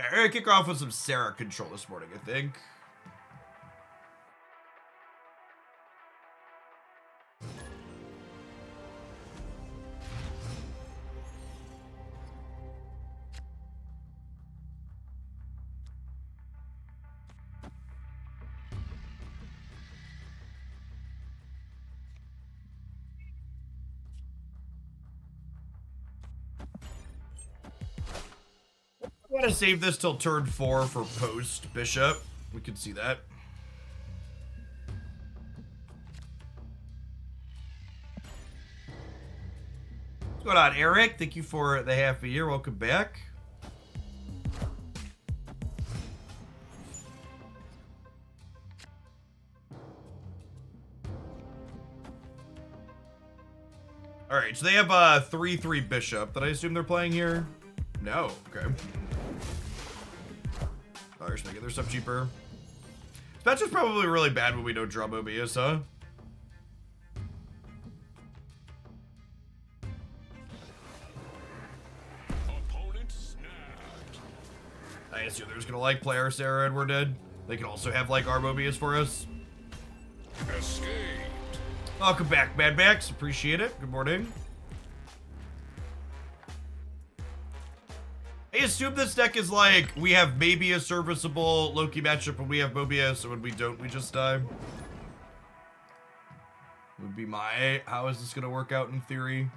We're gonna kick off with some Sarah control this morning, I think. I want to save this till turn 4 for post bishop. We can see that. What's going on, Eric? Thank you for the half a year. Welcome back. All right, so they have a 3/3 bishop that I assume they're playing here. No, okay. Oh, they're just making their stuff cheaper. This match is probably really bad when we know draw Mobius, huh? Opponent snapped. I assume they're just gonna like play our Sarah and we're dead. They can also have like our Mobius for us. Escaped. Welcome back, Mad Max. Appreciate it. Good morning. I assume this deck is like, we have maybe a serviceable Loki matchup when we have Mobius, and when we don't, we just die. Would be my, how is this gonna work out in theory?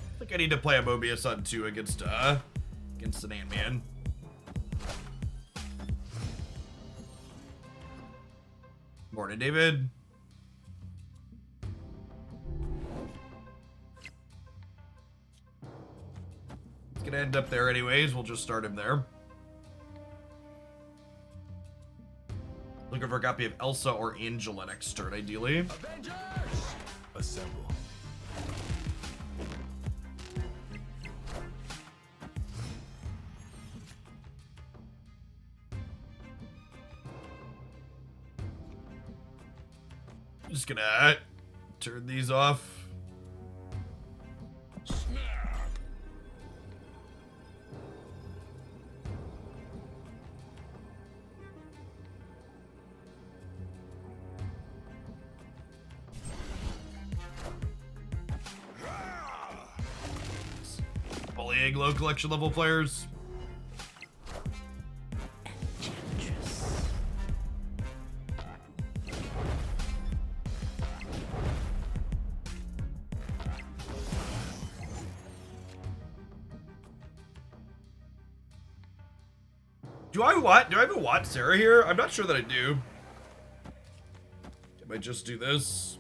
I think I need to play a Mobius on 2 against an Ant-Man. Morning, David. It's gonna end up there anyways. We'll just start him there. Looking for a copy of Elsa or Angela next turn, ideally. Avengers. Assemble. Just gonna turn these off. Snap. Bullying low collection level players. Do I even want Sarah here? I'm not sure that I do. I might just do this.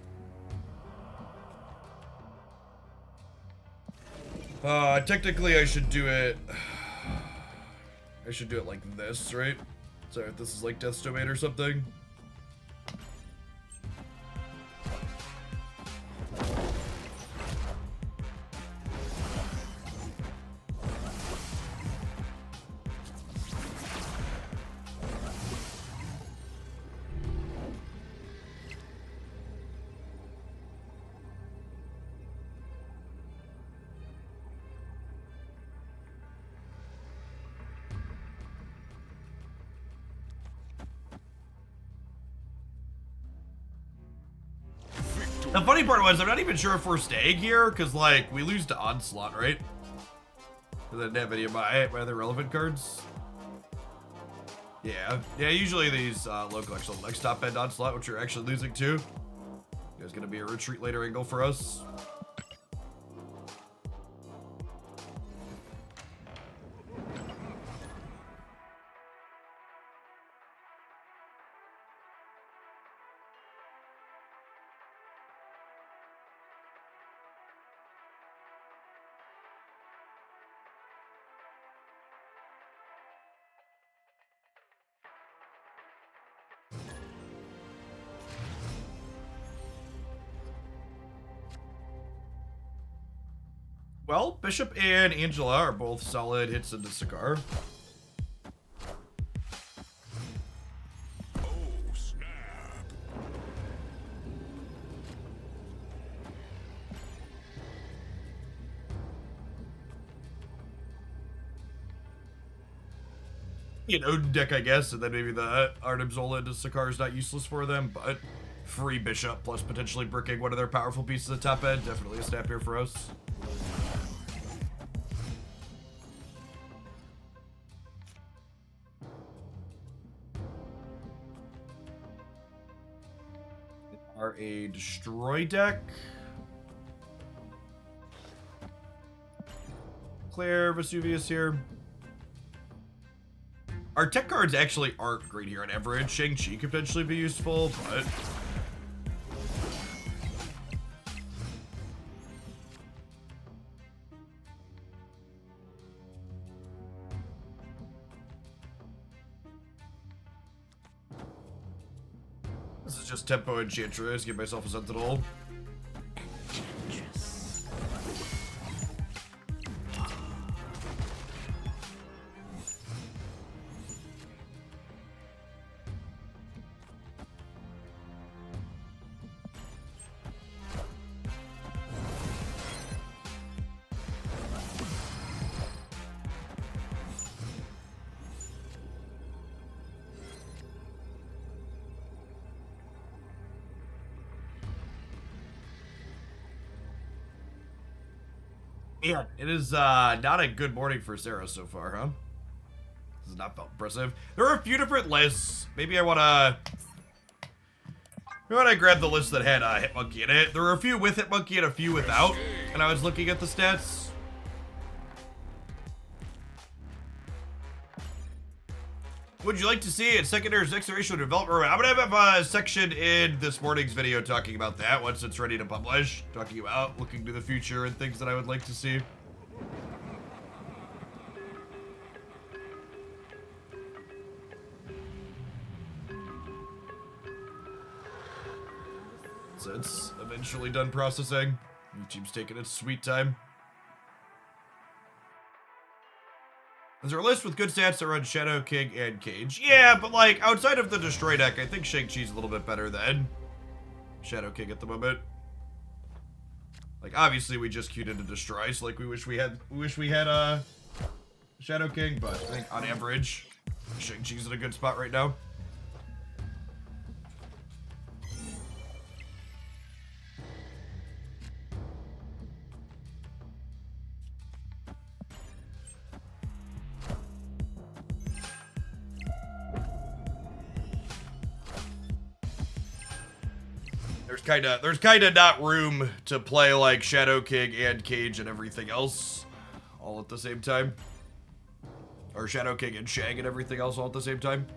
Technically I should do it. I should do it like this, right? So if this is like Death's Domain or something. The funny part was, I'm not even sure if we're staying here, because, like, we lose to Onslaught, right? And then have any of my other relevant cards. Yeah. Yeah, usually these low collection level next top end Onslaught, which you're actually losing to. There's going to be a retreat later angle for us. Well, Bishop and Angela are both solid hits into Cigar. Oh, snap. You know, deck, I guess, and then maybe the Arnim Zola into Cigar is not useless for them, but free Bishop plus potentially bricking one of their powerful pieces at top end, definitely a snap here for us. Are a destroy deck. Claire Vesuvius here. Our tech cards actually aren't great here on average. Shang-Chi could potentially be useful, but this is just tempo Enchantress. Give myself a Sentinel. Man, it is not a good morning for Sarah so far, huh? This has not felt impressive. There are a few different lists. Maybe I wanna grab the list that had Hitmonkey in it. There were a few with Hitmonkey and a few without, and I was looking at the stats. Would you like to see it? Secondary next generation development? I'm gonna have a section in this morning's video talking about that once it's ready to publish. Talking about looking to the future and things that I would like to see. So it's eventually done processing. YouTube's taking its sweet time. Is there a list with good stats that run Shadow King and Cage? Yeah, but like outside of the Destroy deck, I think Shang-Chi's a little bit better than Shadow King at the moment. Like obviously we just queued into Destroy, so like we wish we had Shadow King, but I think on average, Shang-Chi's in a good spot right now. There's kinda not room to play like Shadow King and Cage and everything else all at the same time. Or Shadow King and Shang and everything else all at the same time.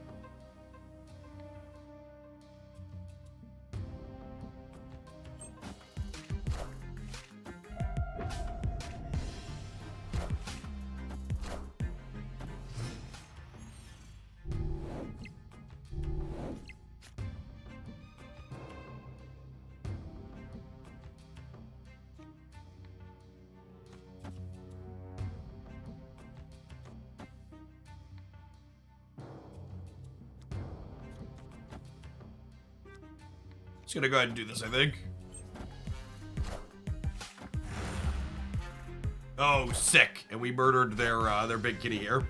Just gonna go ahead and do this, I think. Oh, sick. And we murdered their big kitty here.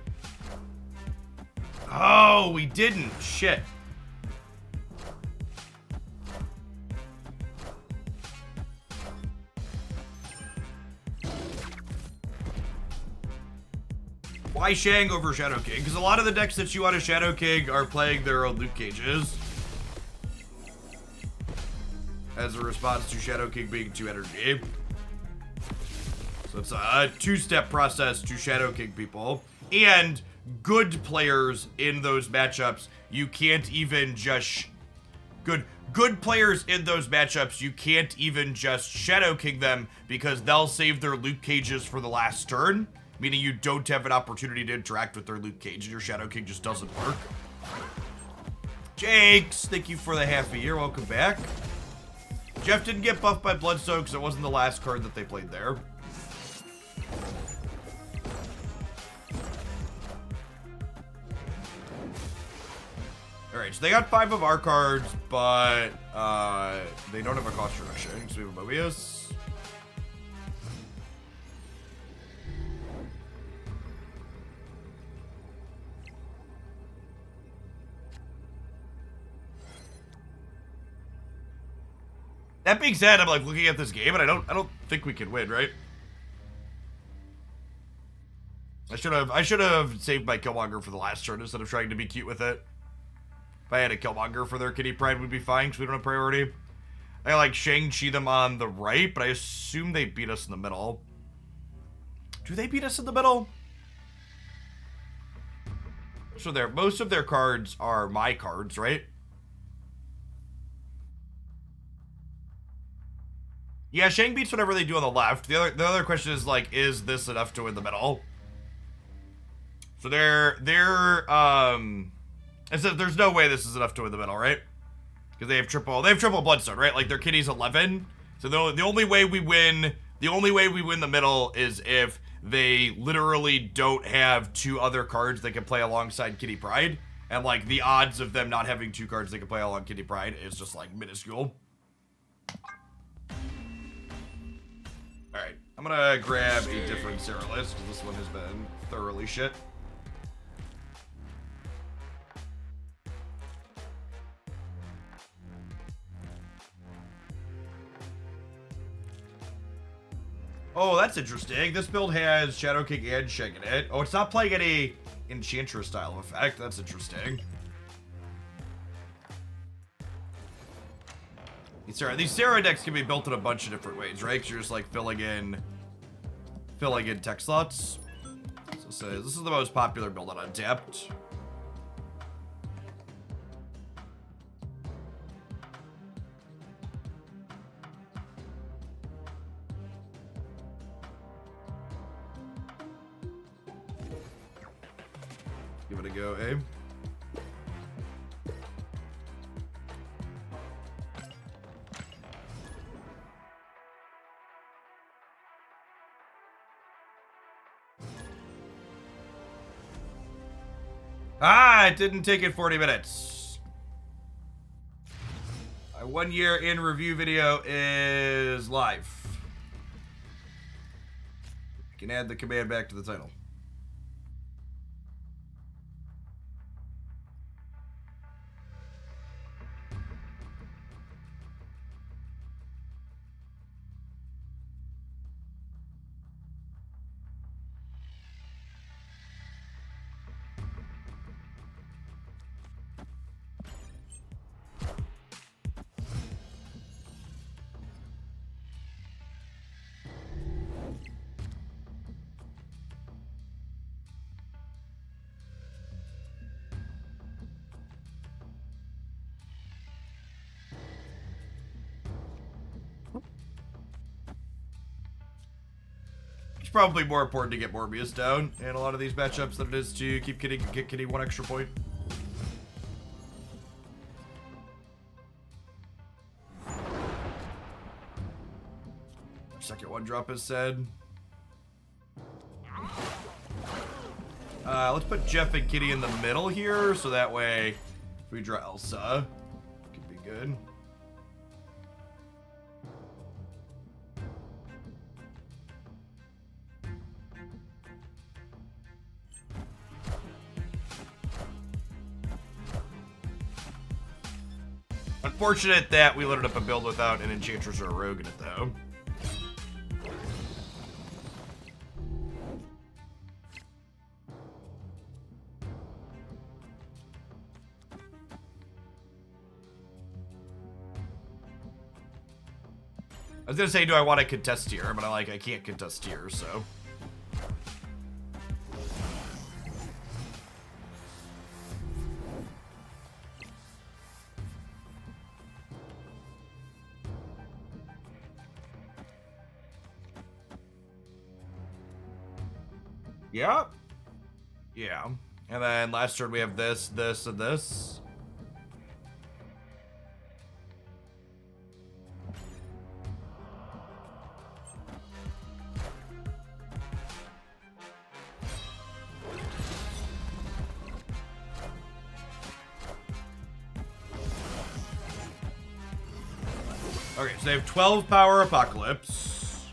Oh, we didn't. Shit. Why Shang over Shadow King? Because a lot of the decks that you want a Shadow King are playing their own Luke Cages. As a response to Shadow King being 2 energy. So it's a 2-step process to Shadow King people. And good players in those matchups, you can't even just... Good players in those matchups, you can't even just Shadow King them because they'll save their Luke Cages for the last turn. Meaning you don't have an opportunity to interact with their Luke Cage and your Shadow King just doesn't work. Jakes, thank you for the half a year. Welcome back. Jeff didn't get buffed by Bloodstone because it wasn't the last card that they played there. Alright, so they got 5 of our cards, but they don't have a cost reduction. So we have a Mobius. That being said, I'm like looking at this game and I don't think we can win, right? I should have saved my Killmonger for the last turn instead of trying to be cute with it. If I had a Killmonger for their Kitty Pride, we'd be fine because we don't have priority. I like Shang-Chi them on the right, but I assume they beat us in the middle. Do they beat us in the middle? So most of their cards are my cards, right? Yeah, Shang beats whatever they do on the left. The other question is like, is this enough to win the middle? So there's no way this is enough to win the middle, right? Because they have triple Bloodstone, right? Like their kitty's 11. So the only way we win the middle is if they literally don't have 2 other cards they can play alongside Kitty Pride. And like the odds of them not having 2 cards they can play along Kitty Pride is just like minuscule. Alright, I'm gonna grab a different Sarah list because this one has been thoroughly shit. Oh, that's interesting. This build has Shadow King and Shang in it. Oh, it's not playing any Enchantress style effect. That's interesting. These Sarah decks can be built in a bunch of different ways, right? Because you're just like filling in tech slots. So this is the most popular build on Untapped. Give it a go, eh? Ah, it didn't take it 40 minutes. My 1 year in review video is live. You can add the command back to the title. It's probably more important to get Morbius down in a lot of these matchups than it is to get Kitty 1 extra point. Second 1-drop is said. Let's put Jeff and Kitty in the middle here, so that way if we draw Elsa, it could be good. Unfortunate that we loaded up a build without an Enchantress or a Rogue in it, though. I was gonna say, do I want to contest here? But I can't contest here, so. Yeah. Yeah. And then last turn we have this, this, and this. Okay, so they have 12 power Apocalypse.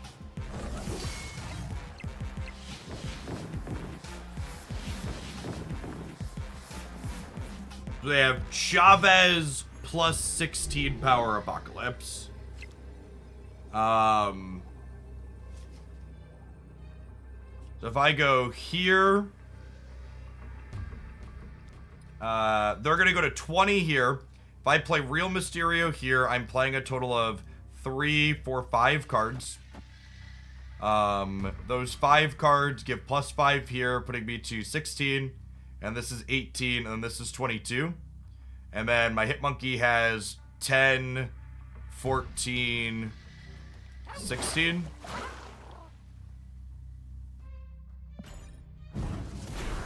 So they have Chavez plus 16 power Apocalypse. So if I go here, they're gonna go to 20 here. If I play Real Mysterio here, I'm playing a total of 3, 4, 5 cards. Those 5 cards give plus 5 here, putting me to 16. And this is 18, and this is 22. And then my Hit Monkey has 10, 14, 16.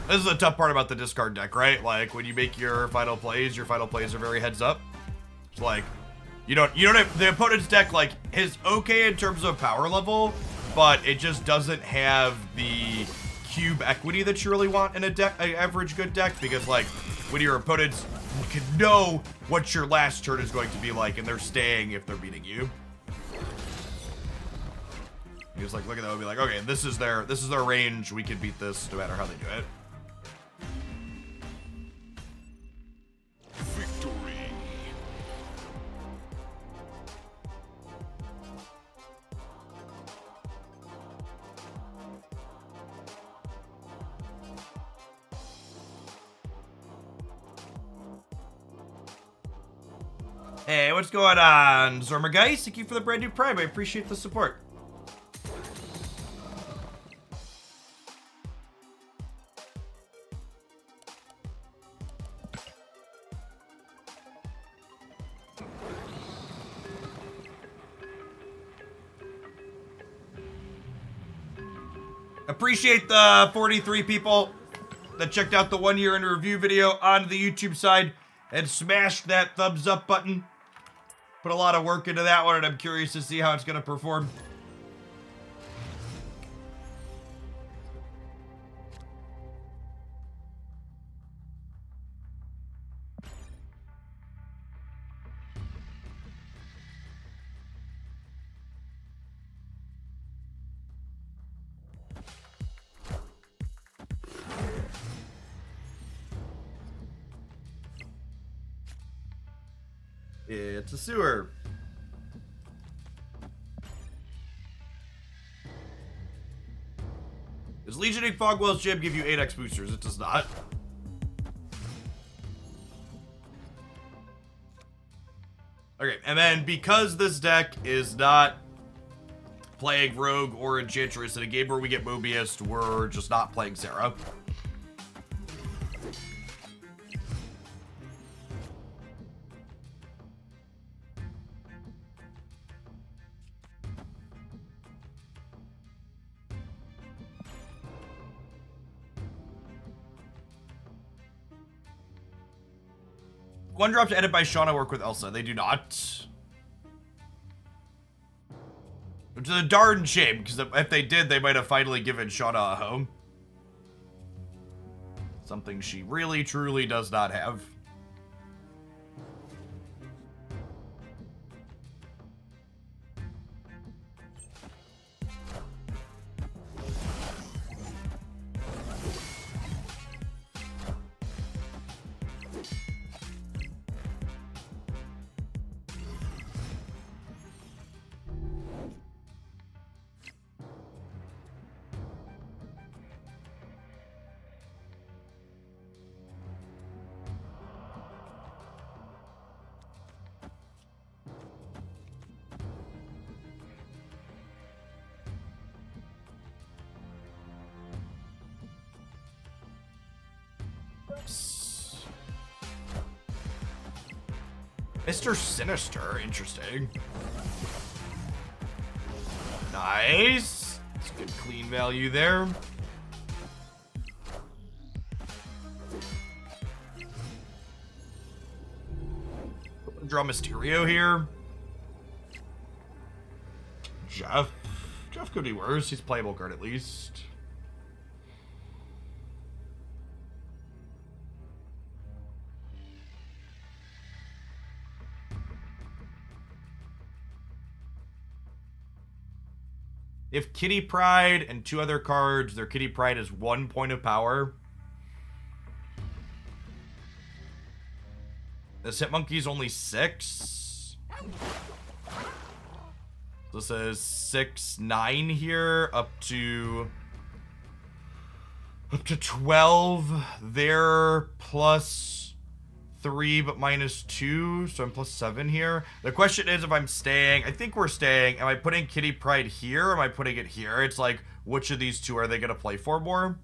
This is the tough part about the discard deck, right? Like, when you make your final plays are very heads up. It's like, you don't have, the opponent's deck, like, is okay in terms of power level, but it just doesn't have the cube equity that you really want in a deck, an average good deck, because, like, when your opponents can know what your last turn is going to be like, and they're staying if they're beating you. You just, like, look at that and be like, okay, this is their range, we can beat this no matter how they do it. Victory. Hey, what's going on, Zorma guys? Thank you for the brand new Prime. I appreciate the support. Appreciate the 43 people that checked out the 1 year in review video on the YouTube side and smashed that thumbs up button. Put a lot of work into that one, and I'm curious to see how it's going to perform. It's a sewer. Does Legioning Fogwell's Gym give you 8x boosters? It does not. Okay, and then because this deck is not playing Rogue or Enchantress in a game where we get Mobius, we're just not playing Sarah. One drops added by Shauna work with Elsa. They do not. Which is a darn shame, because if they did, they might have finally given Shauna a home. Something she really, truly does not have. Mr. Sinister, interesting. Nice. That's good clean value there. Draw Mysterio here. Jeff could be worse. He's a playable card at least. If Kitty Pride and 2 other cards, their Kitty Pride is 1 point of power. This Hitmonkey is only 6. This is 6, 9 here, up to 12. They're plus 3, but minus 2, so I'm plus 7 here. The question is if I'm staying. I think we're staying. Am I putting Kitty Pride here, or am I putting it here? It's like, which of these 2 are they going to play for more?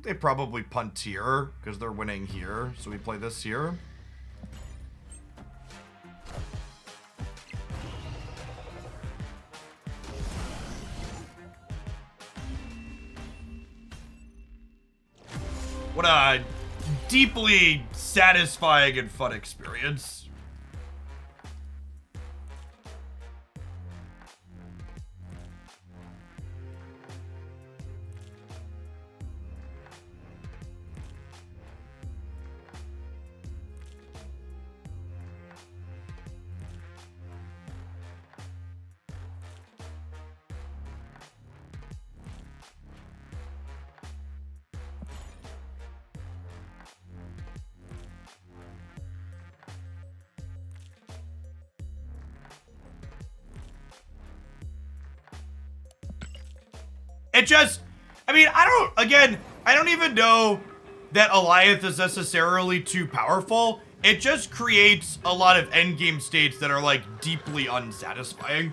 They probably punt here, because they're winning here, so we play this here. What a deeply satisfying and fun experience. It just, I mean, I don't even know that Alioth is necessarily too powerful. It just creates a lot of endgame states that are, like, deeply unsatisfying.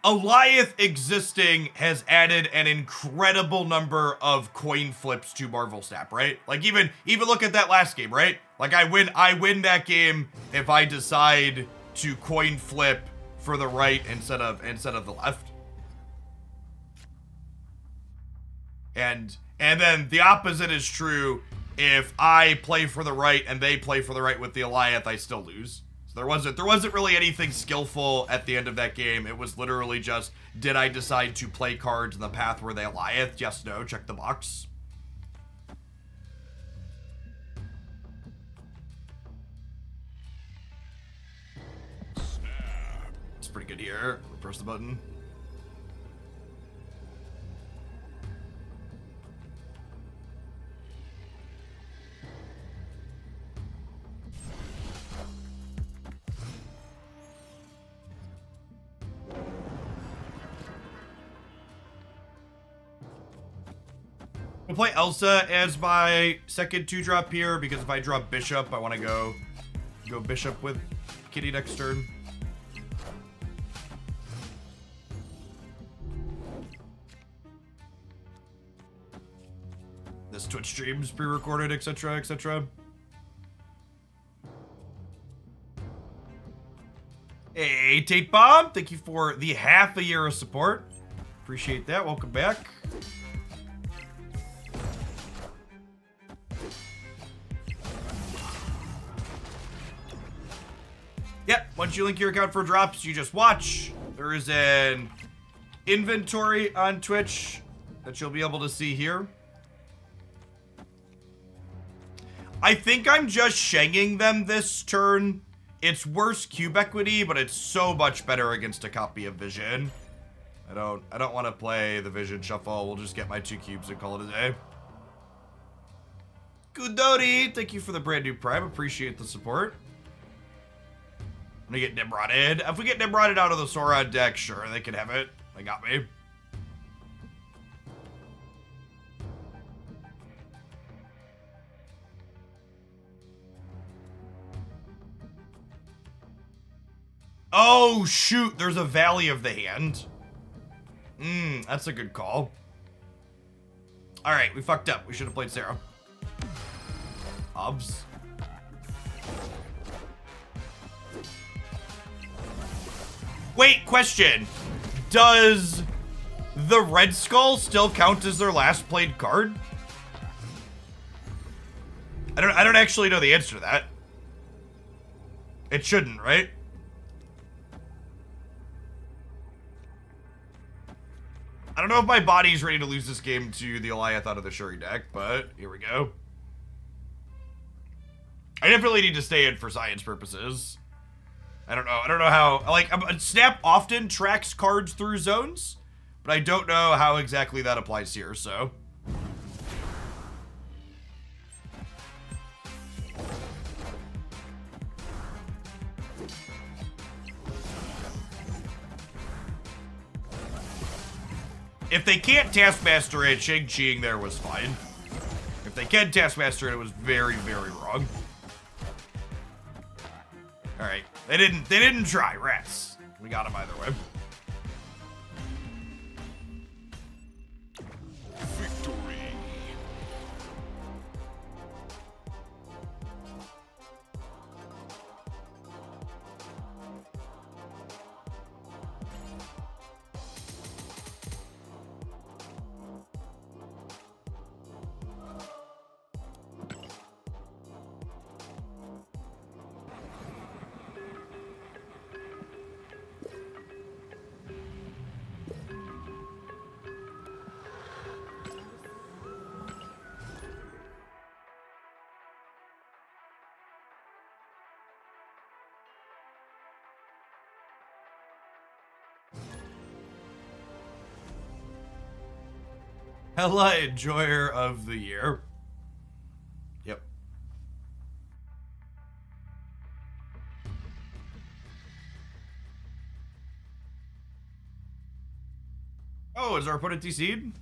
Alioth existing has added an incredible number of coin flips to Marvel Snap, right? Like, even look at that last game, right? Like, I win that game if I decide to coin flip for the right instead of the left. And then the opposite is true. If I play for the right and they play for the right with the Alioth, I still lose. So there wasn't really anything skillful at the end of that game. It was literally just, did I decide to play cards in the path where they Alioth? Yes, no, check the box. It's pretty good here. Press the button. I'll play Elsa as my second 2-drop here, because if I drop Bishop, I want to go Bishop with Kitty next turn. This Twitch stream's pre-recorded, etc., etc. Hey, Tate Bomb, thank you for the half a year of support. Appreciate that. Welcome back. Yep, once you link your account for drops, you just watch. There is an inventory on Twitch that you'll be able to see here. I think I'm just shenging them this turn. It's worse cube equity, but it's so much better against a copy of Vision. I don't want to play the Vision Shuffle. We'll just get my 2 cubes and call it a day. Goodody, thank you for the brand new Prime. Appreciate the support. I'm gonna get Nimroded. If we get Nimroded out of the Sauron deck, sure, they can have it. They got me. Oh, shoot, there's a Valley of the Hand. That's a good call. Alright, we fucked up. We should have played Sarah. Hobbs. Wait, question. Does the Red Skull still count as their last played card? I don't actually know the answer to that. It shouldn't, right? I don't know if my body's ready to lose this game to the Alioth out of the Shuri deck, but here we go. I definitely need to stay in for science purposes. I don't know. I don't know how. Like, Snap often tracks cards through zones, but I don't know how exactly that applies here, so. If they can't Taskmaster it, Shang-Chiing there was fine. If they can Taskmaster it, it was very, very wrong. Alright. They didn't try, rats. We got them either way. Victory. Hella enjoyer of the year. Yep. Oh, is our opponent DC'd?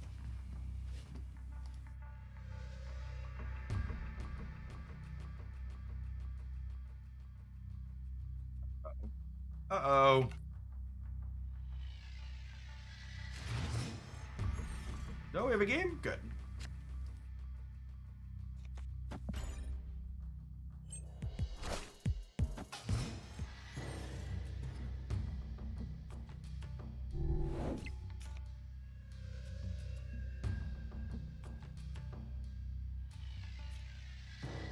Uh-oh. No, we have a game? Good.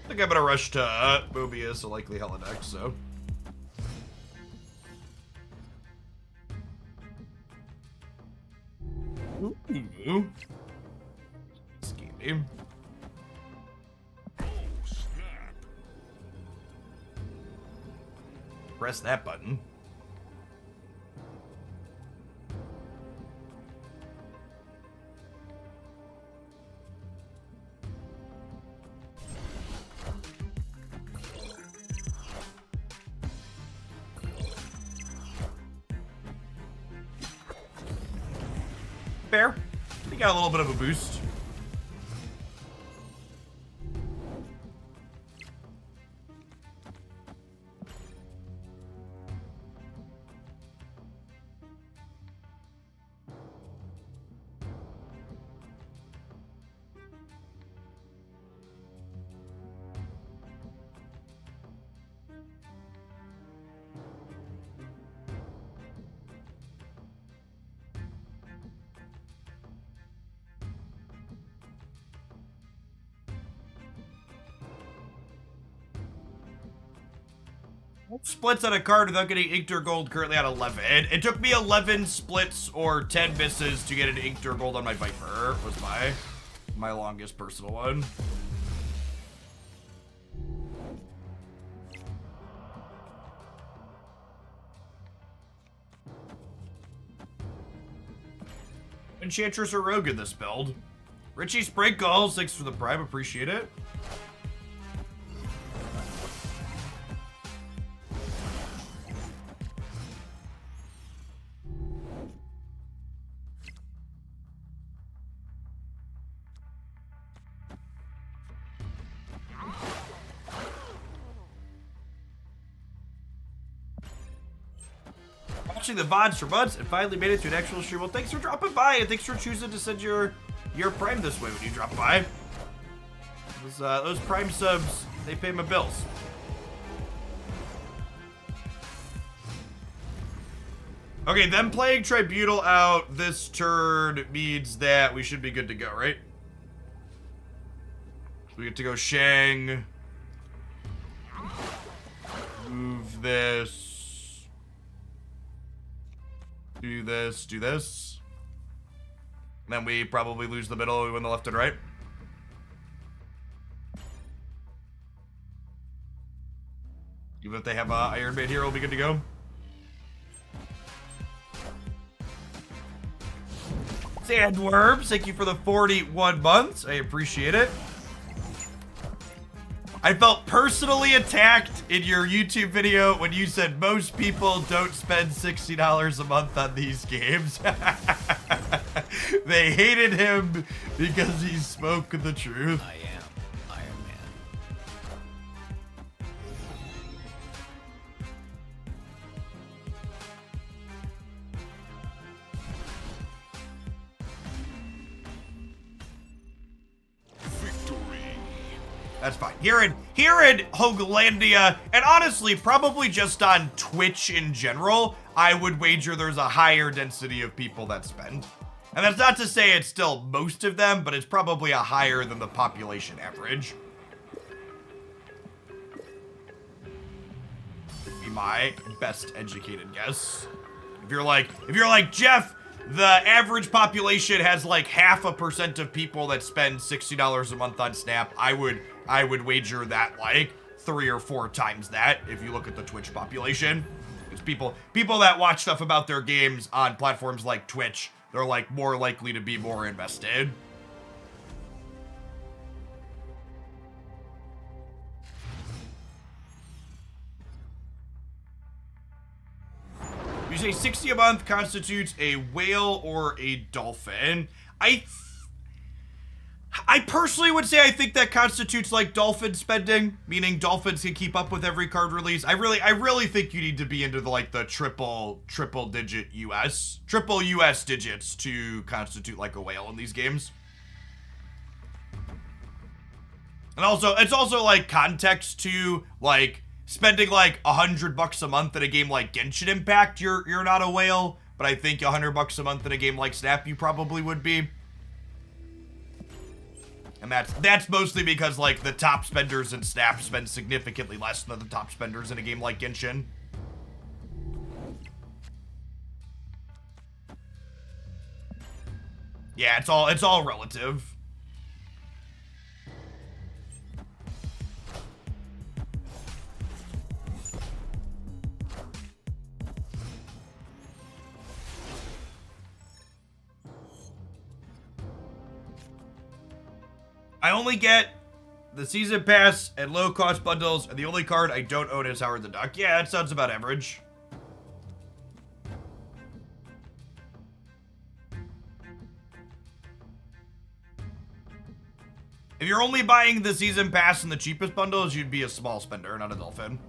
I think I'm gonna rush to Mobius, a likely Helidex, so. Ooh. Scheme. Oh, snap. Press that button. Fair. He got a little bit of a boost. Splits on a card without getting inked or gold, currently at 11. It took me 11 splits or 10 misses to get an inked or gold on my Viper, was my longest personal one. Enchantress or Rogue in this build. Richie Sprinkles, thanks for the prime, appreciate it. Watching the VODs for months and finally made it to an actual stream. Well, thanks for dropping by and thanks for choosing to send your prime this way when you drop by. Those prime subs, they pay my bills. Okay, them playing Tribunal out this turn means that we should be good to go, right? We get to go Shang. Move this. Do this, do this. And then we probably lose the middle, we win the left and right. Even if they have Iron Man here, we'll be good to go. Sandworms, thank you for the 41 months. I appreciate it. I felt personally attacked in your YouTube video when you said most people don't spend $60 a month on these games. They hated him because he spoke the truth. I am Iron Man. Victory. That's fine. Here in Hoaglandia, and honestly, probably just on Twitch in general, I would wager there's a higher density of people that spend. And that's not to say it's still most of them, but it's probably a higher than the population average. Would be my best educated guess. If you're like, Jeff, the average population has like 0.5% of people that spend $60 a month on Snap, I would wager that like 3 or 4 times that if you look at the Twitch population. It's people that watch stuff about their games on platforms like Twitch, they're like more likely to be more invested. You say 60 a month constitutes a whale or a dolphin. I personally would say I think that constitutes like dolphin spending, meaning dolphins can keep up with every card release. I really think you need to be into the triple digit triple US digits to constitute like a whale in these games. And also, it's also like context to like spending like $100 a month in a game like Genshin Impact. You're not a whale, but I think $100 a month in a game like Snap you probably would be. And that's mostly because like the top spenders in Snap spend significantly less than the top spenders in a game like Genshin. Yeah, it's all relative. I only get the season pass and low cost bundles, and the only card I don't own is Howard the Duck. Yeah, that sounds about average. If you're only buying the season pass and the cheapest bundles, you'd be a small spender, not a dolphin.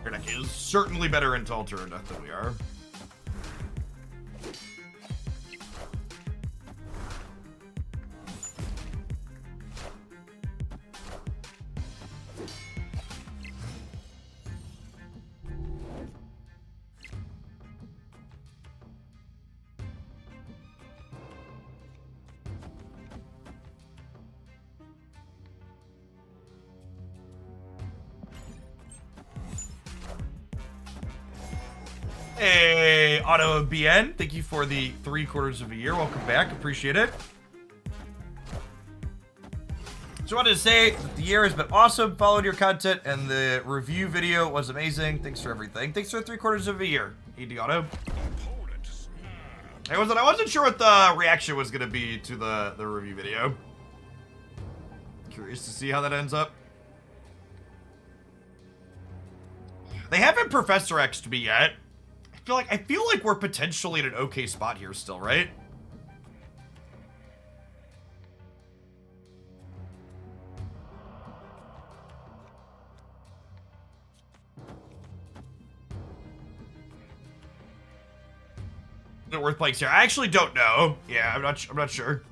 Riddick is certainly better in Tultur than we are. Hey, Auto BN, thank you for the 3/4 of a year. Welcome back, appreciate it. So I wanted to say that the year has been awesome. Followed your content, and the review video was amazing. Thanks for everything. Thanks for 3/4 of a year, ED Auto. I wasn't sure what the reaction was gonna be to the review video. Curious to see how that ends up. They haven't Professor X'd me yet. I feel like we're potentially in an okay spot here still, right? Is it worth playing here? I actually don't know. Yeah, I'm not sure.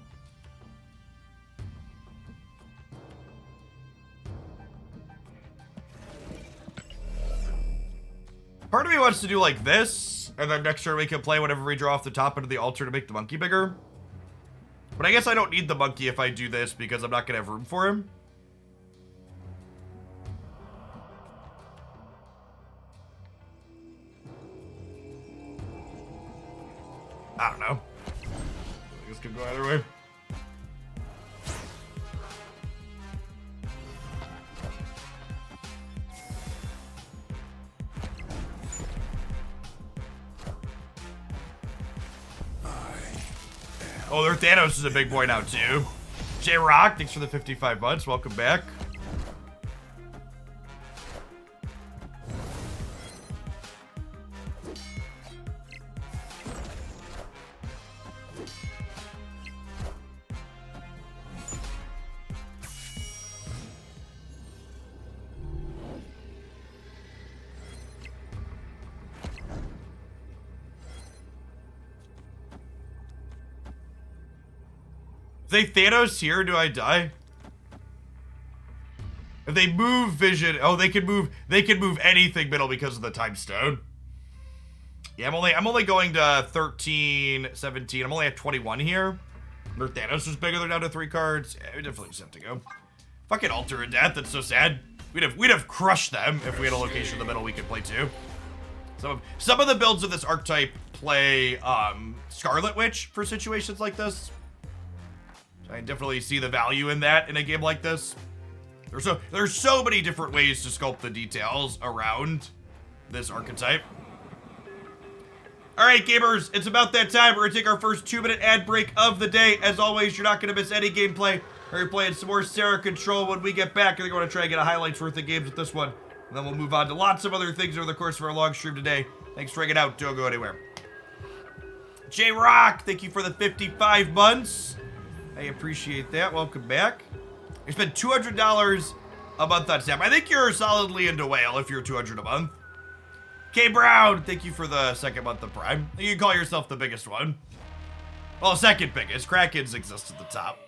Part of me wants to do like this, and then next turn we can play whenever we draw off the top into the altar to make the monkey bigger. But I guess I don't need the monkey if I do this because I'm not going to have room for him. I don't know. This could go either way. Oh, their Thanos is a big boy now, too. J-Rock, thanks for the 55 months. Welcome back. If they Thanos here, do I die? If they move Vision, oh, they can move anything middle because of the time stone. Yeah, I'm only going to 13, 17. I'm only at 21 here. Their Thanos is bigger. They're down to 3 cards. Yeah, we definitely just have to go. Fucking Alter and Death. That's so sad. We'd have crushed them if we had a location in the middle we could play too. Some of the builds of this archetype play Scarlet Witch for situations like this. I definitely see the value in that in a game like this. There's so many different ways to sculpt the details around this archetype. All right, gamers, it's about that time. We're gonna take our first 2-minute ad break of the day. As always, you're not gonna miss any gameplay. We're playing some more Sarah Control when we get back. I think we're gonna try and get a highlights worth of games with this one. And then we'll move on to lots of other things over the course of our long stream today. Thanks for hanging out. Don't go anywhere. J-Rock, thank you for the 55 months. I appreciate that. Welcome back. You spend $200 a month on Snap. I think you're solidly into whale if you're $200 a month. K Brown, thank you for the 2nd month of Prime. You can call yourself the biggest one. Well, 2nd biggest. Krakens exist at the top.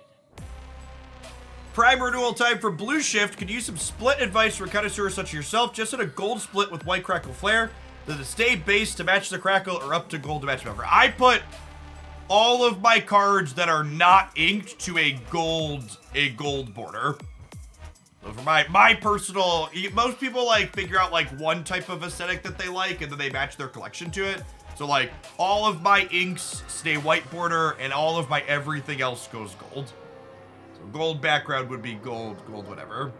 Prime renewal time for Blue Shift. Could use some split advice for connoisseurs such as yourself. Just hit a gold split with White Crackle Flare. Does it stay base to match the crackle or up to gold to match Milker? I put all of my cards that are not inked to a gold border. So for my personal, most people like figure out like one type of aesthetic that they like and then they match their collection to it. So like all of my inks stay white border and all of my everything else goes gold. So gold background would be gold whatever.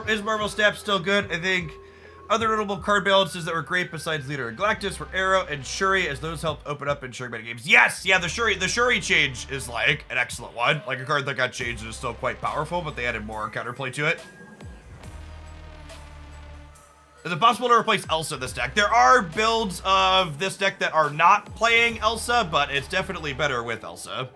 Is Marvel Snap still good? I think other notable card balances that were great besides Leader and Galactus were Arrow and Shuri, as those helped open up in Shuri metagames. Yes, yeah, the Shuri change is like an excellent one. Like a card that got changed and is still quite powerful, but they added more counterplay to it. Is it possible to replace Elsa in this deck? There are builds of this deck that are not playing Elsa, but it's definitely better with Elsa.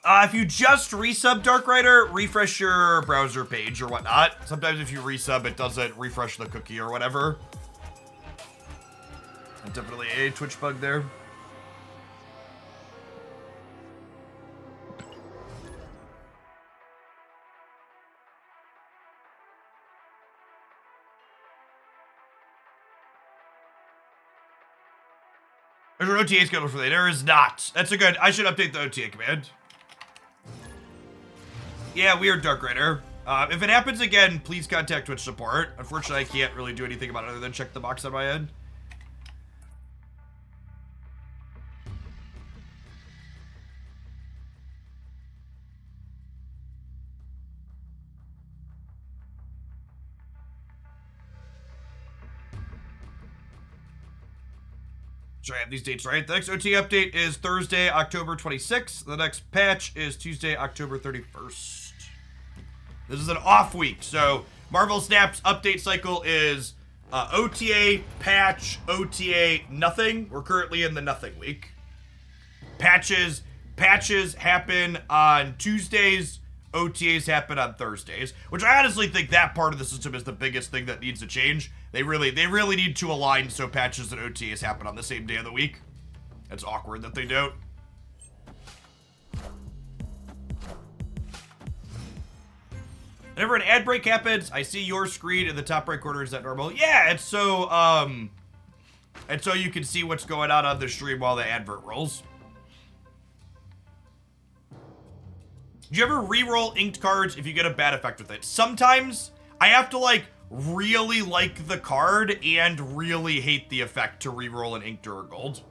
If you just resub Dark Rider, refresh your browser page or whatnot. Sometimes if you resub, it doesn't refresh the cookie or whatever. Definitely a Twitch bug there. There's an OTA schedule for that. There is not. That's a good. I should update the OTA command. Yeah, weird Dark Rider. If it happens again, please contact Twitch support. Unfortunately, I can't really do anything about it other than check the box on my end. So I have these dates right. The next OT update is Thursday, October 26th. The next patch is Tuesday, October 31st. This is an off week, so Marvel Snap's update cycle is OTA, patch, OTA, nothing. We're currently in the nothing week. Patches happen on Tuesdays. OTAs happen on Thursdays, which I honestly think that part of the system is the biggest thing that needs to change. They really need to align so patches and OTAs happen on the same day of the week. It's awkward that they don't. Whenever an ad break happens, I see your screen in the top right corner. Is that normal? Yeah, it's so you can see what's going on the stream while the advert rolls. Do you ever re-roll inked cards if you get a bad effect with it? Sometimes I have to like really like the card and really hate the effect to re-roll an inked or a gold.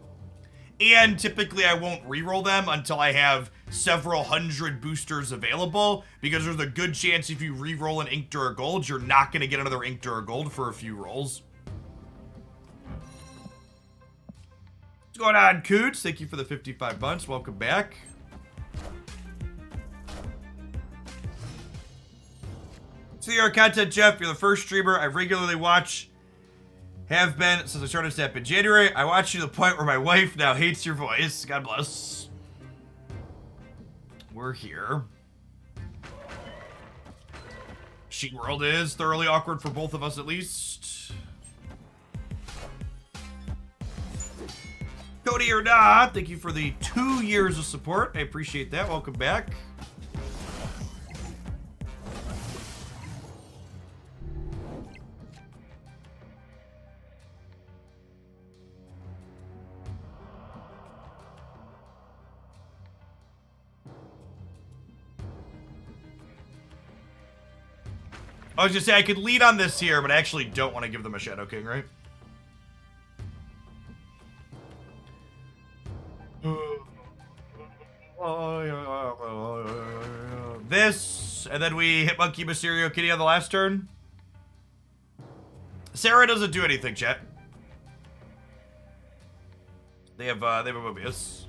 And typically I won't re-roll them until I have several hundred boosters available, because there's a good chance if you re-roll an inked or a gold, you're not going to get another inked or a gold for a few rolls. What's going on, Coots? Thank you for the 55 months. Welcome back. See your content, Jeff. You're the first streamer I regularly watch. Have been since I started Snap in January. I watched you to the point where my wife now hates your voice. God bless. We're here. Sheet World is thoroughly awkward for both of us, at least. Cody or not, thank you for the 2 years of support. I appreciate that. Welcome back. I was just saying I could lead on this here, but I actually don't want to give them a Shadow King, right? This, and then we hit Monkey Mysterio Kitty on the last turn. Sarah doesn't do anything, chat. They have a Mobius.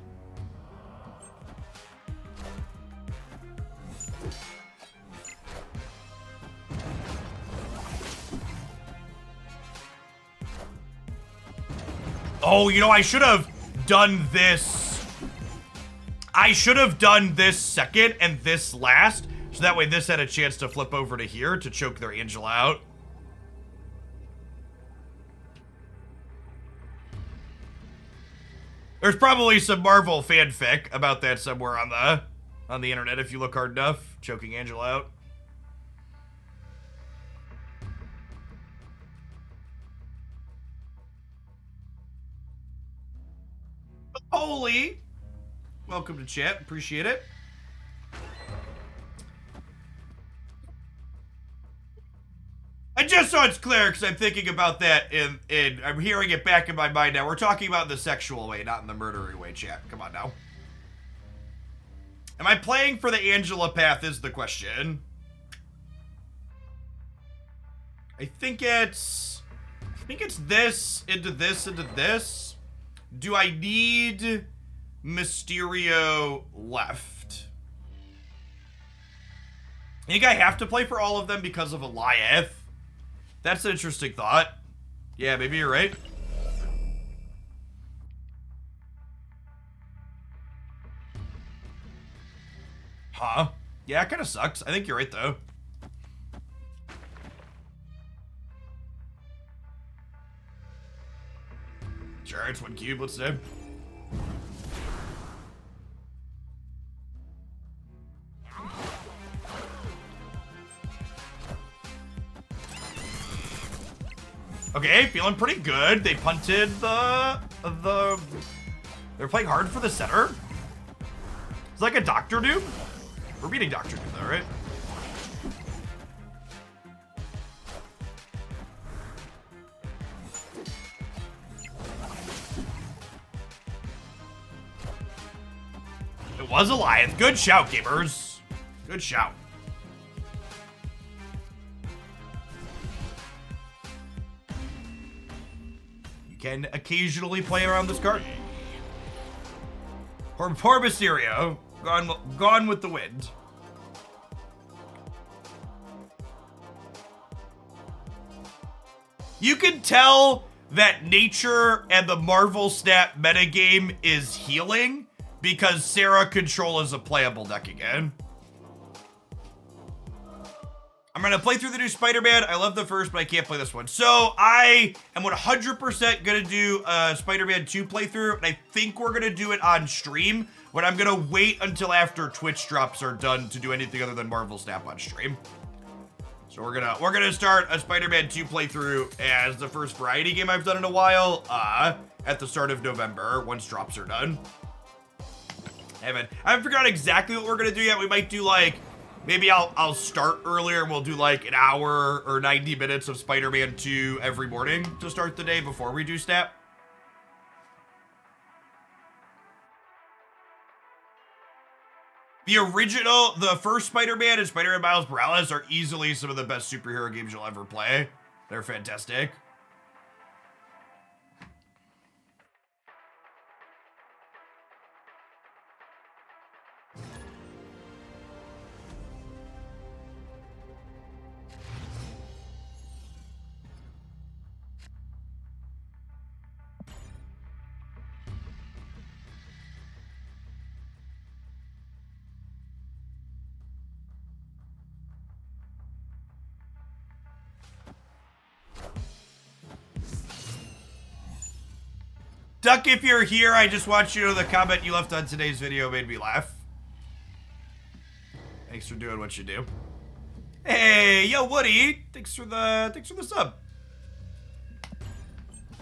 Oh, you know, I should have done this. I should have done this second and this last, so that way this had a chance to flip over to here to choke their Angel out. There's probably some Marvel fanfic about that somewhere on the internet if you look hard enough. Choking Angel out. Holy, welcome to chat. Appreciate it. And just so it's clear, because I'm thinking about that in I'm hearing it back in my mind now. We're talking about in the sexual way, not in the murdery way, chat. Come on now. Am I playing for the Angela path is the question. I think it's this into this into this. Do I need Mysterio left? I think I have to play for all of them because of Eliath. That's an interesting thought. Yeah, maybe you're right. Huh? Yeah, it kind of sucks. I think you're right, though. Sure, it's one cube. Let's do. Okay, feeling pretty good. They punted they're playing hard for the center. It's like a Doctor Doom. We're beating Doctor Doom though, right? It was Alliance. Good shout, gamers. Good shout. You can occasionally play around this card. Poor Mysterio. Gone with the wind. You can tell that nature and the Marvel Snap metagame is healing because Sarah Control is a playable deck again. I'm gonna play through the new Spider-Man. I love the first, but I can't play this one. So I am 100% gonna do a Spider-Man 2 playthrough, and I think we're gonna do it on stream, but I'm gonna wait until after Twitch drops are done to do anything other than Marvel Snap on stream. So we're gonna start a Spider-Man 2 playthrough as the first variety game I've done in a while, at the start of November, once drops are done. I haven't figured out exactly what we're gonna do yet. We might do like, maybe I'll start earlier and we'll do like an hour or 90 minutes of Spider-Man 2 every morning to start the day before we do Snap. The first Spider-Man and Spider-Man Miles Morales are easily some of the best superhero games you'll ever play. They're fantastic. Duck, if you're here, I just want you to know the comment you left on today's video made me laugh. Thanks for doing what you do. Hey, yo, Woody. Thanks for the sub.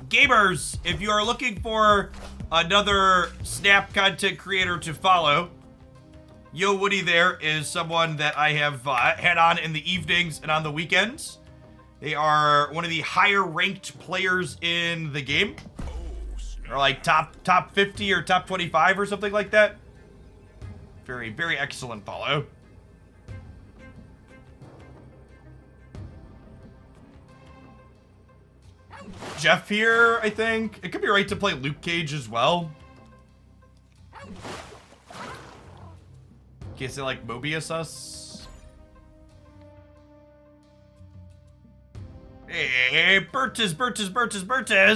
Gamers, if you are looking for another Snap content creator to follow, Yo Woody there is someone that I have had on in the evenings and on the weekends. They are one of the higher ranked players in the game. Or like top 50 or top 25 or something like that. Very, very excellent follow. Jeff here, I think. It could be right to play Luke Cage as well. In case they like Mobius us. Hey, Bertus.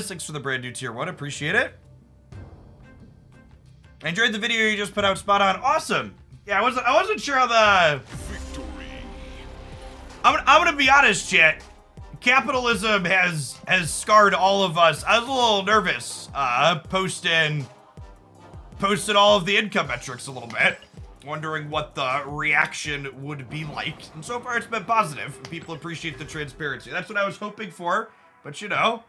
Thanks for the brand new tier 1. Appreciate it. I enjoyed the video you just put out. Spot on. Awesome. Yeah, I wasn't sure how the... Victory. I'm gonna be honest, chat. Capitalism has scarred all of us. I was a little nervous posting all of the income metrics a little bit, wondering what the reaction would be like. And so far it's been positive. People appreciate the transparency. That's what I was hoping for, but you know,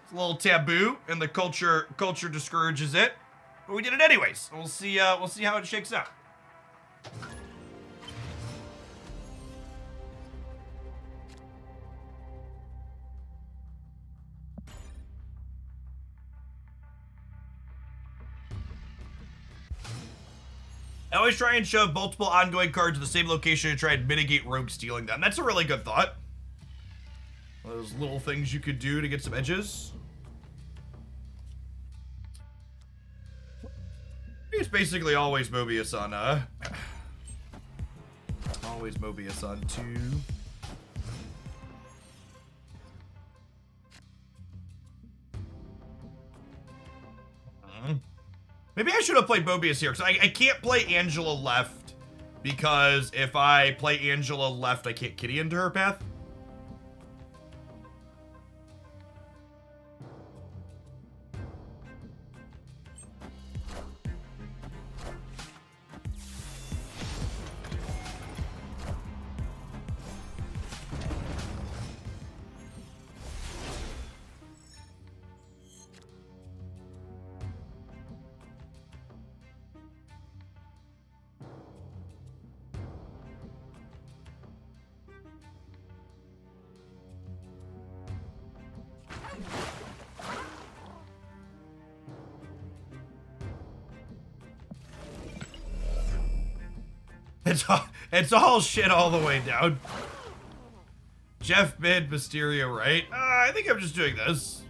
it's a little taboo and the culture discourages it. But we did it anyways. We'll see how it shakes out. I always try and shove multiple ongoing cards to the same location to try and mitigate rogue stealing them. That's a really good thought. Those little things you could do to get some edges. It's basically always Mobius on, always Mobius on 2. Maybe I should have played Mobius here, because I can't play Angela left, because if I play Angela left, I can't kitty into her path. It's all shit all the way down. Jeff mid, Mysterio right. I think I'm just doing this.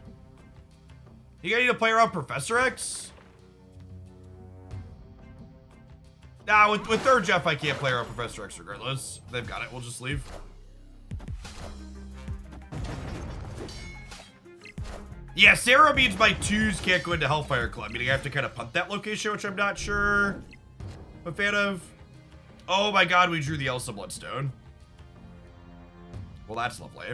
You gotta need to play around Professor X? Nah, with third Jeff, I can't play around Professor X regardless. They've got it. We'll just leave. Yeah, Sarah means my 2s can't go into Hellfire Club, meaning I have to kind of punt that location, which I'm not sure I'm a fan of. Oh my god, we drew the Elsa Bloodstone. Well, that's lovely.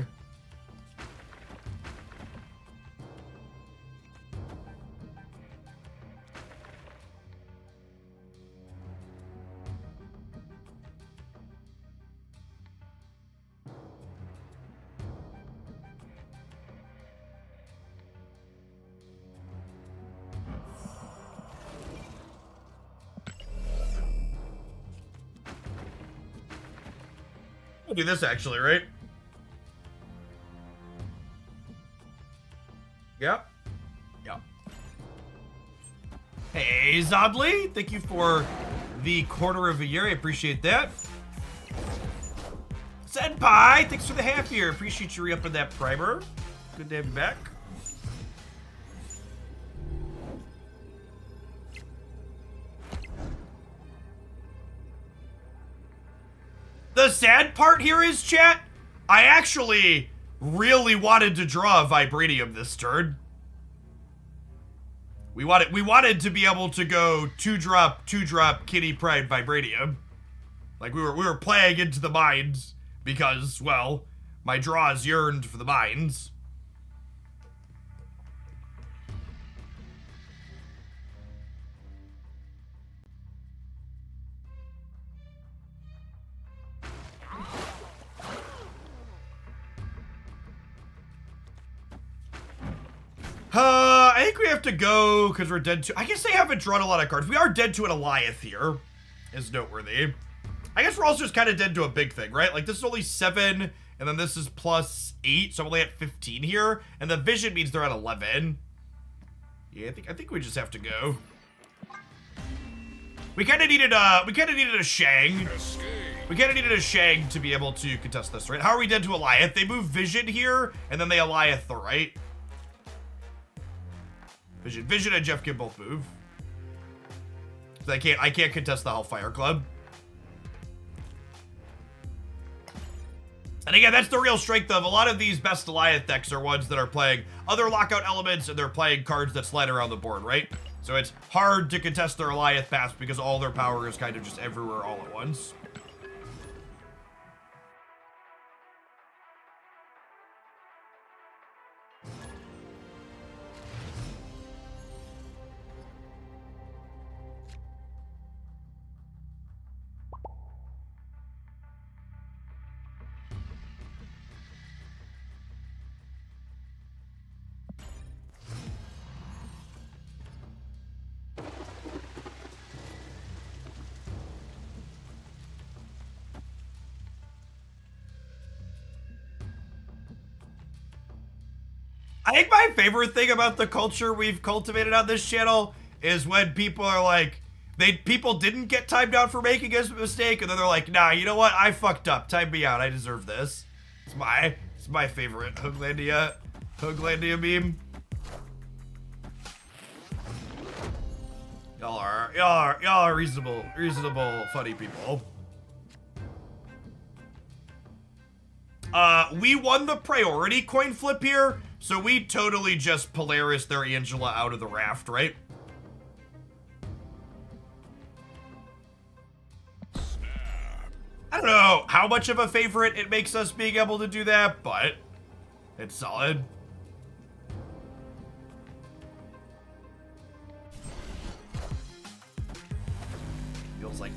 I'll do this actually, right? Yep. Yep. Hey, Zodley, thank you for the quarter of a year. I appreciate that. Senpai, thanks for the half year. Appreciate you re-upping that primer. Good to have you back. The sad part here is, chat, I actually really wanted to draw a Vibranium this turn. We wanted to be able to go 2-drop, 2-drop Kitty Pride Vibranium. Like we were playing into the mines because, well, my draws yearned for the mines. I think we have to go because we're dead to. I guess they haven't drawn a lot of cards. We are dead to an Alioth here, is noteworthy. I guess we're also just kind of dead to a big thing, right? Like this is only 7, and then this is +8, so I'm only at 15 here, and the vision means they're at 11. Yeah, I think we just have to go. We kind of needed a Shang. We kind of needed a Shang to be able to contest this, right? How are we dead to Alioth? They move Vision here, and then they Alioth the right. Vision and Jeff can both move. So I can't contest the Hellfire Club. And again, that's the real strength of a lot of these best Alioth decks are ones that are playing other lockout elements and they're playing cards that slide around the board, right? So it's hard to contest their Alioth pass because all their power is kind of just everywhere all at once. I think my favorite thing about the culture we've cultivated on this channel is when people are like, people didn't get timed out for making a mistake, and then they're like, nah, you know what? I fucked up. Time me out. I deserve this. It's my favorite Hooglandia meme. Y'all are reasonable, funny people. We won the priority coin flip here, so we totally just Polaris their Angela out of the raft, right? I don't know how much of a favorite it makes us being able to do that, but it's solid.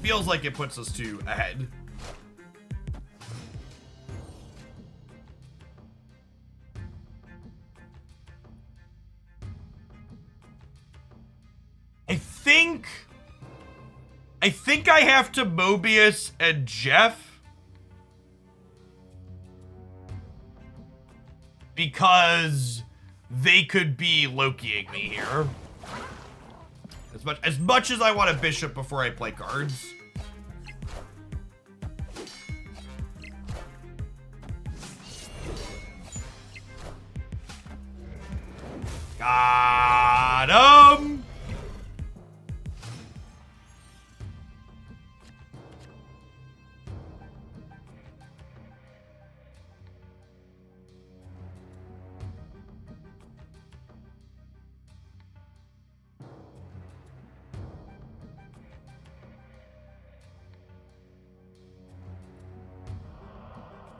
Feels like it puts us 2 ahead. I think I have to Mobius and Jeff because they could be Lokiing me here. As much as I want a bishop before I play cards. Got him!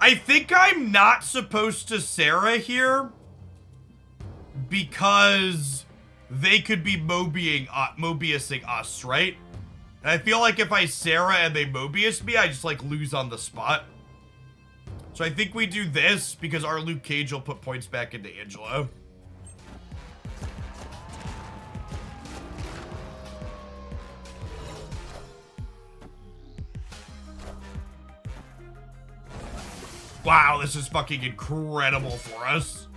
I think I'm not supposed to Sarah here because they could be Mobiusing us, right? And I feel like if I Sarah and they Mobius me, I just like lose on the spot. So I think we do this because our Luke Cage will put points back into Angela. Wow, this is fucking incredible for us.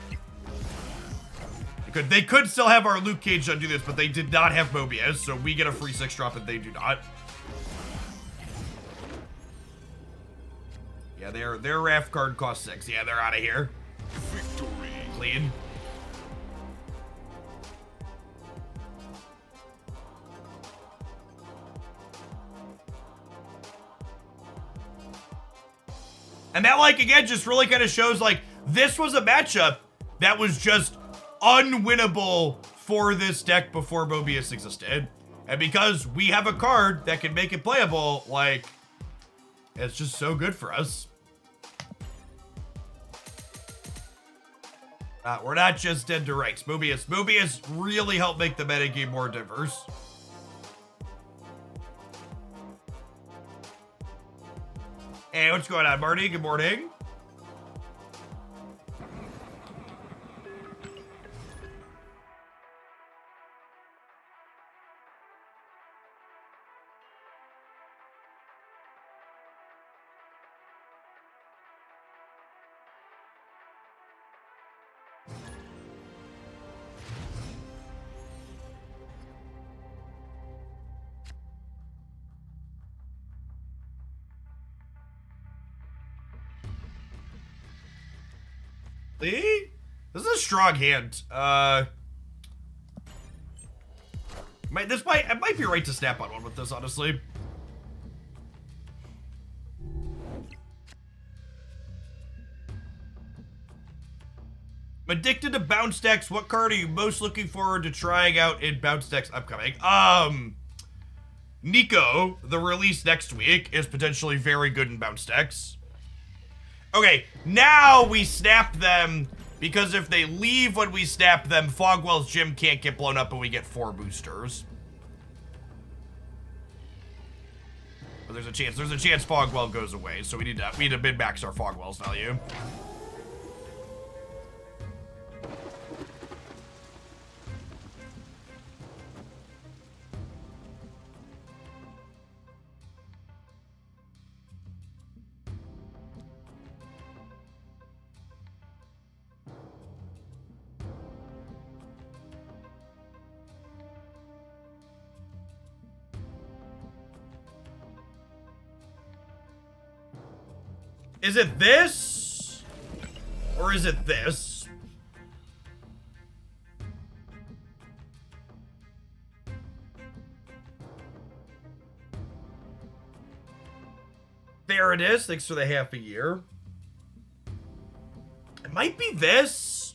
They could still have our Luke Cage undo this, but they did not have Mobius, so we get a free 6 drop and they do not. Yeah, their Raft card costs 6. Yeah, they're out of here. Victory. Clean. And that, like, again, just really kind of shows, like, this was a matchup that was just unwinnable for this deck before Mobius existed. And because we have a card that can make it playable, like, it's just so good for us. We're not just dead to ranks. Mobius really helped make the metagame more diverse. Hey, what's going on, Marty? Good morning. See? This is a strong hand. I might be right to snap on one with this, honestly. Addicted to bounce decks. What card are you most looking forward to trying out in bounce decks upcoming? Nico, the release next week, is potentially very good in bounce decks. Okay, now we snap them, because if they leave when we snap them, Fogwell's gym can't get blown up and we get 4 boosters. But there's a chance Fogwell goes away, so we need to min-max our Fogwell's value. Is it this? Or is it this? There it is. Thanks for the half a year. It might be this.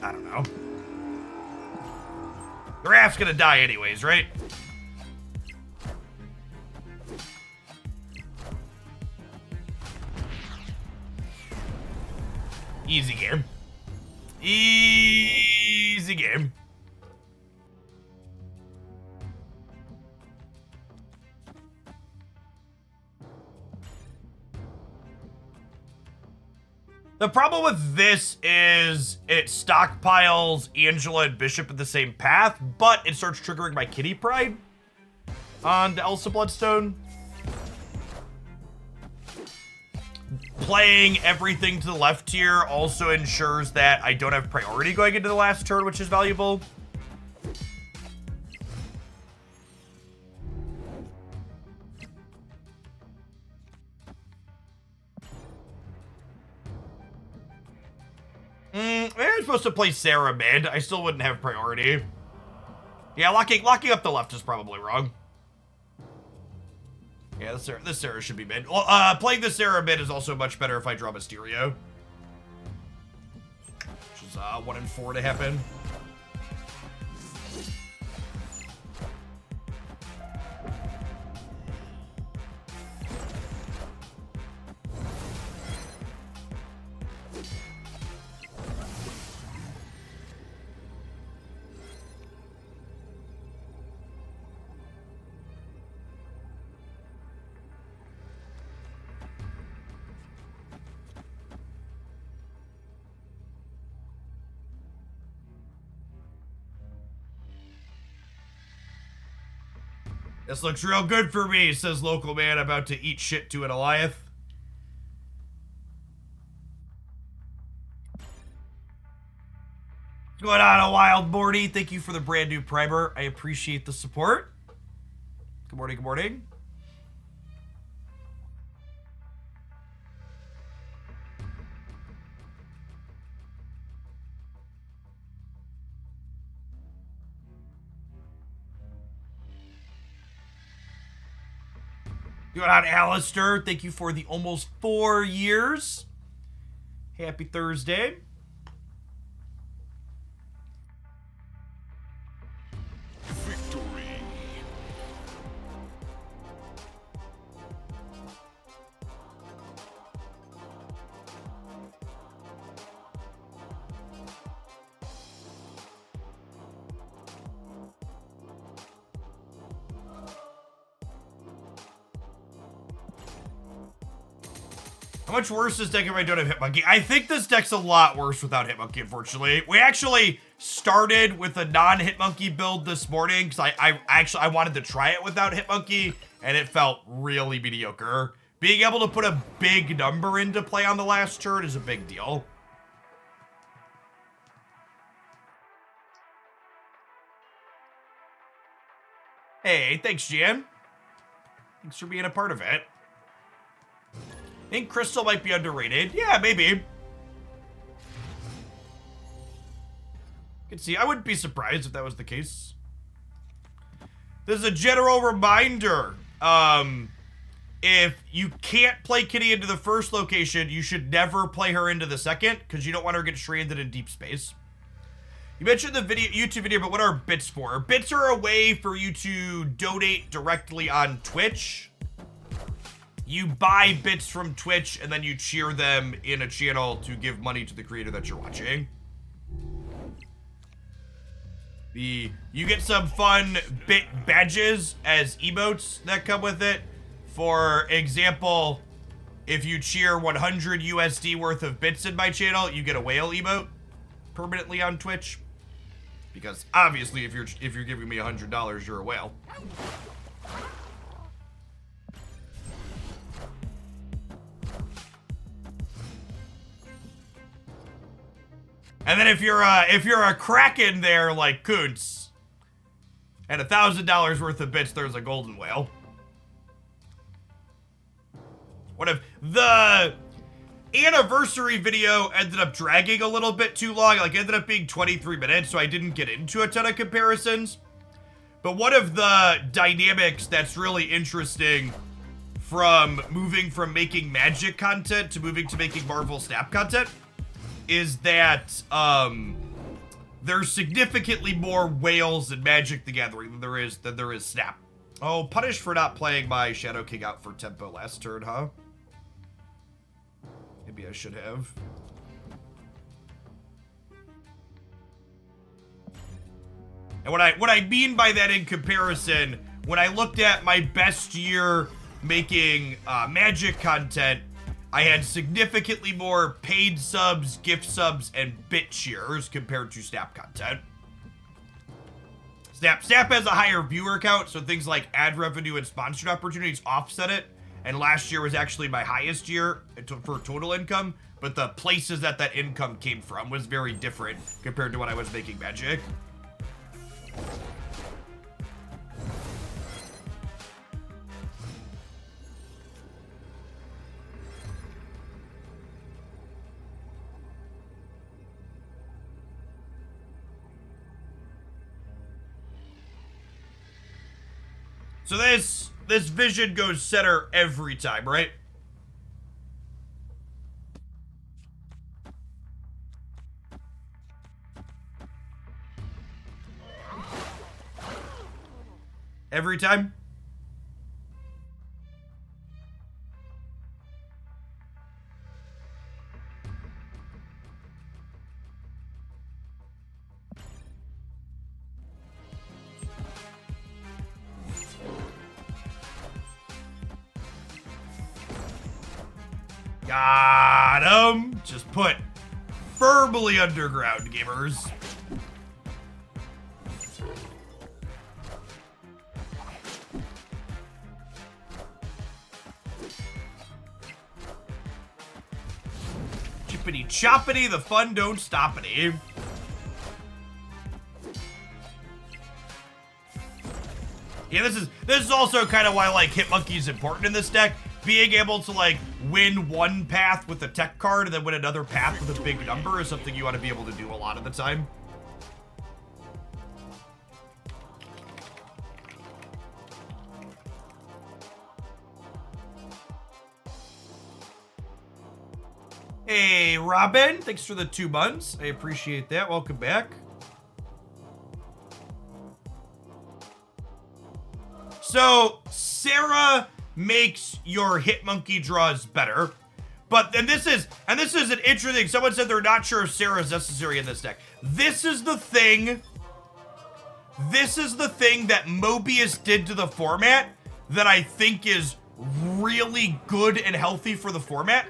I don't know. The raft's gonna die anyways, right? Easy game. Easy game. The problem with this is it stockpiles Angela and Bishop in the same path, but it starts triggering my Kitty Pride on the Elsa Bloodstone. Playing everything to the left here also ensures that I don't have priority going into the last turn, which is valuable. I'm supposed to play Sarah mid. I still wouldn't have priority. Yeah, locking up the left is probably wrong. Yeah, this Sarah should be mid. Well, playing this Sarah mid is also much better if I draw Mysterio. Which is 1 in 4 to happen. This looks real good for me, says local man about to eat shit to an Goliath. What's going on, a Wild Morty? Thank you for the brand new primer. I appreciate the support. Good morning, good morning. Going on, Alistair. Thank you for the almost 4 years. Happy Thursday. Victory. How much worse is this deck if I don't have Hitmonkey? I think this deck's a lot worse without Hitmonkey, unfortunately. We actually started with a non-Hitmonkey build this morning because I wanted to try it without Hitmonkey, and it felt really mediocre. Being able to put a big number into play on the last turn is a big deal. Hey, thanks, Jan. Thanks for being a part of it. I think Crystal might be underrated. Yeah, maybe. Could see. I wouldn't be surprised if that was the case. This is a general reminder. If you can't play Kitty into the first location, you should never play her into the second, because you don't want her to get stranded in deep space. You mentioned the YouTube video, but what are bits for? Bits are a way for you to donate directly on Twitch. You buy bits from Twitch, and then you cheer them in a channel to give money to the creator that you're watching. You get some fun bit badges as emotes that come with it. For example, if you cheer 100 USD worth of bits in my channel, you get a whale emote permanently on Twitch. Because obviously, if you're giving me $100, you're a whale. And then if you're a Kraken there like Kuntz, and $1,000 worth of bits, there's a golden whale. What if the anniversary video ended up dragging a little bit too long? Like, ended up being 23 minutes, so I didn't get into a ton of comparisons. But one of the dynamics that's really interesting from moving from making Magic content to moving to making Marvel Snap content is that there's significantly more whales in Magic the Gathering than there is Snap. Oh, punished for not playing my Shadow King out for tempo last turn, huh? Maybe I should have. And what I mean by that in comparison, when I looked at my best year making Magic content, I had significantly more paid subs, gift subs, and bit cheers compared to Snap content. Snap has a higher viewer count, so things like ad revenue and sponsored opportunities offset it. And last year was actually my highest year for total income, but the places that income came from was very different compared to when I was making Magic. So this vision goes center every time, right? Every time? Got him! Just put firmly underground, gamers. Choppity choppity, the fun don't stoppity. Yeah, this is also kind of why like Hitmonkey is important in this deck. Being able to like win one path with a tech card and then win another path with a big number is something you want to be able to do a lot of the time. Hey, Robin, thanks for the 2 months. I appreciate that. Welcome back. So, Sarah makes your Hitmonkey draws better. But, and this is an interesting, someone said they're not sure if Sarah is necessary in this deck. This is the thing that Mobius did to the format that I think is really good and healthy for the format.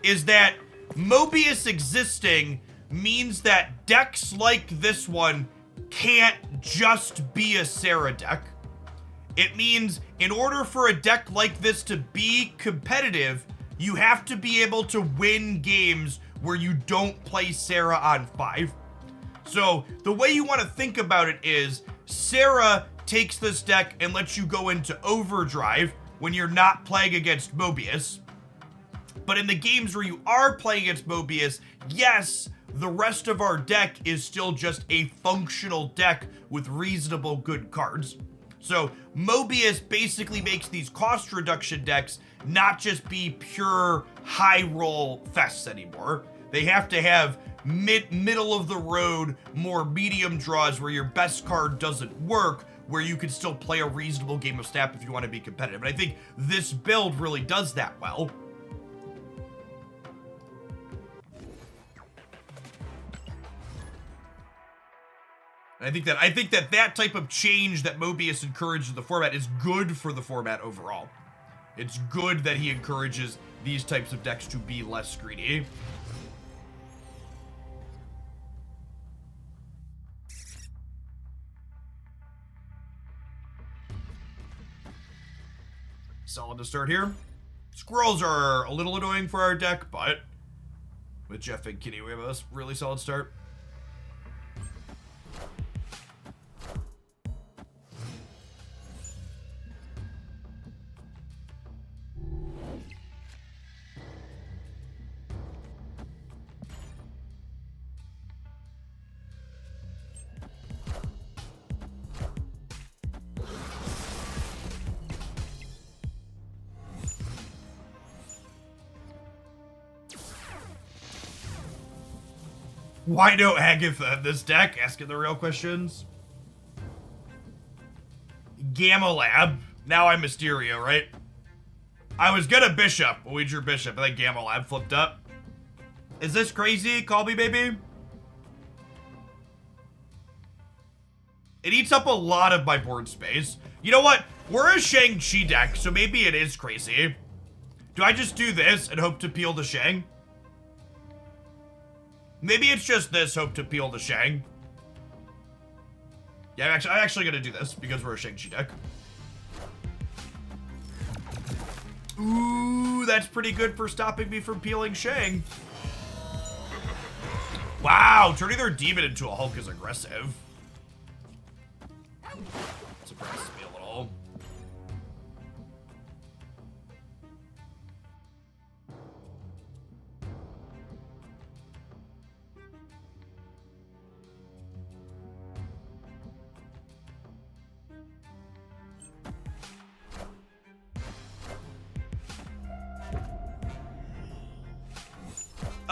Is that Mobius existing means that decks like this one can't just be a Sarah deck. It means in order for a deck like this to be competitive, you have to be able to win games where you don't play Sarah on 5. So the way you want to think about it is Sarah takes this deck and lets you go into overdrive when you're not playing against Mobius. But in the games where you are playing against Mobius, yes, the rest of our deck is still just a functional deck with reasonable good cards. So Mobius basically makes these cost reduction decks not just be pure high roll fests anymore. They have to have middle of the road, more medium draws where your best card doesn't work, where you can still play a reasonable game of Snap if you want to be competitive. And I think this build really does that well. I think that type of change that Mobius encourages the format is good for the format overall. It's good that he encourages these types of decks to be less greedy. Solid to start here. Squirrels are a little annoying for our deck, but with Jeff and Kitty, we have a really solid start. Why no Agatha in this deck? Asking the real questions. Gamma Lab. Now I'm Mysterio, right? I was gonna Bishop, but we drew Bishop, and then Gamma Lab flipped up. Is this crazy? Call me, baby. It eats up a lot of my board space. You know what? We're a Shang-Chi deck, so maybe it is crazy. Do I just do this and hope to peel the Shang? Maybe it's just this, hope to peel the Shang. Yeah, I'm actually gonna do this because we're a Shang-Chi deck. Ooh, that's pretty good for stopping me from peeling Shang. Wow, turning their demon into a Hulk is aggressive. Surprises me a little.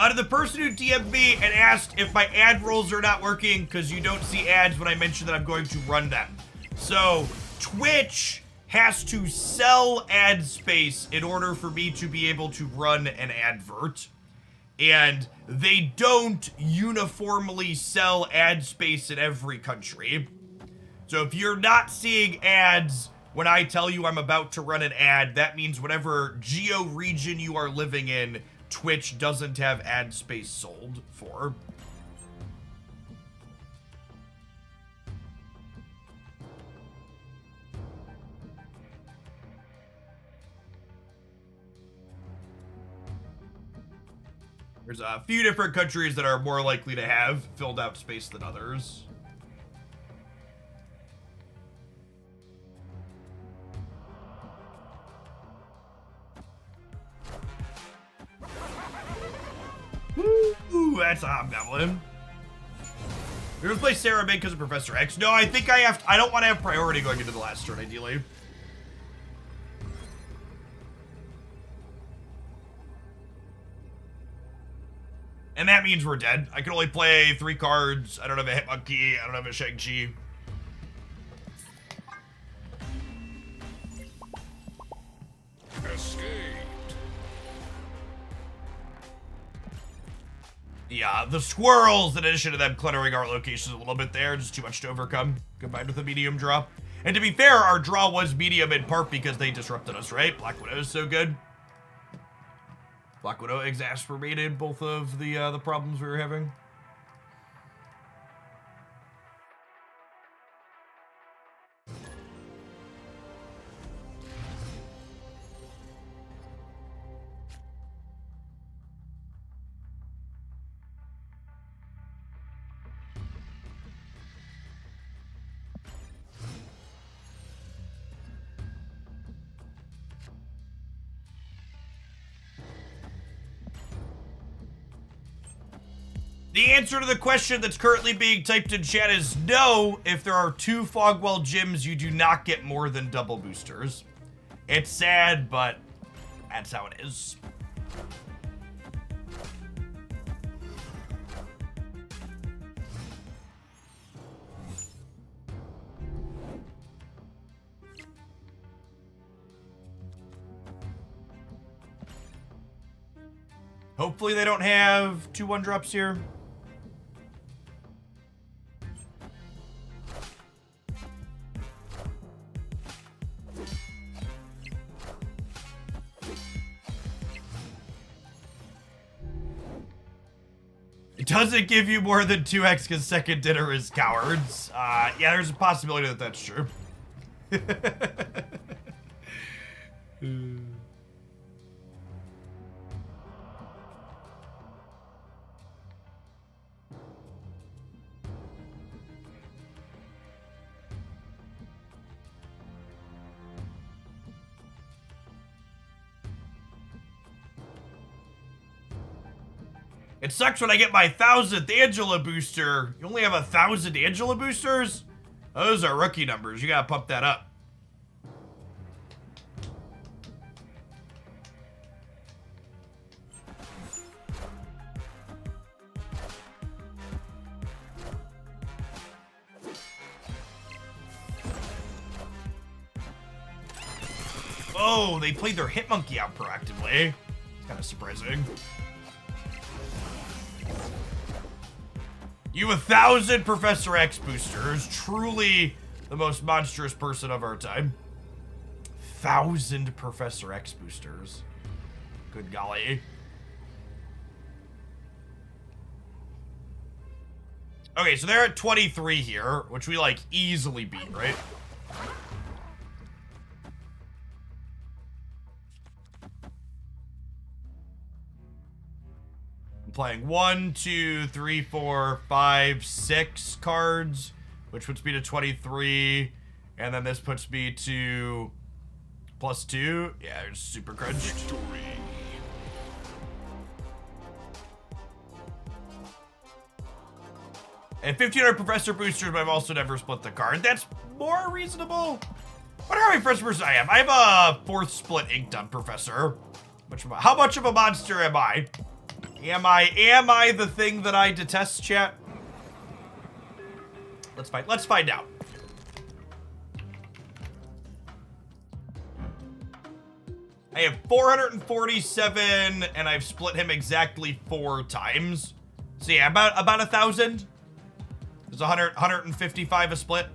To the person who DM'd me and asked if my ad rolls are not working because you don't see ads when I mention that I'm going to run them. So, Twitch has to sell ad space in order for me to be able to run an advert. And they don't uniformly sell ad space in every country. So if you're not seeing ads when I tell you I'm about to run an ad, that means whatever geo region you are living in, Twitch doesn't have ad space sold for. There's a few different countries that are more likely to have filled out space than others. Ooh, that's a hobgoblin. We're gonna play Sarah Big because of Professor X. No, I think I don't want to have priority going into the last turn, ideally. And that means we're dead. I can only play 3 cards. I don't have a Hitmonkey. I don't have a Shang-Chi. Escaped. Yeah, the squirrels, in addition to them cluttering our locations a little bit there, just too much to overcome, combined with a medium draw. And to be fair, our draw was medium in part because they disrupted us, right? Black Widow is so good. Black Widow exacerbated both of the problems we were having. The answer to the question that's currently being typed in chat is no. If there are 2 Fogwell gyms, you do not get more than double boosters. It's sad, but that's how it is. Hopefully they don't have 2 1-drops here. It doesn't give you more than 2x because second dinner is cowards. Yeah, there's a possibility that that's true. It sucks when I get my 1000th Angela booster. You only have 1,000 Angela boosters? Those are rookie numbers. You gotta pump that up. Oh, they played their Hitmonkey out proactively. It's kind of surprising. You 1,000 Professor X boosters. Truly the most monstrous person of our time. 1,000 Professor X boosters. Good golly. Okay, so they're at 23 here, which we like easily beat, right? Playing 1, 2, 3, 4, 5, 6 cards, which puts me to 23, and then this puts me to +2. Yeah, it's super crunch. Victory. And 1,500 Professor boosters, but I've also never split the card. That's more reasonable. What are my Professor boosters I have? I have a 4th split inked on Professor. How much of a monster am I? Am I the thing that I detest, chat? Let's find out. I have 447, and I've split him exactly 4 times. So yeah, about 1,000. There's 155 a split.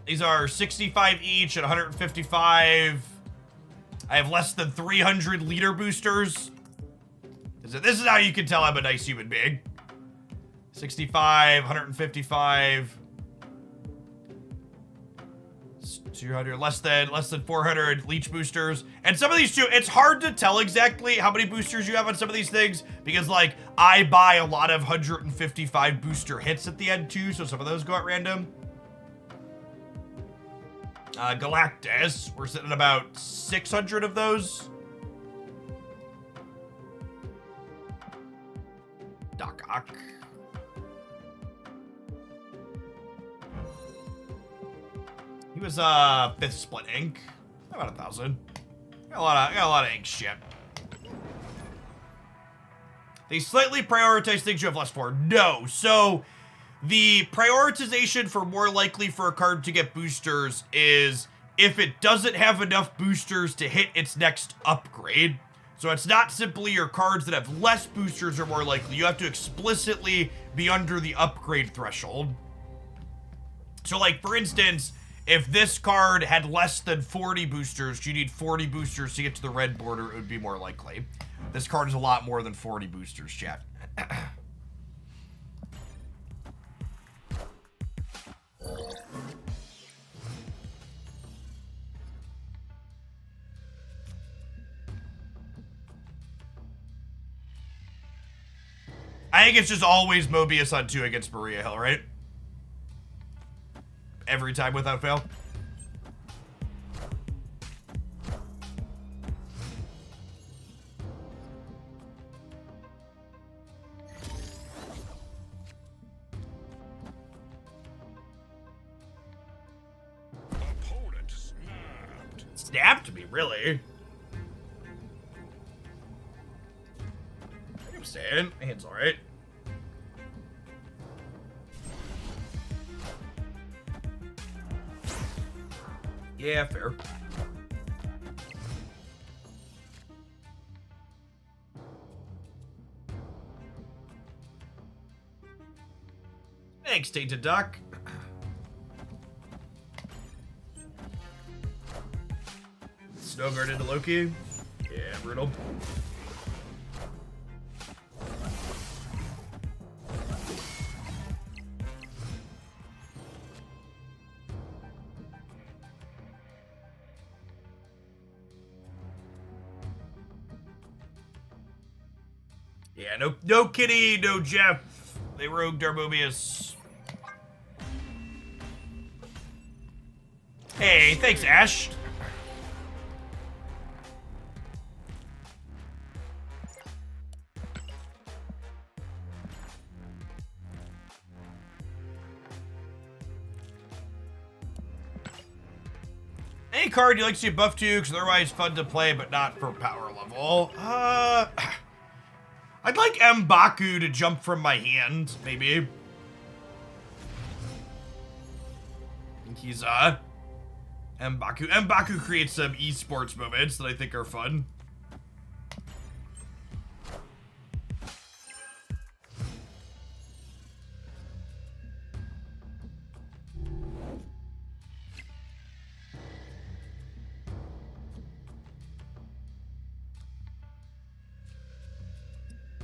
These are 65 each at 155. I have less than 300 leader boosters. This is how you can tell I'm a nice human being. 65, 155. 200, less than 400 leech boosters. And some of these too, it's hard to tell exactly how many boosters you have on some of these things because like I buy a lot of 155 booster hits at the end too, so some of those go at random. Galactus, we're sitting at about 600 of those. Doc Ock. He was 5th split ink. About 1,000. Got a lot of ink shit. They slightly prioritize things you have less for. No. So the prioritization for more likely for a card to get boosters is if it doesn't have enough boosters to hit its next upgrade. So it's not simply your cards that have less boosters are more likely. You have to explicitly be under the upgrade threshold. So like for instance, if this card had less than 40 boosters, you need 40 boosters to get to the red border, it would be more likely. This card is a lot more than 40 boosters, chat. I think it's just always Mobius on 2 against Maria Hill, right? Every time without fail. Opponent snapped. Snapped me, really? I'm saying, my hand's alright. Yeah, fair. Thanks, Tainted Duck. Snowguard into Loki. Yeah, brutal. Yeah, no Kitty, no Jeff. They rogued our Mobius. Hey, thanks, Ash. Any card you like to see buffed to, because otherwise fun to play, but not for power level. I'd like M'Baku to jump from my hand, maybe. I think he's, M'Baku. M'Baku creates some esports moments that I think are fun.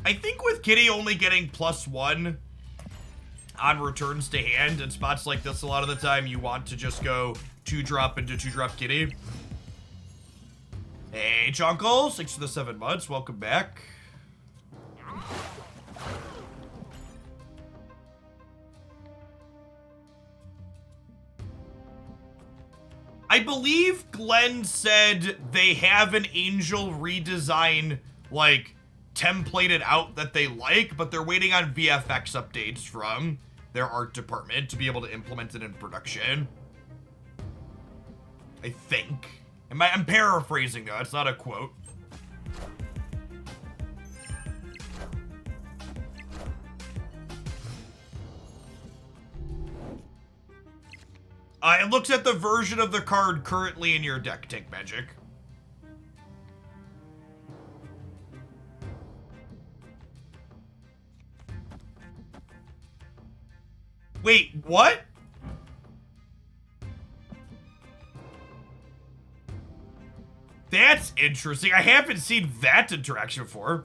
I think with Kitty only getting +1 on returns to hand, in spots like this a lot of the time, you want to just go 2-drop into 2-drop Kitty. Hey, Chunkles, thanks for the 7 months. Welcome back. I believe Glenn said they have an Angel redesign, like, templated out that they like, but they're waiting on VFX updates from their art department to be able to implement it in production. I think. I'm paraphrasing though, it's not a quote. It looks at the version of the card currently in your deck, Take Magic. Wait, what? That's interesting. I haven't seen that interaction before.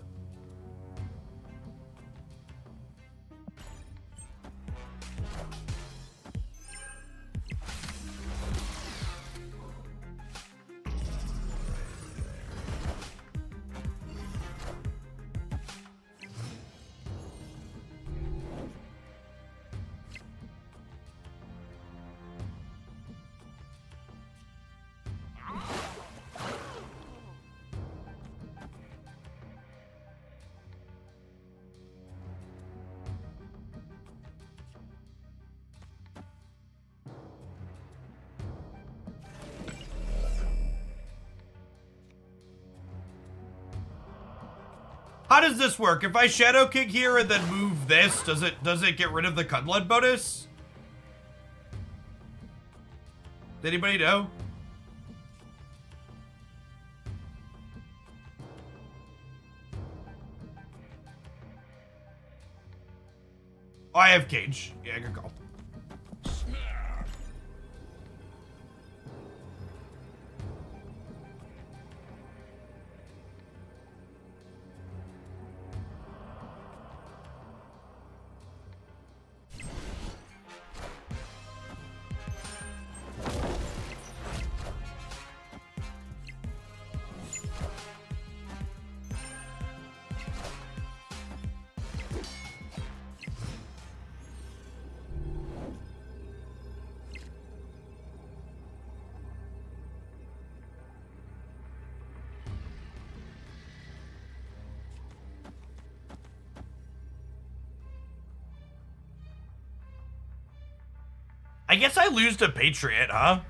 How does this work? If I Shadow King here and then move this, does it get rid of the Cunlud bonus? Does anybody know? Oh, I have Cage. Yeah, good call. I guess I lose to Patriot, huh?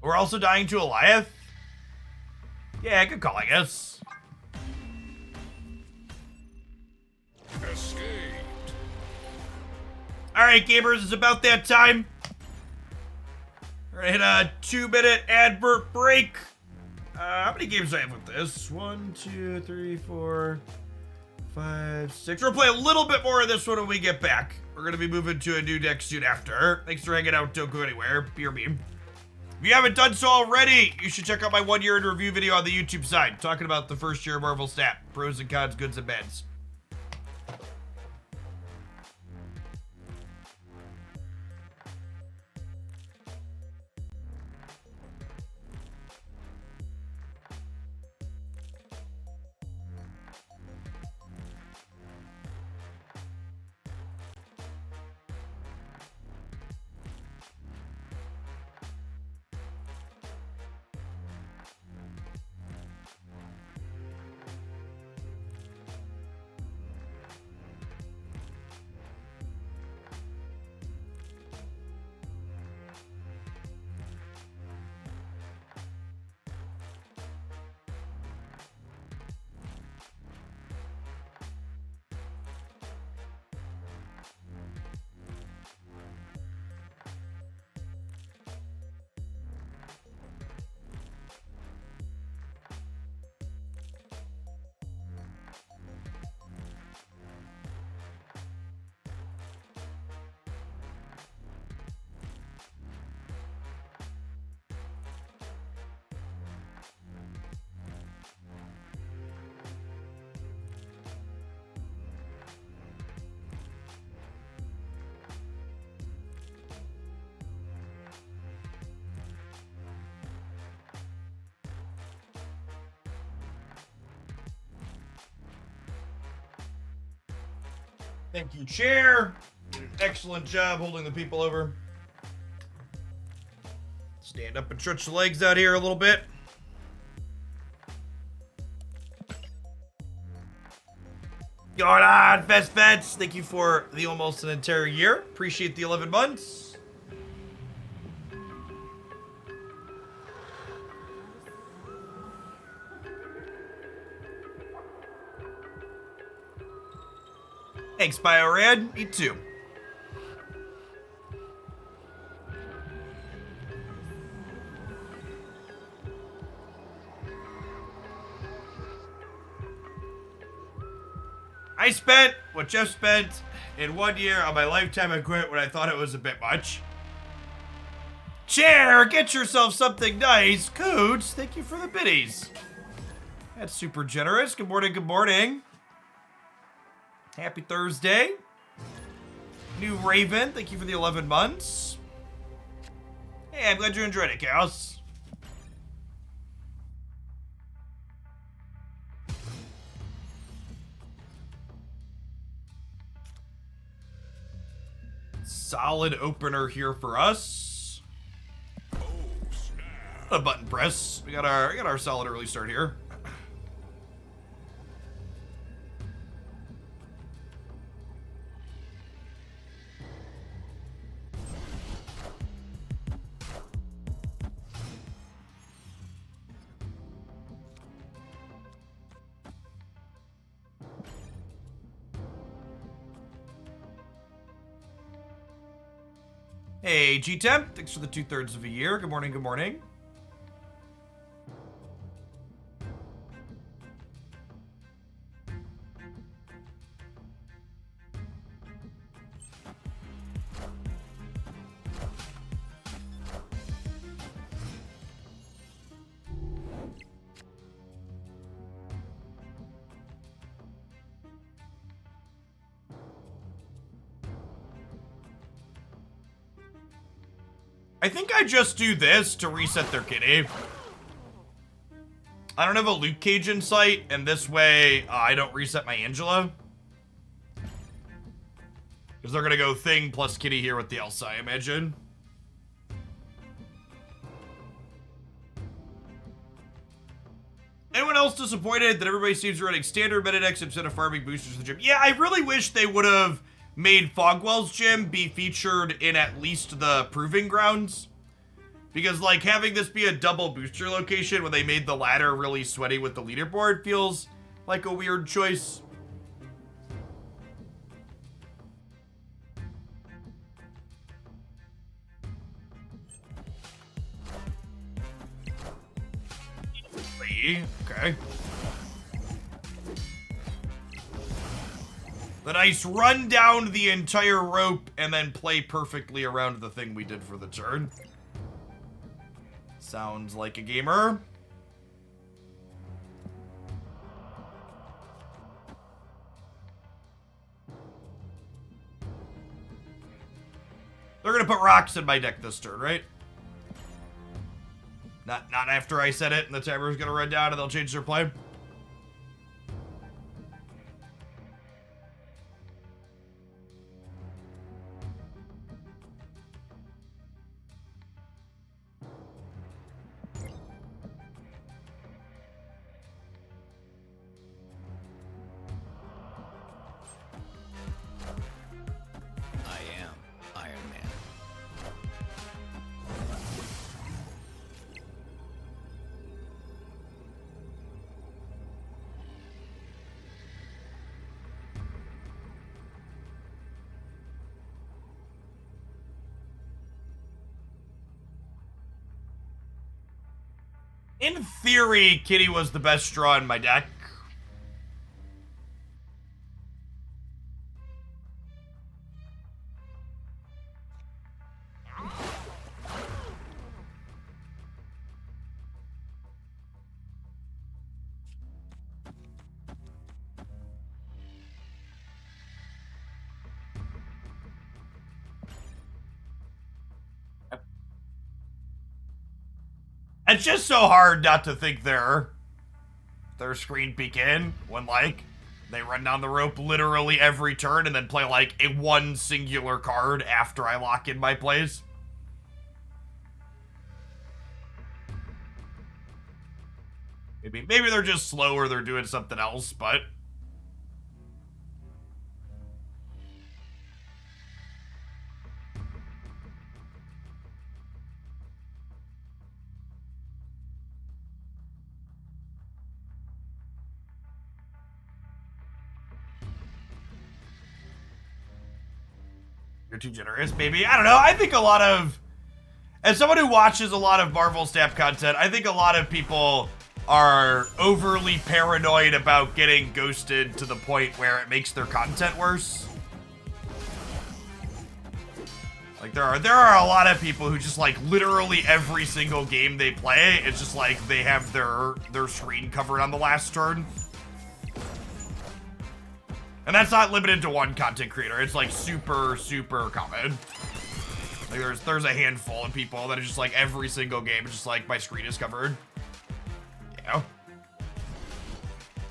We're also dying to Eliath? Yeah, good call, I guess. Escaped. Alright, gamers, it's about that time. We're gonna hit a 2-minute advert break. How many games do I have with this? 1, 2, 3, 4, 5, 6. We'll play a little bit more of this one when we get back. We're gonna be moving to a new deck soon after. Thanks for hanging out. Don't go anywhere. BRB. If you haven't done so already, you should check out my 1 year in review video on the YouTube side, talking about the first year of Marvel Snap, pros and cons, goods and bads. Thank you, chair. Did an excellent job holding the people over. Stand up and stretch the legs out here a little bit. Going on, Fest Vets. Thank you for the almost an entire year. Appreciate the 11 months. Thanks, BioRad. Me too. I spent what Jeff spent in 1 year on my lifetime equipment when I thought it was a bit much. Chair, get yourself something nice. Cooch, thank you for the biddies. That's super generous. Good morning, good morning. Happy Thursday. New Raven, thank you for the 11 months. Hey, I'm glad you enjoyed it, Chaos. Solid opener here for us. Oh, snap. A button press. We got our solid early start here. Hey, G-Temp, thanks for the 2/3 of a year. Good morning, good morning. I think I just do this to reset their kitty. I don't have a Luke Cage in sight, and this way I don't reset my Angela. Because they're gonna go Thing plus kitty here with the Elsa, I imagine. Anyone else disappointed that everybody seems running standard meta decks instead of farming boosters to the gym? Yeah, I really wish they would have made Fogwell's gym be featured in at least the Proving Grounds. Because, like, having this be a double booster location when they made the ladder really sweaty with the leaderboard feels like a weird choice. Okay. The nice run down the entire rope and then play perfectly around the thing we did for the turn. Sounds like a gamer. They're gonna put rocks in my deck this turn, right? Not after I said it and the timer's gonna run down and they'll change their play. In theory, Kitty was the best draw in my deck. It's just so hard not to think they're screen peek in when, like, they run down the rope literally every turn and then play, like, a one singular card after I lock in my plays. Maybe they're just slow or they're doing something else, but... You're too generous, baby. I don't know. I think a lot of... As someone who watches a lot of Marvel Snap content, I think a lot of people are overly paranoid about getting ghosted to the point where it makes their content worse. Like, there are a lot of people who just, like, literally every single game they play, it's just like they have their screen covered on the last turn. And that's not limited to one content creator. It's, like, super, super common. Like, there's a handful of people that are just, like, every single game, just, like, my screen is covered. You know?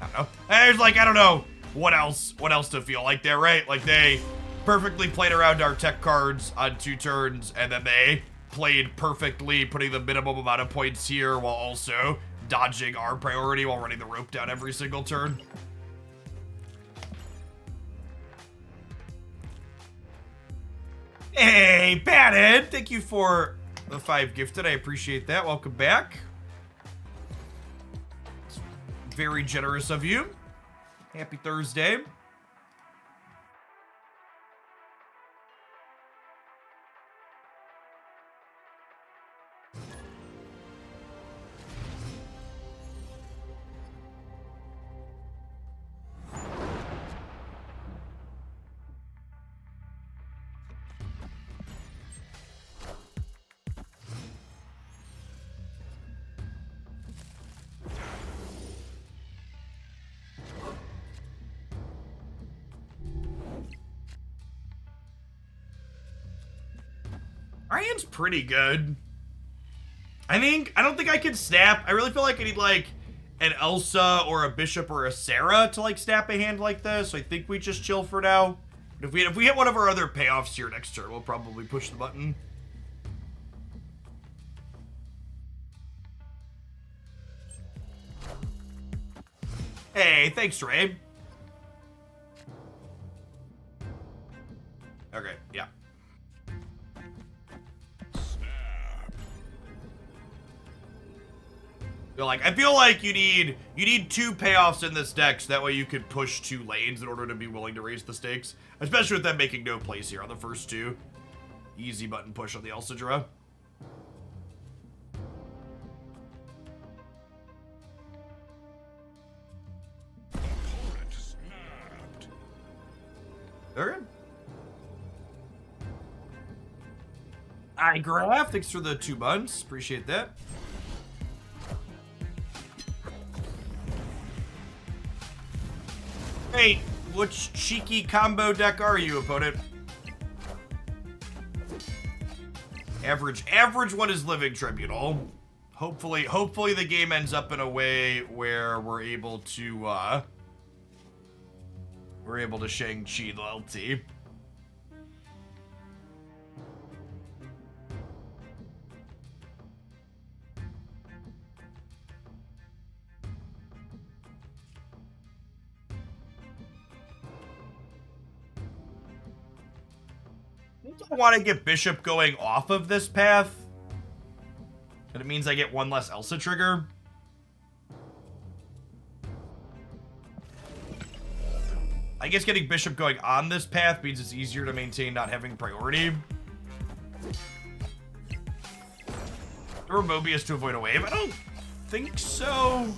I don't know. There's, like, I don't know what else to feel like there, right? Like, they perfectly played around our tech cards on 2 turns, and then they played perfectly, putting the minimum amount of points here while also dodging our priority while running the rope down every single turn. Hey, Patted! Thank you for the 5 gifted. I appreciate that. Welcome back. It's very generous of you. Happy Thursday. Our hand's pretty good. I don't think I can snap. I really feel like I need like an Elsa or a Bishop or a Sarah to like snap a hand like this. So I think we just chill for now. But if we hit one of our other payoffs here next turn, we'll probably push the button. Hey, thanks, Ray. Okay, yeah. I feel like you need 2 payoffs in this deck, so that way you could push 2 lanes in order to be willing to raise the stakes. Especially with them making no plays here on the first 2. Easy button push on the Elsidra. Okay. Graph, thanks for the 2 months. Appreciate that. Hey, which cheeky combo deck are you, opponent? Average one is Living Tribunal. Hopefully the game ends up in a way where we're able to Shang-Chi the LT. I want to get Bishop going off of this path. And it means I get 1 less Elsa trigger. I guess getting Bishop going on this path means it's easier to maintain not having priority. Or Mobius to avoid a wave? I don't think so.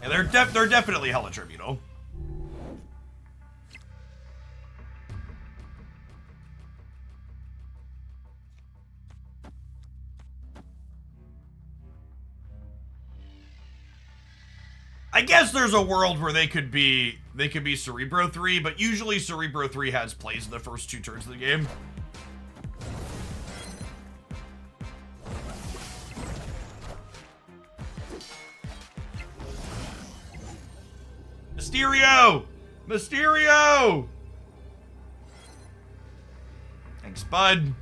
Yeah, they're definitely hella tribunal. I guess there's a world where they could be Cerebro 3, but usually Cerebro 3 has plays in the first 2 turns of the game. Mysterio! Mysterio! Thanks, bud.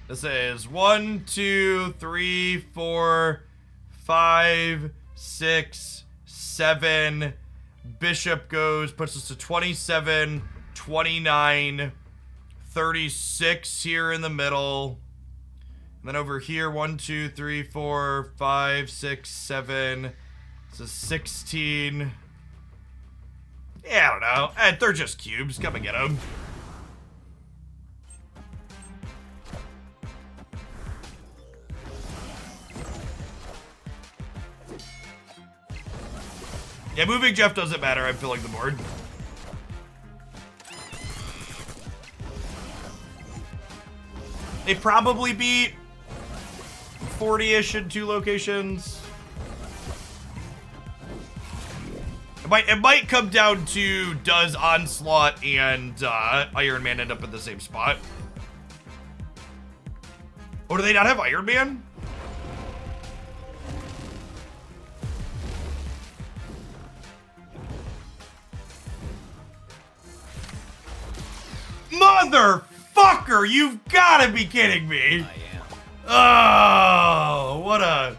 This is 1, 2, 3, 4, 5, 6, 7. Bishop goes, puts us to 27, 29, 36 here in the middle. And then over here, 1, 2, 3, 4, 5, 6, 7. This is 16. Yeah, I don't know. They're just cubes. Come and get them. Yeah, moving Jeff doesn't matter. I'm filling the board. They probably beat 40-ish in 2 locations. It might come down to does Onslaught and Iron Man end up in the same spot? Oh, do they not have Iron Man? Motherfucker, you've gotta be kidding me. I am. Oh, what a...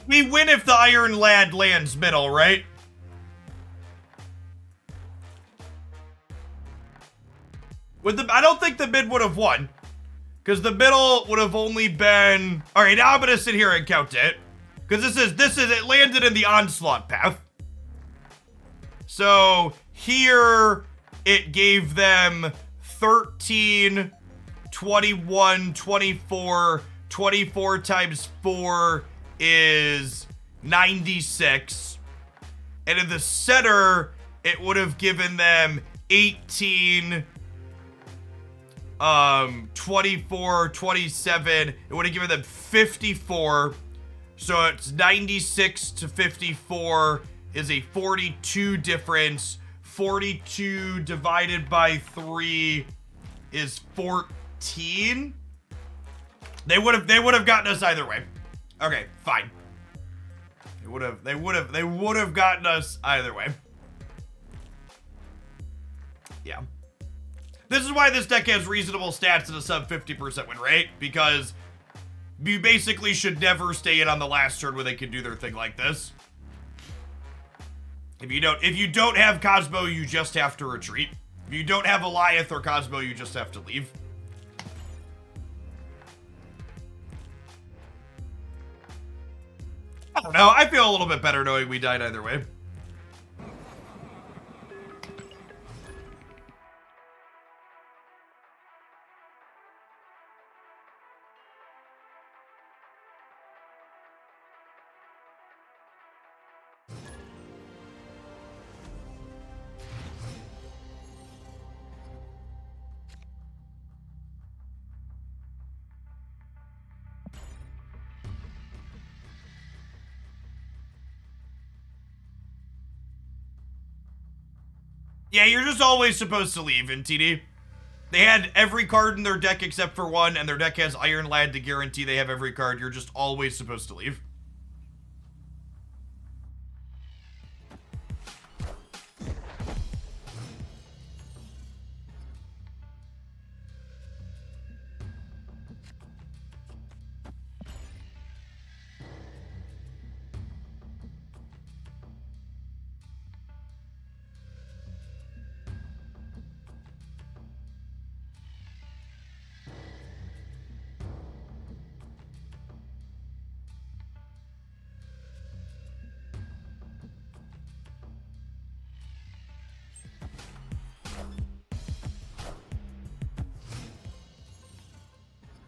We win if the Iron Lad lands middle, right? I don't think the mid would have won. Because the middle would have only been... Alright, now I'm going to sit here and count it. Because it landed in the onslaught path. So, here, it gave them 13, 21, 24. 24 times 4 is 96. And in the center, it would have given them 18... 24, 27, it would have given them 54. So it's 96 to 54 is a 42 difference. 42 divided by 3 is 14. They would have gotten us either way. Okay, fine. They would have gotten us either way. Yeah. This is why this deck has reasonable stats and a sub 50% win rate, because you basically should never stay in on the last turn where they can do their thing like this. If you don't have Cosmo, you just have to retreat. If you don't have Goliath or Cosmo, you just have to leave. I don't know, I feel a little bit better knowing we died either way. Yeah, you're just always supposed to leave in TD. They had every card in their deck except for one, and their deck has Iron Lad to guarantee they have every card. You're just always supposed to leave.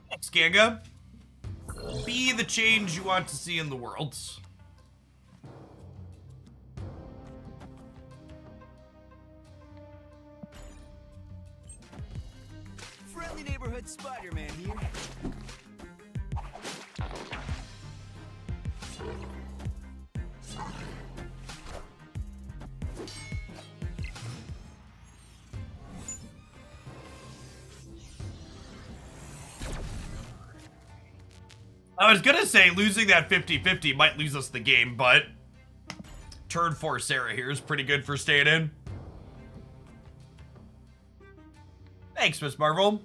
Thanks, Ganga. Be the change you want to see in the world. Friendly neighborhood Spider-Man here. I was gonna say losing that 50-50 might lose us the game, but turn 4 Sarah here is pretty good for staying in. Thanks, Miss Marvel.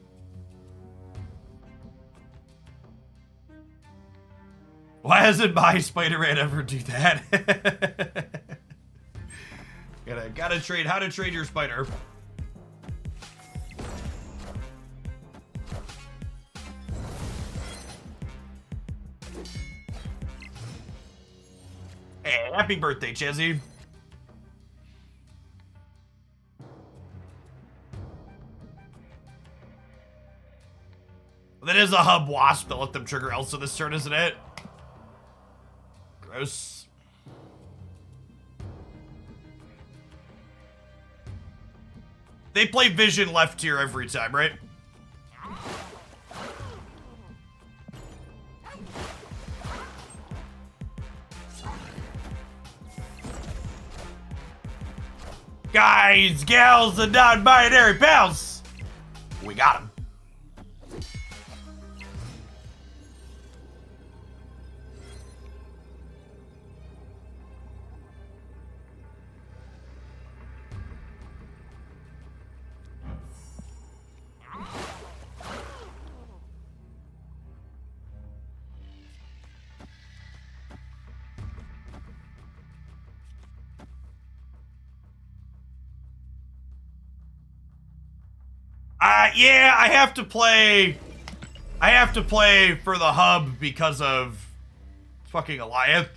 Why doesn't my Spider-Man ever do that? gotta trade how to trade your spider. Hey, happy birthday, Chezzy. That is a hub wasp that let them trigger Elsa this turn, isn't it? Gross. They play Vision left here every time, right? Guys, gals, and non-binary pals! We got him. Yeah, I have to play for the hub because of fucking Goliath.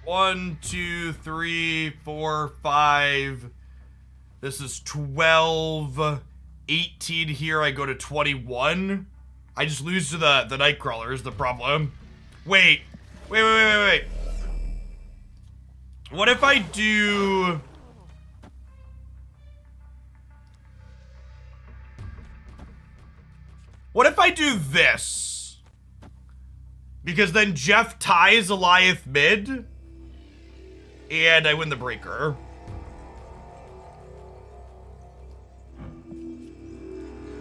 One, 2, 3, 4, 5. This is 12, 18 here. I go to 21. I just lose to the Nightcrawler is the problem. Wait. What if I do... What if I do this? Because then Jeff ties Goliath mid, and I win the breaker.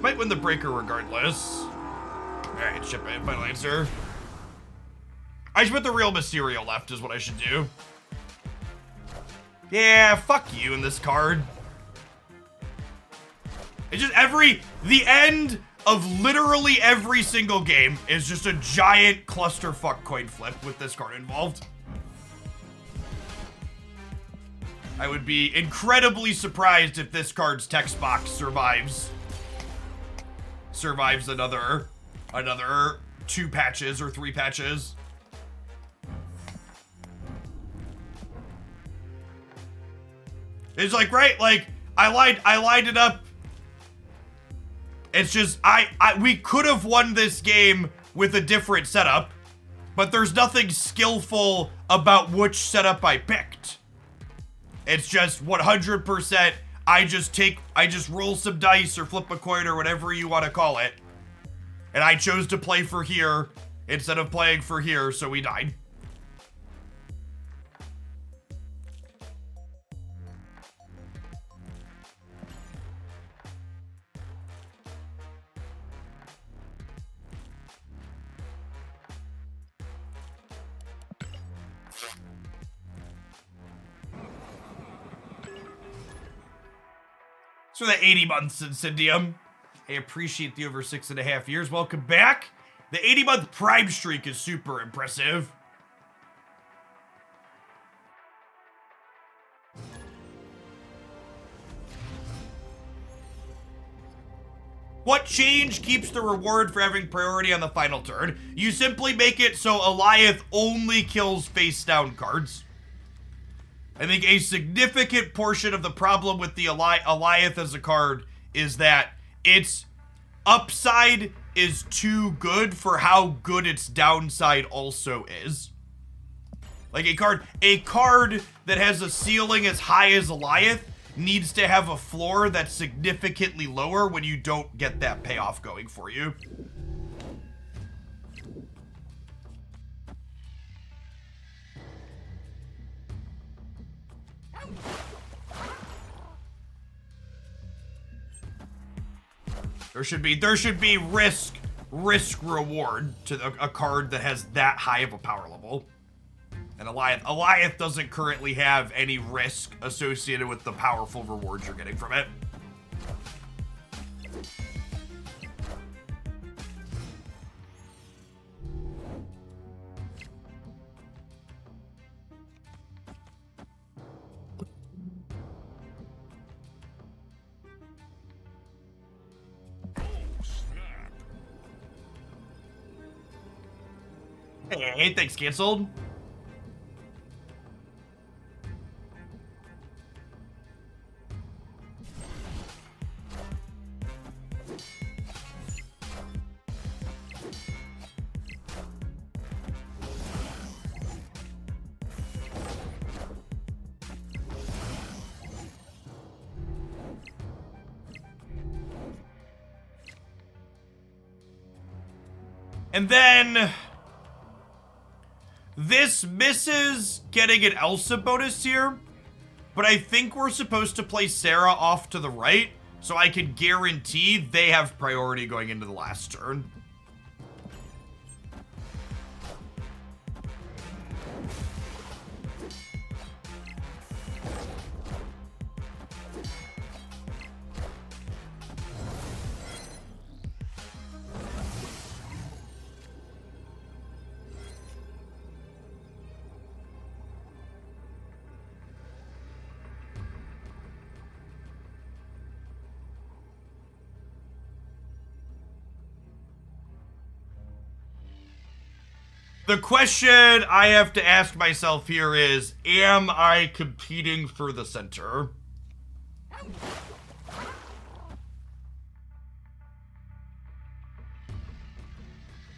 Might win the breaker regardless. Alright, ship it. Final answer. I should put the real Mysterio left is what I should do. Yeah, fuck you in this card. It's just the end of literally every single game is just a giant clusterfuck coin flip with this card involved. I would be incredibly surprised if this card's text box survives another 2 patches or 3 patches. It's like, right, like I lined it up. It's just we could have won this game with a different setup, but there's nothing skillful about which setup I picked. It's just 100% I just roll some dice or flip a coin or whatever you want to call it. And I chose to play for here instead of playing for here, so we died. For the 80 months, Incendium. I appreciate the over 6.5 years. Welcome back. The 80-month Prime streak is super impressive. What change keeps the reward for having priority on the final turn? You simply make it so Goliath only kills face-down cards. I think a significant portion of the problem with the Goliath as a card is that its upside is too good for how good its downside also is. Like a card that has a ceiling as high as Goliath needs to have a floor that's significantly lower when you don't get that payoff going for you. There should be risk reward to a card that has that high of a power level. And Goliath doesn't currently have any risk associated with the powerful rewards you're getting from it. Hey, thanks, canceled. And then this misses getting an Elsa bonus here, but I think we're supposed to play Sarah off to the right, so I can guarantee they have priority going into the last turn. The question I have to ask myself here is, am I competing for the center?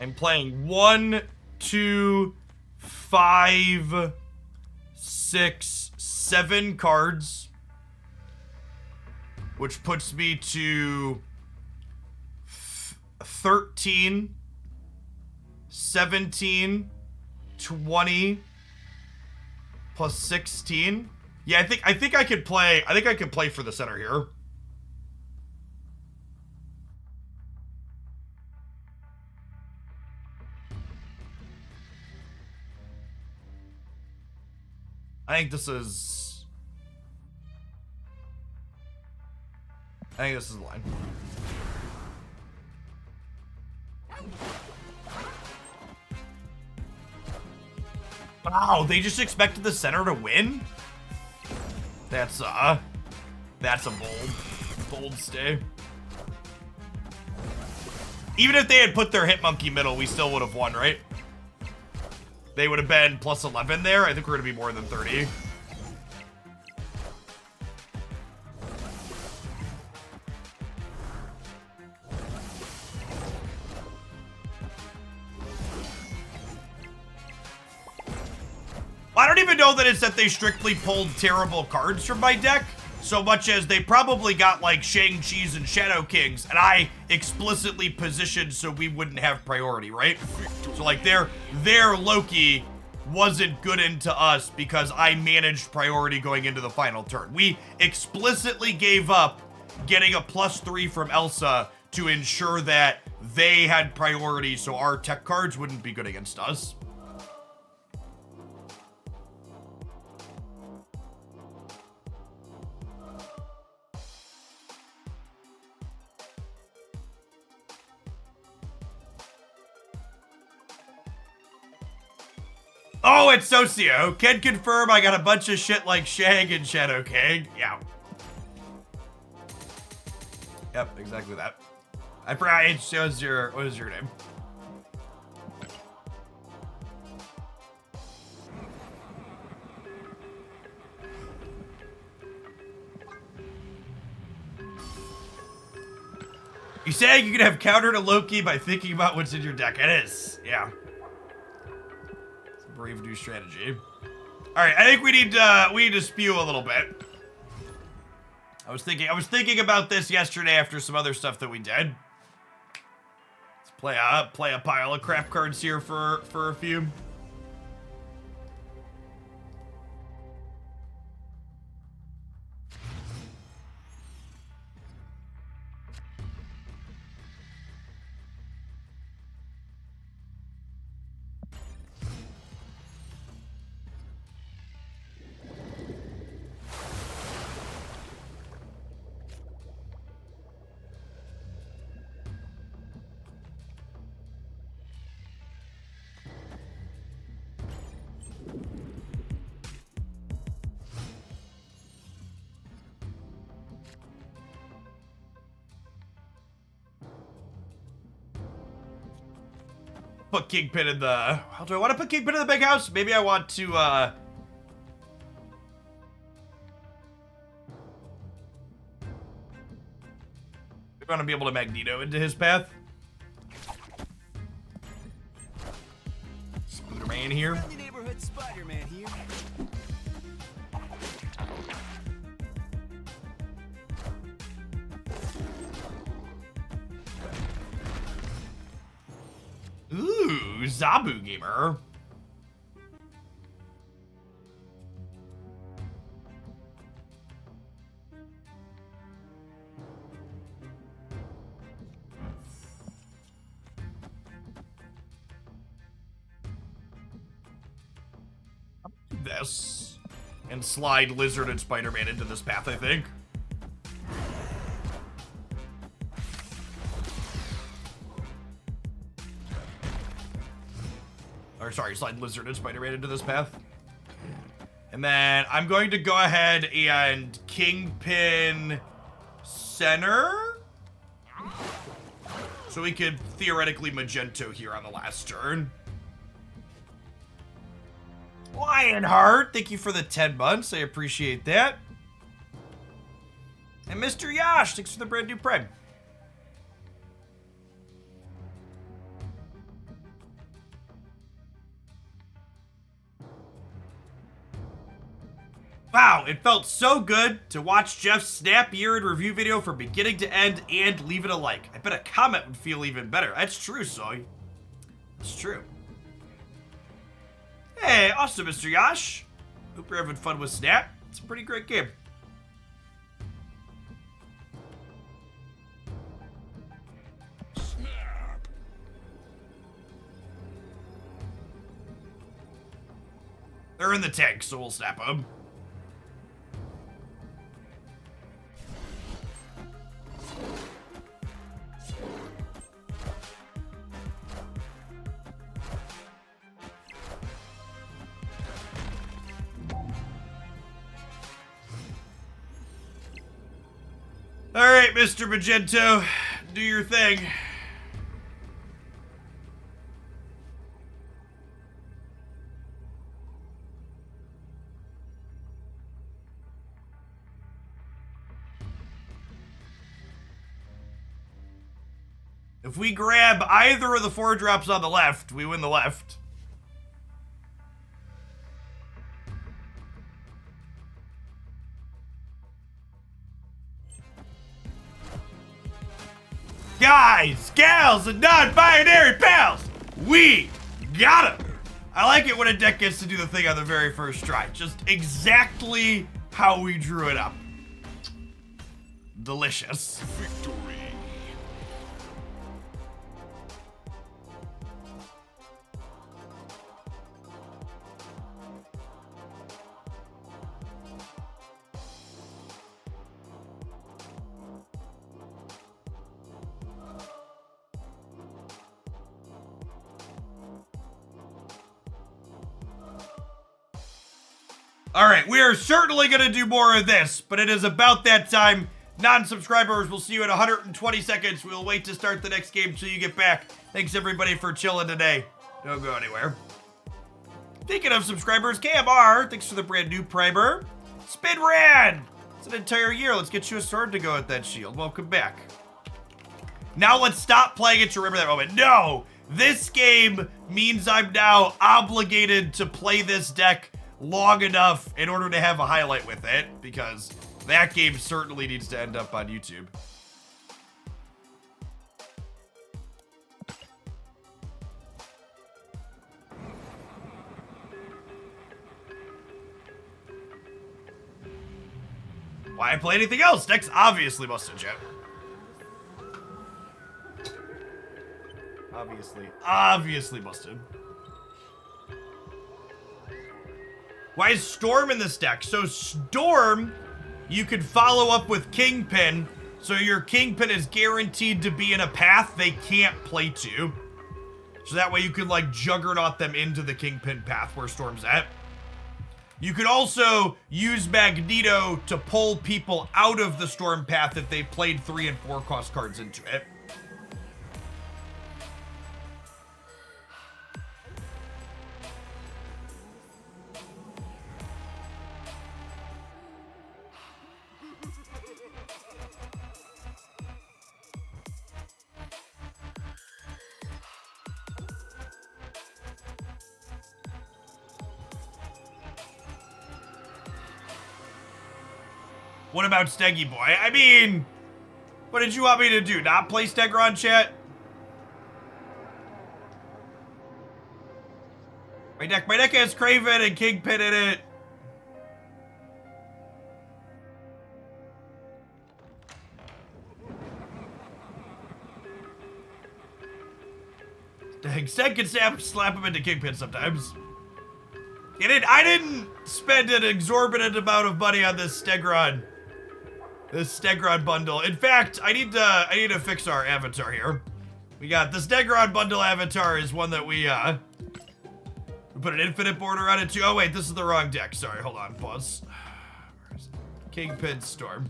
I'm playing 1, 2, 5, 6, 7 cards, which puts me to 13, 17, 20 plus 16. Yeah, I think I could play. I think I could play for the center here. I think this is the line. Wow, they just expected the center to win? That's a bold stay. Even if they had put their hit monkey middle, we still would have won, right? They would have been plus 11 there. I think we're gonna be more than 30. I don't even know that it's that they strictly pulled terrible cards from my deck, so much as they probably got like Shang-Chi's and Shadow Kings, and I explicitly positioned so we wouldn't have priority, right? So like their Loki wasn't good into us because I managed priority going into the final turn. We explicitly gave up getting a +3 from Elsa to ensure that they had priority so our tech cards wouldn't be good against us. Oh, it's Socio. Can confirm I got a bunch of shit like Shang and Shadow King. Yeah. Yep, exactly that. I forgot it shows what is your name? You saying you can have counter to Loki by thinking about what's in your deck? It is, yeah. Brave new strategy. All right, I think we need to spew a little bit. I was thinking about this yesterday after some other stuff that we did. Let's play a pile of crap cards here for a few. Put Kingpin in the... Do I want to put Kingpin in the big house? Maybe I want to, I want to be able to Magneto into his path. Spider-Man here. Friendly neighborhood Spider-Man here. Ooh, Zabu Gamer. This. And slide Lizard and Spider-Man into this path, I think. Or sorry, slide Lizard and Spider-Man into this path. And then I'm going to go ahead and Kingpin center. So we could theoretically Magento here on the last turn. Lionheart, thank you for the 10 months. I appreciate that. And Mr. Yash, thanks for the brand new Prime. Wow, it felt so good to watch Jeff's snap year in review video from beginning to end and leave it a like. I bet a comment would feel even better. That's true, Soy. That's true. Hey, awesome, Mr. Yash. Hope you're having fun with Snap. It's a pretty great game. Snap. They're in the tank, so we'll snap them. All right, Mr. Magento, do your thing. If we grab either of the 4 drops on the left, we win the left. Guys, gals, and non-binary pals, we got him. I like it when a deck gets to do the thing on the very first try. Just exactly how we drew it up. Delicious. Victory. All right, we are certainly going to do more of this, but it is about that time. Non-subscribers, we'll see you in 120 seconds. We'll wait to start the next game till you get back. Thanks, everybody, for chilling today. Don't go anywhere. Speaking of subscribers, KMR, thanks for the brand new primer. Spinrad, it's an entire year. Let's get you a sword to go with that shield. Welcome back. Now let's stop playing it to remember that moment. No, this game means I'm now obligated to play this deck long enough in order to have a highlight with it, because that game certainly needs to end up on YouTube. Why play anything else? Deck's obviously busted, Jet. Obviously busted. Why is Storm in this deck? So Storm, you could follow up with Kingpin, so your Kingpin is guaranteed to be in a path they can't play to. So that way you could like juggernaut them into the Kingpin path where Storm's at. You could also use Magneto to pull people out of the Storm path if they played 3 and 4 cost cards into it. What about Steggy Boy? I mean, what did you want me to do? Not play Stegron, chat? My deck has Kraven and Kingpin in it. Dang, Steg can slap him into Kingpin sometimes. I didn't spend an exorbitant amount of money on this Stegron. This Stegron bundle. In fact, I need to fix our avatar here. We got the Stegron bundle avatar is one that we put an infinite border on it too. Oh wait, this is the wrong deck. Sorry, hold on, pause. Where is it? Kingpin Storm.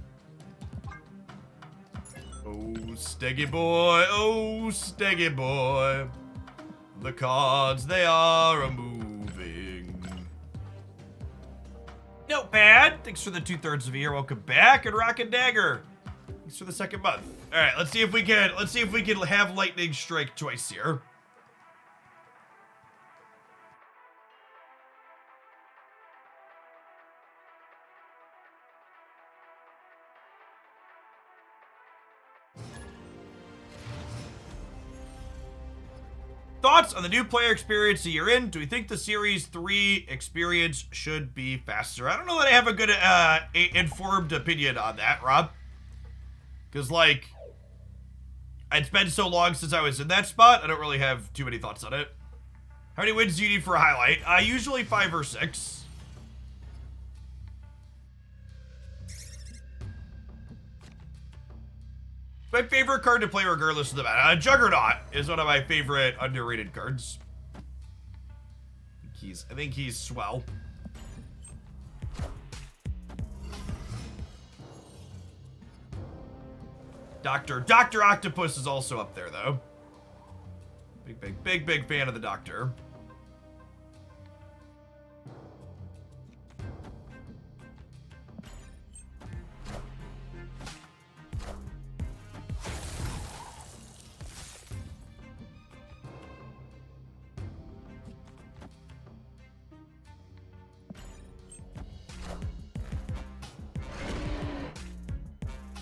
Oh, Steggy Boy, oh, Steggy Boy. The cards, they are a moving. Notepad, thanks for the 2/3 of a year. Welcome back. And Rocket Dagger, thanks for the 2nd month. All right, let's see if we can have lightning strike twice here. Thoughts on the new player experience a year in? Do we think the Series 3 experience should be faster? I don't know that I have a good informed opinion on that, Rob. Because, like, it's been so long since I was in that spot, I don't really have too many thoughts on it. How many wins do you need for a highlight? Usually 5 or 6. My favorite card to play regardless of the meta. Juggernaut is one of my favorite underrated cards. I think he's swell. Dr. Octopus is also up there, though. Big fan of the Doctor.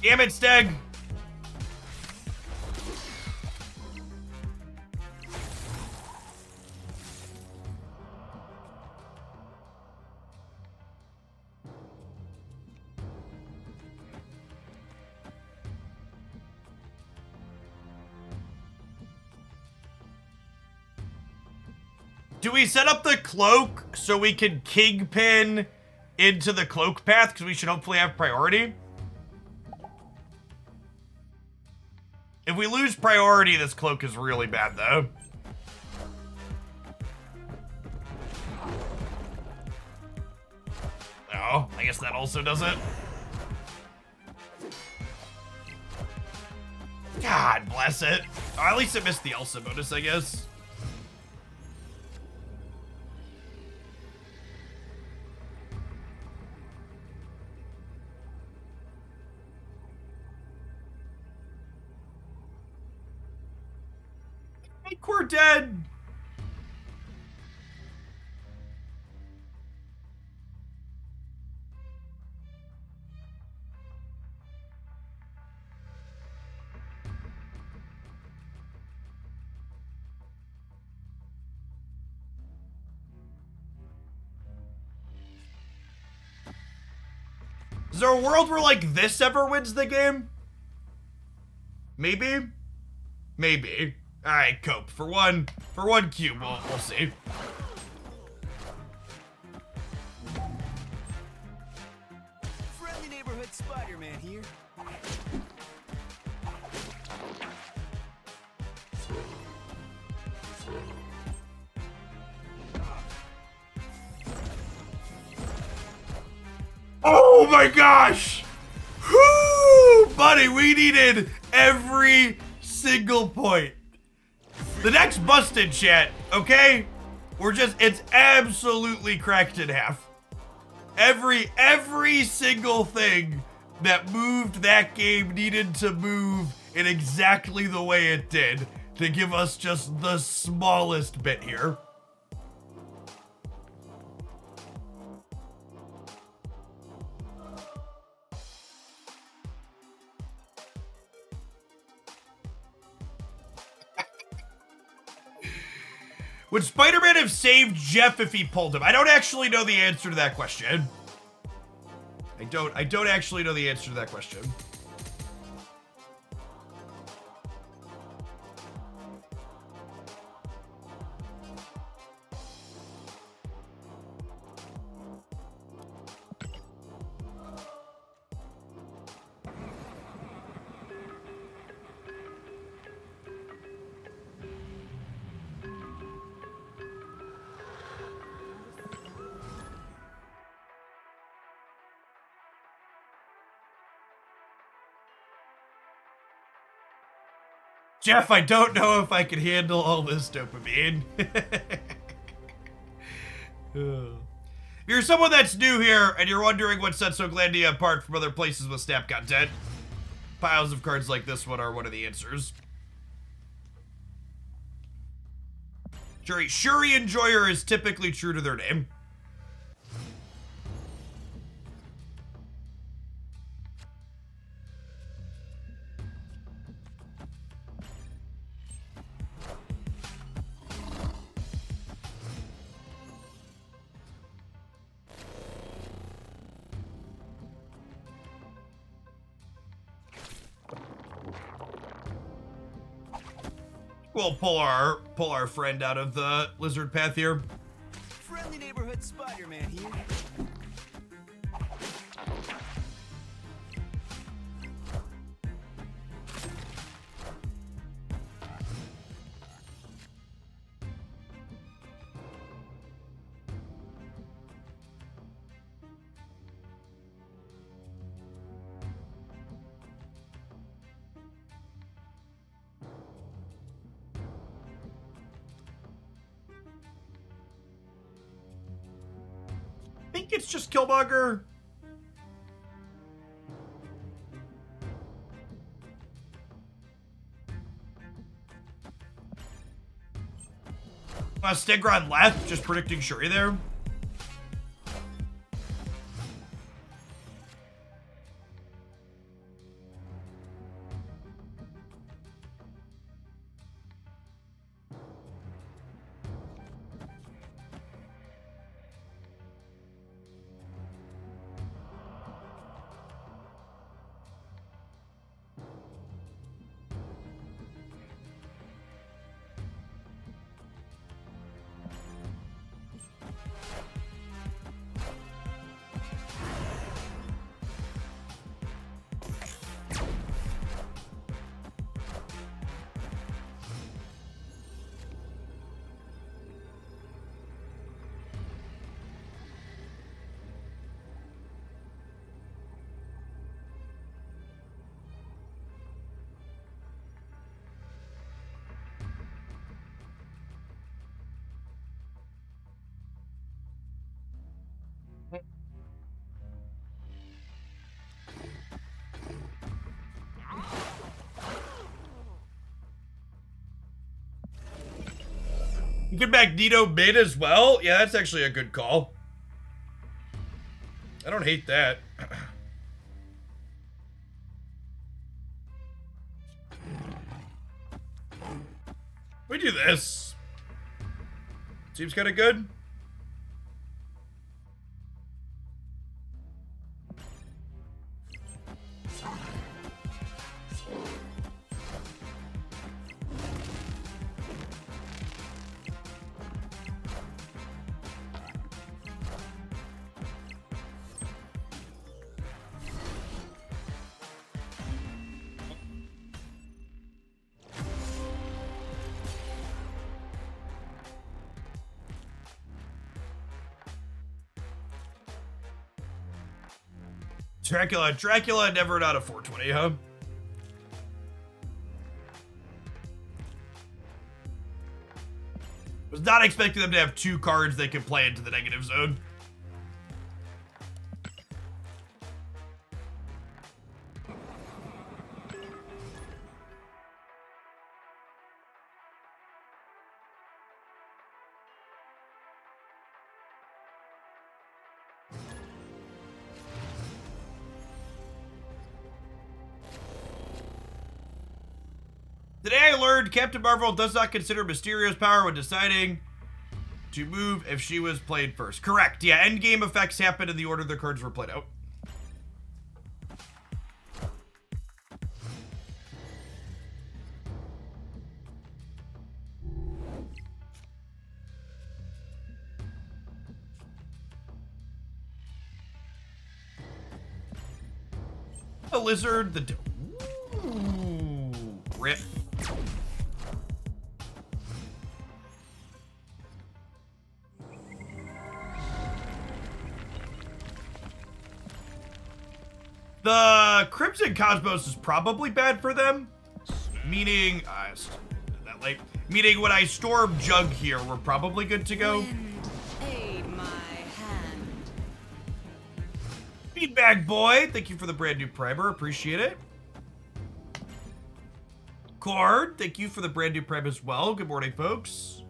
Damn it, Steg! Do we set up the cloak so we can Kingpin into the cloak path? Because we should hopefully have priority. If we lose priority, this cloak is really bad, though. Oh, I guess that also does it. God bless it. Oh, at least it missed the Elsa bonus, I guess. I think we're dead. Is there a world where, like, this ever wins the game? Maybe? Maybe. Alright, cope. For one cube, we'll see. Friendly neighborhood Spider-Man here. Oh my gosh! Whoo! Buddy, we needed every single point. The next busted, chat, okay? It's absolutely cracked in half. Every single thing that moved that game needed to move in exactly the way it did to give us just the smallest bit here. Would Spider-Man have saved Jeff if he pulled him? I don't actually know the answer to that question. I don't actually know the answer to that question. Jeff, I don't know if I can handle all this dopamine. If you're someone that's new here and you're wondering what sets Oglandia apart from other places with Snap content, piles of cards like this one are one of the answers. Shuri Enjoyer is typically true to their name. We'll pull our friend out of the lizard path here. Friendly neighborhood Spider-Man here. I think it's just Killmonger. Stegron left, just predicting Shuri there. You get Magneto mid as well? Yeah, that's actually a good call. I don't hate that. We do this. Seems kind of good. Dracula never not a 420, huh? Was not expecting them to have two cards they could play into the negative zone. Today I learned Captain Marvel does not consider Mysterio's power when deciding to move if she was played first. Correct, yeah, endgame effects happen in the order the cards were played out. A lizard, the... Ooh, rip. The Crimson Cosmos is probably bad for them, meaning, that late, meaning when I storm Jug here, we're probably good to go. Wind, aid my hand. Feedback boy, thank you for the brand new primer. Appreciate it. Cord, thank you for the brand new prime as well. Good morning, folks.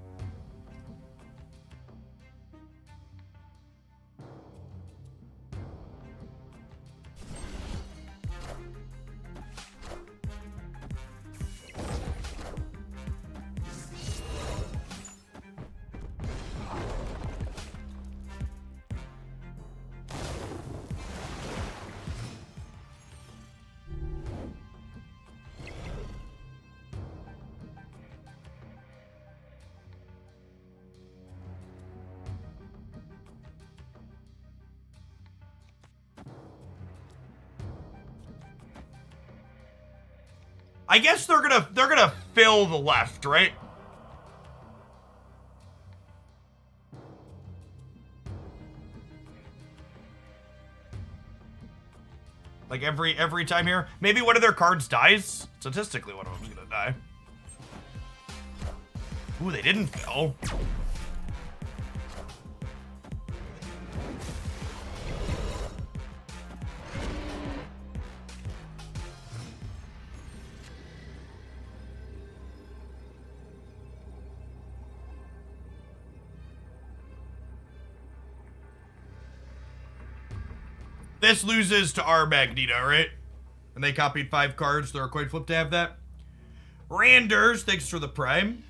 I guess they're gonna fill the left, right? Like every time here. Maybe one of their cards dies. Statistically, one of them's gonna die. Ooh, they didn't fill. This loses to our Magneto, right? And they copied 5 cards. They're a coin flip to have that. Randers, thanks for the prime.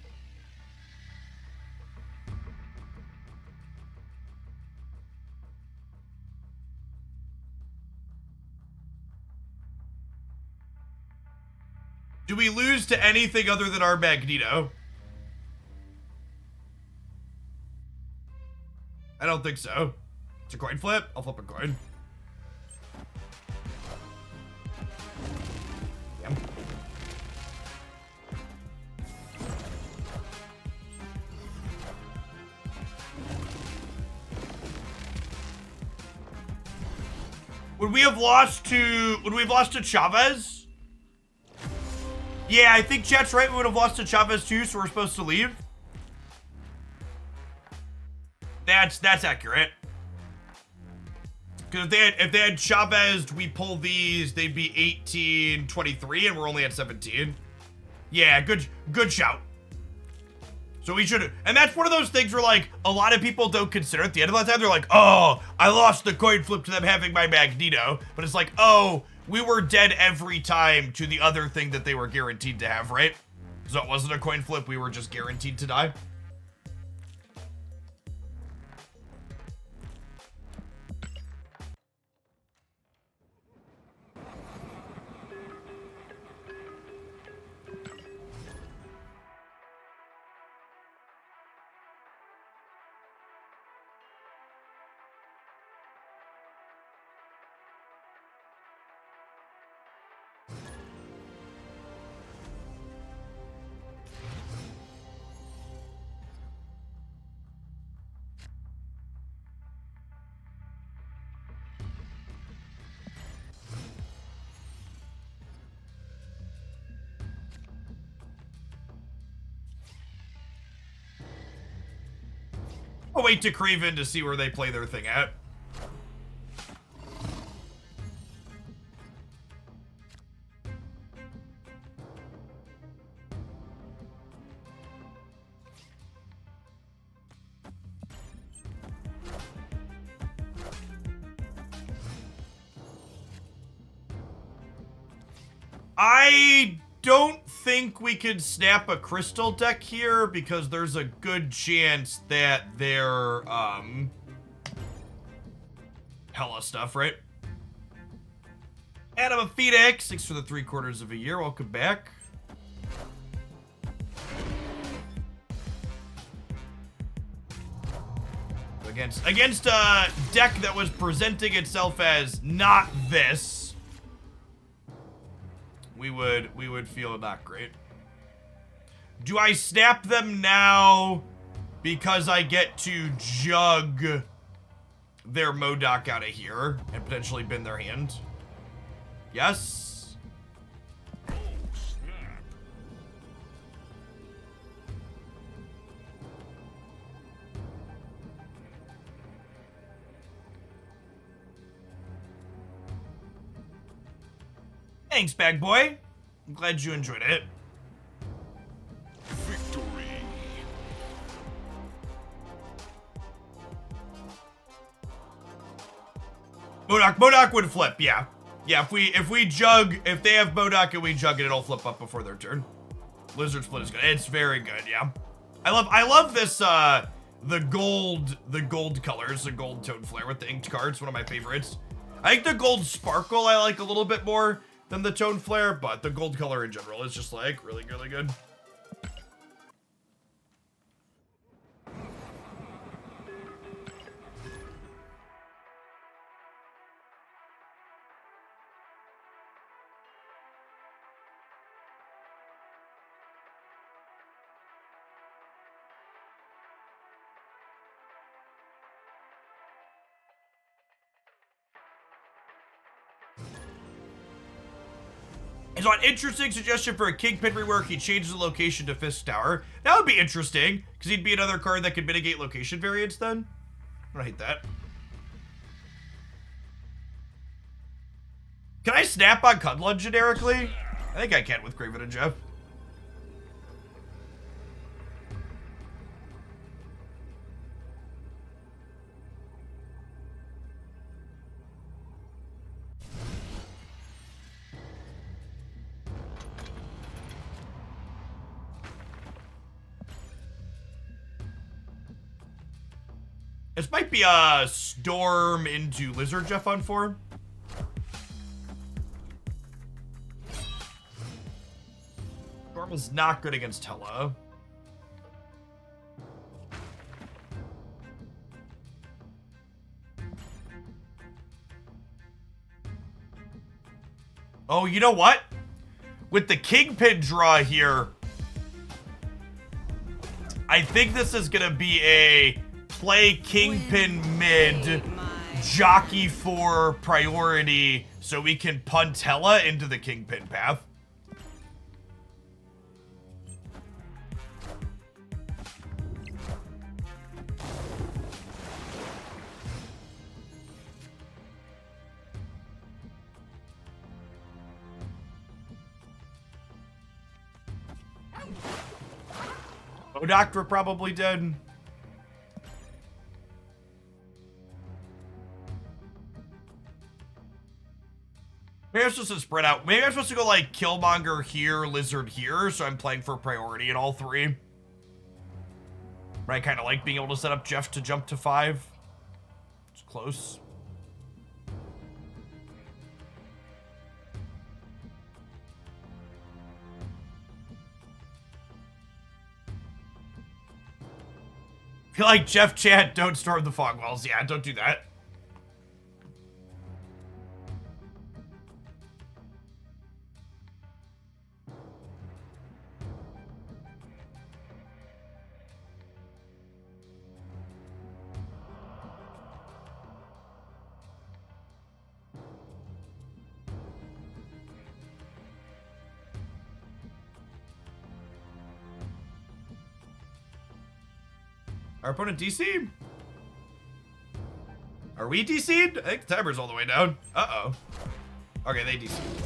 Do we lose to anything other than our Magneto? I don't think so. It's a coin flip. I'll flip a coin. Damn. Would we have lost to Chavez? Yeah, I think Chet's right. We would have lost to Chavez too, so we're supposed to leave. That's accurate. Because if they had Chavez, we pull these, they'd be 18, 23, and we're only at 17. Yeah, good shout. So we should, and that's one of those things where like a lot of people don't consider at the end of the time. They're like, oh, I lost the coin flip to them having my Magneto, but it's like, oh, we were dead every time to the other thing that they were guaranteed to have, right? So it wasn't a coin flip. We were just guaranteed to die. I'll wait to Craven to see where they play their thing at. I don't think we could snap a crystal deck here because there's a good chance that they're hella stuff, right? Adam of Phoenix, thanks for the 3/4 of a year. Welcome back. Against a deck that was presenting itself as not this, we would feel not great. Do I snap them now because I get to jug their MODOK out of here and potentially bin their hand? Yes. Oh, snap. Thanks, bag boy. I'm glad you enjoyed it. Victory. Modoc would flip, yeah. Yeah, if we jug, if they have Modoc and we jug it, it'll flip up before their turn. Lizard split is good. It's very good, yeah. I love this the gold colors, the gold tone flare with the inked cards, one of my favorites. I think the gold sparkle I like a little bit more than the tone flare, but the gold color in general is just like really, really good. So an interesting suggestion for a Kingpin rework, he changes the location to Fist Tower. That would be interesting, because he'd be another card that could mitigate location variance then. I don't hate that. Can I snap on Cudlun generically? I think I can with Craven and Jeff. This might be a Storm into Lizard Jeff on 4. Storm is not good against Hela. Oh, you know what? With the Kingpin draw here, I think this is gonna be a play Kingpin mid, jockey for priority, so we can punt Hela into the Kingpin path. Modoc, we're probably dead. Maybe I'm supposed to spread out. Maybe I'm supposed to go like Killmonger here, Lizard here, so I'm playing for priority in all three. But I kind of like being able to set up Jeff to jump to 5. It's close. I feel like Jeff chat, don't storm the fog walls. Yeah, don't do that. Our opponent DC? Are we DC'd? I think the timer's all the way down. Uh-oh. Okay, they DC'd.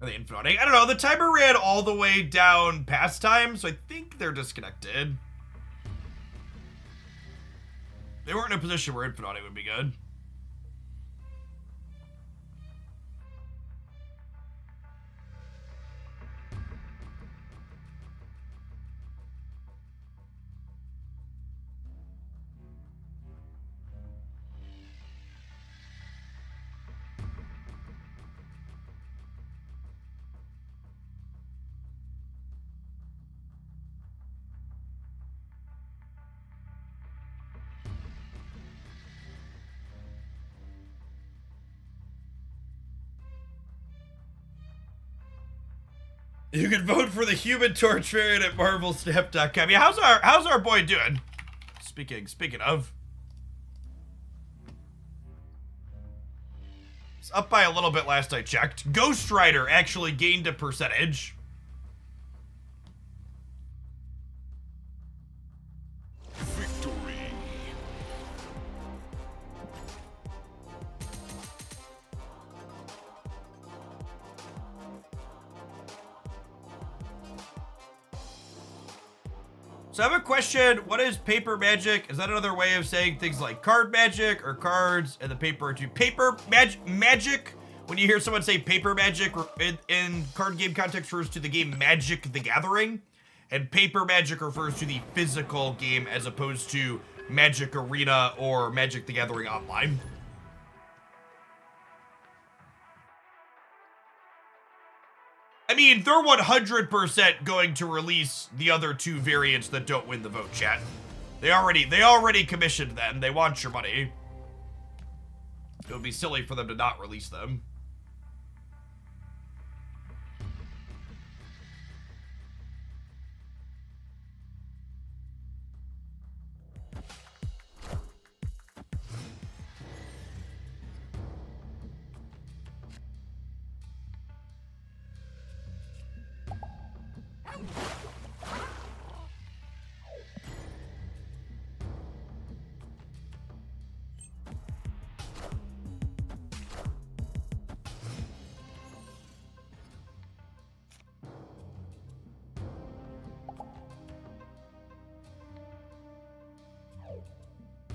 Are they infinite? I don't know. The timer ran all the way down past time, so I think they're disconnected. They weren't in a position where infinite would be good. You can vote for the Human Torcharian at marvelsnap.com. Yeah, how's our boy doing? Speaking of. It's up by a little bit last I checked. Ghost Rider actually gained a percentage. Victory. So I have a question. What is paper magic? Is that another way of saying things like card magic or cards and the paper to paper magic? When you hear someone say paper magic in card game context refers to the game Magic the Gathering, and paper magic refers to the physical game as opposed to Magic Arena or Magic the Gathering Online. I mean, they're 100% going to release the other two variants that don't win the vote, chat. They already commissioned them. They want your money. It would be silly for them to not release them.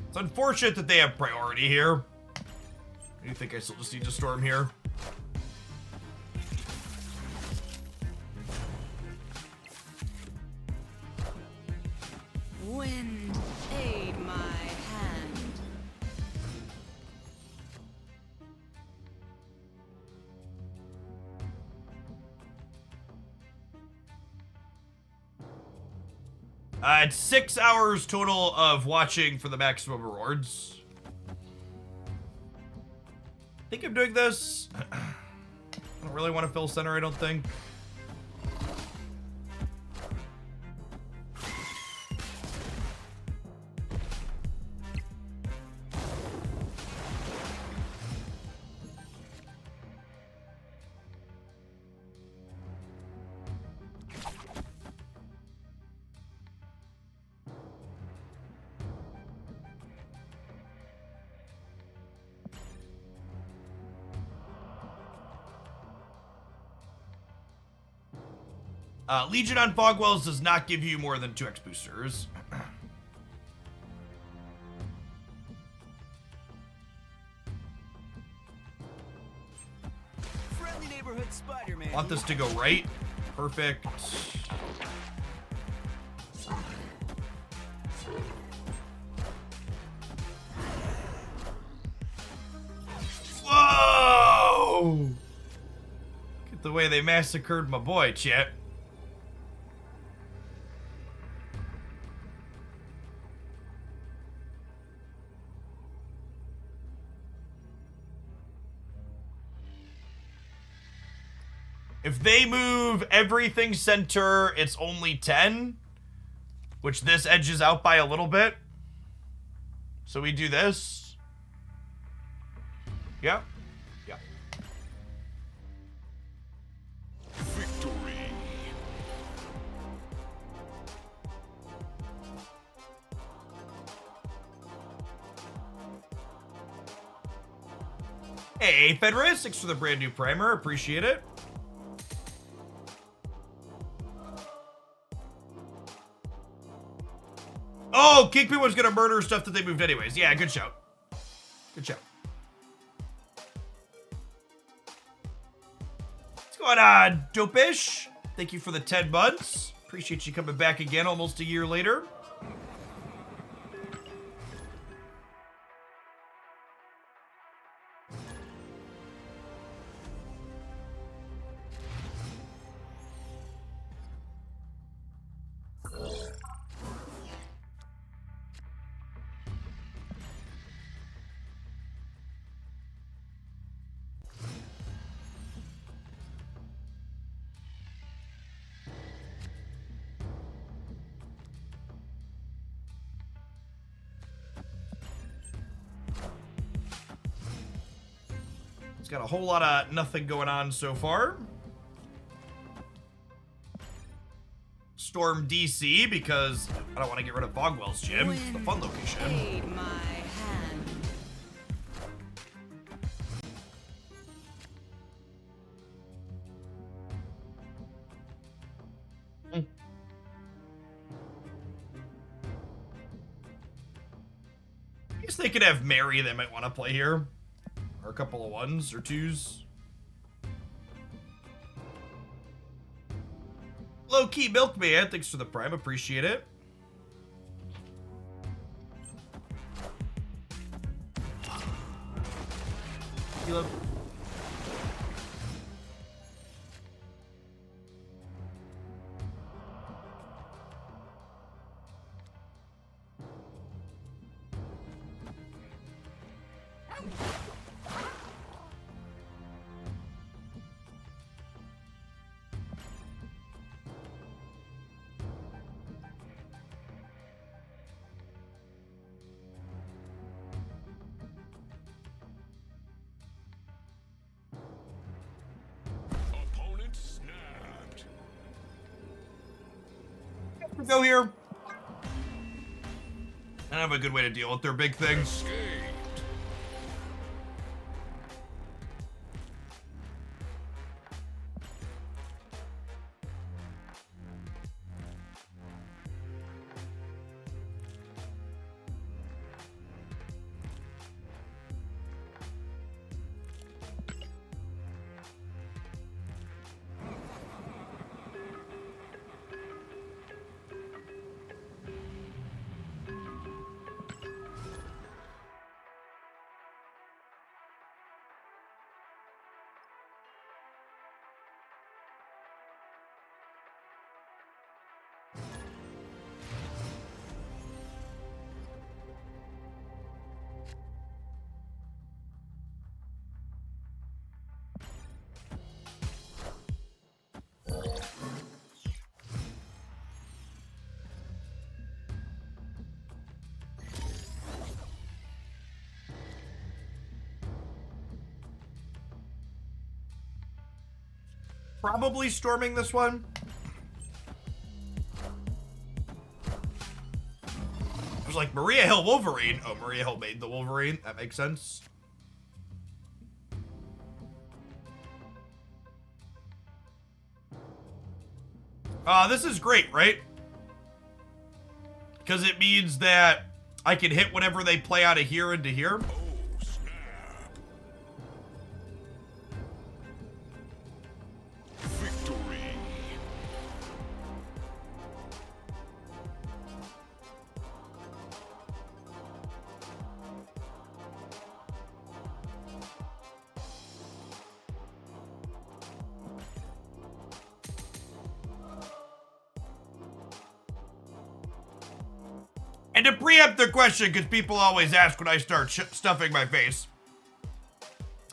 It's unfortunate that they have priority here. Do you think I still just need to storm here? Wind, aid my hand. It's 6 hours total of watching for the maximum rewards. I think I'm doing this. I don't really want to fill center, I don't think. Legion on Fogwells does not give you more than 2x boosters. Friendly neighborhood Spider-Man. Want this to go right. Perfect. Whoa! Look at the way they massacred my boy, chat. If they move everything center, it's only 10, which this edges out by a little bit. So we do this. Yeah. Yeah. Victory. Hey, Federist, thanks for the brand new primer. Appreciate it. Oh, Kingpin was gonna murder stuff that they moved anyways. Yeah, good shout. Good shout. What's going on, Dopish? Thank you for the 10 months. Appreciate you coming back again almost a year later. It's got a whole lot of nothing going on so far. Storm DC because I don't want to get rid of Bogwell's gym. It's the fun location. Aid my hand. I guess they could have Mary they might want to play here. Or a couple of 1s or 2s. Low-key Milkman, thanks for the prime, appreciate it. Caleb. Opponent snapped. Go here. I don't have a good way to deal with their big things. Escaped. Probably storming this one. I was like, Maria Hill Wolverine. Oh, Maria Hill made the Wolverine. That makes sense. This is great, right? Because it means that I can hit whatever they play out of here into here. Oh, snap. Victory. And to preempt their question, because people always ask when I start stuffing my face,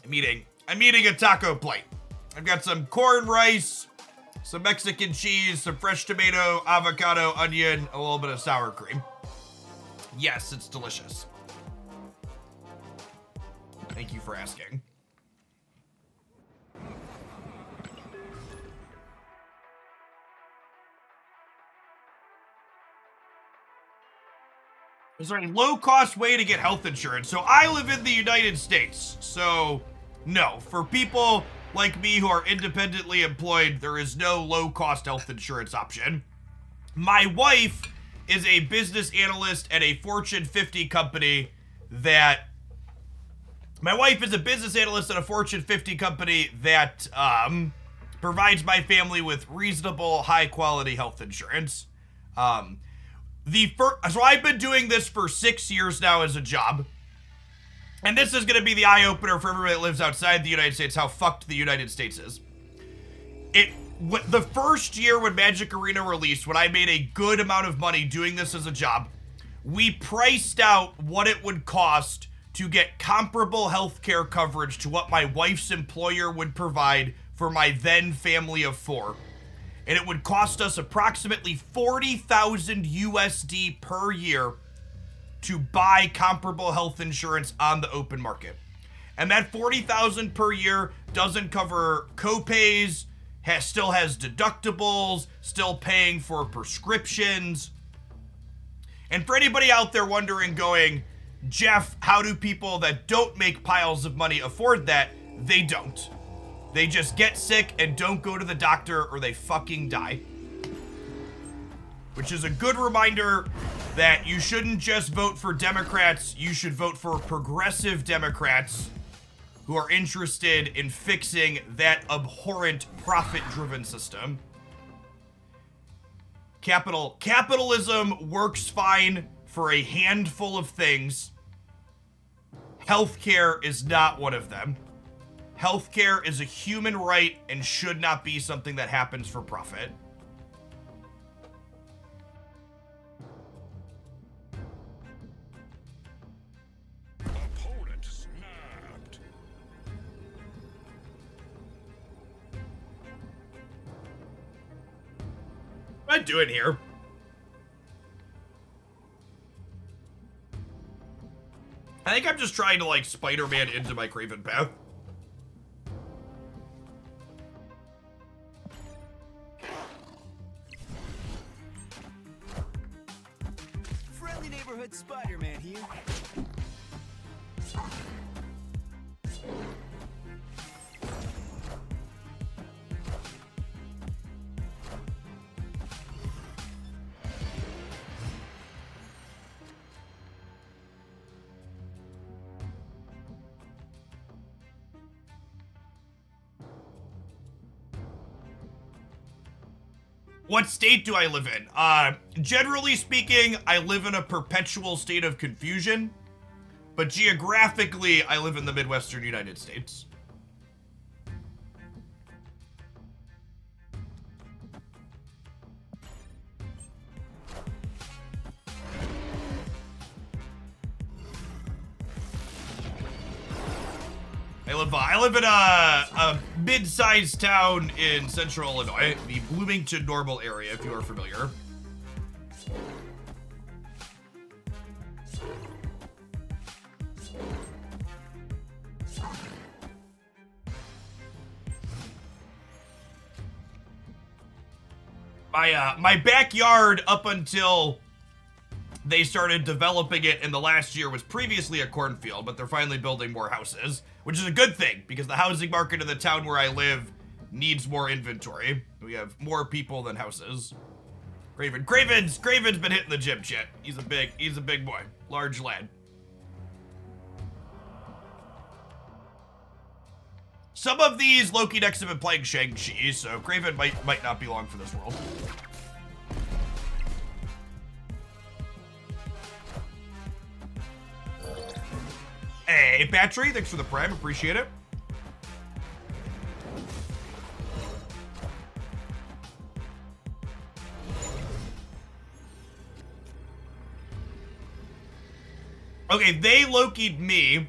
I'm eating a taco plate. I've got some corn rice, some Mexican cheese, some fresh tomato, avocado, onion, a little bit of sour cream. Yes, it's delicious. Thank you for asking. Is there a low-cost way to get health insurance? So I live in the United States. So, no. For people like me who are independently employed, there is no low-cost health insurance option. My wife is a business analyst at a Fortune 50 company that... My wife is a business analyst at a Fortune 50 company that provides my family with reasonable, high-quality health insurance. So I've been doing this for 6 years now as a job. And this is going to be the eye-opener for everybody that lives outside the United States, how fucked the United States is. The first year when Magic Arena released, when I made a good amount of money doing this as a job, we priced out what it would cost to get comparable healthcare coverage to what my wife's employer would provide for my then family of 4. And it would cost us approximately 40,000 USD per year to buy comparable health insurance on the open market. And that $40,000 per year doesn't cover co-pays, still has deductibles, still paying for prescriptions. And for anybody out there wondering, going, Jeff, how do people that don't make piles of money afford that? They don't. They just get sick and don't go to the doctor, or they fucking die. Which is a good reminder that you shouldn't just vote for Democrats, you should vote for progressive Democrats who are interested in fixing that abhorrent profit-driven system. Capitalism works fine for a handful of things. Healthcare is not one of them. Healthcare is a human right and should not be something that happens for profit. Opponent snapped. What am I doing here? I think I'm just trying to, like, Spider-Man into my Craven path. Friendly neighborhood Spider-Man here. What state do I live in? Generally speaking, I live in a perpetual state of confusion, but geographically, I live in the Midwestern United States. I live in a mid-sized town in central Illinois, the Bloomington Normal area, if you are familiar. My backyard, up until they started developing it in the last year, was previously a cornfield, but they're finally building more houses, which is a good thing, because the housing market in the town where I live needs more inventory. We have more people than houses. Craven's been hitting the gym, chat. He's a big boy. Large lad. Some of these Loki decks have been playing Shang-Chi, so Craven might not be long for this world. Hey, Battery, thanks for the prime, appreciate it. Okay, they Loki'd me.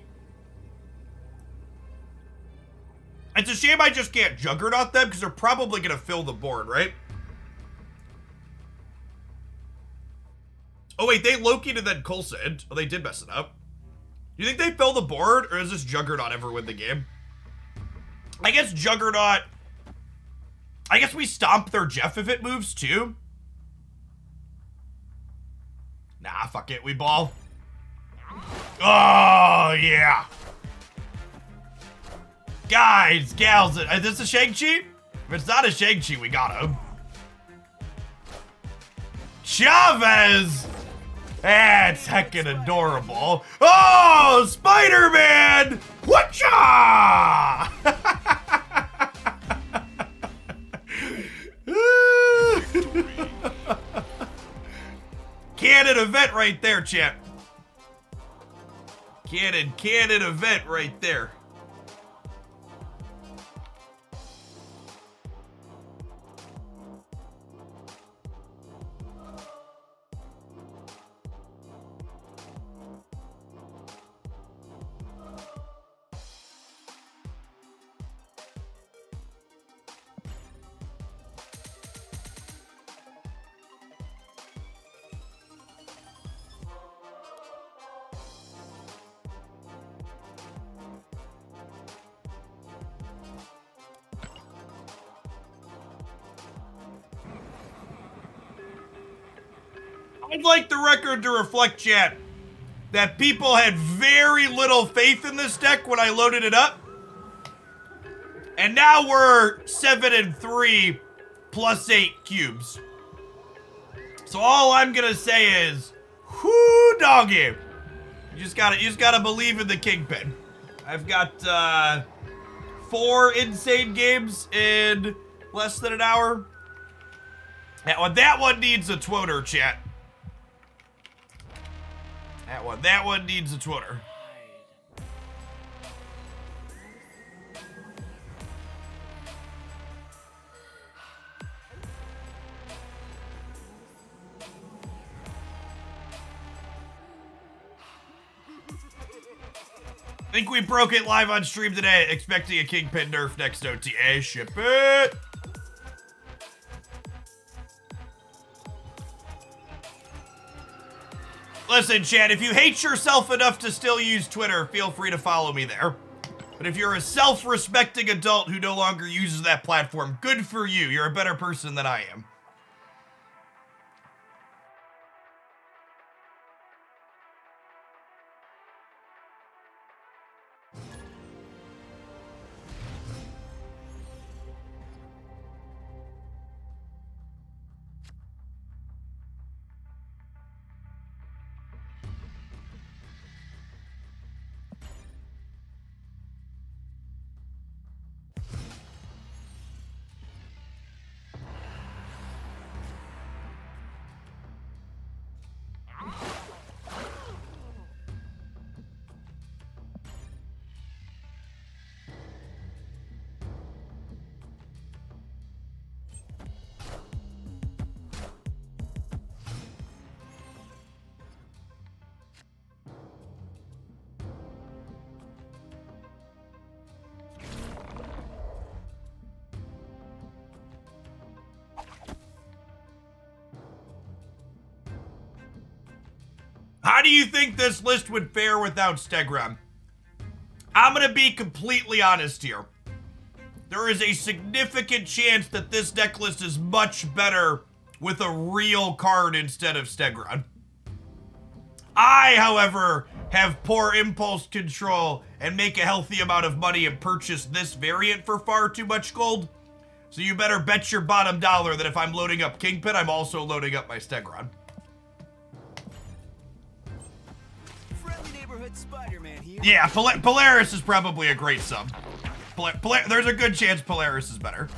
It's a shame I just can't Juggernaut them, because they're probably going to fill the board, right? Oh wait, they Loki'd and then Coulson. Oh, they did mess it up. You think they fill the board, or does this Juggernaut ever win the game? I guess Juggernaut... I guess we stomp their Jeff if it moves, too. Nah, fuck it, we ball. Oh, yeah. Guys, gals, is this a Shang-Chi? If it's not a Shang-Chi, we got him. Chavez! That's heckin' adorable. Oh, Spider-Man! Whatcha? Canon event right there, champ. Canon event right there. I'd like the record to reflect, chat, that people had very little faith in this deck when I loaded it up. And now we're 7-3 plus 8 cubes. So all I'm gonna say is, whoo doggy. You just gotta believe in the Kingpin. I've got 4 insane games in less than an hour. That one needs a twoter, chat. That one needs a twoter. I think we broke it live on stream today, expecting a Kingpin nerf next OTA. Ship it! Listen, chat, if you hate yourself enough to still use Twitter, feel free to follow me there. But if you're a self-respecting adult who no longer uses that platform, good for you. You're a better person than I am. How do you think this list would fare without Stegron? I'm gonna be completely honest here. There is a significant chance that this deck list is much better with a real card instead of Stegron. I, however, have poor impulse control and make a healthy amount of money and purchase this variant for far too much gold. So you better bet your bottom dollar that if I'm loading up Kingpin, I'm also loading up my Stegron. Spider-Man here. Yeah, Polaris is probably a great sub. There's a good chance Polaris is better.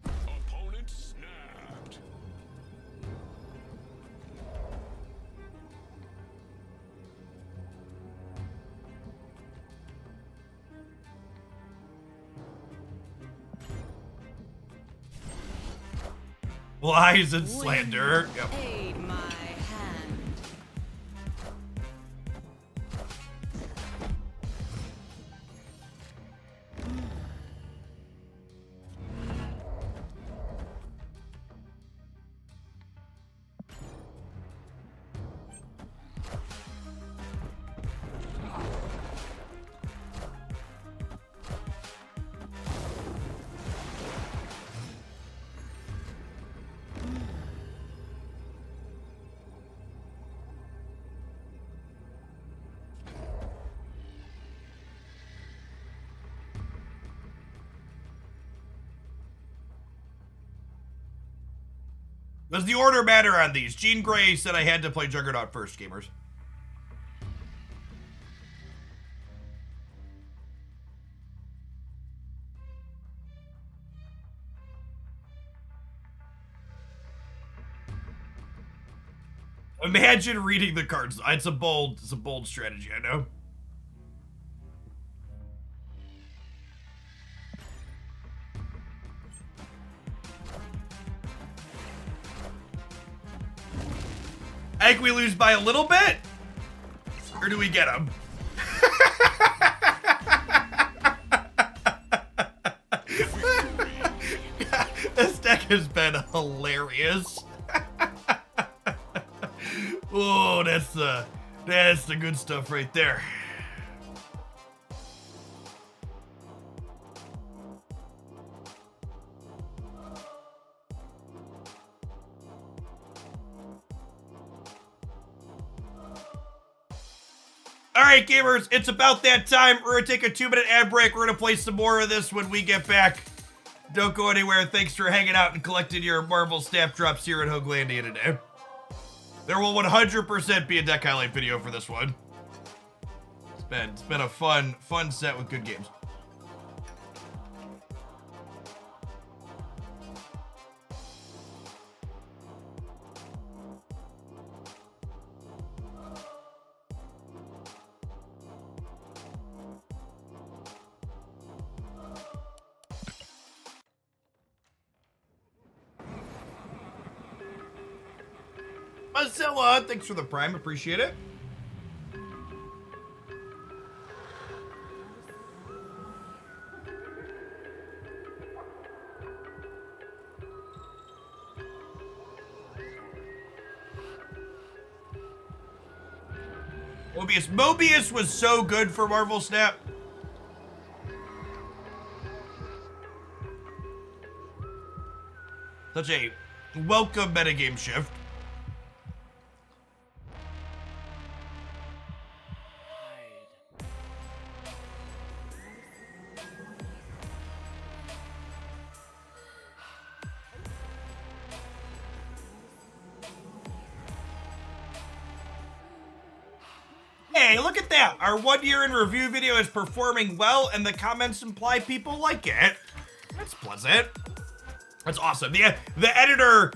Opponent snapped. Lies and slander. Wind, Yep. aid my hand. Does the order matter on these? Jean Grey said I had to play Juggernaut first, gamers. Imagine reading the cards. It's a bold strategy, I know. I think we lose by a little bit? Or do we get him? This deck has been hilarious. Oh, that's the good stuff right there. All right, gamers, it's about that time. We're gonna take a 2-minute ad break. We're gonna play some more of this when we get back. Don't go anywhere. Thanks for hanging out and collecting your Marvel snap drops here in Hoaglandia today. There will 100% be a deck highlight video for this one. It's been a fun set with good games. Mozilla, thanks for the prime, appreciate it. Mobius was so good for Marvel Snap. Such a welcome metagame shift. Hey, look at that! Our 1 year in review video is performing well, and the comments imply people like it. That's pleasant. That's awesome. The editor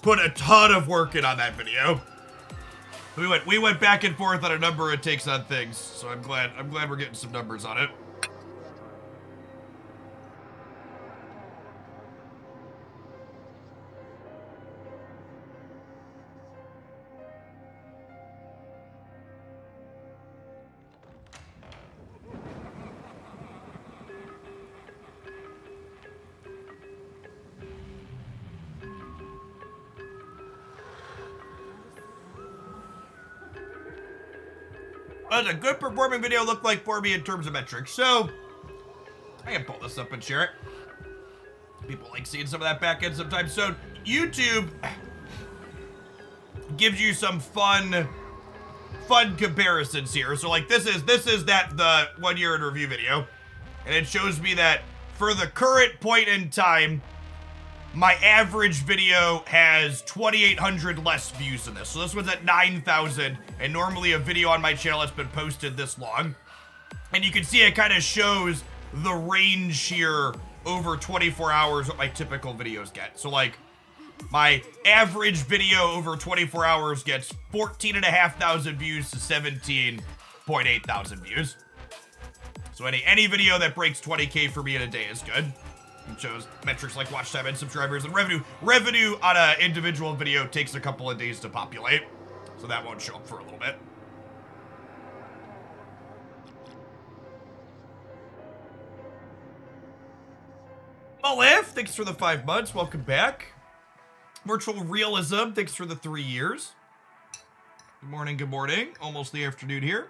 put a ton of work in on that video. We went back and forth on a number of takes on things, so I'm glad we're getting some numbers on it. What does a good performing video look like for me in terms of metrics? So, I can pull this up and share it. People like seeing some of that back end sometimes. So, YouTube gives you some fun comparisons here. So, like, this is the 1 year in review video. And it shows me that for the current point in time, my average video has 2,800 less views than this. So this one's at 9,000, and normally a video on my channel has been posted this long. And you can see it kind of shows the range here over 24 hours what my typical videos get. So like, my average video over 24 hours gets 14,500 views to 17.8 thousand views. So any video that breaks 20K for me in a day is good. It shows metrics like watch time and subscribers and revenue. Revenue on an individual video takes a couple of days to populate, so that won't show up for a little bit. Malif, thanks for the 5 months. Welcome back. Virtual Realism, thanks for the 3 years. Good morning, good morning. Almost the afternoon here.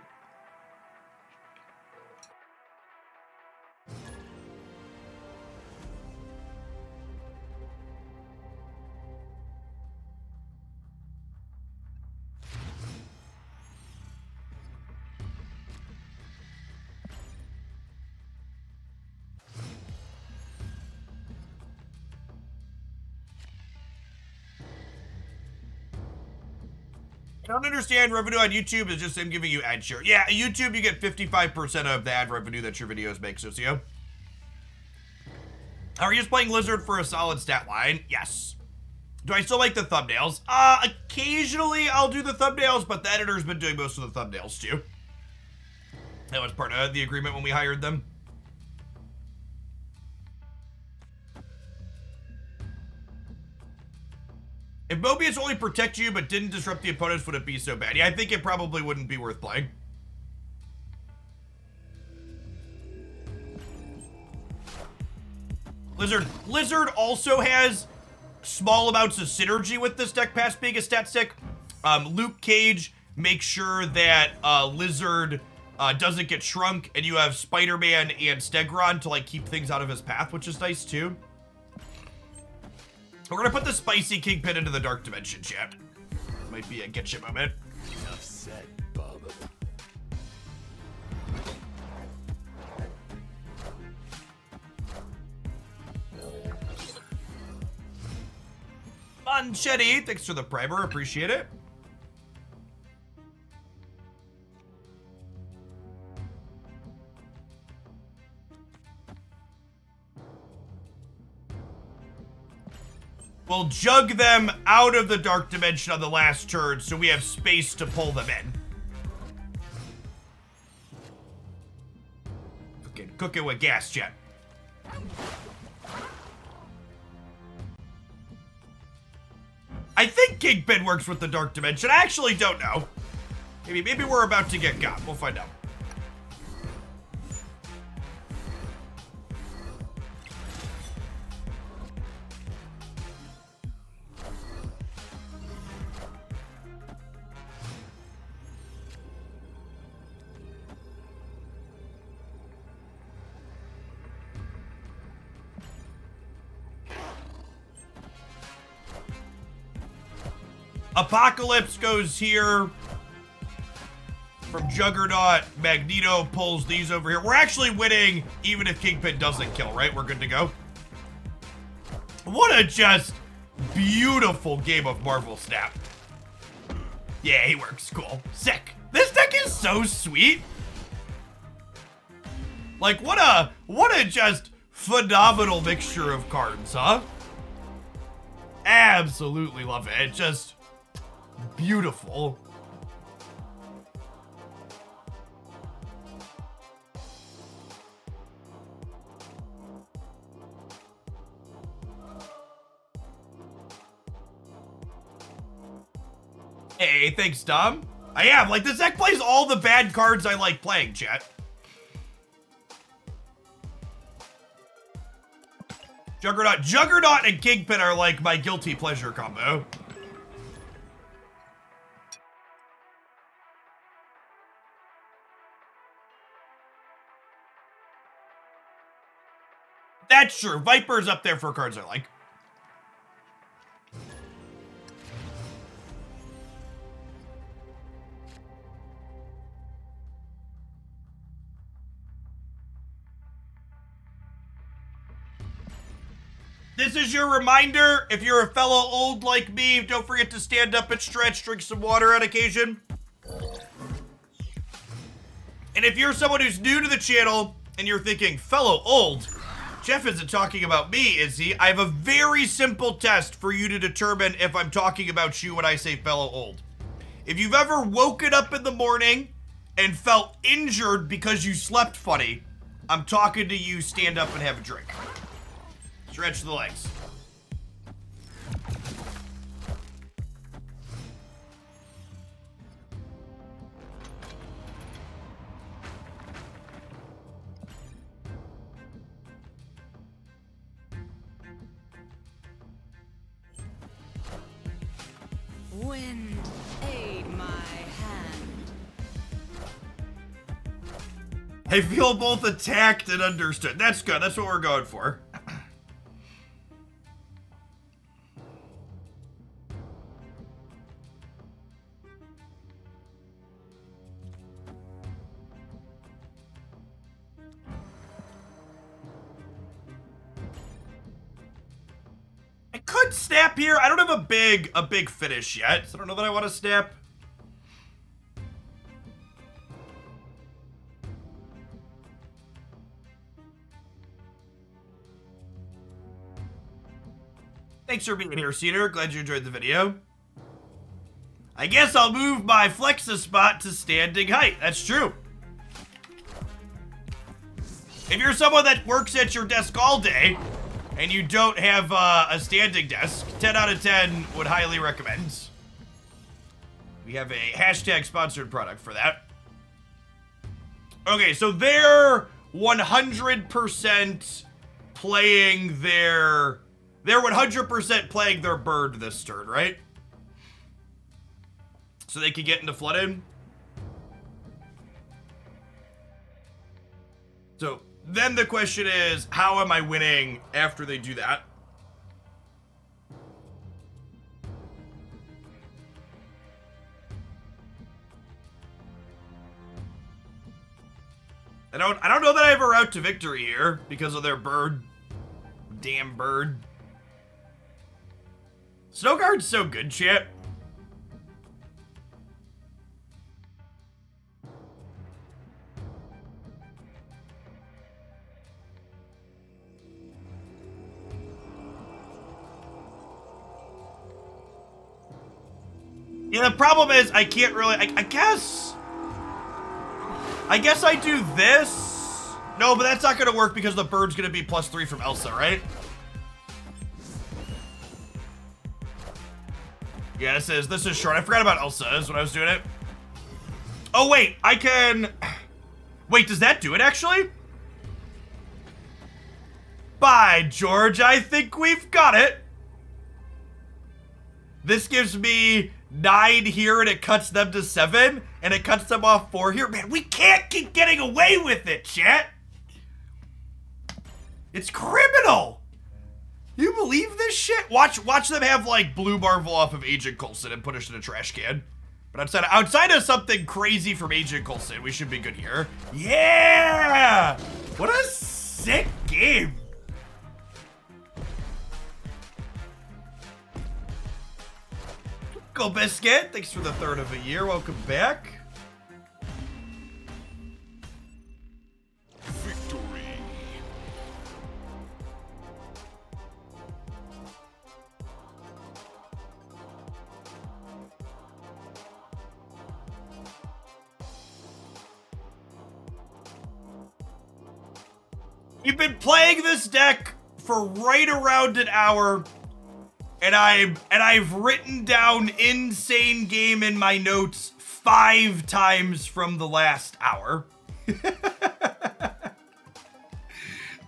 I don't understand revenue on YouTube is just them giving you ad share. Yeah, YouTube, you get 55% of the ad revenue that your videos make, Socio. Are you just playing Lizard for a solid stat line? Yes. Do I still like the thumbnails? Occasionally I'll do the thumbnails, but the editor's been doing most of the thumbnails too. That was part of the agreement when we hired them. If Mobius only protect you but didn't disrupt the opponents, would it be so bad? Yeah, I think it probably wouldn't be worth playing. Lizard also has small amounts of synergy with this deck past being a stat stick. Luke Cage makes sure that Lizard doesn't get shrunk, and you have Spider-Man and Stegron to like keep things out of his path, which is nice too. We're gonna put the spicy Kingpin into the Dark Dimension, chat. Might be a getcha moment. Enough said, bub. Manchetti, thanks for the primer, appreciate it. We'll jug them out of the dark dimension on the last turn so we have space to pull them in. Cooking with gas jet. I think Kingpin works with the dark dimension. I actually don't know. Maybe we're about to get got. We'll find out. Apocalypse goes here from Juggernaut. Magneto pulls these over here. We're actually winning even if Kingpin doesn't kill, right? We're good to go. What a just beautiful game of Marvel Snap. Yeah, he works. Cool. Sick. This deck is so sweet. Like, what a just phenomenal mixture of cards, huh? Absolutely love it. It just beautiful. Hey, thanks, Dom. I am. Like, this deck plays all the bad cards I like playing, chat. Juggernaut and Kingpin are like my guilty pleasure combo. That's true. Viper's up there for cards I like. This is your reminder. If you're a fellow old like me, don't forget to stand up and stretch, drink some water on occasion. And if you're someone who's new to the channel and you're thinking, fellow old, Jeff isn't talking about me, is he? I have a very simple test for you to determine if I'm talking about you when I say fellow old. If you've ever woken up in the morning and felt injured because you slept funny, I'm talking to you. Stand up and have a drink. Stretch the legs. Wind, aid my hand. I feel both attacked and understood. That's good. That's what we're going for. I could snap here. I don't have a big finish yet, so I don't know that I want to snap. Thanks for being here, Cedar. Glad you enjoyed the video. I guess I'll move my Flexispot to standing height. That's true. If you're someone that works at your desk all day and you don't have a standing desk, 10 out of 10 would highly recommend. We have a hashtag sponsored product for that. Okay, so they're 100% playing their... They're 100% playing their bird this turn, right? So they can get into flooded. So then the question is, how am I winning after they do that? I don't know that I have a route to victory here because of their bird. Damn bird. Snowguard's so good, chat. Yeah, the problem is I can't really, I guess I do this. No, but that's not gonna work because the bird's gonna be +3 from Elsa, right? Yeah, this is short. I forgot about Elsa's when I was doing it. Oh wait, I can, wait, does that do it actually? By George, I think we've got it. This gives me 9 here, and it cuts them to 7, and it cuts them off 4 here. Man, we can't keep getting away with it, chat. It's criminal. You believe this shit? Watch them have, like, Blue Marvel off of Agent Coulson and put us in a trash can. But outside of something crazy from Agent Coulson, we should be good here. Yeah! What a sick game. Go Biscuit, thanks for the 3rd of a year. Welcome back. Victory. We've been playing this deck for right around an hour. And I've written down insane game in my notes 5 times from the last hour.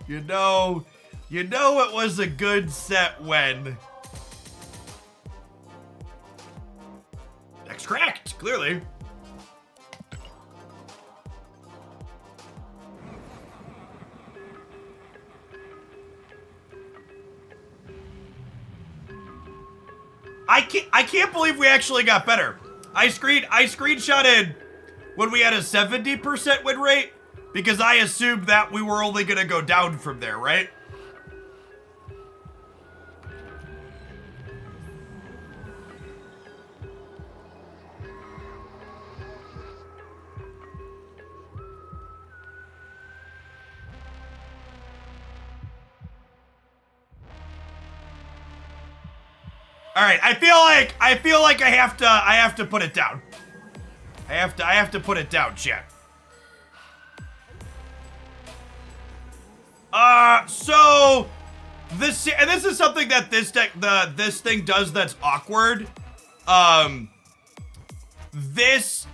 You know it was a good set when. Deck's cracked, clearly. I can't believe we actually got better. I screenshotted when we had a 70% win rate because I assumed that we were only gonna go down from there, right? All right, I feel like I have to put it down. I have to put it down, chat. So this is something that this thing does that's awkward. This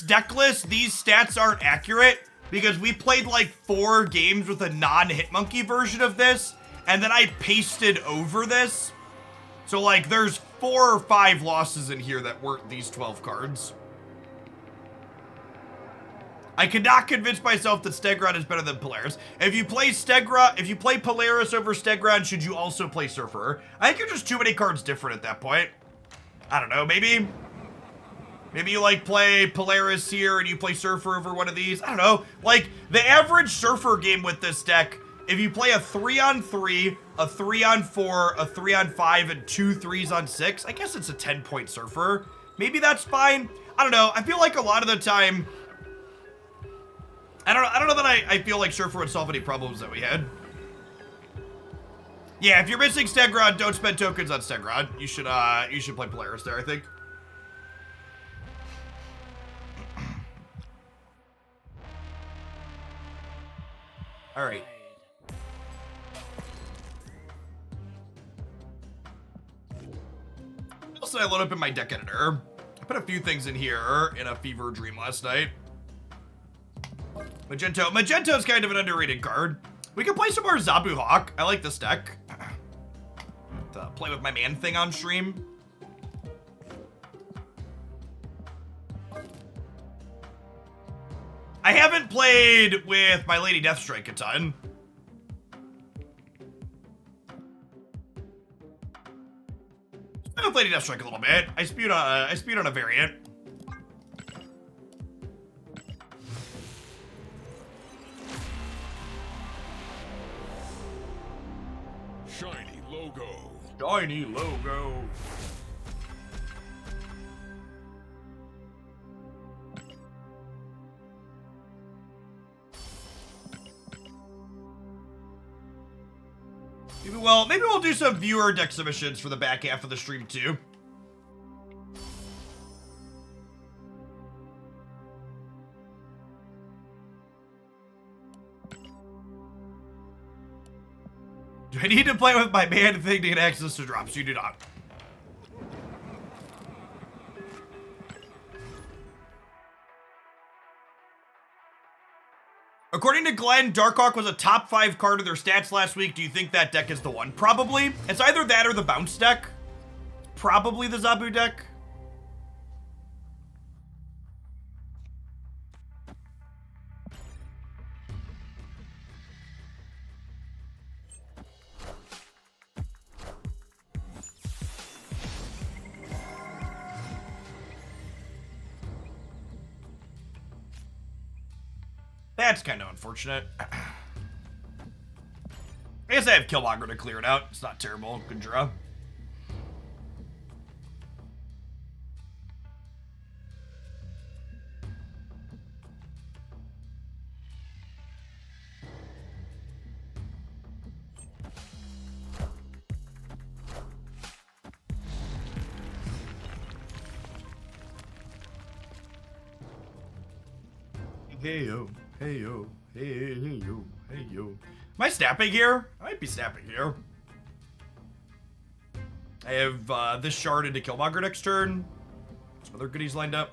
deck list, these stats aren't accurate because we played like 4 games with a non-Hitmonkey version of this, and then I pasted over this. So, like, there's 4 or 5 losses in here that weren't these 12 cards. I cannot convince myself that Stegron is better than Polaris. If you play Polaris over Stegron, should you also play Surfer? I think you're just too many cards different at that point. I don't know, maybe you, like, play Polaris here and you play Surfer over one of these. I don't know. Like, the average Surfer game with this deck, if you play a 3-on-3, a 3-on-4, a 3-on-5, and 2 3s-on-6, I guess it's a 10-point Surfer. Maybe that's fine. I don't know. I feel like a lot of the time, I don't know that I feel like Surfer would solve any problems that we had. Yeah, if you're missing Stegron, don't spend tokens on Stegron. You should play Polaris there, I think. All right. Also, I load up in my deck editor. I put a few things in here in a fever dream last night. Magento's kind of an underrated card. We can play some more Zabu Hawk. I like this deck. To play with my man thing on stream. I haven't played with my Lady Deathstrike a ton. I've played Deathstrike a little bit. I spewed on a variant. Shiny logo. Shiny logo. Maybe we'll do some viewer deck submissions for the back half of the stream too. Do I need to play with my man thing to get access to drops? You do not. According to Glenn, Darkhawk was a top 5 card of their stats last week. Do you think that deck is the one? Probably. It's either that or the bounce deck. Probably the Zabu deck. That's kind of unfortunate. I guess I have Killmonger to clear it out. It's not terrible. Good draw. Hey yo. Hey yo, hey yo, hey yo. Am I snapping here? I might be snapping here. I have this shard into Killmonger next turn. Some other goodies lined up.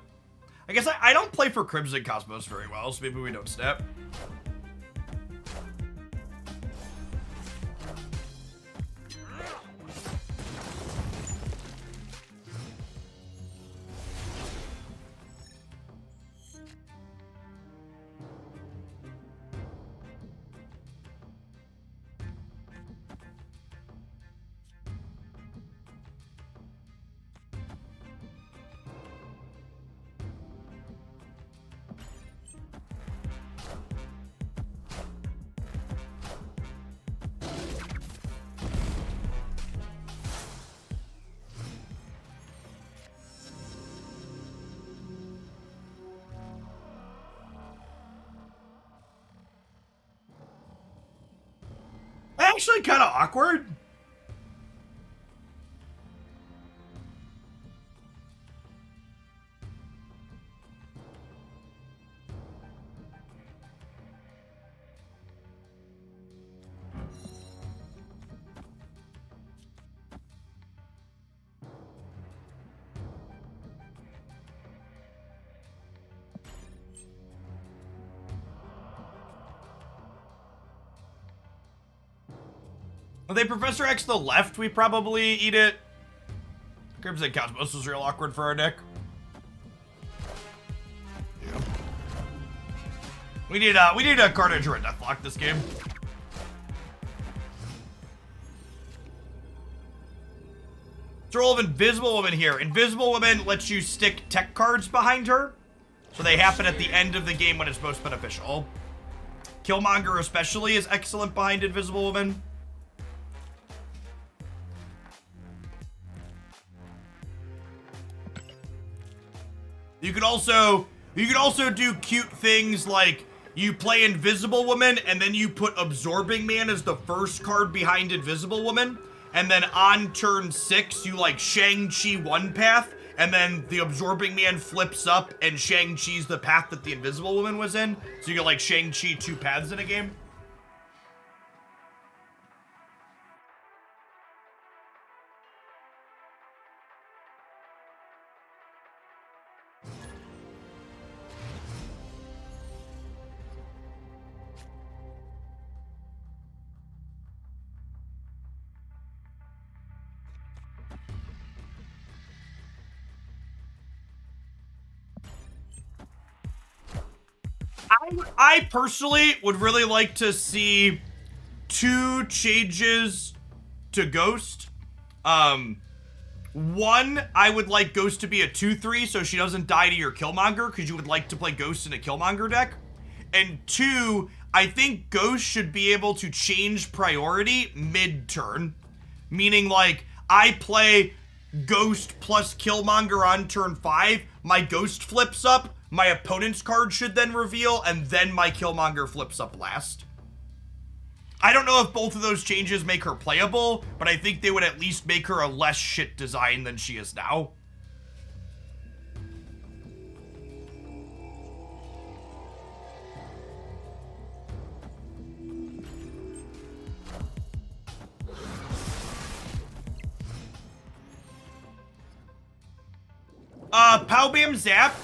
I guess I don't play for Crimson Cosmos very well, so maybe we don't snap. Actually kind of awkward. Are they Professor X to the left? We probably eat it. Crimson Cosmos was real awkward for our deck. Yeah. We need a Carnage or a Deathlock this game. It's a role of Invisible Woman here. Invisible Woman lets you stick tech cards behind her, so they happen at the end of the game when it's most beneficial. Killmonger especially is excellent behind Invisible Woman. You could also do cute things like you play Invisible Woman and then you put Absorbing Man as the first card behind Invisible Woman, and then on turn 6 you like Shang-Chi one path, and then the Absorbing Man flips up and Shang-Chi's the path that the Invisible Woman was in, so you get like Shang-Chi 2 paths in a game. I personally would really like to see 2 changes to Ghost. One, I would like Ghost to be a 2/3 so she doesn't die to your Killmonger, because you would like to play Ghost in a Killmonger deck. And 2, I think Ghost should be able to change priority mid-turn. Meaning, like, I play Ghost plus Killmonger on turn 5, my Ghost flips up, my opponent's card should then reveal, and then my Killmonger flips up last. I don't know if both of those changes make her playable, but I think they would at least make her a less shit design than she is now. Pow Bam Zap,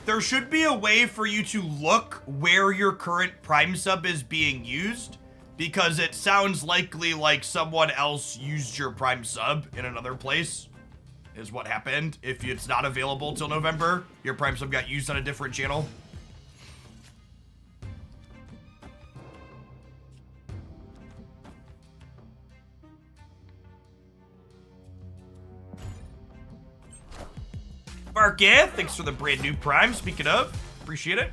there should be a way for you to look where your current Prime sub is being used, because it sounds likely like someone else used your Prime sub in another place, is what happened. If it's not available till November, your Prime sub got used on a different channel. Market, thanks for the brand new Prime. Speaking of, appreciate it.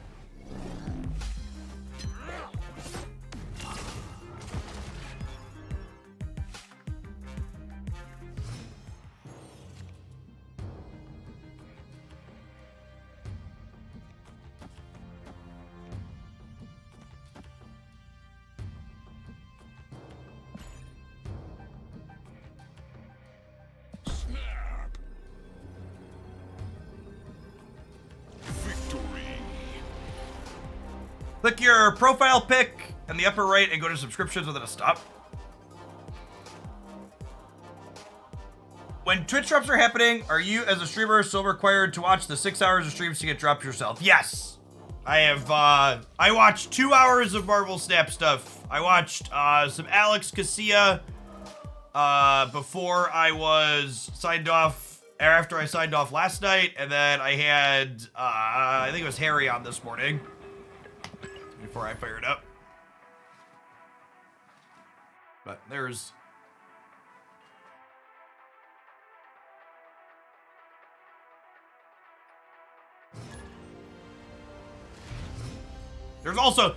Snap. Victory. Click your profile pic in the upper right and go to subscriptions within a stop. When Twitch drops are happening, are you as a streamer still required to watch the 6 hours of streams to get drops yourself? Yes. I have, I watched 2 hours of Marvel Snap stuff. I watched, some Alex Casilla, before I was signed off, or after I signed off last night, and then I had, I think it was Harry on this morning, before I fired up. But there's... There's also,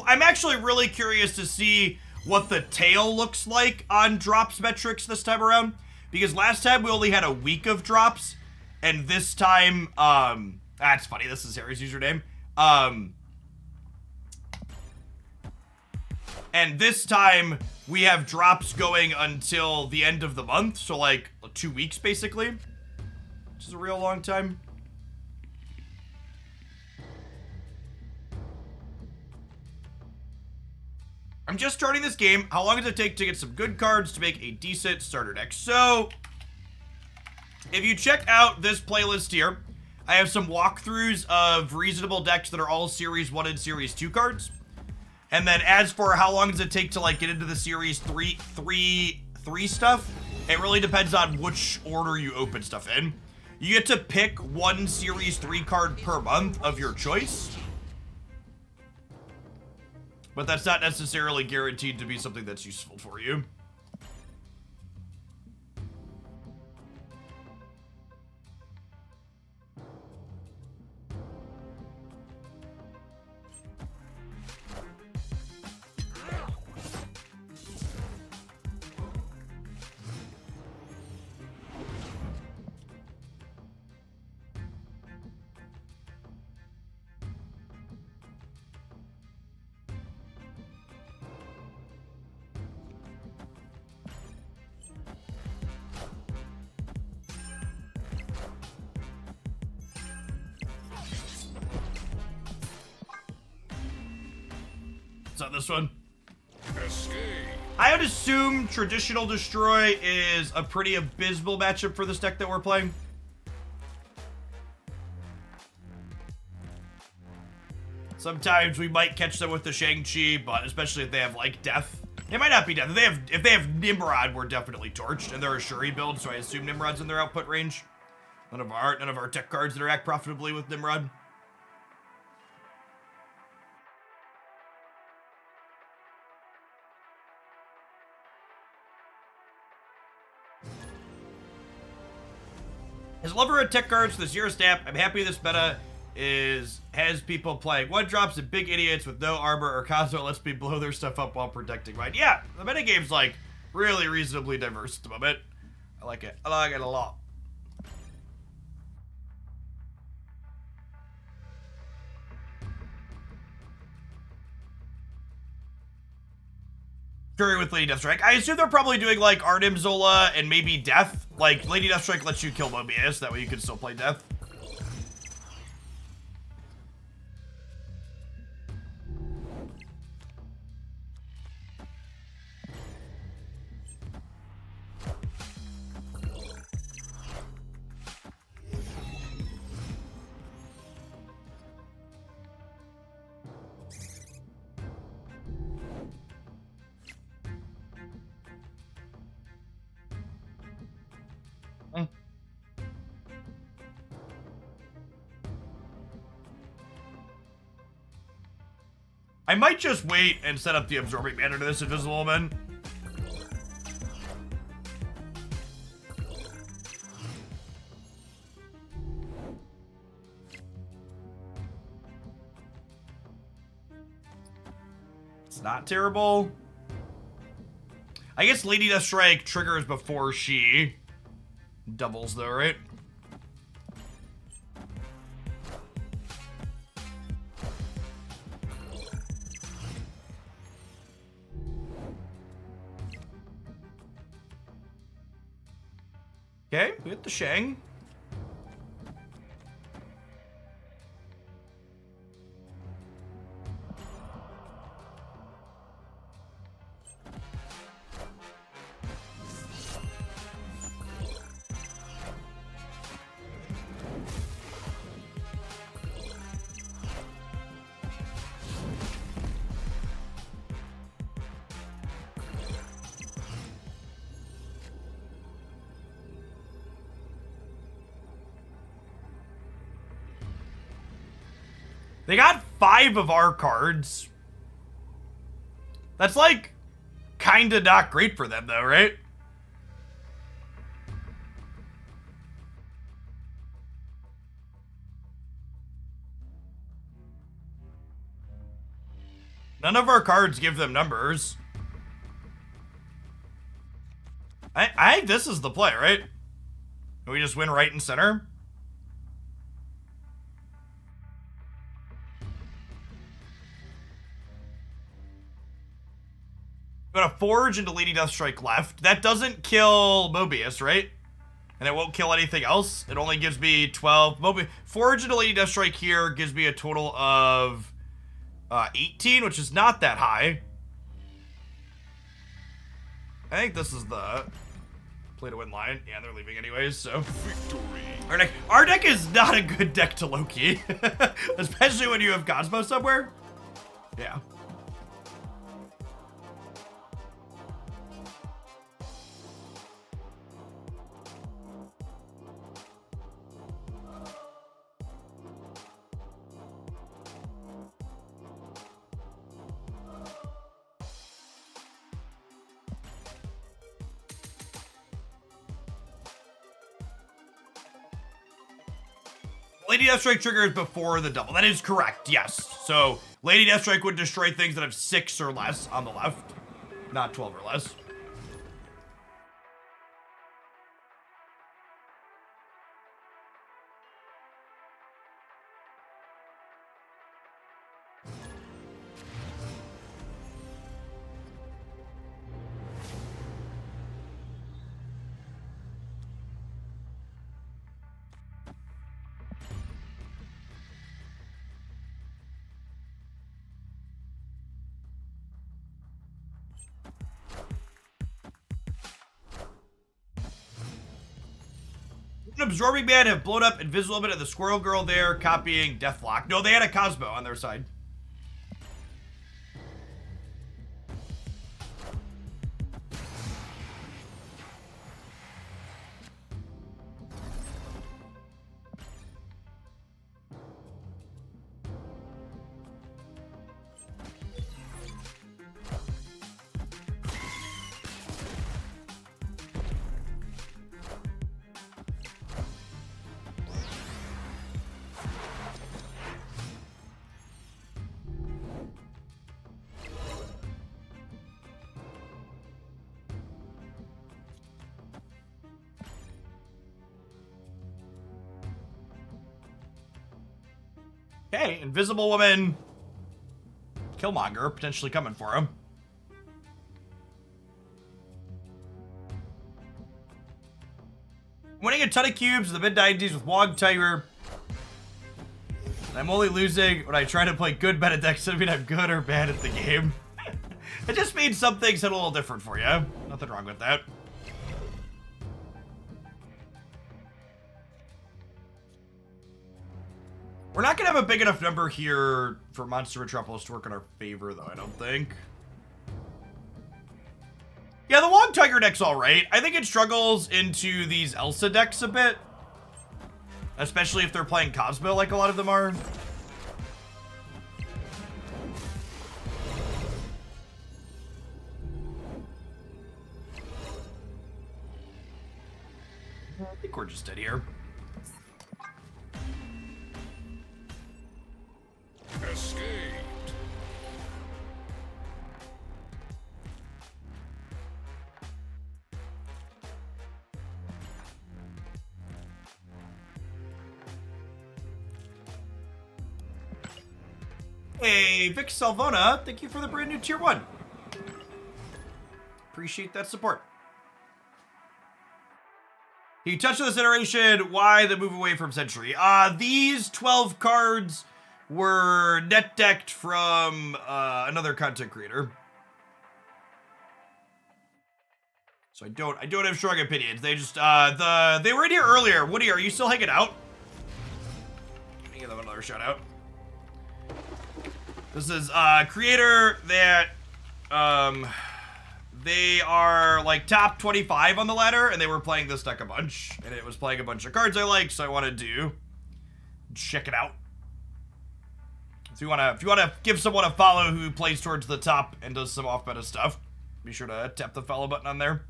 I'm actually really curious to see what the tail looks like on drops metrics this time around. Because last time we only had a week of drops, and this time, that's funny, this is Harry's username. And this time, we have drops going until the end of the month, so like 2 weeks basically, which is a real long time. I'm just starting this game. How long does it take to get some good cards to make a decent starter deck? So, if you check out this playlist here, I have some walkthroughs of reasonable decks that are all Series 1 and Series 2 cards. And then as for how long does it take to like get into the Series 3 stuff, it really depends on which order you open stuff in. You get to pick one Series 3 card per month of your choice. But that's not necessarily guaranteed to be something that's useful for you. Is that this one? Escape. I would assume Traditional Destroy is a pretty abysmal matchup for this deck that we're playing. Sometimes we might catch them with the Shang-Chi, but especially if they have, like, Death. It might not be Death. If they have Nimrod, we're definitely torched, and they're a Shuri build, so I assume Nimrod's in their output range. None of our tech cards interact profitably with Nimrod. As a lover of tech cards for the Zero Snap, I'm happy this meta has people playing one drops and big idiots with no armor or Cosmo lets me blow their stuff up while protecting mine. Yeah, the metagame's like really reasonably diverse at the moment. I like it. I like it a lot. Fury with Lady Deathstrike. I assume they're probably doing like Arnim Zola and maybe Death. Like Lady Deathstrike lets you kill Mobius, that way you can still play Death. I might just wait and set up the Absorbing Banner to this Invisible Woman. It's not terrible. I guess Lady Deathstrike triggers before she doubles though, right? Okay, we hit the Shang. They got 5 of our cards. That's like kinda not great for them though, right? None of our cards give them numbers. I think this is the play, right? We just win right and center. Got a Forge into Lady Deathstrike left. That doesn't kill Mobius, right? And it won't kill anything else. It only gives me 12. Forge into Lady Deathstrike here gives me a total of 18, which is not that high. I think this is the play to win line. Yeah, they're leaving anyways, so. Victory. Our deck is not a good deck to Loki. Especially when you have Cosmo somewhere. Yeah. Lady Deathstrike triggers before the double. That is correct, yes. So, Lady Deathstrike would destroy things that have 6 or less on the left, not 12 or less. Absorbing Man have blown up Invisible Man and the Squirrel Girl there, copying Deathlock. No, they had a Cosmo on their side. Okay, Invisible Woman, Killmonger potentially coming for him. winning a ton of cubes in the mid-90s with Wong Tiger. I'm only losing when I try to play good meta decks. Doesn't mean I'm good or bad at the game. It just means some things hit a little different for you. Nothing wrong with that. We're not going to have a big enough number here for Monster Metropolis to work in our favor, though, I don't think. Yeah, the Wong Tiger deck's alright. I think it struggles into these Elsa decks a bit. Especially if they're playing Cosmo, like a lot of them are. I think we're just dead here. Escaped. Hey, Vic Salvona, thank you for the brand new tier 1. Appreciate that support. He touched on this iteration. Why the move away from Century? These 12 cards were net decked from another content creator. So I don't have strong opinions. They just they were in here earlier. Woody, are you still hanging out? Let me give them another shout out. This is a creator that they are like top 25 on the ladder, and they were playing this deck a bunch, and it was playing a bunch of cards I like, so I wanted to check it out. If you wanna give someone a follow who plays towards the top and does some off meta stuff, be sure to tap the follow button on there.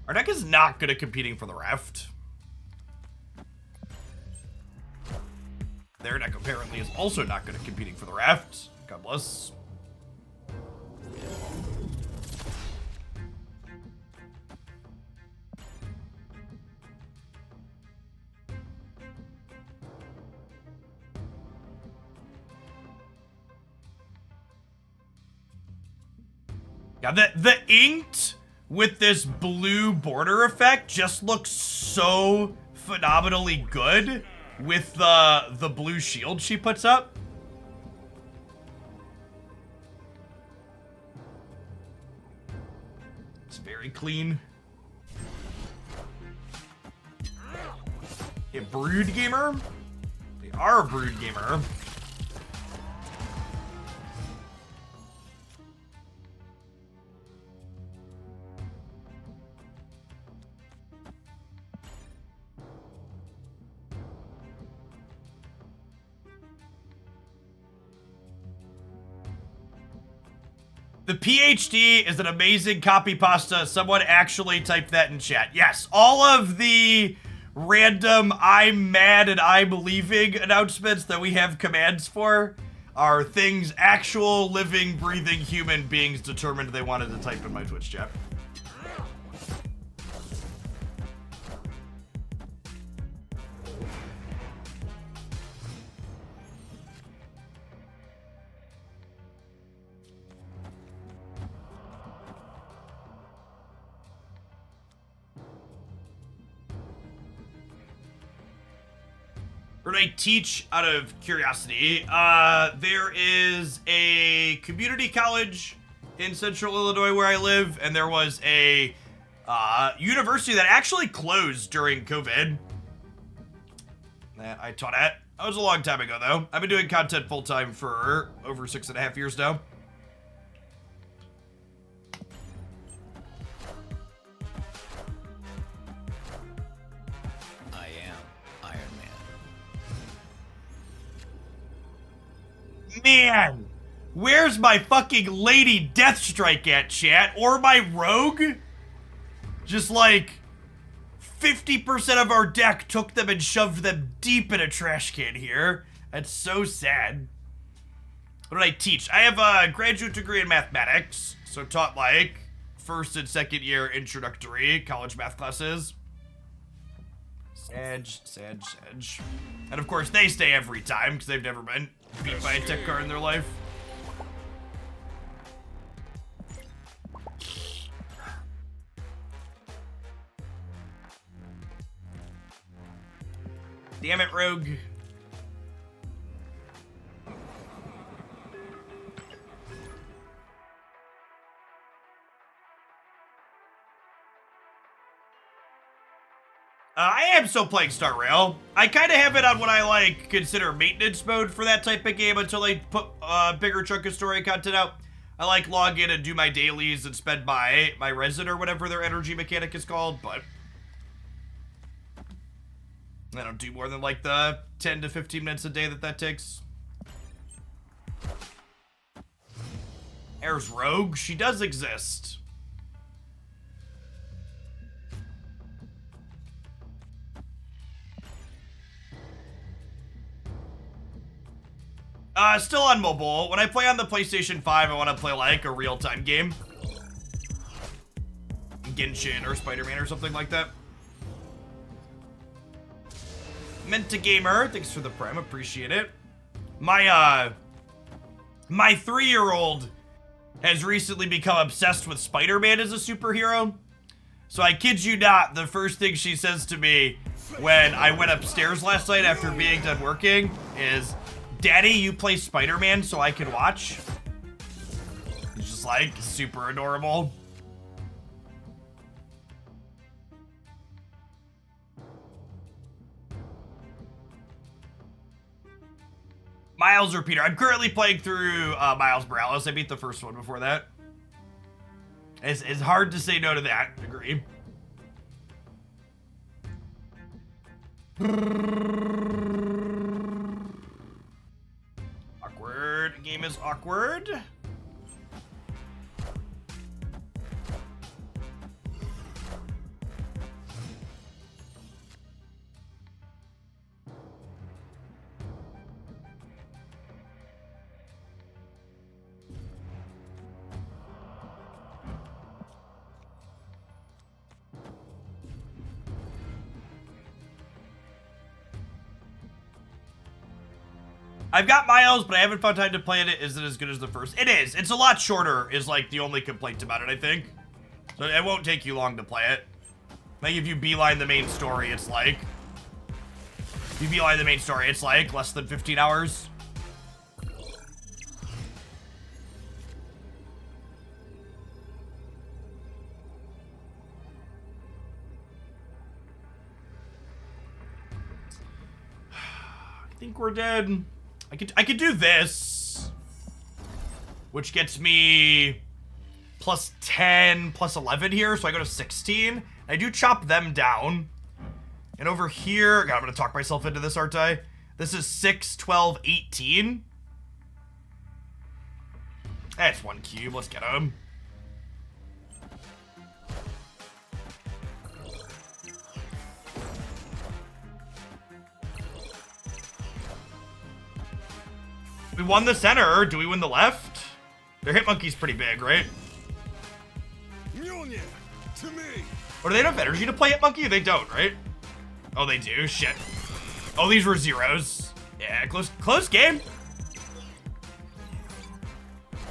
Our deck is not good at competing for the Reft. Their deck apparently is also not good at competing for the Reft. God bless. Yeah, the inked with this blue border effect just looks so phenomenally good with the blue shield she puts up. It's very clean. A brood gamer? They are a brood gamer. The PhD is an amazing copy pasta. Someone actually typed that in chat. Yes, all of the random I'm mad and I'm leaving announcements that we have commands for are things actual living, breathing human beings determined they wanted to type in my Twitch chat. Or I teach out of curiosity. There is a community college in central Illinois where I live, and there was a university that actually closed during COVID that I taught at. That was a long time ago, though. I've been doing content full-time for over 6.5 years now. Man, where's my fucking Lady Deathstrike at, chat? Or my Rogue? Just like 50% of our deck took them and shoved them deep in a trash can here. That's so sad. What did I teach? I have a graduate degree in mathematics, so taught like first and second year introductory college math classes. Edge, Sedge, Sedge. And of course, they stay every time because they've never been beat by a tech card in their life. Damn it, Rogue. I am still playing Star Rail. I kind of have it on what I like consider maintenance mode for that type of game until they put a bigger chunk of story content out. I like log in and do my dailies and spend my resin or whatever their energy mechanic is called, but I don't do more than like the 10 to 15 minutes a day that takes. There's Rogue. She does exist. Still on mobile. When I play on the PlayStation 5, I want to play like a real-time game. Genshin or Spider-Man or something like that. Menta Gamer, thanks for the prime, appreciate it. My 3-year-old has recently become obsessed with Spider-Man as a superhero. So I kid you not, the first thing she says to me when I went upstairs last night after being done working is, "Daddy, you play Spider-Man so I can watch?" It's just like super adorable. Miles or Peter? I'm currently playing through Miles Morales. I beat the first one before that. It's hard to say no to that. Agree. Awkward. Game is awkward. I've got Miles, but I haven't found time to play it. Is it as good as the first? It is. It's a lot shorter, is like the only complaint about it, I think. So it won't take you long to play it. Like if you beeline the main story, it's like... If you beeline the main story, it's like less than 15 hours. I think we're dead. I could do this, which gets me plus 10, plus 11 here, so I go to 16. I do chop them down. And over here, God, I'm gonna talk myself into this, aren't I? This is 6, 12, 18. That's one cube, let's get him. We won the center. Do we win the left? Their hitmonkey's pretty big, right? Mjolnir, to me. Or do they have energy to play hitmonkey? They don't, right? Oh, they do. Shit. Oh, these were zeros. Yeah, close game.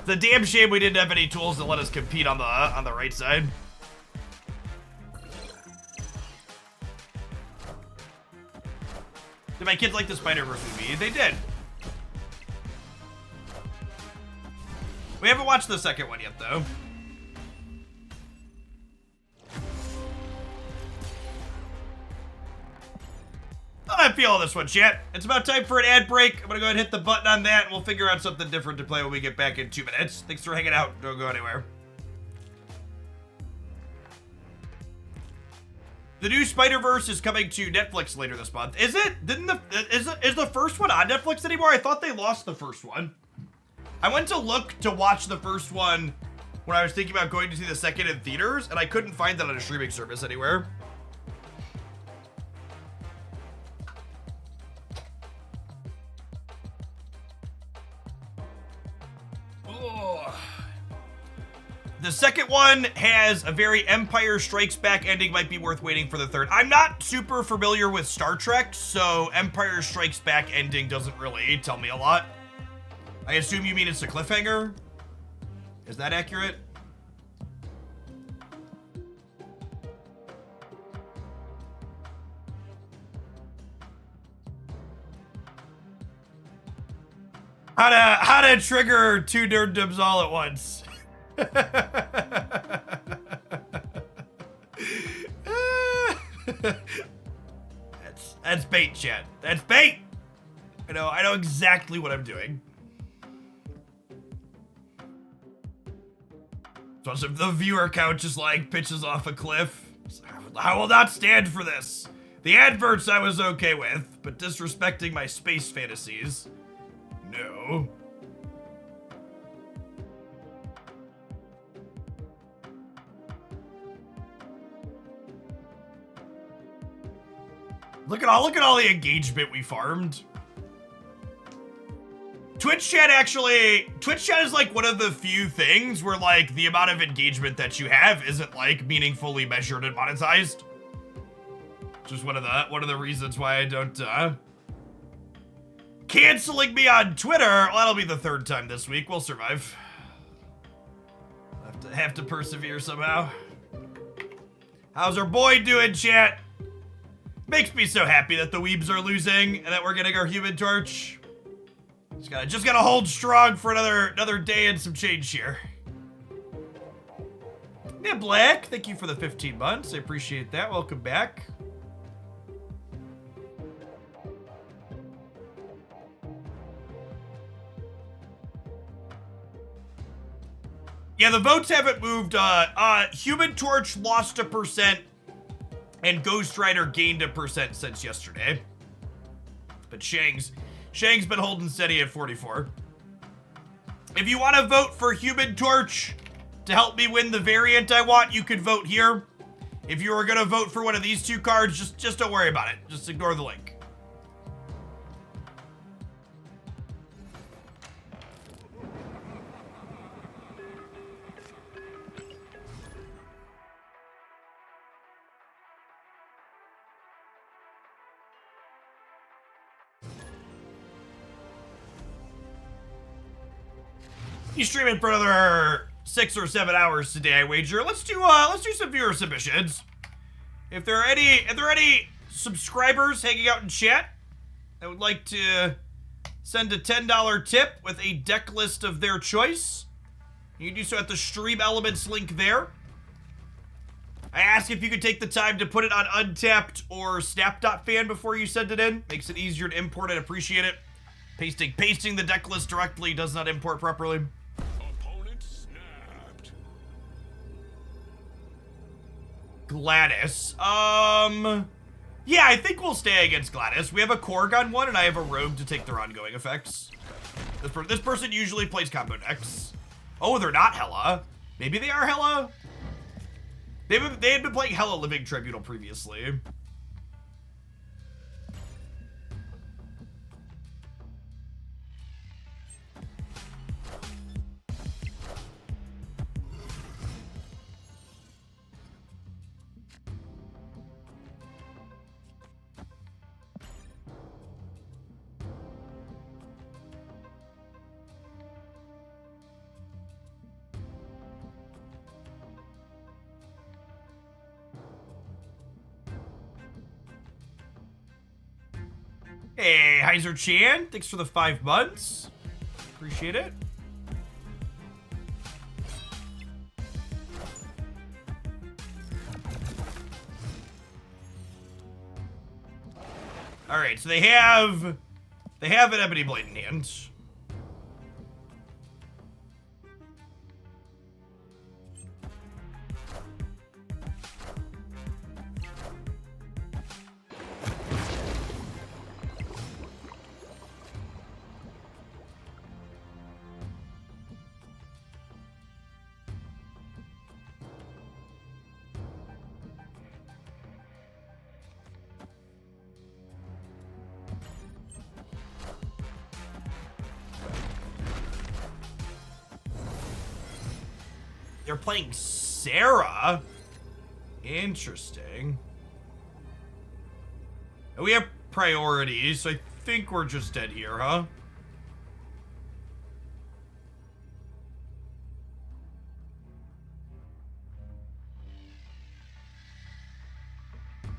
It's a damn shame we didn't have any tools to let us compete on the right side. Did my kids like the Spider-Verse movie? They did. We haven't watched the second one yet, though. I'm not feeling this one, chat. It's about time for an ad break. I'm gonna go ahead and hit the button on that, and we'll figure out something different to play when we get back in 2 minutes. Thanks for hanging out. Don't go anywhere. The new Spider-Verse is coming to Netflix later this month. Is it? Is the first one on Netflix anymore? I thought they lost the first one. I went to look to watch the first one when I was thinking about going to see the second in theaters, and I couldn't find that on a streaming service anywhere. The second one has a very Empire Strikes Back ending, might be worth waiting for the third. I'm not super familiar with Star Trek, so Empire Strikes Back ending doesn't really tell me a lot. I assume you mean it's a cliffhanger? Is that accurate? How to trigger two nerddubs all at once. That's bait, chat. That's bait. I know exactly what I'm doing. So if the viewer count just like pitches off a cliff, I will not stand for this. The adverts I was okay with, but disrespecting my space fantasies, no. Look at all the engagement we farmed. Twitch chat is like one of the few things where like the amount of engagement that you have isn't like meaningfully measured and monetized. Just one of the reasons why I don't canceling me on Twitter. Well, that'll be the third time this week. We'll survive. Have to persevere somehow. How's our boy doing, chat? Makes me so happy that the weebs are losing and that we're getting our Human Torch. Just gotta hold strong for another day and some change here. Yeah, Black, thank you for the 15 months. I appreciate that. Welcome back. Yeah, the votes haven't moved. Human Torch lost 1%. And Ghost Rider gained 1% since yesterday. But Shang's been holding steady at 44. If you want to vote for Human Torch to help me win the variant I want, you could vote here. If you were going to vote for one of these two cards, just don't worry about it. Just ignore the link. You streaming for another 6 or 7 hours today, I wager. Let's do some viewer submissions. If there are any subscribers hanging out in chat that would like to send a $10 tip with a deck list of their choice, you can do so at the Stream Elements link there. I ask if you could take the time to put it on Untapped or Snap.fan before you send it in. Makes it easier to import and appreciate it. Pasting the deck list directly does not import properly. Opponent snapped. Gladys. Yeah, I think we'll stay against Gladys. We have a Korg on one, and I have a Rogue to take their ongoing effects. This person usually plays combo decks. Oh, they're not Hela. Maybe they are Hela? They had been playing Hela Living Tribunal previously. Hey, Heiser Chan, thanks for the 5 months. Appreciate it. All right, so they have an Ebony Blade in hand. They're playing Sarah. Interesting. We have priorities, so I think we're just dead here, huh?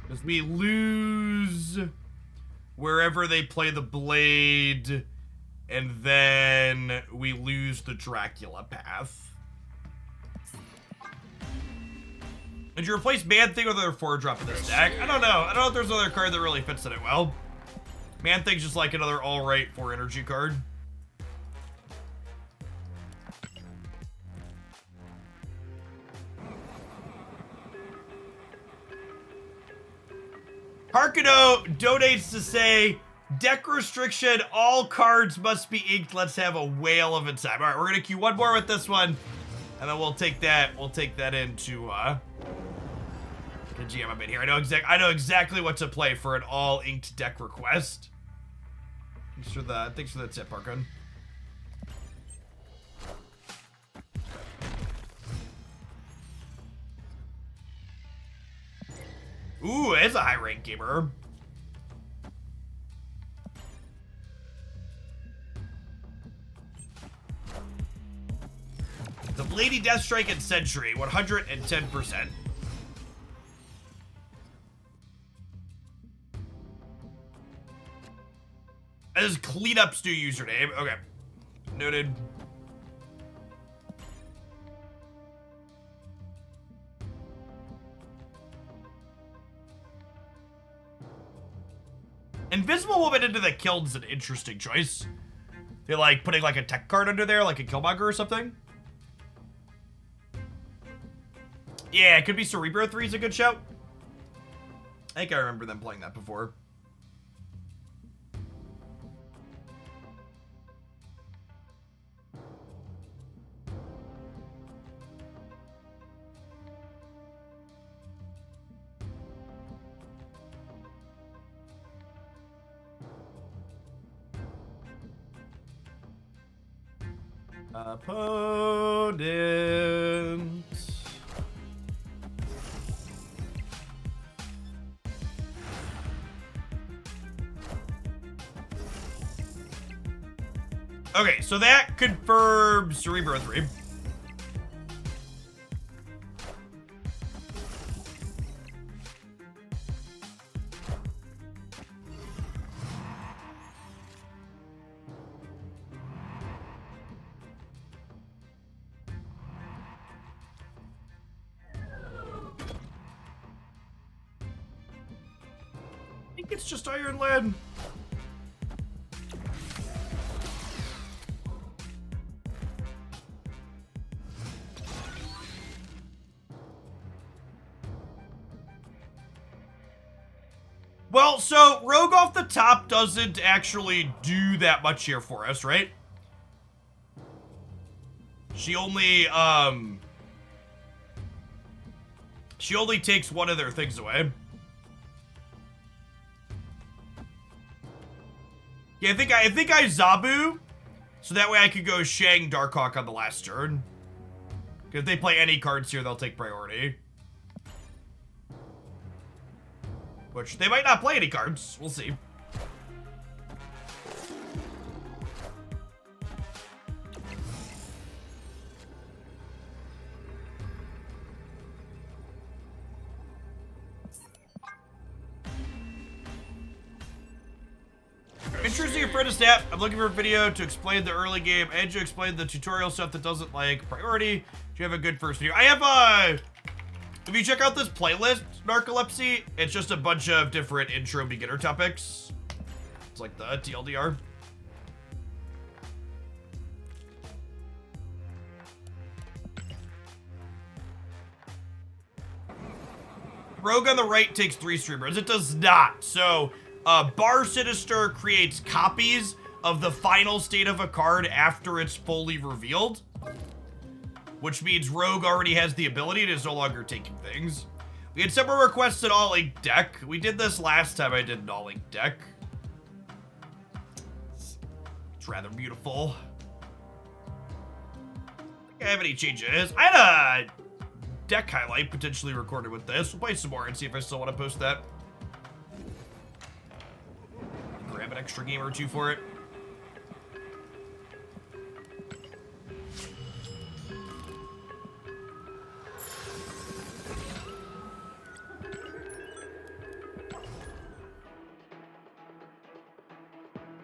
Because we lose wherever they play the Blade, and then we lose the Dracula path. Did you replace Man-Thing with another 4-drop in this deck? I don't know. I don't know if there's another card that really fits in it well. Man-Thing's just like another alright 4-energy card. Harkano donates to say, deck restriction, all cards must be inked. Let's have a whale of a time. All right, we're gonna queue one more with this one, and then we'll take that into the GM a bit here. I know exactly what to play for an all inked deck request. Thanks for the tip, Harkon. Ooh, it's a high rank gamer. The Lady Deathstrike and Sentry, 110%. That is Cleanup's new username. Okay. Noted. Invisible Woman into the Kiln's an interesting choice. They like putting like a tech card under there, like a Killmonger or something. Yeah, it could be Cerebro 3 is a good shout. I think I remember them playing that before. Opponent. Okay, so that confirms Cerebro 3. I think it's just Iron Lead. Well, so Rogue off the top doesn't actually do that much here for us, right? She only takes one of their things away. Yeah, I think I Zabu, so that way I could go Shang Darkhawk on the last turn. If they play any cards here, they'll take priority. Which, they might not play any cards. We'll see. Interesting apprentice stat. I'm looking for a video to explain the early game and to explain the tutorial stuff that doesn't like priority. Do you have a good first video? I have if you check out this playlist, Narcolepsy, it's just a bunch of different intro beginner topics. It's like the TLDR. Rogue on the right takes 3 streamers. It does not. So, Bar Sinister creates copies of the final state of a card after it's fully revealed. Which means Rogue already has the ability and is no longer taking things. We had several requests in All Ink deck. We did this last time I did an All Ink deck. It's rather beautiful. I have any changes. I had a deck highlight potentially recorded with this. We'll play some more and see if I still want to post that. Grab an extra game or two for it.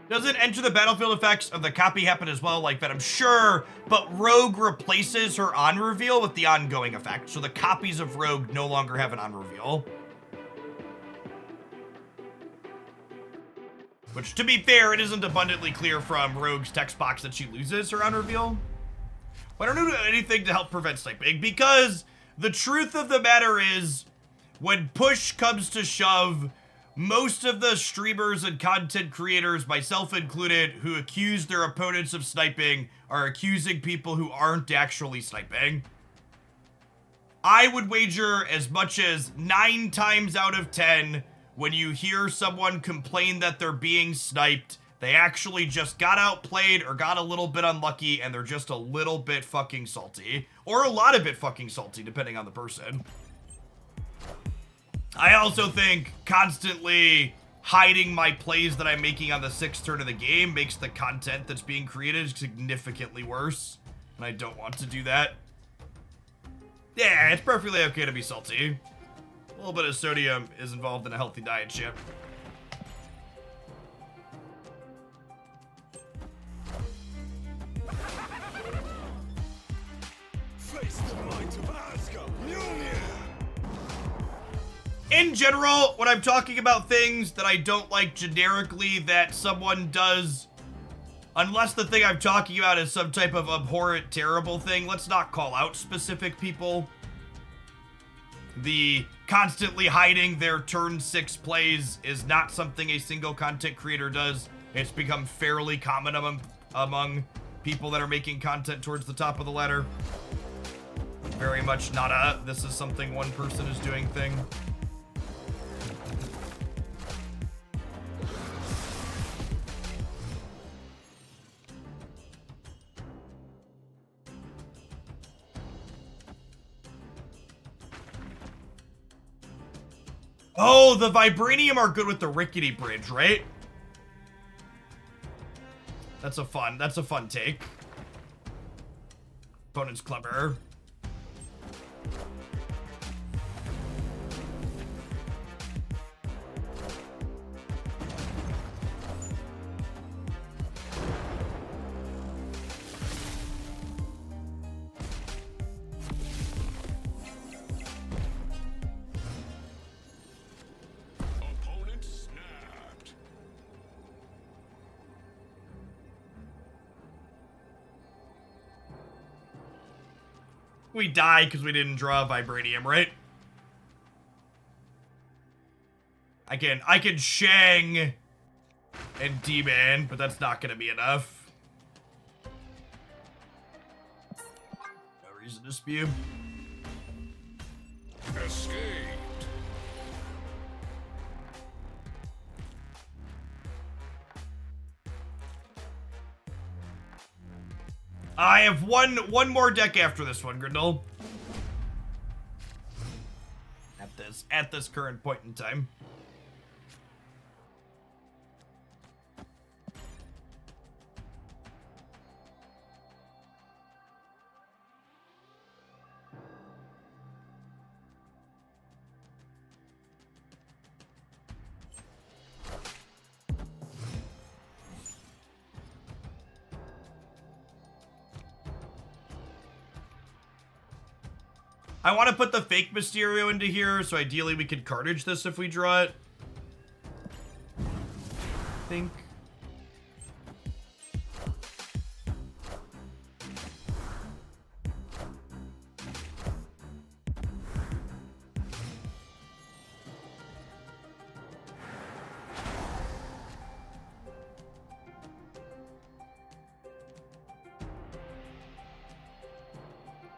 Doesn't enter the battlefield effects of the copy happen as well like Venom? Sure, but Rogue replaces her on reveal with the ongoing effect, so the copies of Rogue no longer have an on reveal. Which, to be fair, it isn't abundantly clear from Rogue's text box that she loses her on reveal. But I don't do anything to help prevent sniping, because the truth of the matter is, when push comes to shove, most of the streamers and content creators, myself included, who accuse their opponents of sniping are accusing people who aren't actually sniping. I would wager as much as 9 times out of 10, when you hear someone complain that they're being sniped, they actually just got outplayed or got a little bit unlucky and they're just a little bit fucking salty. Or a lot of bit fucking salty, depending on the person. I also think constantly hiding my plays that I'm making on the 6th turn of the game makes the content that's being created significantly worse. And I don't want to do that. Yeah, it's perfectly okay to be salty. A little bit of sodium is involved in a healthy diet ship. Face the might of Asgard. Mjolnir. In general, when I'm talking about things that I don't like generically that someone does, unless the thing I'm talking about is some type of abhorrent, terrible thing, let's not call out specific people. The constantly hiding their turn 6 plays is not something a single content creator does. It's become fairly common among people that are making content towards the top of the ladder. Very much not a, this is something one person is doing thing. Oh, the Vibranium are good with the rickety bridge, right? That's a fun take. Opponent's clever. Opponent snapped. We die because we didn't draw Vibranium, right? I can Shang and D-Man, but that's not gonna be enough. No reason to spew. Escaped. I have one more deck after this one, Grindel. At this current point in time. I want to put the fake Mysterio into here, so ideally we could carnage this if we draw it. I think.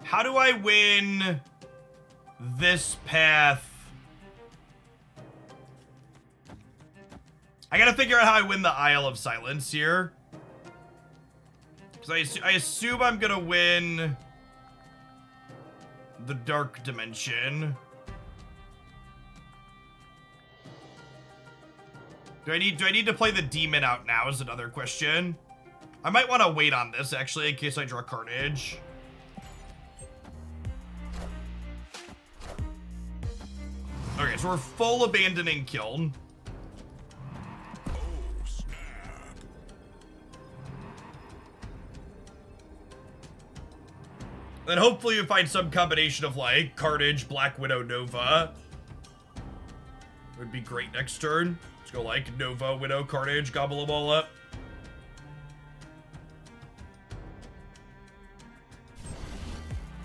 How do I win this path? I gotta figure out how I win the Isle of Silence here. Because I assume I'm gonna win the dark dimension. Do I need to play the demon out now is another question. I might want to wait on this actually in case I draw Carnage. Okay, so we're full abandoning Kiln. Then hopefully we find some combination of like Carnage, Black Widow, Nova. Would be great next turn. Let's go like Nova, Widow, Carnage, gobble them all up.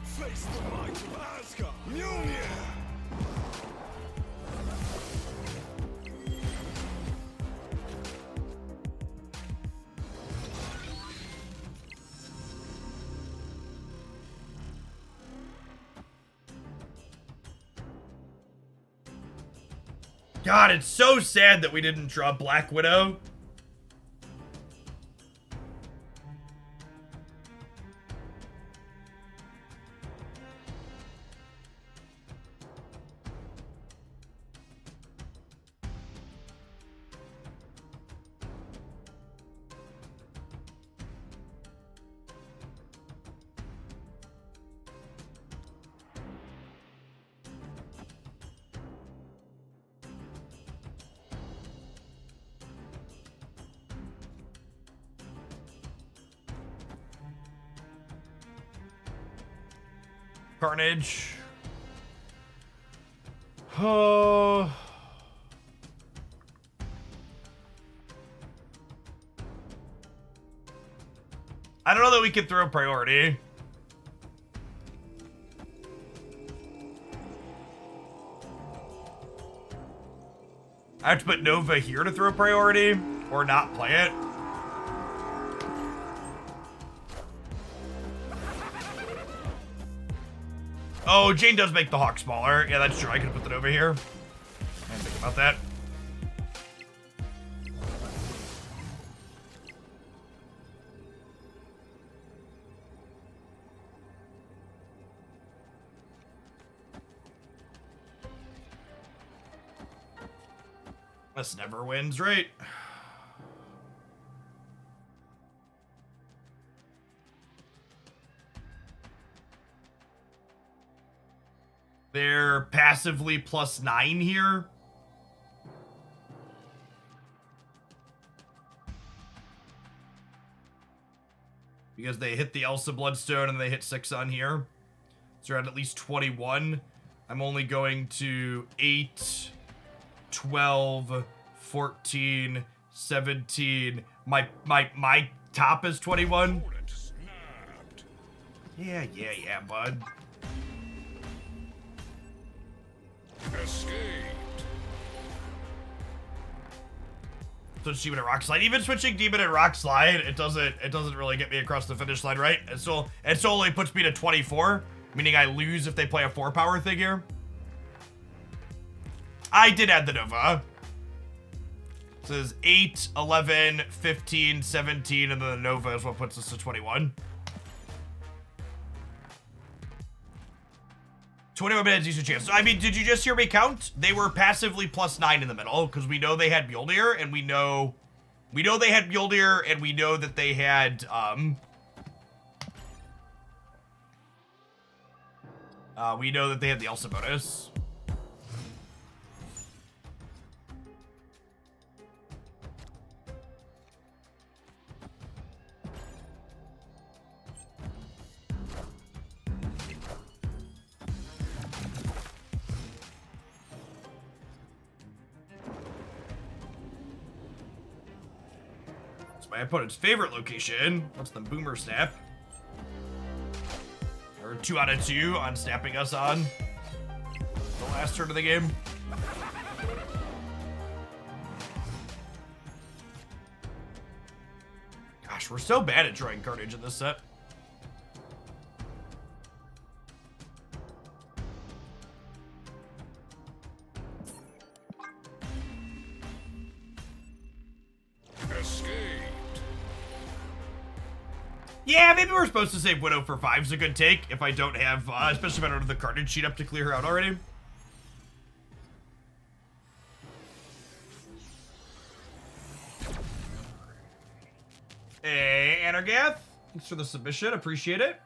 Face the might of Asgard. Mjolnir. God, it's so sad that we didn't draw Black Widow. Carnage. Oh. I don't know that we can throw priority. I have to put Nova here to throw priority or not play it. Oh, Jane does make the Hawk smaller. Yeah, that's true. I could put that over here. I didn't think about that. This never wins, right? They're passively +9 here. Because they hit the Elsa Bloodstone and they hit 6 on here. So they're at least 21. I'm only going to 8, 12, 14, 17. My top is 21. Yeah, bud. Escaped. Switch Demon and Rock Slide. Even switching Demon and Rock Slide, it doesn't really get me across the finish line, right? It still only puts me to 24, meaning I lose if they play a 4-power thing here. I did add the Nova. It says 8, 11, 15, 17, and then the Nova is what puts us to 21. 21 minutes, decent chance. So, I mean, did you just hear me count? They were passively +9 in the middle, because we know they had Mjolnir, and we know they had Mjolnir, and we know that they had, we know that they had the Elsa bonus. My opponent's favorite location. What's the Boomer Snap? Or 2 out of 2 on snapping us on the last turn of the game. Gosh, we're so bad at drawing Carnage in this set. Yeah, maybe we're supposed to save Widow for 5's a good take if I don't have, especially if I don't have the carnage sheet up to clear her out already. Hey, Anergath. Thanks for the submission. Appreciate it.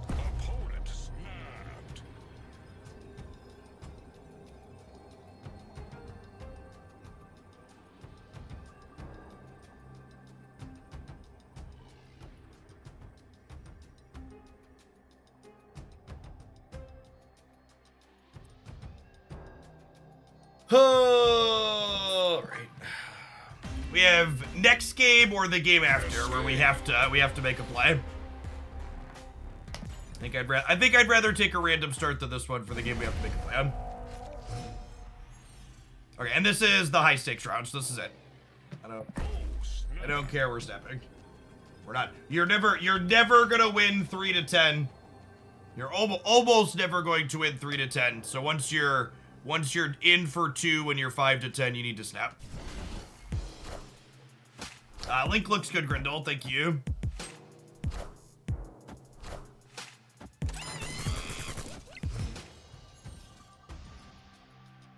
Opponent snapped. All right. We have next game or the game after where we have to make a play. I think I'd rather take a random start than this one for the game we have to make a play on. Okay, and this is the high stakes round, so this is it. I don't care we're stepping. We're not. You're never gonna win 3 to 10. You're almost never going to win 3 to 10. So once you're in for 2 when you're 5 to 10, you need to snap. Link looks good, Grindel. Thank you.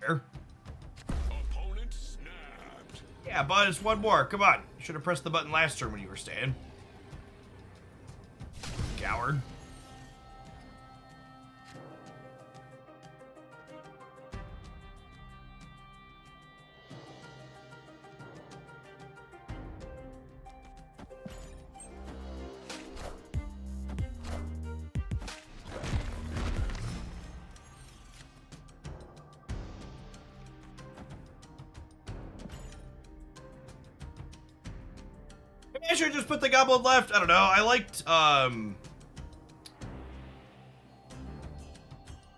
There. Opponent snapped. Yeah, but it's one more. Come on. You should have pressed the button last turn when you were staying. Coward. Maybe I should just put the goblin left. I don't know. I liked,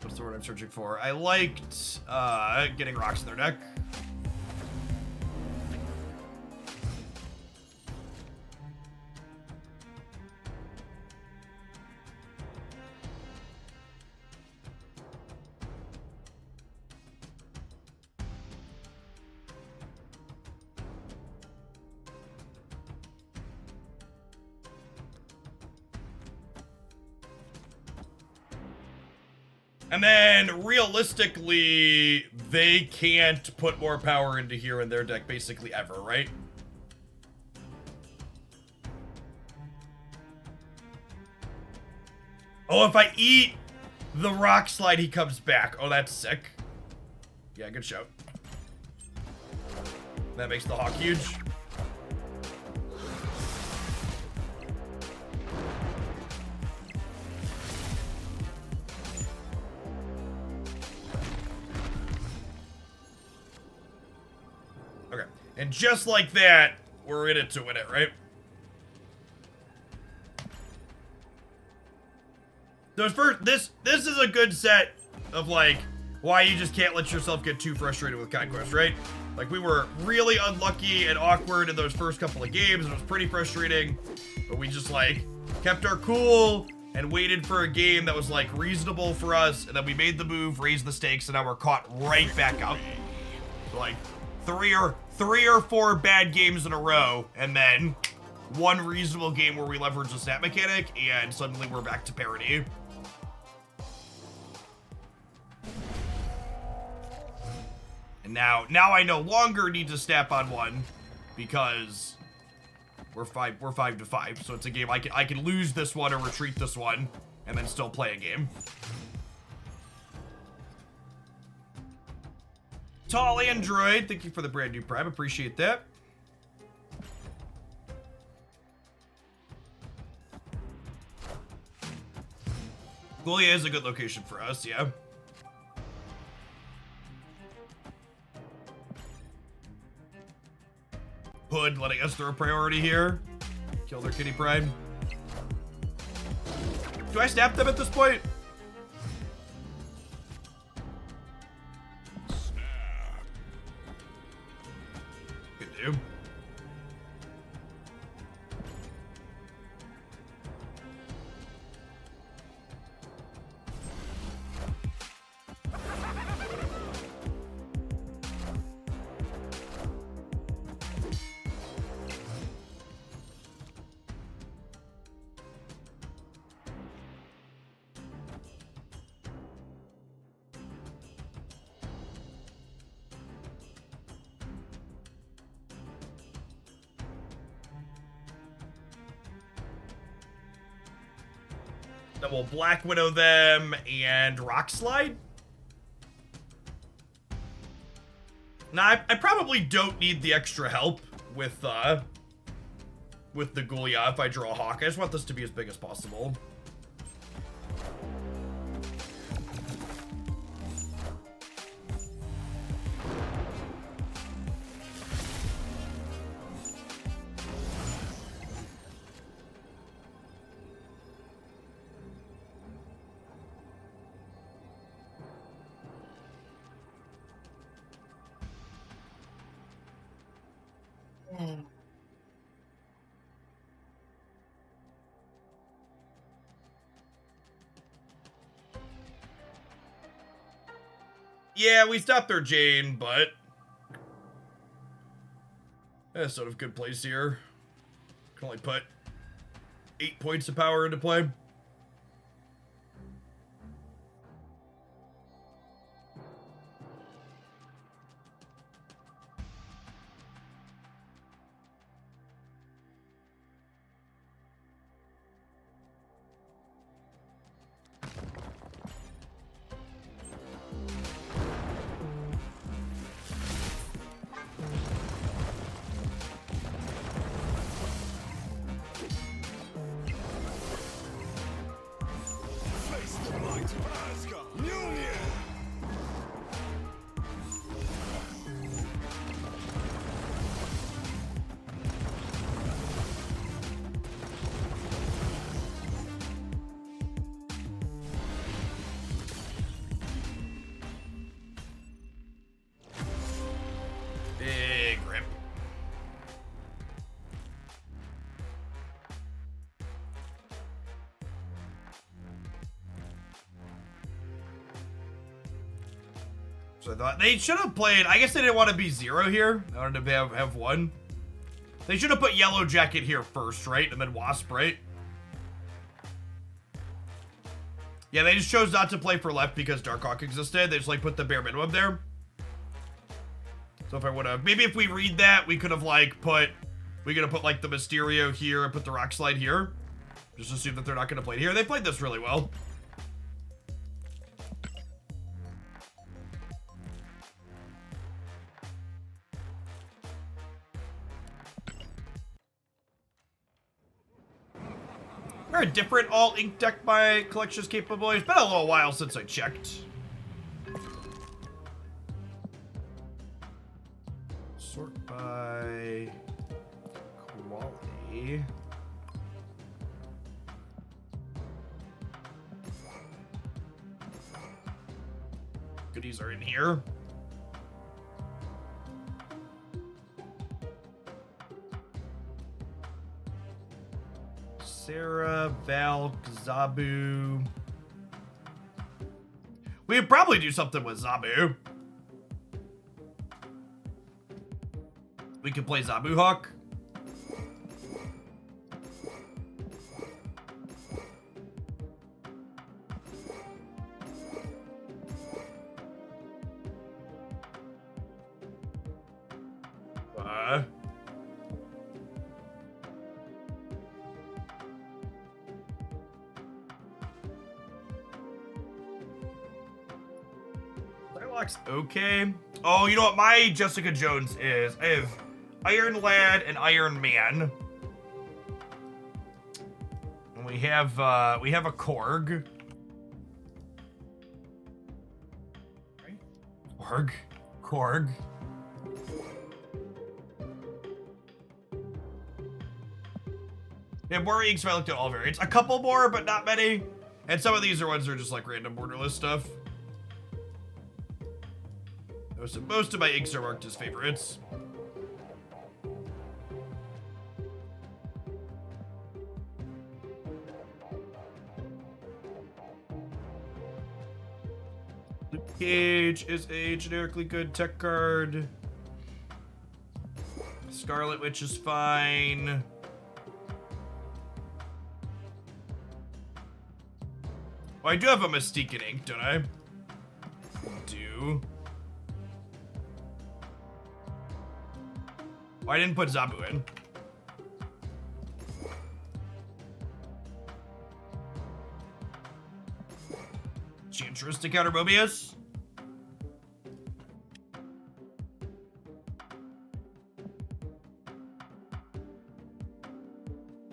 what's the word I'm searching for? I liked, getting rocks in their deck. And then, realistically, they can't put more power into here in their deck basically ever, right? Oh, if I eat the rock slide, he comes back. Oh, that's sick. Yeah, good shout. That makes the hawk huge. Okay, and just like that, we're in it to win it, right? So first, this is a good set of like why you just can't let yourself get too frustrated with Conquest, right? Like we were really unlucky and awkward in those first couple of games, and it was pretty frustrating. But we just like kept our cool and waited for a game that was like reasonable for us, and then we made the move, raised the stakes, and now we're caught right back up. So like three or four bad games in a row, and then one reasonable game where we leverage the snap mechanic, and suddenly we're back to parity. And now I no longer need to snap on one because we're 5 to 5. So it's a game I can lose this one or retreat this one and then still play a game. Tall Android, thank you for the brand new Prime. Appreciate that. Golia is a good location for us, yeah. Hood letting us throw a priority here. Kill their kitty pride. Do I snap them at this point? Then we'll Black Widow them and Rock Slide. Now, I probably don't need the extra help with the Ghoulia if I draw a Hawk. I just want this to be as big as possible. Yeah, we stopped their Jane, but that's sort of good place here. Can only put 8 points of power into play. Face the might of Asgard. Mjolnir. Big rip. So I thought they should have played. I guess they didn't want to be 0 here. They wanted to have 1. They should have put Yellow Jacket here first, right? And then Wasp, right? Yeah, they just chose not to play for left because Darkhawk existed. They just like put the bare minimum there. So if I would have, maybe if we read that, we could have like put, we could have put like the Mysterio here and put the Rock Slide here. Just assume that they're not going to play it here. They played this really well. They're a different all ink deck by collection's capable. It's been a little while since I checked. Sort by quality. Goodies are in here. Sarah, Val, Zabu. We could probably do something with Zabu. We could play Zabu Hawk. Okay. Oh, you know what my Jessica Jones is? I have Iron Lad and Iron Man. And we have a Korg. Right? Korg. Yeah, more inks if I looked at all variants. A couple more, but not many. And some of these are ones that are just like random borderless stuff. Most of my inks are marked as favorites. Luke Cage is a generically good tech card. Scarlet Witch is fine. Oh, I do have a Mystique in ink, don't I? I do. Oh, I didn't put Zabu in. Enchantress to counter Mobius.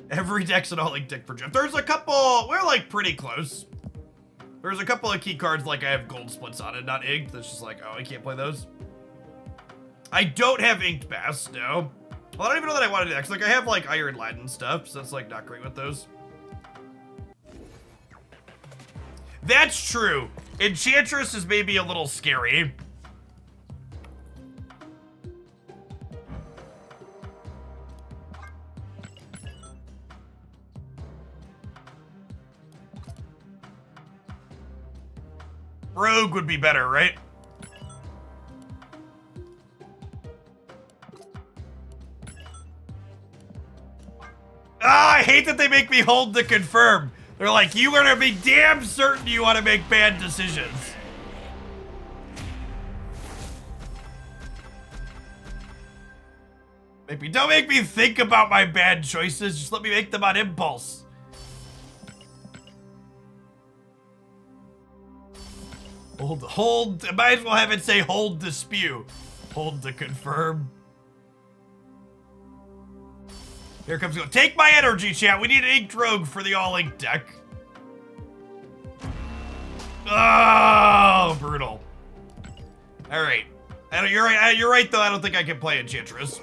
Every deck's an all-link deck for Jeff. There's a couple, we're like pretty close. There's a couple of key cards like I have gold splits on it, not inked. That's just like, oh, I can't play those. I don't have inked bass, no. Well, I don't even know that I want to do that, 'cause like I have like Iron Lad and stuff, so that's like not great with those. That's true. Enchantress is maybe a little scary. Rogue would be better, right? Ah, I hate that they make me hold to confirm. They're like, you are to be damn certain you want to make bad decisions. Don't make me think about my bad choices. Just let me make them on impulse. Hold. Might as well have it say hold to spew. Hold to confirm. Here comes go. Take my energy, chat. We need an inked rogue for the all-ink deck. Oh, brutal. All right. You're right. You're right, though. I don't think I can play Enchantress,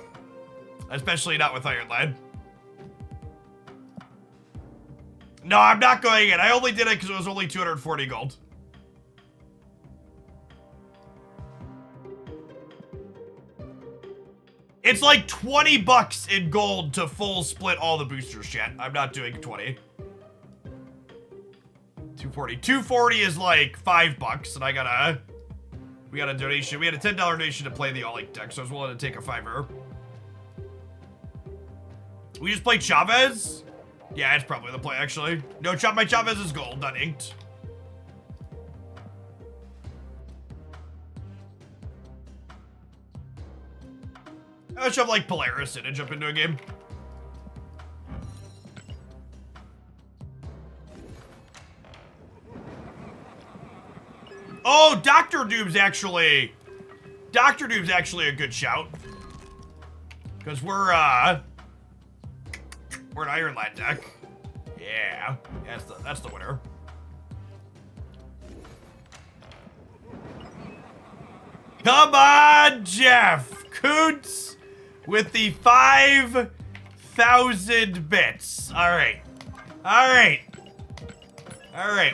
especially not with Iron Lad. No, I'm not going in. I only did it because it was only 240 gold. It's like 20 bucks in gold to full split all the boosters, chat. I'm not doing 20. 240. 240 is like 5 bucks, and we got a donation. We had a $10 donation to play the all-ink deck, so I was willing to take a $5. We just played Chavez? Yeah, it's probably the play, actually. No, my Chavez is gold, not inked. I should have like Polaris in and jump into a game. Oh, Doctor Doom's actually a good shout. Because we're an Iron Lad deck. Yeah, that's the winner. Come on, Jeff. Coots with the 5,000 bits. All right.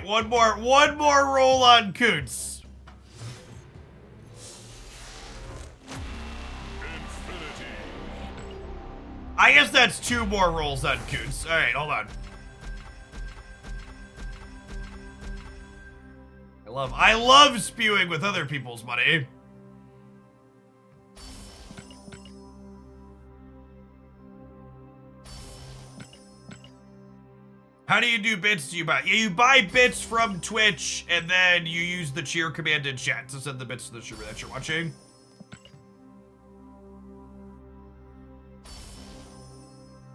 One more roll on Coots. Infinity. I guess that's 2 more rolls on Coots. All right, hold on. I love spewing with other people's money. How do you do bits? Do you buy? Yeah, you buy bits from Twitch, and then you use the cheer command in chat to send the bits to the streamer that you're watching.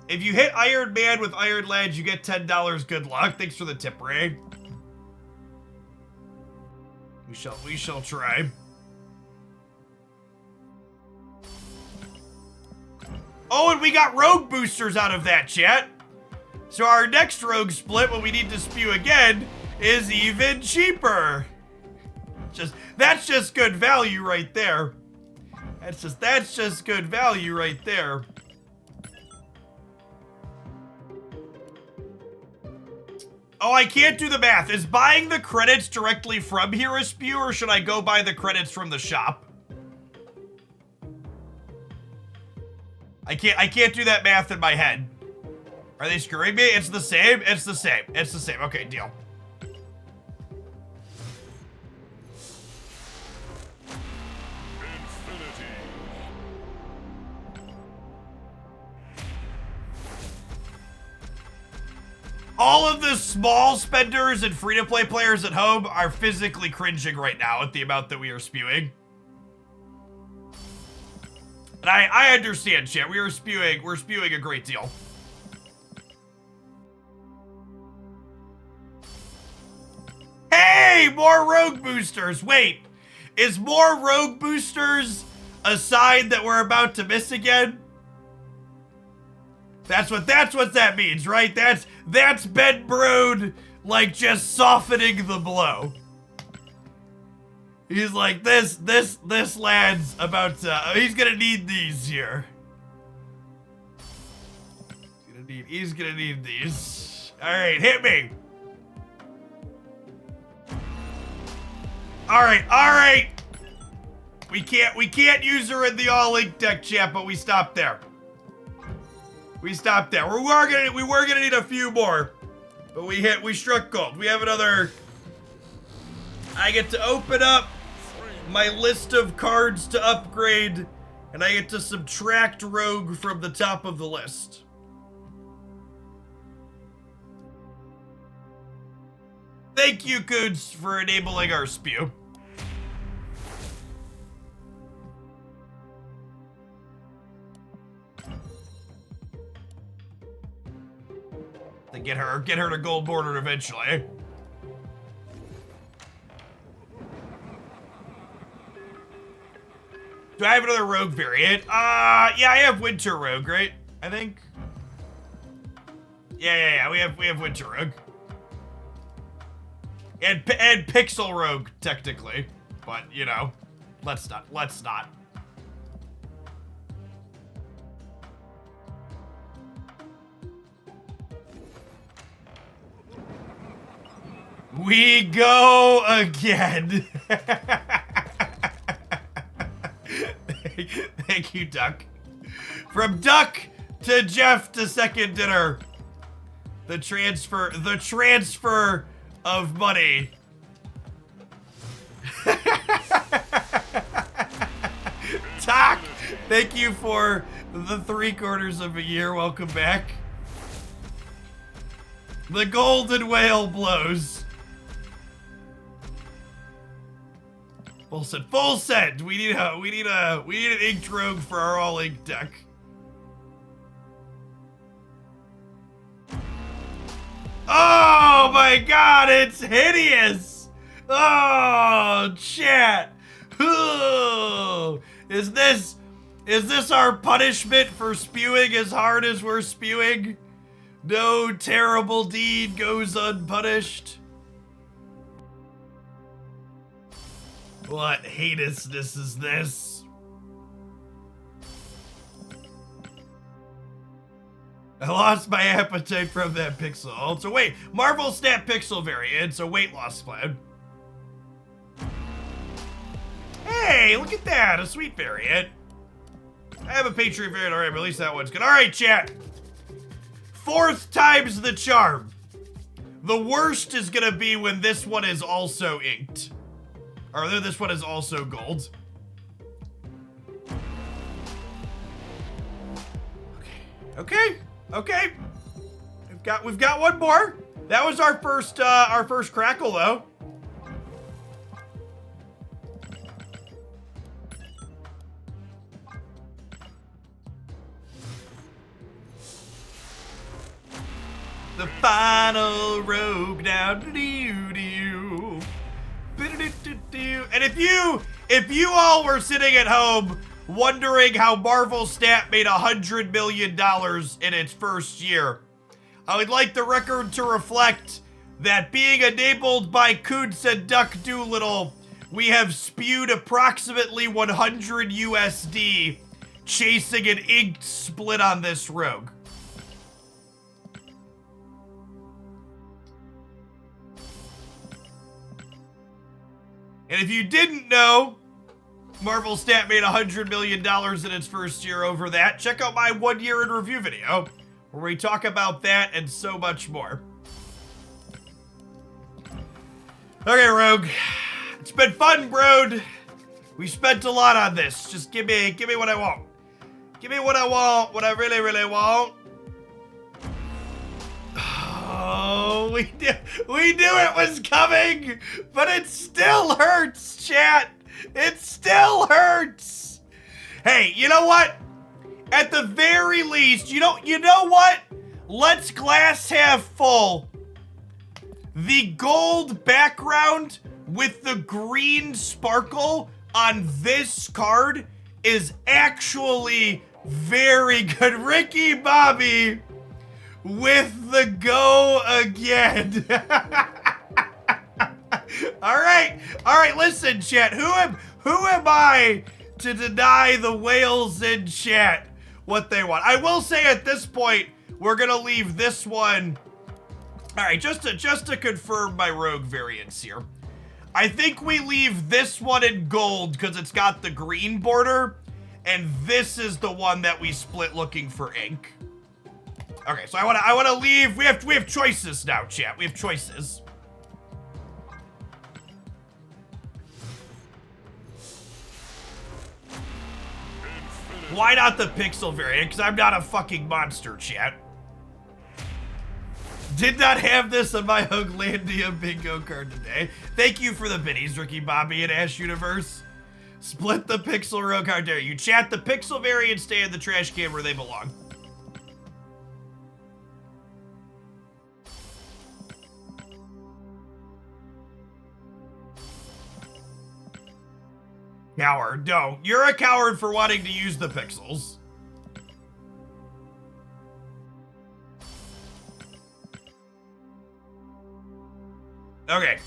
If you hit Iron Man with Iron Lad, you get $10. Good luck. Thanks for the tip, Ray. We shall try. Oh, and we got rogue boosters out of that, chat. So our next rogue split, when we need to spew again, is even cheaper. That's just good value right there. That's just good value right there. Oh, I can't do the math. Is buying the credits directly from here a spew, or should I go buy the credits from the shop? I can't do that math in my head. Are they screwing me? It's the same? It's the same. It's the same. Okay, deal. Infinity. All of the small spenders and free-to-play players at home are physically cringing right now at the amount that we are spewing. And I understand, chat. We're spewing a great deal. Hey, Hey, more rogue boosters. Wait, is more rogue boosters a sign that we're about to miss again? That's what that means, right? That's Ben Brood, like, just softening the blow. He's like, this lad's about to, he's gonna need these here. He's gonna need these. All right, hit me. All right. We can't use her in the all-link deck, chat, but we stopped there. We stopped there. We were gonna need a few more, but we struck gold. We have another. I get to open up my list of cards to upgrade, and I get to subtract rogue from the top of the list. Thank you, Coots, for enabling our spew. To get her to gold border eventually. Do I have another rogue variant? Yeah, I have winter rogue, right? I think. Yeah. We have winter rogue. And pixel rogue, technically. But, you know, let's not. We go again. Thank you, Duck. From Duck to Jeff to second dinner. The transfer of money. Doc, thank you for the 3/4 of a year. Welcome back. The golden whale blows. Full send. We need an inked rogue for our all ink deck. Oh my god, it's hideous! Oh, chat. Ooh. Is this our punishment for spewing as hard as we're spewing? No terrible deed goes unpunished. What heinousness is this? I lost my appetite from that pixel. So wait, Marvel Snap Pixel variant, so weight loss plan. Hey, look at that, a sweet variant. I have a Patriot variant already, but at least that one's good. All right, chat. 4th time's the charm. The worst is gonna be when this one is also inked. Or this one is also gold. Okay. We've got one more. That was our first crackle though. The final rogue now. And if you all were sitting at home wondering how Marvel Snap made $100 million in its first year, I would like the record to reflect that being enabled by Kuntz and Duck Doolittle, we have spewed approximately 100 USD chasing an inked split on this rogue. And if you didn't know, Marvel Snap made $100 million in its first year over that. Check out my 1 year in review video, where we talk about that and so much more. Okay, Rogue. It's been fun, bro. We spent a lot on this. Just give me what I want. Give me what I want, what I really, really want. Oh, we knew it was coming, but it still hurts, chat. It still hurts. Hey, you know what? At the very least, you know what? Let's glass half full. The gold background with the green sparkle on this card is actually very good. Ricky Bobby with the go again. All right, listen, chat. Who am I to deny the whales in chat what they want? I will say at this point, we're gonna leave this one. All right, just to confirm my rogue variants here. I think we leave this one in gold because it's got the green border, and this is the one that we split looking for ink. Okay, so I wanna leave. We have choices now, chat. We have choices. Why not the pixel variant? Because I'm not a fucking monster, chat. Did not have this on my Huglandia bingo card today. Thank you for the biddies, Ricky Bobby and Ash Universe. Split the pixel row card there. You chat, the pixel variants stay in the trash can where they belong. Coward, no. You're a coward for wanting to use the pixels. Okay.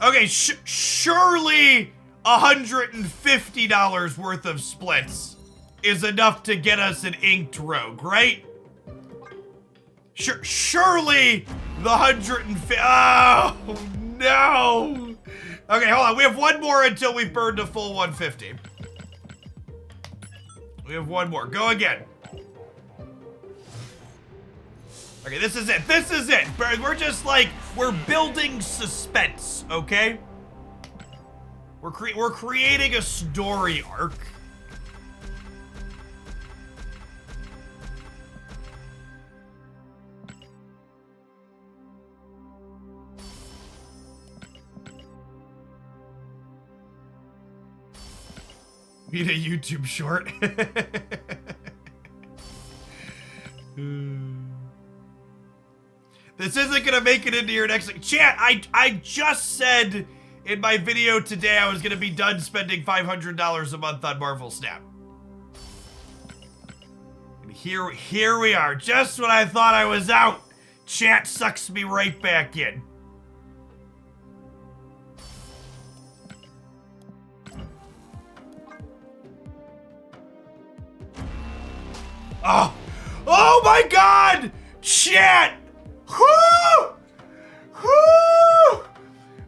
Okay, surely $150 worth of splits is enough to get us an inked rogue, right? Surely the 150. Oh, no. Okay, hold on. We have one more until we've burned a full 150. We have one more. Go again. Okay, this is it. This is it. We're just like, we're building suspense, okay? We're creating a story arc. Need a YouTube short. This isn't gonna make it into your next chat. I just said in my video today I was gonna be done spending $500 a month on Marvel Snap. And here we are. Just when I thought I was out, chat sucks me right back in. Oh my God! Chat! Whoo! Whoo!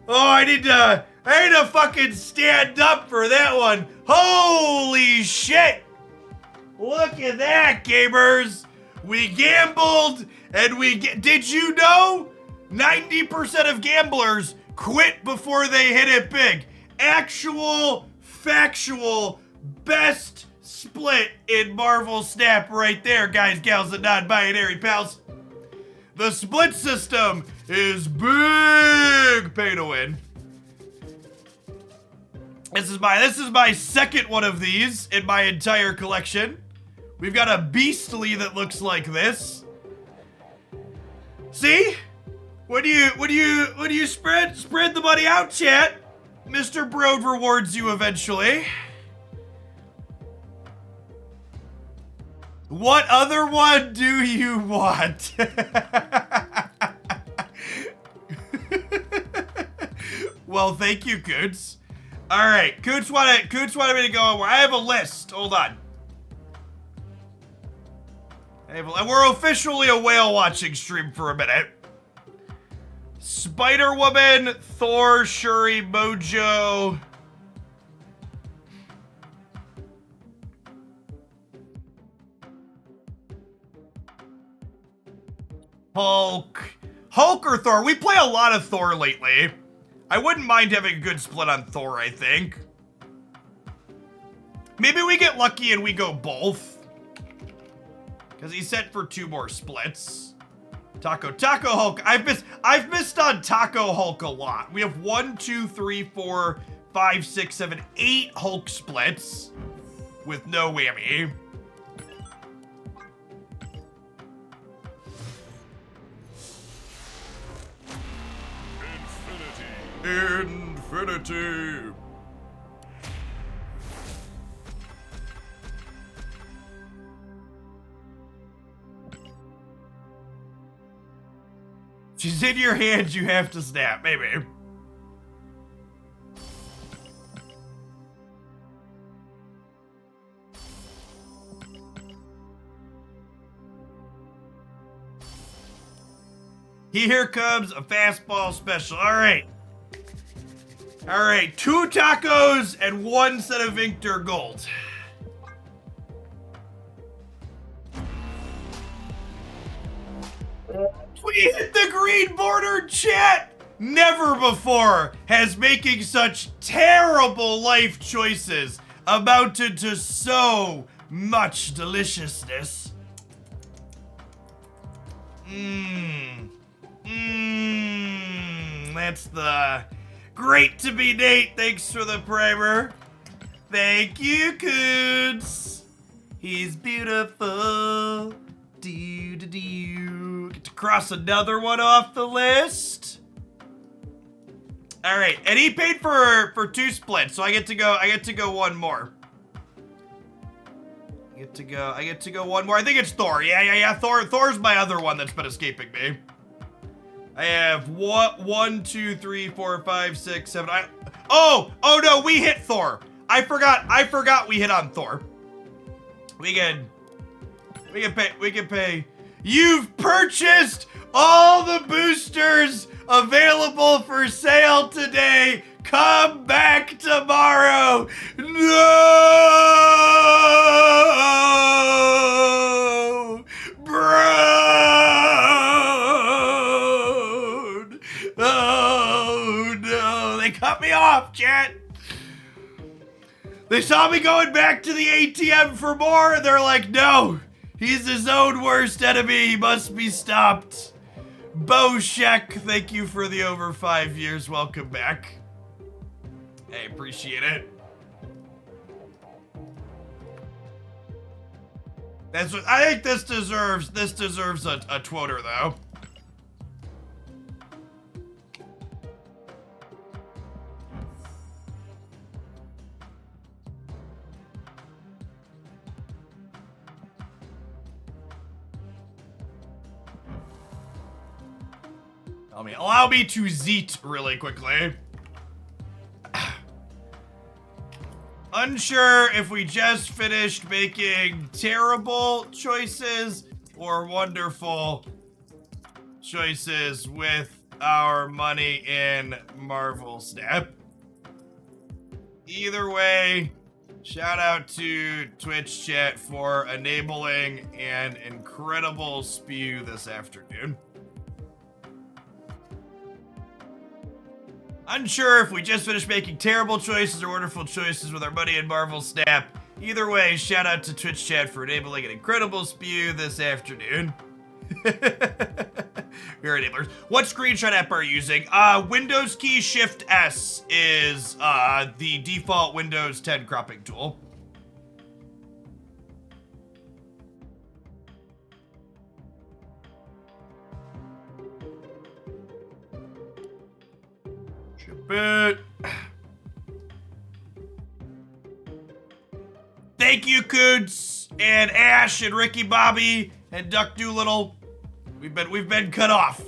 Oh, I need to fucking stand up for that one. Holy shit! Look at that, gamers! We gambled and did you know? 90% of gamblers quit before they hit it big. Actual, factual, best split in Marvel Snap right there, guys, gals, and non-binary pals. The split system is big pay to win. This is my second one of these in my entire collection. We've got a Beastly that looks like this. See? When you spread the money out, chat, Mr. Broad rewards you eventually. What other one do you want? Well, thank you, Coots. All right, Coots wanted me to go over. I have a list. Hold on. We're officially a whale watching stream for a minute. Spider-Woman, Thor, Shuri, Mojo. Hulk or Thor? We play a lot of Thor lately. I wouldn't mind having a good split on Thor, I think. Maybe we get lucky and we go both. Because he's set for 2 more splits. Taco Hulk. I've missed on Taco Hulk a lot. We have 1, 2, 3, 4, 5, 6, 7, 8 Hulk splits with no whammy. Infinity. infinity. She's in your hands, you have to snap, maybe. Here comes a fastball special. All right. All right, 2 tacos and 1 set of Victor gold. We hit the green border, chat! Never before has making such terrible life choices amounted to so much deliciousness. That's the great to be Nate. Thanks for the primer. Thank you, Coots. He's beautiful. Do. Get to cross another one off the list. All right, and he paid for 2 splits, so I get to go 1 more. I get to go 1 more. I think it's Thor. Yeah. Thor's my other one that's been escaping me. I have 1, 2, 3, 4, 5, 6, 7. Oh no, we hit Thor. I forgot we hit on Thor. We can pay. You've purchased all the boosters available for sale today. Come back tomorrow. No, bro. Oh no, they cut me off, chat. They saw me going back to the ATM for more, and they're like, no, he's his own worst enemy. He must be stopped. Boshek, thank you for the over 5 years. Welcome back. I appreciate it. That's what I think this deserves. This deserves a twoter, though. Allow me to zeet really quickly. Unsure if we just finished making terrible choices or wonderful choices with our money in Marvel Snap. Either way, shout out to Twitch chat for enabling an incredible spew this afternoon. Unsure if we just finished making terrible choices or wonderful choices with our money in Marvel Snap. Either way, shout out to Twitch chat for enabling an incredible spew this afternoon. We are enablers. What screenshot app are you using? Windows key Shift S is the default Windows 10 cropping tool. But thank you, Coots and Ash and Ricky Bobby and Duck Doolittle. We've been cut off.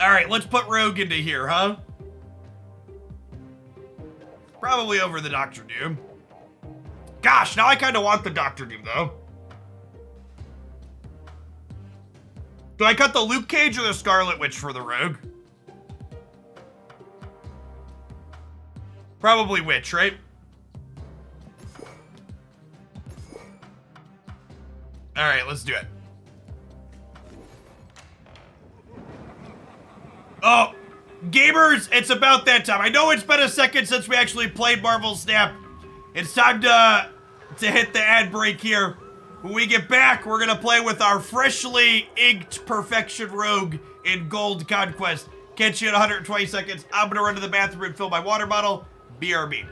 All right, let's put Rogue into here, huh? Probably over the Doctor Doom. Gosh, now I kind of want the Doctor Doom though. Do I cut the Luke Cage or the Scarlet Witch for the Rogue? Probably Witch, right? All right, let's do it. Oh, gamers, it's about that time. I know it's been a second since we actually played Marvel Snap. It's time to hit the ad break here. When we get back, we're gonna play with our freshly inked Perfection Rogue in Gold Conquest. Catch you in 120 seconds. I'm gonna run to the bathroom and fill my water bottle. BRB.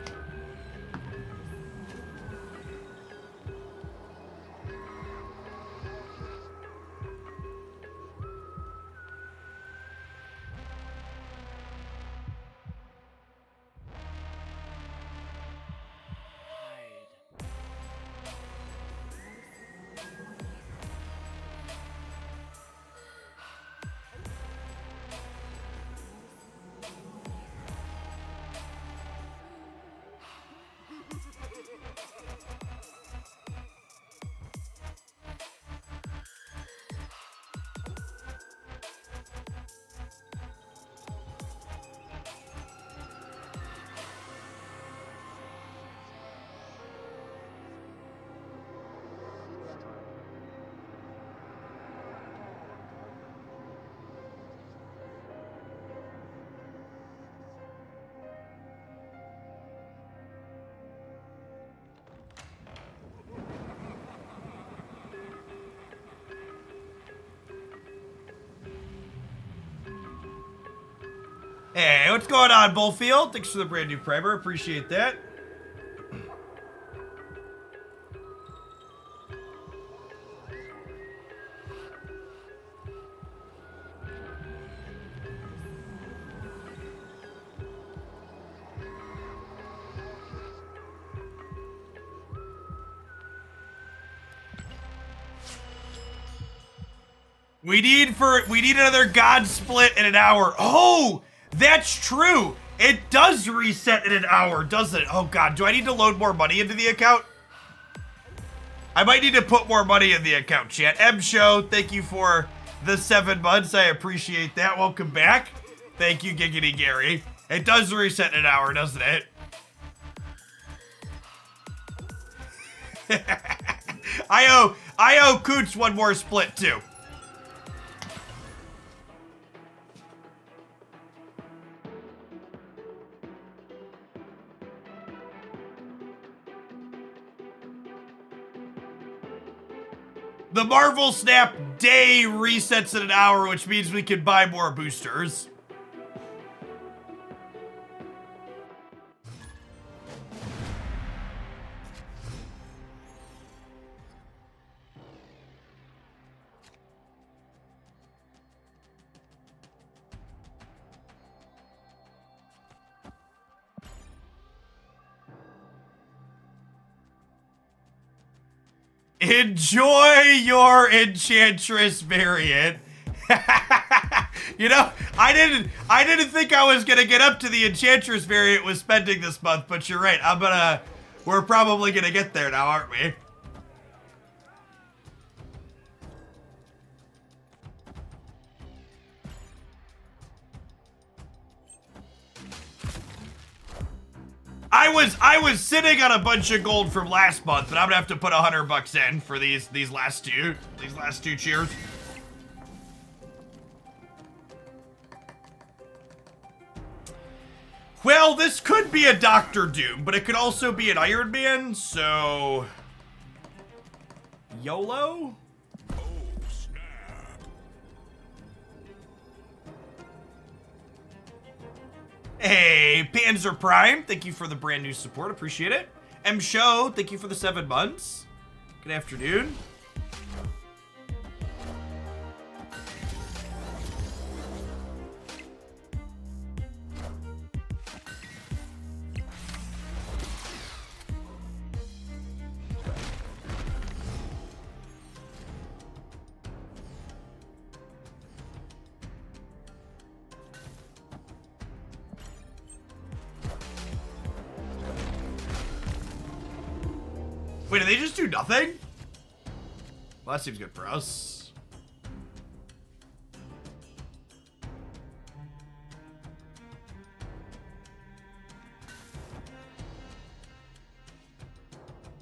Hey, what's going on, Bullfield? Thanks for the brand new primer. Appreciate that. We need another God split in an hour. Oh, that's true. It does reset in an hour, doesn't it? Oh God, do I need to load more money into the account? I might need to put more money in the account, chat. M Show, thank you for the 7 months. I appreciate that. Welcome back. Thank you, Giggity Gary. It does reset in an hour, doesn't it? I owe Coots one more split too. The Marvel Snap day resets in an hour, which means we can buy more boosters. Enjoy your Enchantress variant. You know, I didn't think I was gonna get up to the Enchantress variant with spending this month, but you're right. We're probably gonna get there now, aren't we? I was sitting on a bunch of gold from last month, but I'm gonna have to put $100 in for these last two cheers. Well, this could be a Doctor Doom, but it could also be an Iron Man, so YOLO? Hey, Panzer Prime, thank you for the brand new support. Appreciate it. M Show, thank you for the 7 months. Good afternoon. Wait, did they just do nothing? Well, that seems good for us.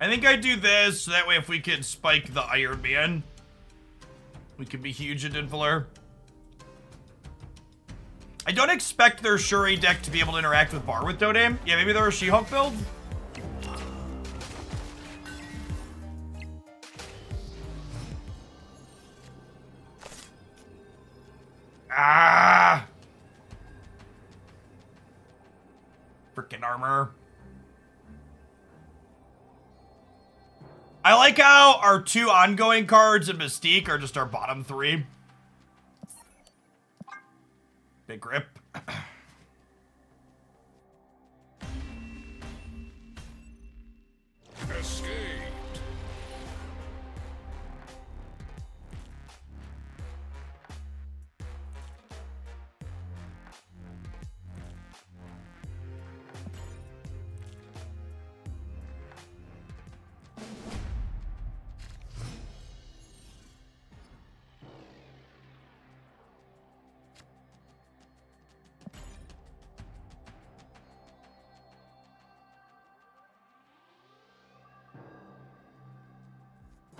I think I do this, so that way if we can spike the Iron Man, we can be huge in Invalar. I don't expect their Shuri deck to be able to interact with Bar with Dodam. Yeah, maybe they're a She-Hulk build? Ah! Freaking armor. I like how our 2 ongoing cards and Mystique are just our bottom 3. Big grip. Escaped.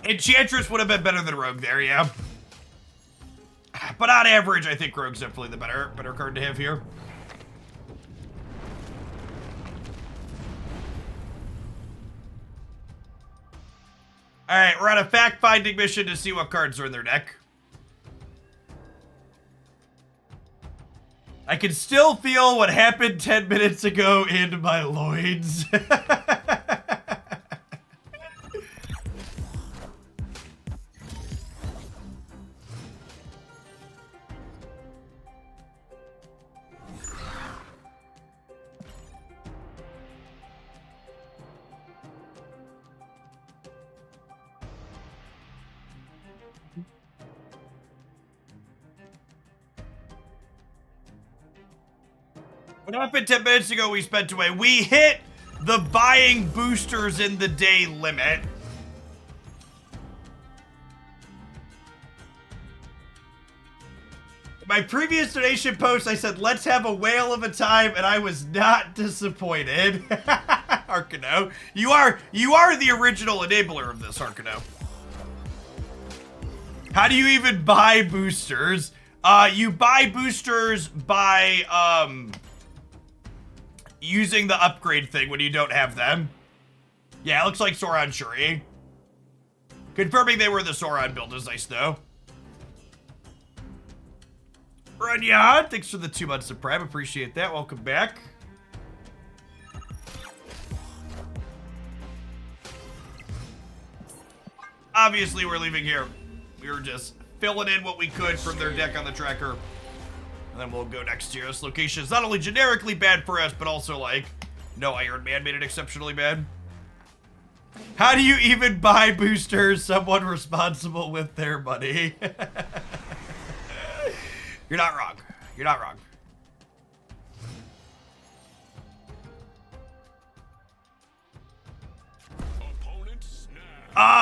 Enchantress would have been better than Rogue there, yeah. But on average, I think Rogue's definitely the better card to have here. Alright, we're on a fact-finding mission to see what cards are in their deck. I can still feel what happened 10 minutes ago in my loins. What happened 10 minutes ago we spent away? We hit the buying boosters in the day limit. In my previous donation post, I said, let's have a whale of a time, and I was not disappointed. Arcano, you are the original enabler of this, Arcano. How do you even buy boosters? You buy boosters by, using the upgrade thing when you don't have them. Yeah, it looks like Sauron Shuri. Confirming they were the Sauron build is nice, though. Runyan, thanks for the 2 months of Prime. Appreciate that. Welcome back. Obviously, we're leaving here. We were just filling in what we could from their deck on the tracker. And then we'll go next year. This location is not only generically bad for us, but also, like, no Iron Man made it exceptionally bad. How do you even buy boosters? Someone responsible with their money. You're not wrong. You're not wrong.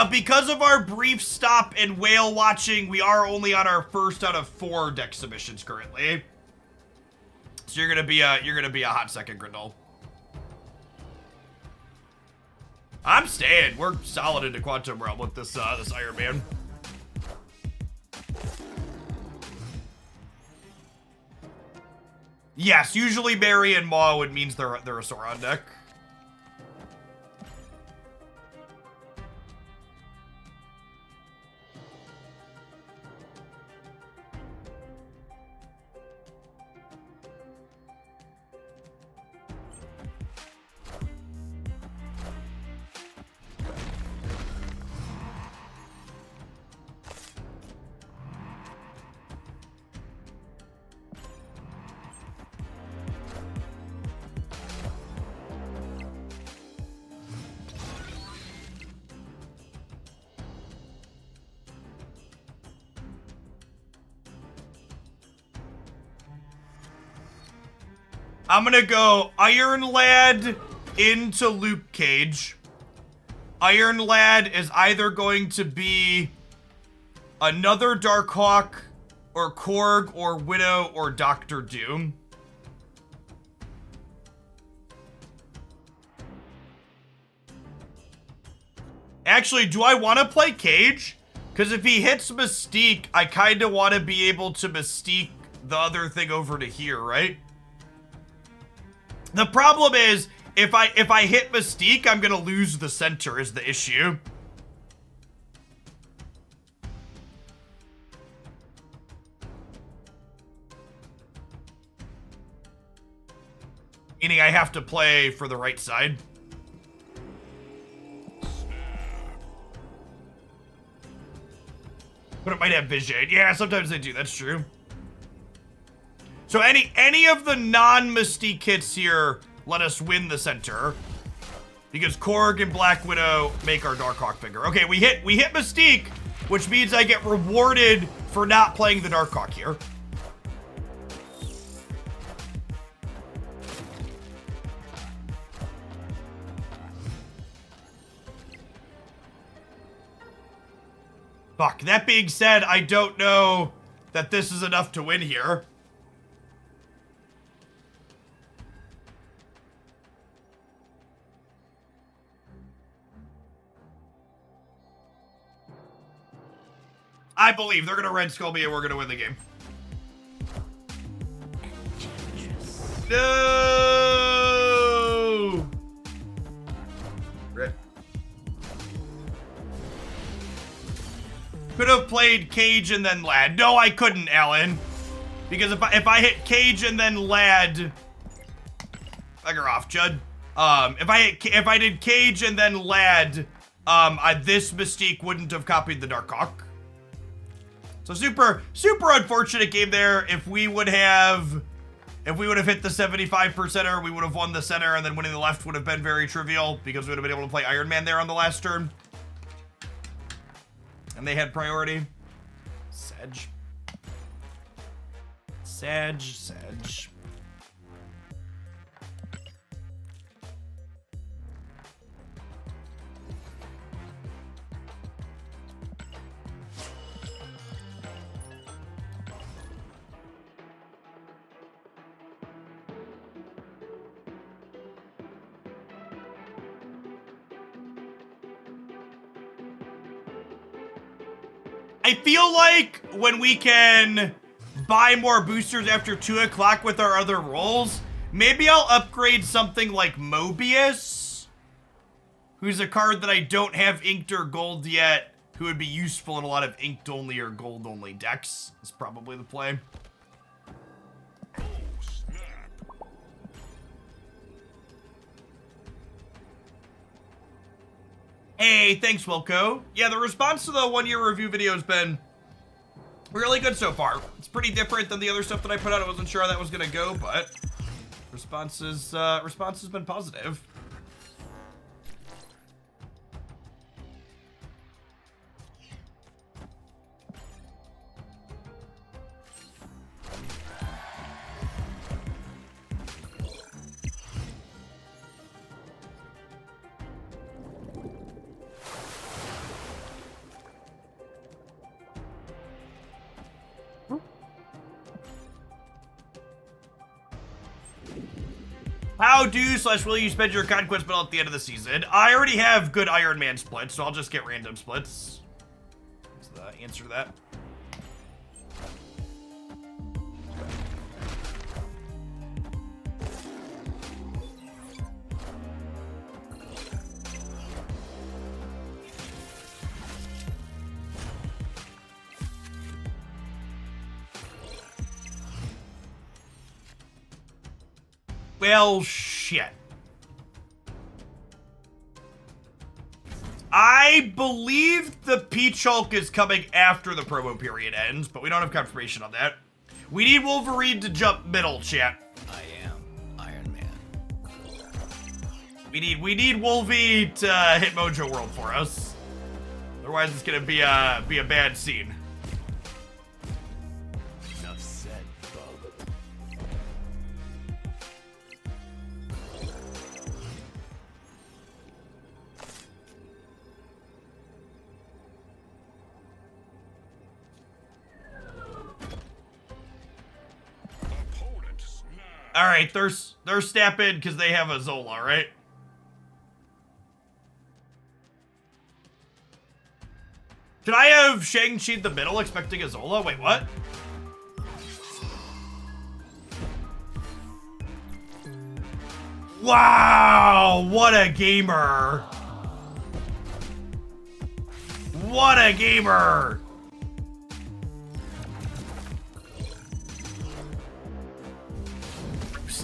Because of our brief stop and whale watching, we are only on our first out of 4 deck submissions currently. So you're gonna be a hot second, Grindel. I'm staying. We're solid into Quantum Realm with this this Iron Man. Yes, usually Mary and Maw would means they're a Sauron deck. I'm gonna go Iron Lad into Luke Cage. Iron Lad is either going to be another Darkhawk, or Korg, or Widow, or Doctor Doom. Actually, do I want to play Cage? Because if he hits Mystique, I kind of want to be able to Mystique the other thing over to here, right? The problem is, if I hit Mystique, I'm gonna lose the center is the issue. Meaning I have to play for the right side. But it might have vision. Yeah, sometimes they do, that's true. So any of the non-Mystique hits here let us win the center. Because Korg and Black Widow make our Darkhawk bigger. Okay, we hit Mystique, which means I get rewarded for not playing the Darkhawk here. Fuck, that being said, I don't know that this is enough to win here. I believe they're gonna Red Skull me and we're gonna win the game. No! Rip. Could have played Cage and then Lad. No, I couldn't, Alan. Because if I hit Cage and then Lad, bugger off, Judd. If I did Cage and then Lad, this Mystique wouldn't have copied the Dark Hawk. So super unfortunate game there. If we would have hit the 75%er, we would have won the center, and then winning the left would have been very trivial because we would have been able to play Iron Man there on the last turn. And they had priority. Sag. I feel like when we can buy more boosters after 2 o'clock with our other rolls, maybe I'll upgrade something like Mobius, who's a card that I don't have inked or gold yet, who would be useful in a lot of inked only or gold only decks. Is probably the play. Hey, thanks, Wilco. Yeah, the response to the 1-year review video has been really good so far. It's pretty different than the other stuff that I put out. I wasn't sure how that was gonna go, but response has been positive. How do/will you spend your Conquest medal at the end of the season? I already have good Iron Man splits, so I'll just get random splits. That's the answer to that. Well, shit. I believe the Peach Hulk is coming after the promo period ends, but we don't have confirmation on that. We need Wolverine to jump middle, chat. I am Iron Man. We need Wolvie to hit Mojo World for us. Otherwise, it's gonna be a bad scene. Enough said, bub. Opponent snap. All right, they're snapping because they have a Zola, right? Should I have Shang-Chi the middle expecting a Zola? Wait, what? Wow, what a gamer. What a gamer.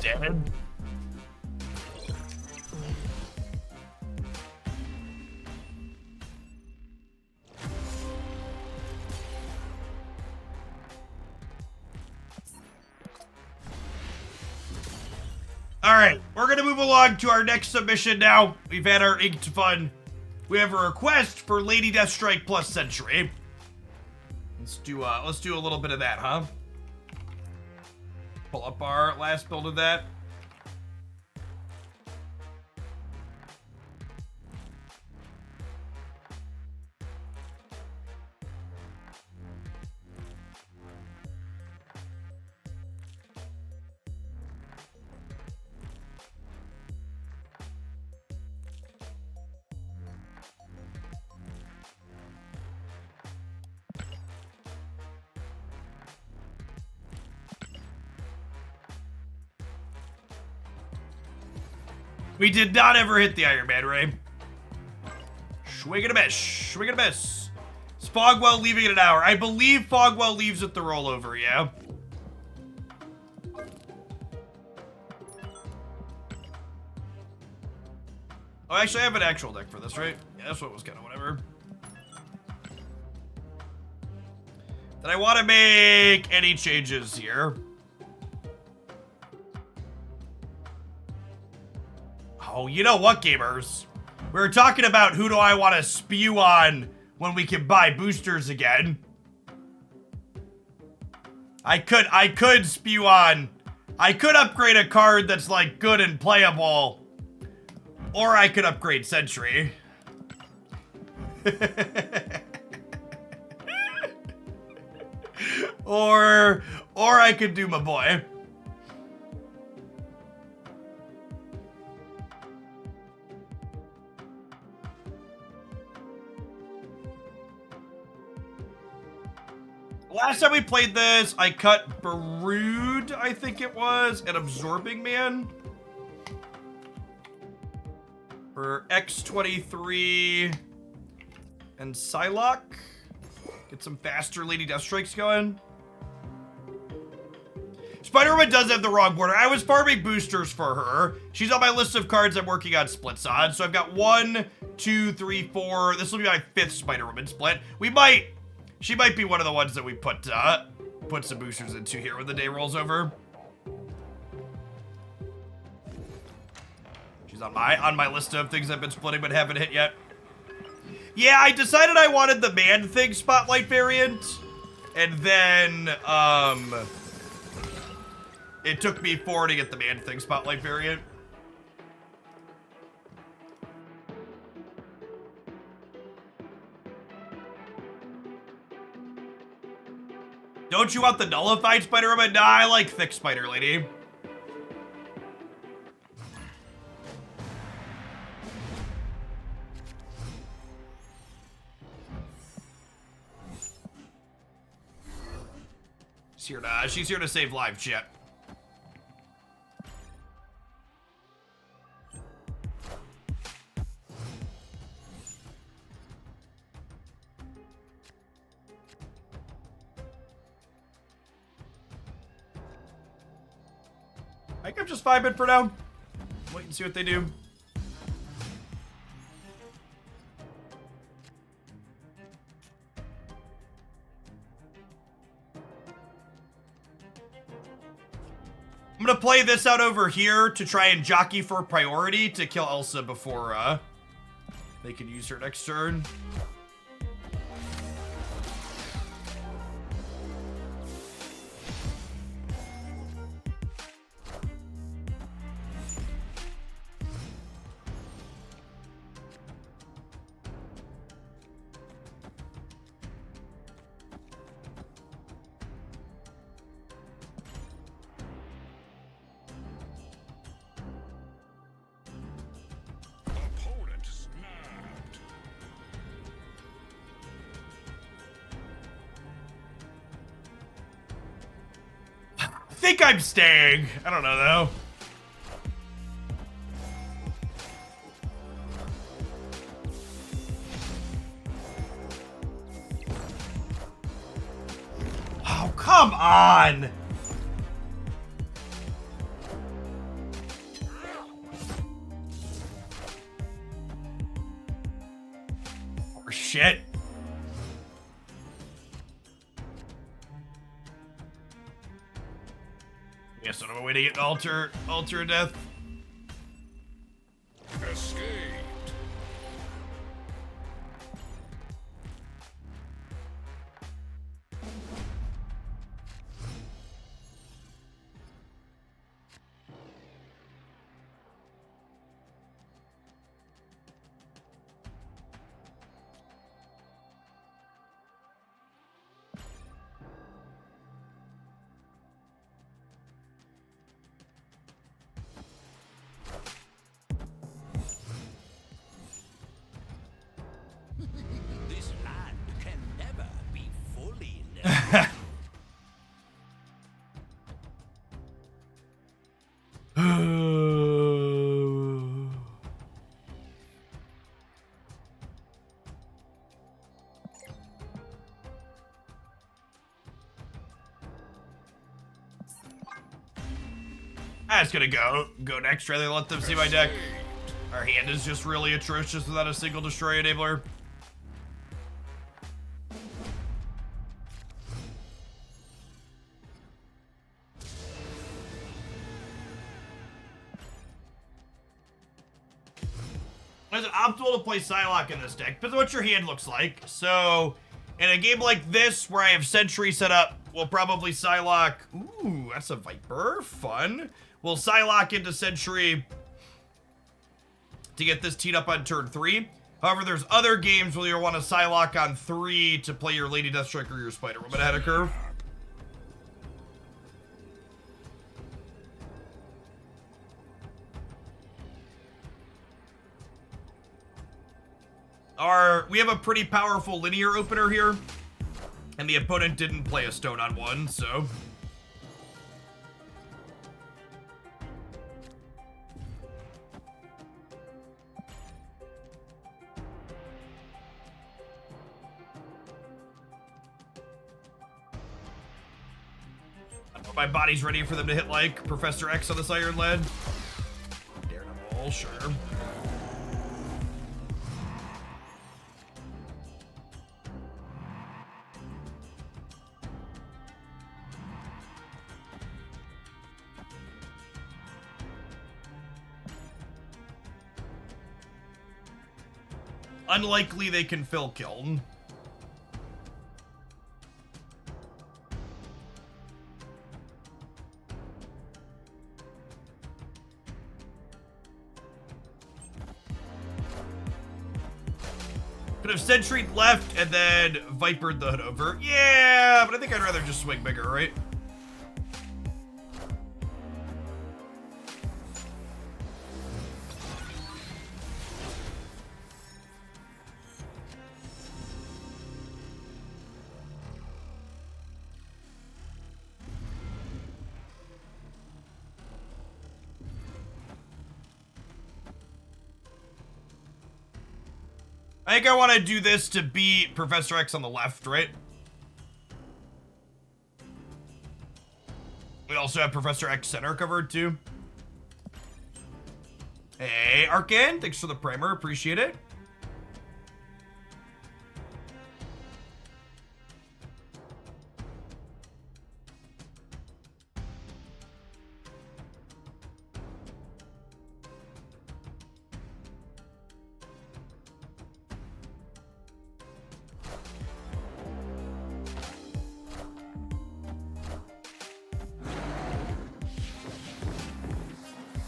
Dead. All right, we're gonna move along to our next submission now. We've had our inked fun. We have a request for Lady Deathstrike plus Century. Let's do a little bit of that, huh? Pull up our last build of that. We did not ever hit the Iron Man, Ray. Swing and a miss. Swing and a miss. Is Fogwell leaving in an hour? I believe Fogwell leaves at the rollover, yeah? Oh, actually, I have an actual deck for this, right? Yeah, that's what was kind of whatever. Then I want to make any changes here. Oh, you know what, gamers? We were talking about who do I want to spew on when we can buy boosters again. I could spew on. I could upgrade a card that's like good and playable. Or I could upgrade Sentry. or I could do my boy. Last time we played this, I cut Brood, I think it was, and Absorbing Man. For X23 and Psylocke. Get some faster Lady Deathstrikes going. Spider-Woman does have the wrong border. I was farming boosters for her. She's on my list of cards I'm working on splits on. So I've got 1, 2, 3, 4. This will be my 5th Spider-Woman split. She might be one of the ones that we put some boosters into here when the day rolls over. She's on my list of things I've been splitting but haven't hit yet. Yeah, I decided I wanted the Man-Thing Spotlight variant. And then, it took me 4 to get the Man-Thing Spotlight variant. Don't you want the nullified Spider-Woman? Nah, I like thick Spider Lady. She's here to save live chat. I think I'm just vibing for now. Wait and see what they do. I'm gonna play this out over here to try and jockey for priority to kill Elsa before they can use her next turn. Opponent snapped. I think I'm staying. I don't know though. Oh, come on. Or shit. Guess I'm way to get an altar death. Escaped. This land can never be fully leveled. I'm just gonna go next rather than let them see my deck. Our hand is just really atrocious without a single destroy enabler. Is it optimal to play Psylocke in this deck? Depends on what your hand looks like. So, in a game like this, where I have Sentry set up, we'll probably Psylocke. Ooh, that's a Viper. Fun. We'll Psylocke into Sentry to get this teed up on turn 3. However, there's other games where you'll want to Psylocke on 3 to play your Lady Deathstrike or your Spider Woman ahead of curve. We have a pretty powerful linear opener here, and the opponent didn't play a stone on 1, so. My body's ready for them to hit like Professor X on this Iron Lead. Daredevil, sure. Unlikely they can fill Kiln. Could have Sentry left and then Vipered the hood over. Yeah, but I think I'd rather just swing bigger, right? I think I want to do this to beat Professor X on the left, right? We also have Professor X center covered, too. Hey, Arcan, thanks for the primer. Appreciate it.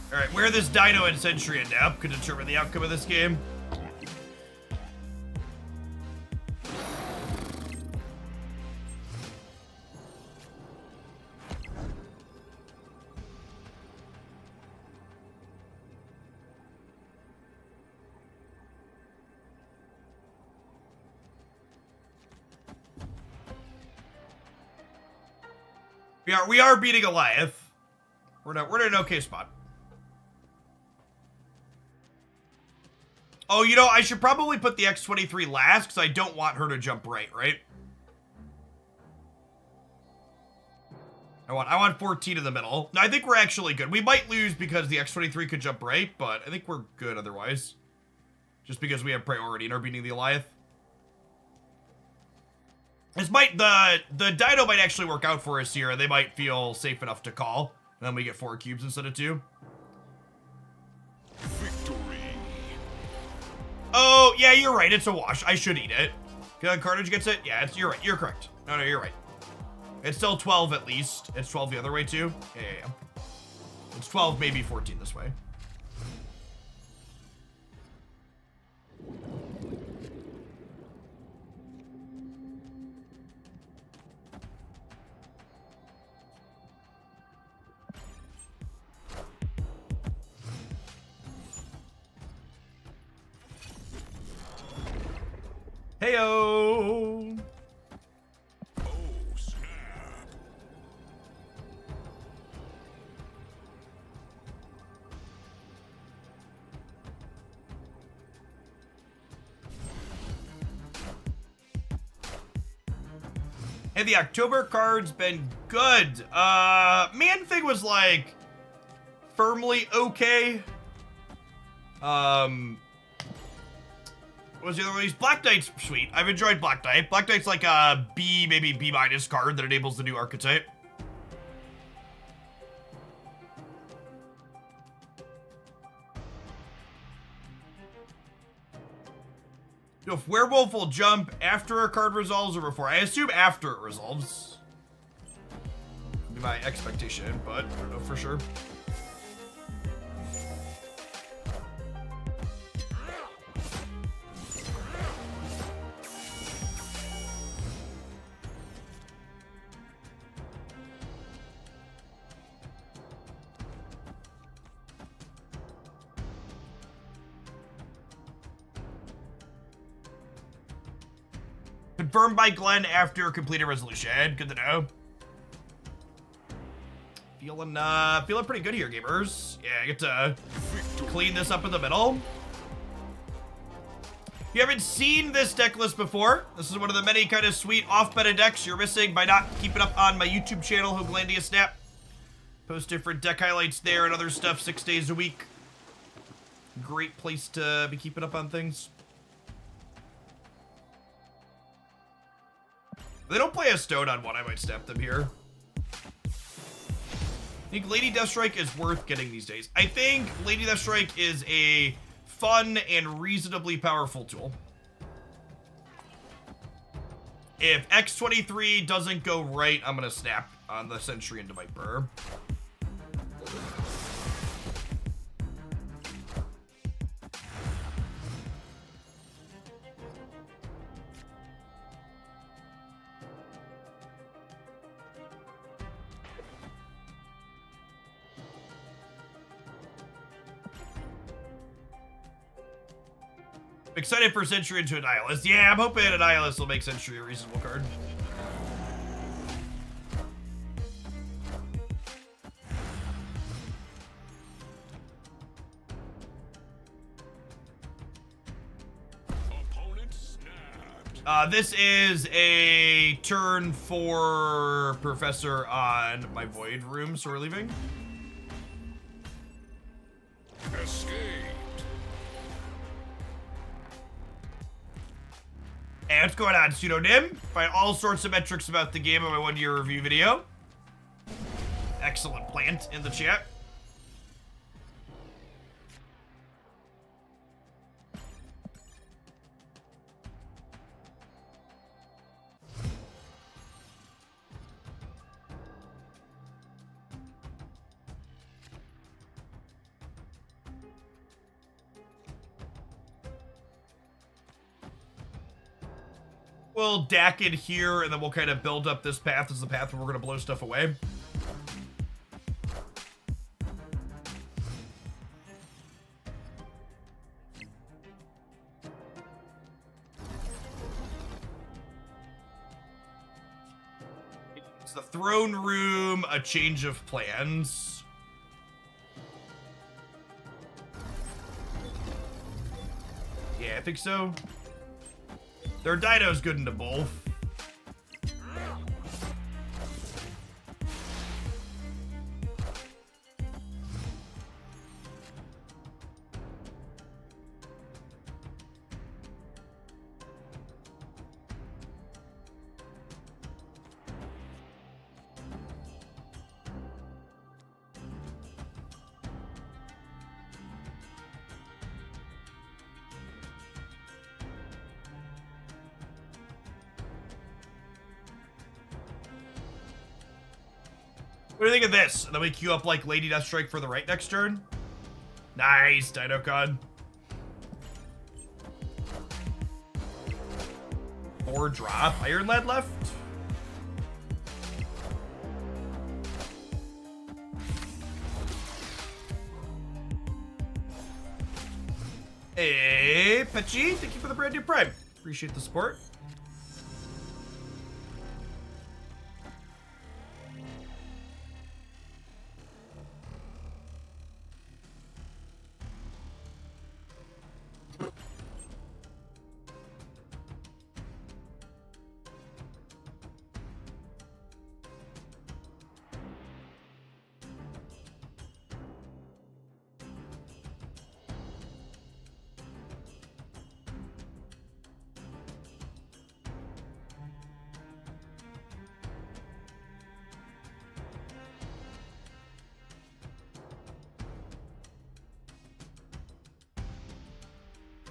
Alright, where this Dino and Sentry end up could determine the outcome of this game. We are beating Goliath. We're in an okay spot. Oh, you know, I should probably put the X-23 last because I don't want her to jump right? I want 14 in the middle. No, I think we're actually good. We might lose because the X-23 could jump right, but I think we're good otherwise. Just because we have priority in our beating the Goliath. This might, the Dino might actually work out for us here. They might feel safe enough to call. And then we get 4 cubes instead of 2. Victory. Oh, yeah, you're right. It's a wash. I should eat it. Carnage gets it? Yeah, you're right. You're correct. No, you're right. It's still 12 at least. It's 12 the other way, too? Yeah. It's 12, maybe 14 this way. Heyo! Oh, snap. Hey, the October card's been good. Man Thing was like firmly okay. What was the other one? These Black Knight's sweet. I've enjoyed Black Knight. Black Knight's like a B, maybe B- card that enables the new archetype. If Werewolf will jump after a card resolves or before. I assume after it resolves. Would be my expectation, but I don't know for sure. Confirmed by Glenn after completed resolution. Good to know. Feeling pretty good here, gamers. Yeah, I get to clean this up in the middle. If you haven't seen this deck list before, this is one of the many kind of sweet off-meta decks you're missing by not keeping up on my YouTube channel, Hoaglandia Snap. Post different deck highlights there and other stuff 6 days a week. Great place to be keeping up on things. If they don't play a stone on one, I might snap them here. I think Lady Deathstrike is worth getting these days. I think Lady Deathstrike is a fun and reasonably powerful tool. If X23 doesn't go right, I'm gonna snap on the Sentry into Viper. Excited for Sentry into Annihilus. Yeah, I'm hoping Annihilus will make Sentry a reasonable card. Opponent snapped. This is a turn for Professor on my Void room, so we're leaving. Escaped. Hey, what's going on, Pseudonym? Find all sorts of metrics about the game in my 1-year review video. Excellent plant in the chat. We'll DAC it here, and then we'll kind of build up this path as the path where we're going to blow stuff away. It's the throne room, a change of plans. Yeah, I think so. Their Dino's good into both. What do you think of this? And then we queue up like Lady Deathstrike for the right next turn. Nice, Dinocon. 4 drop. Iron Lead left. Hey, Petchy, thank you for the brand new Prime. Appreciate the support.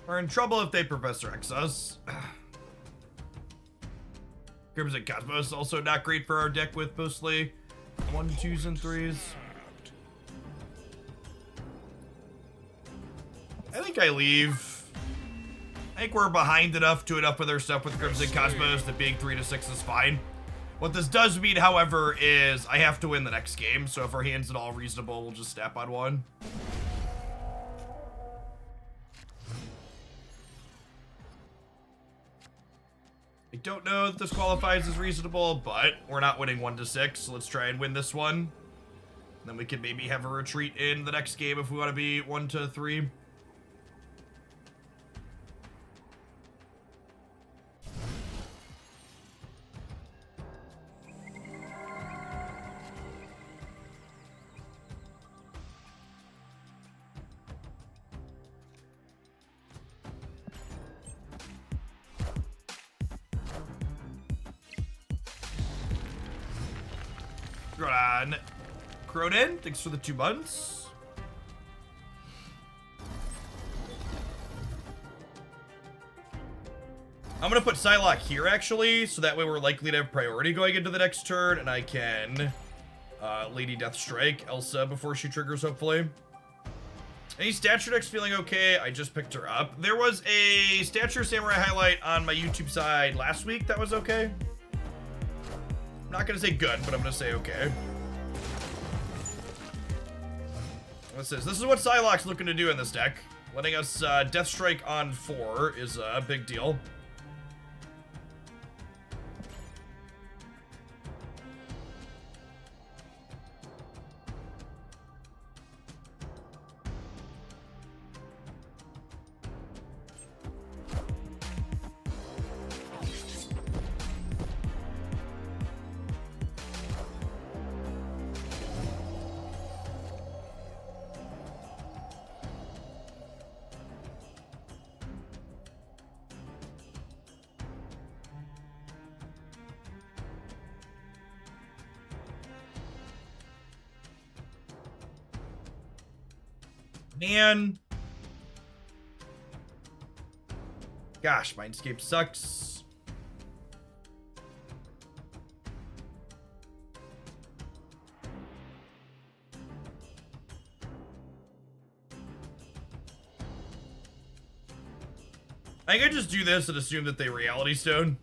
We're in trouble if they Professor X us. Crimson Cosmos also not great for our deck with mostly 1, 2s, and 3s. I think I leave. I think we're behind enough with our stuff with Crimson Cosmos that being 3 to 6 is fine. What this does mean, however, is I have to win the next game, so if our hand's at all reasonable, we'll just snap on one. I don't know that this qualifies as reasonable, but we're not winning 1 to 6, so let's try and win this one. Then we can maybe have a retreat in the next game if we want to be 1 to 3. On Cronin, thanks for the 2 months. I'm gonna put Psylocke here actually, so that way we're likely to have priority going into the next turn, and I can Lady Deathstrike Elsa before she triggers, hopefully. Any Stature decks feeling okay? I just picked her up. There was a Stature Samurai highlight on my YouTube side last week that was okay. I'm not gonna say good, but I'm gonna say okay. This is what Psylocke's looking to do in this deck. Letting us Deathstrike on 4 is a big deal. Man. Gosh, Mindscape sucks. I could just do this and assume that they Reality Stone.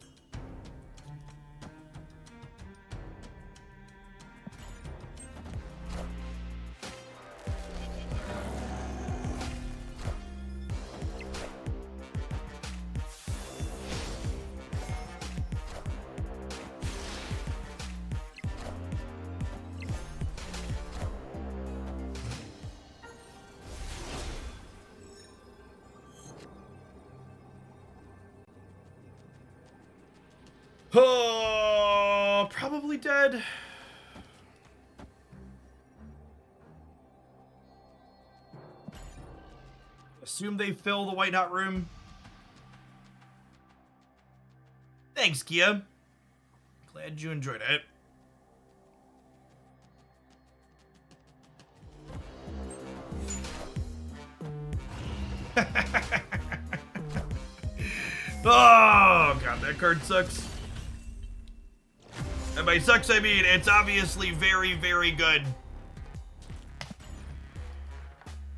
Oh, probably dead. Assume they fill the white hot room. Thanks, Kia. Glad you enjoyed it. Oh, God, that card sucks. And by sucks, I mean it's obviously very, very good.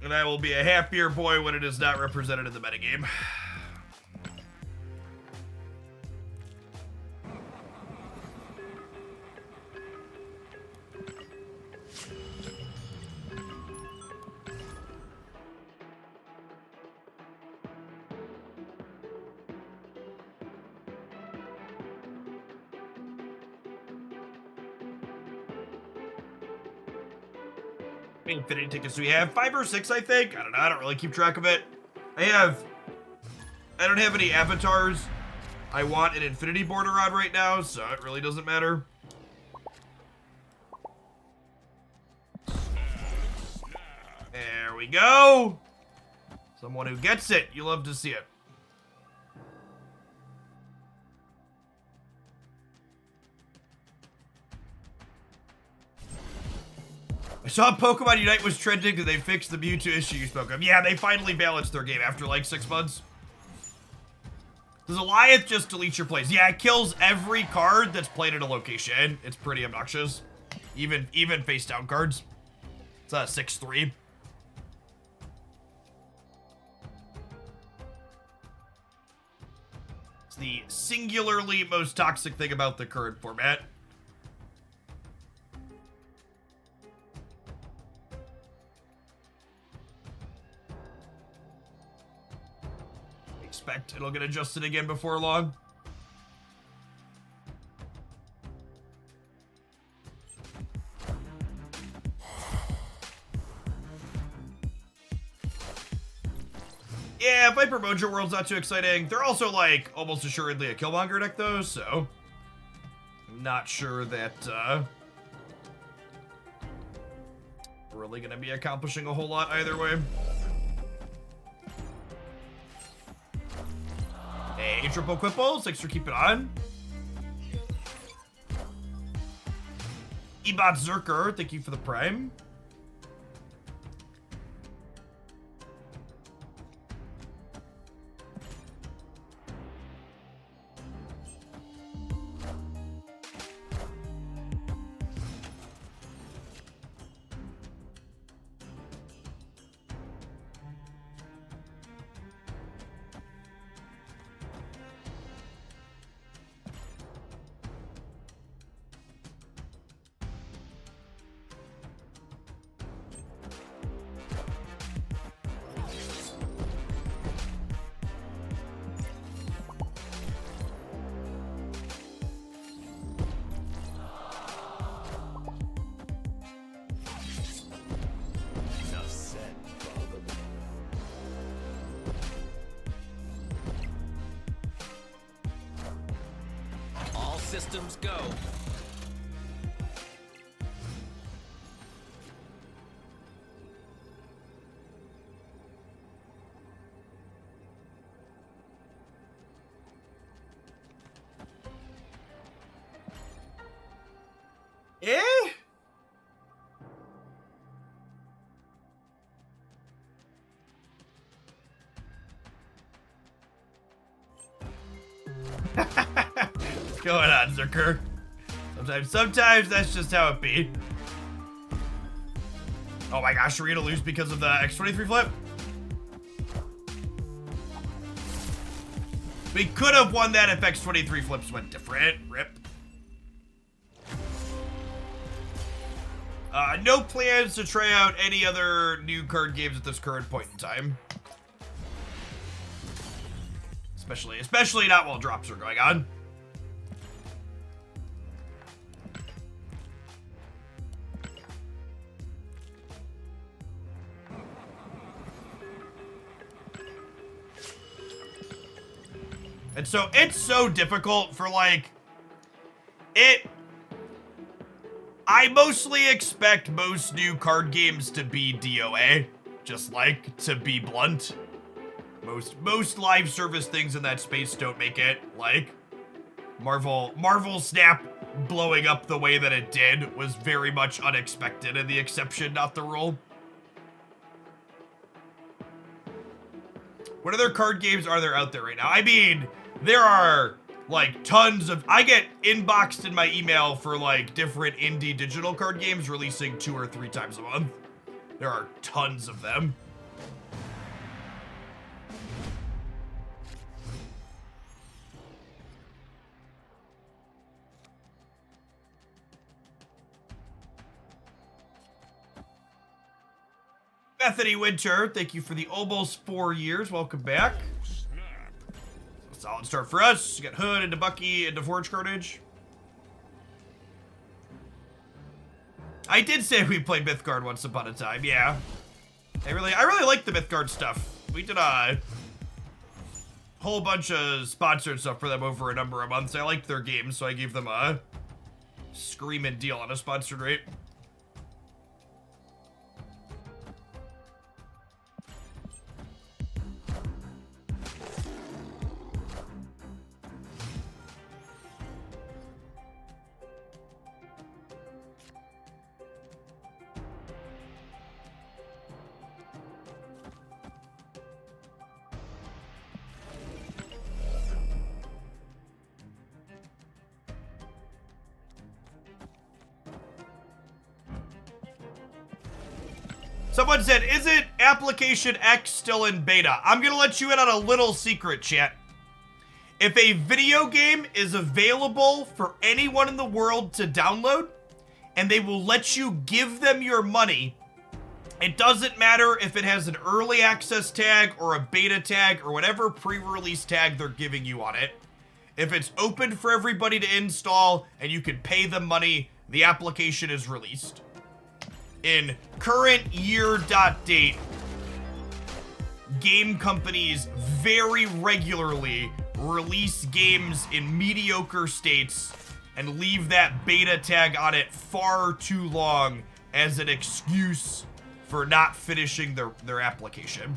And I will be a happier boy when it is not represented in the metagame. Infinity tickets we have 5 or 6, I think. I don't know. I don't really keep track of it. I don't have any avatars I want an infinity border on right now, so it really doesn't matter. There we go. Someone who gets it. You love to see it. I saw Pokemon Unite was trending because they fixed the Mewtwo issue you spoke of. Yeah, they finally balanced their game after like 6 months. Does Goliath just delete your plays? Yeah, it kills every card that's played at a location. It's pretty obnoxious. Even face down cards. It's a 6/3. It's the singularly most toxic thing about the current format. Expect it'll get adjusted again before long. Yeah, Viper Mojo World's not too exciting. They're also, like, almost assuredly a Killmonger deck, though, so... I'm not sure that, really gonna be accomplishing a whole lot either way. Hey, triple Quipple, thanks for keeping on. Ebot Zerker, thank you for the Prime. Enough said, bub. All systems go. Eh? What's going on, Zerker? Sometimes that's just how it be. Oh my gosh, are we gonna lose because of the X23 flip? We could have won that if X23 flips went different. Rip. No plans to try out any other new card games at this current point in time. Especially not while drops are going on. And so it's so difficult for, like, I mostly expect most new card games to be DOA, just like, to be blunt. Most live service things in that space don't make it. Like, Marvel Snap blowing up the way that it did was very much unexpected and the exception, not the rule. What other card games are there out there right now? I mean, there are, like, tons of... I get inboxed in my email for, like, different indie digital card games releasing 2 or 3 times a month. There are tons of them. Bethany Winter, thank you for the almost 4 years. Welcome back. Solid start for us. You got Hood into Bucky into Forge Carnage. I did say we played Mythgard once upon a time, yeah. I really like the Mythgard stuff. We did a whole bunch of sponsored stuff for them over a number of months. I liked their games, so I gave them a screaming deal on a sponsored rate. Someone said, isn't Application X still in beta? I'm gonna let you in on a little secret, chat. If a video game is available for anyone in the world to download, and they will let you give them your money, it doesn't matter if it has an early access tag or a beta tag or whatever pre-release tag they're giving you on it. If it's open for everybody to install and you can pay them money, the application is released. In current year date, game companies very regularly release games in mediocre states and leave that beta tag on it far too long as an excuse for not finishing their application.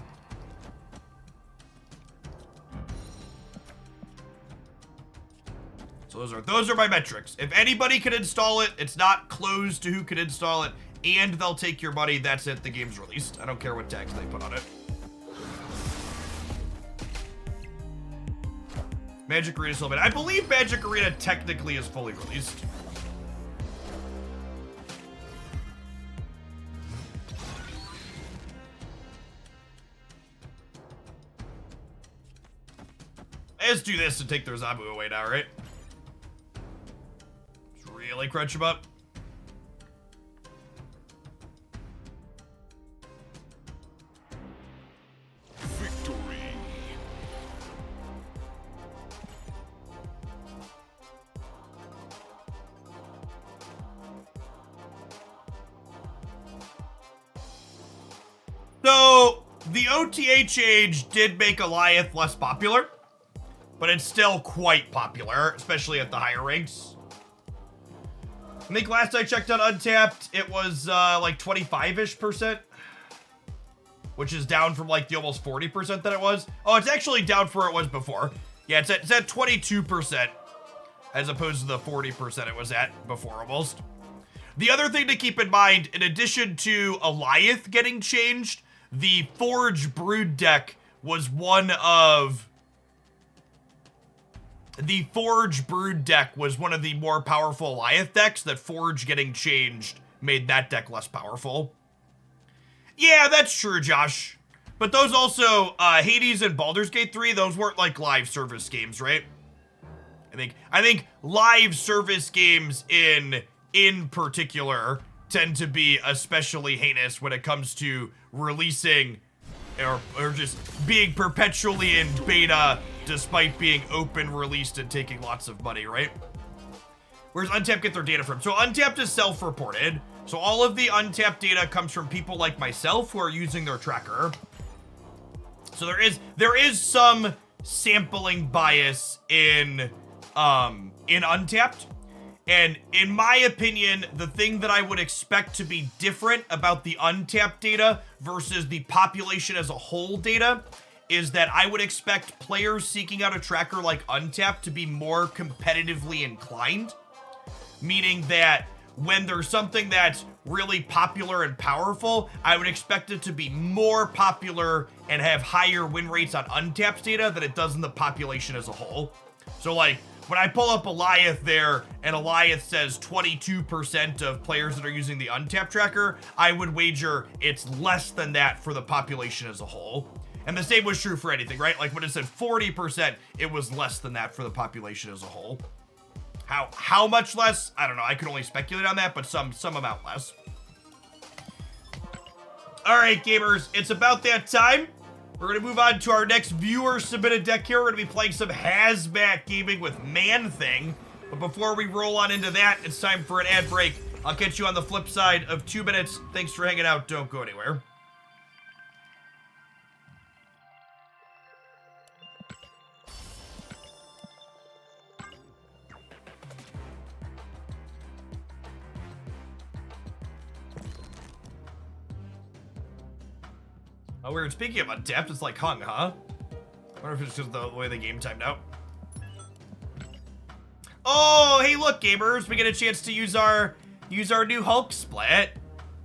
So those are my metrics. If anybody can install it, it's not closed to who can install it, and they'll take your money, that's it, the game's released. I don't care what tags they put on it. Magic Arena still, I believe Magic Arena technically is fully released. Let's do this to take their Zabu away now, right? Just really crunch him up. Victory. So, the OTA change did make Goliath less popular, but it's still quite popular, especially at the higher ranks. I think last I checked on Untapped, it was like 25-ish%, which is down from like the almost 40% that it was. Oh, it's actually down from where it was before. Yeah, it's at 22% as opposed to the 40% it was at before almost. The other thing to keep in mind, in addition to Goliath getting changed, the Forge Brood deck was one of... The Forge Brood deck was one of the more powerful Goliath decks. That Forge getting changed made that deck less powerful. Yeah, that's true, Josh. But those also, Hades and Baldur's Gate 3, those weren't like live service games, right? I think live service games in particular tend to be especially heinous when it comes to releasing or just being perpetually in beta despite being open, released, and taking lots of money, right? Where's Untapped get their data from? So Untapped is self-reported. So all of the Untapped data comes from people like myself who are using their tracker. So there is some sampling bias in Untapped. And in my opinion, the thing that I would expect to be different about the Untapped data versus the population as a whole data is that I would expect players seeking out a tracker like Untapped to be more competitively inclined. Meaning that when there's something that's really popular and powerful, I would expect it to be more popular and have higher win rates on Untapped data than it does in the population as a whole. So like, when I pull up Goliath there, and Goliath says 22% of players that are using the Untapped tracker, I would wager it's less than that for the population as a whole. And the same was true for anything, right? Like when it said 40%, it was less than that for the population as a whole. How much less? I don't know. I could only speculate on that, but some amount less. All right, gamers, it's about that time. We're going to move on to our next viewer-submitted deck here. We're going to be playing some Hazmat Gaming with Man-Thing. But before we roll on into that, it's time for an ad break. I'll catch you on the flip side of 2 minutes. Thanks for hanging out. Don't go anywhere. Oh, weird. Speaking of Untapped, it's like hung, huh? I wonder if it's just the way the game timed out. Oh, hey, look, gamers. We get a chance to use our new Hulk split.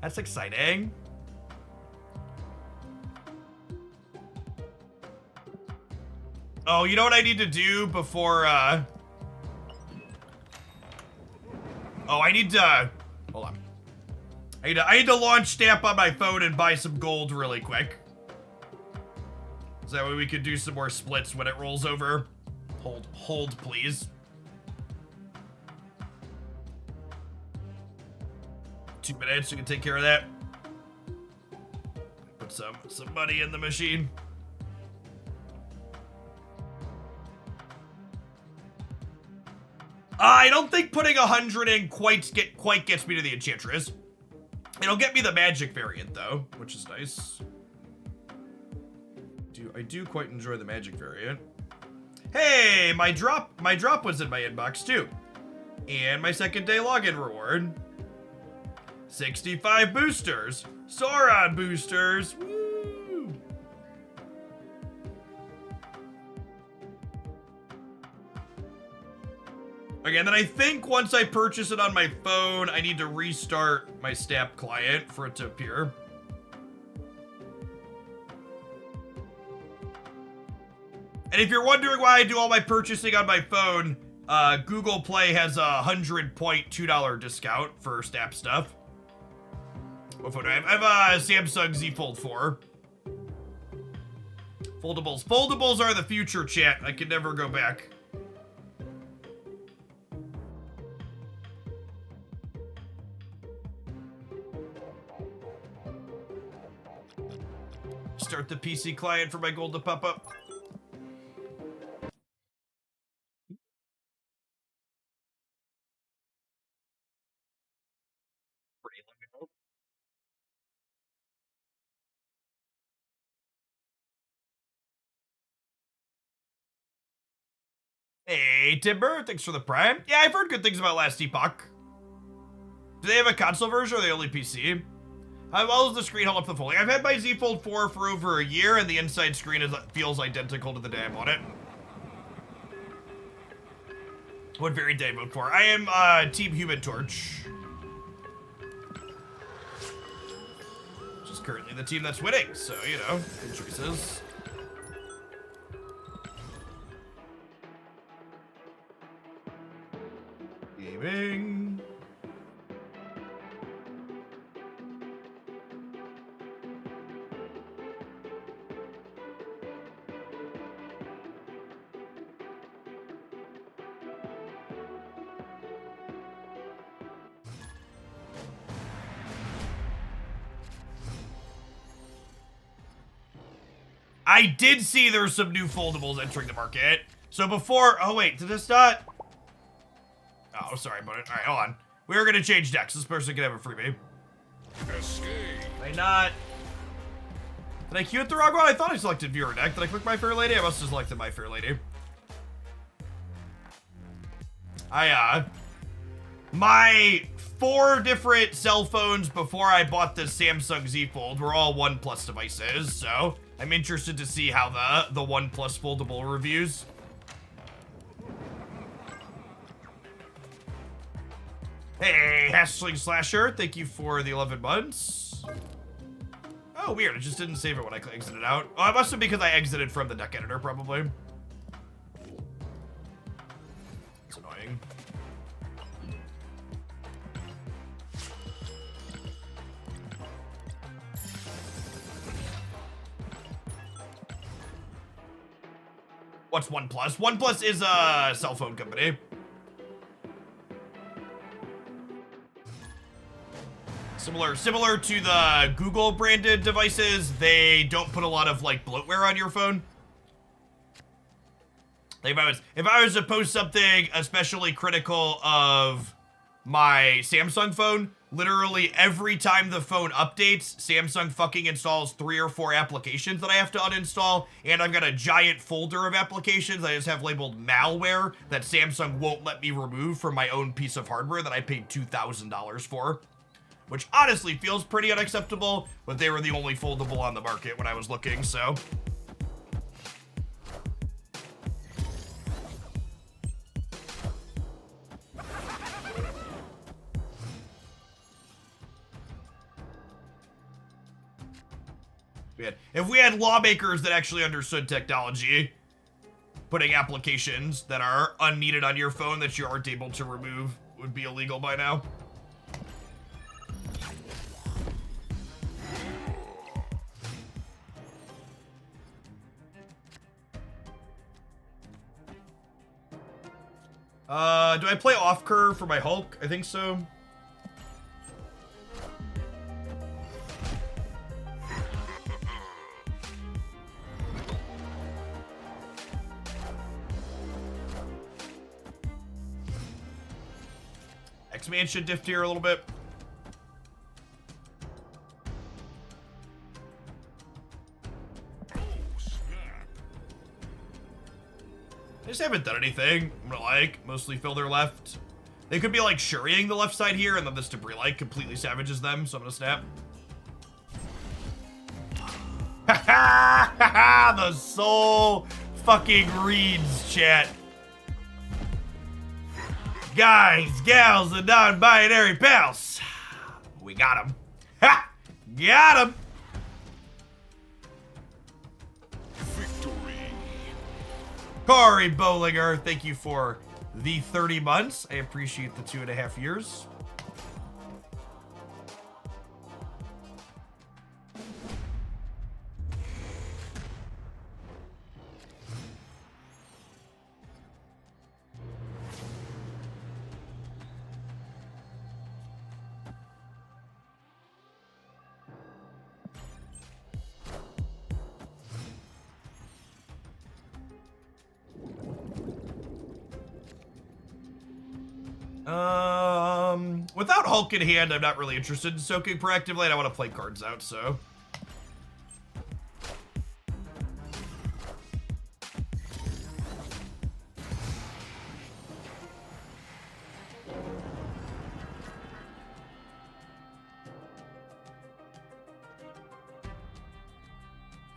That's exciting. Oh, you know what I need to do before, Oh, I need to... Hold on. I need to launch Stamp on my phone and buy some gold really quick. So that way we could do some more splits when it rolls over. Hold, please. 2 minutes, we can take care of that. Put some money in the machine. I don't think putting 100 in quite gets me to the Enchantress. It'll get me the magic variant though, which is nice. I do quite enjoy the magic variant. Hey, my drop was in my inbox too. And my second day login reward. 65 boosters. Sauron boosters. Woo! Okay, and then I think once I purchase it on my phone, I need to restart my Stamp client for it to appear. And if you're wondering why I do all my purchasing on my phone, Google Play has a 100-point $2 discount for Stamp stuff. What phone do I have? I have a Samsung Z Fold 4. Foldables. Foldables are the future, chat. I can never go back. Start the PC client for my gold to pop up. Hey, Timber, thanks for the Prime. Yeah, I've heard good things about Last Epoch. Do they have a console version or are they only PC? How well does the screen hold up the folding? I've had my Z Fold 4 for over a year and the inside screen feels identical to the day I bought it. What variant did I vote for? I am Team Human Torch. Which is currently the team that's winning, so, you know, good choices. Gaming. I did see there's some new foldables entering the market. So before, oh wait, did this not? Oh, sorry about it. All right, hold on. We're gonna change decks. This person can have a freebie. Escape. Did I not? Did I queue it the wrong one? I thought I selected viewer deck. Did I click My Fair Lady? I must have selected My Fair Lady. My 4 different cell phones before I bought the Samsung Z Fold were all OnePlus devices, so I'm interested to see how the OnePlus foldable reviews. Hey, Hashling Slasher, thank you for the 11 months. Oh, weird, it just didn't save it when I exited out. Oh, it must have been because I exited from the deck editor, probably. It's annoying. What's OnePlus? OnePlus is a cell phone company. Similar to the Google branded devices, they don't put a lot of like bloatware on your phone. Like if I was to post something especially critical of my Samsung phone, literally every time the phone updates, Samsung fucking installs 3 or 4 applications that I have to uninstall, and I've got a giant folder of applications I just have labeled malware that Samsung won't let me remove from my own piece of hardware that I paid $2,000 for. Which honestly feels pretty unacceptable, but they were the only foldable on the market when I was looking, so. If we had lawmakers that actually understood technology, putting applications that are unneeded on your phone that you aren't able to remove would be illegal by now. Do I play off curve for my Hulk? I think so. X-Man should diff tier a little bit. I just haven't done anything. I'm gonna like mostly fill their left. They could be like shuriing the left side here, and then this debris like completely savages them, so I'm gonna snap. Ha ha ha ha! The soul fucking reads, chat. Guys, gals, and non-binary pals. We got him. Ha! Got him! Victory. Corey Bollinger, thank you for the 30 months. I appreciate the 2.5 years. Without Hulk in hand, I'm not really interested in soaking proactively, and I want to play cards out, so.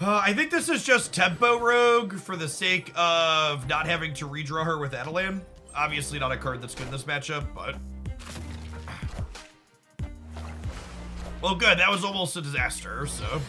I think this is just Tempo Rogue for the sake of not having to redraw her with Adelan. Obviously not a card that's good in this matchup, but... Well, good. That was almost a disaster, so...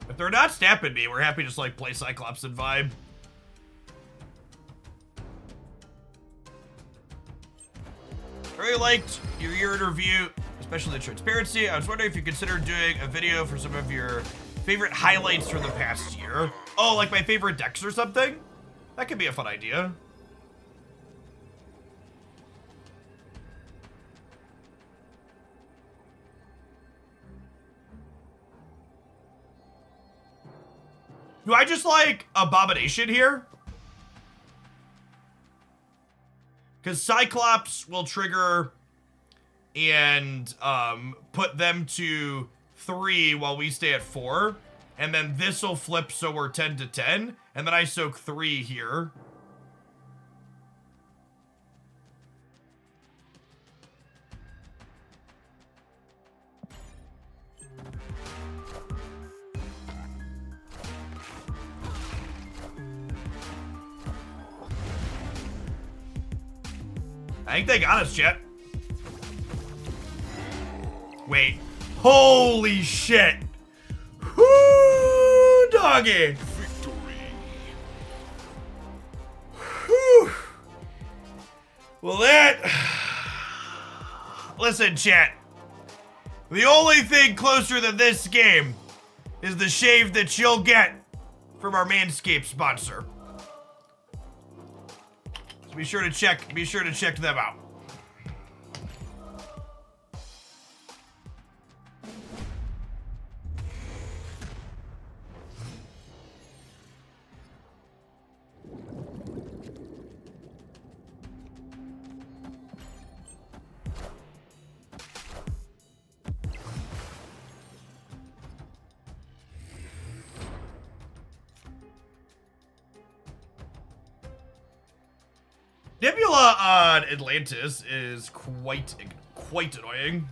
If they're not snapping me, we're happy to just like play Cyclops and vibe. Really liked your year in review, especially the transparency. I was wondering if you considered doing a video for some of your favorite highlights from the past year. Oh, like my favorite decks or something? That could be a fun idea. Do I just like Abomination here? Because Cyclops will trigger and put them to 3 while we stay at 4. And then this will flip so we're 10 to 10. And then I soak 3 here. I think they got us, chat. Wait. Holy shit. Whoo, doggy. Victory. Whew. Well, that... Listen, chat. The only thing closer than this game is the shave that you'll get from our Manscaped sponsor. So be sure to check them out. Nebula on Atlantis is quite annoying.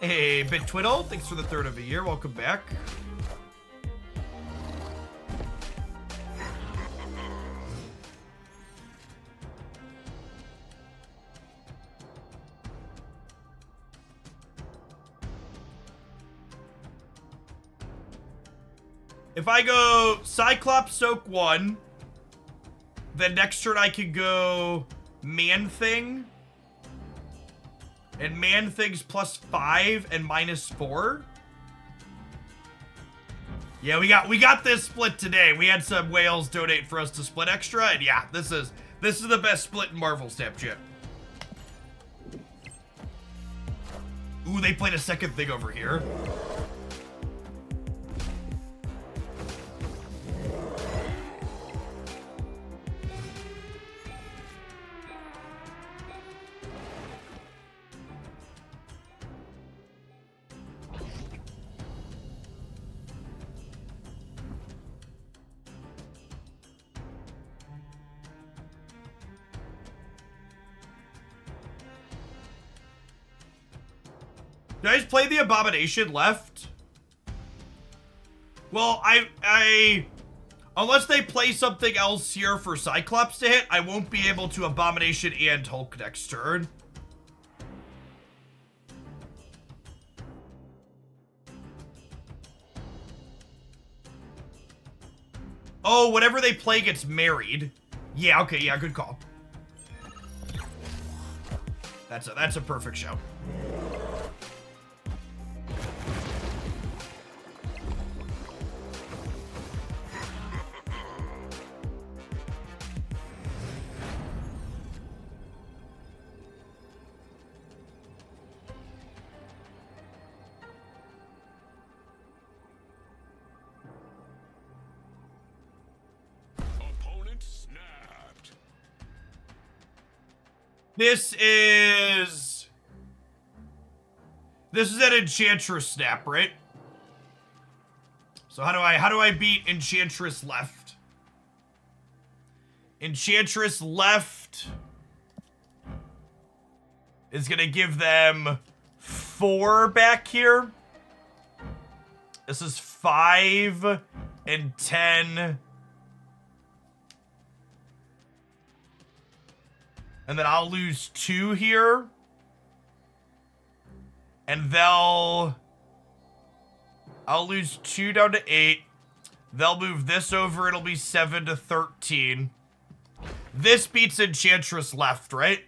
Hey, Bit Twiddle, thanks for the third of the year. Welcome back. If I go Cyclops Soak 1, then next turn I can go Man Thing. And Man Thing's +5 and -4. Yeah, we got this split today. We had some whales donate for us to split extra, and yeah, this is the best split in Marvel Snapchat. Ooh, they played a second thing over here. Did I just play the Abomination left? Well, I unless they play something else here for Cyclops to hit, I won't be able to Abomination and Hulk next turn. Oh, whatever they play gets married. Yeah, okay, yeah, good call. That's a perfect show. This is an Enchantress snap, right? So how do I beat Enchantress left? Enchantress left is gonna give them 4 back here. This is 5 and 10. And then I'll lose 2 here. And I'll lose 2 down to 8. They'll move this over. It'll be 7 to 13. This beats Enchantress left, right?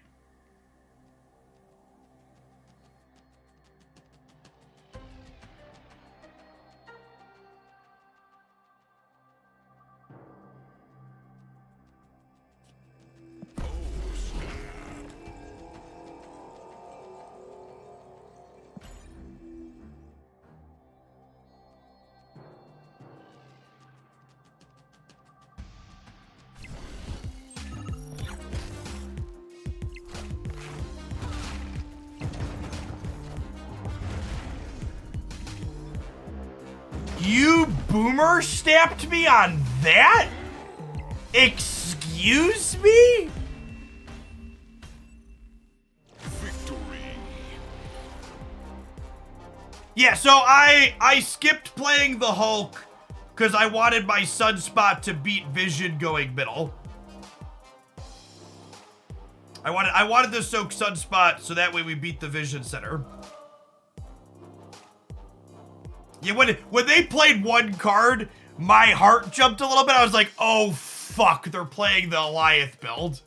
You boomer stabbed me on that? Excuse me? Victory. Yeah, so I skipped playing the Hulk because I wanted my Sunspot to beat Vision going middle. I wanted to soak Sunspot so that way we beat the Vision Center. Yeah, when they played one card, my heart jumped a little bit. I was like, oh, fuck, they're playing the Goliath build.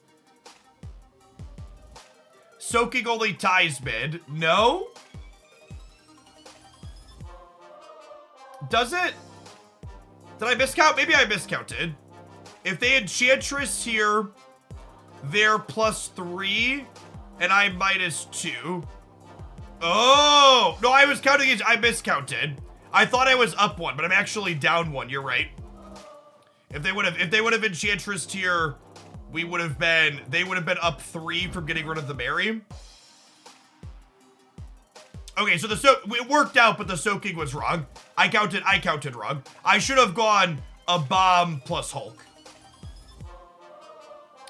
Soaking only ties mid. No? Does it? Did I miscount? Maybe I miscounted. If they had Enchantress here, they're +3, and I'm -2. Oh! No, I was counting it. I miscounted. I thought I was up 1, but I'm actually down 1. You're right. If they would have Enchantress here, they would have been up 3 from getting rid of the Mary. Okay, so it worked out, but the soaking was wrong. I counted wrong. I should have gone a bomb plus Hulk.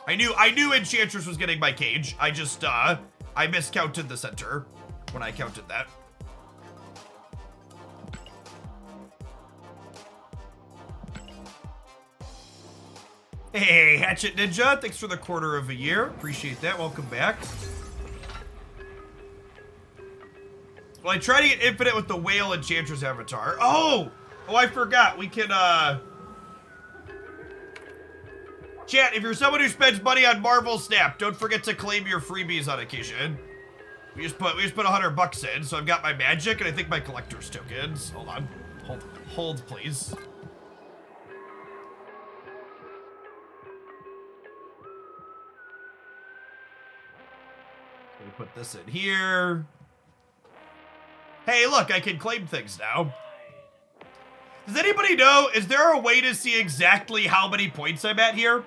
I knew Enchantress was getting my cage. I just I miscounted the center when I counted that. Hey, Hatchet Ninja, thanks for the quarter of a year. Appreciate that. Welcome back. Well, I try to get infinite with the Whale Enchantress avatar. Oh, I forgot. We can, Chat, if you're someone who spends money on Marvel Snap, don't forget to claim your freebies on occasion. We just put $100 in, so I've got my magic and I think my collector's tokens. Hold on. Hold, please. Let me put this in here. Hey, look, I can claim things now. Does anybody know, is there a way to see exactly how many points I'm at here?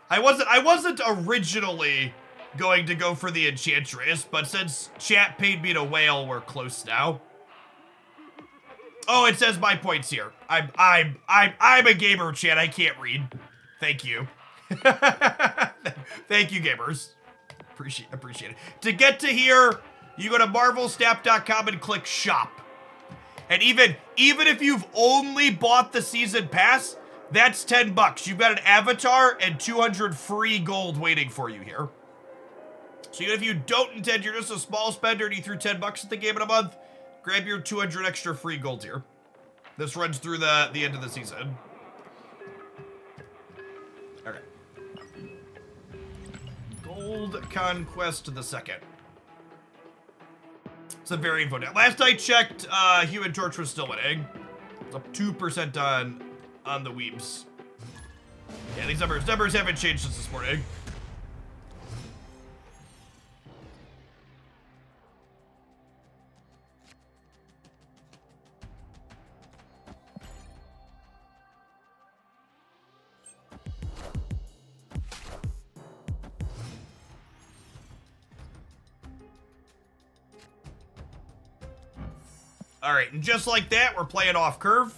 I wasn't originally going to go for the Enchantress, but since chat paid me to whale, we're close now. Oh, it says my points here. I'm a gamer, chat. I can't read. Thank you. Thank you, gamers. Appreciate it. To get to here, you go to marvelsnap.com and click shop. And even if you've only bought the season pass, that's $10. You've got an avatar and 200 free gold waiting for you here. So even if you don't intend, you're just a small spender and you threw $10 at the game in a month, grab your 200 extra free gold here. This runs through the end of the season. Okay. Gold Conquest the second. It's a very info down. Last I checked, Human Torch was still winning. It's up 2% on the weebs. Yeah, these numbers haven't changed since this morning. All right, and just like that, we're playing off curve.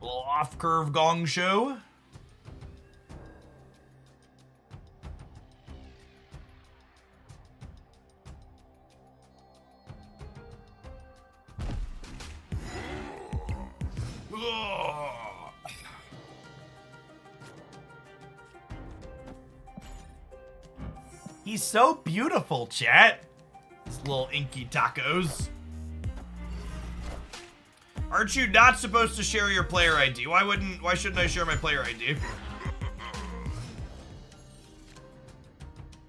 A little off curve gong show. Ugh. He's so beautiful, chat. These little inky tacos. Aren't you not supposed to share your player ID? Why shouldn't I share my player ID?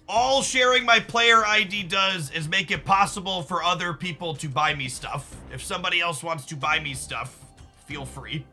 All sharing my player ID does is make it possible for other people to buy me stuff. If somebody else wants to buy me stuff, feel free.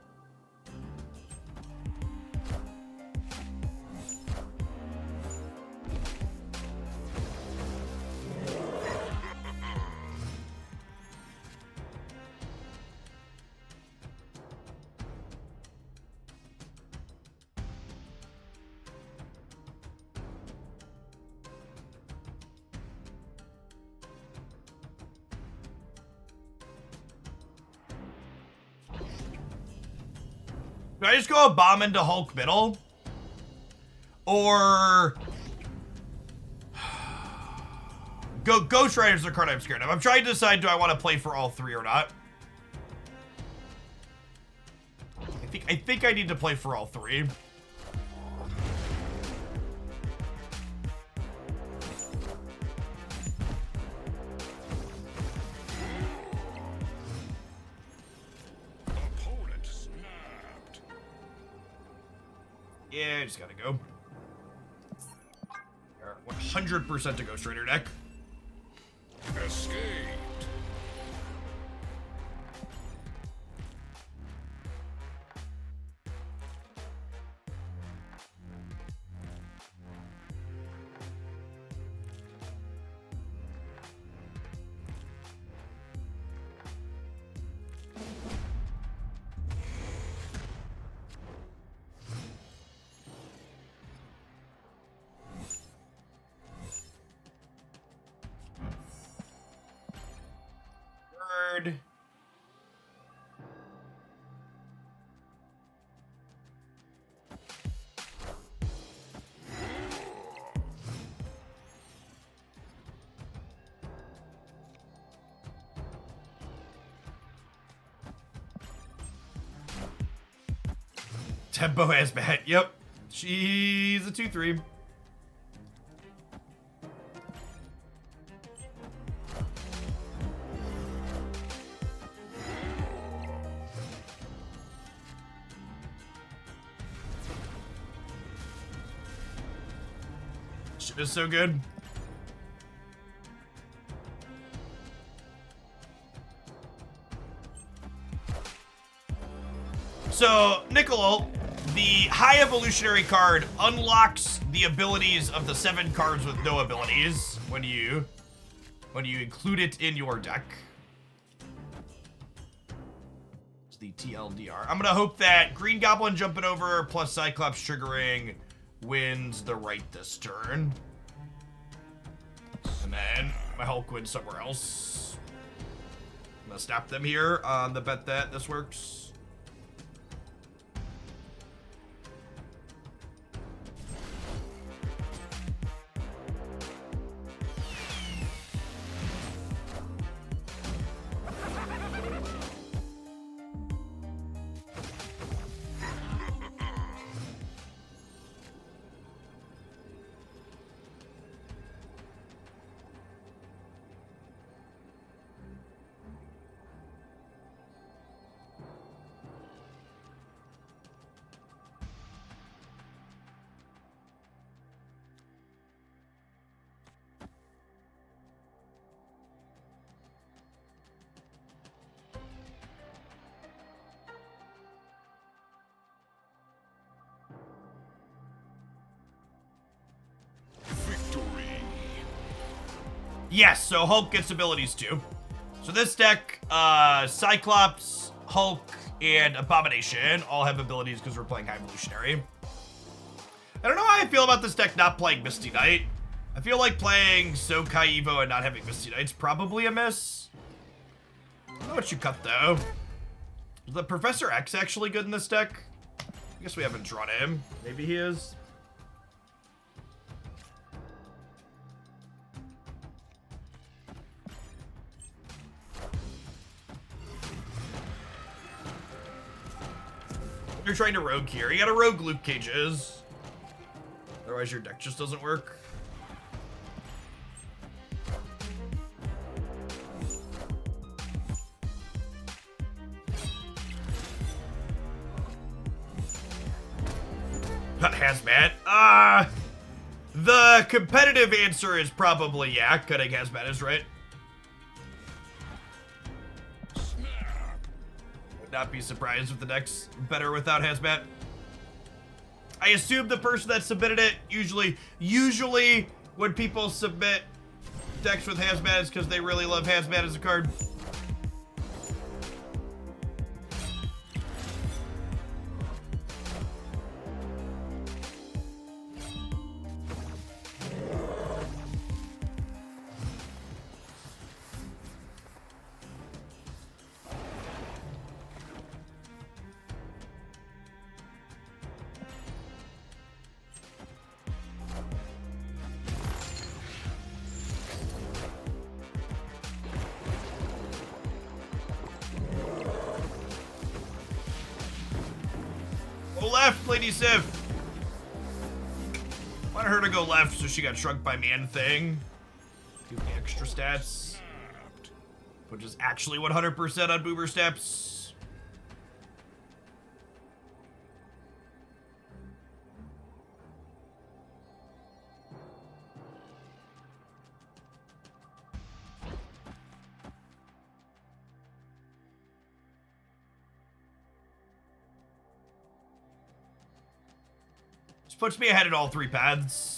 Do I just go a bomb into Hulk middle? Or Ghost Rider's the card I'm scared of. I'm trying to decide, do I want to play for all three or not? I think I need to play for all three. Yeah, I just gotta go. 100% to Ghost Rider deck. Escaped. Bird. Tempo Hazmat. Yep. She's a 2-3. Shit is so good. So, Nickel, the high evolutionary card unlocks the abilities of the 7 cards with no abilities when you include it in your deck. It's the TLDR. I'm gonna hope that Green Goblin jumping over plus Cyclops triggering wins the right this turn. And then my Hulk wins somewhere else. I'm gonna snap them here on the bet that this works. Yes, so Hulk gets abilities too. So this deck, Cyclops, Hulk, and Abomination all have abilities because we're playing High Evolutionary. I don't know how I feel about this deck not playing Misty Knight. I feel like playing Sokai Evo and not having Misty Knight's probably a miss. I don't know what you cut though. Is the Professor X actually good in this deck? I guess we haven't drawn him. Maybe he is. You're trying to rogue here. You gotta rogue Luke Cages. Otherwise your deck just doesn't work. Not Hazmat. The competitive answer is probably, yeah, cutting Hazmat is right. Not be surprised if the deck's better without Hazmat. I assume the person that submitted it, usually when people submit decks with Hazmat is because they really love Hazmat as a card. Go left, Lady Sif. Wanted her to go left so she got shrunk by Man Thing. Give me extra stats. Which is actually 100% on Boomer Steps. This puts me ahead in all 3 paths.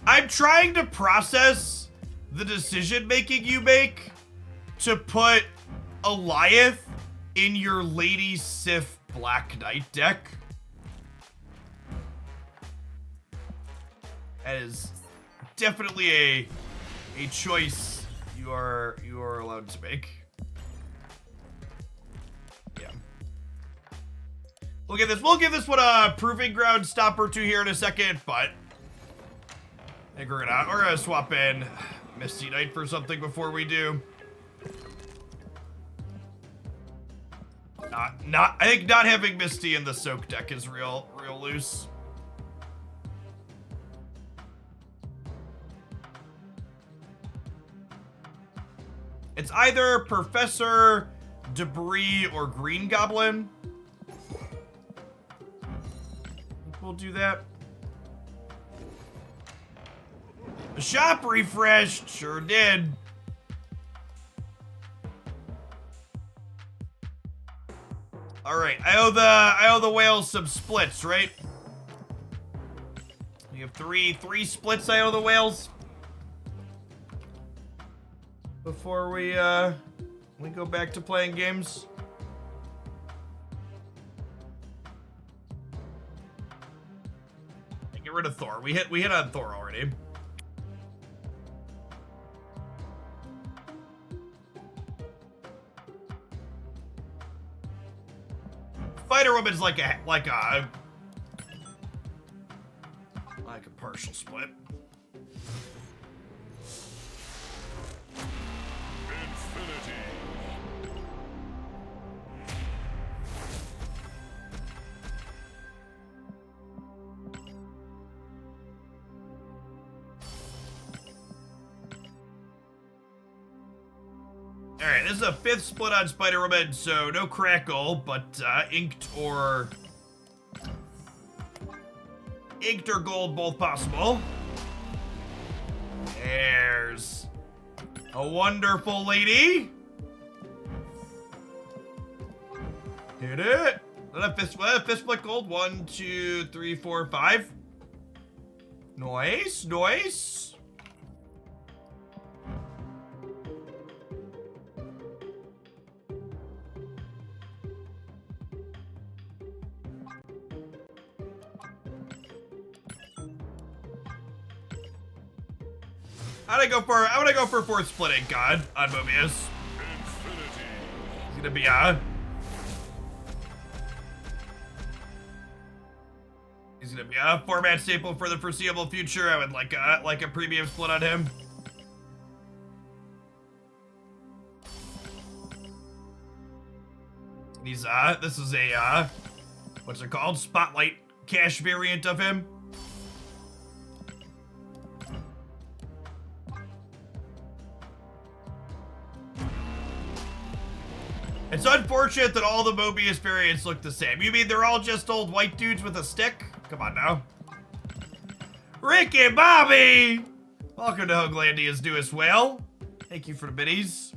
I'm trying to process the decision making you make to put Eliath in your Lady Sif Black Knight deck. That is definitely a choice you are allowed to make. Yeah. We'll give this one a proving ground stop or two here in a second, but I think we're gonna swap in Misty Knight for something before we do. I think not having Misty in the soak deck is real loose. It's either Professor, Debris, or Green Goblin. We'll do that. The shop refreshed, sure did. All right, I owe the whales some splits, right? You have three splits. I owe the whales before we go back to playing games. Get rid of Thor. We hit on Thor already. Spider-Woman's like a partial split. Infinity. Alright, this is a 5th split on Spider-Woman, so no crackle, but inked or gold, both possible. There's a wonderful lady. Hit it. Fifth split gold. 1, 2, 3, 4, 5. Nice, nice. I'm gonna go for 4th splitting God on Mobius. Infinity. He's gonna be a format staple for the foreseeable future. I would like a premium split on him. He's this is a what's it called? Spotlight cash variant of him. It's unfortunate that all the Mobius variants look the same. You mean they're all just old white dudes with a stick? Come on now. Ricky Bobby! Welcome to Hoaglandia's newest whale. Thank you for the biddies.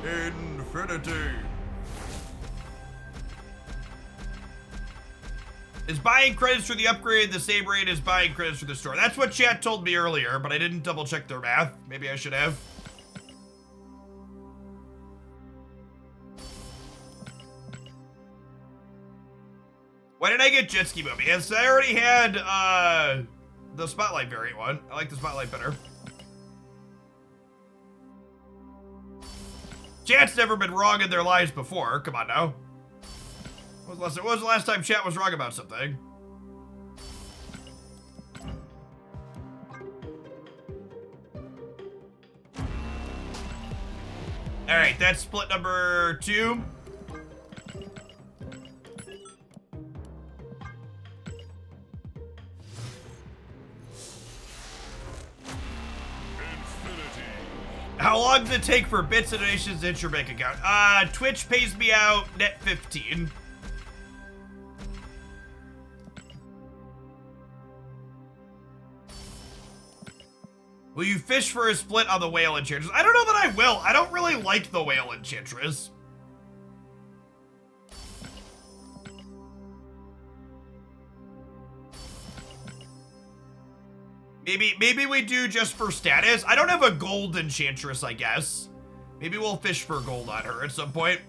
Infinity. Is buying credits for the upgrade the same rate as buying credits for the store? That's what chat told me earlier, but I didn't double check their math. Maybe I should have. Why did I get Jet Ski Movie? Yes, I already had the Spotlight variant one. I like the Spotlight better. Chat's never been wrong in their lives before. Come on now. When was the last time chat was wrong about something? Alright, that's split number 2. How long does it take for bits and donations to hit your bank account? Twitch pays me out net 15. Will you fish for a split on the Whale Enchantress? I don't know that I will. I don't really like the Whale Enchantress. Maybe we do just for status. I don't have a gold enchantress, I guess. Maybe we'll fish for gold on her at some point.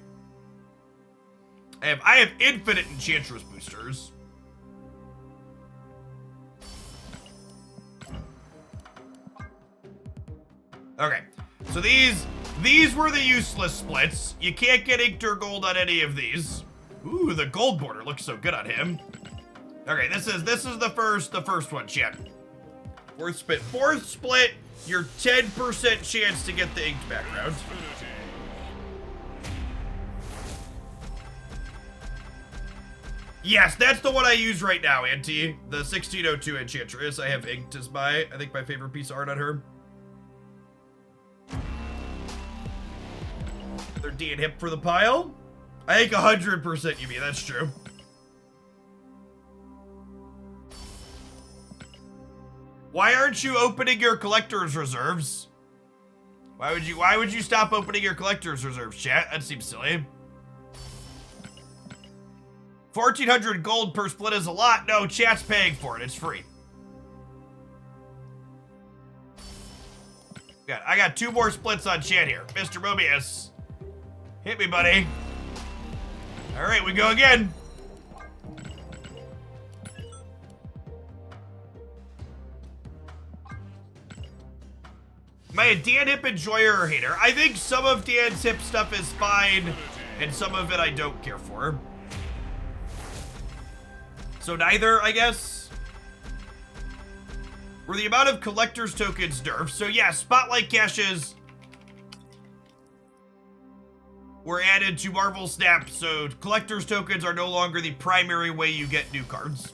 I have infinite enchantress boosters. Okay, so these were the useless splits. You can't get inked or gold on any of these. Ooh, the gold border looks so good on him. Okay, this is the first one, chat. Fourth split, your 10% chance to get the inked background. Yes, that's the one I use right now, Auntie. The 1602 Enchantress. I have inked as I think my favorite piece of art on her. Another D and hip for the pile. I think 100% you mean, that's true. Why aren't you opening your collector's reserves? Why would you stop opening your collector's reserves, chat? That seems silly. 1,400 gold per split is a lot. No, chat's paying for it. It's free. Good. I got 2 more splits on chat here. Mr. Mobius. Hit me, buddy. All right, we go again. Am I a Dan Hip enjoyer or hater? I think some of Dan's hip stuff is fine, and some of it I don't care for. So neither, I guess. Were the amount of collector's tokens nerfed? So yeah, spotlight caches were added to Marvel Snap, so collector's tokens are no longer the primary way you get new cards.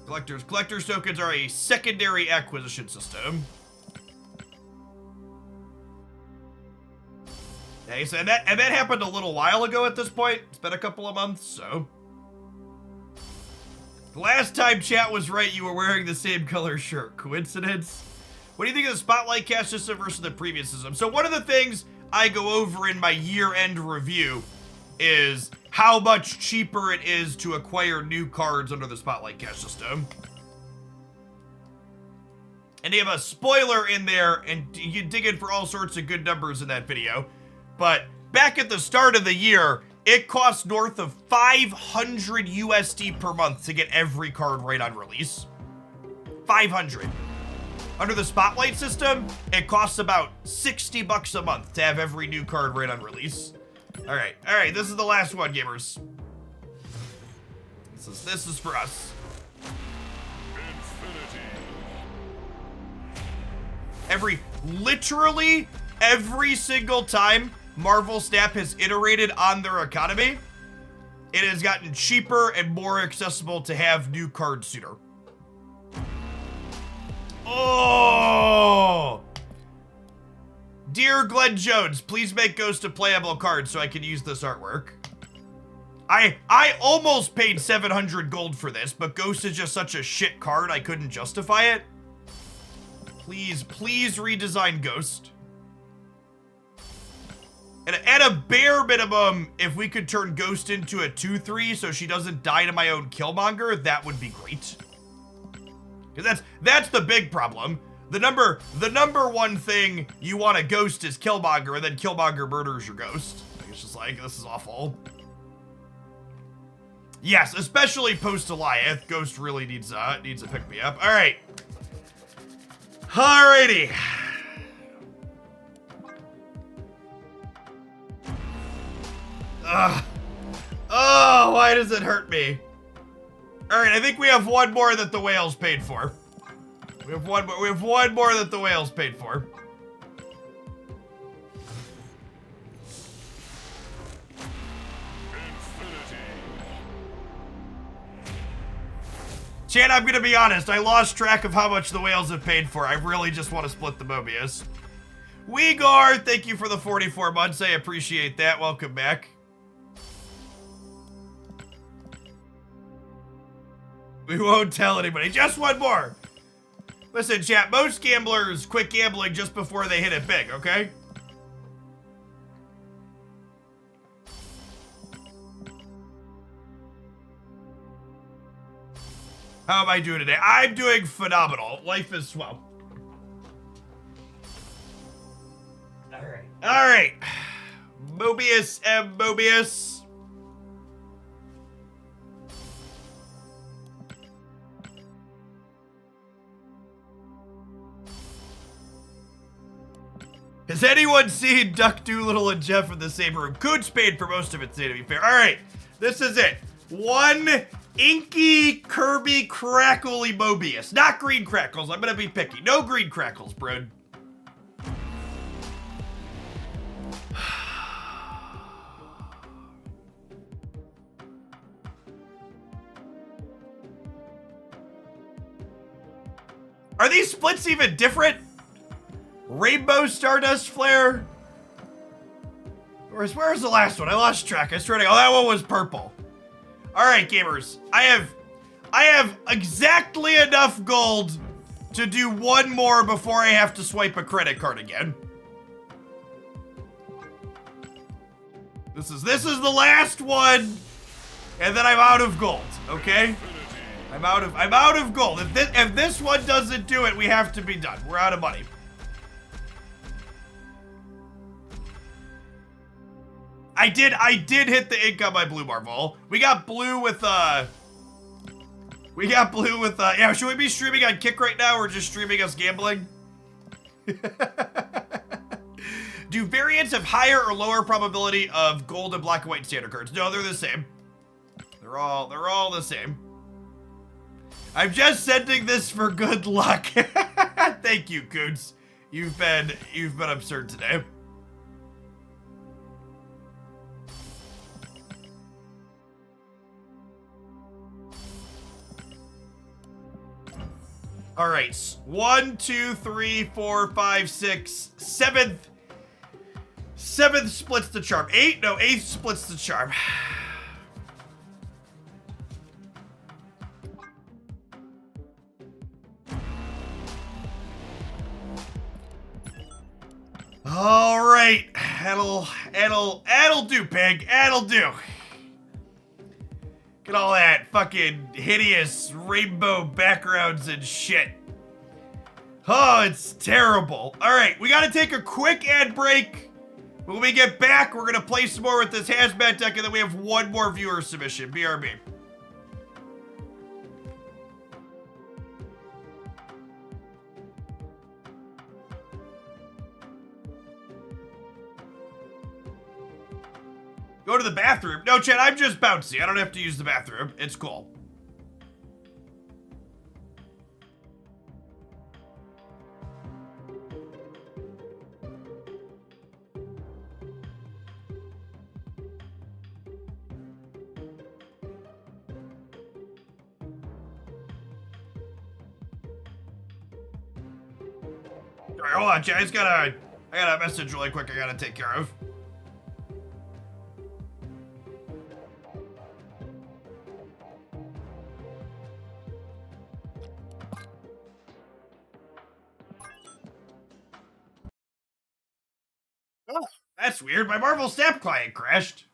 Collector's tokens are a secondary acquisition system. Okay, so and that happened a little while ago at this point. It's been a couple of months, so. The last time chat was right, you were wearing the same color shirt. Coincidence? What do you think of the spotlight cache system versus the previous system? So one of the things I go over in my year-end review is how much cheaper it is to acquire new cards under the spotlight cache system. And they have a spoiler in there, and you can dig in for all sorts of good numbers in that video. But back at the start of the year, it costs north of 500 USD per month to get every card right on release. 500. Under the Spotlight system, it costs about 60 bucks a month to have every new card right on release. All right, this is the last one, gamers. This is for us. Literally every single time Marvel Snap has iterated on their economy, it has gotten cheaper and more accessible to have new cards sooner. Oh! Dear Glenn Jones, please make Ghost a playable card so I can use this artwork. I almost paid 700 gold for this, but Ghost is just such a shit card I couldn't justify it. Please redesign Ghost. And at a bare minimum, if we could turn Ghost into a 2/3 so she doesn't die to my own Killmonger, that would be great. Because that's the big problem. The number one thing you want a Ghost is Killmonger, and then Killmonger murders your Ghost. It's just like, this is awful. Yes, especially post-Goliath, Ghost really needs a pick-me-up. All right. Alrighty. Oh, why does it hurt me? Alright, I think we have one more that the whales paid for. We have one more that the whales paid for. Chan, I'm gonna be honest, I lost track of how much the whales have paid for. I really just want to split the Mobius. Uyghur, thank you for the 44 months. I appreciate that. Welcome back. We won't tell anybody. Just one more. Listen, chat, most gamblers quit gambling just before they hit it big, okay? How am I doing today? I'm doing phenomenal. Life is swell. All right. Mobius and Mobius. Has anyone seen Duck Doolittle and Jeff in the same room? Coons paid for most of it, to be fair. All right, this is it. One inky Kirby crackly Mobius. Not green crackles. I'm gonna be picky. No green crackles, bro. Are these splits even different? Rainbow Stardust Flare? Where's the last one? I lost track. I swear to God, that one was purple. All right, gamers. I have exactly enough gold to do one more before I have to swipe a credit card again. This is the last one, and then I'm out of gold. Okay, I'm out of gold. If this one doesn't do it, we have to be done. We're out of money. I did hit the ink on my blue Marvel. We got blue with yeah, should we be streaming on Kick right now or just streaming us gambling? Do variants have higher or lower probability of gold and black and white standard cards? No, they're the same. They're all the same. I'm just sending this for good luck. Thank you, Coons. You've been absurd today. All right, 1, 2, 3, 4, 5, 6, 7th. 7th splits the charm. 8th splits the charm. All right, that'll do, pig. That'll do. Get all that fucking hideous rainbow backgrounds and shit. Oh, it's terrible. All right, we gotta take a quick ad break. When we get back, we're gonna play some more with this hazmat deck, and then we have one more viewer submission. BRB. Go to the bathroom. No, Chad, I'm just bouncy. I don't have to use the bathroom. It's cool. All right, hold on, Chad. I got a message really quick I gotta take care of. Oh, that's weird. My Marvel Snap client crashed.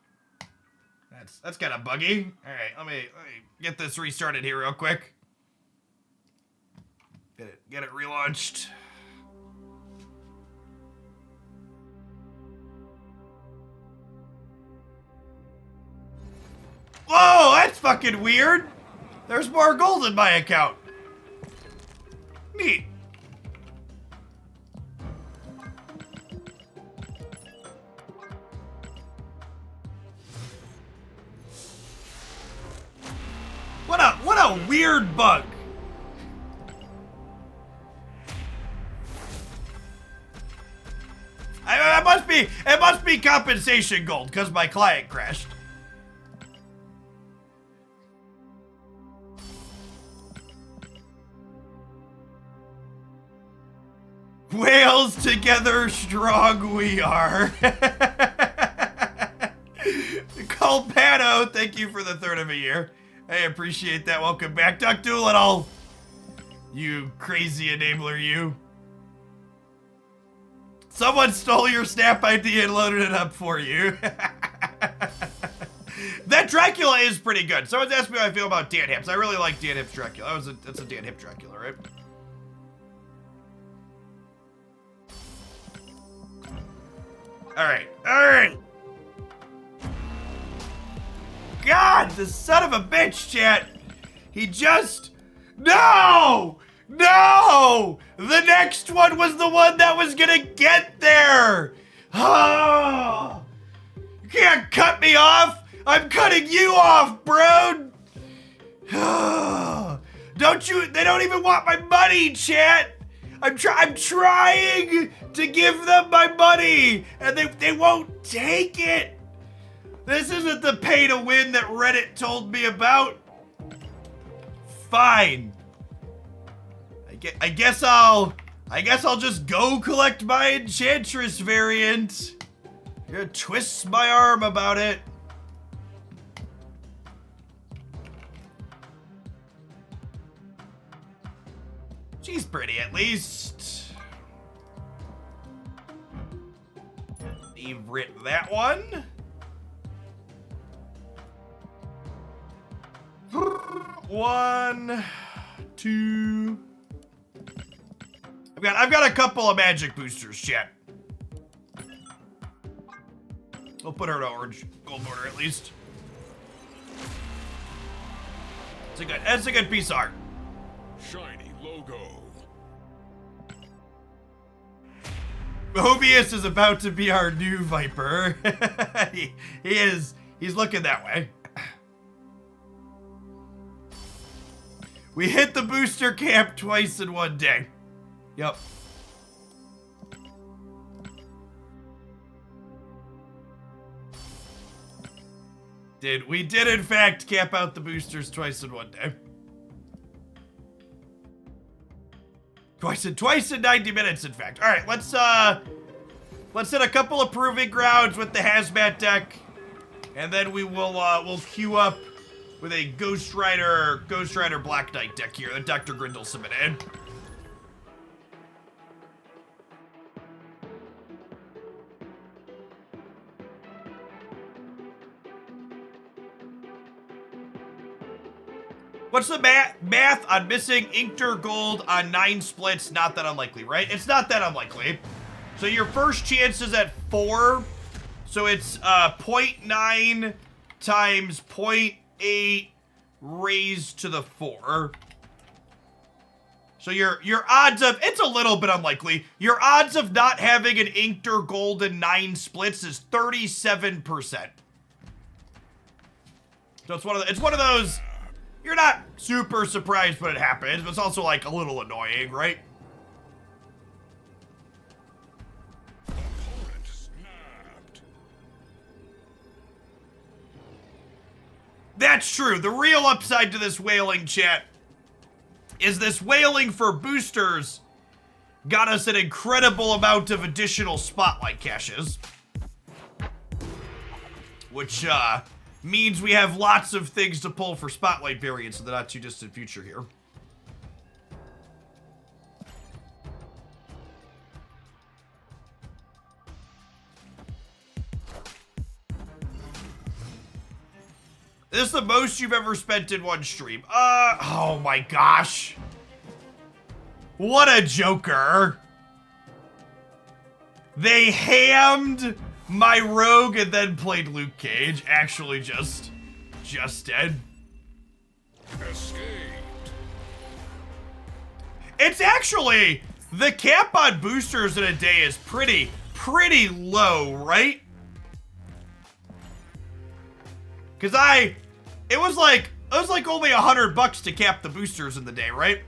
That's kind of buggy. All right, let me get this restarted here real quick. Get it relaunched. Whoa, that's fucking weird. There's more gold in my account. Neat. What a weird bug. It must be compensation gold because my client crashed. Whales together strong we are. Colpano, thank you for the 3rd of a year. I appreciate that. Welcome back, Duck Doolittle. You crazy enabler, you. Someone stole your Snap ID and loaded it up for you. That Dracula is pretty good. Someone's asked me how I feel about Dan Hips. I really like Dan Hips Dracula. That's a Dan Hip Dracula, right? Alright, alright. God, the son of a bitch, chat. He just... No! No! The next one was the one that was gonna get there! Oh! You can't cut me off! I'm cutting you off, bro! Don't you... They don't even want my money, chat! I'm trying to give them my money! And they won't take it! This isn't the pay to win that Reddit told me about. Fine. I guess I'll just go collect my Enchantress variant. You're gonna twist my arm about it. She's pretty at least. Favorite that one. One, two. I've got a couple of magic boosters, chat. We'll put her to orange gold border at least. That's a good piece of art. Shiny logo. Mobius is about to be our new Viper. he is. He's looking that way. We hit the booster camp twice in one day. Yep. We did in fact camp out the boosters twice in one day. Twice in 90 minutes, in fact. All right, let's hit a couple of proving grounds with the hazmat deck, and then we'll queue up with a Ghost Rider Black Knight deck here that Dr. Grindle submitted. What's the math on missing Inkter Gold on 9 splits? Not that unlikely, right? It's not that unlikely. So your first chance is at 4. So it's 0.9 times 0.8 raised to the 4. So your odds of, it's a little bit unlikely. Your odds of not having an Inkter Gold in 9 splits is 37%. So it's one of those. You're not super surprised when it happens, but it's also like a little annoying, right? Opponent snapped. That's true. The real upside to this whaling, chat, is this whaling for boosters got us an incredible amount of additional spotlight caches. Which, means we have lots of things to pull for spotlight variants in the not too distant future here. This is the most you've ever spent in one stream. Oh my gosh. What a joker. They hammed my rogue and then played Luke Cage. Actually just did. Escaped. It's actually, the cap on boosters in a day is pretty low, right? Cause it was like only $100 to cap the boosters in the day, right?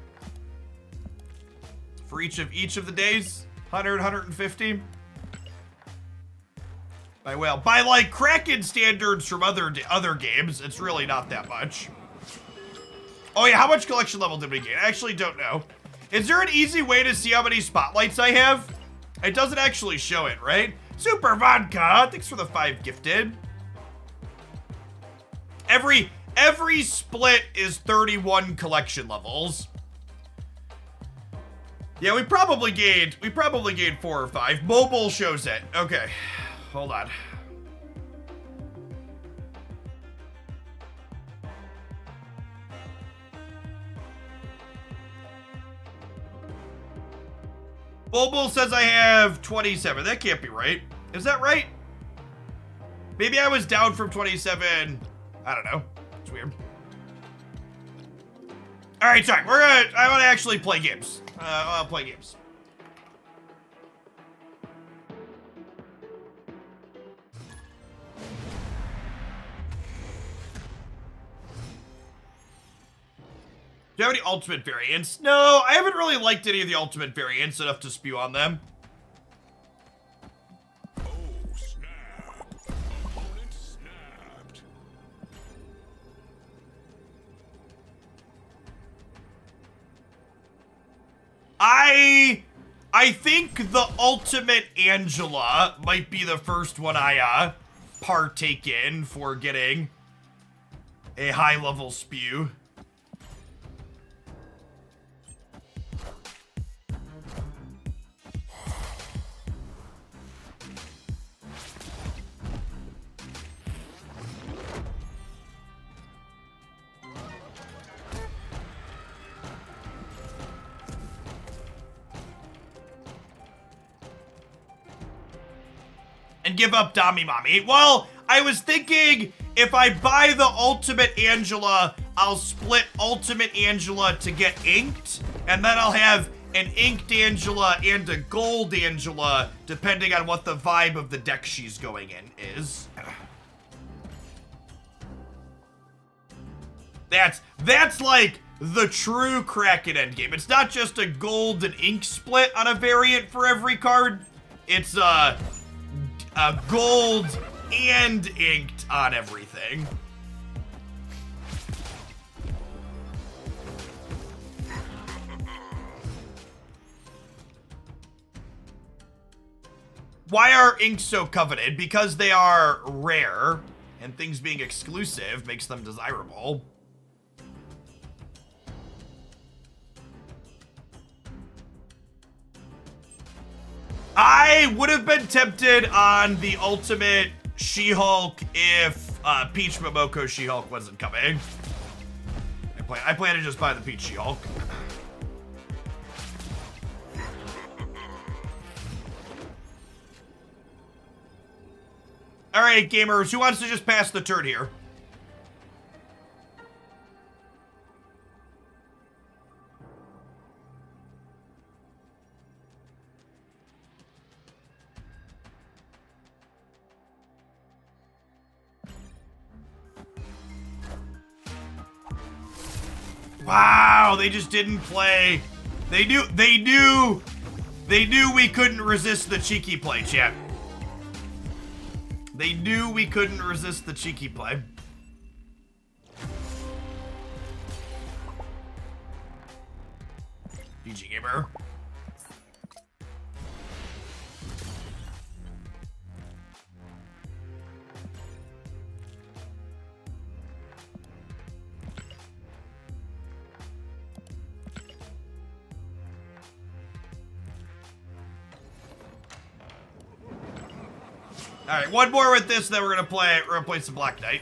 For each of the days, 100, 150. By like Kraken standards from other games, it's really not that much. Oh yeah, how much collection level did we get? I actually don't know. Is there an easy way to see how many spotlights I have? It doesn't actually show it, right? Super Vodka, thanks for the 5 gifted. Every split is 31 collection levels. Yeah, we probably gained 4 or 5. Mobile shows it. Okay. Hold on. Bulbul says I have 27. That can't be right. Is that right? Maybe I was down from 27. I don't know. It's weird. All right, sorry. I want to actually play games. I'll play games. Do you have any ultimate variants? No, I haven't really liked any of the ultimate variants enough to spew on them. Oh, snap. Opponent snapped. I think the ultimate Angela might be the first one I partake in for getting a high level spew. And give up Dami Mommy. Well, I was thinking if I buy the Ultimate Angela, I'll split Ultimate Angela to get inked, and then I'll have an inked Angela and a gold Angela, depending on what the vibe of the deck she's going in is. That's like the true Kraken endgame. It's not just a gold and ink split on a variant for every card. It's a gold and inked on everything. Why are inks so coveted? Because they are rare, and things being exclusive makes them desirable. I would have been tempted on the ultimate She-Hulk if Peach Momoko She-Hulk wasn't coming. I plan to just buy the Peach She-Hulk. All right, gamers, who wants to just pass the turn here? Wow, they just didn't play. They knew we couldn't resist the cheeky play, chat. They knew we couldn't resist the cheeky play. GG gamer. All right, one more with this, then we're gonna play some Black Knight.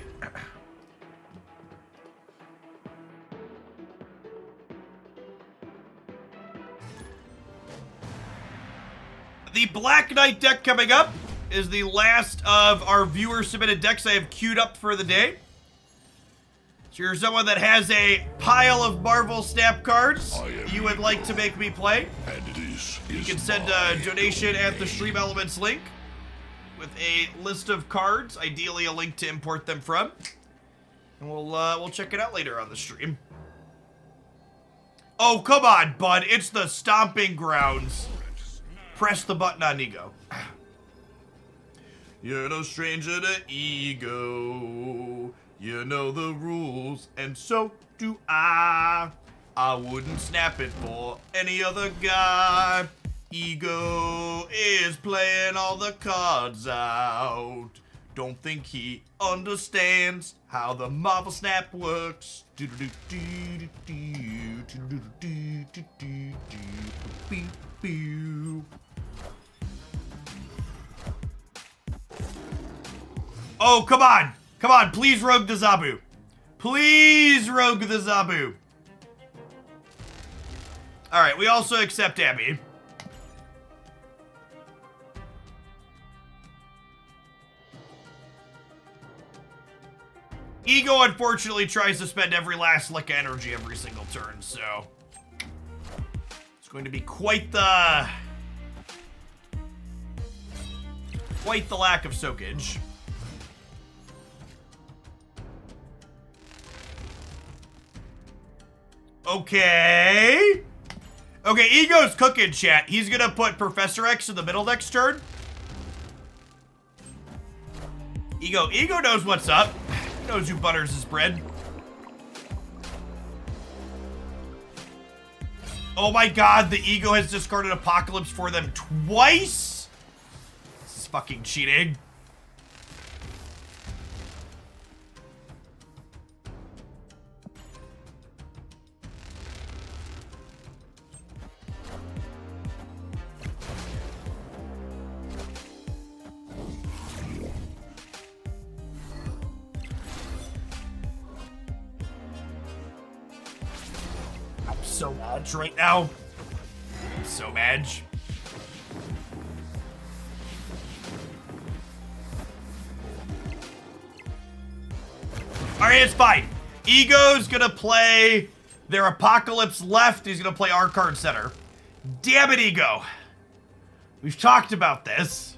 The Black Knight deck coming up is the last of our viewer submitted decks I have queued up for the day. So you're someone that has a pile of Marvel Snap cards you would like to make me play. You can send a donation at the Stream Elements link with a list of cards, ideally a link to import them from, and we'll check it out later on the stream. Oh, come on, bud, it's the Stomping Grounds. Press the button on Ego. You're no stranger to Ego. You know the rules, and so do I. I wouldn't snap it for any other guy. Ego is playing all the cards out. Don't think he understands how the Marvel Snap works. Oh, come on. Come on, please rogue the Zabu. Please rogue the Zabu. All right, we also accept Abby. Ego, unfortunately, tries to spend every last lick of energy every single turn, so... It's going to be quite the lack of soakage. Okay. Okay, Ego's cooking, chat. He's gonna put Professor X in the middle next turn. Ego knows what's up. He knows who butters his bread. Oh my god, the Ego has discarded Apocalypse for them twice? This is fucking cheating. I'm so mad right now. I'm so mad. Alright, it's fine. Ego's gonna play their Apocalypse left. He's gonna play our card center. Damn it, Ego. We've talked about this.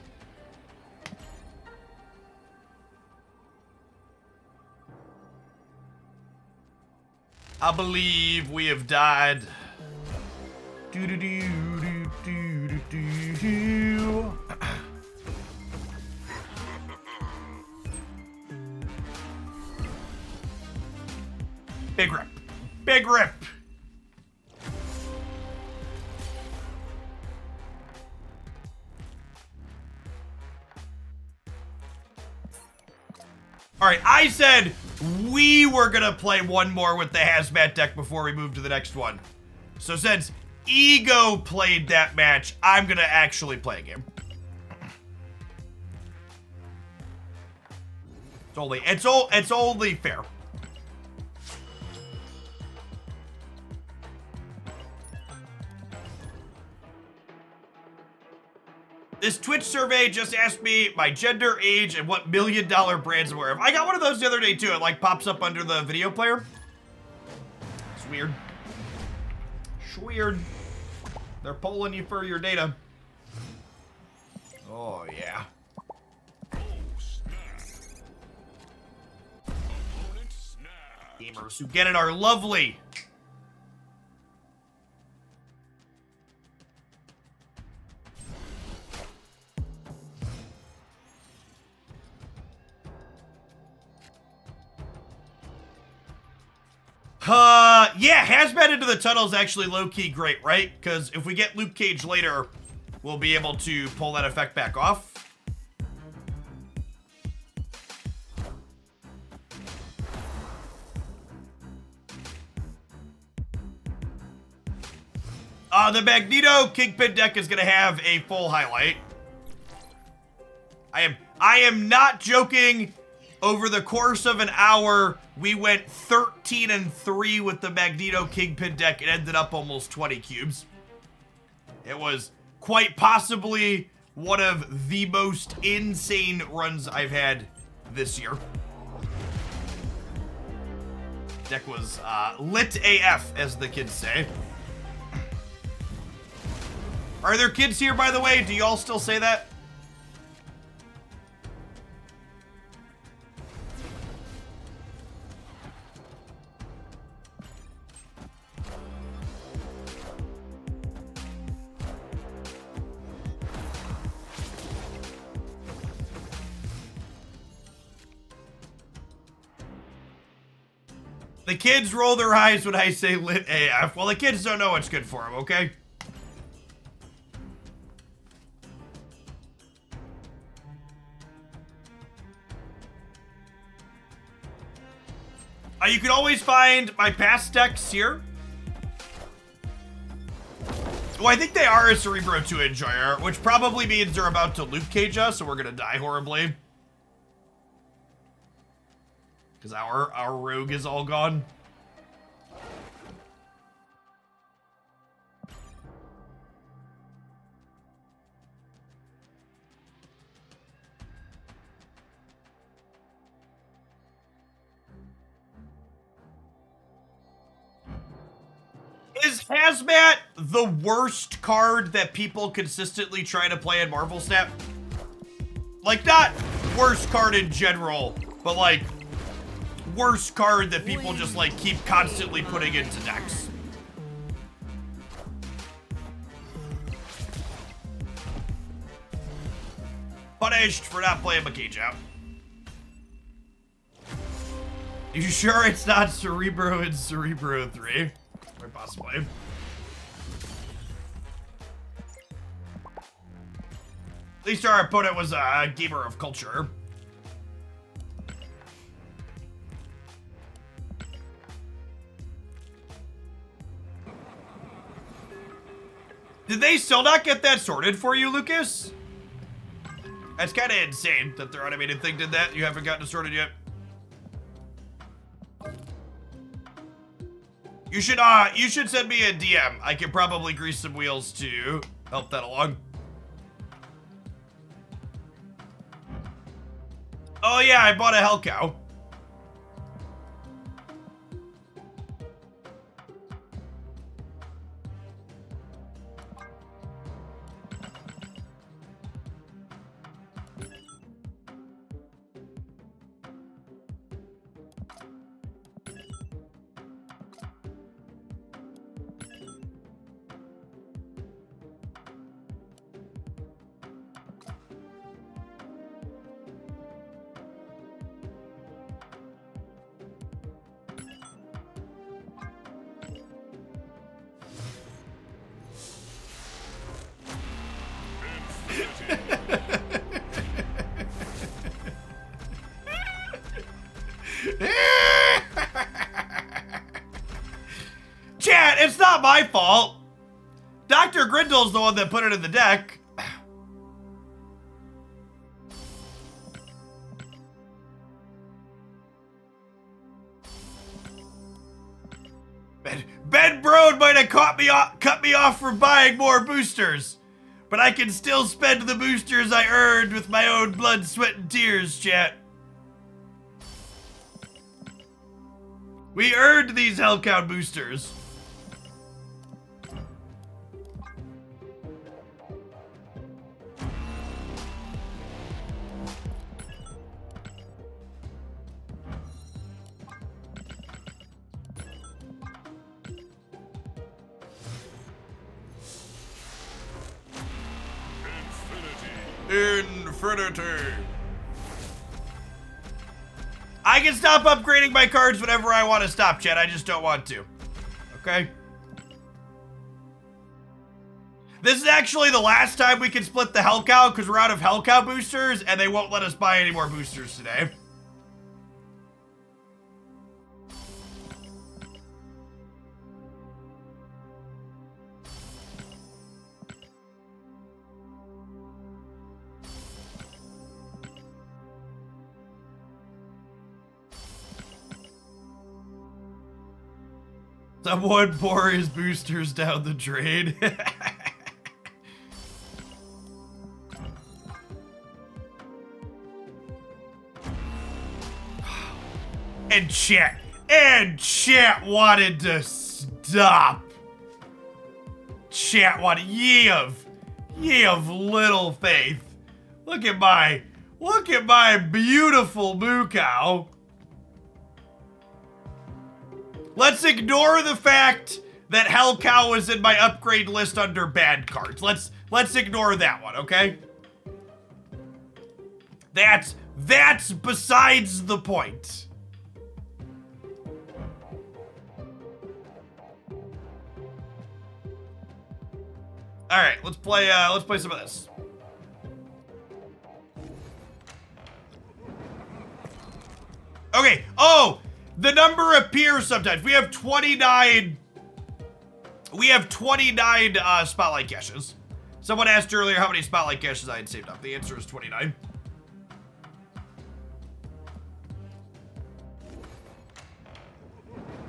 I believe we have died. Do do do do do do do do. Big rip. Big rip. All right, I said we were gonna play one more with the hazmat deck before we move to the next one. So since Ego played that match, I'm gonna actually play a game. It's only fair. This Twitch survey just asked me my gender, age, and what $1 million brands I'm aware of. I got one of those the other day too. It like pops up under the video player. It's weird. It's weird. They're polling you for your data. Oh yeah. Gamers who get it are lovely. Yeah, hazmat into the tunnel is actually low-key great, right? Because if we get Luke Cage later, we'll be able to pull that effect back off. The Magneto Kingpin deck is gonna have a full highlight. I am not joking. Over the course of an hour, we went 13-3 with the Magneto Kingpin deck. It ended up almost 20 cubes. It was quite possibly one of the most insane runs I've had this year. Deck was lit AF, as the kids say. Are there kids here, by the way? Do y'all still say that? The kids roll their eyes when I say lit AF. Well, the kids don't know what's good for them, okay? You can always find my past decks here. Well, I think they are a Cerebro 2 Enjoyer, which probably means they're about to Luke Cage us, so we're gonna die horribly. Because our rogue is all gone. Hazmat, the worst card that people consistently try to play in Marvel Snap. Like, not worst card in general, but like, worst card that people just like keep constantly putting into decks. Punished for not playing my cage out. You sure it's not Cerebro and Cerebro 3? Or possibly. At least our opponent was a gamer of culture. Did they still not get that sorted for you, Lucas? That's kind of insane that their automated thing did that. You haven't gotten it sorted yet. You should send me a DM. I can probably grease some wheels to help that along. Oh yeah, I bought a Hell Cow. Chat, it's not my fault. Dr. Grindel's the one that put it in the deck. Ben Brode might have cut me off from buying more boosters, but I can still spend the boosters I earned with my own blood, sweat, and tears, chat. We earned these Hellcow boosters. Infinity. I can stop upgrading my cards whenever I want to stop, chat. I just don't want to. Okay? This is actually the last time we can split the Hell Cow because we're out of Hell Cow boosters and they won't let us buy any more boosters today. Someone pour his boosters down the drain. And chat wanted to stop. Chat wanted, ye of little faith. Look at my beautiful moo cow. Let's ignore the fact that Hell Cow was in my upgrade list under bad cards. Let's ignore that one, okay? That's besides the point. All right, let's play some of this. Okay. Oh, the number appears sometimes. We have 29. We have 29 spotlight caches. Someone asked earlier how many spotlight caches I had saved up. The answer is 29.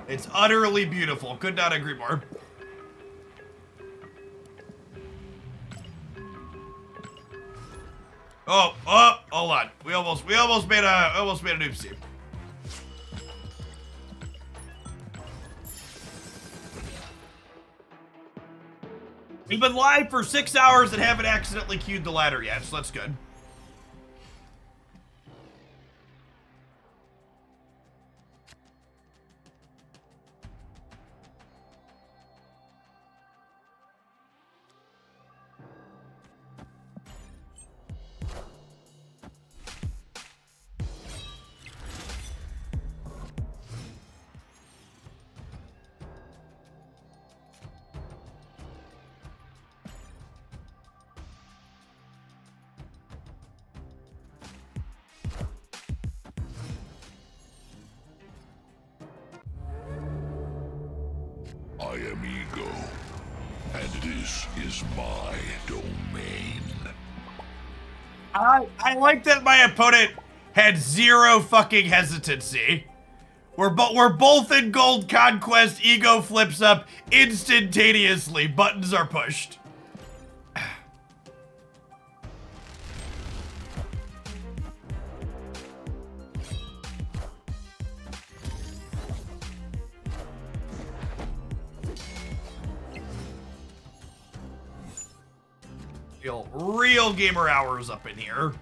It's utterly beautiful. Could not agree more. Oh, hold on. We almost made an oopsie. We've been live for 6 hours and haven't accidentally queued the ladder yet, so that's good. I am Ego, and this is my domain. I like that my opponent had zero fucking hesitancy. We're both in gold conquest. Ego flips up instantaneously. Buttons are pushed. Real gamer hours up in here.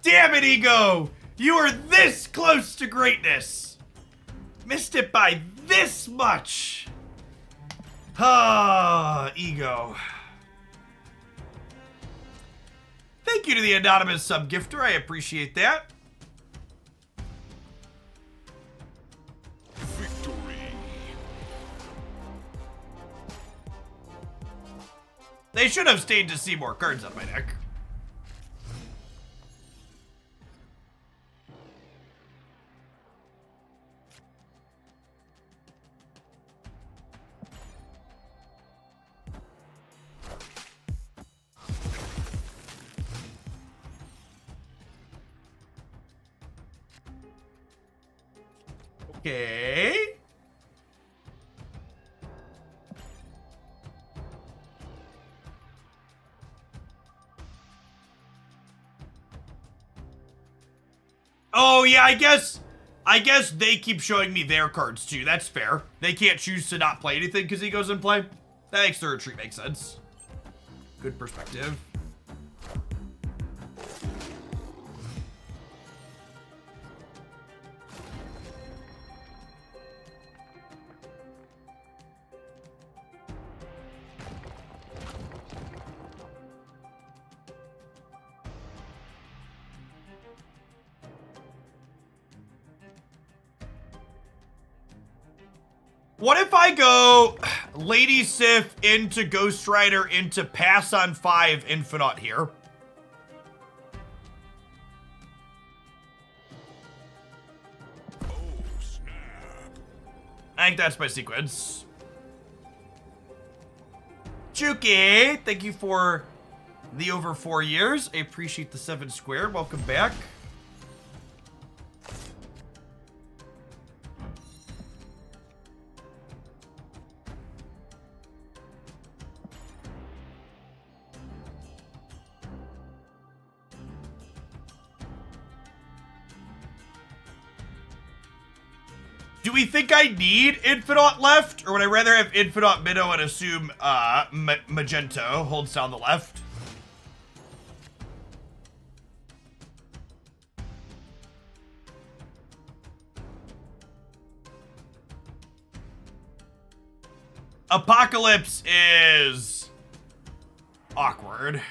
Damn it, Ego! You are this close to greatness! Missed it by this much! Ah, Ego. Thank you to the anonymous sub-gifter, I appreciate that. Victory. They should have stayed to see more cards on my deck. Okay. Oh yeah, I guess they keep showing me their cards too. That's fair. They can't choose to not play anything because he goes in play. That makes the retreat make sense. Good perspective. What if I go Lady Sif into Ghost Rider into pass on 5 Infinite here? Oh, snap. I think that's my sequence. Juki, thank you for the over 4 years. I appreciate the 7 squared. Welcome back. Do we think I need Infinite left? Or would I rather have Infinite Minnow and assume Magento holds down the left? Apocalypse is awkward.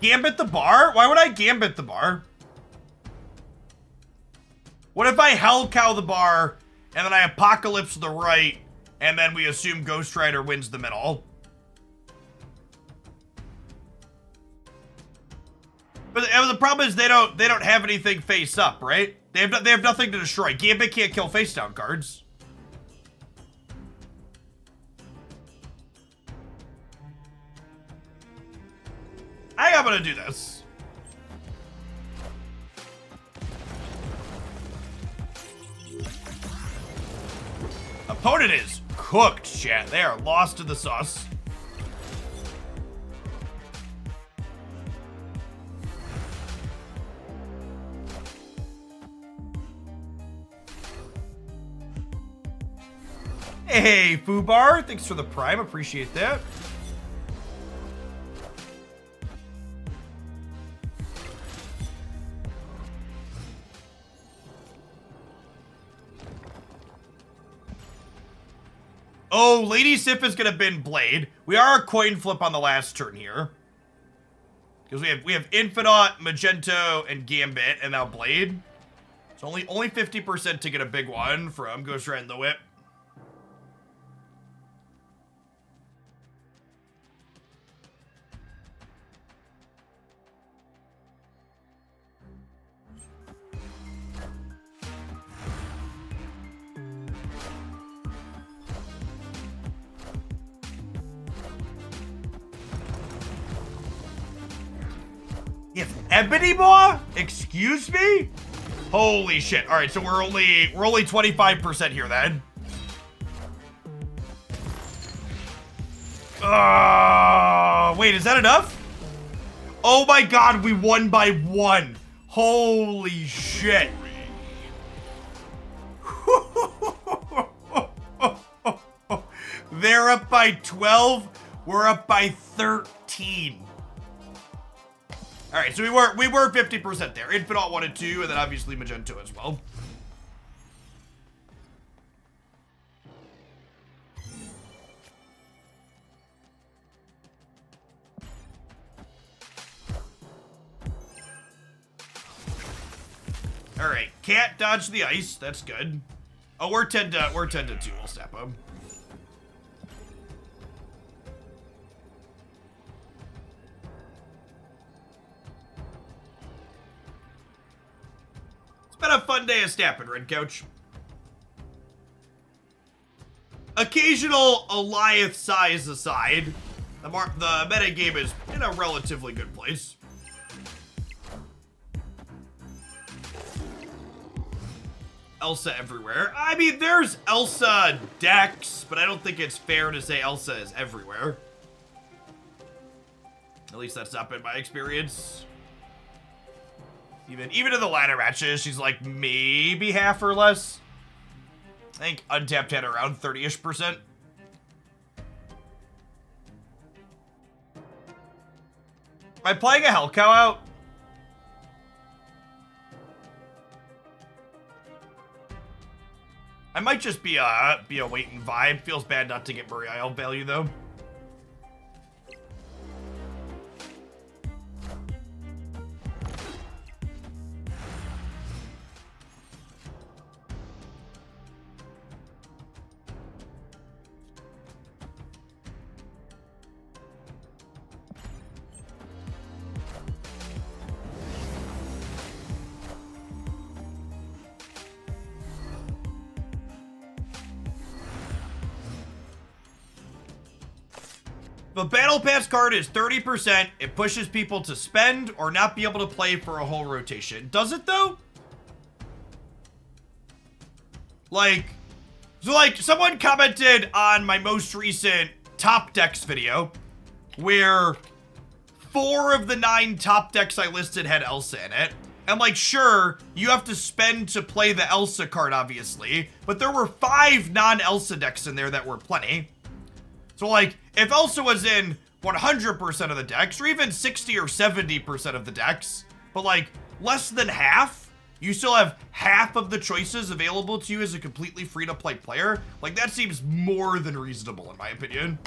Gambit the bar? Why would I gambit the bar? What if I hell cow the bar and then I apocalypse the right and then we assume Ghost Rider wins the middle? But the problem is they don't have anything face up, right? They have nothing to destroy. Gambit can't kill face down cards. I think I'm gonna do this. Opponent is cooked, chat. They are lost to the sauce. Hey, Fubar, thanks for the prime. Appreciate that. Oh, Lady Sif is gonna bin Blade. We are a coin flip on the last turn here. Because we have Infinite, Magento, and Gambit, and now Blade. It's only 50% to get a big one from Ghost Rat and the Whip. Yes, Ebony Maw? Excuse me? Holy shit. All right, so we're only 25% here then. Wait, is that enough? Oh my god, we won by 1. Holy shit. They're up by 12. We're up by 13. All right, so we were 50% there. Infinite 1 and 2, and then obviously Magento as well. All right, Cat dodged the ice. That's good. Oh, we're 10 to 2. We'll step him. Been a fun day of snapping, Red Couch. Occasional Goliath size aside, the meta game is in a relatively good place. Elsa everywhere. I mean, there's Elsa decks, but I don't think it's fair to say Elsa is everywhere. At least that's not been my experience. Even in the ladder matches, she's like maybe half or less. I think Untapped had around 30-ish%. Am I playing a Hell Cow out? I might just be a waiting vibe. Feels bad not to get Muriel value though. If a Battle Pass card is 30%, it pushes people to spend or not be able to play for a whole rotation. Does it though? Like, someone commented on my most recent top decks video where 4 of the 9 top decks I listed had Elsa in it. And like, sure, you have to spend to play the Elsa card, obviously, but there were 5 non-Elsa decks in there that were plenty. So like, if Elsa was in 100% of the decks, or even 60 or 70% of the decks, but like less than half, you still have half of the choices available to you as a completely free-to-play player, like that seems more than reasonable in my opinion.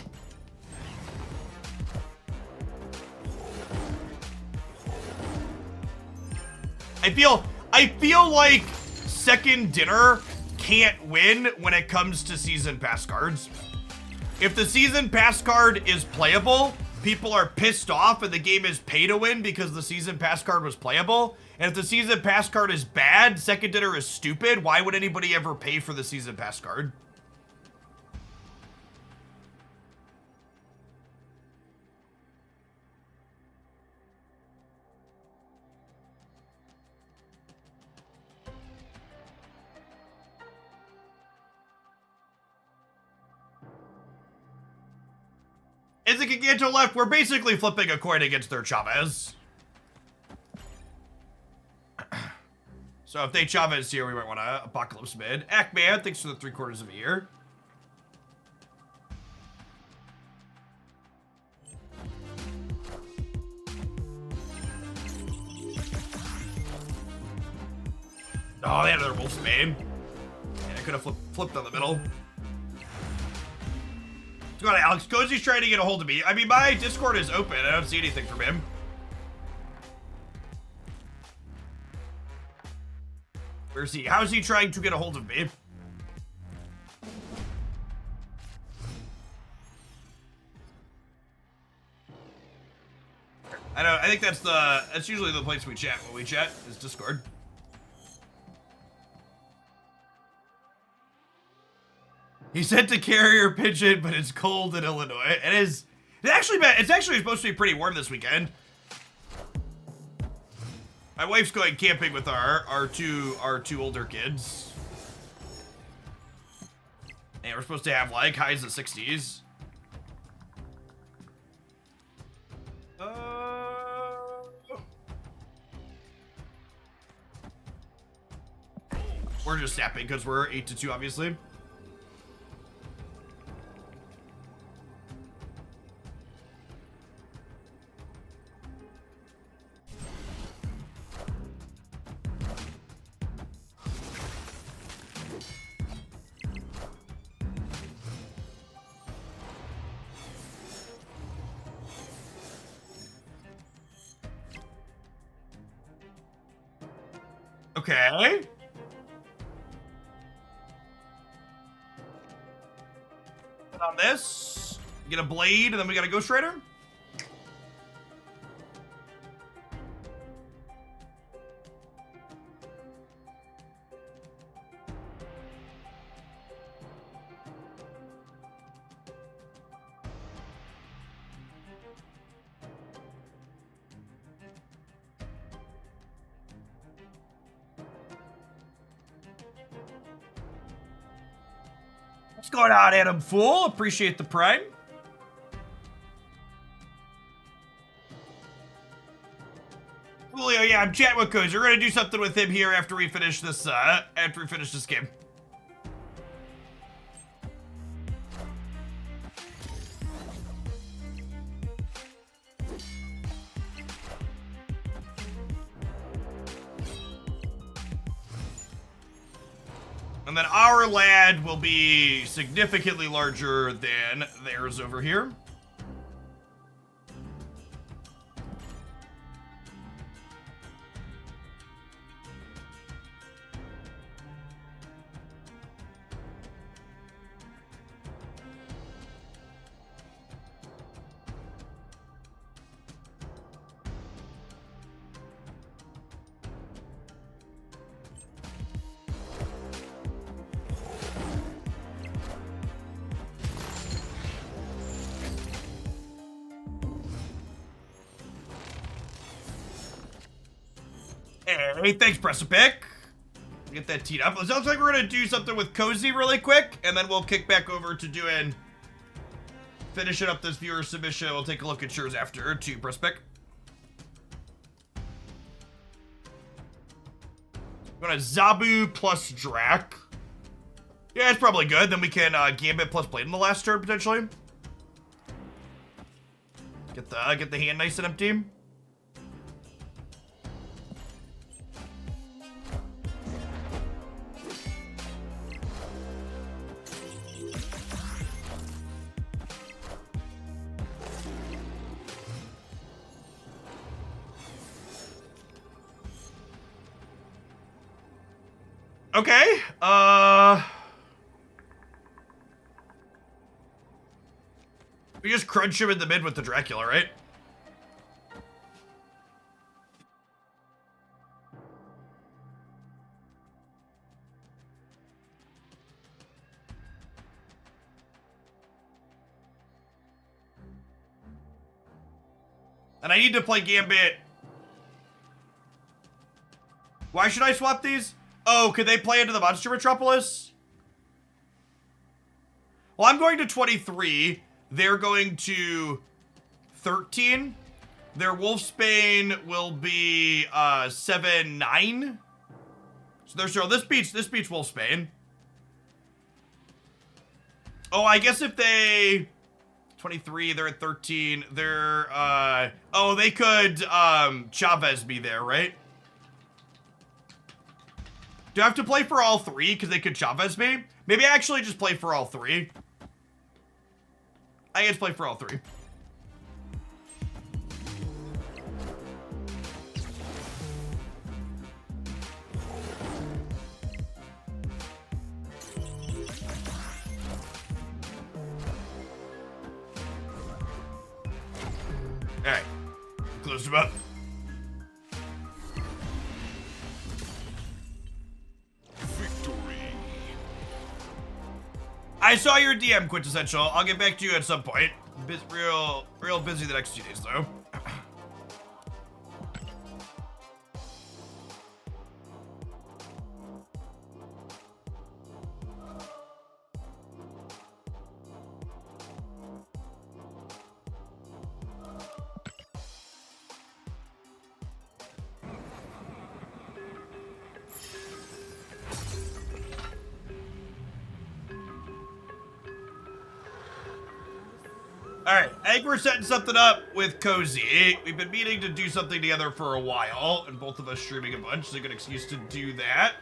I feel like Second Dinner can't win when it comes to Season Pass cards. If the Season Pass card is playable, people are pissed off and the game is pay to win because the season pass card was playable. And if the season pass card is bad, second dinner is stupid, why would anybody ever pay for the season pass card? Is it Giganto left? We're basically flipping a coin against their Chavez. So if they Chavez here, we might want to Apocalypse mid. Ackman, thanks for the 3/4 of a year. Oh, they had another Wolfsbane. Yeah, I could have flipped on the middle. What's going on, Alex? Cozy's trying to get a hold of me. I mean, my Discord is open. I don't see anything from him. Where's he? How's he trying to get a hold of me? I think that's usually the place we chat when we chat is Discord. He sent a carrier pigeon, but it's cold in Illinois. It's actually supposed to be pretty warm this weekend. My wife's going camping with our two older kids. And we're supposed to have like highs of 60s. We're just snapping because we're 8-2, obviously. Okay. Put on this. Get a blade, and then we got a Ghost Rider. What's going on, Adam Fool? Appreciate the prime. Julio, yeah, I'm chatting with Cozy. We're gonna do something with him here after we finish this game. And then our lad will be significantly larger than theirs over here. Hey, thanks, Precipic. Get that teed up. It sounds like we're gonna do something with Cozy really quick, and then we'll kick back over to finishing up this viewer submission. We'll take a look at yours after, too, Precipic. We're gonna Zabu plus Drac. Yeah, it's probably good. Then we can Gambit plus Blade in the last turn, potentially. Get the hand nice and empty. Okay, We just crunch him in the mid with the Dracula, right? And I need to play Gambit. Why should I swap these? Oh, could they play into the Monster Metropolis? Well, I'm going to 23. They're going to 13. Their Wolfsbane will be 7-9. So this beats Wolfsbane. Oh, I guess if they 23, they're at 13. They're oh, they could Chavez be there, right? Do I have to play for all three because they could Chavez me? Maybe I actually just play for all three. I get to play for all three. Alright. Close him up. Victory. I saw your DM, Quintessential. I'll get back to you at some point. Real busy the next few days, though. Alright, I think we're setting something up with Cozy. We've been meaning to do something together for a while, and both of us streaming a bunch is a good excuse to do that.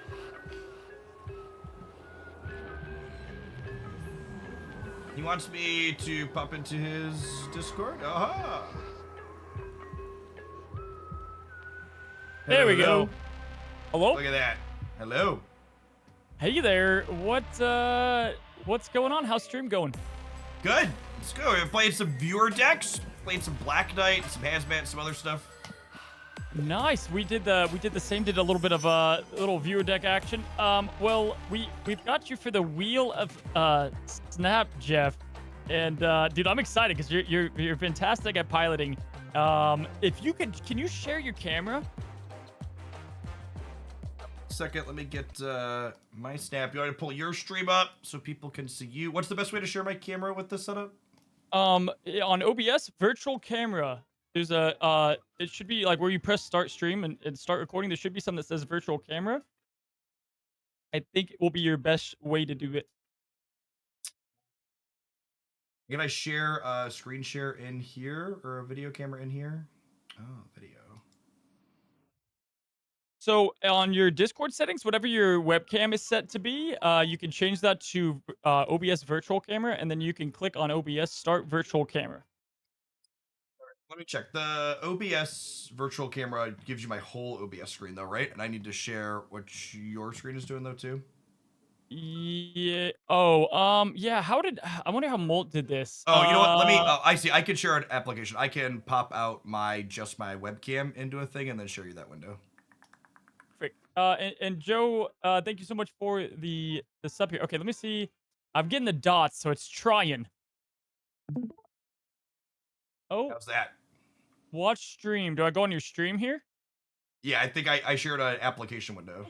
He wants me to pop into his Discord? Aha! There we go. Hello? Look at that. Hello. Hey there. What's going on? How's stream going? Good. Let's go. We're playing some viewer decks, playing some Black Knight, some Hazmat, some other stuff. Nice. We did the same. Did a little bit of little viewer deck action. Well, we've got you for the Wheel of Snap, Jeff. And dude, I'm excited because you're fantastic at piloting. If you can you share your camera? Second, let me get my snap. You want to pull your stream up so people can see you? What's the best way to share my camera with this setup? On OBS, virtual camera. There's a it should be like where you press start stream and start recording. There should be something that says virtual camera. I think it will be your best way to do it. Can I share a screen share in here or a video camera in here? Oh, video. So on your Discord settings, whatever your webcam is set to be, you can change that to OBS virtual camera, and then you can click on OBS start virtual camera. Let me check. The OBS virtual camera gives you my whole OBS screen though, right? And I need to share what your screen is doing though too. Yeah. Oh. Yeah. I wonder how Molt did this. Oh, you know what? Let me. I see. I can share an application. I can pop out my webcam into a thing and then show you that window. Perfect. And Joe, thank you so much for the sub here. Okay, let me see. I'm getting the dots, so it's trying. Oh, How's that? watch stream. Do I go on your stream here? Yeah, I think I shared an application window.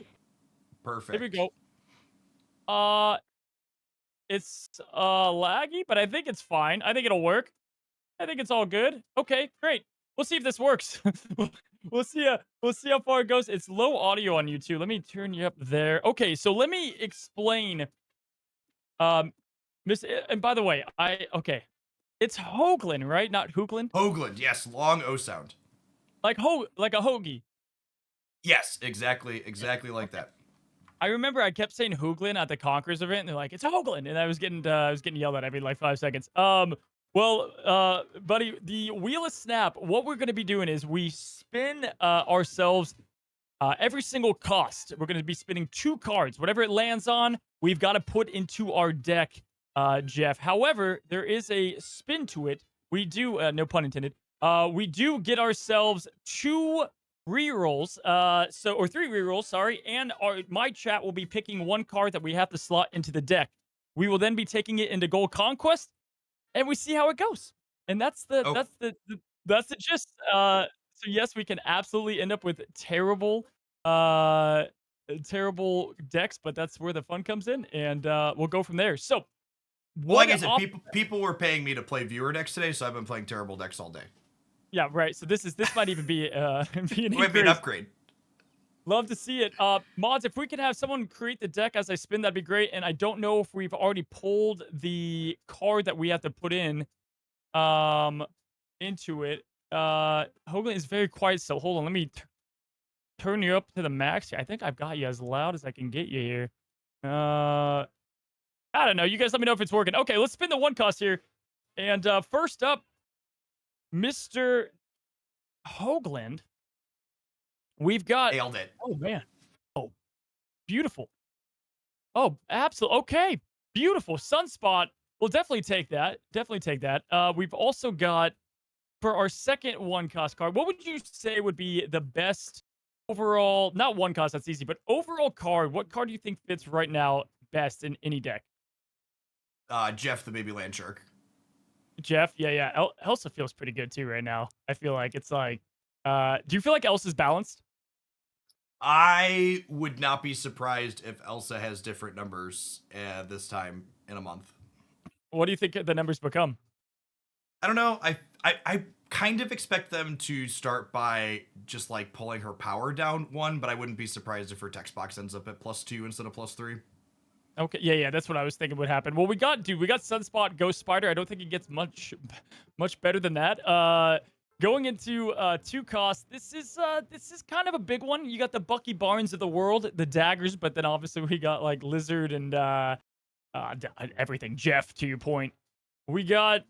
Perfect. There we go. It's laggy, but I think it's fine. I think it'll work. I think it's all good. Okay, great. We'll see if this works. We'll see how far it goes. It's low audio on YouTube. Let me turn you up there. Okay, so let me explain. Miss, and by the way, it's Hoagland, right? Not Hoogland. Hoagland, yes, long O sound. Like a hoagie. Yes, exactly like that. I remember I kept saying Hoogland at the Conquerors event, and they're like, "It's Hoagland," and I was getting yelled at every like 5 seconds. Well, buddy, the Wheel of Snap. What we're gonna be doing is we spin ourselves every single cost. We're gonna be spinning 2 cards. Whatever it lands on, we've got to put into our deck Jeff. However, there is a spin to it. We do, no pun intended. We do get ourselves 2 rerolls, or 3 rerolls, sorry, and my chat will be picking 1 card that we have to slot into the deck. We will then be taking it into Gold Conquest, and we see how it goes. And that's the Oh. that's the gist. So yes, we can absolutely end up with terrible decks, but that's where the fun comes in, and we'll go from there. So, Well, like I what said, op- people were paying me to play viewer decks today, so I've been playing terrible decks all day. Yeah, right. So this might even be be an It might be an increase. upgrade. Love to see it. Mods, if we could have someone create the deck as I spin, that'd be great. And I don't know if we've already pulled the card that we have to put in into it. Hoagland is very quiet, so hold on. Let me turn you up to the max here. I think I've got you as loud as I can get you here. I don't know. You guys let me know if it's working. Okay, let's spin the 1 cost here. And first up, Mr. Hoagland. We've got... Nailed it. Oh, man. Oh, beautiful. Oh, absolutely. Okay, beautiful. Sunspot. We'll definitely take that. Definitely take that. We've also got, for our second 1 cost card, what would you say would be the best overall, not 1 cost, that's easy, but overall card? What card do you think fits right now best in any deck? Jeff the Baby Land Shark. Jeff? Yeah. Elsa feels pretty good too right now. I feel like it's like, do you feel like Elsa's balanced? I would not be surprised if Elsa has different numbers this time in a month. What do you think the numbers become? I don't know. I kind of expect them to start by just like pulling her power down 1, but I wouldn't be surprised if her text box ends up at +2 instead of +3. Okay, yeah, that's what I was thinking would happen. Well, we got Sunspot, Ghost Spider. I don't think it gets much better than that. Going into 2 costs, this is kind of a big one. You got the Bucky Barnes of the world, the daggers, but then obviously we got like Lizard and everything. Jeff, to your point, we got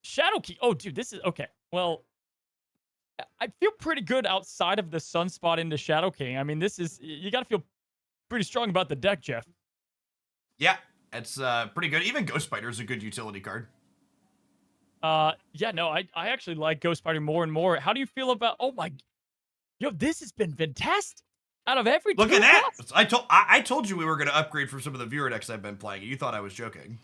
Shadow Key. Oh, dude, this is okay. Well, I feel pretty good outside of the Sunspot into Shadow King. I mean, you got to feel pretty strong about the deck, Jeff. Yeah, it's pretty good. Even Ghost Spider is a good utility card. Yeah, no, I actually like Ghost Spider more and more. How do you feel about... Oh my... Yo, this has been fantastic. Out of every... Look at that! I told you we were going to upgrade from some of the viewer decks I've been playing. You thought I was joking.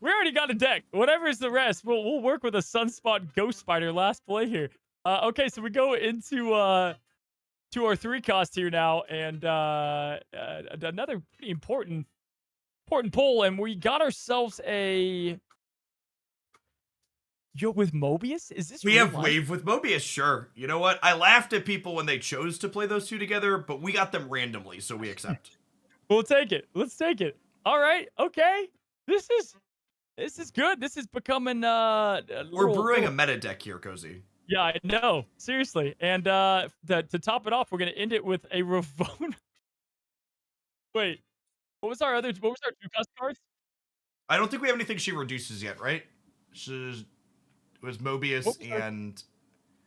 We already got a deck. Whatever is the rest, we'll work with a Sunspot Ghost Spider last play here. Okay, so we go into to our 3 cost here now, and another pretty important pull, and we got ourselves a... Yo, with Mobius? Is this We real have life? Wave with Mobius, sure. You know what? I laughed at people when they chose to play those 2 together, but we got them randomly, so we accept. We'll take it. Let's take it. All right. Okay. This is good. This is becoming We're brewing a meta deck here, Cozy. Yeah, I know. Seriously. And to top it off, we're gonna end it with a Ravona. Wait, what was our 2 cost cards? I don't think we have anything she reduces yet, right? It was Mobius and...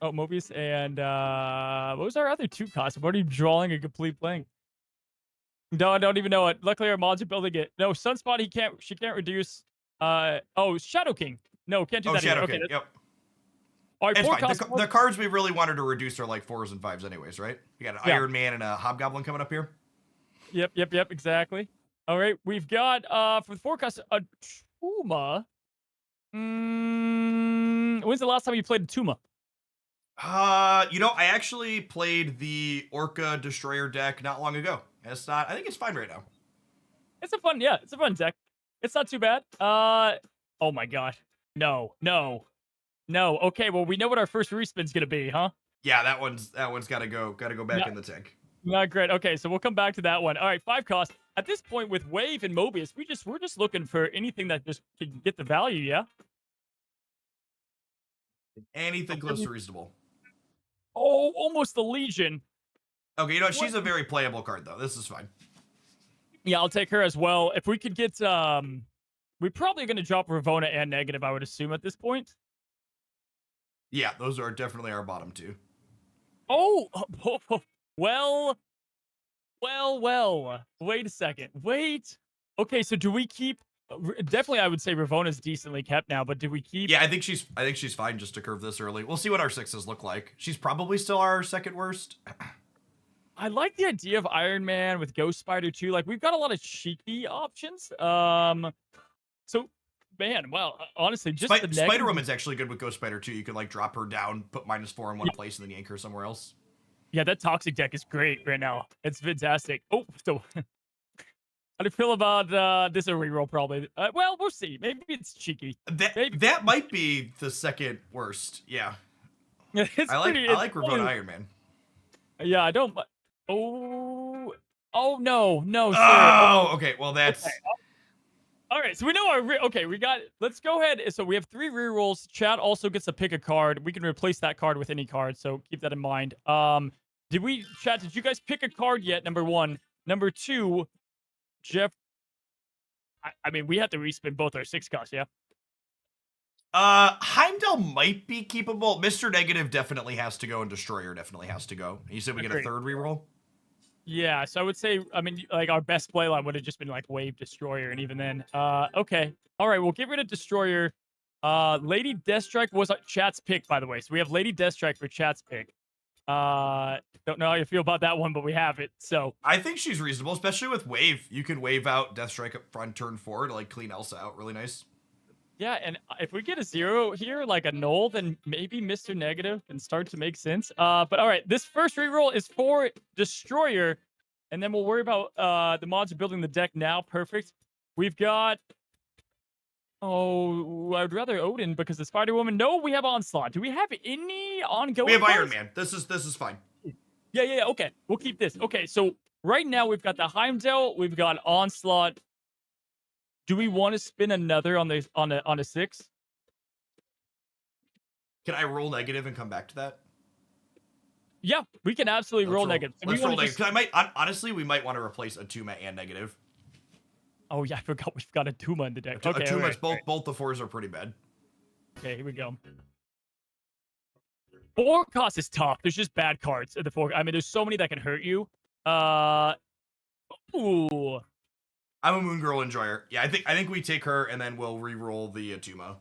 Oh, Mobius and what was our other 2 costs? I'm already drawing a complete blank. No, I don't even know it. Luckily, our mods are building it. No, Sunspot, she can't reduce. Oh, Shadow King. No, can't do that Shadow either. King, Okay, yep. All right, It's 4 fine. costs. The cards we really wanted to reduce are like 4s and 5s anyways, right? We got an Iron Man and a Hobgoblin coming up here. Yep, exactly. All right, we've got, for the 4 costs, a Tuma. When's the last time you played a Tuma? I actually played the Orca Destroyer deck not long ago. I think it's fine right now. It's a fun deck. It's not too bad. Oh my god. No. Okay, well, we know what our first respin's gonna be, huh? Yeah, that one's gotta go back in the tank. Not great. Okay, so we'll come back to that one. All right, 5 cost. At this point with Wave and Mobius, we're just looking for anything that just can get the value, yeah? Anything close to reasonable. Oh, almost the Legion. Okay, she's a very playable card though. This is fine. Yeah, I'll take her as well. If we could get we're probably gonna drop Ravona and Negative, I would assume at this point. Yeah, those are definitely our bottom 2. Oh, well. Wait a second. Wait. Okay, so do we keep Definitely, I would say Ravona's decently kept now, but do we keep? Yeah, I think she's fine just to curve this early. We'll see what our sixes look like. She's probably still our second worst. I like the idea of Iron Man with Ghost Spider too. Like we've got a lot of cheeky options. So man, well, honestly, just the Spider negative. Woman's actually good with Ghost Spider too. You can like drop her down, put -4 in one place, and then yank her somewhere else. Yeah, that toxic deck is great right now. It's fantastic. Oh, so how do you feel about this? A reroll probably. Well, we'll see. Maybe it's cheeky. Maybe. That might be the second worst. Yeah, It's I pretty. like Ravonna Iron Man. Yeah, I don't. Oh, oh no, no, sir. Oh, okay. Well, that's. Okay. All right, so we know our. Okay, we got. Let's go ahead. So we have 3 rerolls. Chat also gets to pick a card. We can replace that card with any card. So keep that in mind. Did you guys pick a card yet? Number 1. Number 2, Jeff. I mean, we have to respin both our 6 costs. Yeah. Heimdall might be keepable. Mr. Negative definitely has to go, and Destroyer definitely has to go. You said we get a third reroll? Yeah, so I would say, I mean, like our best play line would have just been like Wave Destroyer, and even then, okay, all right, we'll get rid of Destroyer. Lady Deathstrike was chat's pick, by the way. So we have Lady Deathstrike for chat's pick. Don't know how you feel about that one, but we have it. So I think she's reasonable, especially with Wave. You can wave out Deathstrike up front, turn 4 to like clean Elsa out. Really nice. yeah, and if we get a 0 here, like a null, then maybe Mr. Negative can start to make sense. But all right, this first reroll is for Destroyer, and then we'll worry about the mods are building the deck now. Perfect. We've got. Oh, I'd rather Odin because the Spider Woman. No, we have Onslaught. Do we have any ongoing? We have cards? Iron Man. This is fine. Yeah. Okay, we'll keep this. Okay, so right now we've got the Heimdall. We've got Onslaught. Do we want to spin another on a 6? Can I roll negative and come back to that? Yeah, we can absolutely roll negative. Let's roll negative. I might honestly, we might want to replace Atuma and negative. Oh yeah, I forgot we've got Atuma in the deck. Okay, Atuma's both the 4s are pretty bad. Okay, here we go. 4 cost is tough. There's just bad cards at the 4. I mean, there's so many that can hurt you. Ooh. I'm a Moon Girl enjoyer. Yeah, I think we take her and then we'll re-roll the Atuma.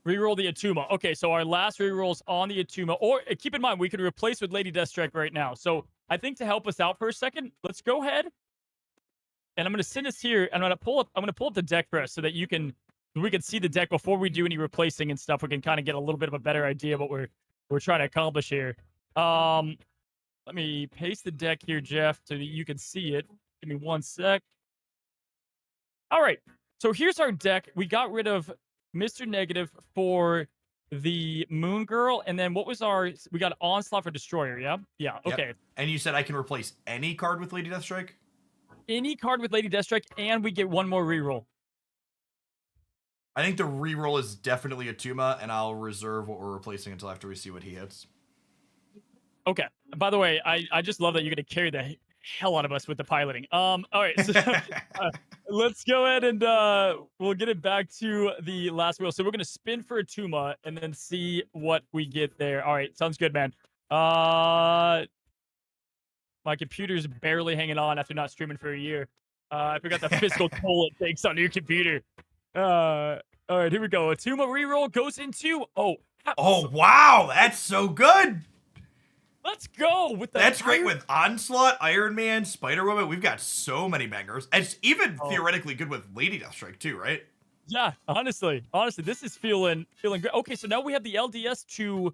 Reroll the Atuma. Okay, so our last rerolls on the Atuma. Or keep in mind, we could replace with Lady Deathstrike right now. So I think to help us out for a second, let's go ahead. And I'm gonna send us here. I'm gonna pull up the deck for us so that we can see the deck before we do any replacing and stuff. We can kind of get a little bit of a better idea of what we're trying to accomplish here. Let me paste the deck here, Jeff, so that you can see it. Give me 1 sec. All right, so here's our deck. We got rid of Mr. Negative for the Moon Girl, and then what was we got Onslaught for Destroyer, yeah? Yeah, okay. Yep. And you said I can replace any card with Lady Deathstrike? Any card with Lady Deathstrike, and we get 1 more reroll. I think the reroll is definitely Atuma, and I'll reserve what we're replacing until after we see what he hits. Okay. By the way, I just love that you're going to carry the hell out of us with the piloting. All right, so let's go ahead and we'll get it back to the last wheel. So we're going to spin for Atuma and then see what we get there. All right, sounds good, man. My computer's barely hanging on after not streaming for a year. I forgot the physical toll it takes on your computer. All right, here we go. Atuma reroll goes into Oh wow, that's so good. Let's go with that. That's great with Onslaught, Iron Man, Spider Woman. We've got so many bangers. It's even theoretically good with Lady Deathstrike too, right? Yeah, honestly, this is feeling great. Okay, so now we have the LDS to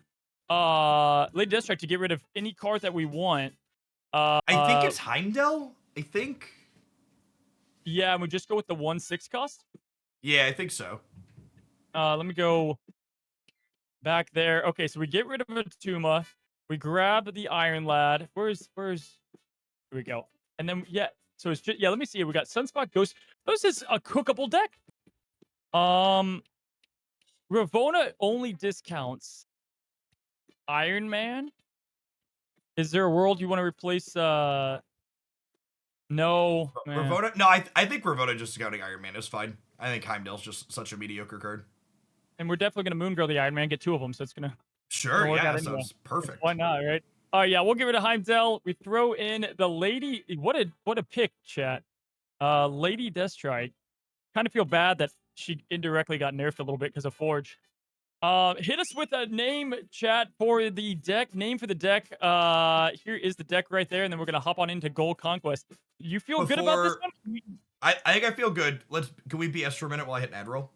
Lady Deathstrike to get rid of any card that we want. I think it's Heimdall. I think. Yeah, and we just go with the 1/6 cost. Yeah, I think so. Let me go back there. Okay, so we get rid of Atuma. We grab the Iron Lad. Where's here we go. And then so it's just let me see. We got Sunspot Ghost. This is a cookable deck. Ravonna only discounts Iron Man. Is there a world you want to replace no. Ravonna? No, I think Ravonna just scouting Iron Man is fine. I think Heimdall's just such a mediocre card. And we're definitely gonna Moon Girl the Iron Man, get 2 of them, so it's gonna Sure, yeah, that sounds perfect. Why not, right? All right, yeah, we'll get rid of Heimdall. We throw in the Lady. What a pick, chat. Lady Deathstrike. kind of feel bad that she indirectly got nerfed a little bit because of Forge. Hit us with a name, chat, for the deck. Name for the deck. Here is the deck right there, and then we're gonna hop on into Gold Conquest. You feel good about this one? I think I feel good. Can we BS for a minute while I hit an ad roll?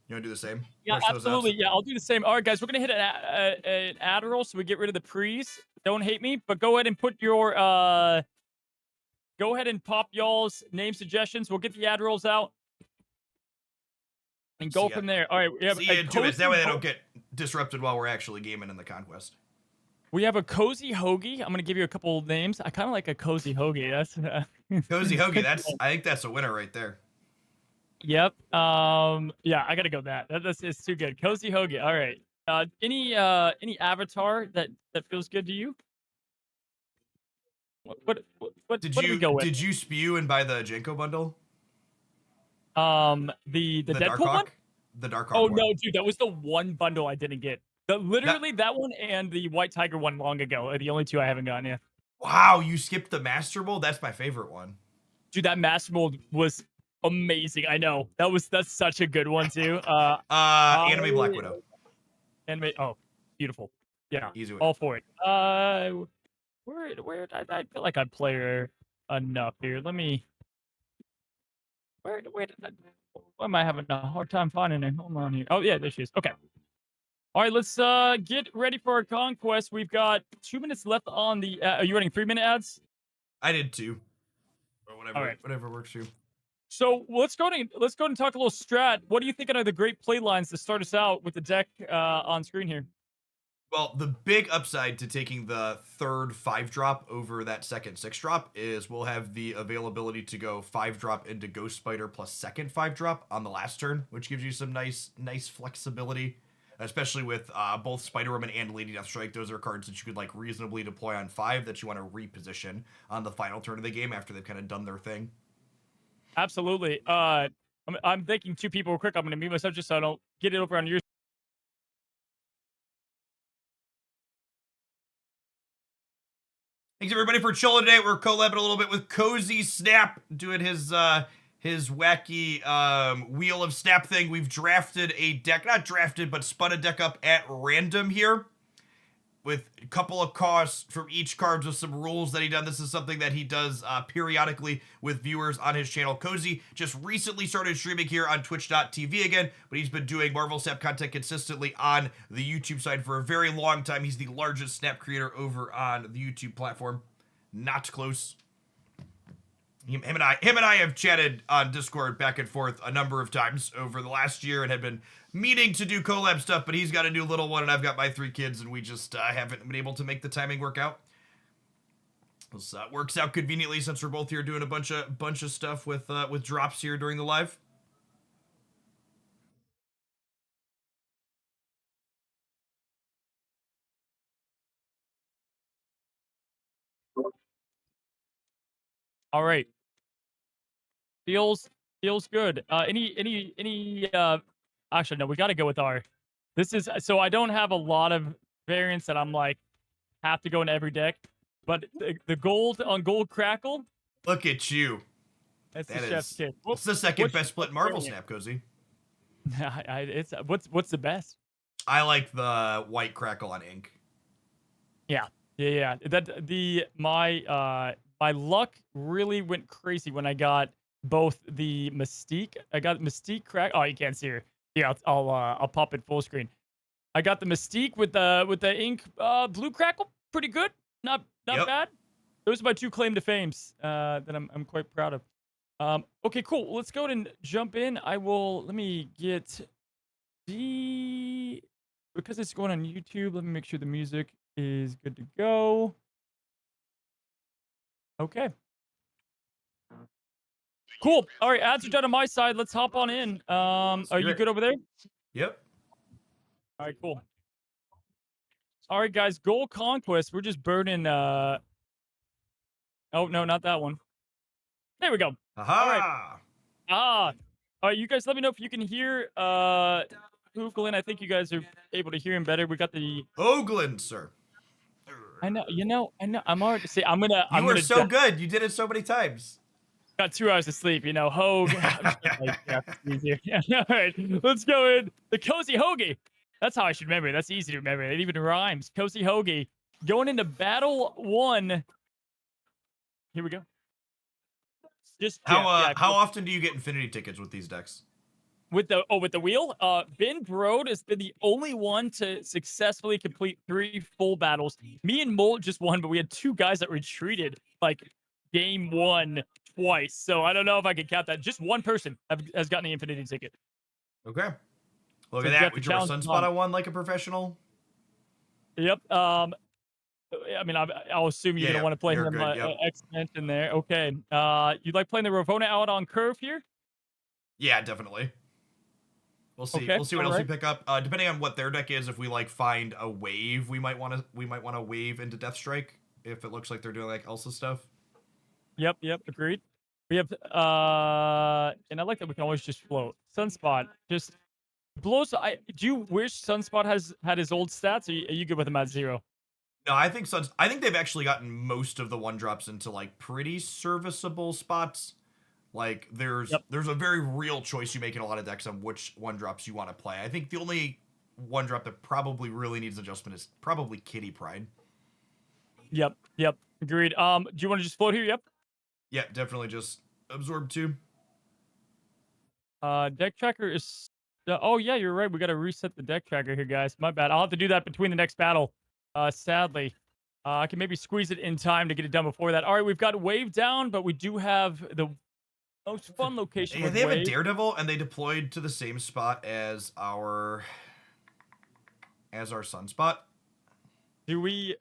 You want to do the same? Yeah, Push those out. absolutely. Yeah, I'll do the same. All right, guys, we're gonna hit an ad roll, so we get rid of the pre's. Don't hate me, but go ahead and put your go ahead and pop y'all's name suggestions. We'll get the ad rolls out and go from there. All right, we have See you in 2 minutes. That way they don't get disrupted while we're actually gaming in the Conquest. We have a Cozy Hoagie. I'm gonna give you a couple of names. I kind of like a Cozy Hoagie. That's Cozy Hoagie. I think that's a winner right there. Yep. Yeah, I gotta go with that. That's it's too good. Cozy Hoagie. All right. Any avatar that feels good to you? What do we go with? Did you spew and buy the Jenko bundle? The Deadpool Dark one? Hawk? The Dark Hawk Oh one. no, dude, that was the one bundle I didn't get. Literally that one and the White Tiger one long ago are the only two I haven't gotten yet. Wow, you skipped the Master Mold? That's my favorite one. Dude, that Master Mold was amazing. I know. That's such a good one too. Anime Black Widow. Anime. Oh, beautiful. Yeah, Easy way. all for it. Where I feel like I play her enough here. Let me. Where did that? Why am I having a hard time finding her? Hold on here. Oh yeah, there she is. Okay. All right, let's get ready for our conquest. We've got 2 minutes left on the. Are you running 3-minute ads? I did too. Or whatever. All right. Whatever works for you. So let's go and talk a little strat. What do you think are the great play lines to start us out with the deck on screen here? Well, the big upside to taking the third 5-drop over that second 6-drop is we'll have the availability to go 5-drop into Ghost Spider plus second 5-drop on the last turn, which gives you some nice flexibility, especially with both Spider-Woman and Lady Deathstrike. Those are cards that you could like reasonably deploy on 5 that you want to reposition on the final turn of the game after they've kind of done their thing. Absolutely. I'm thanking 2 people real quick. I'm going to mute myself just so I don't get it over on your. Thanks everybody for chilling today. We're collabing a little bit with Cozy Snap, doing his wacky Wheel of Snap thing. We've drafted a deck, not drafted, but spun a deck up at random here with a couple of costs from each card with some rules that he done. This is something that he does periodically with viewers on his channel. Cozy just recently started streaming here on twitch.tv again, but he's been doing Marvel Snap content consistently on the YouTube side for a very long time. He's the largest Snap creator over on the YouTube platform. Not close. Him and I have chatted on Discord back and forth a number of times over the last year and had been meaning to do collab stuff, but he's got a new little one and I've got my 3 kids and we just haven't been able to make the timing work out. This works out conveniently since we're both here doing a bunch of stuff with drops here during the live. All right. Feels good. Actually no, we got to go with our. This is so I don't have a lot of variants that I'm like have to go in every deck, but the gold on Gold Crackle. Look at you. That's the chef's kiss. It's the second best split Marvel Snap, Cozy. It's what's the best? I like the white Crackle on ink. Yeah. My luck really went crazy when I got both the Mystique. I got Mystique crack. Oh, you can't see her. Yeah, I'll pop it full screen. I got the Mystique with the ink blue Crackle. Pretty good. Not bad. Those are my 2 claim to fames that I'm quite proud of. Okay, cool. Let's go ahead and jump in. Let me get because it's going on YouTube. Let me make sure the music is good to go. Okay. Cool. All right, ads are done on my side. Let's hop on in. Are you good over there? Yep. All right, cool. All right, guys, Gold Conquest. We're just burning. Oh no, not that one. There we go. Aha! All right, you guys, let me know if you can hear Googlin. I think you guys are able to hear him better. We got the Oglin, sir. I know. I'm already say I'm gonna. You were so good. You did it so many times. Got 2 hours of sleep, you know. Hogue. I'm just like, yeah, it's easier. All right, let's go in. The Cozy Hoagie. That's how I should remember it. That's easy to remember. It even rhymes. Cozy Hoagie. Going into battle 1. Here we go. Just Jeff. Yeah, How often do you get infinity tickets with these decks? with the wheel. Ben Brode has been the only one to successfully complete 3 full battles. Me and Molt just won, but we had 2 guys that retreated like game 1 twice. So I don't know if I can count that. Just one person has gotten the infinity ticket. Okay. Look So at that. Jeff, We the drew a challenge is sunspot on. I won like a professional. Yep. I mean, I'll assume you're Yeah, gonna want to play you're him good, yep. extension there. Okay. You'd like playing the Ravona out on curve here? Yeah, definitely. We'll see. Okay, We'll see what else alright. we pick up. Depending on what their deck is, if we like find a wave, we might want to wave into Death Strike if it looks like they're doing like Elsa stuff. Yep. Agreed. We have and I like that we can always just float. Sunspot just blows. Do you wish Sunspot has had his old stats? Are you good with him at 0? No, I think they've actually gotten most of the 1-drops into like pretty serviceable spots. Like Yep. there's a very real choice you make in a lot of decks on which 1-drops you want to play. I think the only 1-drop that probably really needs adjustment is probably Kitty Pride. Yep. Agreed. Do you want to just float here? Yep. Yeah, definitely just absorb 2. Deck tracker is. Oh yeah, you're right. We got to reset the deck tracker here, guys. My bad. I'll have to do that between the next battle. Sadly, I can maybe squeeze it in time to get it done before that. All right, we've got wave down, but we do have the most fun location. Yeah, With they have wave. a Daredevil, and they deployed to the same spot as our Sunspot. Do we?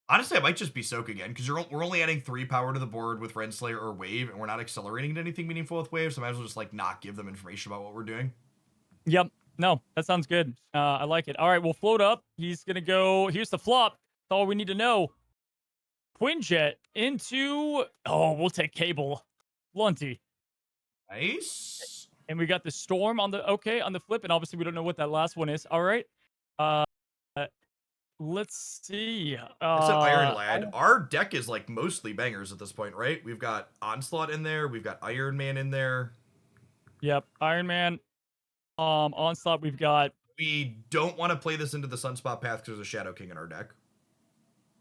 Honestly, I might just be Soak again, because we're only adding 3 power to the board with Renslayer or Wave, and we're not accelerating to anything meaningful with Wave, so I might as well just like not give them information about what we're doing. Yep. No, that sounds good. I like it. All right, we'll float up. He's gonna go. Here's the flop. That's all we need to know. Quinjet into. Oh, we'll take Cable. Lunty. Nice. And we got the Storm on the flip, and obviously we don't know what that last one is. All right. Uh, let's see. It's an Iron Lad. Our deck is like mostly bangers at this point, right? We've got Onslaught in there. We've got Iron Man in there. Yep, Iron Man. Onslaught. We've got. We don't want to play this into the Sunspot path because there's a Shadow King in our deck.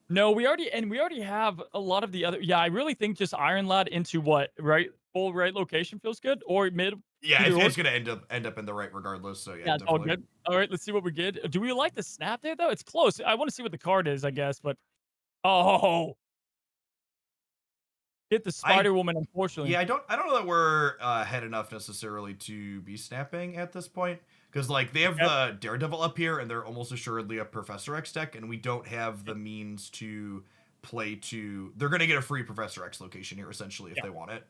No, we already have a lot of the other. Yeah, I really think just Iron Lad into what right full right location feels good, or mid. Yeah, either it's or. gonna end up in the right regardless. So yeah, Yeah, it's all definitely. good. All right, let's see what we get. Do we like the snap there though? It's close. I want to see what the card is, I guess, but oh, get the Spider Woman. Unfortunately, Yeah, I don't know that we're ahead enough necessarily to be snapping at this point, because like they have the Daredevil up here, and they're almost assuredly a Professor X deck, and we don't have the means to play to. They're gonna get a free Professor X location here essentially if they want it.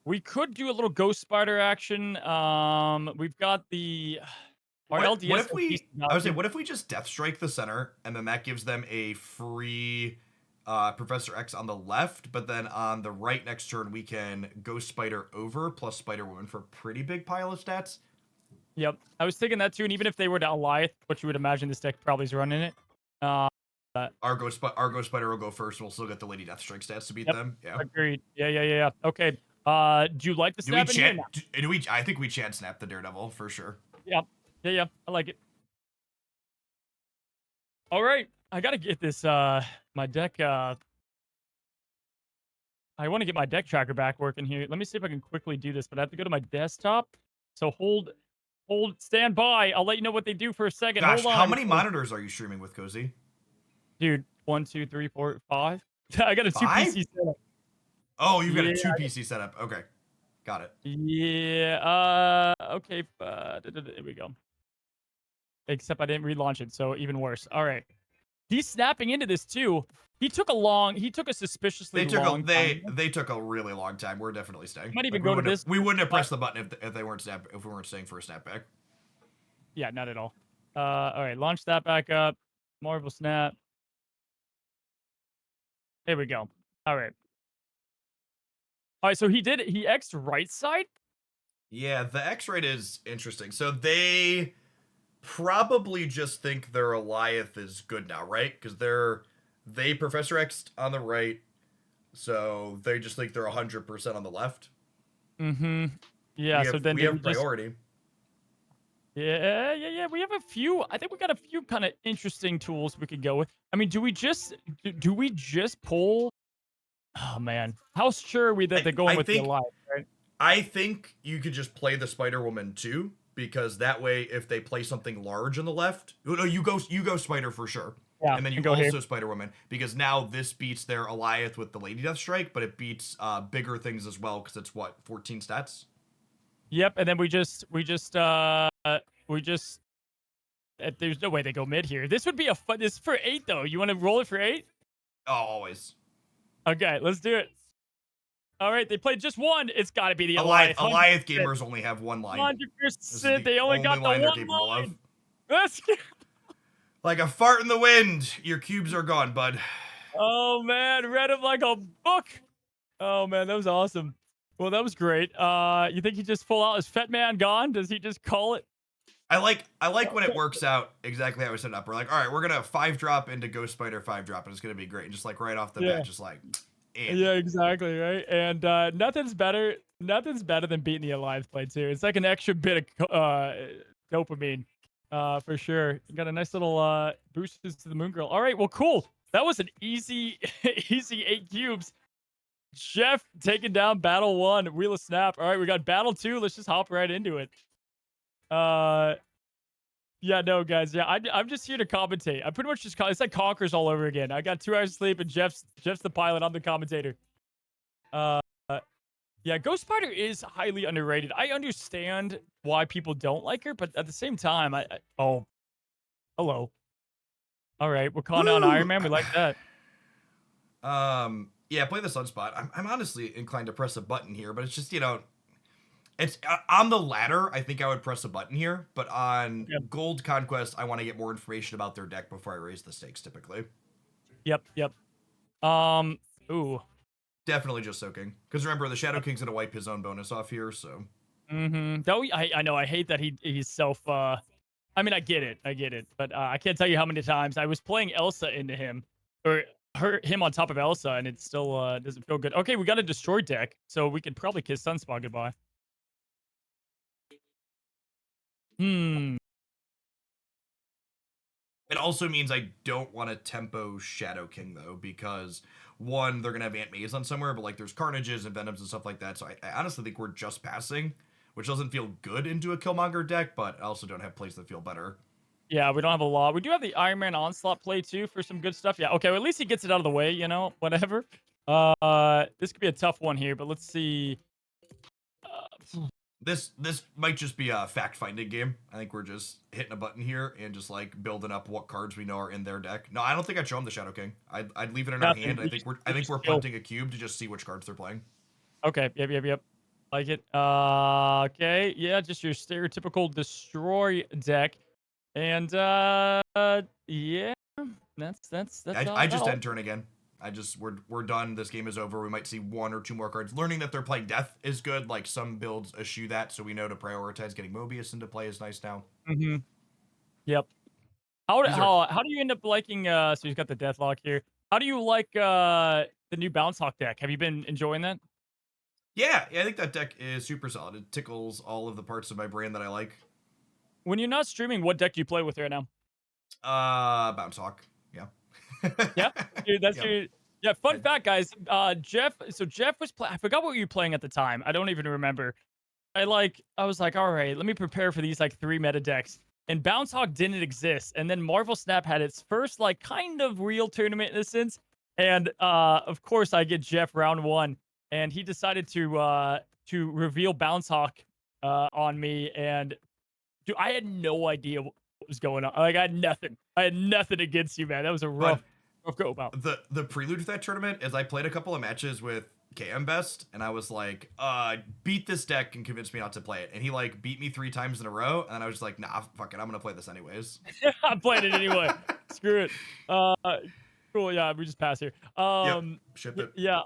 we could do a little Ghost Spider action. We've got the our What LDS. if we? I would say, what if we just Death Strike the center, and then that gives them a free Professor X on the left, but then on the right next turn we can Ghost Spider over plus Spider Woman for a pretty big pile of stats. Yep, I was thinking that too. And even if they were to Alliath, which you would imagine this deck probably is running it. Our Ghost Spider will go first, and we'll still get the Lady Deathstrike stats to beat them. Yeah. Agreed. Yeah. Okay. Do you like the Do we snap in here? chant? Do we? I think we chant snap the Daredevil for sure. Yeah. I like it. All right. I gotta get this my deck I want to get my deck tracker back working here. Let me see if I can quickly do this, but I have to go to my desktop. So stand by. I'll let you know what they do for a second. Gosh, Hold on. how many monitors are you streaming with, Cozy? Dude, 1, 2, 3, 4, 5. I got a 2 5? PC setup. Oh, you've got a 2 PC setup. Okay, got it. Yeah. Okay. There we go. Except I didn't relaunch it, so even worse. All right. He's snapping into this too. He took a suspiciously long time. They took a really long time. We're definitely staying. Might even go to this. We wouldn't have pressed the button if we weren't staying for a snapback. Yeah, not at all. All right, launch that back up. Marvel snap. There we go. All right. All right, so he X'd right side. Yeah, the X rate is interesting. So they probably just think their Alliath is good now, right? Because they Professor X on the right, So they just think they're 100% on the left. Mm-hmm. Yeah. So then We they have would just. priority. Yeah. We have a few. I think we got a few kind of interesting tools we could go with. I mean, do we just pull? Oh man, how sure are we that they're going I with the think alive? Right? I think you could just play the Spider Woman too, because that way, if they play something large on the left, no, you go Spider for sure, Yeah. and then you go here. also Spider Woman, because now this beats their Alioth with the Lady Death Strike, but it beats bigger things as well, because it's what 14 stats. Yep. And then we just. There's no way they go mid here. This would be a fun. This is for 8 though. You want to roll it for 8? Oh, always. Okay, let's do it. All right, they played just one. It's got to be the Alioth. Alioth gamers only have one line. 100%. They only got the one they're capable line. of. Let's go. Like a fart in the wind, your cubes are gone, bud. Oh man, read him like a book. Oh man, that was awesome. Well, that was great. You think he just full out is Fat Man gone? Does he just call it? I like when it works out exactly how we set it up. We're like, all right, we're gonna 5-drop into Ghost Spider 5-drop, and it's gonna be great. And just like right off the bat, just like, Yeah, exactly, right? And nothing's better than beating the Alliance play too. It's like an extra bit of dopamine, for sure. You got a nice little boost to the Moon Girl. All right, well, cool. That was an easy, easy 8 cubes. Jeff taking down Battle 1, Wheel of Snap. All right, we got Battle 2. Let's just hop right into it. Yeah, no, guys. Yeah, I'm just here to commentate. I pretty much just it's like Conquers all over again. I got 2 hours of sleep, and Jeff's the pilot. I'm the commentator. Yeah, Ghost Spider is highly underrated. I understand why people don't like her, but at the same time, oh, hello. All right, we're calling down Iron Man. We like that. Yeah, play the Sunspot. I'm honestly inclined to press a button here, but it's just, it's on the ladder. I think I would press a button here, but on Gold Conquest, I want to get more information about their deck before I raise the stakes. Typically. Yep. Ooh. Definitely just soaking, because remember the Shadow King's gonna wipe his own bonus off here. So. Though I know I hate that he's self. I mean I get it, but I can't tell you how many times I was playing Elsa into him, or him on top of Elsa, and it still doesn't feel good. Okay, we got a destroy deck, so we could probably kiss Sunspot goodbye. It also means I don't want to tempo Shadow King though, because one, they're gonna have Aunt May's on somewhere, but like there's Carnages and Venoms and stuff like that. So I honestly think we're just passing, which doesn't feel good into a Killmonger deck, but I also don't have plays that feel better. Yeah, we don't have a lot. We do have the Iron Man Onslaught play too for some good stuff. Yeah, okay, well, at least he gets it out of the way, whatever. This could be a tough one here, but let's see. This might just be a fact-finding game. I think we're just hitting a button here and just like building up what cards we know are in their deck. No, I don't think I'd show them the Shadow King. I'd leave it in our hand. I think we're punting a cube to just see which cards they're playing. Okay, yep. Like it. Okay, yeah, just your stereotypical destroy deck. And yeah, that's I just end turn again. We're done. This game is over. We might see 1 or 2 more cards. Learning that they're playing death is good. Like some builds eschew that, so we know to prioritize getting Mobius into play is nice now. Yep. How do you end up liking so you've got the Deathlock here. How do you like the new Bounce Hawk deck? Have you been enjoying that? Yeah, I think that deck is super solid. It tickles all of the parts of my brain that I like. When you're not streaming, what deck do you play with right now? Bounce Hawk. Yeah. Yeah, dude, that's your. Yeah, fun fact, guys. Jeff. So Jeff was I forgot what you were playing at the time. I don't even remember. I was like, all right, let me prepare for these like 3 meta decks. And Bounce Hawk didn't exist. And then Marvel Snap had its first like kind of real tournament in a sense. And of course, I get Jeff round 1, and he decided to reveal Bounce Hawk on me. And dude, I had no idea what was going on. Like I had nothing against you, man. That was a rough go about. The prelude to that tournament is I played a couple of matches with KM Best, and I was like, beat this deck and convince me not to play it. And he like beat me 3 times in a row, and I was just like, nah, fuck it, I'm gonna play this anyways. I'm playing it anyway. Screw it. Cool, yeah, we just pass here. Ship it. Yeah,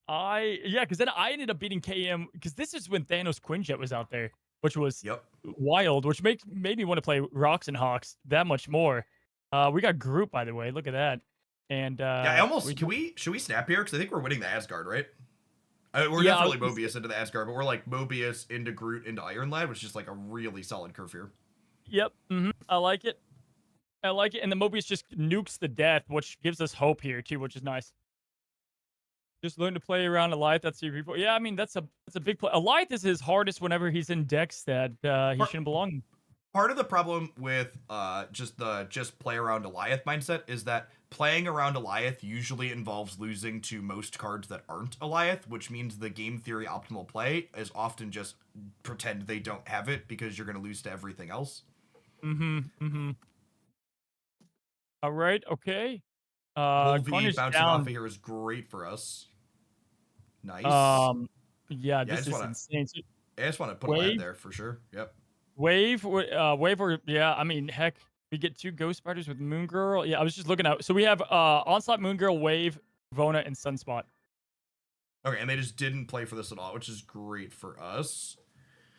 because then I ended up beating KM, because this is when Thanos Quinjet was out there, which was wild, which made me want to play Rocks and Hawks that much more. We got group, by the way. Look at that. And Yeah, I almost should we snap here? Because I think we're winning the Asgard, right? We're Yeah, definitely Mobius into the Asgard, but we're like Mobius into Groot into Iron Lad, which is like a really solid curve here. Yep. I like it. I like it. And the Mobius just nukes the death, which gives us hope here too, which is nice. Just learn to play around Alioth. That's your people. Yeah, I mean that's a big play. Alioth is his hardest whenever he's in decks that he Part, shouldn't belong in. part of the problem with just play around Alioth mindset is that playing around Alioth usually involves losing to most cards that aren't Alioth, which means the game theory optimal play is often just pretend they don't have it because you're going to lose to everything else. All right. Okay. Wolvie Corner's bouncing off of down. here is great for us. Nice. Um. Yeah, Yeah, this is insane. So, I just want to put a lad wave, there for sure. Yep. wave, or yeah. I mean, heck, we get 2 Ghost Spiders with Moon Girl. Yeah, I was just looking out. So we have Onslaught, Moon Girl, Wave, Vona, and Sunspot. Okay, and they just didn't play for this at all, which is great for us.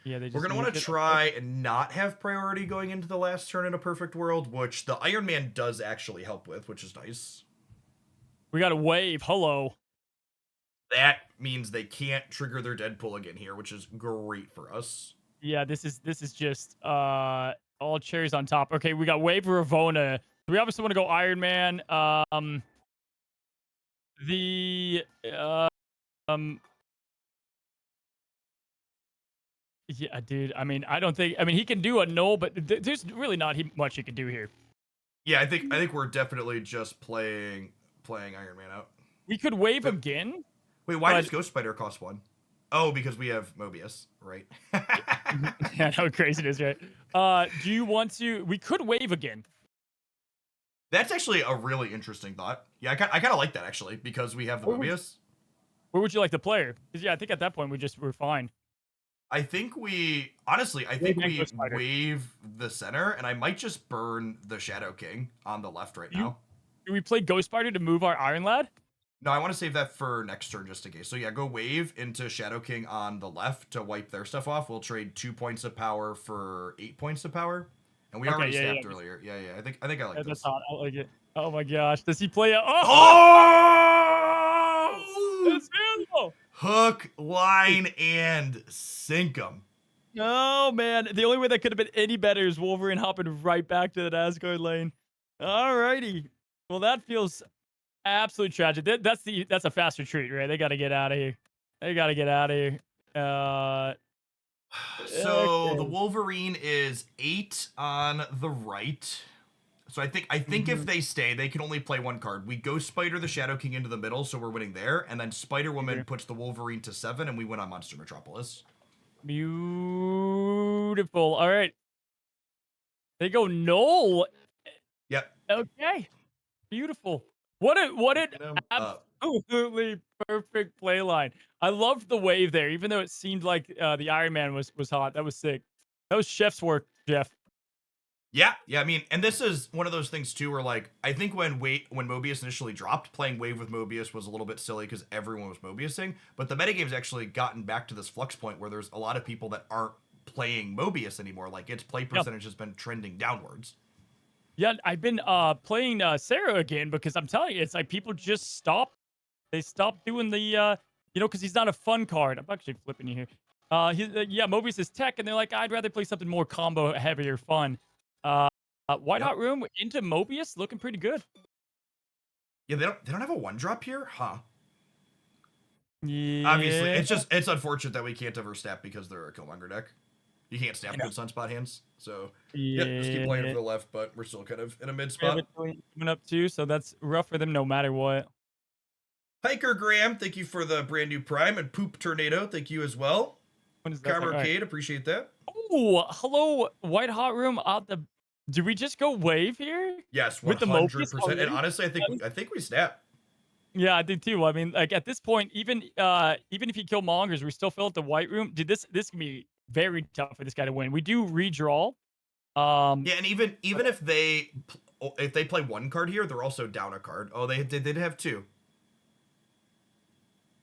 Yeah, they just. We're going to want nuked to it. try and not have priority going into the last turn in a perfect world, which the Iron Man does actually help with, which is nice. We got a Wave. Hello. That means they can't trigger their Deadpool again here, which is great for us. Yeah, this is just all cherries on top. Okay, we got Wave Ravona. We obviously want to go Iron Man. The um yeah, dude. I mean, I don't think. I mean, he can do a null, but there's really not much he can do here. Yeah, I think we're definitely just playing Iron Man out. We could wave But, again. wait, why but- does Ghost Spider cost 1? Oh, because we have Mobius, right? Yeah, how crazy it is, right? Do you want to? We could wave again. That's actually a really interesting thought. Yeah, I kind of like that actually because we have the Mobius. Where would you like the player? Because yeah, I think at that point we're fine. I think we honestly, I think we Ghost Spider. wave the center, and I might just burn the Shadow King on the left right now. Do we play Ghost Spider to move our Iron Lad? No, I want to save that for next turn just in case. So yeah, go wave into Shadow King on the left to wipe their stuff off. We'll trade 2 points of power for 8 points of power, and we already snapped earlier. Yeah, I think I like Yeah, this. that's hot. I like it. Oh my gosh, does he play a? Oh! It's beautiful. Hook, line, and sink 'em. Oh man, the only way that could have been any better is Wolverine hopping right back to that Asgard lane. Alrighty, well that feels absolutely tragic. That's a fast retreat, right? They got to get out of here. They got to get out of here. So the Okay. Wolverine is 8 on the right. So I think if they stay, they can only play 1 card. We go Spider the Shadow King into the middle, so we're winning there, and then Spider Woman puts the Wolverine to 7, and we win on Monster Metropolis. Beautiful. All right. They go null. Yep. Okay. Beautiful. What an absolutely perfect play line. I loved the wave there, even though it seemed like the Iron Man was hot. That was sick. That was chef's work, Jeff. Yeah. I mean, and this is one of those things too, where like I think when Mobius initially dropped, playing Wave with Mobius was a little bit silly because everyone was Mobiusing. But the metagame's actually gotten back to this flux point where there's a lot of people that aren't playing Mobius anymore. Like its play percentage has been trending downwards. Yeah, I've been playing Sarah again because I'm telling you, it's like people just stop. They stop doing the because he's not a fun card. I'm actually flipping you here. Mobius is tech, and they're like, I'd rather play something more combo heavy or fun. White Hot Room into Mobius, looking pretty good. Yeah, they don't have a 1-drop here, huh? Yeah. Obviously, it's unfortunate that we can't ever snap because they're a Killmonger deck. You can't snap good Sunspot hands, so just keep playing for the left, but we're still kind of in a mid spot. Coming up too, so that's rough for them no matter what. Hiker Graham, thank you for the brand new Prime, and Poop Tornado, thank you as well. What is that? Carver Arcade, appreciate that. Oh, hello, White Hot Room. Do we just go wave here? Yes, 100%. With the Mobius And honestly, I think we snap. Yeah, I did too. I mean, like at this point, even if you kill Mongers, we still fill out the White Room. Dude, this can be very tough for this guy to win. We do redraw. Yeah, and even if they play 1 card here, they're also down a card. Oh, they did have 2.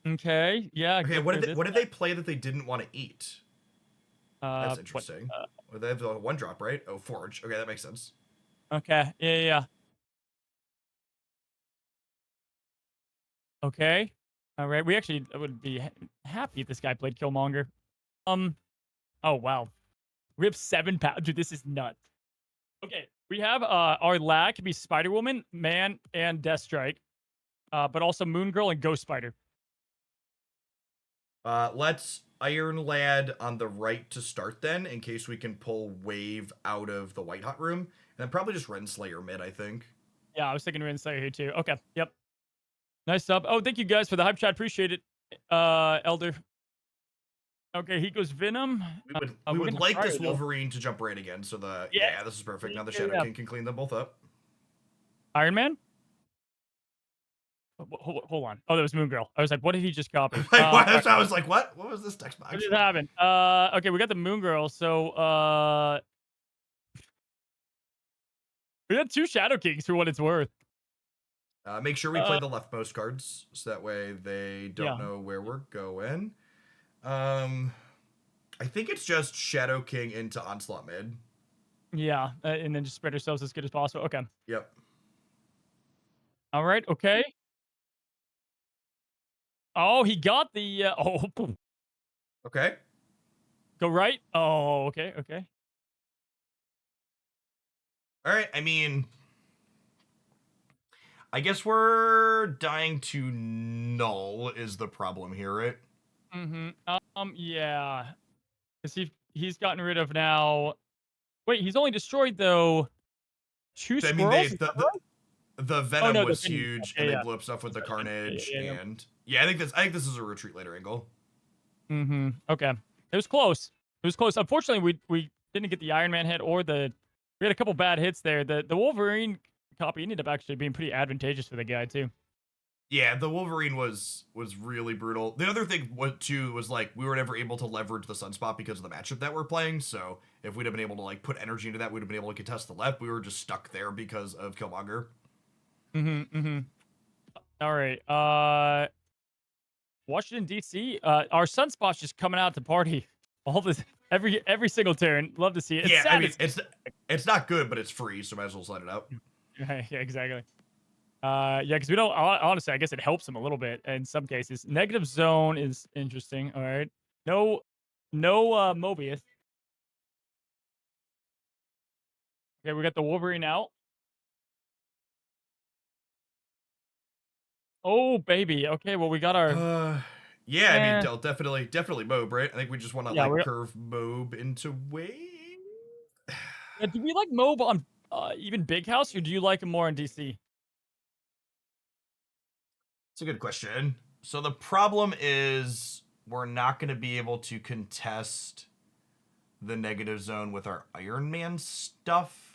Okay. Yeah. Okay. What did they play that they didn't want to eat? That's interesting. Well, they have a 1-drop, right? Oh, Forge. Okay, that makes sense. Okay. Yeah. Okay. All right. We actually would be happy if this guy played Killmonger. Oh wow. We have 7 pounds. Dude, this is nuts. Okay. We have our lag can be Spider Woman, Man, and Deathstrike. But also Moon Girl and Ghost Spider. Let's Iron Lad on the right to start then, in case we can pull Wave out of the White Hot room. And then probably just Renslayer mid, I think. Yeah, I was thinking Renslayer here too. Okay. Yep. Nice sub. Oh, thank you guys for the hype chat. Appreciate it. Elder. Okay, he goes Venom. We We're would gonna like try this it, though. Wolverine to jump right again, so the Yes. yeah, this is perfect. Now the Yeah, Shadow yeah. King can clean them both up. Iron Man? Hold on. Oh, that was Moon Girl. I was like, what did he just copy? I was like, what? What was this text box? What just happened? Okay, we got the Moon Girl. So, we got 2 Shadow Kings for what it's worth. Make sure we play the leftmost cards, so that way they don't know where we're going. I think it's just Shadow King into Onslaught mid. Yeah, and then just spread ourselves as good as possible. Okay. Yep. All right. Okay. Oh, he got the. Okay. Go right. Oh, okay. Okay. All right. I mean, I guess we're dying to null is the problem here, right? Mm-hmm. Yeah. Because he's gotten rid of now. Wait, he's only destroyed though 2 I mean, squirrels. the Oh Venom no, was the Venom. huge, Yeah, and they yeah. blew up stuff with the Sorry, Carnage, yeah. and yeah, I think this is a retreat later angle. Mm-hmm. Okay. It was close. It was close. Unfortunately, we didn't get the Iron Man hit or the. We had a couple bad hits there. The Wolverine copy ended up actually being pretty advantageous for the guy too. Yeah, the Wolverine was really brutal. The other thing was like we were never able to leverage the Sunspot because of the matchup that we're playing. So if we'd have been able to like put energy into that, we'd have been able to contest the left. We were just stuck there because of Killmonger. Mm-hmm. Mm-hmm. All right. Washington D.C. Our Sunspot's just coming out to party. All this every single turn. Love to see it. It's Yeah, sad I mean it's not good, but it's free, so might as well slide it out. yeah, exactly. Yeah, because we don't. Honestly, I guess it helps him a little bit in some cases. Negative zone is interesting. All right. No, Mobius. Okay, we got the Wolverine out. Oh baby. Okay, well we got our. Yeah, I mean, Eh, definitely Mob, right? I think we just want to yeah, like curve Mob into Wave. yeah. Do we like Mob on even Big House, or do you like him more in DC? It's a good question. So the problem is we're not going to be able to contest the negative zone with our Iron Man stuff.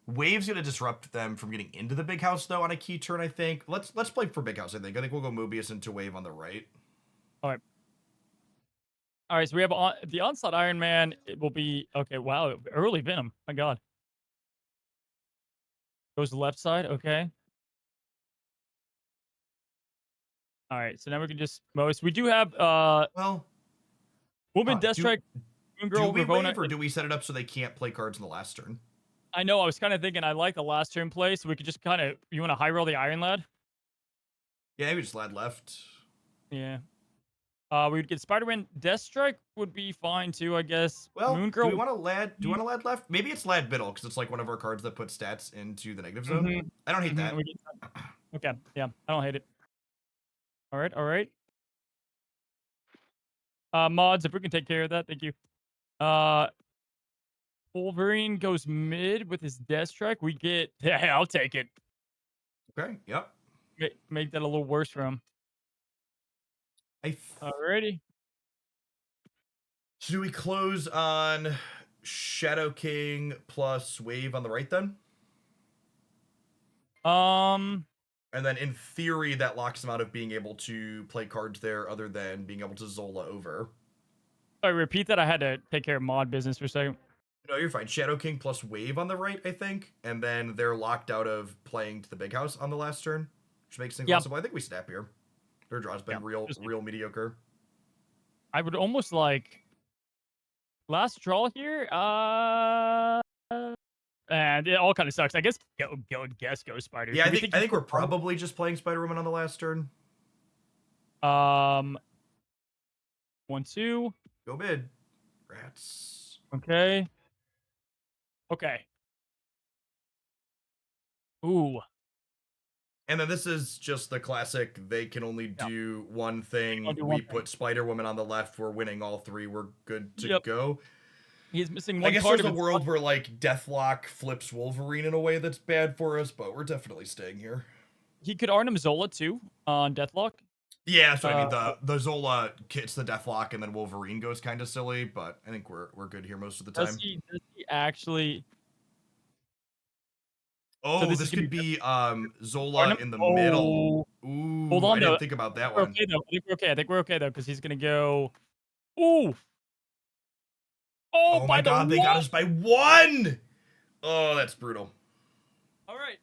Wave's going to disrupt them from getting into the big house though on a key turn, I think. Let's play for big house, I think. I think we'll go Mobius into Wave on the right. All right. All right, so we have the Onslaught Iron Man. It will be okay. Wow, early Venom. My God. Goes the left side. Okay. All right, so now we can just most. We do have Well, Woman, do Deathstrike, Moon do Girl, we Ravonna. wave or do we set it up so they can't play cards in the last turn? I know. I was kind of thinking. I like the last turn play, so we could just kind of. You want to high roll the Iron Lad? Yeah, maybe just lad left. Yeah. We would get Spider-Man. Deathstrike would be fine too, I guess. Well, Moon Girl. do we want to lad? Do you want to lad left? Maybe it's lad middle because it's like one of our cards that puts stats into the negative zone. Mhm, I don't hate mhm, that. we get- Okay. Yeah, I don't hate it. All right. All right. Mods, if we can take care of that, thank you. Wolverine goes mid with his Deathstrike. We get. Yeah, I'll take it. Okay. Yep. Make that a little worse for him. Alrighty. So do we close on Shadow King plus Wave on the right then? And then in theory, that locks him out of being able to play cards there other than being able to Zola over. I repeat that. I had to take care of mod business for a second. No, you're fine. Shadow King plus Wave on the right, I think. And then they're locked out of playing to the big house on the last turn, which makes things possible. I think we snap here. Their draw's been real mediocre. I would almost like last draw here. and it all kind of sucks. I guess guess Ghost Spider. Yeah, Do I we think you we're put- probably just playing Spider-Woman on the last turn. 1, 2. Go mid. Rats. Okay. Okay. Ooh. And then this is just the classic, they can only do one thing. do We one thing. put Spider-Woman on the left. We're winning all three. We're good to Yep. go. He's missing I one guess part there's a of his world where, like, Deathlock flips Wolverine in a way that's bad for us, but we're definitely staying here. He could Arnim Zola too on Deathlock. Yeah, so I mean, the Zola hits the Deathlock and then Wolverine goes kind of silly, but I think we're good here most of the time. Does he actually? Oh, this this is gonna could be Zola Arnim? in the Oh. middle. Ooh, Hold on, I didn't though. think about that We're one. okay though. I think we're okay though because he's gonna go. Ooh. Oh my god, they got us by 1! Oh, that's brutal. All right.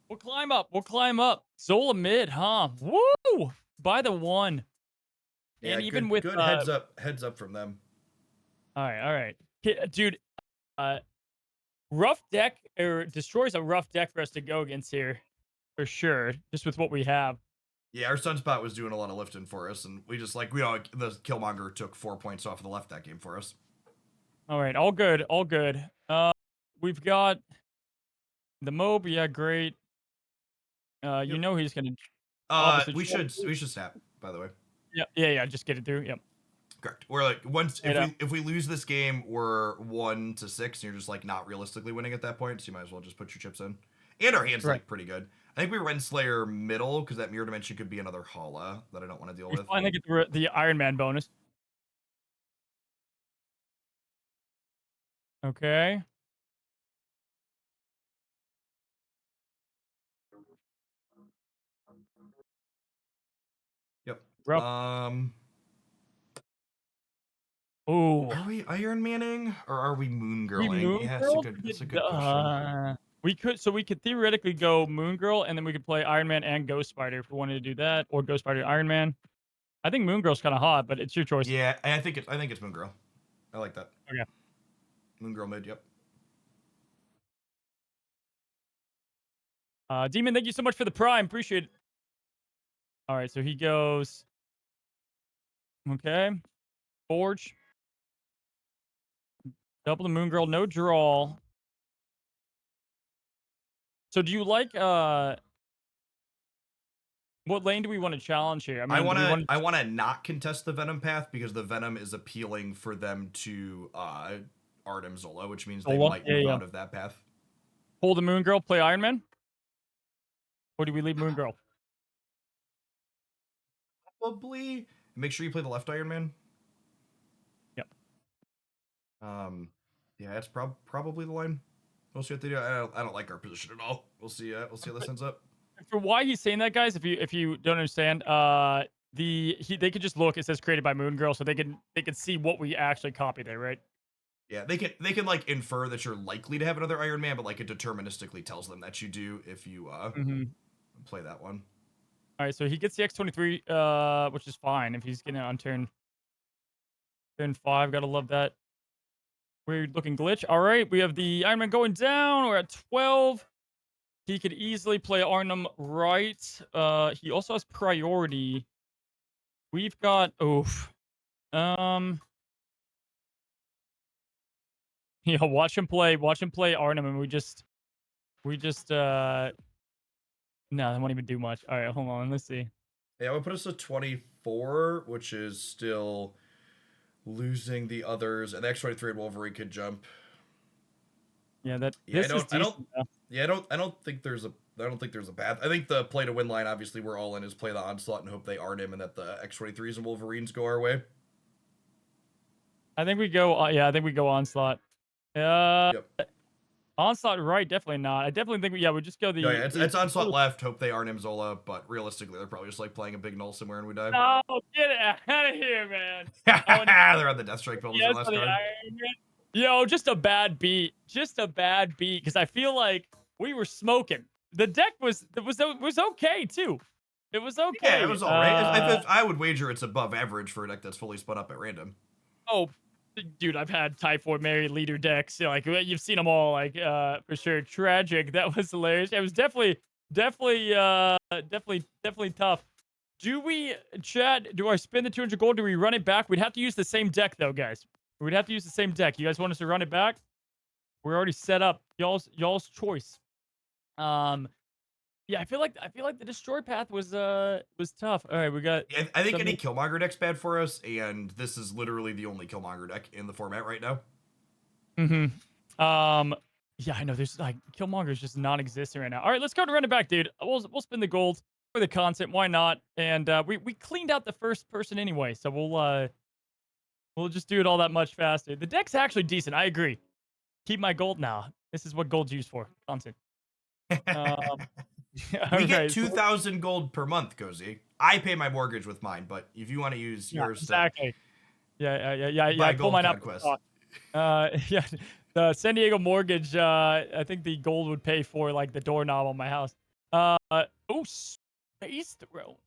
We'll climb up. Zola mid, huh? Woo! By the 1. Yeah, And even good, with good heads up from them. All right. Dude, rough deck or destroys a rough deck for us to go against here, for sure. Just with what we have. Yeah, our Sunspot was doing a lot of lifting for us, and we just the Killmonger took 4 points off of the left that game for us. All right, all good. We've got the Mob. Yeah, great. You know he's gonna. obviously We should snap, by the way. Yeah. Just get it through. Yep. Correct. We're like if we lose this game, we're 1-6, and you're just like not realistically winning at that point. So you might as well just put your chips in. And our hand's like pretty good. I think we Renslayer middle because that mirror dimension could be another Hala that I don't want to deal with. Finally get the Iron Man bonus. Okay. Yep. Rough. Ooh. Are we Iron Manning or are we Moon Girling? Moon Yeah, Girl? that's a good question. We could theoretically go Moon Girl, and then we could play Iron Man and Ghost Spider if we wanted to do that, or Ghost Spider Iron Man. I think Moon Girl's kind of hot, but it's your choice. Yeah, I think it's Moon Girl. I like that. Okay. Moon Girl mid. Yep. Demon, thank you so much for the Prime. Appreciate it. All right, so he goes. Okay. Forge. Double the Moon Girl, no draw. So do you like what lane do we want to challenge here? I want to not contest the Venom path because the Venom is appealing for them to Artem Zola, which means they might move out of that path. Hold the Moon Girl, play Iron Man? Or do we leave Moon Girl? Probably. Make sure you play the left Iron Man. Yep. Yeah, that's probably the line. We'll see what they do. I don't like our position at all. We'll see how this ends up. For why he's saying that, guys, if you don't understand, they could just look. It says created by Moon Girl, so they can see what we actually copied there, right? Yeah, they can like infer that you're likely to have another Iron Man, but like it deterministically tells them that you do if you play that one. All right, so he gets the X-23, which is fine if he's getting it on turn 5. Gotta love that weird looking glitch. All right, we have the Iron Man going down. We're at 12. He could easily play Arnhem right. He also has priority. We've got yeah, watch him play Arnhem, and we just no, I won't even do much. All right, hold on, let's see. Yeah, I would put us at 24, which is still losing the others, and the X-23 and Wolverine could jump. Yeah, I don't think there's a path. I think the play to win line, obviously, we're all in is play the Onslaught and hope they aren't him and that the X-23s and Wolverines go our way. I think we go. I think we go Onslaught. Yep. Onslaught right? Definitely not. I definitely think we just go the. No, yeah, it's Onslaught left. Hope they aren't Zola, but realistically, they're probably just like playing a big null somewhere and we die. Oh, get out of here, man! They're on the Death Strike builders on last card. Yo, just a bad beat. Because I feel like we were smoking. The deck was okay too. It was okay. Yeah, it was alright. I would wager it's above average for a deck that's fully spun up at random. Oh, Dude, I've had Typhoid Mary leader decks. Like you've seen them all, like for sure. Tragic. That was hilarious. It was definitely tough. Do we, Chad? Do I spend the 200 gold? Do we run it back? We'd have to use the same deck though, guys. We'd have to use the same deck. You guys want us to run it back? We're already set up. Y'all's choice. Yeah, I feel like the destroy path was tough. All right, we got. Yeah, I think some- any Killmonger deck's bad for us, and this is literally the only Killmonger deck in the format right now. Yeah, I know. There's like Killmonger is just non-existent right now. All right, let's go to run it back, dude. We'll spin the gold for the content. Why not? And we cleaned out the first person anyway, so we'll just do it all that much faster. The deck's actually decent. I agree. Keep my gold now. This is what gold's used for. Content. We get 2,000 gold per month, Cozy. I pay my mortgage with mine, but if you want to use yours, exactly. Yeah. buy I pull gold mine up. Conquest. Yeah, the San Diego mortgage. I think the gold would pay for like the doorknob on my house. Oh, space throw.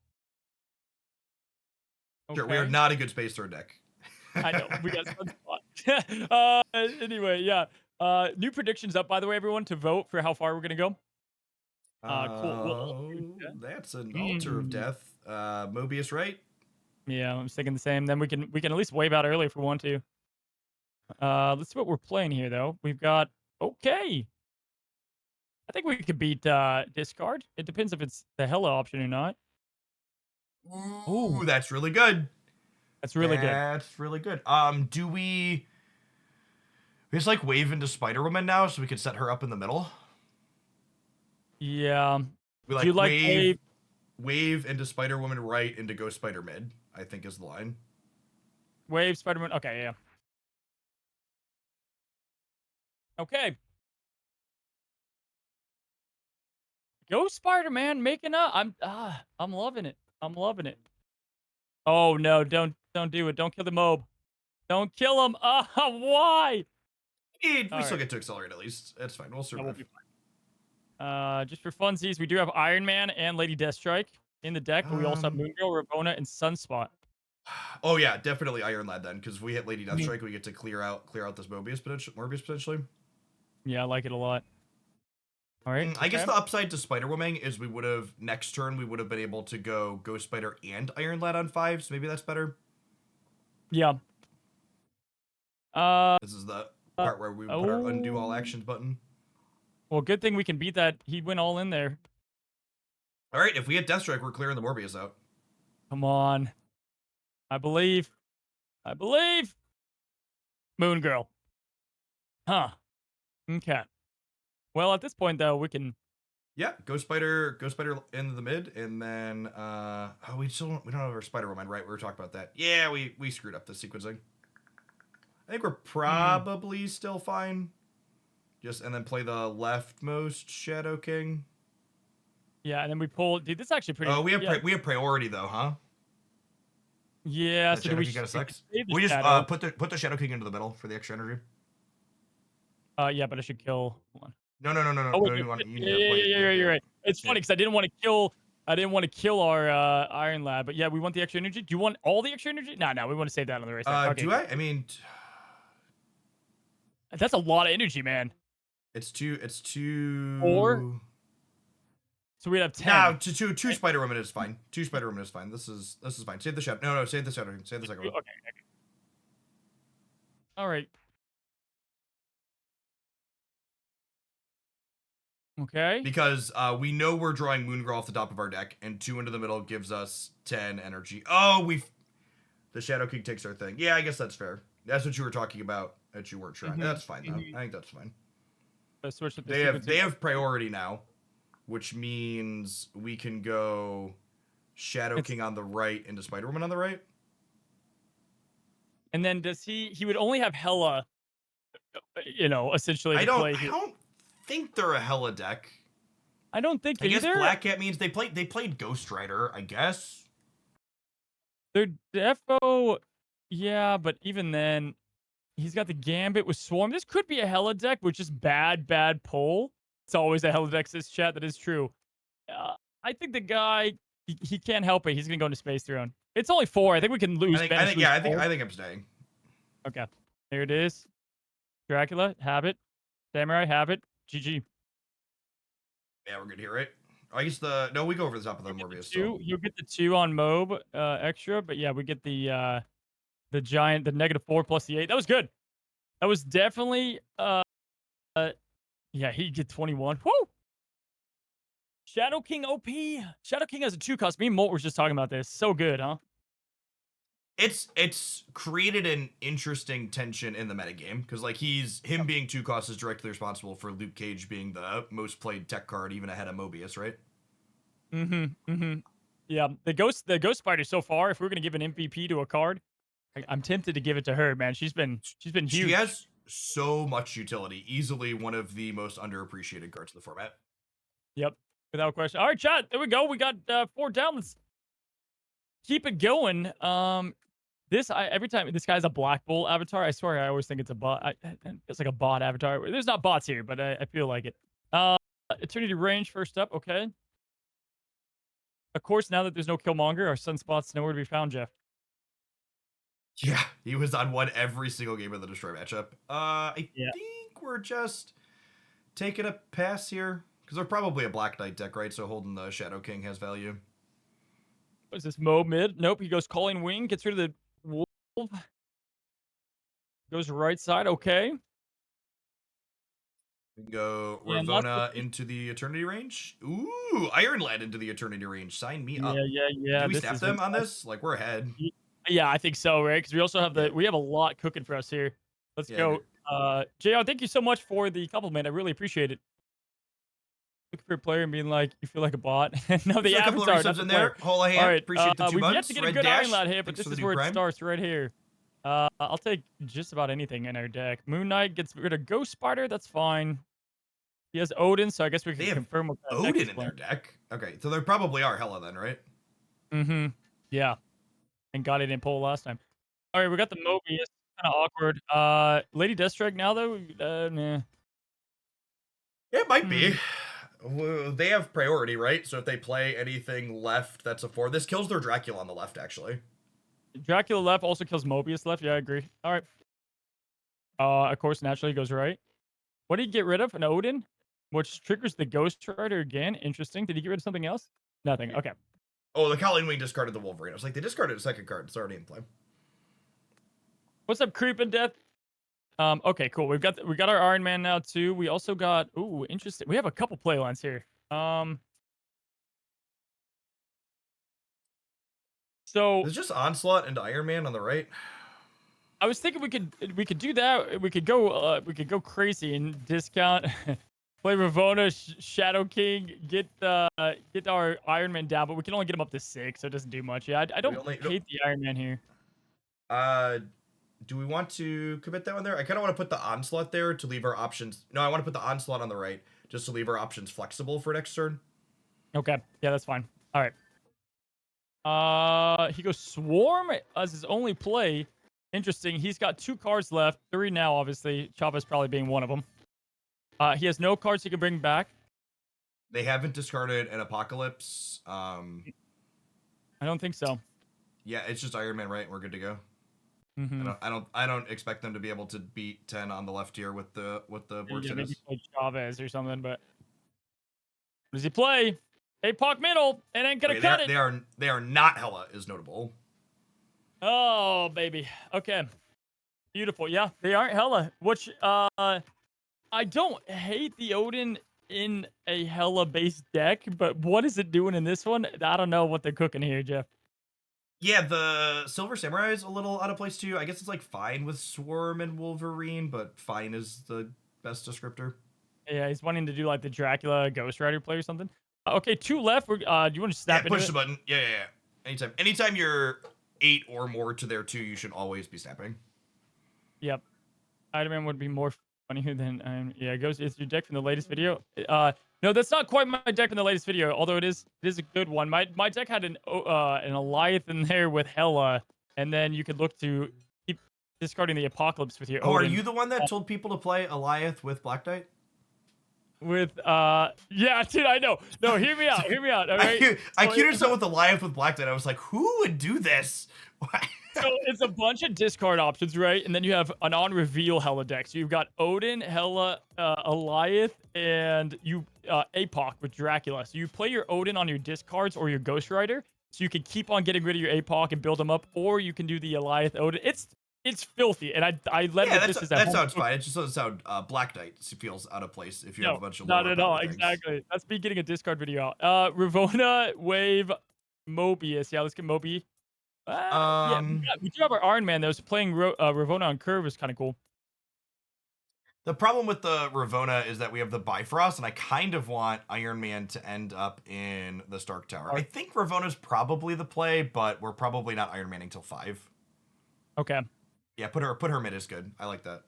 Sure, we are not a good space throw deck. I know we got Sunspot. Anyway, yeah. New predictions up, by the way, everyone, to vote for how far we're gonna go. Cool. That's an altar of death. Mobius, right? Yeah, I'm thinking the same. Then we can at least wave out early if we want to. Let's see what we're playing here, though. We've got okay. I think we could beat discard. It depends if it's the Hella option or not. Ooh, that's really good. That's really good. That's really good. Do we just like wave into Spider Woman now so we could set her up in the middle? Yeah. We like, Do you like wave into Spider Woman right into Ghost Spider mid, I think is the line. Wave Spider-Man? Okay, yeah. Okay. Go Spider-Man making up. I'm loving it. I'm loving it. Oh no, don't do it. Don't kill the mob. Don't kill him. Why? We All still right. get to accelerate at least. That's fine. We'll That will survive. be fine. Just for funsies, we do have Iron Man and Lady Deathstrike in the deck, but we also have Moongirl, Ravonna, and Sunspot. Oh yeah, definitely Iron Lad then, because if we hit Lady Deathstrike, we get to clear out this Morbius potentially. Yeah, I like it a lot. All right. I guess the upside to Spider Woman is we would have next turn we would have been able to go Ghost Spider and Iron Lad on 5, so maybe that's better. Yeah. This is the part where we put our undo all actions button. Well, good thing we can beat that. He went all in there. All right, if we hit Deathstrike, we're clearing the Morbius out. Come on. I believe. Moon Girl. Huh. Okay. Well, at this point, though, we can. Yeah, Ghost Spider in the mid, and then we don't have our Spider Woman, right? We were talking about that. Yeah, we screwed up the sequencing. I think we're probably still fine. And then play the leftmost Shadow King. Yeah, and then we pull. Dude, this is actually pretty. Oh, we have priority though, huh? Yeah. That So Shadow do we? King kind of sucks. Save the We just Shadow? put the Shadow King into the middle for the extra energy. Yeah, but I should kill. Hold on. No. Oh, wait, You need to play yeah, you're right. It's funny Yeah. because I didn't want to kill. Our Iron Lad, but yeah, we want the extra energy. Do you want all the extra energy? No, we want to save that on the race. Okay. Do I? I mean, That's a lot of energy, man. it's two. 4? So we'd have 10. No, two Spider Woman is fine. 2 Spider Woman is fine. This is fine. Save the Shadow. No, save the Shadow. Save the second one. Okay. All right. Okay. Because we know we're drawing Moongirl off the top of our deck, and 2 into the middle gives us 10 energy. Oh, the Shadow King takes our thing. Yeah, I guess that's fair. That's what you were talking about that you weren't trying. That's fine though. I think that's fine. Let's switch with the They have priority now, which means we can go Shadow King on the right into Spider Woman on the right. And then does he would only have Hella, essentially I to play here. don't think they're a Hella deck. I don't think I guess either. Black Cat means they played Ghost Rider, I guess. They're defo, yeah, but even then, he's got the Gambit with Swarm. This could be a Hella deck, which is bad pull. It's always a Hella deck, says chat. That is true. I think the guy, he can't help it. He's gonna go into Space Throne. It's only 4. I think we can lose. I think I'm staying. Okay. There it is. Dracula, have it. Samurai, have it. GG. Yeah, we're good here, right? I guess no, we go over the top of the Morbius still. You'll get the 2 on Mob extra, but yeah, we get the giant, the -4 plus the 8. That was good. That was definitely yeah, he get 21. Woo! Shadow King OP. Shadow King has a 2 cost. Me and Molt were just talking about this. So good, huh? It's created an interesting tension in the metagame because like him being 2 costs is directly responsible for Luke Cage being the most played tech card even ahead of Mobius, right? Yeah, the ghost spider so far, if we're gonna give an MVP to a card, I'm tempted to give it to her, man. She's been huge. She has so much utility, easily one of the most underappreciated cards in the format. Yep, without question. All right, chat. There we go. We got 4 down. Let's keep it going. Every time this guy's a Black Bull avatar, I swear I always think it's a bot. It's like a bot avatar. There's not bots here, but I feel like it. Eternity Range first up. Okay. Of course, now that there's no Killmonger, our Sunspot's nowhere to be found, Jeff. Yeah, he was on one every single game of the Destroy matchup. I Yeah. think we're just taking a pass here because they're probably a Black Knight deck, right? So holding the Shadow King has value. What is this? Mo mid? Nope. He goes Calling Wing, gets rid of the wolf. Goes right side. Okay. We can go Yeah, Ravonna into the Eternity Range. Ooh, Iron Lad into the Eternity Range. Sign me up. Yeah. Do we This snap is them on this? Like we're ahead. Yeah, I think so, right? Because we also have we have a lot cooking for us here. Let's Yeah, go. JR, thank you so much for the compliment. I really appreciate it. Looking for a player and being like, you feel like a bot. No, the There's a couple of avatar, not resubs the in player. there. Hola hand. All right, Appreciate the 2 we've yet months. to get a Red good Dash. Iron Lad hit, but Thanks this for the is new where Prime. it starts right here. I'll take just about anything in our deck. Moon Knight gets rid of Ghost Spider. That's fine. He has Odin, so I guess we They can have confirm what that deck Odin is in their playing. deck. Okay, so there probably are Hela then, right? Yeah. And God, he didn't pull last time. All right, we got the Mobius. Kind of awkward. Lady Deathstrike now though. Nah. Yeah, it might be. Well, they have priority, right? So if they play anything left that's a 4, this kills their Dracula on the left, actually. Dracula left also kills Mobius left. Yeah, I agree. All right. Of course, naturally goes right. What did he get rid of? An Odin, which triggers the Ghost Rider again. Interesting. Did he get rid of something else? Nothing. Okay. Oh, the Colleen Wing discarded the Wolverine. I was like, they discarded a second card. It's already in play. What's up, Creepin' Death? Okay, cool. We got our Iron Man now too. We also got interesting. We have a couple play lines here. So It's just Onslaught into Iron Man on the right. I was thinking we could do that. We could go crazy and discount play Ravonna, Shadow King, get our Iron Man down, but we can only get him up to 6, so it doesn't do much. Yeah, I don't hate the Iron Man here. Do we want to commit that one there? I kind of want to put the Onslaught there to leave our options. No, I want to put the Onslaught on the right just to leave our options flexible for next turn. Okay, yeah, that's fine. All right. He goes Swarm as his only play. Interesting. He's got 2 cards left. 3 now, obviously. Chava's probably being one of them. He has no cards he can bring back. They haven't discarded an Apocalypse. I don't think so. Yeah, it's just Iron Man, right? We're good to go. Mm-hmm. I don't expect them to be able to beat 10 on the left here with the board Yeah, maybe status. play Chavez or something, but what does he play? Apoc middle, and ain't gonna cut it. They are not Hela is notable. Oh baby. Okay. Beautiful. Yeah, they aren't Hela. Which I don't hate the Odin in a Hela based deck, but what is it doing in this one? I don't know what they're cooking here, Jeff. Yeah, the Silver Samurai is a little out of place too. I guess it's like fine with Swarm and Wolverine, but fine is the best descriptor. Yeah, he's wanting to do like the Dracula Ghost Rider play or something. Okay, 2 left. Do you want to snap into push it? the button. Yeah. Anytime you're 8 or more to their 2, you should always be snapping. Yep. Iron Man would be more funnier than yeah, it goes. It's your deck from the latest video. No, that's not quite my deck from the latest video, although it is a good one. My deck had an Alliath in there with Hela, and then you could look to keep discarding the Apocalypse with your Oh, Odin. are you the one that told people to play Alliath with Black Knight? with yeah, dude, I know. No, hear me out. Hear me out. All right. I So queued it's yourself with Alliance with Black Knight. I was like, who would do this? So it's a bunch of discard options, right? And then you have an on-reveal Hela deck. So you've got Odin, Hela, Eliath, and you APOC with Dracula. So you play your Odin on your discards or your Ghost Rider, so you can keep on getting rid of your APOC and build them up, or you can do the Eliath Odin. It's filthy, and I led Yeah, with this as a that home sounds cook. fine. It just doesn't sound Black Knight feels out of place if you have a No, bunch of not lower at all. power things. Exactly. That's me getting a discard video out. Ravona, Wave, Mobius. Yeah, let's get Moby. Yeah, we do have our Iron Man though. So playing Ravona on curve is kind of cool. The problem with the Ravona is that we have the Bifrost, and I kind of want Iron Man to end up in the Stark Tower. I think Ravona's probably the play, but we're probably not Iron Manning till 5. Okay. Yeah, put her mid is good. I like that.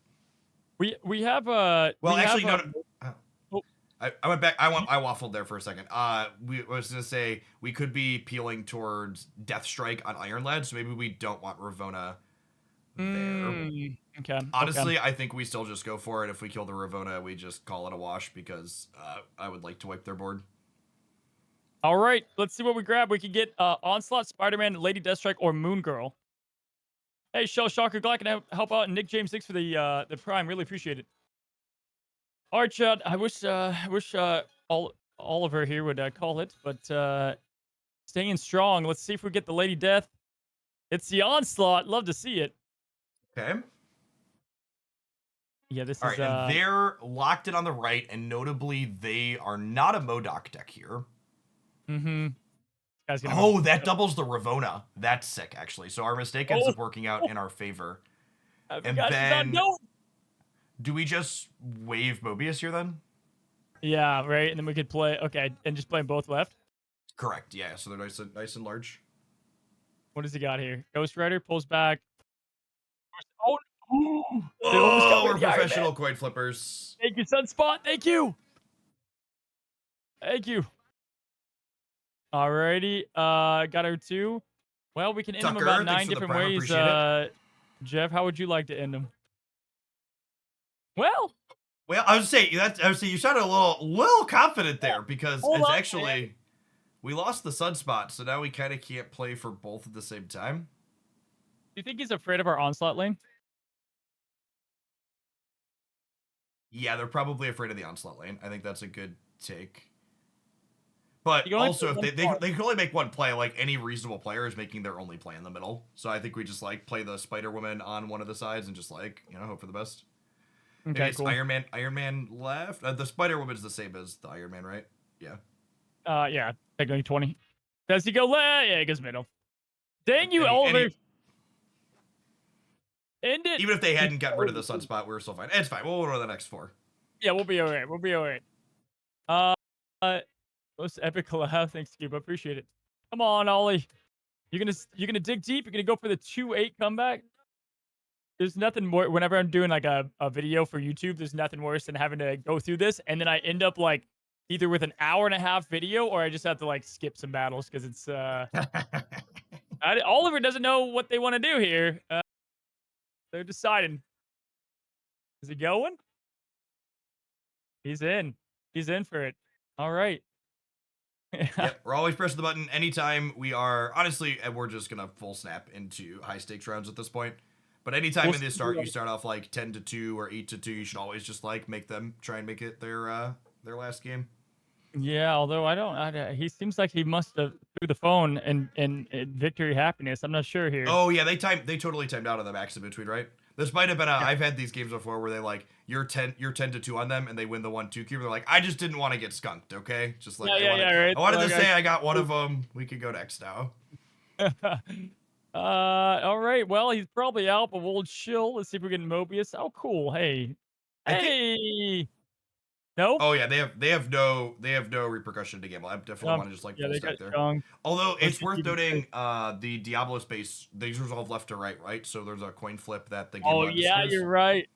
We have Well, we actually, have, no. oh. I went back. I waffled there for a second. I was gonna say we could be peeling towards Death Strike on Iron Lad, so maybe we don't want Ravona there. Okay. Honestly, okay. I think we still just go for it. If we kill the Ravona, we just call it a wash because I would like to wipe their board. All right. Let's see what we grab. We can get Onslaught, Spider-Man, Lady Deathstrike, or Moon Girl. Hey, Shell Shocker, glad I can help out. And Nick James, thanks for the Prime. Really appreciate it. All right, Chad. I wish Oliver here would call it, but staying strong. Let's see if we get the Lady Death. It's the Onslaught. Love to see it. Okay. Yeah, this All is. right, and they're locked in on the right, and notably, they are not a Modoc deck here. Mm-hmm. Oh, that doubles the Ravona. That's sick, actually. So our mistake ends up working out in our favor. And then, do we just wave Mobius here then? Yeah, right. And then we could play. Okay, and just play them both left. Correct. Yeah. So they're nice and large. What does he got here? Ghost Rider pulls back. Oh, we're professional coin flippers. Thank you, Sunspot. Thank you. Thank you. Alrighty. Got our 2. Well, we can end them about 9 different ways. Jeff, how would you like to end them? Well, I would say you sounded a little confident there because it's actually man. We lost the Sunspot, so now we kind of can't play for both at the same time. Do you think he's afraid of our Onslaught lane? Yeah, they're probably afraid of the Onslaught lane. I think that's a good take. But also, if they can only make one play, like any reasonable player is making their only play in the middle. So I think we just like play the Spider Woman on one of the sides and just like hope for the best. Okay, it's cool. Iron Man left. The Spider Woman's the same as the Iron Man, right? Yeah. Yeah, technically 20. Does he go left? Yeah, he goes middle. Dang you, Oliver. End it. Even if they hadn't gotten rid of the Sunspot, we were still fine. It's fine. We'll order the next 4. Yeah, we'll be alright. We'll be alright. Most epic collab. Thanks, Cube. I appreciate it. Come on, Ollie. You're gonna dig deep. You're gonna go for the 2-8 comeback. There's nothing more. Whenever I'm doing like a video for YouTube, there's nothing worse than having to go through this, and then I end up like either with an hour-and-a-half video, or I just have to like skip some battles because it's Oliver doesn't know what they want to do here. They're deciding. Is he going? He's in. He's in for it. All right. Yep, we're always pressing the button anytime we are. Honestly, we're just gonna full snap into high stakes rounds at this point. But anytime in this you start off like 10-2 or 8-2, you should always just like make them try and make it their last game. Yeah, although he seems like he must have through the phone and victory happiness. I'm not sure here. Oh yeah, they totally timed out on the max in between, right? This might have been I've had these games before where they like you're 10-2 on them and they win the 1-2 cube. They're like, I just didn't want to get skunked, okay? Just like right. I wanted to say I got one of them. We could go next now. All right. Well, he's probably out, but we'll chill. Let's see if we get Mobius. Oh, cool. Hey. No. Oh yeah, they have no repercussion to gamble. I definitely want to just like full stack there. Strong. Although it's worth noting, the Diablo space these resolve left to right, right? So there's a coin flip that the game. Oh yeah, you're right.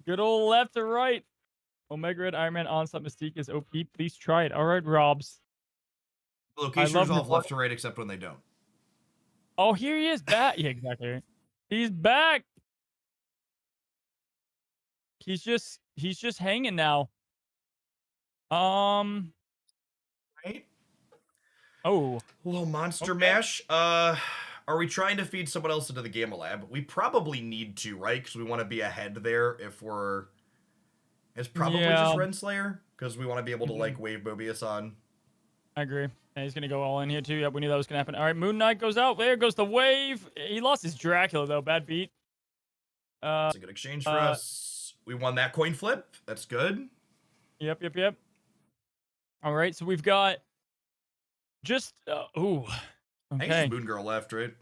Good old left to right. Omega Red Iron Man Onslaught Mystique is OP. Please try it. All right, Robs. The location resolve left to right, except when they don't. Oh, here he is back. Yeah, exactly. He's back. He's just hanging now. Right? Oh. A little monster Okay. mash. Are we trying to feed someone else into the Gamma Lab? We probably need to, right? Because we want to be ahead there if we're... It's probably just Yeah. Renslayer, because we want to be able to, Mhm. like, wave Mobius on. I agree. Yeah, he's gonna go all in here too. Yep, we knew that was gonna happen. All right, Moon Knight goes out. There goes the wave. He lost his Dracula though. Bad beat. That's a good exchange for us. We won that coin flip. That's good. Yep. All right, so we've got just ooh. I think it's just Okay. Moon Girl left, right?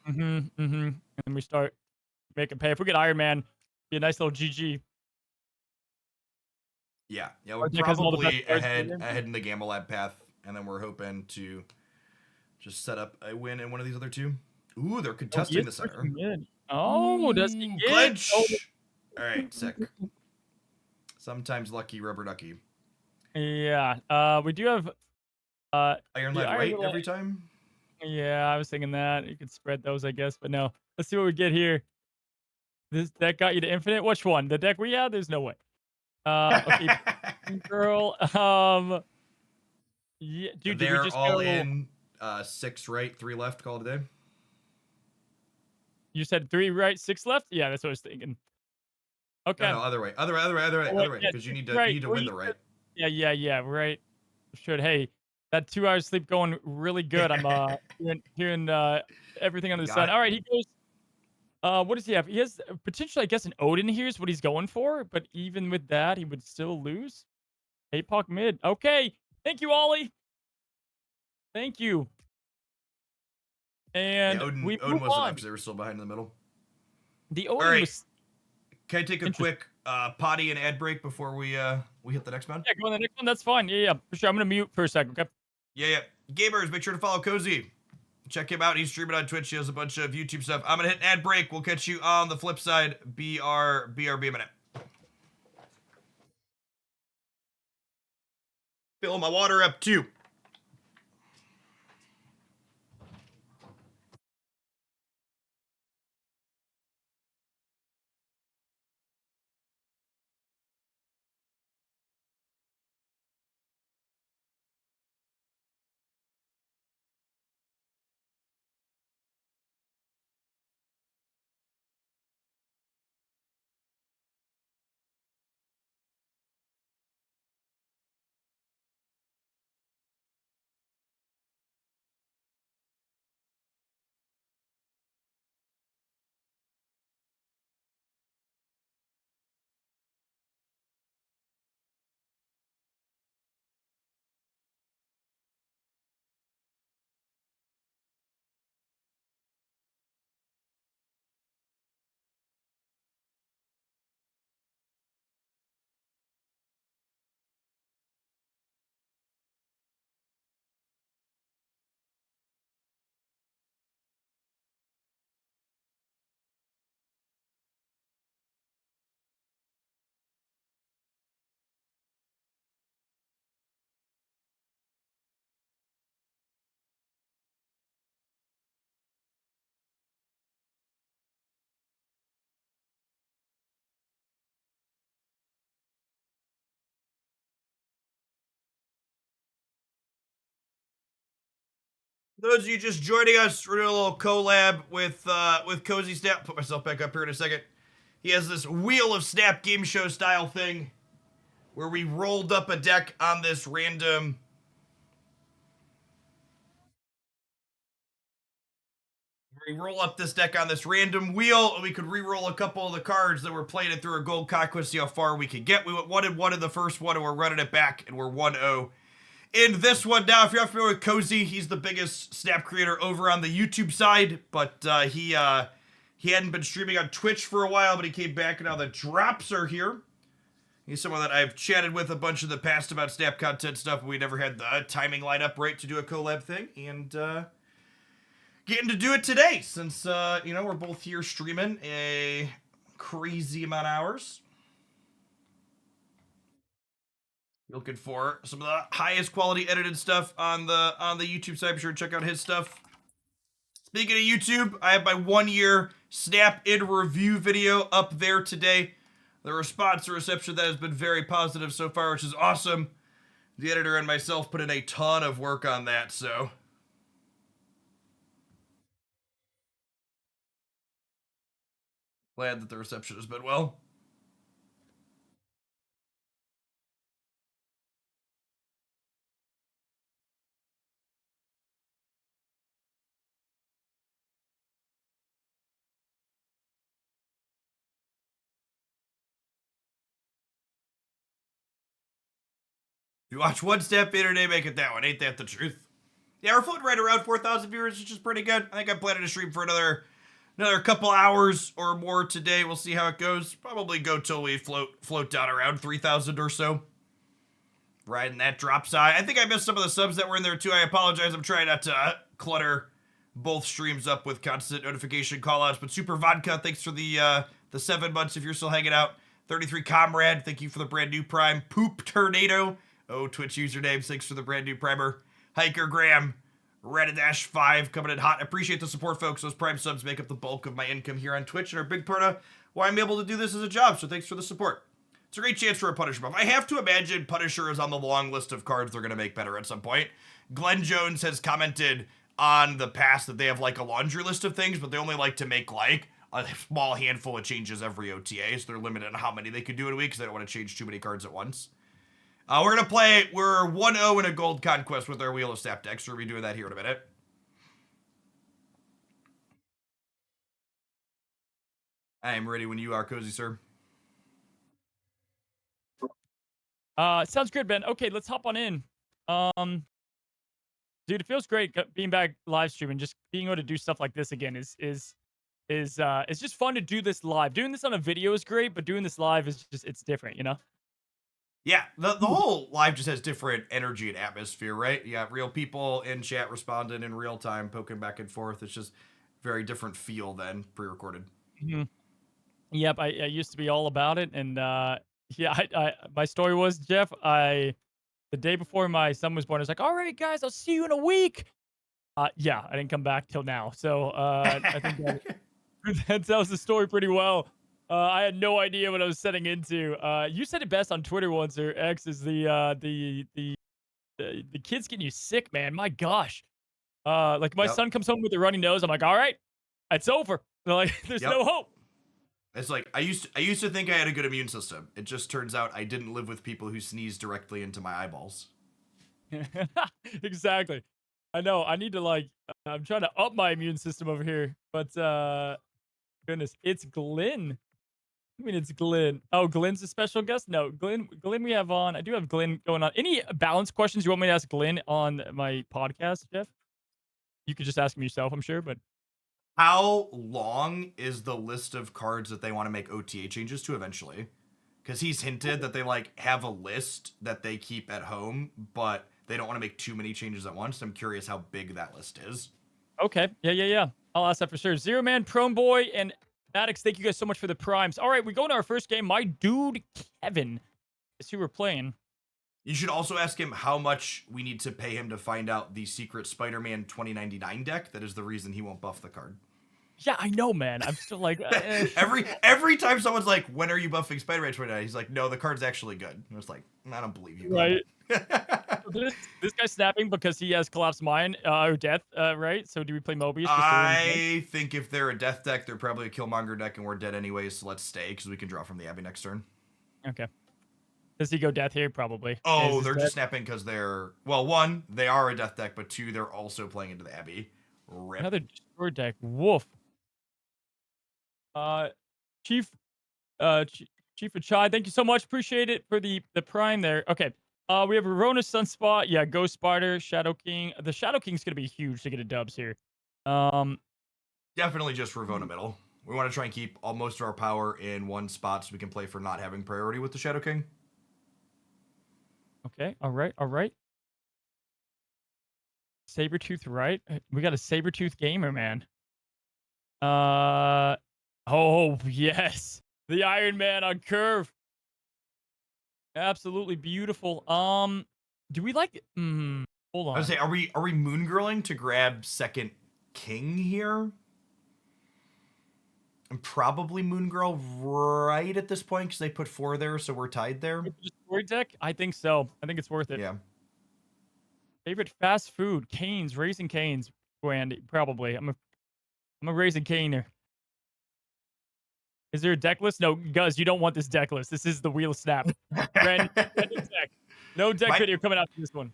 And then we start making pay. If we get Iron Man, be a nice little GG. Yeah, Our we're deck has all the best probably cards in the ahead game. in the Gamma Lab path, and then we're hoping to just set up a win in one of these other two. Ooh, they're Oh, he contesting is the center. pushing mid. Oh, does he Ooh, get? Oh, glitch! Alright, sick. Sometimes lucky, rubber ducky. yeah. We do have Iron the Lad Iron right Little. every time? Yeah, I was thinking that you could spread those, I guess, but no. Let's see what we get here. This deck got you to infinite. Which one? The deck we had? There's no way. Okay, girl. Yeah, dude, did we They're just all go? in 6 right, 3 left, call it a day. You said 3 right, 6 left. Yeah, that's what I was thinking. Okay. No, other way. Other Oh, wait, way. yeah, Because you 6 need to right. Well, win you the right. said, yeah. Right. Should. Hey, that 2 hours sleep going really good. I'm hearing everything under You the got sun. it. All right, he goes. What does he have? He has potentially, I guess, an Odin here is what he's going for. But even with that, he would still lose. APOC mid. Okay. Thank you, Ollie. Thank you. Yeah, And we Odin move wasn't up on. because they were still behind in the middle. The All Odin right. was Can I take a interesting. quick potty and ad break before we hit the next one? Yeah, go on the next one. That's fine. Yeah. For sure. I'm gonna mute for a second. Okay. Yeah. Gamers, make sure to follow Cozy. Check him out. He's streaming on Twitch. He has a bunch of YouTube stuff. I'm gonna hit an ad break. We'll catch you on the flip side. BRB a minute. Filling my water up too. Those of you just joining us, we're doing a little collab with Cozy Snap. Put myself back up here in a second. He has this Wheel of Snap game show style thing where we rolled up a deck on this random. We roll up this deck on this random wheel, and we could re-roll a couple of the cards that were played through a gold conquest, see how far we could get. We wanted one in the first one, and we're running it back, and we're 1-0 in this one. Now, if you're not familiar with Cozy, he's the biggest Snap creator over on the YouTube side, but he hadn't been streaming on Twitch for a while, but he came back, and now the drops are here. He's someone that I've chatted with a bunch in the past about Snap content stuff, but we never had the timing line up right to do a collab thing, and getting to do it today, since, we're both here streaming a crazy amount of hours. Looking for some of the highest quality edited stuff on the YouTube side. Be sure to check out his stuff. Speaking of YouTube, I have my 1-year Snap in review video up there today. The response, the reception, that has been very positive so far, which is awesome. The editor and myself put in a ton of work on that, so. Glad that the reception has been well. You watch one step in a day, make it that one. Ain't that the truth? Yeah, we're floating right around 4,000 viewers, which is pretty good. I think I'm planning to stream for another couple hours or more today. We'll see how it goes. Probably go till we float down around 3,000 or so. Riding that drop side. I think I missed some of the subs that were in there too. I apologize. I'm trying not to clutter both streams up with constant notification callouts. But Super Vodka, thanks for the 7 months if you're still hanging out. 33 Comrade, thank you for the brand new Prime. Poop Tornado. Oh, Twitch usernames, thanks for the brand new primer. Hiker Graham, Reddit 5 coming in hot. Appreciate the support, folks. Those Prime subs make up the bulk of my income here on Twitch and are a big part of why I'm able to do this as a job. So thanks for the support. It's a great chance for a Punisher buff. I have to imagine Punisher is on the long list of cards they're going to make better at some point. Glenn Jones has commented on the past that they have like a laundry list of things, but they only like to make like a small handful of changes every OTA, so they're limited on how many they can do in a week because they don't want to change too many cards at once. We're going to play, we're 1-0 in a gold conquest with our Wheel of Snap decks. We're going to be doing that here in a minute. I am ready when you are, Cozy Sir. Sounds good, Ben. Okay, let's hop on in. Dude, it feels great being back live streaming. Just being able to do stuff like this again is it's just fun to do this live. Doing this on a video is great, but doing this live is just it's different, you know? Yeah, the whole live just has different energy and atmosphere, right? You got real people in chat responding in real time, poking back and forth. It's just very different feel than pre-recorded. Mm-hmm. Yep, I used to be all about it, and yeah, I my story was, Jeff, the day before my son was born, I was like, all right, guys, I'll see you in a week. Yeah, I didn't come back till now, so I think that tells the story pretty well. I had no idea what I was setting into. You said it best on Twitter once, or X, is the kids getting you sick, man. My gosh. Like my son comes home with a runny nose. I'm like, all right, it's over. They're like, there's no hope. It's like I used to think I had a good immune system. It just turns out I didn't live with people who sneeze directly into my eyeballs. Exactly. I know. I need to I'm trying to up my immune system over here, but goodness, it's Glenn. I mean, it's Glenn. Oh, Glenn's a special guest? No, Glenn we have on. I do have Glenn going on. Any balance questions you want me to ask Glenn on my podcast, Jeff? You could just ask him yourself, I'm sure, but how long is the list of cards that they want to make OTA changes to eventually? Because he's hinted that they like have a list that they keep at home, but they don't want to make too many changes at once. I'm curious how big that list is. Okay. Yeah. I'll ask that for sure. Zero Man, Prone Boy, and Maddox, thank you guys so much for the primes. All right, we go into our first game. My dude, Kevin, is who we're playing. You should also ask him how much we need to pay him to find out the secret Spider-Man 2099 deck. That is the reason he won't buff the card. Yeah, I know, man. I'm still like... every time someone's like, when are you buffing Spider-Man 2099? He's like, no, the card's actually good. And I was like, I don't believe you. Right. This guy's snapping because he has Collapsed Mind or Death, right? So do we play Mobius? I think if they're a Death deck, they're probably a Killmonger deck, and we're dead anyways, so let's stay, because we can draw from the Abbey next turn. Okay. Does he go Death here? Probably. Oh, they're just snapping because they're... Well, one, they are a Death deck, but two, they're also playing into the Abbey. Rip. Another Destroy deck. Woof. Chief Achai, thank you so much. Appreciate it for the prime there. Okay. We have Rona Sunspot. Yeah, Ghost Spider, Shadow King. The Shadow King's gonna be huge to get a dubs here. Definitely just Ravona middle. We want to try and keep most of our power in one spot so we can play for not having priority with the Shadow King. Okay. All right. Sabretooth, right? We got a Sabretooth gamer, man. Oh, yes. The Iron Man on curve. Absolutely beautiful. Do we like... hold on. I was say, are we moon girling to grab second king here? And probably moon girl right at this point because they put 4 there, so we're tied there. Story deck? I think so. I think it's worth it. Yeah. Favorite fast food? Canes, Raising Canes. Brandy, probably. I'm a Raising Caner. Is there a deck list? No, Guz, you don't want this deck list. This is the Wheel of Snap. Random deck. No deck My- video coming out for this one.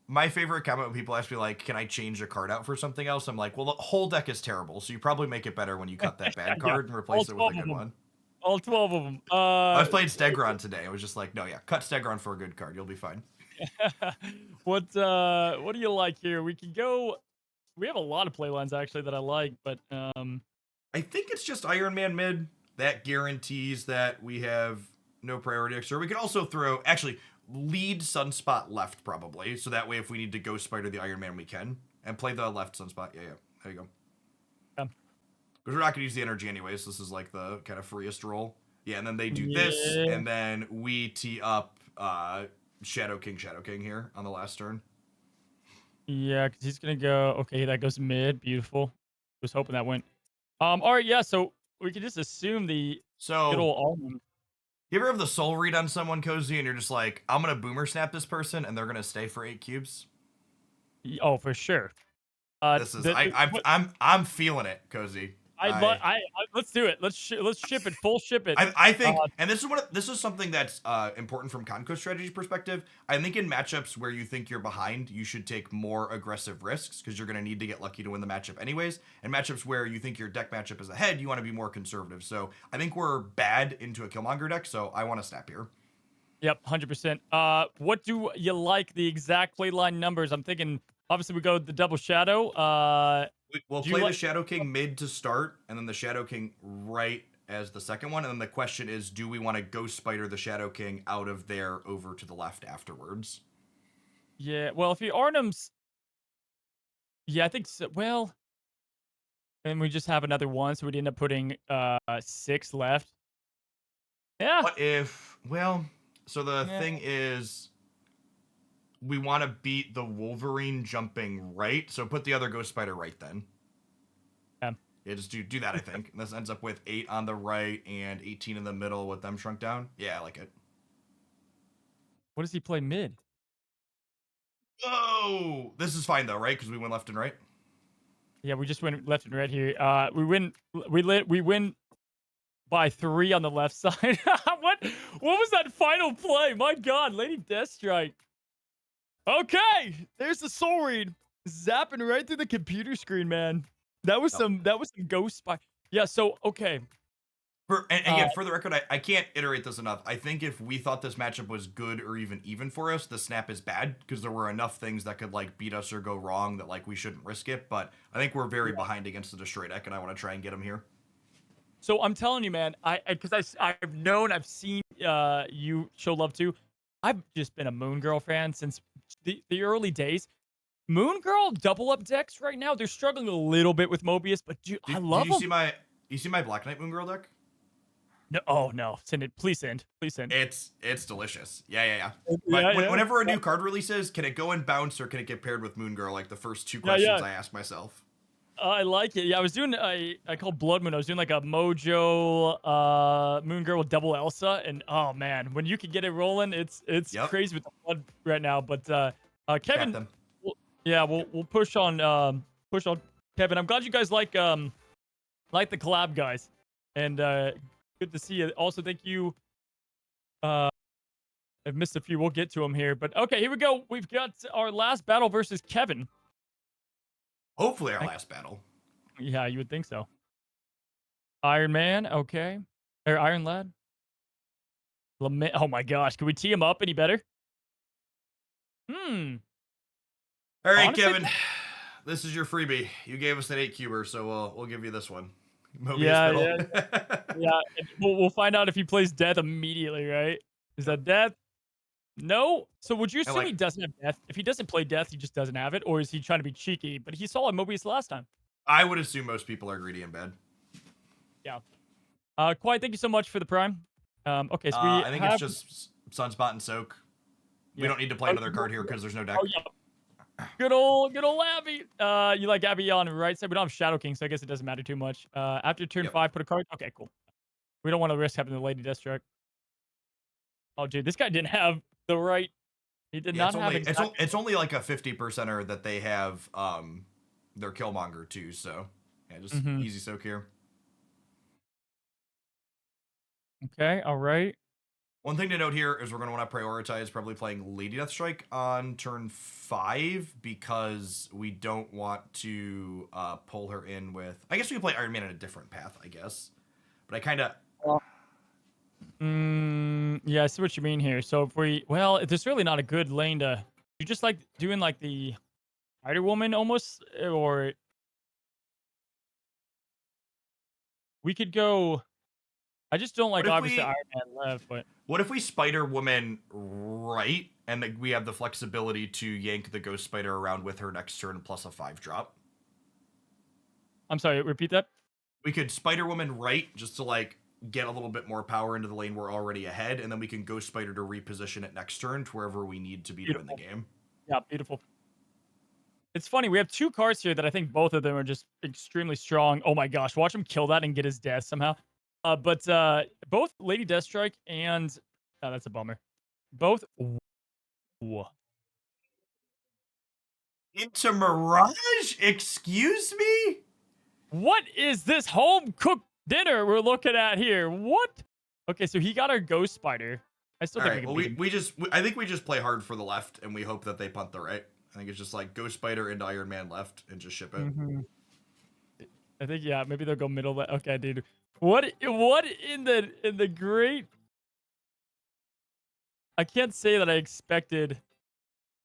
My favorite comment when people ask me like, "Can I change a card out for something else?" I'm like, "Well, the whole deck is terrible, so you probably make it better when you cut that bad card and replace it with a good one." All 12 of them. I was playing Stegron today. I was just like, "No, yeah, cut Stegron for a good card. You'll be fine." What do you like here? We can go. We have a lot of playlines actually that I like, but I think it's just Iron Man mid that guarantees that we have no priority extra. We could also throw actually lead Sunspot left probably, so that way if we need to Ghost Spider the Iron Man we can and play the left Sunspot. Yeah, there you go. Yeah. Because we're not gonna use the energy anyways. This is like the kind of freest roll. Yeah, and then they do this, Yeah. and then we tee up Shadow King here on the last turn. Yeah, because he's gonna go. Okay, that goes mid. Beautiful. Was hoping that went. All right, yeah. So we can just assume the good So old almond. you ever have the soul read on someone, Cozy, and you're just like, I'm gonna boomer snap this person, and they're gonna stay for 8 cubes. Oh, for sure. This is I'm feeling it, Cozy. Let's do it. Let's ship it. Full ship it. I think, and this is something that's important from Conquest strategy perspective. I think in matchups where you think you're behind, you should take more aggressive risks because you're going to need to get lucky to win the matchup anyways. And matchups where you think your deck matchup is ahead, you want to be more conservative. So I think we're bad into a Killmonger deck, so I want to snap here. Yep, 100%. What do you like? The exact playline numbers? I'm thinking. Obviously, we go the double shadow. We'll play the Shadow King mid to start, and then the Shadow King right as the second one. And then the question is, do we want to Ghost Spider the Shadow King out of there over to the left afterwards? Yeah, well, if he Arnhem's... Yeah, I think so. Well, and we just have another one, so we'd end up putting 6 left. Yeah. What if... Well, so the thing is... We want to beat the Wolverine jumping right, so put the other Ghost Spider right then. Yeah, just do that, I think. And this ends up with 8 on the right and 18 in the middle with them shrunk down. Yeah, I like it. What does he play mid? Oh! This is fine, though, right? Because we went left and right? Yeah, we just went left and right here. We win by 3 on the left side. What was that final play? My God, Lady Deathstrike. Okay, there's the soul read, zapping right through the computer screen, man. That was some ghost spy. Yeah. So okay. Again, for the record, I can't iterate this enough. I think if we thought this matchup was good or even for us, the snap is bad because there were enough things that could like beat us or go wrong that like we shouldn't risk it. But I think we're very behind against the destroy deck, and I want to try and get them here. So I'm telling you, man, I've seen you show love too. I've just been a Moon Girl fan since the early days. Moon Girl double up decks right now, they're struggling a little bit with Mobius, but I love them. You see my Black Knight Moon Girl deck? No, oh no, send it. Please send. It's delicious. Yeah. Yeah. Whenever a new card releases, can it go and bounce or can it get paired with Moon Girl? Like the first 2 questions I ask myself. I like it. Yeah, I was doing I called Blood Moon. I was doing like a Mojo Moon Girl with double Elsa, and oh man, when you can get it rolling, it's crazy with the blood right now. But Kevin, we'll push on Kevin. I'm glad you guys like the collab guys, and good to see you. Also, thank you. I've missed a few. We'll get to them here, but okay, here we go. We've got our last battle versus Kevin. Hopefully our last battle. Yeah, you would think so. Iron Man, okay. Or Iron Lad. Lament. Oh my gosh, can we tee him up any better? All right, Honestly, Kevin. This is your freebie. You gave us an 8-cuber, so we'll give you this one. Mobius yeah. middle. Yeah. We'll find out if he plays Death immediately, right? Is that Death? No. So would you assume he doesn't have Death? If he doesn't play Death, he just doesn't have it, or is he trying to be cheeky? But he saw Mobius last time. I would assume most people are greedy and bad. Yeah. Quiet, thank you so much for the prime. Okay, so I think it's just Sunspot and Soak. We don't need to play another card here because there's no deck. Oh, yeah. Good old Abby. You like Abby on the right side. We don't have Shadow King, so I guess it doesn't matter too much. After turn 5, put a card. Okay, cool. We don't want to risk having the Lady Deathstrike. Oh, dude, this guy didn't have the right He did Yeah, not have exactly. it's only like a 50%er that they have their Killmonger too, so yeah, just easy soak here. Okay, all right. One thing to note here is we're going to want to prioritize probably playing Lady Deathstrike on turn 5 because we don't want to pull her in with... I guess we can play Iron Man in a different path, I guess. But I kind of... Yeah, I see what you mean here. So if we... Well, there's really not a good lane to... You just like doing like the Spider Woman almost? Or... We could go... I just don't like obviously Iron Man left, but... What if we Spider Woman right, and that we have the flexibility to yank the Ghost Spider around with her next turn plus a 5-drop? I'm sorry, repeat that? We could Spider Woman right just to like get a little bit more power into the lane we're already ahead, and then we can Ghost Spider to reposition it next turn to wherever we need to be to win the game. Yeah, beautiful. It's funny, we have 2 cards here that I think both of them are just extremely strong. Oh my gosh, watch him kill that and get his death somehow. But both Lady Deathstrike and... Oh, that's a bummer. Both... Whoa. Into Mirage? Excuse me? What is this home-cooked dinner we're looking at here? What? Okay, so he got our Ghost Spider. I still think Alright, we can beat him. I think we just play hard for the left, and we hope that they punt the right. I think it's just like Ghost Spider into Iron Man left, and just ship it. I think, yeah, maybe they'll go middle. Okay, dude. What in the great... I can't say that I expected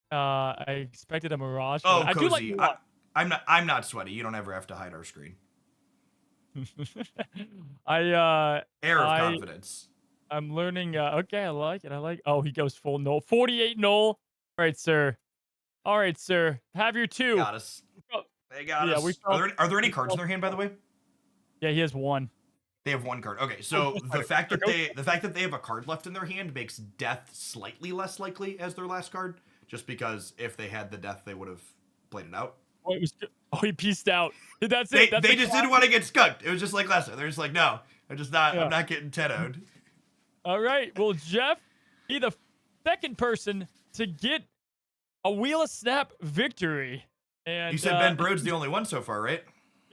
a Mirage. Oh, I Cozy. do like I'm not sweaty. You don't ever have to hide our screen. Air of confidence. I'm learning. Okay, I like it. Oh, he goes full null. 48 null. All right, sir. All right, sir. Have your 2. Got us. They got Yeah, us. Are there any cards in their hand, by the way? Yeah, he has 1. They have 1 card. Okay, so the fact that they have a card left in their hand makes death slightly less likely as their last card. Just because if they had the death, they would have played it out. Oh, he pieced out. That's it. They just didn't want to get skunked. It was just like last time. They're just like, no, I'm just not. Yeah. I'm not getting 10-0'd. All right. Well, Jeff, be the second person to get a Wheel of Snap victory. And You said Ben Brode's the only one so far, right?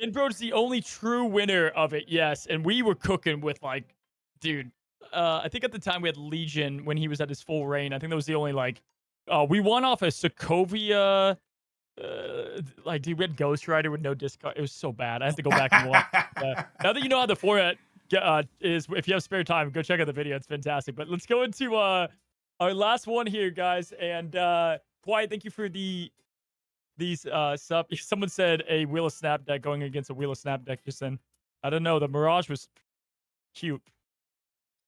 Ben Brode's the only true winner of it. Yes, and we were cooking with like, dude. I think at the time we had Legion when he was at his full reign. I think that was the only like. We won off a Sokovia. Like, dude, we had Ghost Rider with no discard. It was so bad. I have to go back and watch. Now that you know how the format is, if you have spare time, go check out the video. It's fantastic. But let's go into our last one here, guys. And Dwight, thank you for these sub. Someone said a Wheel of Snap deck going against a Wheel of Snap deck just then. I don't know. The Mirage was cute.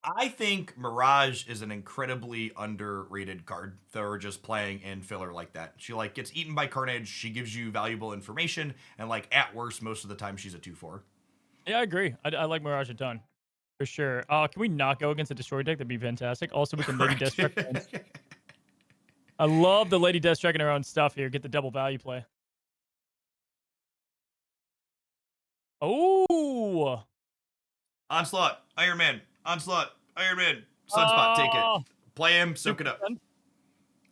I think Mirage is an incredibly underrated card. They're just playing in filler like that. She like gets eaten by Carnage. She gives you valuable information, and like at worst, most of the time she's a 2/4. Yeah, I agree. I like Mirage a ton, for sure. Can we not go against a Destroy deck? That'd be fantastic. Also, we can Lady Deathstrike. I love the Lady Deathstrike in her own stuff here. Get the double value play. Oh! Onslaught, Iron Man. Onslaught, Iron Man. Sunspot, take it. Play him, soak it up.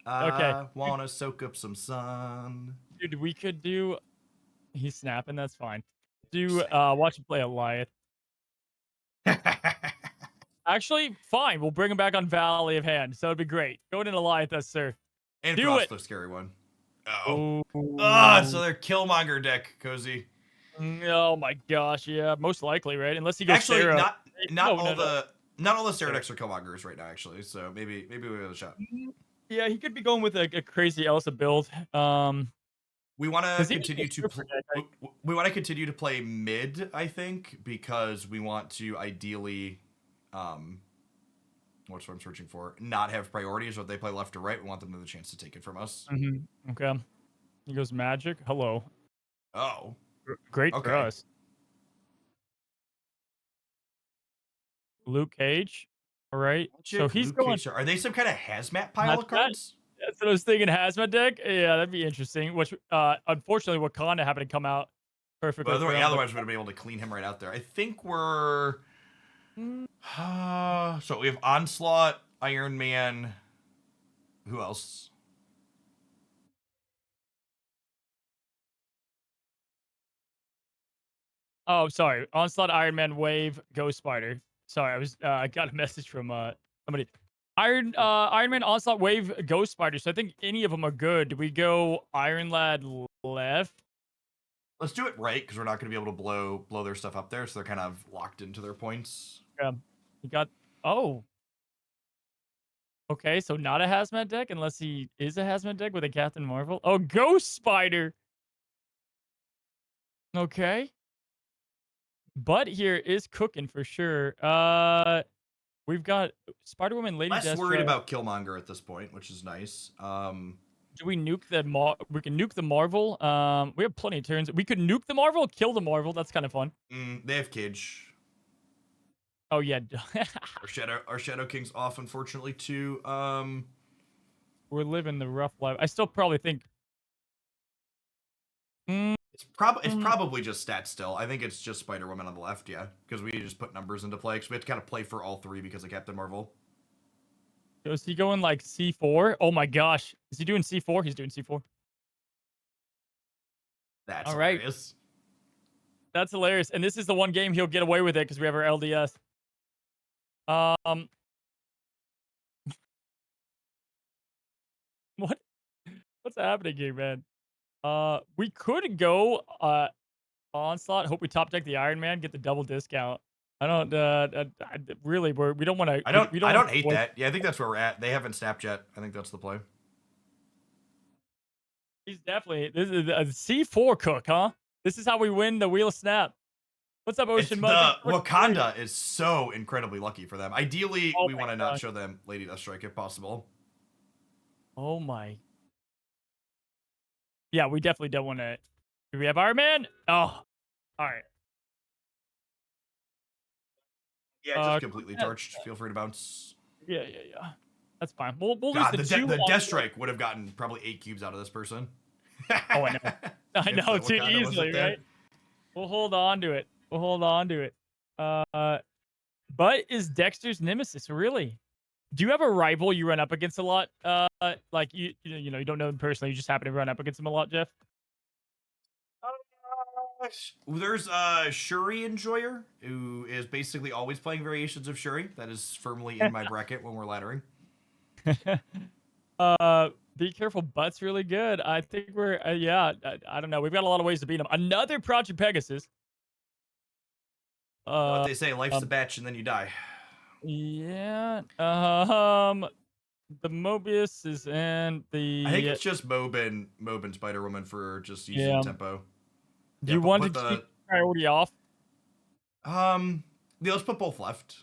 Okay. Wanna soak up some sun. Dude, we could do... He's snapping, that's fine. Watch him play Goliath. Actually, fine. We'll bring him back on Valley of Hand. So it'd be great. Go in Goliath, sir. And do Frost, it. the scary one. Oh. So they're Killmonger deck, Cozy. Oh my gosh, yeah, most likely, right? Unless he goes Actually, Sarah. not all the Sarah decks are Killmongers right now, actually. So maybe we have a shot. Yeah, he could be going with a crazy Elsa build. We want to continue to play mid, I think, because we want to ideally, what's what I'm searching for? Not have priorities. So if they play left or right, we want them to have the chance to take it from us. Okay. He goes Magic. Hello. Oh. Great for us. Luke Cage. All right. So he's going. Cage, are they some kind of hazmat pile of cards? That's what I was thinking. Hazmat deck. Yeah, that'd be interesting. Which, unfortunately, Wakanda happened to come out perfectly. But otherwise, we're gonna be able to clean him right out there. I think we're. So we have Onslaught, Iron Man. Who else? Oh, sorry. Onslaught, Iron Man, Wave, Ghost Spider. Sorry, I got a message from somebody. Iron Man, Onslaught, Wave, Ghost Spider. So I think any of them are good. Do we go Iron Lad left? Let's do it right, because we're not going to be able to blow their stuff up there, so they're kind of locked into their points. He got. Oh. Okay, so not a hazmat deck unless he is a hazmat deck with a Captain Marvel. Oh, Ghost Spider. Okay. But here is cooking for sure. We've got Spider Woman, Lady Less worried Deathstroke. about Killmonger at this point, which is nice. Do we nuke the we can nuke the Marvel. We have plenty of turns. We could nuke the Marvel, kill the Marvel. That's kind of fun. They have Cage. Oh yeah. Our Shadow King's off, unfortunately, too. We're living the rough life. I still probably think. It's probably just stats still. I think it's just Spider Woman on the left, yeah, because we just put numbers into play. Because we have to kind of play for all three because of Captain Marvel. Is he going like C4? Oh my gosh. Is he doing C4? He's doing C4. That's all right. hilarious. That's hilarious. And this is the one game he'll get away with it because we have our LDS. What's happening here, man? We could go Onslaught. Hope we top deck the Iron Man, get the double discount. I don't really we don't want to. I don't hate that. Yeah, I think that's where we're at. They haven't snapped yet. I think that's the play. He's definitely this is a C4 cook, huh? This is how we win the Wheel of Snap. What's up, Ocean Mud? Wakanda is so incredibly lucky for them. Ideally, Oh we my want to not gosh. show them Lady Deathstrike if possible. Oh my. Yeah, we definitely don't want to. Do we have Iron Man? Oh, all right. Yeah, just completely torched. Feel free to bounce. Yeah. That's fine. We'll lose God, the two. the Deathstrike would have gotten probably 8 cubes out of this person. Oh, I know. I know too easily, right? We'll hold on to it. But is Dexter's nemesis really? Do you have a rival you run up against a lot? Like you don't know him personally. You just happen to run up against him a lot, Jeff. There's Shuri Enjoyer, who is basically always playing variations of Shuri. That is firmly in my bracket when we're laddering. Be careful, Butt's really good. I think we're I don't know. We've got a lot of ways to beat him. Another Project Pegasus. You know what they say, life's a batch and then you die. Yeah. The Mobius is in the. I think it's just Mob and Spider Woman for just using tempo. Do you want to keep priority off? Yeah, let's put both left.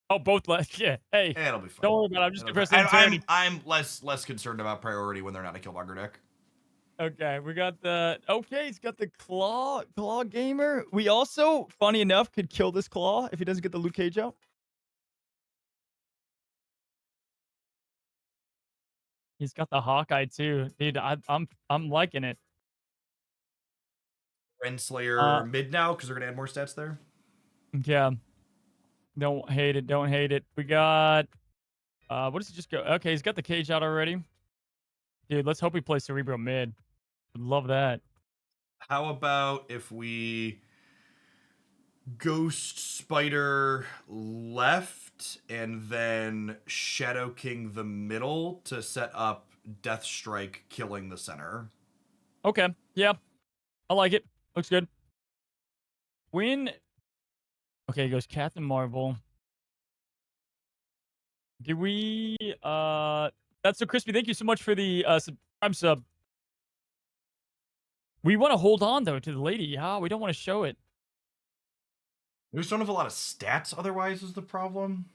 Oh, both left. Yeah. Hey, it'll be fine. Don't worry about it. I'm just pressing. I'm less concerned about priority when they're not a Killmonger deck. Okay, we got the. Okay, he's got the claw gamer. We also, funny enough, could kill this claw if he doesn't get the Luke Cage out. He's got the Hawkeye too, dude. I'm liking it. Renslayer mid now because they're gonna add more stats there. Yeah. Don't hate it. We got. What does he just go? Okay, he's got the cage out already. Dude, let's hope he plays Cerebro mid. Would love that. How about if we Ghost Spider left and then Shadow King the middle to set up Deathstrike killing the center? Okay, yeah, I like it. Looks good. Okay, it goes Captain Marvel. Do we that's so crispy. Thank you so much for the Prime sub. We want to hold on though to the lady. Yeah, we don't want to show it. We just don't have a lot of stats otherwise is the problem.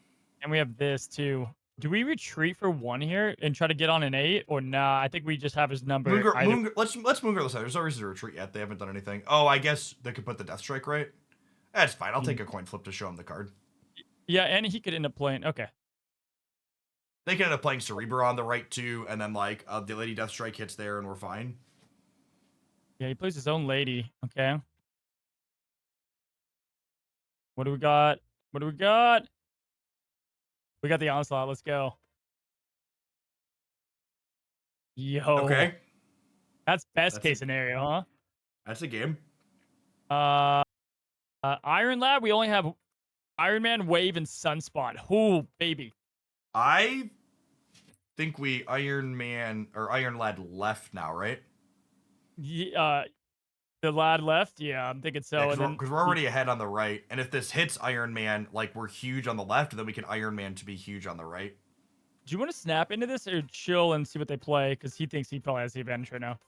And we have this too. Do we retreat for 1 here and try to get on an 8 or nah? I think we just have his number. Let's Moongirl this out. There's no reason to retreat yet. They haven't done anything. Oh, I guess they could put the Deathstrike right. That's fine. I'll take a coin flip to show him the card. Yeah, and he could end up playing. Okay. They could end up playing Cerebro on the right too, and then like the Lady Deathstrike hits there, and we're fine. Yeah, he plays his own lady. Okay. What do we got? We got the Onslaught. Let's go. Yo. Okay. That's best case scenario, huh? That's a game. Iron Lad, we only have Iron Man, Wave, and Sunspot. Ooh, baby. I think we Iron Man or Iron Lad left now, right? Yeah, the lad left. Yeah, I'm thinking so. Yeah, And then because we're already ahead on the right, and if this hits Iron Man, like we're huge on the left, then we can Iron Man to be huge on the right. do you want to snap into this or chill and see what they play? Because he thinks he probably has the advantage right now.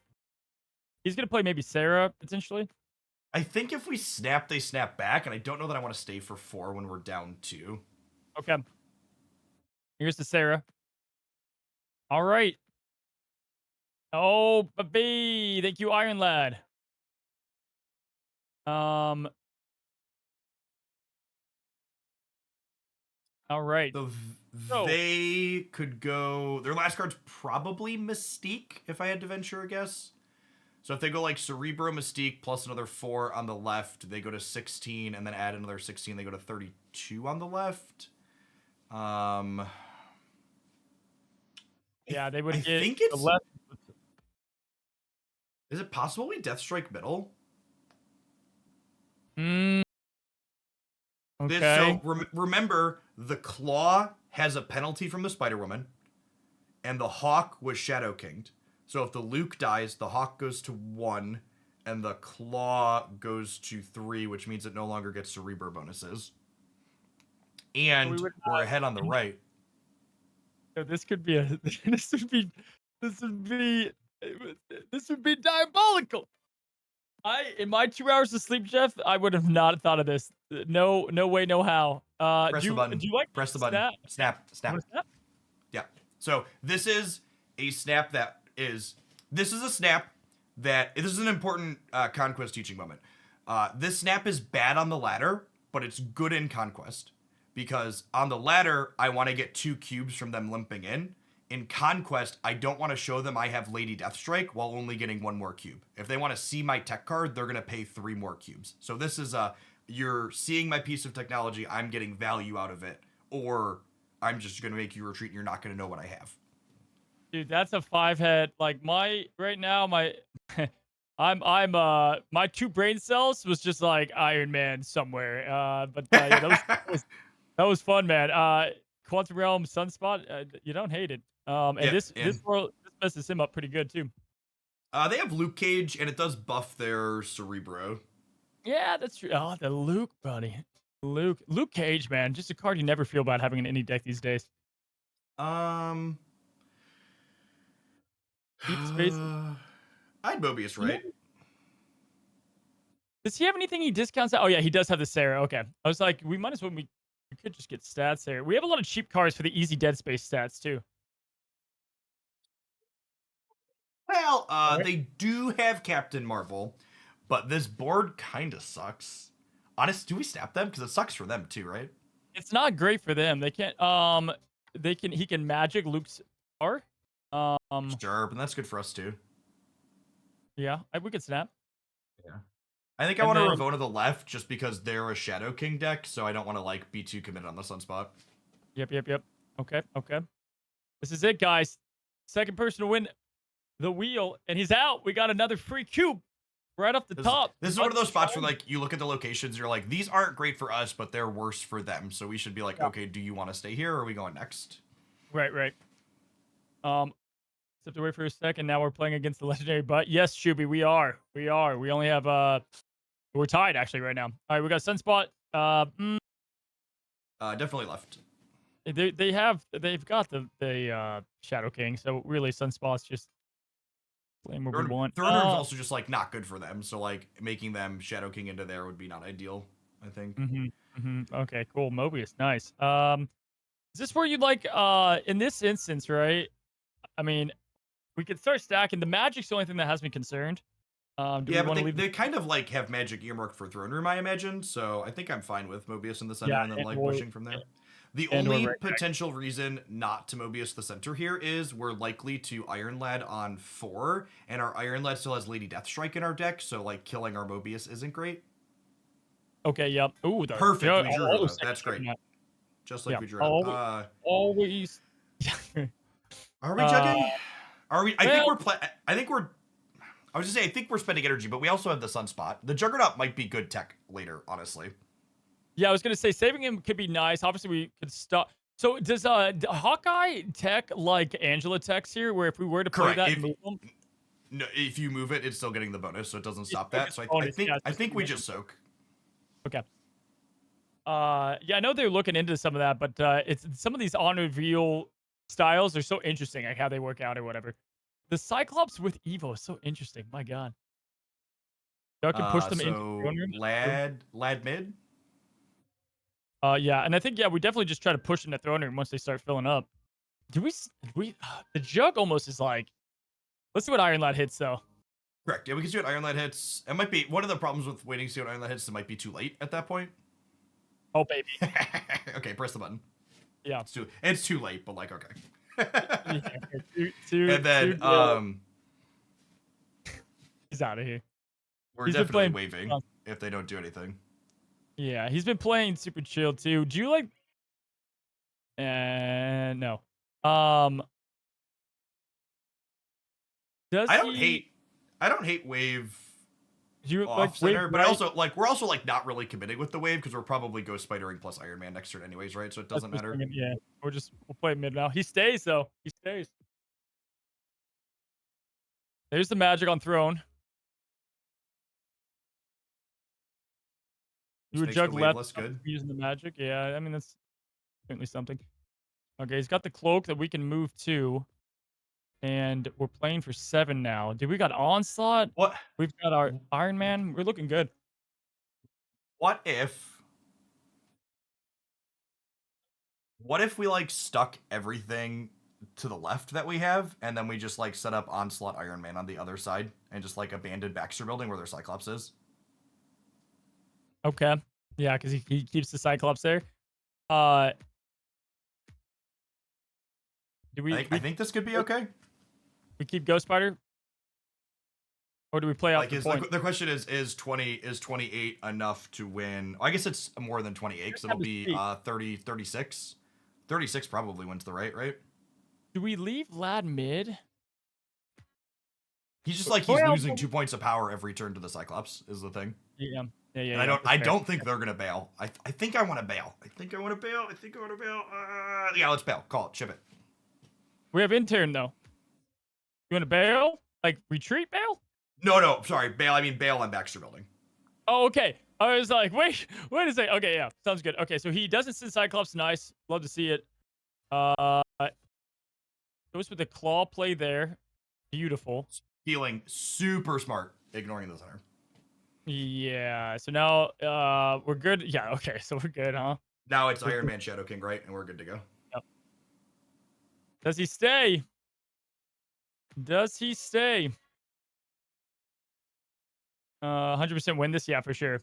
He's gonna play maybe Sarah potentially. I think if we snap, they snap back, and I don't know that I want to stay for 4 when we're down 2. Okay. Here's the Sarah. All right. Oh, baby. Thank you, Iron Lad. Um. All right. So So- they could go. Their last card's probably Mystique, if I had to venture a guess. So if they go like Cerebro Mystique plus another 4 on the left, they go to 16, and then add another 16, they go to 32 on the left. Yeah, they would I get think the it's. left. Is it possible we Death Strike middle? Mm, So okay. remember, the Claw has a penalty from the Spider Woman, and the Hawk was Shadow Kinged. So if the Luke dies, the Hawk goes to 1, and the Claw goes to 3, which means it no longer gets Cerebro bonuses. And would we're ahead on the right. So this could be a. This would be. This would be. This would be diabolical. In my 2 hours of sleep, Jeff, I would have not thought of this. No, no way, no how. Press the button. Do you like Press the button. snap? Snap. Snap. What is that? Yeah. So this is a snap that is. This is a snap that. This is an important Conquest teaching moment. This snap is bad on the ladder, but it's good in Conquest. Because on the ladder, I want to get 2 cubes from them limping in. In Conquest, I don't want to show them I have Lady Deathstrike while only getting 1 more cube. If they want to see my tech card, they're going to pay 3 more cubes. So this is you're seeing my piece of technology, I'm getting value out of it. Or I'm just going to make you retreat and you're not going to know what I have. Dude, that's a 5-head. Like right now, my my 2 brain cells was just like Iron Man somewhere. But yeah, that was fun, man. Quantum Realm Sunspot, you don't hate it. And Yeah, this world this messes him up pretty good too. They have Luke Cage, and it does buff their Cerebro. Yeah, that's true. Oh, the Luke, buddy. Luke Cage, man. Just a card you never feel bad having in any deck these days. Deep space. I'd Mobius, right? Does he have anything he discounts? Oh yeah, he does have the Sarah. Okay, I was like, we might as well we could just get stats there. We have a lot of cheap cards for the easy dead space stats too. Well, Right. they do have Captain Marvel, but this board kind of sucks. Honest, do we snap them? Because it sucks for them too, right? It's not great for them. They can't. He can magic Luke's car. Sure, but that's good for us too. Yeah, we could snap. Yeah. I think I want to Ravonna the left just because they're a Shadow King deck, so I don't want to like be too committed on the Sunspot. Yep. Okay. This is it, guys. Second person to win the wheel, and he's out. We got another free cube right off the top. This is one of those spots where like you look at the locations, you're like, these aren't great for us, but they're worse for them. So we should be like, okay, do you want to stay here or are we going next? Right. Stepped away for a second. Now we're playing against the legendary. But yes, Shuby, we are. We only have we're tied actually right now. All right, we got Sunspot. Definitely left. They've got the Shadow King. So really, Sunspot's just playing what we want. Third is also just like not good for them. So like making them Shadow King into there would be not ideal, I think. Okay, cool. Mobius, nice. Is this where you'd like in this instance, right? I mean, we could start stacking. The magic's the only thing that has me concerned. Yeah, but they kind of like have magic earmarked for throne room, I imagine. So I think I'm fine with Mobius in the center and then like pushing from there. The only potential reason not to Mobius the center here is we're likely to Iron Lad on 4, and our Iron Lad still has Lady Deathstrike in our deck, so like killing our Mobius isn't great. Okay, yep. Ooh, perfect. We drew her, though. That's great. Just like we drew her. Always. Are we jugging? Are we? I think we're. I was just saying, I think we're spending energy, but we also have the Sunspot. The Juggernaut might be good tech later, honestly. Yeah, I was gonna say saving him could be nice. Obviously, we could stop. So does Hawkeye tech like Angela techs here, where if we were to play Correct. that and move him, No, if you move it, it's still getting the bonus, so it doesn't it's stop still that. gets So bonus, yeah, I so think we it's just soak. okay. Yeah, I know they're looking into some of that, but it's some of these on reveal styles are so interesting, like how they work out or whatever. The Cyclops with Evo is so interesting. My God, y'all can push them into the So throne room. lad mid. Yeah, and I think we definitely just try to push in the throne room once they start filling up. Do we the jug almost is like. Let's see what Iron Lad hits though. Correct. Yeah, we can see what Iron Lad hits. It might be one of the problems with waiting to see what Iron Lad hits. It might be too late at that point. Oh baby. Okay, press the button. Yeah. It's too late, but like okay. Yeah, And then he's out of here. we're He's been definitely playing waving if they don't do anything. Yeah, he's been playing super chill too. Do you like? No. Does I don't he? hate wave Do you off like center, wave but right? also like we're also like not really committing with the wave because we're probably Ghost Spidering plus Iron Man next turn anyways, right? So it That's doesn't what I was matter. thinking, yeah, we'll play mid now. He stays though. He stays. There's the magic on throne. You Just were makes the jug wave left less good. using the magic. Yeah, I mean that's certainly something. Okay, he's got the cloak that we can move to. And we're playing for 7 now. Dude, we got Onslaught. What We've got our Iron Man. We're looking good. what if we like stuck everything to the left that we have, and then we just like set up Onslaught Iron Man on the other side and just like abandoned Baxter Building where their Cyclops is? Okay. Yeah, because he keeps the Cyclops there. Uh, do I think this could be okay. we keep Ghost Spider? Or do we play off Like the is point? the question is 28 enough to win? I guess it's more than 28 because it'll be 30 36. 36 probably wins the right? Do we leave Lad mid? He's just like he's losing 2 points of power every turn to the Cyclops is the thing. Yeah. And I don't think they're gonna bail. I think I want to bail. Yeah, let's bail. Call it. Ship it. We have intern though. You want to bail? Like retreat bail? No, sorry, bail. I mean bail on Baxter Building. Oh, okay. I was like, wait a second. Okay, yeah, sounds good. Okay, so he doesn't send Cyclops. Nice. Love to see it. Goes with the claw play there. Beautiful. Healing super smart, ignoring the center. Yeah. So now we're good. Yeah. Okay. So we're good, huh? Now it's Iron Man Shadow King, right? And we're good to go. Yep. Does he stay? Does he stay? 100% win this. Yeah, for sure.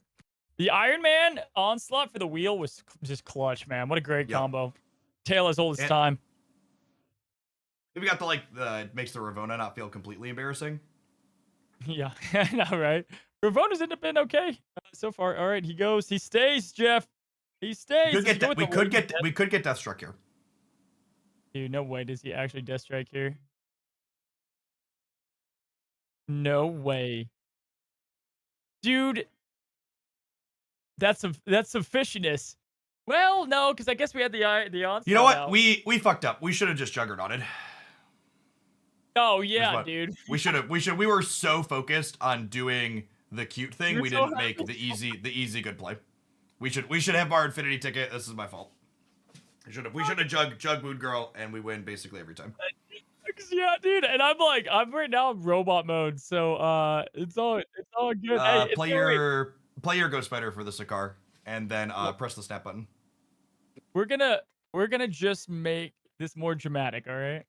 The Iron Man onslaught for the wheel was just clutch, man. What a great combo. Tail as old as time. We got the makes the Ravona not feel completely embarrassing. Yeah, I know, right? Ravona's ended up being okay so far. All right, he goes. He stays, Jeff. He stays. We could get Deathstruck here. Dude, no way does he actually Death Strike here. No way. Dude, that's some fishiness. Well, no, because I guess we had the onslaught. You know what? Out. We fucked up. We should have just Juggernauted. Oh yeah, dude. We were so focused on doing the cute thing, we didn't make the easy good play. We should have our Infinity ticket. This is my fault. We should have jug Moon Girl, and we win basically every time. Yeah, dude, and I'm right now in robot mode, so it's all good. Hey, play your Ghost Spider for the Sakaar, and then press the snap button. We're gonna just make this more dramatic, all right?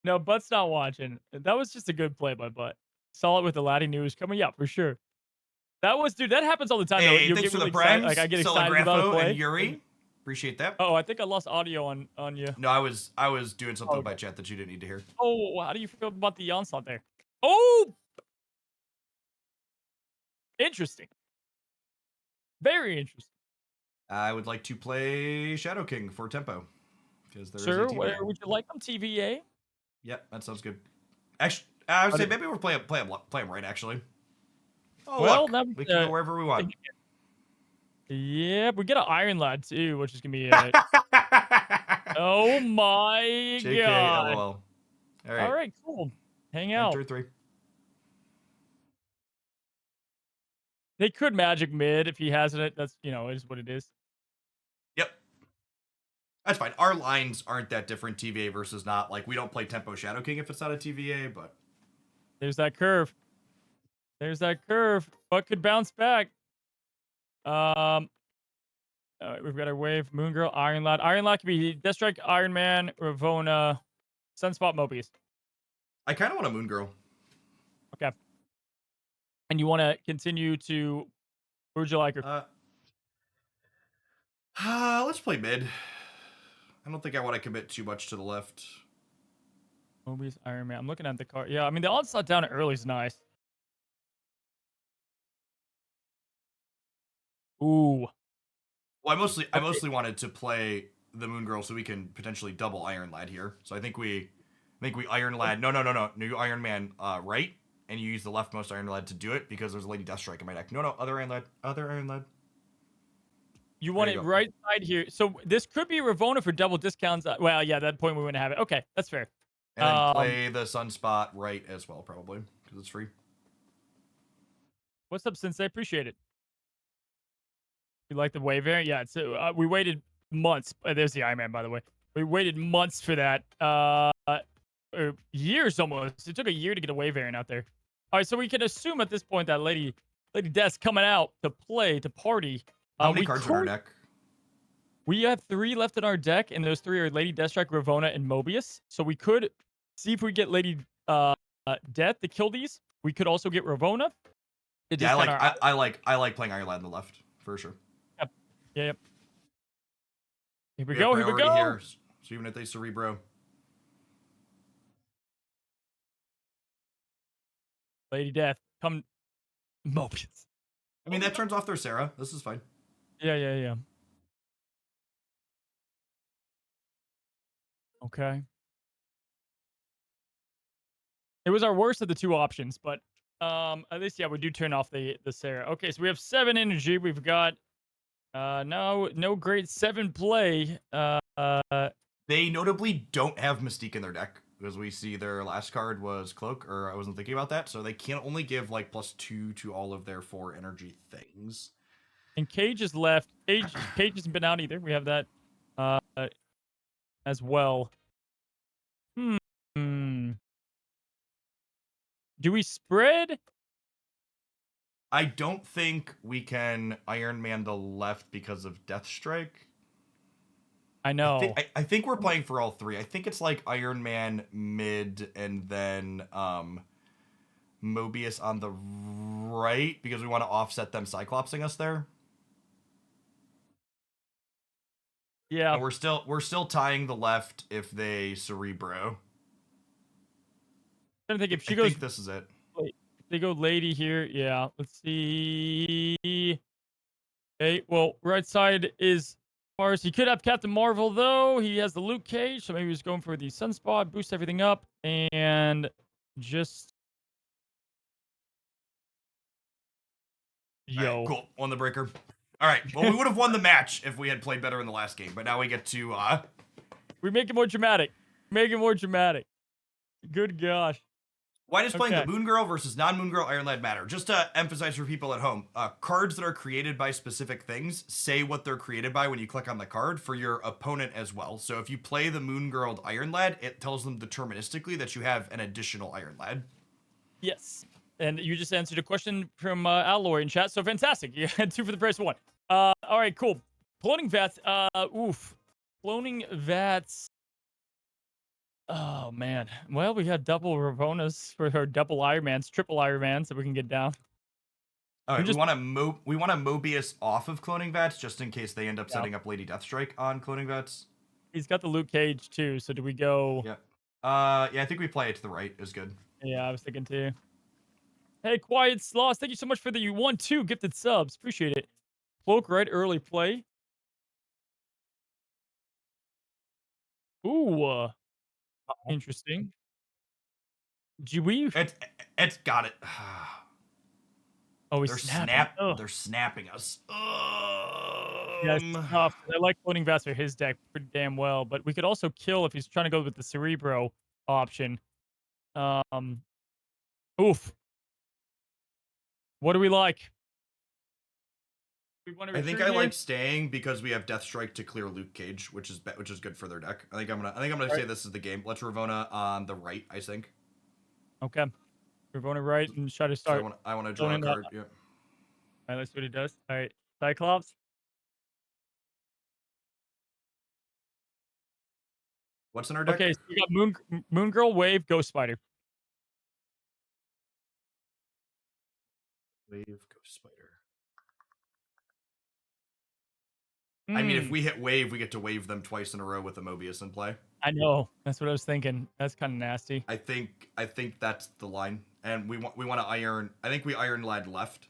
No, Butt's not watching. That was just a good play by Butt. Saw it with the Laddie news coming up for sure. That was, dude. That happens all the time. Hey, though. thanks for the primes. Like I get excited about a play. And Yuri. Appreciate that. Oh, I think I lost audio on you. No, I was doing something by chat that you didn't need to hear. Oh, how do you feel about the onslaught there? Oh, interesting. Very interesting. I would like to play Shadow King for tempo because there sure. is a TVA. Would you like them TVA? Yeah, that sounds good. Actually, I would say maybe we're playing right actually. Oh Well, look, that we can go wherever we want. yeah, we get an Iron Lad too, which is gonna be oh my JK, god! LOL. All All right, right, cool. Hang out. enter 3. They could magic mid if he hasn't it. That's it is what it is. Yep, that's fine. Our lines aren't that different. TVA versus not. Like we don't play tempo Shadow King if it's not a TVA, but There's that curve. There's that curve. What could bounce back? Um. All right, we've got our wave, Moon Girl, Iron Lad. Iron Lad could be Deathstrike, Iron Man, Ravona, Sunspot, Mobius. I kind of want a Moon Girl. Okay. And you want to continue to? Who would you like her? Let's play mid. I don't think I want to commit too much to the left. Mobius, Iron Man. I'm looking at the card. Yeah, I mean the onslaught down early is nice. Ooh. Well, I mostly wanted to play the Moon Girl so we can potentially double Iron Lad here. So I think we Iron Lad. No. New Iron Man right, and you use the leftmost Iron Lad to do it because there's a Lady Deathstrike in my deck. No, other Iron Lad. Other Iron Lad. You want it right side here. So this could be Ravona for double discounts. Well, yeah, at that point we wouldn't have it. Okay, that's fair. And then play the Sunspot right as well, probably, because it's free. What's up, Sensei? Appreciate it. You like the wave variant? Yeah, so we waited months. There's the Iron Man, by the way. We waited months for that. Or years almost. It took a year to get a wave variant out there. All right, so we can assume at this point that Lady Death's coming out to play, to party. How many cards in our deck? We have 3 left in our deck, and those 3 are Lady Deathstrike, Ravona, and Mobius. So we could see if we get Lady Death to kill these. We could also get Ravona. Yeah, I like playing Iron Lad on the left for sure. Yep. Yep. Here we go. Here we go. Here, so even if they Cerebro. Lady Death, come, Mobius. I mean, that turns off their Sarah. This is fine. Yeah. Okay. It was our worst of the 2 options, but at least we do turn off the Sarah. Okay, so we have 7 energy. We've got no great 7 play. They notably don't have Mystique in their deck because we see their last card was Cloak, or I wasn't thinking about that, so they can only give like +2 to all of their 4 energy things. And Cage is left. Cage hasn't been out either. We have that as well. Do we spread? I don't think we can Iron Man the left because of Deathstrike. I know. I think we're playing for all 3. I think it's like Iron Man mid and then Mobius on the right because we want to offset them Cyclopsing us there. Yeah. And we're still tying the left if they Cerebro. I don't think if she I goes. think this is it. Wait, they go Lady here. Yeah. Let's see. Okay. Well, right side is Mars. He could have Captain Marvel though. He has the Luke Cage, so maybe he's going for the Sunspot, boost everything up, and just. Yo. Right, cool. Won the breaker. All right. Well, we would have won the match if we had played better in the last game, but now we get to We make it more dramatic. Make it more dramatic. Good gosh. Why does playing the Moon Girl versus non-Moon Girl Iron Lad matter? Just to emphasize for people at home, cards that are created by specific things say what they're created by when you click on the card for your opponent as well. So if you play the Moon Girl Iron Lad, it tells them deterministically that you have an additional Iron Lad. Yes. And you just answered a question from Alloy in chat, so fantastic. You had 2 for the price of 1. All right, cool. Cloning Vats. Cloning Vats. Oh, man. Well, we got double Ravonas for her double Ironmans, triple Ironmans that we can get down. All right, we want to Mobius off of Cloning Vats just in case they end up setting up Lady Deathstrike on Cloning Vats. He's got the Luke Cage, too, so do we go... Yeah. Yeah, I think we play it to the right is good. Yeah, I was thinking, too. Hey, Quiet Sloss, thank you so much for the 1-2 gifted subs. Appreciate it. Cloak right early play. Ooh. Interesting. Do we? It's got it. Oh, he's They're snapping. Ugh. They're snapping us. Yeah, it's tough. I like Floating Vest for his deck pretty damn well, but we could also kill if he's trying to go with the Cerebro option. Oof. What do we like? We want to I think retreat I here? like staying because we have Death Strike to clear Luke Cage, which is good for their deck. I think I'm gonna say this is the game. Let's Ravona on the right. I think. Okay. We're going to right and try to So start. I want to draw a zoning that card. up. Yeah. All right, let's see what he does. All right, Cyclops. What's in our deck? Okay, so we got Moon Girl, Wave, Ghost Spider. Wave Ghost Spider. I mean, if we hit wave, we get to wave them twice in a row with the Mobius in play. I know. That's what I was thinking. That's kind of nasty. I think that's the line, and we want to iron. I think we iron lad left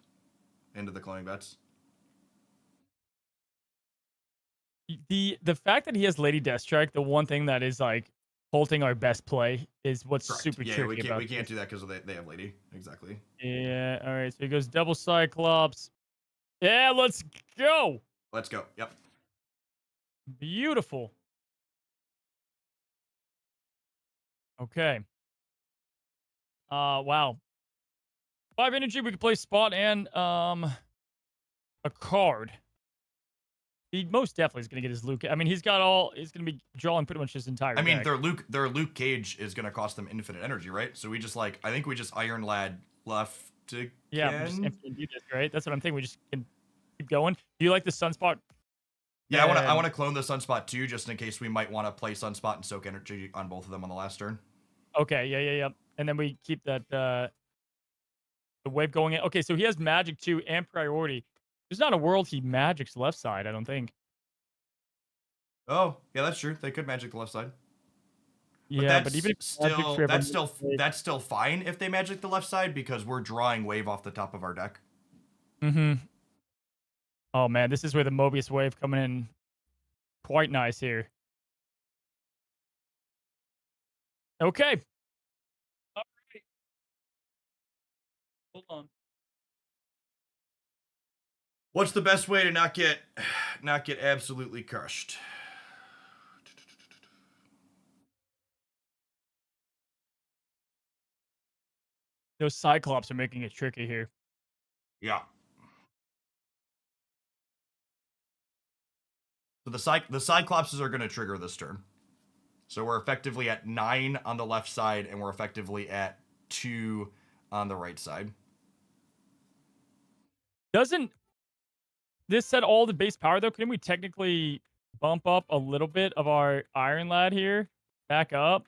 into the cloning bets. The fact that he has Lady Deathstrike, the one thing that is like halting our best play is what's Correct. super tricky about we can't this. do that because they have lady. Exactly. Yeah. All right. So he goes double Cyclops. Yeah. Let's go. Let's go. Yep. Beautiful. Okay. Wow. 5 energy. We can play spot and a card. He most definitely is going to get his Luke. I mean, he's going to be drawing pretty much his entire I mean, deck. their Luke Cage is gonna cost them infinite energy, right? So we just I think we just iron lad left again. Yeah, we just infinite do this, right? That's what I'm thinking. We just can keep going. Do you like the Sunspot? Yeah, I want to clone the Sunspot too, just in case we might want to play Sunspot and soak energy on both of them on the last turn. Okay, yeah. And then we keep that the wave going in. Okay, so he has magic too and priority. There's not a world he magics left side, I don't think. Oh, yeah, that's true. They could magic the left side. Yeah, but even if that's still fine if they magic the left side because we're drawing wave off the top of our deck. Mm-hmm. Oh man, this is where the Mobius wave coming in quite nice here. Okay. All right. Hold on. What's the best way to not get absolutely crushed? Those Cyclops are making it tricky here. Yeah. So the Cyclopses are going to trigger this turn. So we're effectively at 9 on the left side, and we're effectively at 2 on the right side. Doesn't this set all the base power though? Couldn't we technically bump up a little bit of our Iron Lad here? Back up.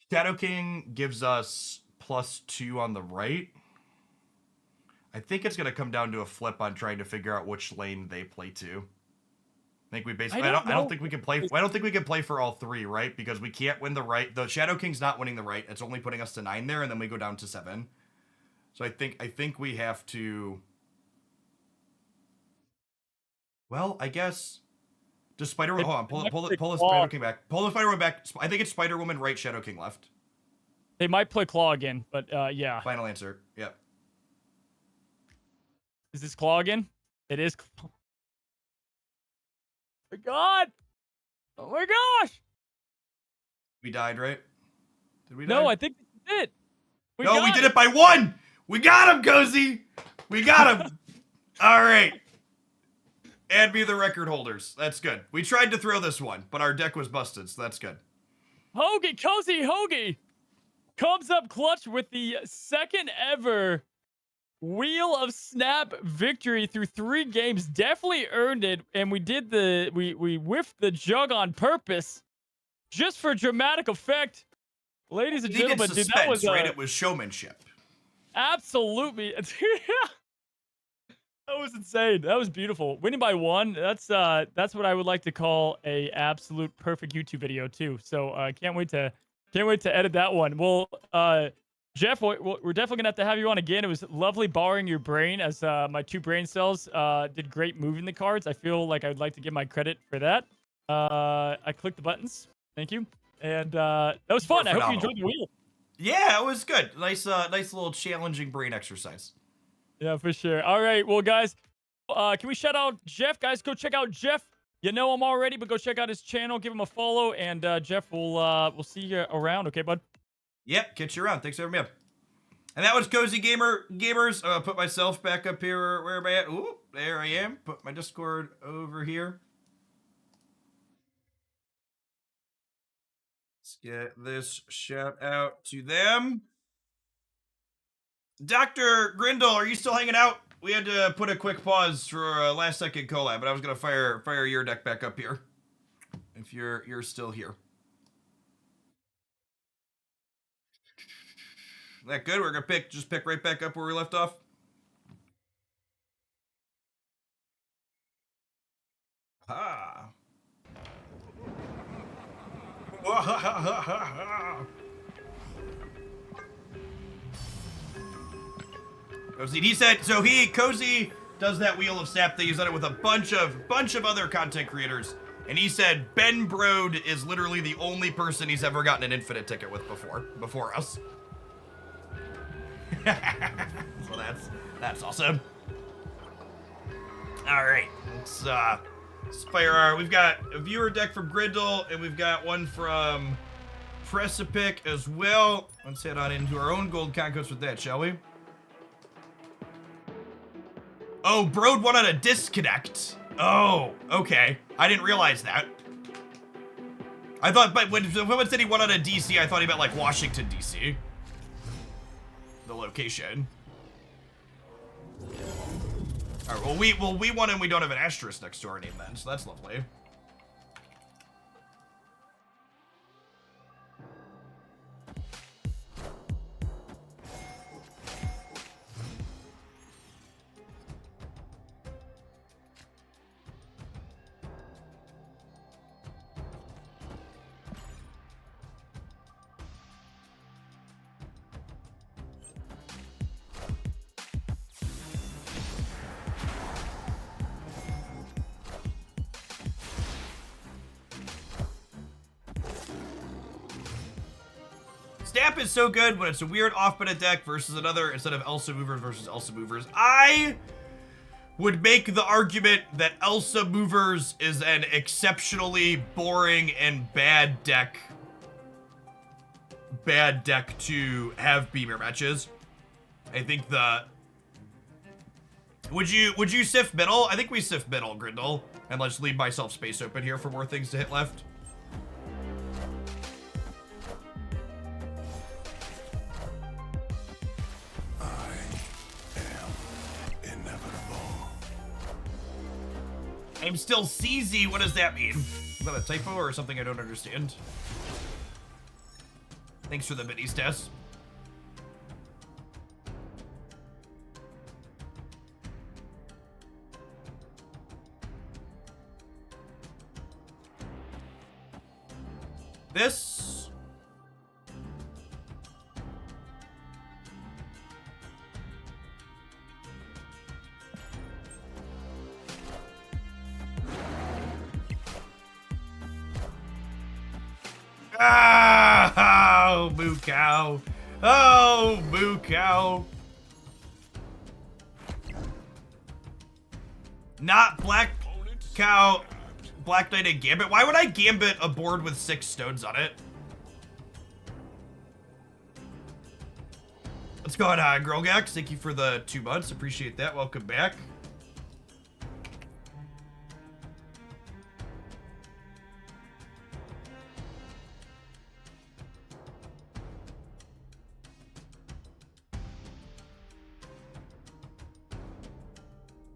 Shadow King gives us +2 on the right. I think it's going to come down to a flip on trying to figure out which lane they play to. I think we basically. I don't think we can play. I don't think we can play for all 3, right? Because we can't win the right. The Shadow King's not winning the right. It's only putting us to 9 there, and then we go down to 7. So I think we have to. Well, I guess. Does Spider Woman? Hold on. Pull the Spider King back. Pull the Spider Woman back. I think it's Spider Woman right, Shadow King left. They might play Claw again, but yeah. Final answer. Yep. Is this Claw again? It is. Oh my god! Oh my gosh! We died, right? Did we die? No, I think this is it. We did it by 1! We got him, Cozy! We got him! All right. Add me the record holders. That's good. We tried to throw this one, but our deck was busted, so that's good. Cozy Hoagie comes up clutch with the second ever Wheel of Snap victory through 3 games. Definitely earned it, and we whiffed the jug on purpose, just for dramatic effect. Ladies and gentlemen, suspense, dude, that was right? It was showmanship. Absolutely. That was insane. That was beautiful. Winning by 1. That's what I would like to call a absolute perfect YouTube video too. So can't wait to edit that one. Well, Jeff, we're definitely gonna have to have you on again. It was lovely borrowing your brain, as my 2 brain cells did great moving the cards. I feel like I would like to give my credit for that. I clicked the buttons. Thank you. And that was fun. I hope you enjoyed the wheel. Yeah, it was good. Nice little challenging brain exercise. Yeah, for sure. All right, well, guys, can we shout out Jeff? Guys, go check out Jeff. You know him already, but go check out his channel. Give him a follow, and Jeff, we'll see you around. Okay, bud? Yep, catch you around. Thanks for having me up. And that was Cozy Gamers. Put myself back up here. Where am I at? Ooh, there I am. Put my Discord over here. Let's get this shout out to them. Dr. Grindle, are you still hanging out? We had to put a quick pause for a last second collab, but I was gonna fire your deck back up here. If you're still here. That good? We're gonna just pick right back up where we left off. Ha. He said so. Cozy does that Wheel of Sap thing. He's done it with a bunch of other content creators, and he said Ben Brode is literally the only person he's ever gotten an infinite ticket with before us. So that's awesome. All right, let's fire our. We've got a viewer deck from Grindle, and we've got one from Precipic as well. Let's head on into our own gold conquest with that, shall we? Oh, Brode won on a disconnect. Oh, okay. I didn't realize that. I thought, but when someone said he won on a DC, I thought he meant like Washington, DC. The location. All right, well, we won and we don't have an asterisk next to our name then, so that's lovely. Snap is so good when it's a weird off-beta deck versus another instead of Elsa Movers versus Elsa Movers. I would make the argument that Elsa Movers is an exceptionally boring and bad deck to have Beamer matches. I think would you sift middle? I think we sift middle, Grindle, and let's leave myself space open here for more things to hit left. I'm still CZ. What does that mean? Is that a typo or something I don't understand? Thanks for the minis, Tess. This. Ah, oh, moo cow. Oh, moo cow. Not black cow, black knight and gambit. Why would I gambit a board with 6 stones on it? What's going on, Grolgax? Thank you for the 2 months. Appreciate that. Welcome back.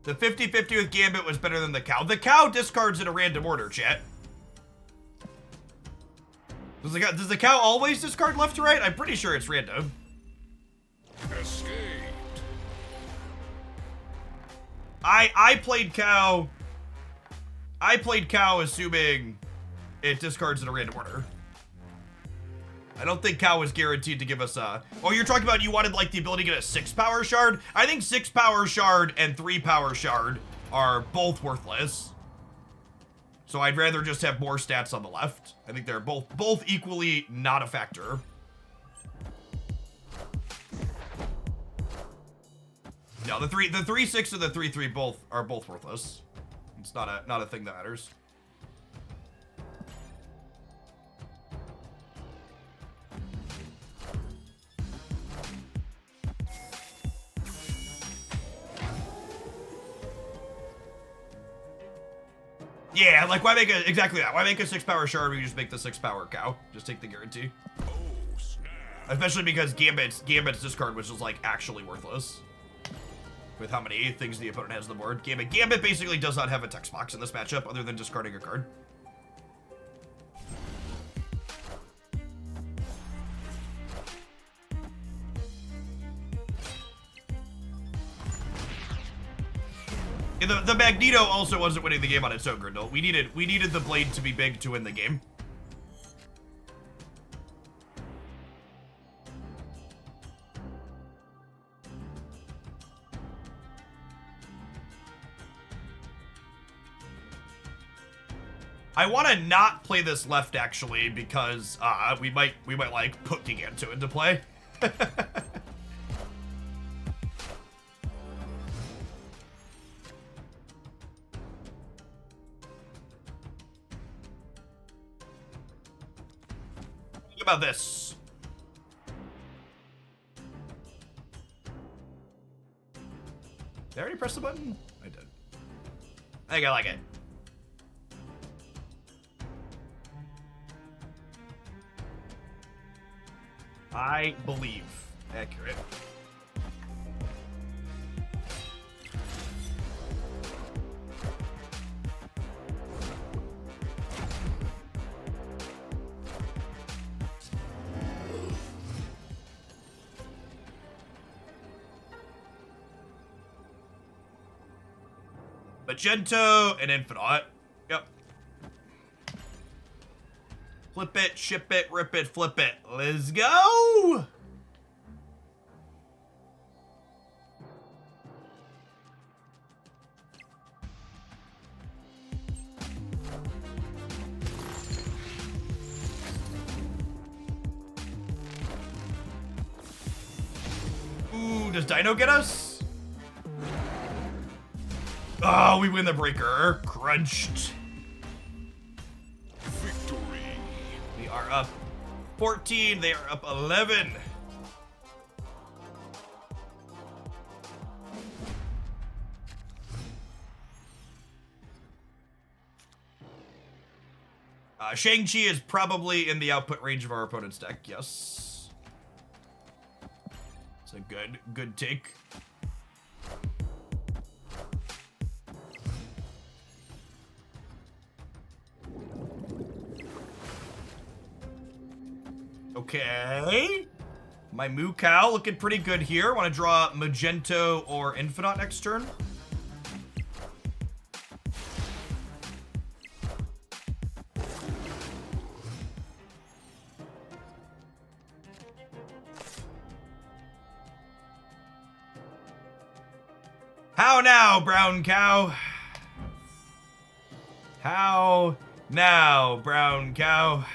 The 50-50 with Gambit was better than the cow. The cow discards in a random order, chat. Does the cow always discard left to right? I'm pretty sure it's random. Escaped. I played cow. I played cow assuming it discards in a random order. I don't think cow is guaranteed to give us a... Oh, you're talking about you wanted like the ability to get a 6 power shard? I think 6 power shard and 3 power shard are both worthless. So I'd rather just have more stats on the left. I think they're both equally not a factor. No, the 3/6 and the 3/3 are both worthless. It's not a thing that matters. Yeah, like why make exactly that? Why make a 6-power shard when you just make the 6-power cow? Just take the guarantee. Oh, snap. Especially because Gambit's discard was just like actually worthless. With how many things the opponent has on the board. Gambit basically does not have a text box in this matchup other than discarding a card. Yeah, the Magneto also wasn't winning the game on its own, Grindel. We needed the blade to be big to win the game. I want to not play this left actually because we might like put Giganto into play. Think about this. Did I already press the button? I did. I think I like it. I believe. Accurate. Magento and Infinite. Yep. Flip it, ship it, rip it, flip it. Let's go! Ooh, does Dino get us? Oh, we win the breaker. Crunched. Victory. We are up 14. They are up 11. Shang-Chi is probably in the output range of our opponent's deck. Yes. It's a good take. Okay. My Moo Cow looking pretty good here. Want to draw Magento or Infinite next turn? How now, brown cow? How now, brown cow?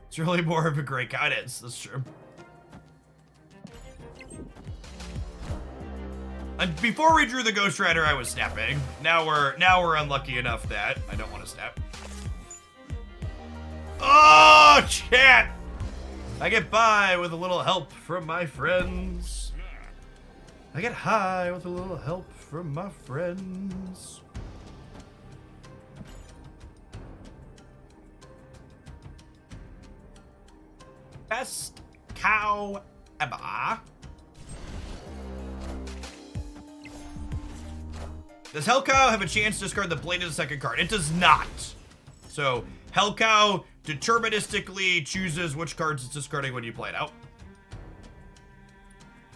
It's really more of a great guidance, that's true. And before we drew the Ghost Rider, I was snapping. Now we're unlucky enough that I don't want to snap. Oh, chat! I get by with a little help from my friends. I get high with a little help from my friends. Best cow ever. Does Hellcow have a chance to discard the blade as a second card? It does not. So Hellcow deterministically chooses which cards it's discarding when you play it out.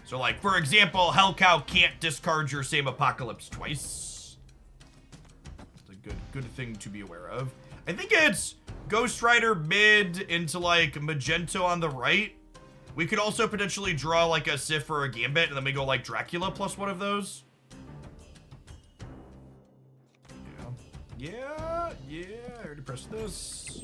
So like, for example, Hellcow can't discard your same Apocalypse twice. It's a good thing to be aware of. I think it's Ghost Rider mid into like Magento on the right. We could also potentially draw like a Sif or a Gambit, and then we go like Dracula plus one of those. Yeah, I already pressed this.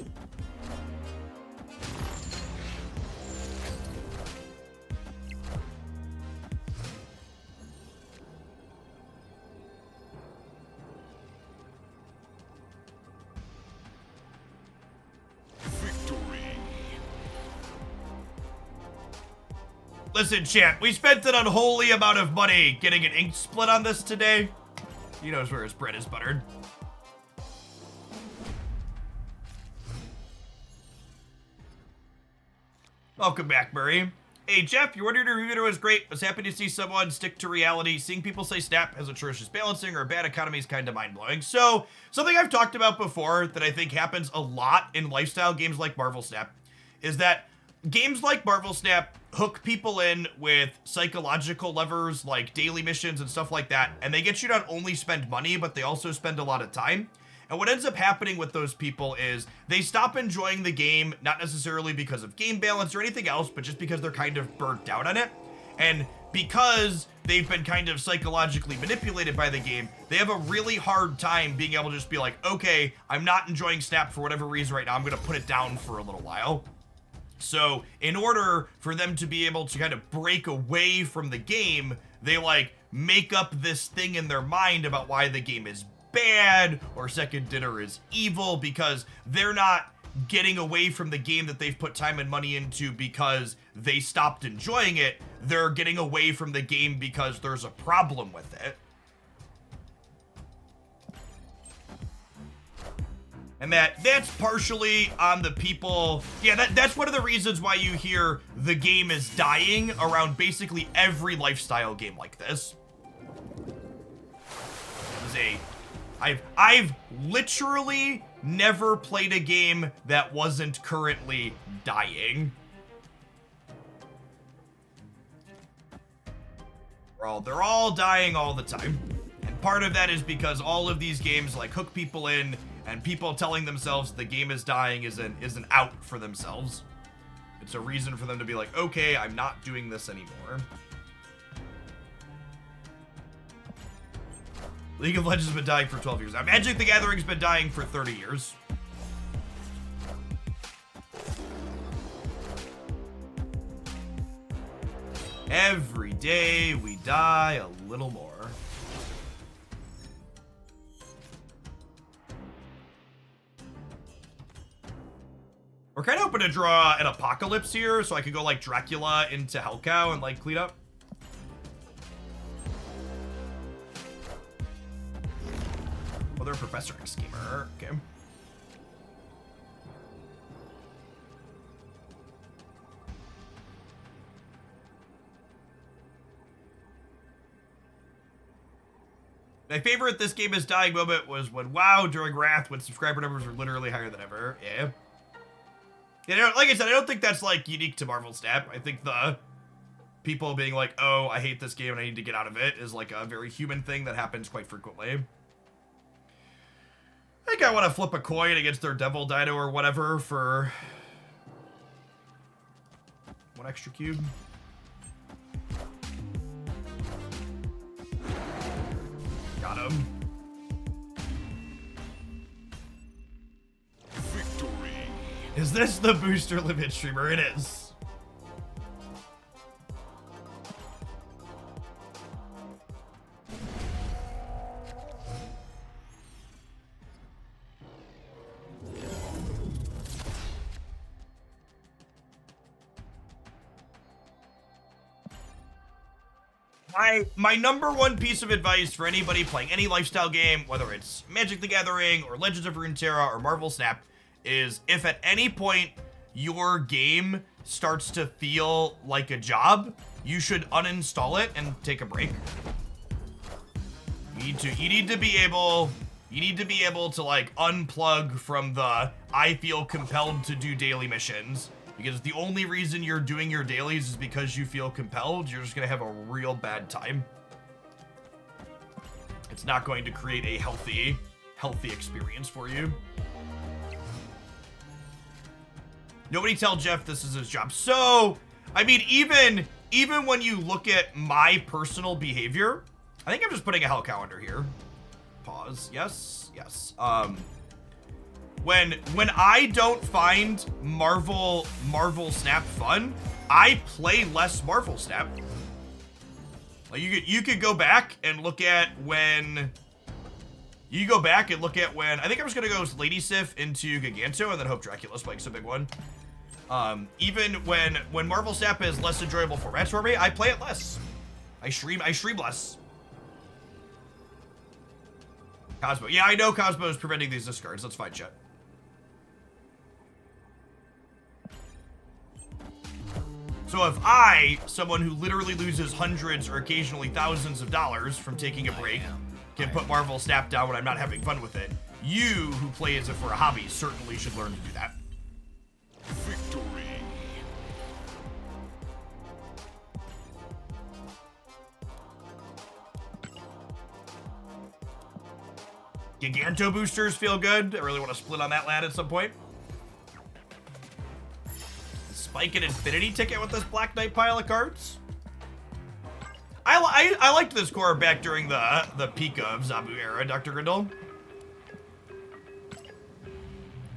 Listen, chat, we spent an unholy amount of money getting an ink split on this today. He knows where his bread is buttered. Welcome back, Murray. Hey, Jeff, your Wonder review was great. Was happy to see someone stick to reality. Seeing people say Snap has atrocious balancing or a bad economy is kind of mind-blowing. So, something I've talked about before that I think happens a lot in lifestyle games like Marvel Snap is that games like Marvel Snap hook people in with psychological levers like daily missions and stuff like that, and they get you to not only spend money, but they also spend a lot of time. And what ends up happening with those people is they stop enjoying the game, not necessarily because of game balance or anything else, but just because they're kind of burnt out on it. And because they've been kind of psychologically manipulated by the game, they have a really hard time being able to just be like, okay, I'm not enjoying Snap for whatever reason right now, I'm gonna put it down for a little while. So in order for them to be able to kind of break away from the game, they like make up this thing in their mind about why the game is bad or Second Dinner is evil, because they're not getting away from the game that they've put time and money into because they stopped enjoying it. They're getting away from the game because there's a problem with it. And that's partially on the people. Yeah, that's one of the reasons why you hear the game is dying around basically every lifestyle game like this. I've literally never played a game that wasn't currently dying. They're all dying all the time. And part of that is because all of these games like hook people in, and people telling themselves the game is dying is an out for themselves. It's a reason for them to be like, okay, I'm not doing this anymore. League of Legends has been dying for 12 years. Now, Magic the Gathering's been dying for 30 years. Every day we die a little more. We're kind of hoping to draw an apocalypse here, so I could go like Dracula into Hellcow and like clean up. Oh, they're a Professor X schemer. Okay. My favorite this game is dying moment was when WoW during Wrath, when subscriber numbers were literally higher than ever. Yeah. Yeah, like I said, I don't think that's, like, unique to Marvel Snap. I think the people being like, oh, I hate this game and I need to get out of it is, like, a very human thing that happens quite frequently. I think I want to flip a coin against their Devil Dino or whatever for 1 extra cube. Got him. Is this the booster limit streamer? It is. My number one piece of advice for anybody playing any lifestyle game, whether it's Magic the Gathering or Legends of Runeterra or Marvel Snap, is if at any point your game starts to feel like a job, you should uninstall it and take a break. You need to be able to like unplug from the I feel compelled to do daily missions, because the only reason you're doing your dailies is because you feel compelled. You're just gonna have a real bad time. It's not going to create a healthy experience for you. Nobody tell Jeff this is his job. So, I mean, even when you look at my personal behavior, I think I'm just putting a hell calendar here. pause. Yes, yes. When I don't find Marvel Snap fun, I play less Marvel Snap. Like you could go back and look at when I think I'm just gonna go Lady Sif into Giganto and then hope Dracula spikes a big one. Even when Marvel Snap is less enjoyable formats for me, I play it less. I stream less. Cosmo. Yeah, I know Cosmo is preventing these discards. Let's find chat. So if I, someone who literally loses hundreds or occasionally thousands of dollars from taking a break, can put Marvel Snap down when I'm not having fun with it, you who play as if for a hobby certainly should learn to do that. Victory. Giganto boosters feel good. I really want to split on that lad at some point. Spike an Infinity ticket with this Black Knight pile of cards. I liked this core back during the peak of Zabu era, Dr. Grindle.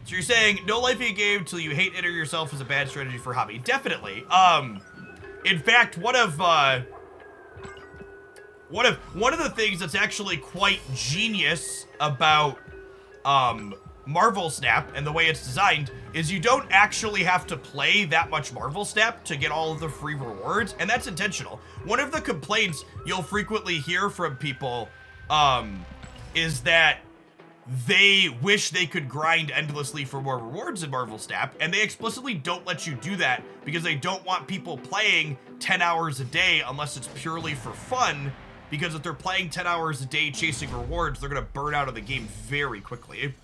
So you're saying no life in a game till you hate it or yourself is a bad strategy for hobby? Definitely. In fact, one of the things that's actually quite genius about Marvel Snap and the way it's designed is you don't actually have to play that much Marvel Snap to get all of the free rewards, and that's intentional. One of the complaints you'll frequently hear from people is that they wish they could grind endlessly for more rewards in Marvel Snap, and they explicitly don't let you do that because they don't want people playing 10 hours a day unless it's purely for fun, because if they're playing 10 hours a day chasing rewards, they're going to burn out of the game very quickly.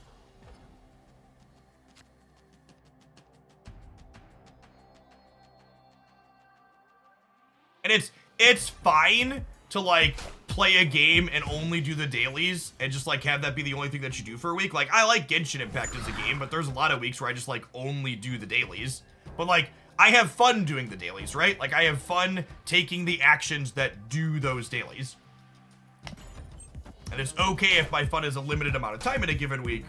And it's fine to, like, play a game and only do the dailies and just, like, have that be the only thing that you do for a week. Like, I like Genshin Impact as a game, but there's a lot of weeks where I just, like, only do the dailies. But, like, I have fun doing the dailies, right? Like, I have fun taking the actions that do those dailies. And it's okay if my fun is a limited amount of time in a given week,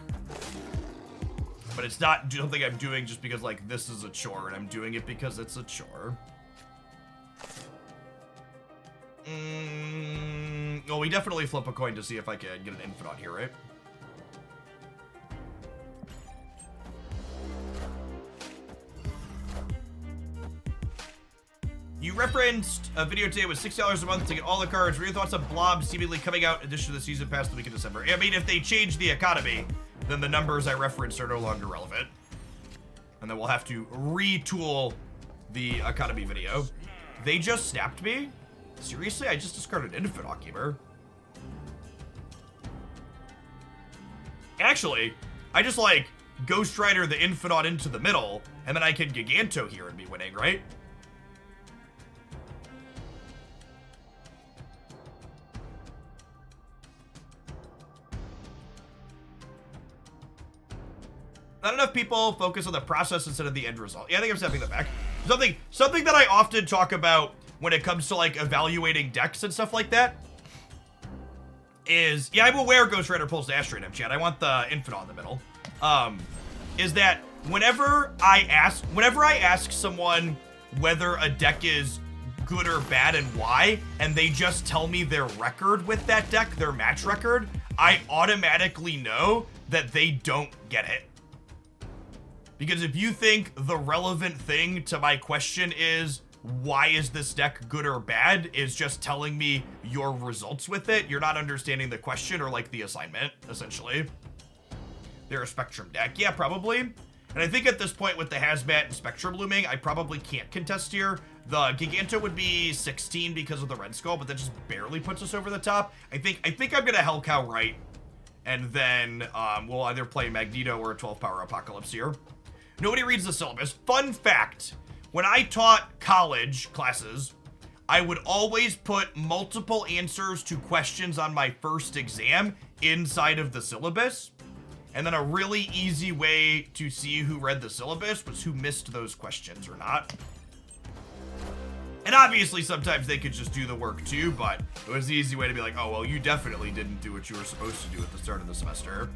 but it's not something I'm doing just because, like, this is a chore, and I'm doing it because it's a chore. Well, we definitely flip a coin to see if I can get an infant on here, right? You referenced a video today with $6 a month to get all the cards. What are your thoughts on Blob seemingly coming out in addition to the season pass the week of December? I mean, if they change the economy, then the numbers I referenced are no longer relevant. And then we'll have to retool the economy video. They just snapped me? Seriously? I just discarded Infant Gamer. Actually, I just, like, Ghost Rider the Infinite into the middle, and then I can Giganto here and be winning, right? Not enough people focus on the process instead of the end result. Yeah, I think I'm stepping that back. Something that I often talk about when it comes to, like, evaluating decks and stuff like that is, yeah, I'm aware Ghost Rider pulls the Astrid in chat. I want the Infinite in the middle. Is that whenever I ask someone whether a deck is good or bad and why, and they just tell me their record with that deck, their match record, I automatically know that they don't get it. Because if you think the relevant thing to my question is, why is this deck good or bad, is just telling me your results with it, you're not understanding the question or, like, the assignment, essentially. They're a Spectrum deck. Yeah, probably. And I think at this point with the Hazmat and Spectrum looming, I probably can't contest here. The Giganto would be 16 because of the Red Skull, but that just barely puts us over the top. I think I'm gonna Hellcow right, and then we'll either play Magneto or a 12-power Apocalypse here. Nobody reads the syllabus. Fun fact, when I taught college classes, I would always put multiple answers to questions on my first exam inside of the syllabus. And then a really easy way to see who read the syllabus was who missed those questions or not. And obviously sometimes they could just do the work too, but it was the easy way to be like, oh, well, you definitely didn't do what you were supposed to do at the start of the semester.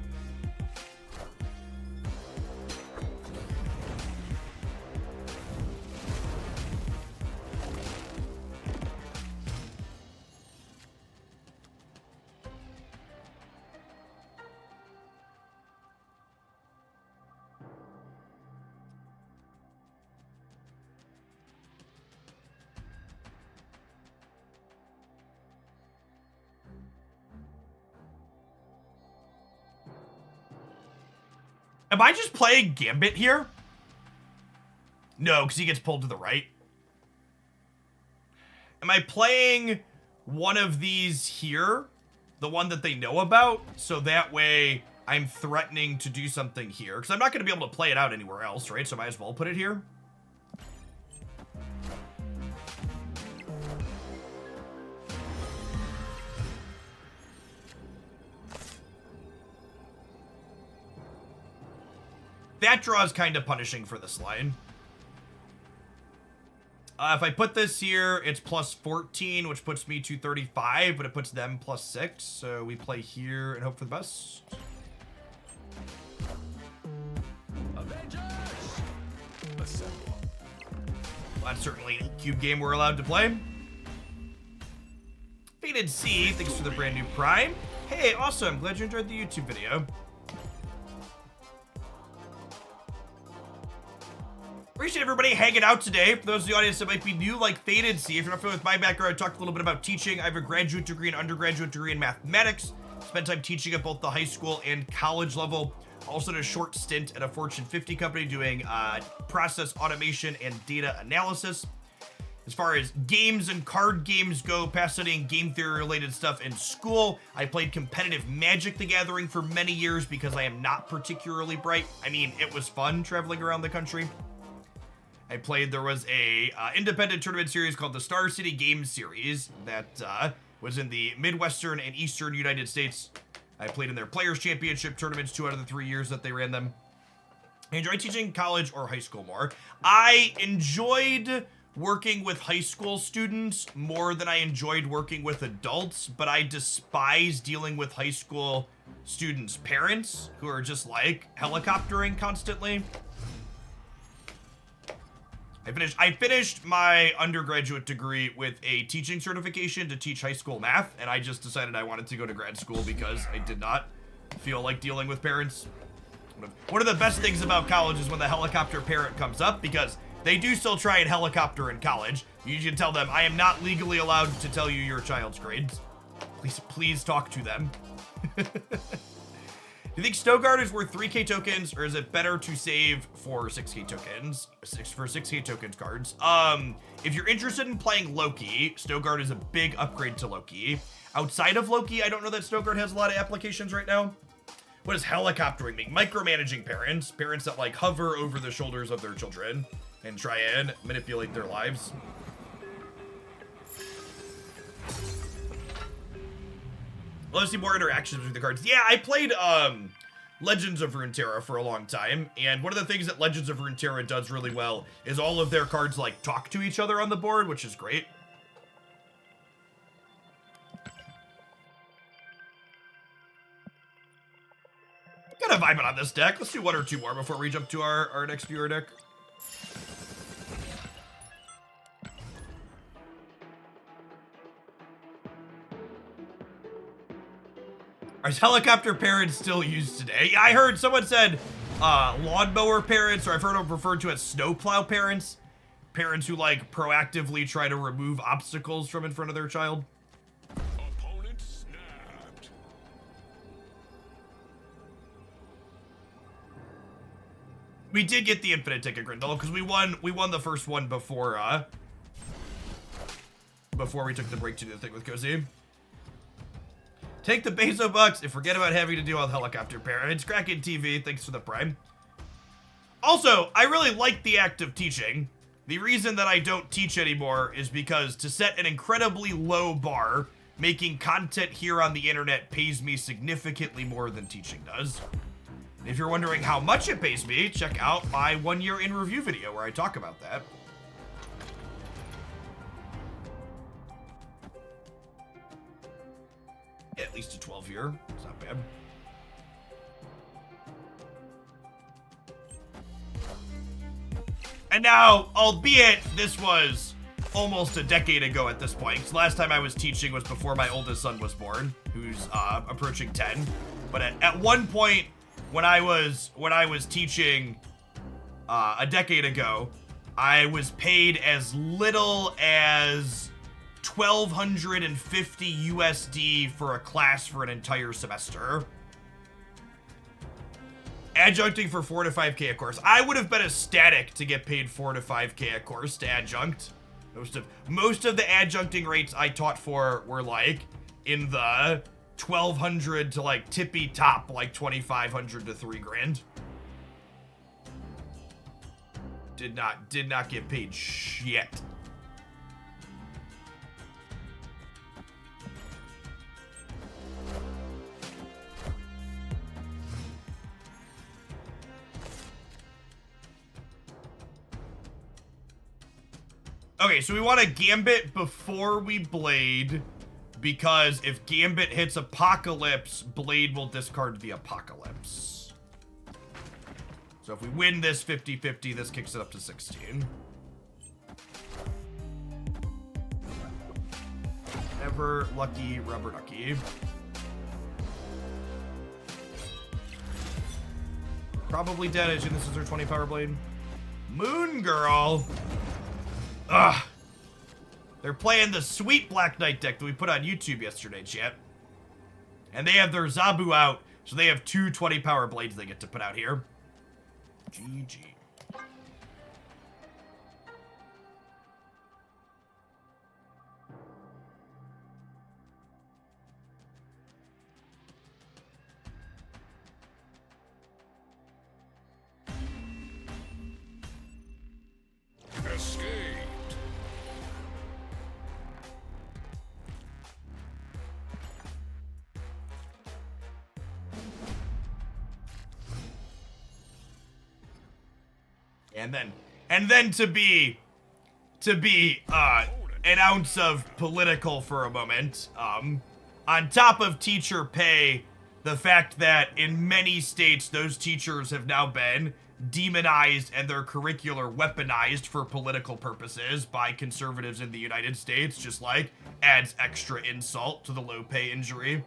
Am I just playing Gambit here? No, because he gets pulled to the right. Am I playing one of these here? The one that they know about? So that way I'm threatening to do something here. Because I'm not going to be able to play it out anywhere else, right? So I might as well put it here. That draw is kind of punishing for this line. If I put this here, it's plus 14, which puts me to 35, but it puts them plus 6. So we play here and hope for the best. Avengers! Assemble. Well, that's certainly a cube game we're allowed to play. Faded C, thanks for the brand new Prime. Hey, awesome. Glad you enjoyed the YouTube video. Appreciate everybody hanging out today. For those of the audience that might be new, like Faded C, if you're not familiar with my background, I talked a little bit about teaching. I have a graduate degree and undergraduate degree in mathematics. Spent time teaching at both the high school and college level. Also did a short stint at a Fortune 50 company doing process automation and data analysis. As far as games and card games go, past studying game theory related stuff in school, I played competitive Magic the Gathering for many years because I am not particularly bright. I mean, it was fun traveling around the country. I played, there was a independent tournament series called the Star City Games Series that was in the Midwestern and Eastern United States. I played in their Players Championship tournaments 2 out of the 3 years that they ran them. I enjoyed teaching college or high school more. I enjoyed working with high school students more than I enjoyed working with adults, but I despise dealing with high school students' parents who are just like helicoptering constantly. I finished my undergraduate degree with a teaching certification to teach high school math, and I just decided I wanted to go to grad school because I did not feel like dealing with parents. One of the best things about college is when the helicopter parent comes up, because they do still try and helicopter in college. You can tell them, I am not legally allowed to tell you your child's grades. Please talk to them. Do you think Snowguard is worth 3k tokens, or is it better to save for 6k tokens? For 6k tokens cards. If you're interested in playing Loki, Snowguard is a big upgrade to Loki. Outside of Loki, I don't know that Snowguard has a lot of applications right now. What does helicoptering mean? Micromanaging parents. Parents that like hover over the shoulders of their children and try and manipulate their lives. Love to see more interactions with the cards. Yeah, I played Legends of Runeterra for a long time, and one of the things that Legends of Runeterra does really well is all of their cards like talk to each other on the board, which is great. Got a vibe on this deck. Let's do 1 or 2 more before we jump to our next viewer deck. Are helicopter parents still used today? Yeah, I heard someone said lawnmower parents, or I've heard them referred to as snowplow parents. Parents who like proactively try to remove obstacles from in front of their child. Opponent snapped. We did get the infinite ticket, Grindel, because we won the first one before we took the break to do the thing with Cozy. Take the Bezo bucks and forget about having to deal with helicopter parents. Kraken TV, thanks for the Prime. Also, I really like the act of teaching. The reason that I don't teach anymore is because to set an incredibly low bar, making content here on the internet pays me significantly more than teaching does. And if you're wondering how much it pays me, check out my 1 year in review video where I talk about that. at least a 12-year. It's not bad. And now, albeit this was almost a decade ago at this point, 'cause last time I was teaching was before my oldest son was born, who's approaching 10. But at one point, when I was teaching a decade ago, I was paid as little as 1,250 USD for a class for an entire semester. Adjuncting for 4 to 5K a course. I would have been ecstatic to get paid 4 to 5K a course to adjunct. Most of the adjuncting rates I taught for were like in the 1,200 to like tippy top, like 2,500 to 3 grand. Did not get paid shit. Okay, so we want to Gambit before we Blade, because if Gambit hits Apocalypse, Blade will discard the Apocalypse. So if we win this 50-50, this kicks it up to 16. Ever lucky rubber ducky. Probably dead. I assume this is her 20 power blade. Moon Girl. Ugh. They're playing the sweet Black Knight deck that we put on YouTube yesterday, chat. And they have their Zabu out, so they have 2 20 power blades they get to put out here. GG. Escaped. And then to be an ounce of political for a moment, on top of teacher pay, the fact that in many states those teachers have now been demonized and their curricular weaponized for political purposes by conservatives in the United States, just like adds extra insult to the low pay injury.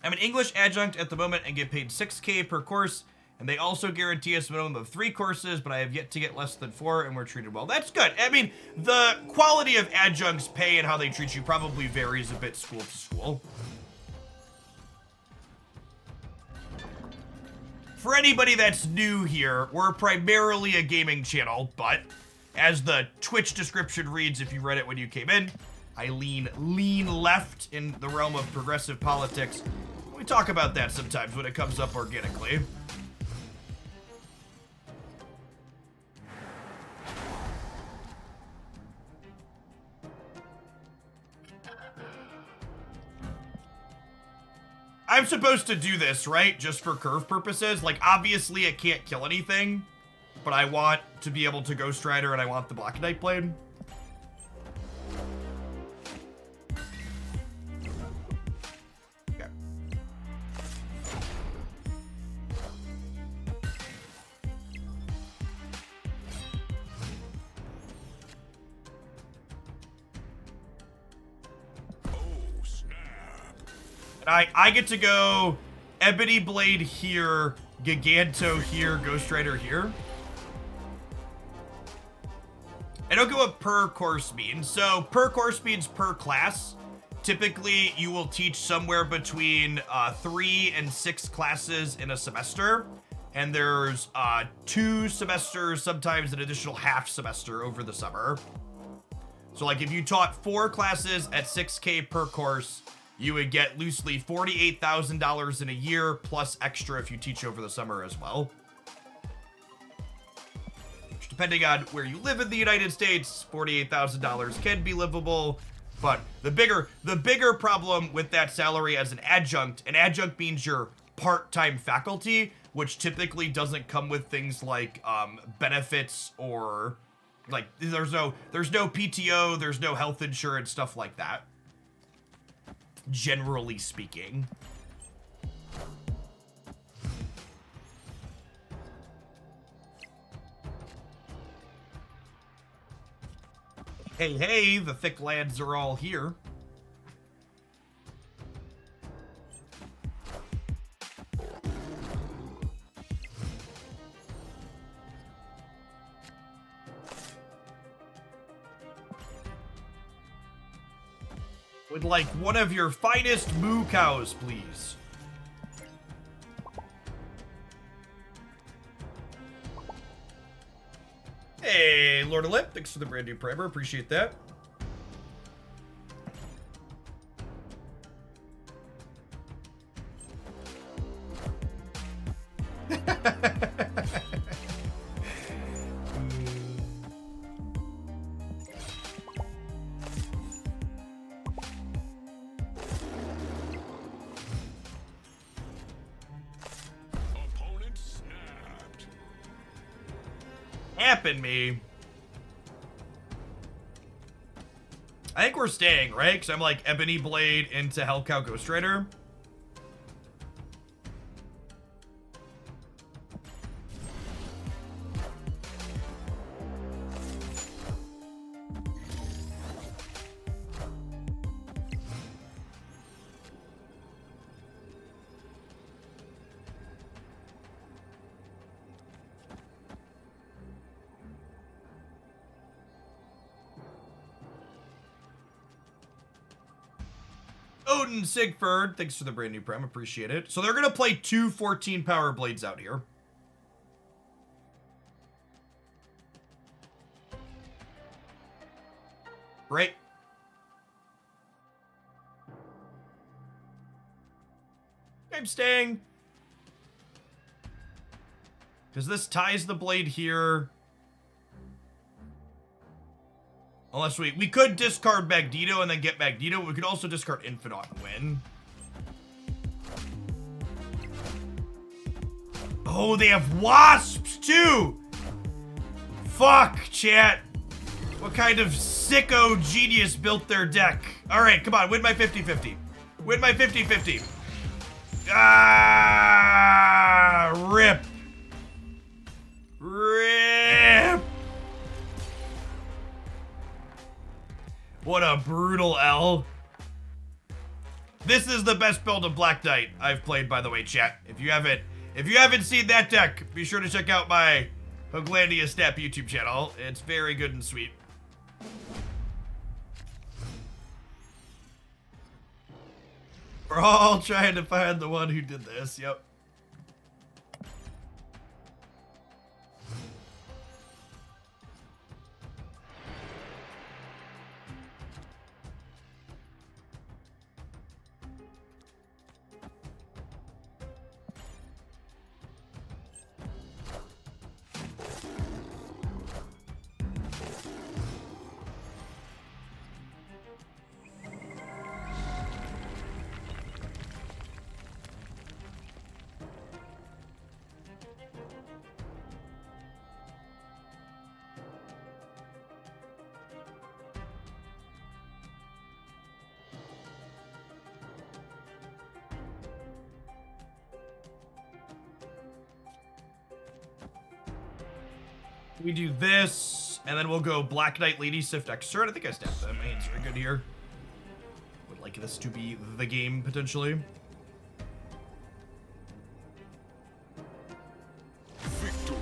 I'm an English adjunct at the moment and get paid 6K per course, and they also guarantee us a minimum of 3 courses, but I have yet to get less than 4, and we're treated well. That's good. I mean, the quality of adjuncts pay and how they treat you probably varies a bit school to school. For anybody that's new here, we're primarily a gaming channel, but as the Twitch description reads, if you read it when you came in, I lean left in the realm of progressive politics. We talk about that sometimes when it comes up organically. I'm supposed to do this, right? Just for curve purposes. Like, obviously it can't kill anything, but I want to be able to Ghost Rider and I want the Black Knight blade. Okay. And I get to go Ebony Blade here, Giganto here, Ghost Rider here. I don't go what per course means. So per course means per class. Typically, you will teach somewhere between 3 and 6 classes in a semester. And there's 2 semesters, sometimes an additional half semester over the summer. So like if you taught 4 classes at 6K per course, you would get loosely $48,000 in a year, plus extra if you teach over the summer as well. Which, depending on where you live in the United States, $48,000 can be livable. But the bigger problem with that salary as an adjunct means you're part-time faculty, which typically doesn't come with things like benefits or like there's no PTO, there's no health insurance, stuff like that. generally speaking. Hey, hey, the thick lads are all here. Would like one of your finest moo cows, please. Hey, Lord Olip, thanks for the brand new primer. Appreciate that. Opponent snapped. Happen me. I think we're staying, right? Because I'm like Ebony Blade into Hellcow Ghost Rider. Odin Sigford, thanks for the brand new prem, appreciate it. So they're gonna play two 14 power blades out here. Great. I'm staying. Because this ties the blade here. Unless we could discard Magneto and then get Magneto. We could also discard Infinite and win. Oh, they have wasps too! Fuck, chat. What kind of sicko genius built their deck? Alright, come on, win my 50-50. Win my 50-50. Ah, rip. Rip. What a brutal L. This is the best build of Black Knight I've played, by the way, chat. If you haven't seen that deck, be sure to check out my Hoglandia Snap YouTube channel. It's very good and sweet. We're all trying to find the one who did this. Yep. We do this, and then we'll go Black Knight, Lady Sif, Extra. I think I snapped that. My hands are good here. Would like this to be the game, potentially. Victory.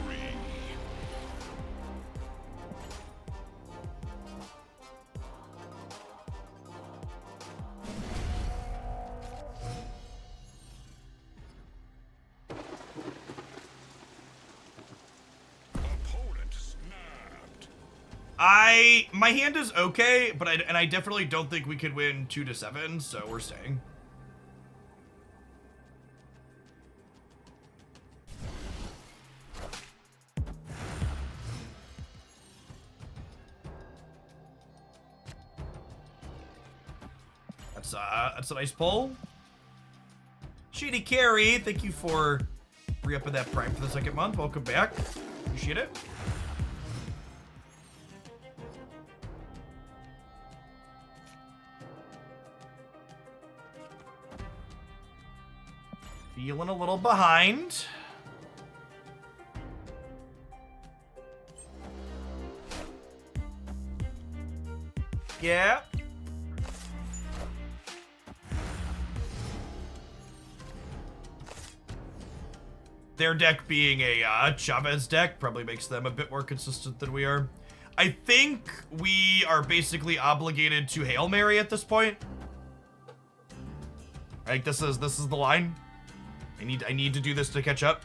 Opponent snapped. My hand is okay, but I definitely don't think we could win 2-7, so we're staying. That's a nice pull. Shady Carry, thank you for re-upping that prime for the second month. Welcome back. Appreciate it. Feeling a little behind. Yeah. Their deck being a Chavez deck probably makes them a bit more consistent than we are. I think we are basically obligated to Hail Mary at this point. I think this is the line. I need to do this to catch up.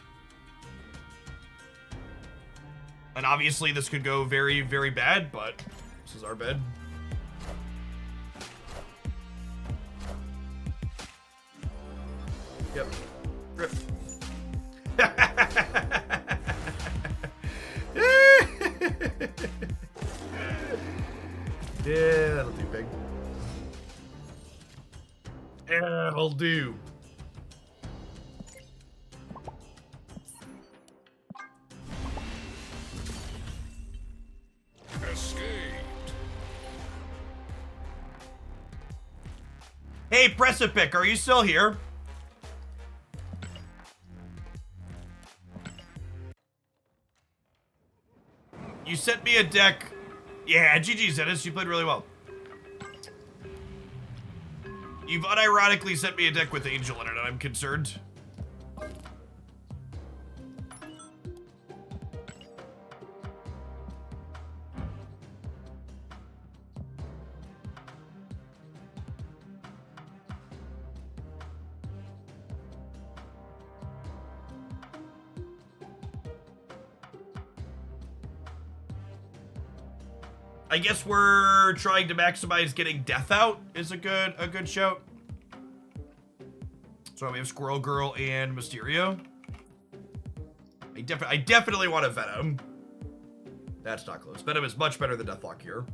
And obviously this could go very, very bad, but this is our bed. Yep. Rip. Yeah, that'll do, big. That'll do. Escaped. Hey, Precipic, are you still here? You sent me a deck. Yeah, GG Zennis, you played really well. You've unironically sent me a deck with Angel in it, and I'm concerned. I guess we're trying to maximize getting death out is a good shout. So we have Squirrel Girl and Mysterio. I definitely want a Venom. That's not close. Venom is much better than Deathlock here.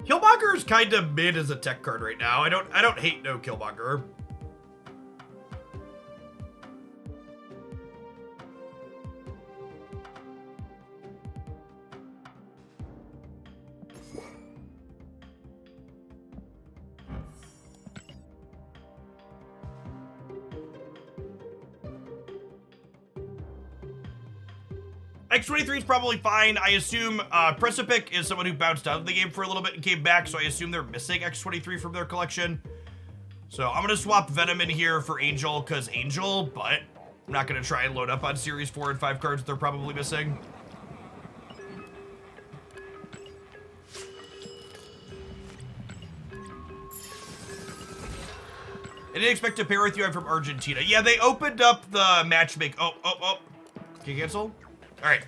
Killmonger's kind of mid as a tech card right now. I don't hate no Killmonger. X23 is probably fine. I assume Precipic is someone who bounced out of the game for a little bit and came back, so I assume they're missing X23 from their collection. So I'm going to swap Venom in here for Angel, because Angel, but I'm not going to try and load up on Series 4 and 5 cards they're probably missing. I didn't expect to pair with you. I'm from Argentina. Yeah, they opened up the matchmaking. Oh. Can you cancel? All right.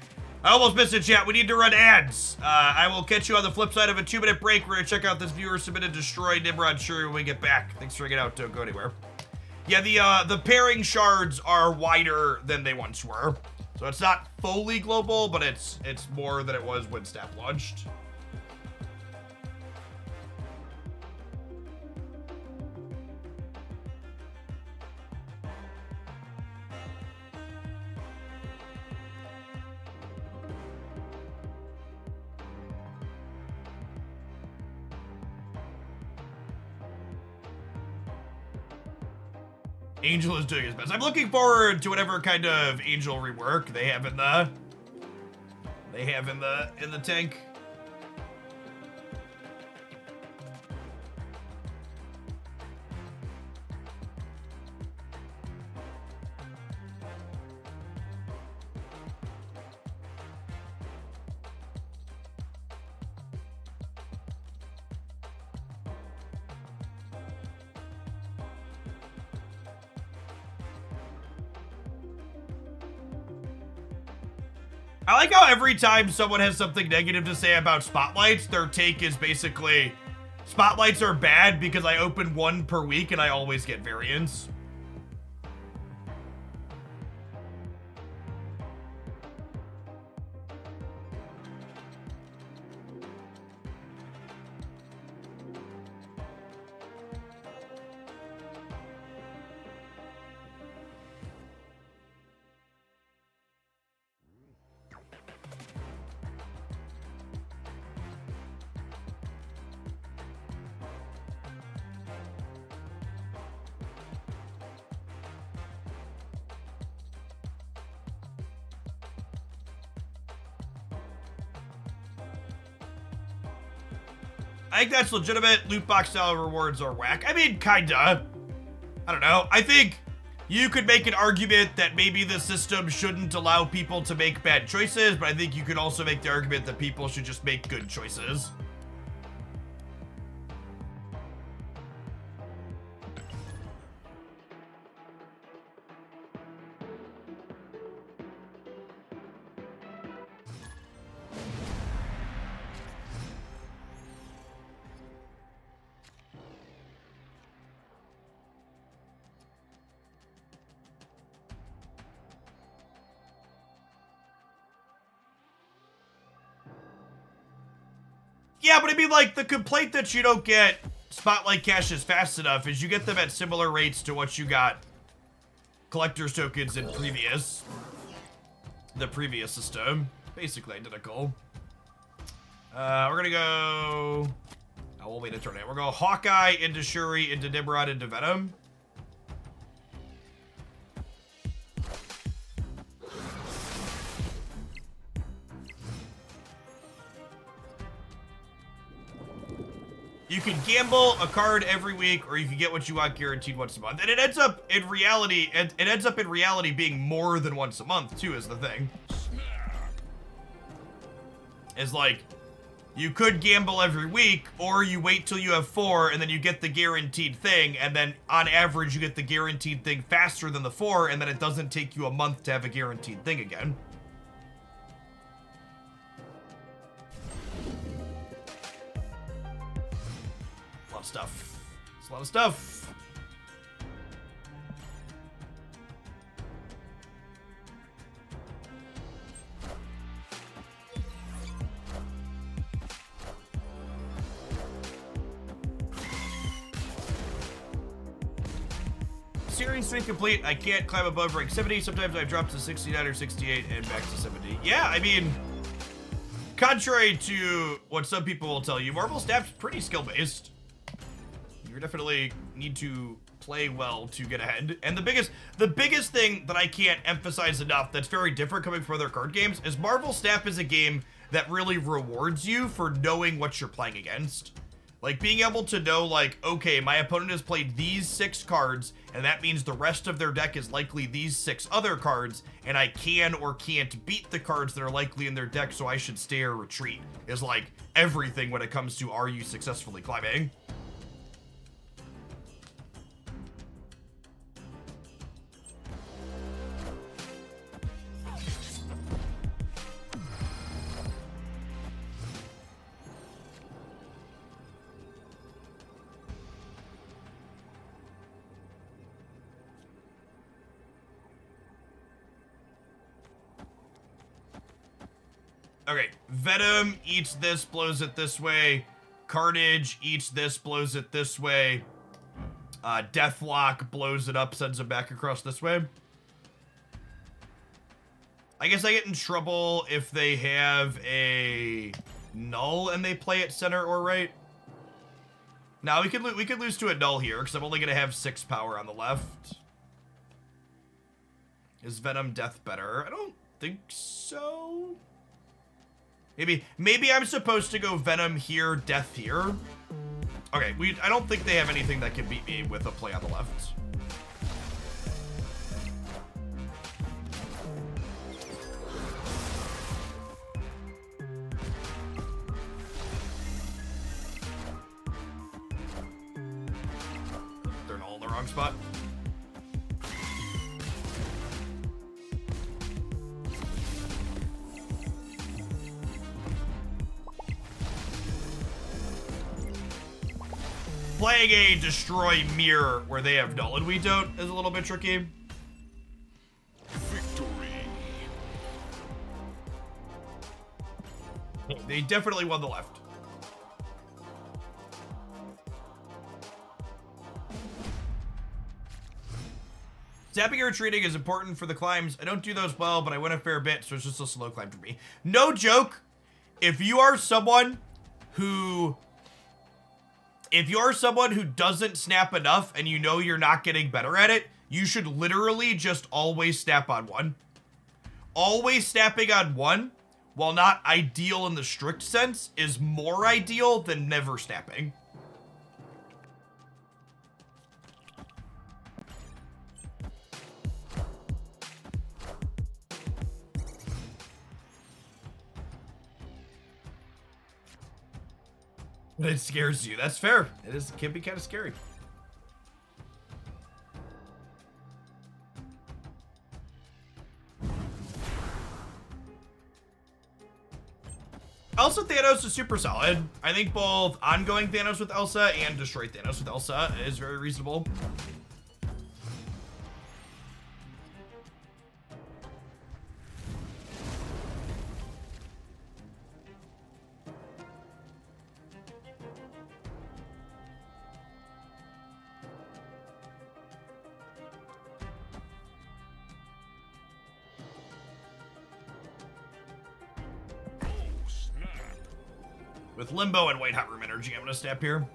I almost missed it, chat. We need to run ads. I will catch you on the flip side of a 2-minute break. We're going to check out this viewer submitted Destroy Nimrod Shuri when we get back. Thanks for hanging out. Don't go anywhere. Yeah, the pairing shards are wider than they once were. So it's not fully global, but it's more than it was when Snap launched. Angel is doing his best. I'm looking forward to whatever kind of Angel rework they have in the tank. I like how every time someone has something negative to say about spotlights, their take is basically, spotlights are bad because I open one per week and I always get variants. I think that's legitimate. Loot box style rewards are whack. I mean, kinda. I don't know. I think you could make an argument that maybe the system shouldn't allow people to make bad choices, but I think you could also make the argument that people should just make good choices. Yeah, but I mean, like, the complaint that you don't get Spotlight caches fast enough is you get them at similar rates to what you got collector's tokens in the previous system. Basically identical. We're gonna go... Oh, we'll wait a turn. We're going to go Hawkeye into Shuri, into Nimrod, into Venom. You can gamble a card every week, or you can get what you want guaranteed once a month. And it ends up in reality, being more than once a month too, is the thing. It's like, you could gamble every week, or you wait till you have 4, and then you get the guaranteed thing, and then on average you get the guaranteed thing faster than the 4, and then it doesn't take you a month to have a guaranteed thing again. Stuff. It's a lot of stuff. Series 3 complete. I can't climb above rank 70. Sometimes I drop to 69 or 68 and back to 70. Yeah, I mean, contrary to what some people will tell you, Marvel Snap's pretty skill-based. You definitely need to play well to get ahead. And the biggest thing that I can't emphasize enough that's very different coming from other card games is Marvel Snap is a game that really rewards you for knowing what you're playing against. Like, being able to know, like, okay, my opponent has played these 6 cards, and that means the rest of their deck is likely these 6 other cards, and I can or can't beat the cards that are likely in their deck, so I should stay or retreat, is like everything when it comes to are you successfully climbing. Okay, Venom eats this, blows it this way. Carnage eats this, blows it this way. Deathlock blows it up, sends it back across this way. I guess I get in trouble if they have a null and they play it center or right. Now we could lose to a null here because I'm only gonna have 6 power on the left. Is Venom Death better? I don't think so. Maybe I'm supposed to go Venom here, Death here. Okay, I don't think they have anything that can beat me with a play on the left. They're all in the wrong spot. Playing a destroy mirror where they have null and we don't is a little bit tricky. Victory. They definitely won the left. Zapping and retreating is important for the climbs. I don't do those well, but I win a fair bit, so it's just a slow climb for me. No joke. If you are someone who doesn't snap enough and you know you're not getting better at it, you should literally just always snap on 1. Always snapping on 1 while not ideal in the strict sense, is more ideal than never snapping. But it scares you. That's fair. It can be kind of scary. Elsa Thanos is super solid. I think both ongoing Thanos with Elsa and destroy Thanos with Elsa is very reasonable. With Limbo and White Hot Room Energy, I'm gonna step here.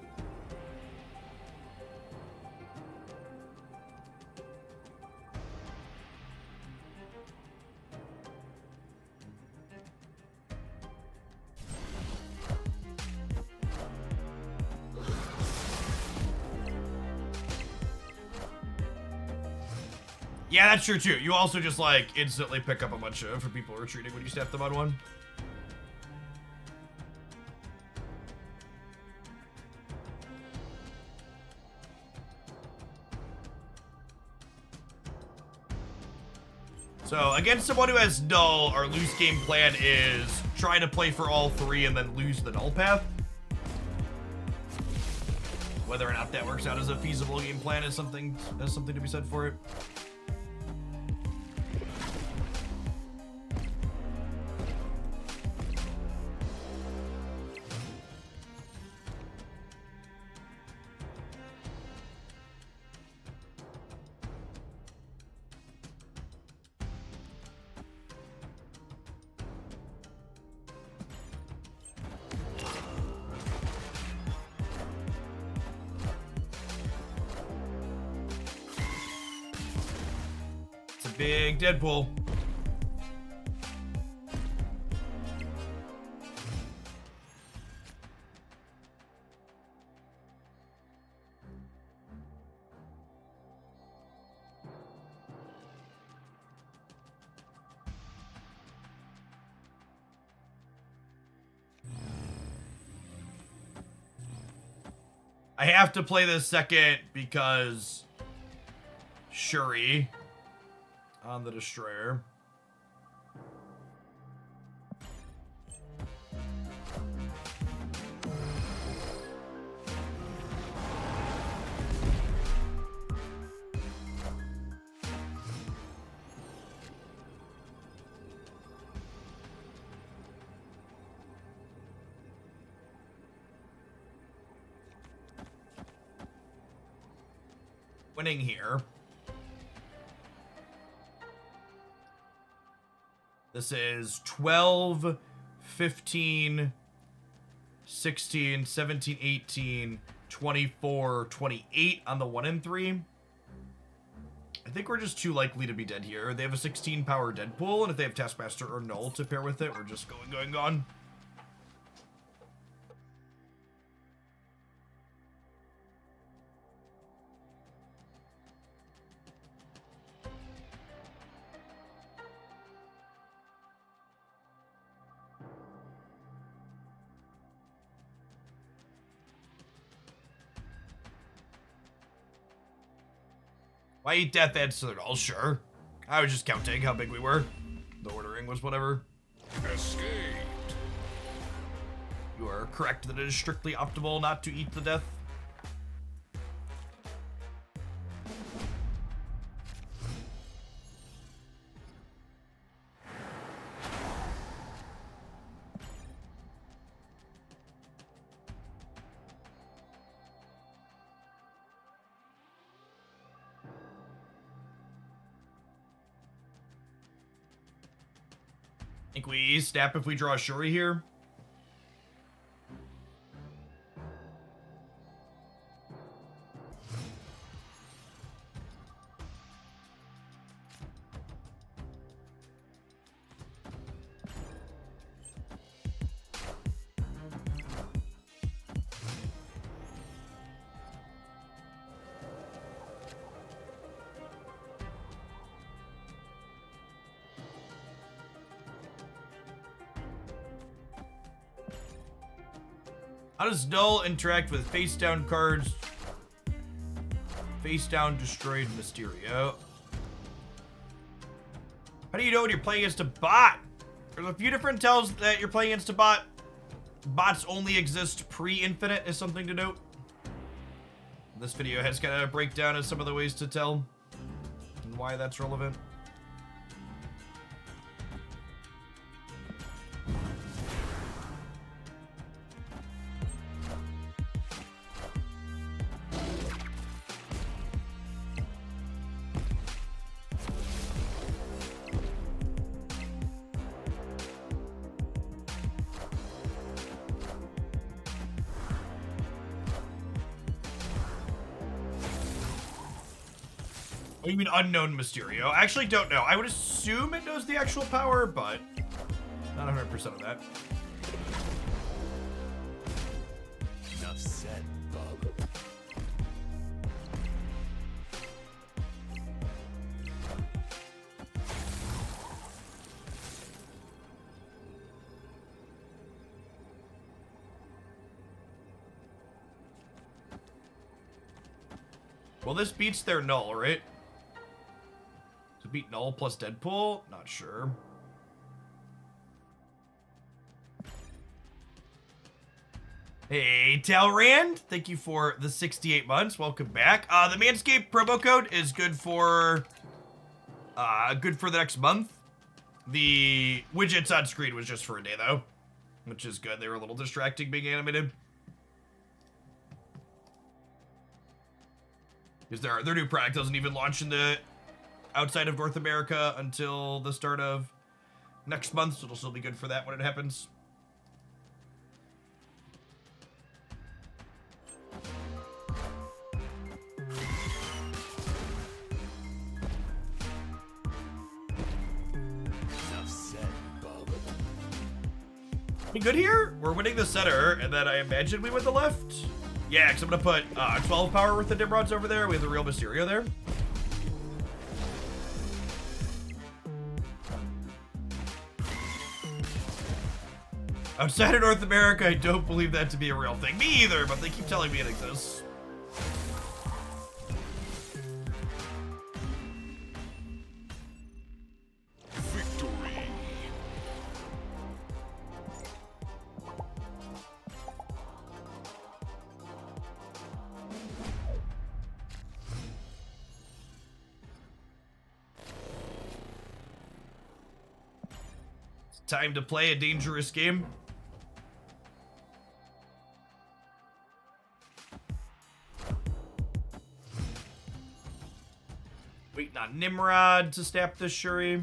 Yeah, that's true too. You also just like instantly pick up a bunch of for people retreating when you step them on one. So, against someone who has null, our loose game plan is try to play for all three and then lose the null path. Whether or not that works out as a feasible game plan is something to be said for it. Big Deadpool. I have to play this second because Shuri on the Destroyer. Winning here. This is 12, 15, 16, 17, 18, 24, 28 on the 1 and 3. I think we're just too likely to be dead here. They have a 16 power Deadpool, and if they have Taskmaster or Null to pair with it, we're just going. Why eat Death Edge to the Null? Sure. I was just counting how big we were. The ordering was whatever. Escaped. You are correct that it is strictly optimal not to eat the death. Think we snap if we draw a Shuri here? How does Null interact with face down cards? Face down destroyed Mysterio. How do you know when you're playing against a bot? There's a few different tells that you're playing against a bot. Bots only exist pre-infinite is something to note. This video has kind of a breakdown of some of the ways to tell and why that's relevant. Oh, you mean unknown Mysterio? I actually don't know. I would assume it knows the actual power, but not 100% of that. Enough said, bub. Well, this beats their Null, right? To beat Null plus Deadpool? Not sure. Hey, Talrand, thank you for the 68 months. Welcome back. The Manscaped promo code is good for the next month. The widgets on screen was just for a day though, which is good. They were a little distracting being animated. Because their new product doesn't even launch in the outside of North America until the start of next month, so it'll still be good for that when it happens. Enough said, bub. We good here? We're winning the center, and then I imagine we win the left. Yeah, because I'm gonna put 12 power worth of Nimrods over there. We have the real Mysterio there. Outside of North America, I don't believe that to be a real thing. Me either, but they keep telling me it exists. Victory. It's time to play a dangerous game. Waiting on Nimrod to snap this Shuri.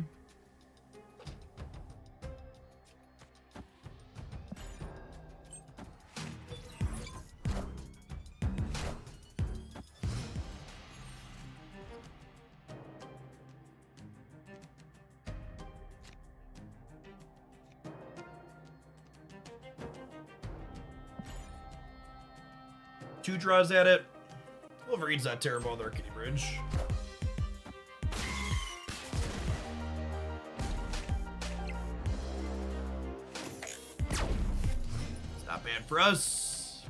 Two draws at it. Wolverine's not terrible on the Arcady Bridge. It's not bad for us.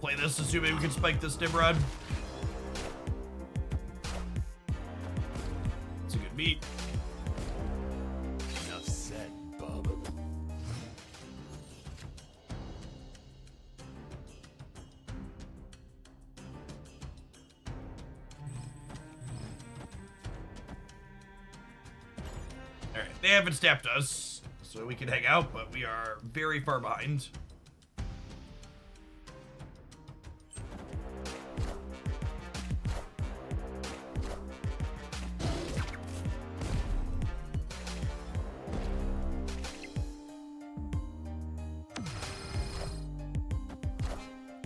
Play this, assuming we can spike this Nimrod. It's a good beat. Enough said, bub. Alright, they haven't snapped us, so we can hang out, but we are very far behind.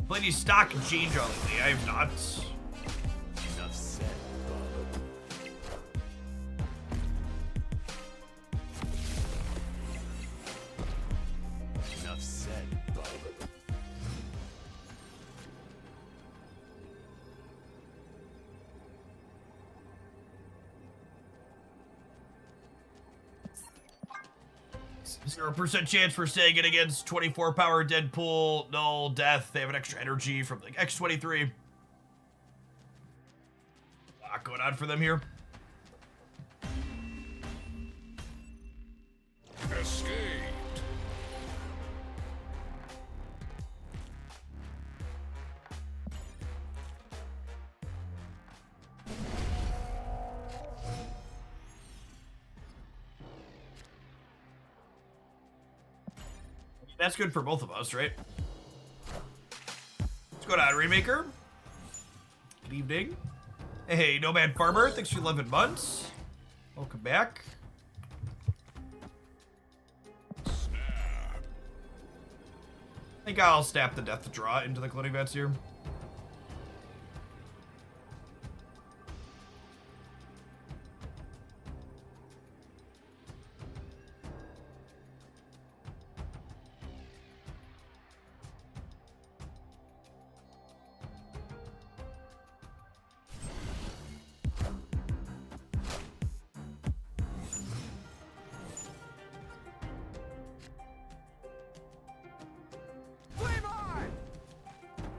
Played any stock and change on lately? I have not. Enough said, bub. Enough said, bub. 0% chance for staying in against 24 power Deadpool, null, death. They have an extra energy from like X23. A lot going on for them here. Escaped. That's good for both of us, right? What's going on, Remaker? Good evening. Hey, Nomad Farmer, thanks for 11 months. Welcome back. Snap. I think I'll snap the Death Draw into the Cloning Vats here.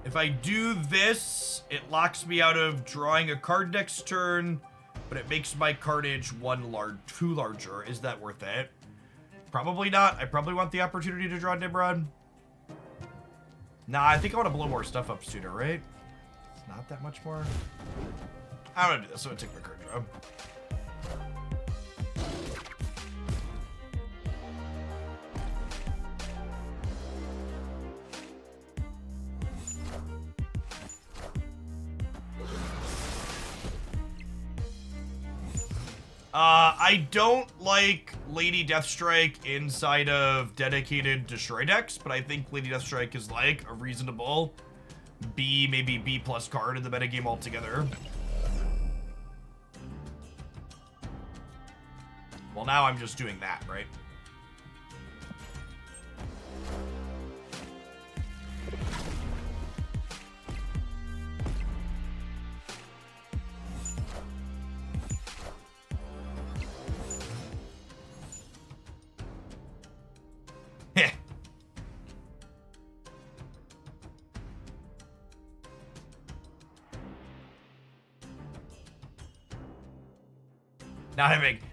If I do this, it locks me out of drawing a card next turn, but it makes my cardage two larger. Is that worth it? Probably not. I probably want the opportunity to draw Nimrod. Nah, I think I want to blow more stuff up sooner, right? It's not that much more. I'm gonna do this. I'm gonna take my card draw. I don't like Lady Deathstrike inside of dedicated destroy decks, but I think Lady Deathstrike is like a reasonable B, maybe B+ card in the metagame altogether. Well, now I'm just doing that, right?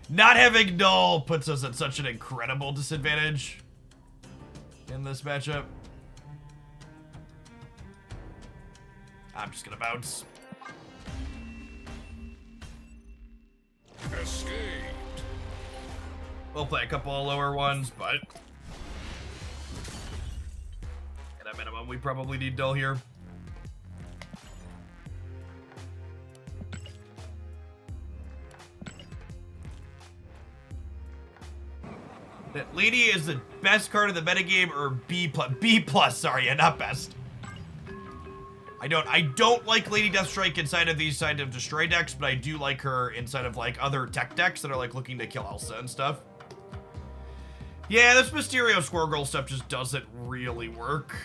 Not having null puts us at such an incredible disadvantage in this matchup. I'm just gonna bounce. Escaped. We'll play a couple of lower ones, but at a minimum, we probably need null here. That lady is the best card of the metagame, or B plus, sorry, yeah, not best. I don't like Lady Deathstrike inside of these side of destroy decks, but I do like her inside of like other tech decks that are like looking to kill Elsa and stuff. Yeah, this Mysterio Squirrel Girl stuff just doesn't really work.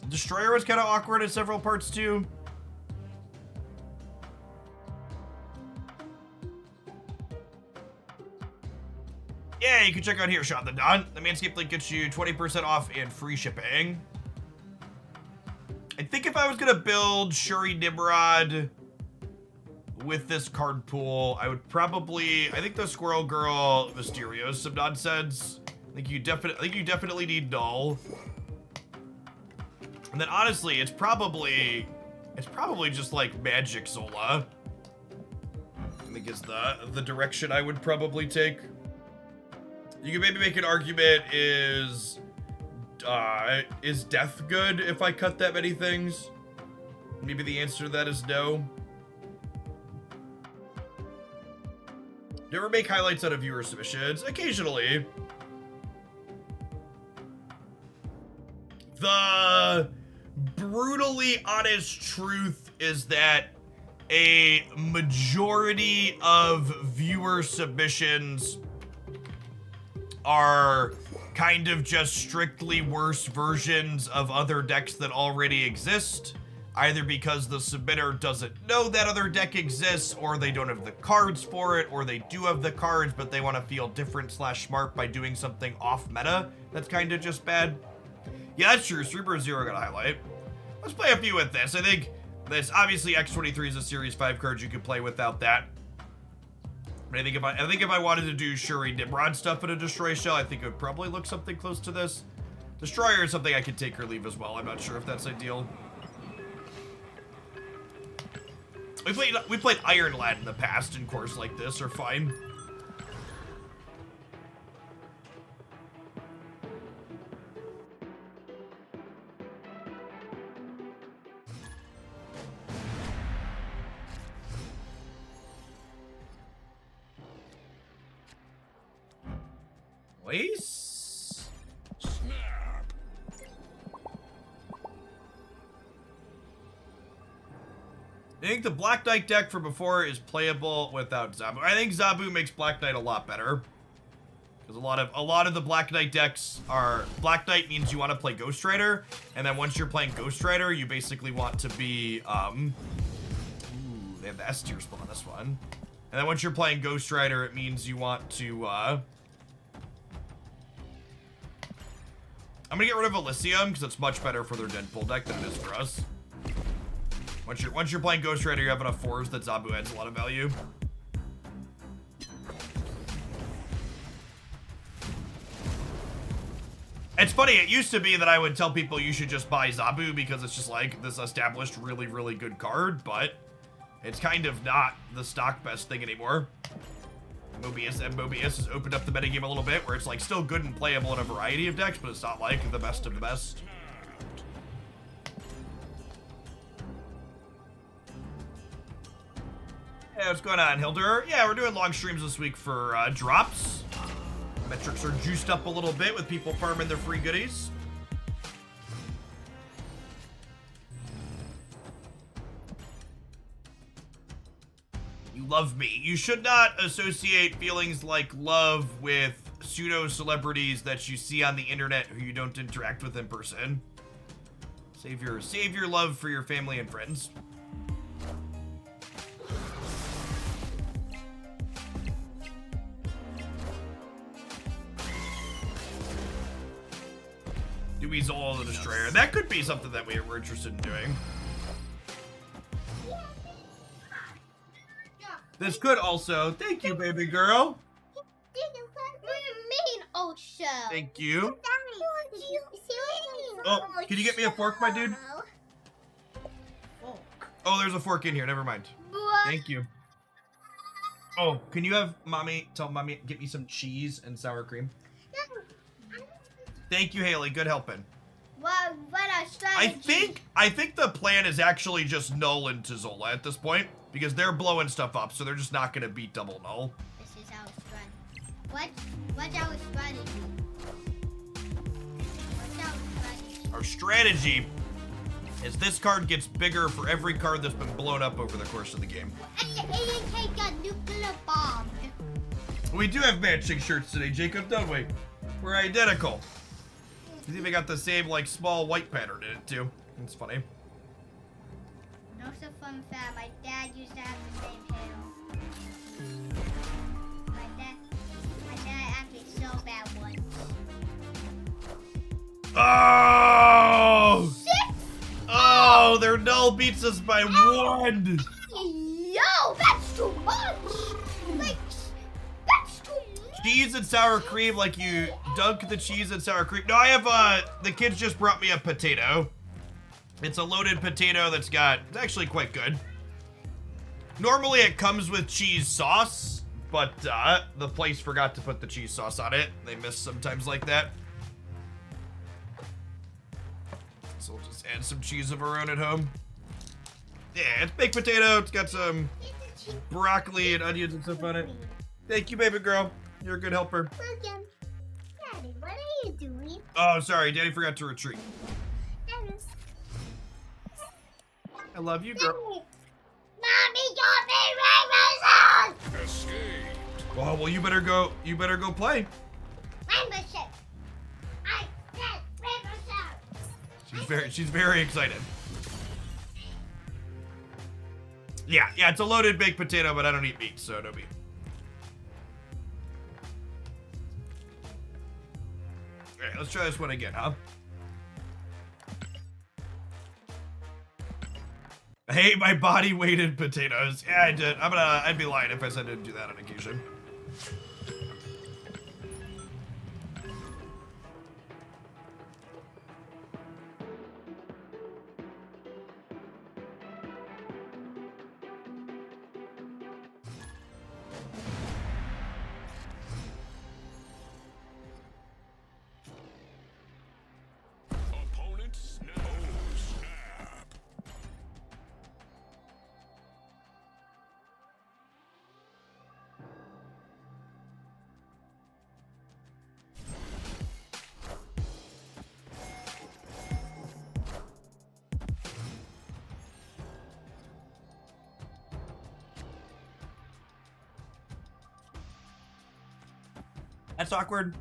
Destroyer was kind of awkward in several parts too. Yeah, you can check out here, Sean the Don. The Manscaped link gets you 20% off and free shipping. I think if I was gonna build Shuri Nimrod with this card pool, I would probably, I think the Squirrel Girl Mysterio is some nonsense. I think you definitely need null. And then honestly, it's probably just like Magic Zola. I think is the direction I would probably take. You can maybe make an argument is death good if I cut that many things? Maybe the answer to that is no. Do you ever make highlights out of viewer submissions? Occasionally. The brutally honest truth is that a majority of viewer submissions are kind of just strictly worse versions of other decks that already exist. either because the submitter doesn't know that other deck exists, or they don't have the cards for it, or they do have the cards, but they want to feel different / smart by doing something off meta that's kind of just bad. Yeah, that's true. Streamer Zero got a highlight. Let's play a few with this. I think this, obviously X23 is a Series 5 card you could play without that. But I think if I wanted to do Shuri Nimrod stuff in a Destroy Shell, I think it would probably look something close to this. Destroyer is something I could take or leave as well. I'm not sure if that's ideal. We played Iron Lad in the past in cores like this, are fine. Place. Snap. I think the Black Knight deck from before is playable without Zabu. I think Zabu makes Black Knight a lot better. Because a lot of the Black Knight decks are... Black Knight means you want to play Ghost Rider, and then once you're playing Ghost Rider, you basically want to be, ooh, they have the S tier spell on this one. And then once you're playing Ghost Rider, it means you want to, I'm gonna get rid of Elysium, because it's much better for their Deadpool deck than it is for us. Once you're playing Ghost Rider, you have enough 4s that Zabu adds a lot of value. It's funny, it used to be that I would tell people you should just buy Zabu because it's just like this established really, really good card, but it's kind of not the stock best thing anymore. Mobius has opened up the metagame a little bit where it's like still good and playable in a variety of decks, but it's not like the best of the best. Hey, what's going on, Hilder? Yeah, we're doing long streams this week for drops. Metrics are juiced up a little bit with people farming their free goodies. You love me. You should not associate feelings like love with pseudo-celebrities that you see on the internet who you don't interact with in person. Save your love for your family and friends. Weasel the Destroyer. That could be something that we're interested in doing. This could also... Thank you, baby girl. What do you mean, old show? Thank you. Seriously? Oh, can you get me a fork, my dude? Oh, there's a fork in here. Never mind. Thank you. Oh, can you have mommy... Tell mommy get me some cheese and sour cream? Thank you, Haley. Good helping. What a strategy. I think the plan is actually just Null into Zola at this point, because they're blowing stuff up, so they're just not going to beat double Null. This is our strategy. What's our strategy? What's our strategy? Our strategy is this card gets bigger for every card that's been blown up over the course of the game. And the ANK got nuclear bomb. We do have matching shirts today, Jacob, don't we? We're identical. He's even got the same, like, small white pattern in it, too. It's funny. Also fun fact, my dad used to have the same hair. My dad acted so bad once. Oh! 6? Oh, their Null beats us by 1! Yo, that's too much! Like, that's too much! Cheese and sour cream, like you dunk the cheese and sour cream. No, I have, the kids just brought me a potato. It's a loaded potato that's it's actually quite good. Normally it comes with cheese sauce, but the place forgot to put the cheese sauce on it. They miss sometimes like that. So we'll just add some cheese of our own at home. Yeah, it's baked potato. It's got some broccoli and onions and stuff on it. Thank you, baby girl. You're a good helper. Welcome. Daddy, what are you doing? Oh, sorry. Daddy forgot to retreat. Daddy. I love you, girl. Mommy got me Rainbow Escaped. Oh, well, you better go play. Rainbow Ship. I said Rainbow Ship. She's very excited. Yeah, it's a loaded baked potato, but I don't eat meat, so no meat. Alright, let's try this one again, huh? I hate my body weighted potatoes. Yeah, I did. I'd be lying if I said I didn't do that on occasion. Opponent snap. Oh, snap. That's awkward.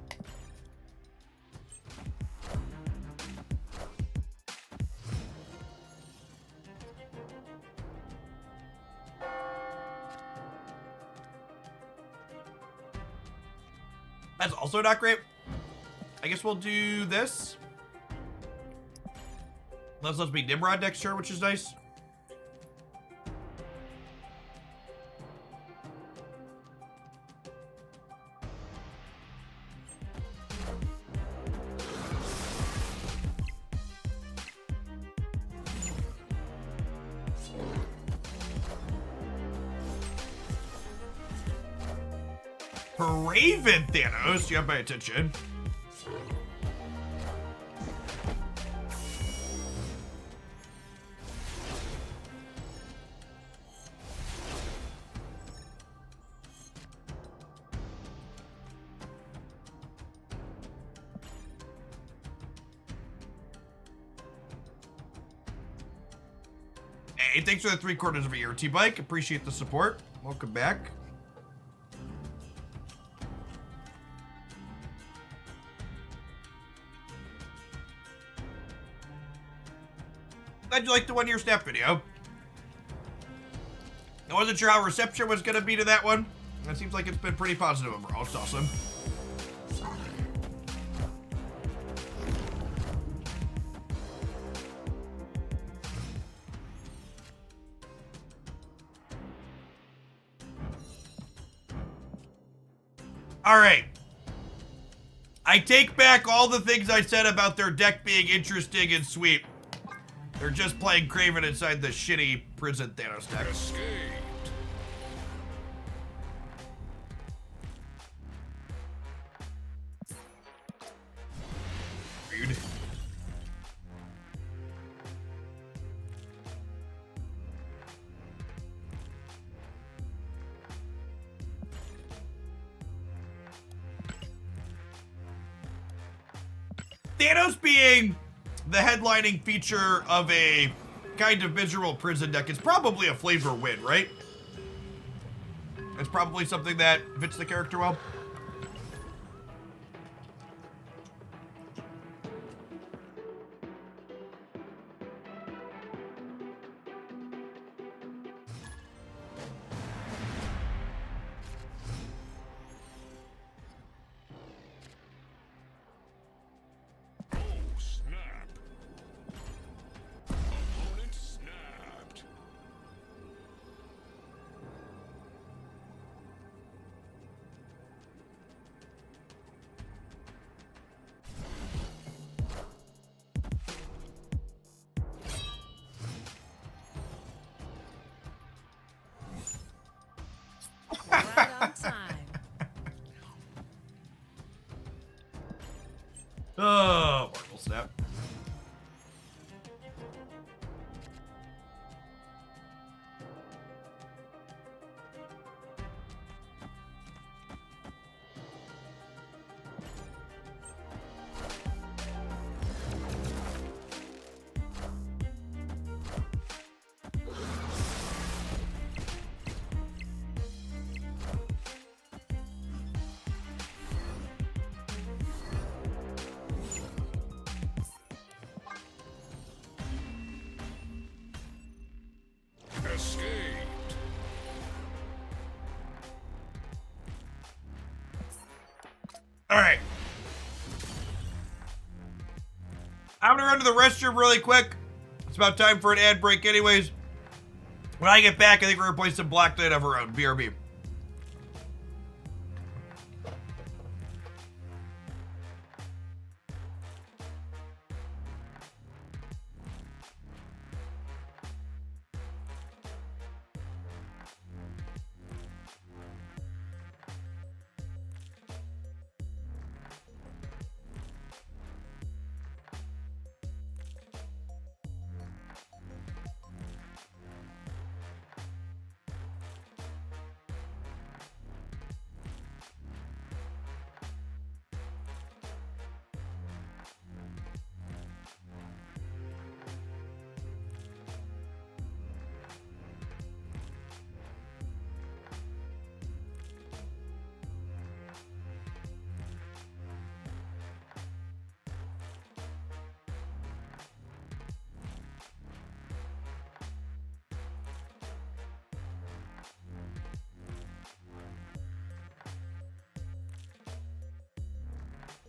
That's also not great. I guess we'll do this. Unless let's be Nimrod next turn, which is nice. Raven Thanos, you have my attention. Hey, thanks for the 3/4 of a year, T-Bike. Appreciate the support. Welcome back. Glad you liked the 1-year snap video. I wasn't sure how reception was going to be to that one. It seems like it's been pretty positive overall. It's awesome. All right. I take back all the things I said about their deck being interesting and sweet. They're just playing Craven inside the shitty prison Thanos deck. Escaped. Rude. Thanos being the headlining feature of a kind of visual prison deck is probably a flavor win, right? It's probably something that fits the character well. Oh, snap. Opponent snapped. Right on time. Oh, Marvel Snap. All right. I'm gonna run to the restroom really quick. It's about time for an ad break anyways. When I get back, I think we're gonna play some Black Knight of our own, BRB.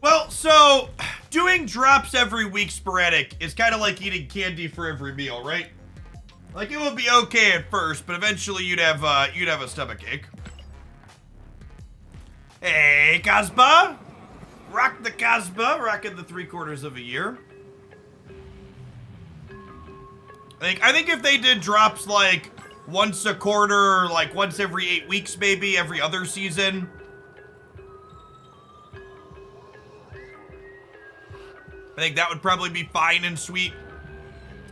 Well, so doing drops every week sporadic is kind of like eating candy for every meal, right? Like, it would be okay at first, but eventually you'd have a stomachache. Hey, Casbah! Rock the Casbah, rocking the 3/4 of a year. I think if they did drops like once a quarter, like once every 8 weeks, maybe every other season. I think that would probably be fine and sweet.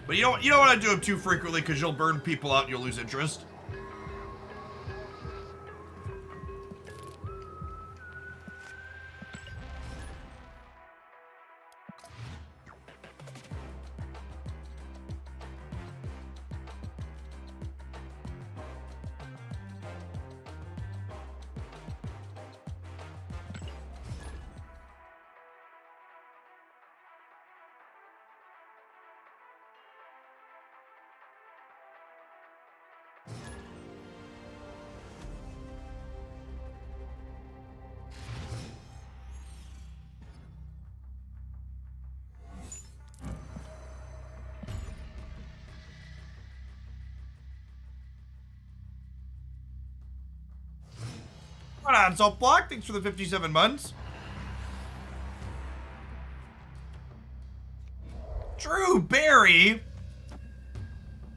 But you don't want to do them too frequently because you'll burn people out and you'll lose interest. Hold on, Salt Block. Thanks for the 57 months. Drew Barry.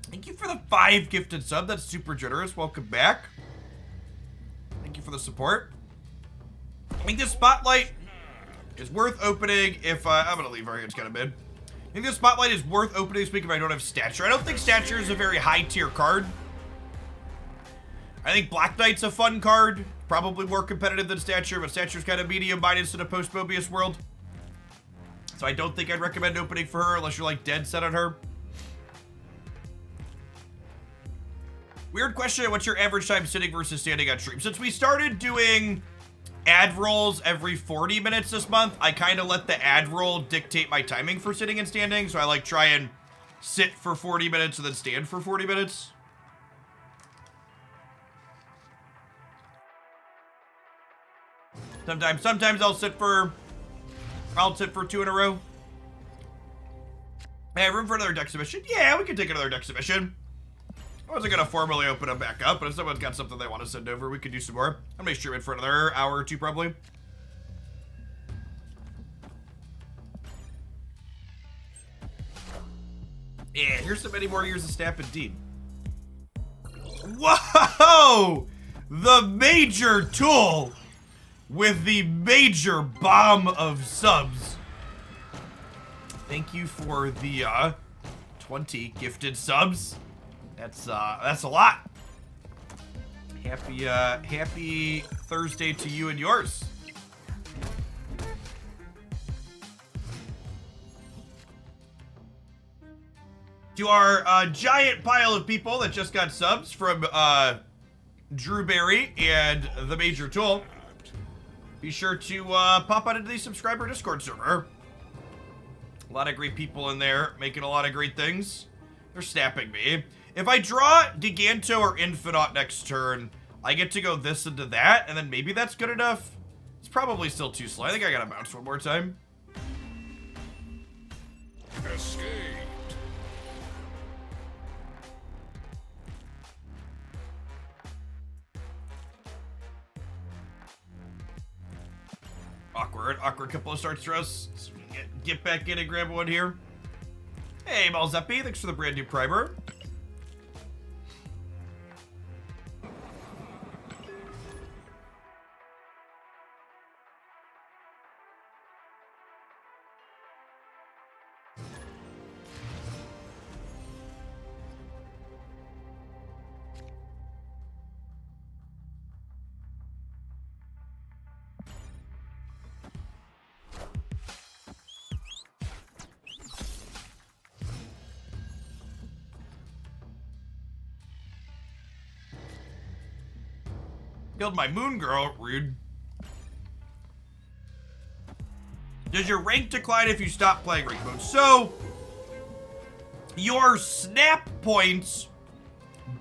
Thank you for the 5 gifted sub. That's super generous. Welcome back. Thank you for the support. I think this spotlight is worth opening if I'm going to leave right here. It's kind of mid. I think this spotlight is worth opening this week if I don't have stature. I don't think stature is a very high tier card. I think Black Knight's a fun card. Probably more competitive than Stature, but Stature's kind of medium-minded in a post-Mobius world. So I don't think I'd recommend opening for her unless you're like dead set on her. Weird question, what's your average time sitting versus standing on stream? Since we started doing ad rolls every 40 minutes this month, I kind of let the ad roll dictate my timing for sitting and standing. So I like try and sit for 40 minutes and then stand for 40 minutes. Sometimes I'll sit for 2 in a row. Hey, room for another deck submission? Yeah, we can take another deck submission. I wasn't gonna formally open them back up, but if someone's got something they want to send over, we could do some more. I'm gonna stream it for another hour or 2 probably. Yeah, here's so many more years of Snap indeed. Whoa! The major tool with the major bomb of subs. Thank you for the 20 gifted subs. That's a lot. Happy Thursday to you and yours. To our giant pile of people that just got subs from Drew Barry and the Major Tool, be sure to pop out into the subscriber Discord server. A lot of great people in there making a lot of great things. They're snapping me. If I draw Giganto or Infinite next turn, I get to go this into that, and then maybe that's good enough. It's probably still too slow. I think I gotta bounce one more time. Escaped. Awkward couple of starts for us. So we can get back in and grab one here. Hey, Malzeppi, thanks for the brand new primer. Killed my moon girl, rude. Does your rank decline if you stop playing rank mode? So, your snap points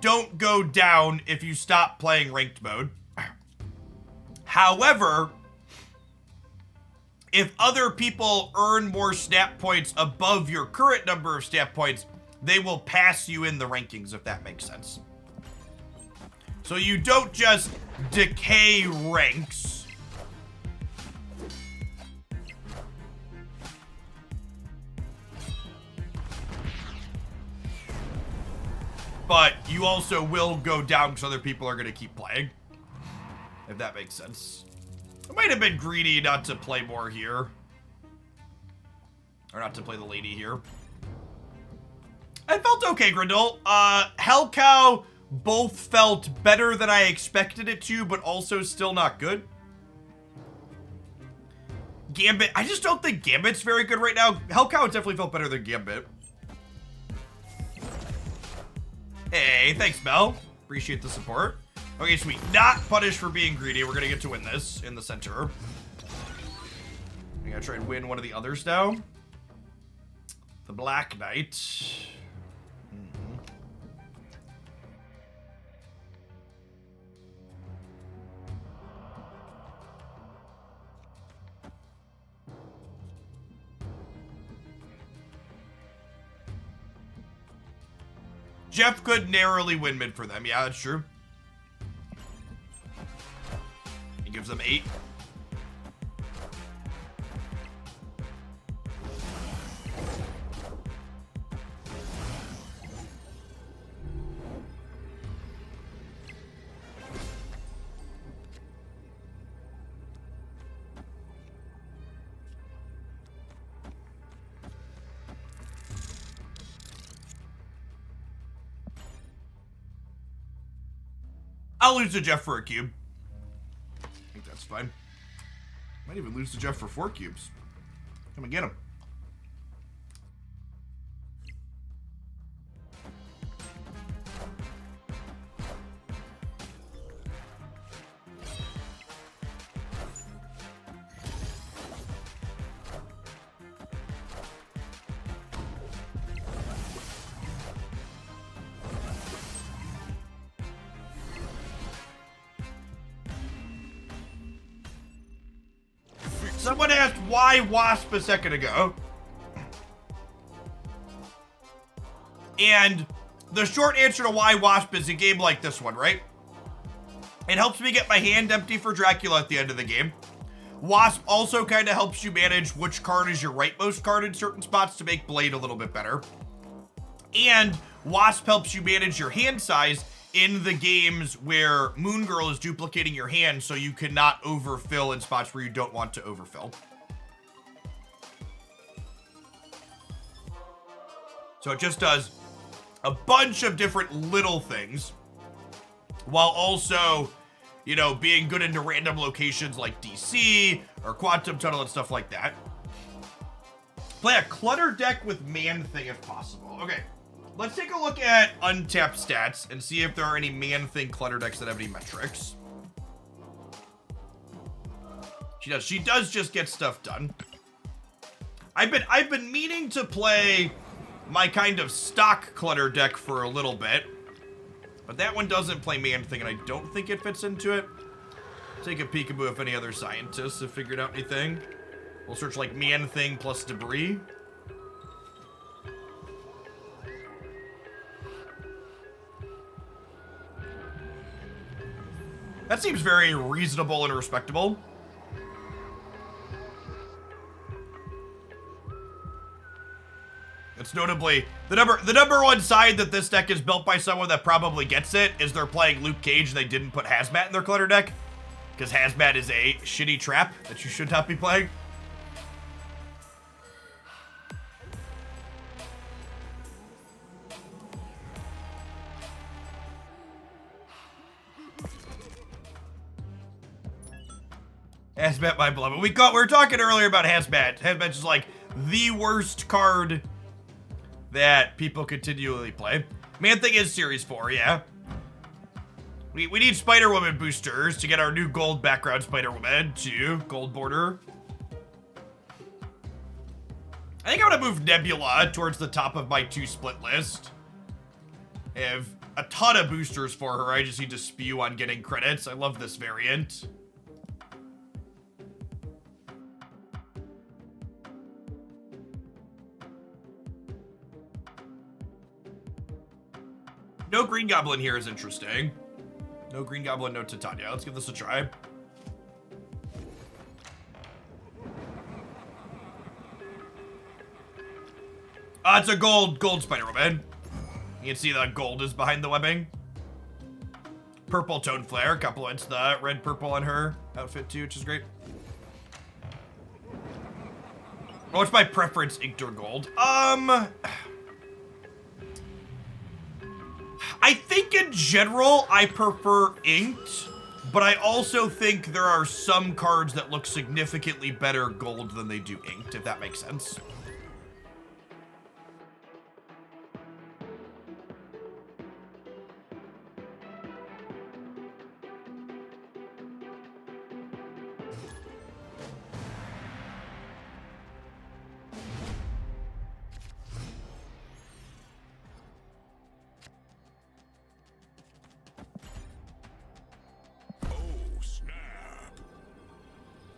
don't go down if you stop playing ranked mode. However, if other people earn more snap points above your current number of snap points, they will pass you in the rankings, if that makes sense. So you don't just decay ranks. But you also will go down because other people are going to keep playing. If that makes sense. I might have been greedy not to play more here. Or not to play the lady here. I felt okay, Grindel. Hellcow both felt better than I expected it to, but also still not good. Gambit, I just don't think Gambit's very good right now. Hellcow definitely felt better than Gambit. Hey, thanks, Mel. Appreciate the support. Okay, sweet. Not punished for being greedy. We're gonna get to win this in the center. I'm gonna try and win one of the others now. The Black Knight. Jeff could narrowly win mid for them. Yeah, that's true. He gives them 8. I'll lose to Jeff for a cube. I think that's fine. Might even lose to Jeff for 4 cubes. Come and get him. Someone asked why Wasp a second ago. And the short answer to why Wasp is a game like this one, right? It helps me get my hand empty for Dracula at the end of the game. Wasp also kind of helps you manage which card is your rightmost card in certain spots to make Blade a little bit better. And Wasp helps you manage your hand size in the games where Moon Girl is duplicating your hand so you cannot overfill in spots where you don't want to overfill. So it just does a bunch of different little things while also, you know, being good into random locations like DC or Quantum Tunnel and stuff like that. Play a Clutter deck with Man-Thing if possible. Okay. Let's take a look at untapped stats and see if there are any Man-Thing Clutter decks that have any metrics. She does just get stuff done. I've been meaning to play my kind of stock Clutter deck for a little bit, but that one doesn't play Man-Thing, and I don't think it fits into it. Take a peekaboo if any other scientists have figured out anything. We'll search like man thing plus debris. That seems very reasonable and respectable. It's notably the number one sign that this deck is built by someone that probably gets it is they're playing Luke Cage and they didn't put Hazmat in their Clutter deck. Because Hazmat is a shitty trap that you should not be playing. Hazmat, my beloved. We were talking earlier about Hazmat. Hazmat's just like the worst card that people continually play. Man thing is Series 4, yeah. We need Spider-Woman boosters to get our new gold background Spider-Woman to gold border. I think I'm gonna move Nebula towards the top of my 2-split list. I have a ton of boosters for her. I just need to spew on getting credits. I love this variant. No Green Goblin here is interesting. No Green Goblin, no Titania. Let's give this a try. It's a gold Spider-Woman. You can see the gold is behind the webbing. Purple Tone Flare complements the red-purple on her outfit too, which is great. What's my preference, inked or gold? I think in general, I prefer inked, but I also think there are some cards that look significantly better gold than they do inked, if that makes sense.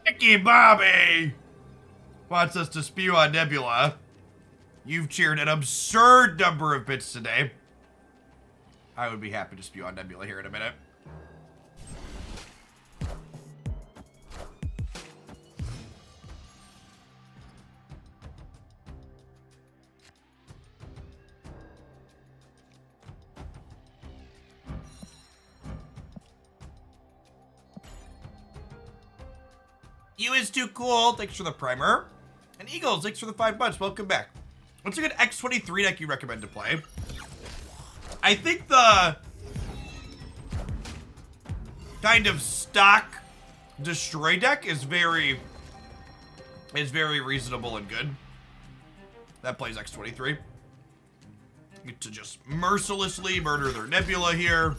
Mickey Bobby wants us to spew on Nebula. You've cheered an absurd number of bits today. I would be happy to spew on Nebula here in a minute. You is too cool. Thanks for the primer. And Eagles, thanks for the 5 months. Welcome back. What's a good X23 deck you recommend to play? I think the kind of stock destroy deck is very reasonable and good. That plays X23. Get to just mercilessly murder their Nebula here.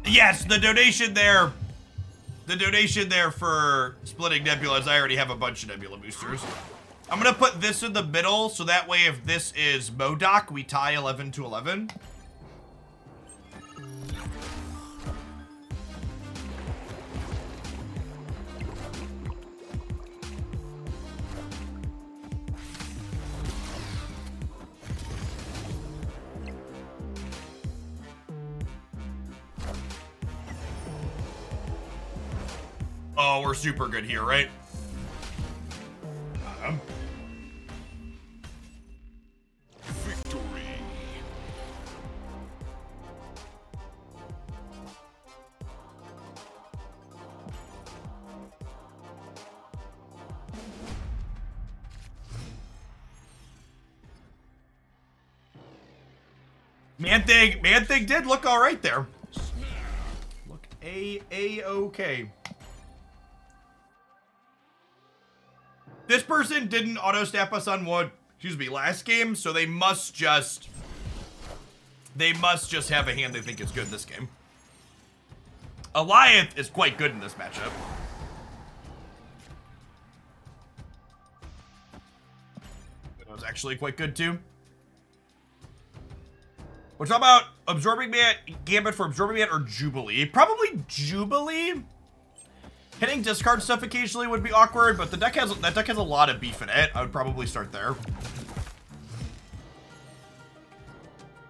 Yes, the donation there for splitting Nebulas, I already have a bunch of Nebula boosters. I'm gonna put this in the middle, so that way if this is MODOK, we tie 11 to 11. Oh, we're super good here, right? Victory. Man-Thing did look all right there. Look A-okay. This person didn't auto-snap us on last game, so they must just have a hand they think is good this game. Alliath is quite good in this matchup. Widow's actually quite good too. We're talking about Absorbing Man, Gambit for Absorbing Man or Jubilee. Probably Jubilee. Hitting discard stuff occasionally would be awkward, but that deck has a lot of beef in it. I would probably start there.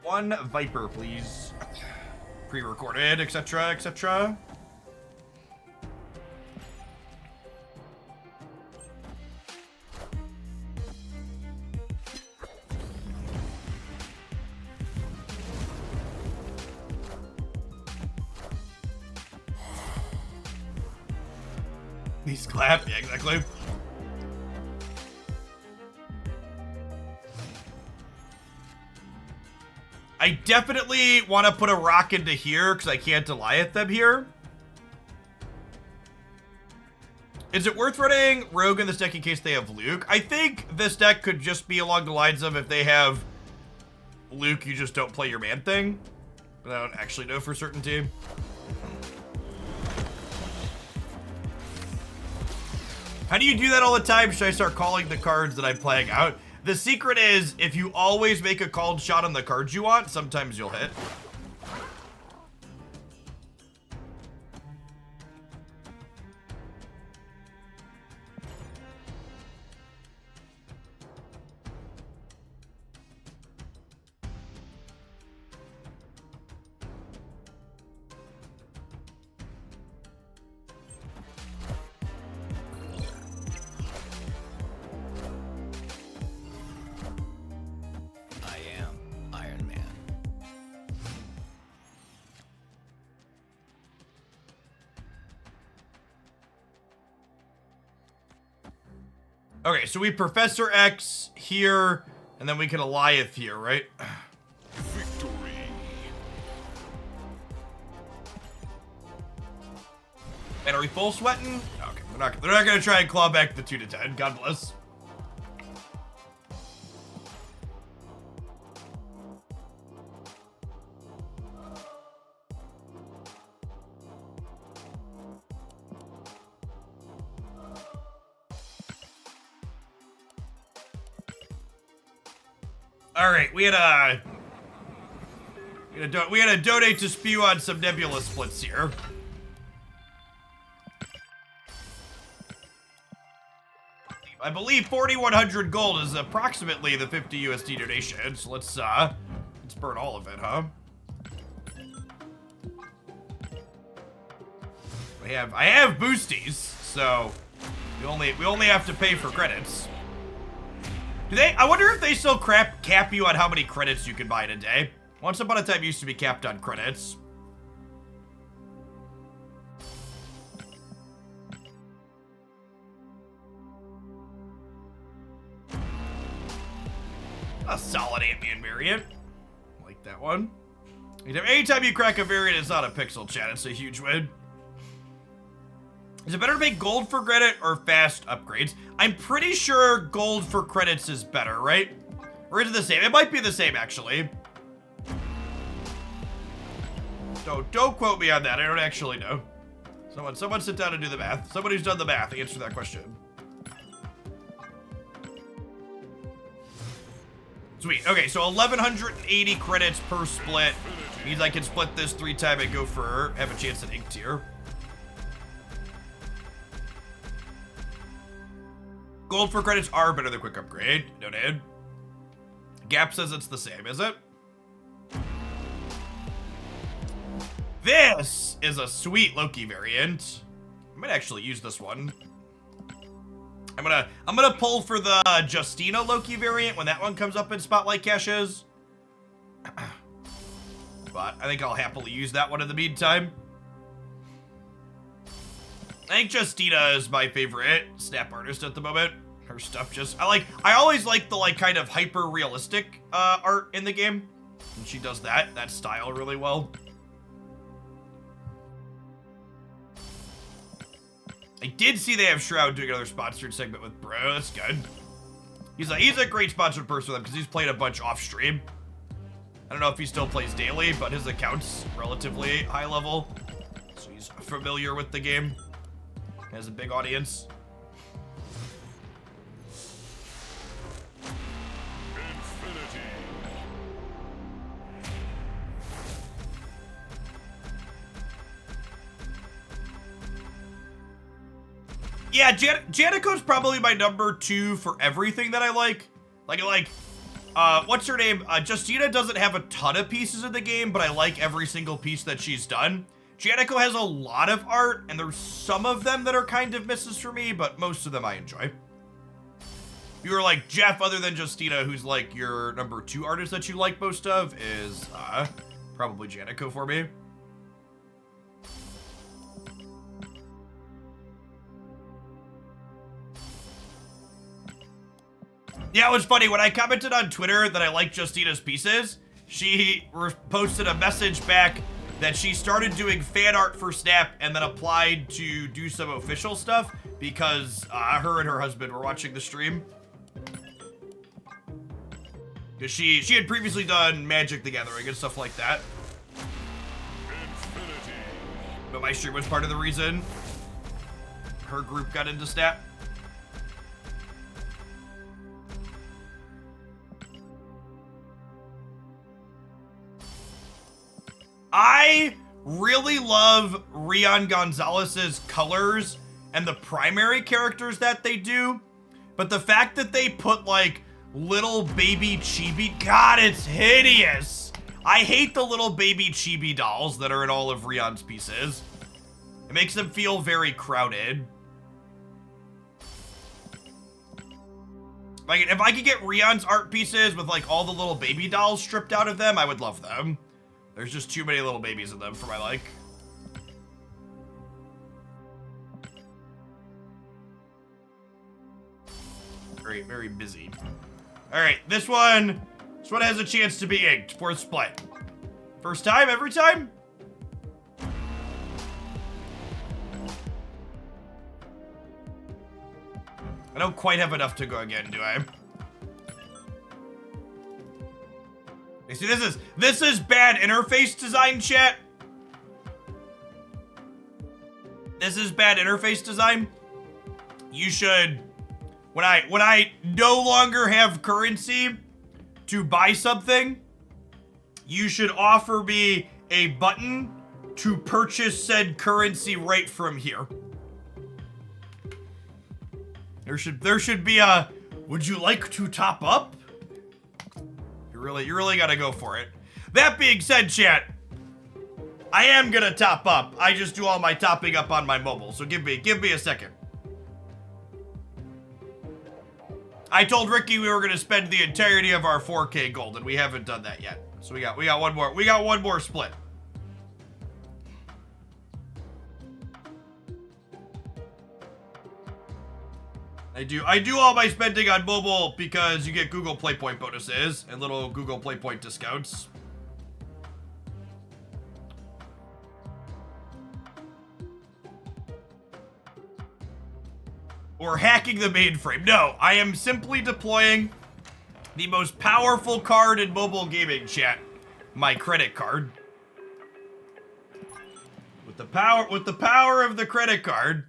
One Viper, please. Pre-recorded, etc., etc. These clap, yeah, exactly. I definitely want to put a rock into here because I can't Goliath them here. Is it worth running Rogue in this deck in case they have Luke? I think this deck could just be along the lines of if they have Luke, you just don't play your Man-Thing. But I don't actually know for certainty. How do you do that all the time? Should I start calling the cards that I'm playing out? The secret is, if you always make a called shot on the cards you want, sometimes you'll hit. Okay, so we Professor X here, and then we can Goliath here, right? Victory. And are we full sweating? Okay, they're not gonna try and claw back the 2 to 10. God bless. All right, we had a donate to Spew on some Nebula splits here. I believe 4,100 gold is approximately the 50 USD donation. So let's burn all of it, huh? I have boosties, so we only have to pay for credits. I wonder if they still cap you on how many credits you can buy in a day. Once upon a time, it used to be capped on credits. A solid ambient variant. Like that one. Anytime you crack a variant, it's not a pixel, chat. It's a huge win. Is it better to make gold for credit or fast upgrades? I'm pretty sure gold for credits is better, right? Or is it the same? It might be the same, actually. Don't quote me on that. I don't actually know. Someone sit down and do the math. Someone who's done the math, answer that question. Sweet. Okay, so 1,180 credits per split means I can split this 3 times and have a chance at Ink Tier. Gold for credits are better than quick upgrade. Noted. Gap says it's the same, is it? This is a sweet Loki variant. I might actually use this one. I'm gonna pull for the Justina Loki variant when that one comes up in Spotlight caches. But I think I'll happily use that one in the meantime. I think Justina is my favorite snap artist at the moment. Her stuff I always like the kind of hyper realistic art in the game. And she does that style really well. I did see they have Shroud doing another sponsored segment with Bro. That's good. He's a great sponsored person with them because he's played a bunch off stream. I don't know if he still plays daily, but his account's relatively high level. So he's familiar with the game. Has a big audience. Infinity. Yeah, Janico's probably my number 2 for everything that I like. What's her name? Justina doesn't have a ton of pieces in the game, but I like every single piece that she's done. Janico has a lot of art, and there's some of them that are kind of misses for me, but most of them I enjoy. If you were like, Jeff, other than Justina, who's like your number 2 artist that you like most of, is probably Janico for me. Yeah, it was funny. When I commented on Twitter that I liked Justina's pieces, she posted a message back that she started doing fan art for Snap and then applied to do some official stuff because her and her husband were watching the stream. Because she had previously done Magic the Gathering and stuff like that. Infinity. But my stream was part of the reason her group got into Snap. I really love Rian Gonzalez's colors and the primary characters that they do, but the fact that they put like little baby chibi, God, it's hideous. I hate the little baby chibi dolls that are in all of Rian's pieces. It makes them feel very crowded. Like, if I could get Rian's art pieces with like all the little baby dolls stripped out of them, I would love them. There's just too many little babies in them for my like. Very, very busy. All right, this one has a chance to be inked for a split. First time, every time? I don't quite have enough to go again, do I? You see, this is bad interface design, chat. This is bad interface design. You should, when I no longer have currency to buy something, you should offer me a button to purchase said currency right from here. There should be a, would you like to top up? You really gotta go for it. That being said, chat, I am gonna top up. I just do all my topping up on my mobile, so give me a second. I told Ricky we were gonna spend the entirety of our 4K gold, and we haven't done that yet. So we got one more split. I do all my spending on mobile because you get Google Play Point bonuses and little Google Play Point discounts. Or hacking the mainframe. No, I am simply deploying the most powerful card in mobile gaming, chat. My credit card. With the power of the credit card,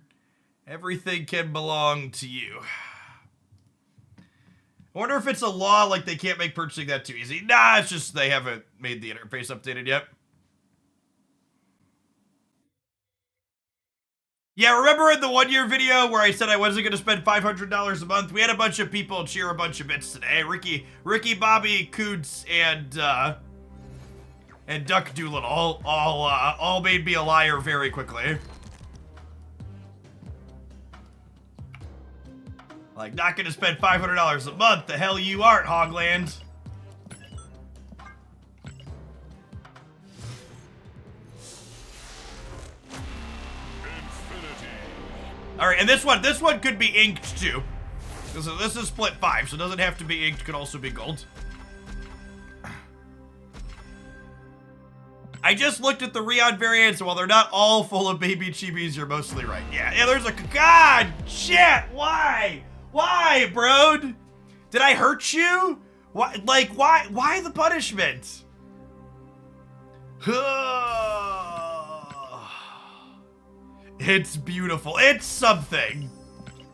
everything can belong to you. I wonder if it's a law, like they can't make purchasing that too easy. Nah, it's just they haven't made the interface updated yet. Yeah, remember in the 1 year video where I said I wasn't going to spend $500 a month? We had a bunch of people cheer a bunch of bits today. Ricky, Bobby, Coots, and Duck Doolittle all made me a liar very quickly. Like, not gonna spend $500 a month. The hell you aren't, Hogland. All right, and this one could be inked too. This is split 5, so it doesn't have to be inked. Could also be gold. I just looked at the Rion variants, and while they're not all full of baby chibis, you're mostly right. Yeah, there's a... God, shit, why? Why, bro? Did I hurt you? Why, like, why the punishment? It's beautiful. It's something.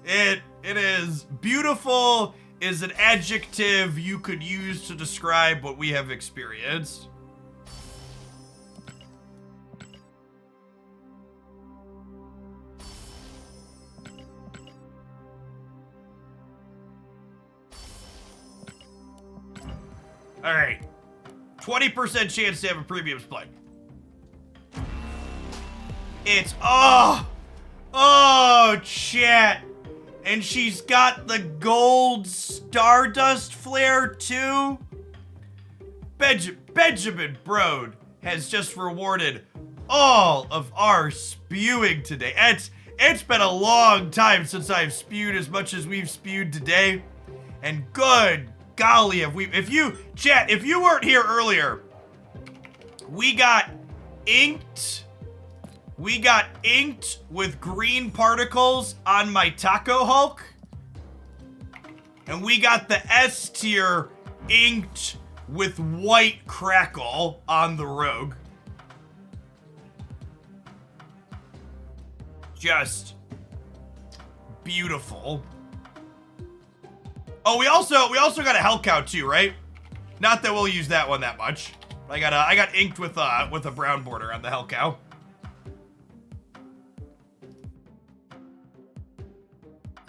It is. Beautiful is an adjective you could use to describe what we have experienced. All right. 20% chance to have a premium split. It's, oh, chat. And she's got the gold Stardust flare too. Benjamin Brode has just rewarded all of our spewing today. It's been a long time since I've spewed as much as we've spewed today. And good golly, if you weren't here earlier, we got inked with green particles on my Taco Hulk. And we got the S tier inked with white crackle on the Rogue. Just beautiful. Oh, we also got a Hell Cow too, right? Not that we'll use that one that much. I got inked with a brown border on the Hell Cow.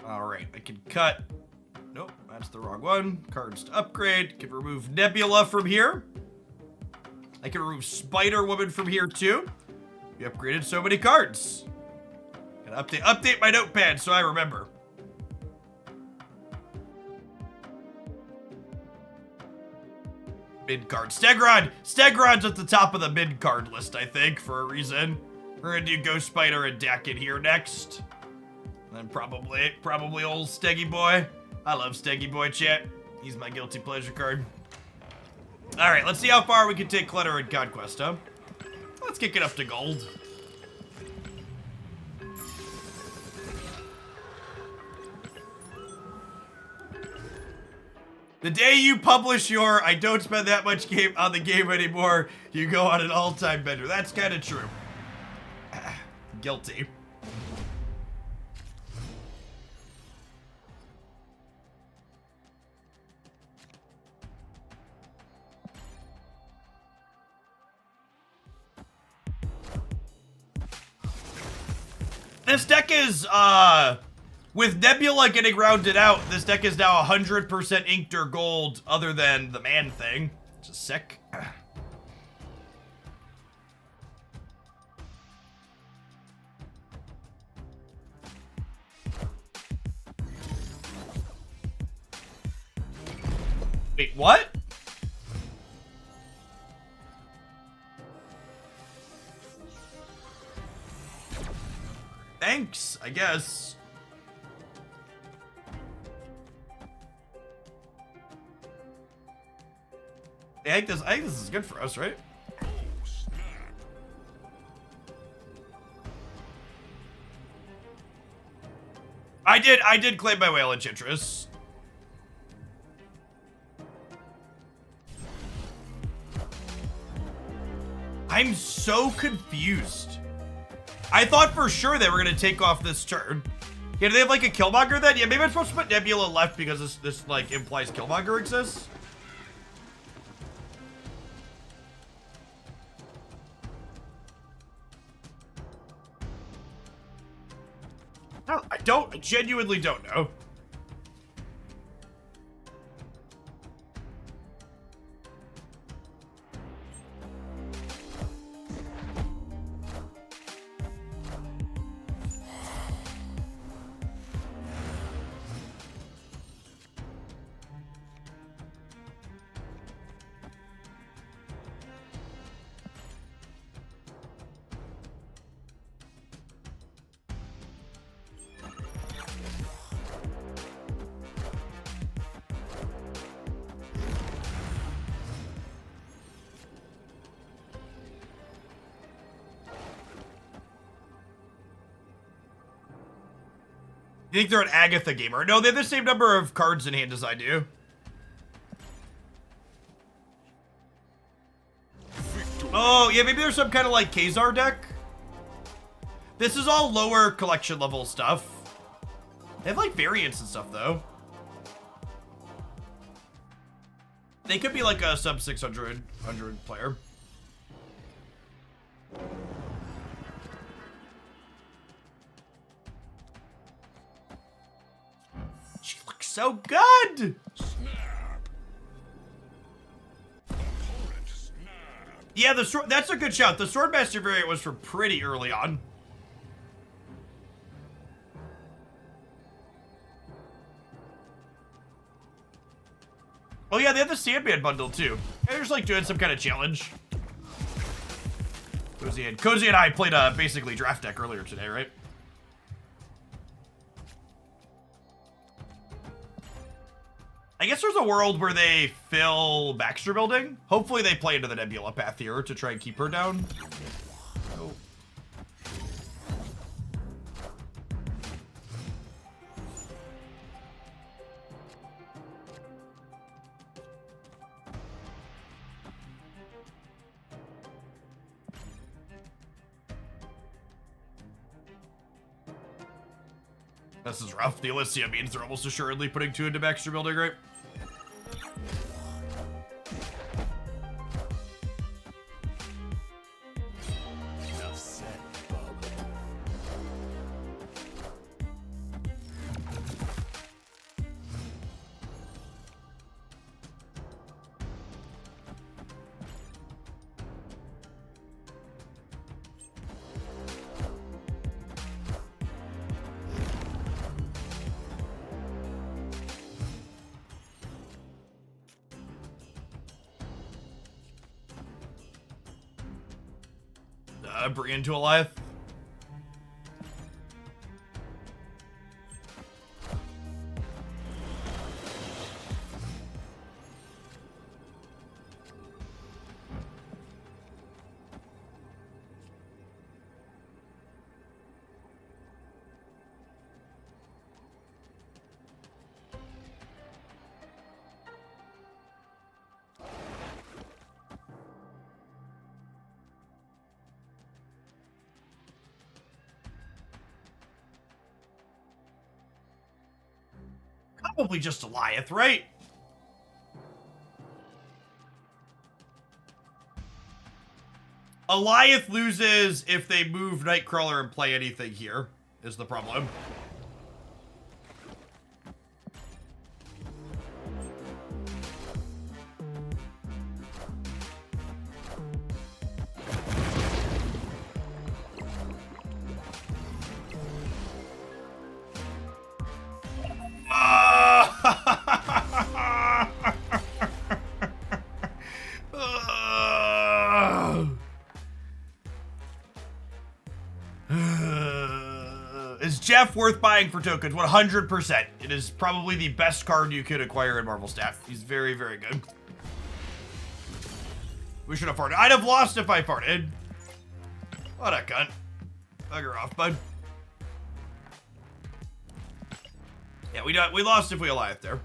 All right, I can cut. Nope, that's the wrong one. Cards to upgrade. Can remove Nebula from here. I can remove Spider-Woman from here too. We upgraded so many cards. Gotta update my notepad so I remember. Mid card. Stegron's at the top of the mid card list, I think, for a reason. We're gonna do Ghost Spider and Dakin here next. And then probably old Steggy Boy. I love Steggy Boy, chat. He's my guilty pleasure card. All right, let's see how far we can take Clutter and Conquest, huh? Let's kick it up to gold. The day you publish your I don't spend that much on the game anymore, you go on an all-time bender. That's kind of true. Guilty. This deck is, with Nebula getting rounded out, this deck is now 100% inked or gold, other than the man thing, which is sick. Wait, what? Thanks, I guess. I think this is good for us, right? I did claim my whale enchantress. I'm so confused. I thought for sure they were gonna take off this turn. Yeah, do they have like a Killmonger then? Yeah, maybe I'm supposed to put Nebula left because this like implies Killmonger exists. No, I genuinely don't know. You think they're an Agatha gamer? No, they have the same number of cards in hand as I do. Oh, yeah, maybe there's some kind of like Khazar deck. This is all lower collection level stuff. They have like variants and stuff though. They could be like a sub 600 player. She looks so good. Yeah, that's a good shout. The Swordmaster variant was from pretty early on. Oh yeah, they have the Sandman bundle too. They're just like doing some kind of challenge. Cozy and I played a basically draft deck earlier today, right? I guess there's a world where they fill Baxter Building. Hopefully they play into the Nebula path here to try and keep her down. Oh. This is rough. The Elysia means they're almost assuredly putting 2 into Baxter Building, right? Enough said, bub. Bring into Goliath. Probably just Goliath, right? Goliath loses if they move Nightcrawler and play anything here, is the problem. Is Jeff worth buying for tokens? 100%. It is probably the best card you could acquire in Marvel Staff. He's very, very good. We should have farted. I'd have lost if I farted. What a cunt. Bugger off, bud. Yeah, we lost if we Goliath there.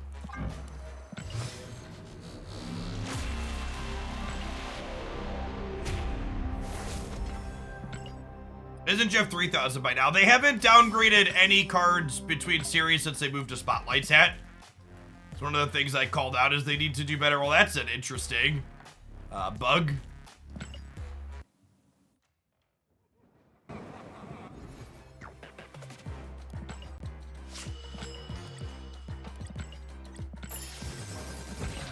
Isn't Jeff 3000 by now? They haven't downgraded any cards between series since they moved to Spotlight's hat. It's one of the things I called out is they need to do better. Well, that's an interesting bug.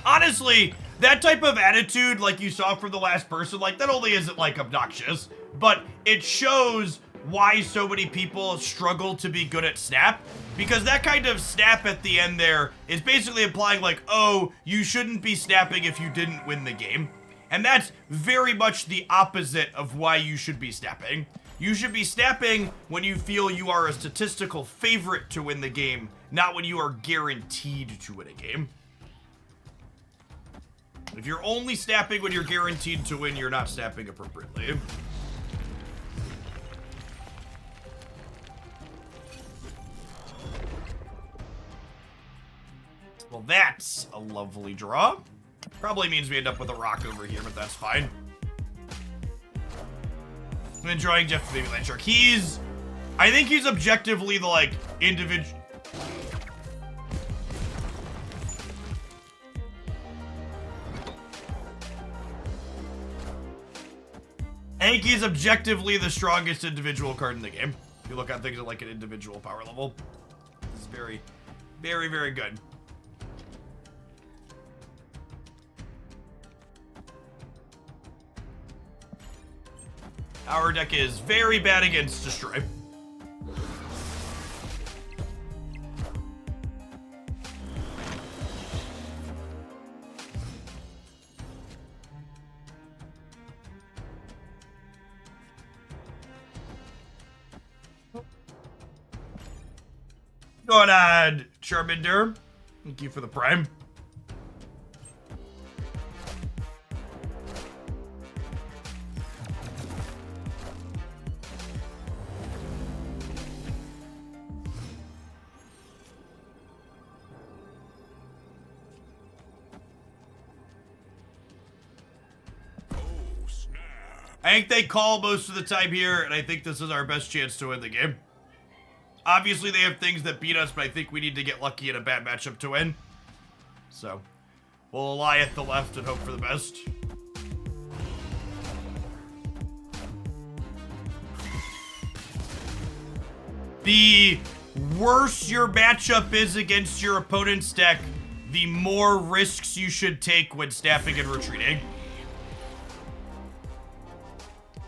Honestly, that type of attitude, like you saw from the last person, like, that only isn't, like, obnoxious, but it shows why so many people struggle to be good at Snap, because that kind of snap at the end there is basically implying, like, oh, you shouldn't be snapping if you didn't win the game. And that's very much the opposite of why you should be snapping. You should be snapping when you feel you are a statistical favorite to win the game, not when you are guaranteed to win a game. If you're only snapping when you're guaranteed to win, you're not snapping appropriately. that's a lovely draw. Probably means we end up with a rock over here, but that's fine. I'm enjoying Jeff the Baby Land Shark. I think he's objectively the, like, individual. I think he's objectively the strongest individual card in the game. If you look at things at, like, an individual power level. This is very, very, very good. Our deck is very bad against Destroy. Go ahead, Charmander. Thank you for the prime. I think they call most of the time here, and I think this is our best chance to win the game. Obviously, they have things that beat us, but I think we need to get lucky in a bad matchup to win. So, we'll lie at the left and hope for the best. The worse your matchup is against your opponent's deck, the more risks you should take when snapping and retreating.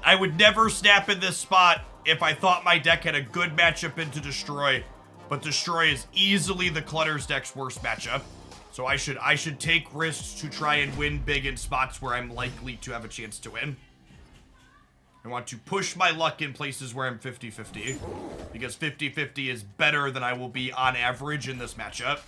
I would never snap in this spot if I thought my deck had a good matchup into Destroy, but Destroy is easily the Clutter's deck's worst matchup. So I should take risks to try and win big in spots where I'm likely to have a chance to win. I want to push my luck in places where I'm 50-50, because 50-50 is better than I will be on average in this matchup.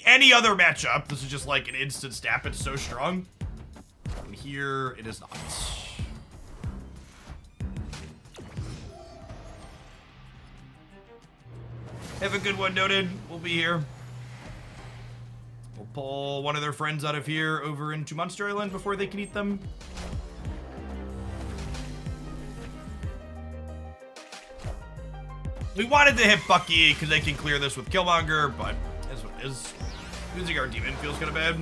Any other matchup, this is just like an instant snap. It's so strong. And here, it is not. Have a good one noted. We'll be here. We'll pull one of their friends out of here over into Monster Island before they can eat them. We wanted to hit Bucky because they can clear this with Killmonger, but that's what it is. Using our demon feels kind of bad.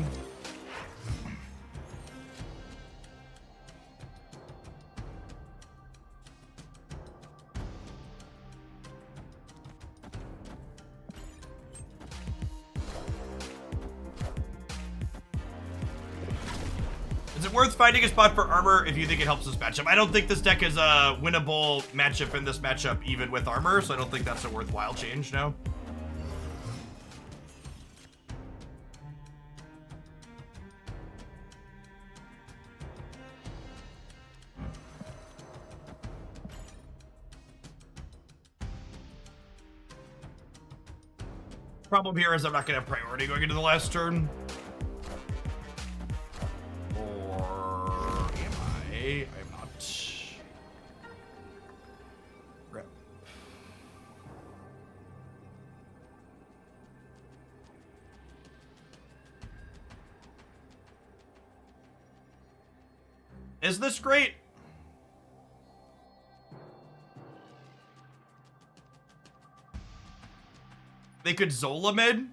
Is it worth finding a spot for armor if you think it helps this matchup? I don't think this deck is a winnable matchup in this matchup even with armor, so I don't think that's a worthwhile change, no. Problem here is I'm not going to have priority going into the last turn. Or am I? I'm not. Rep. Is this great? They could Zola mid.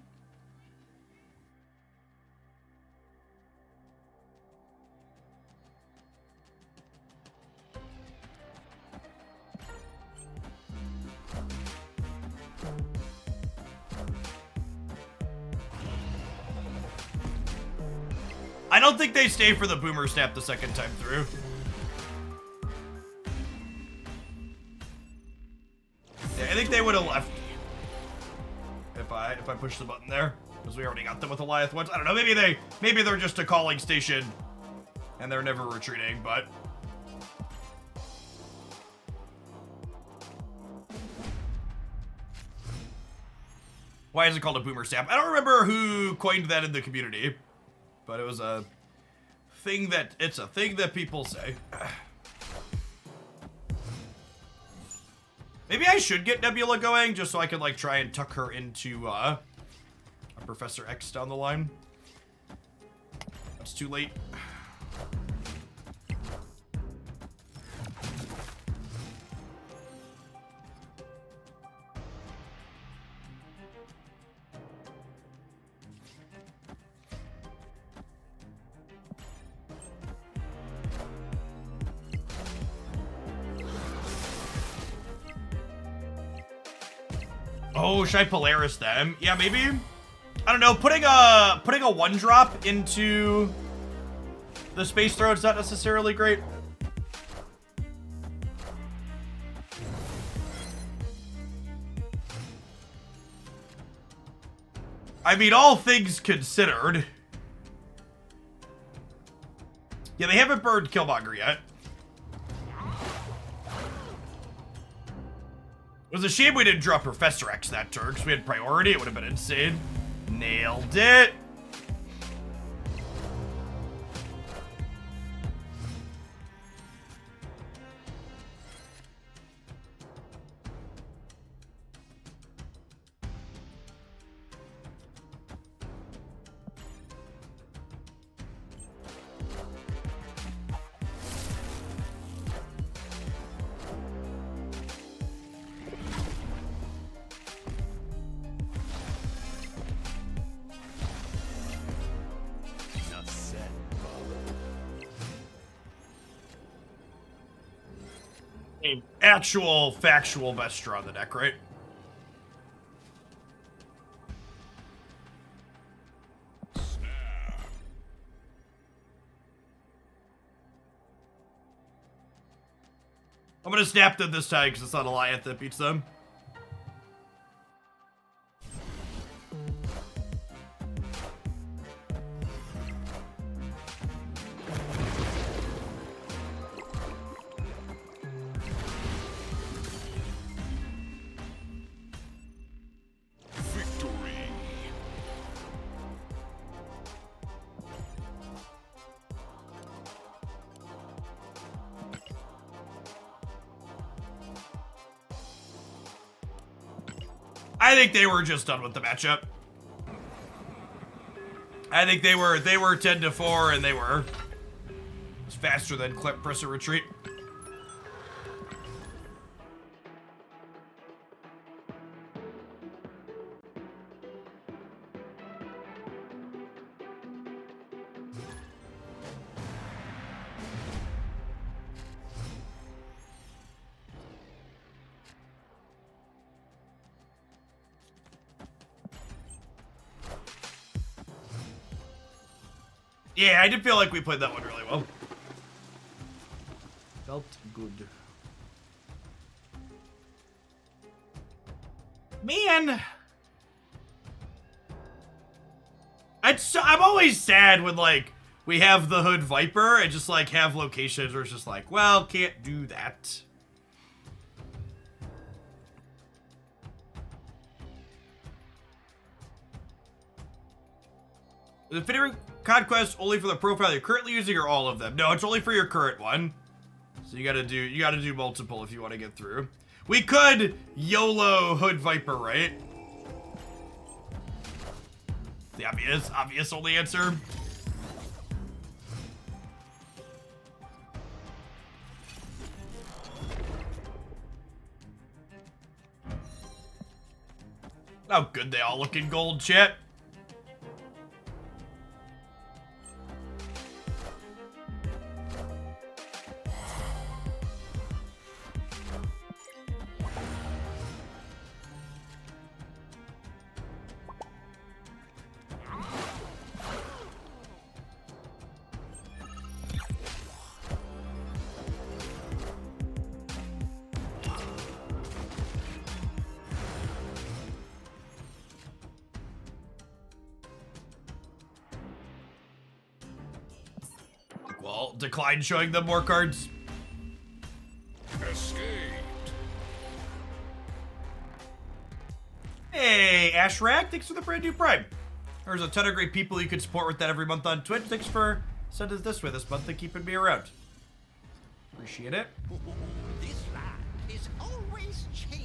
I don't think they stay for the boomer snap the second time through. Yeah, I think they would have left. If I push the button there, because we already got them with Goliath once. I don't know, maybe they're just a calling station and they're never retreating, but why is it called a boomer snap? I don't remember who coined that in the community, but it was a thing that people say. Maybe I should get Nebula going just so I could like try and tuck her into a Professor X down the line. That's too late. Oh, should I Polaris them? Yeah, maybe. I don't know. Putting a 1-drop into the space throw is not necessarily great. I mean, all things considered. Yeah, they haven't burned Killmonger yet. It was a shame we didn't drop Professor X that turn, because we had priority. It would have been insane. Nailed it. Not set, Actual, factual best draw on the deck, right? I'm gonna snap them this time because it's not Alliance that beats them. victory. I think they were just done with the matchup. I think they were 10-4 and they were faster than clip press or retreat. Yeah, I did feel like we played that one really well. Felt good. Man. I'm always sad when, like, we have the Hood Viper and just, like, have locations where it's just like, well, can't do that. The fitting Conquest only for the profile you're currently using or all of them? No, it's only for your current one. So you gotta do multiple if you want to get through. We could YOLO Hood Viper, right? The obvious only answer. How good they all look in gold, chat. Well, decline showing them more cards. Escaped. Hey, Ashrak, thanks for the brand new Prime. There's a ton of great people you can support with that every month on Twitch. Thanks for sending us this way this month and keeping me around. Appreciate it. This land is always changing.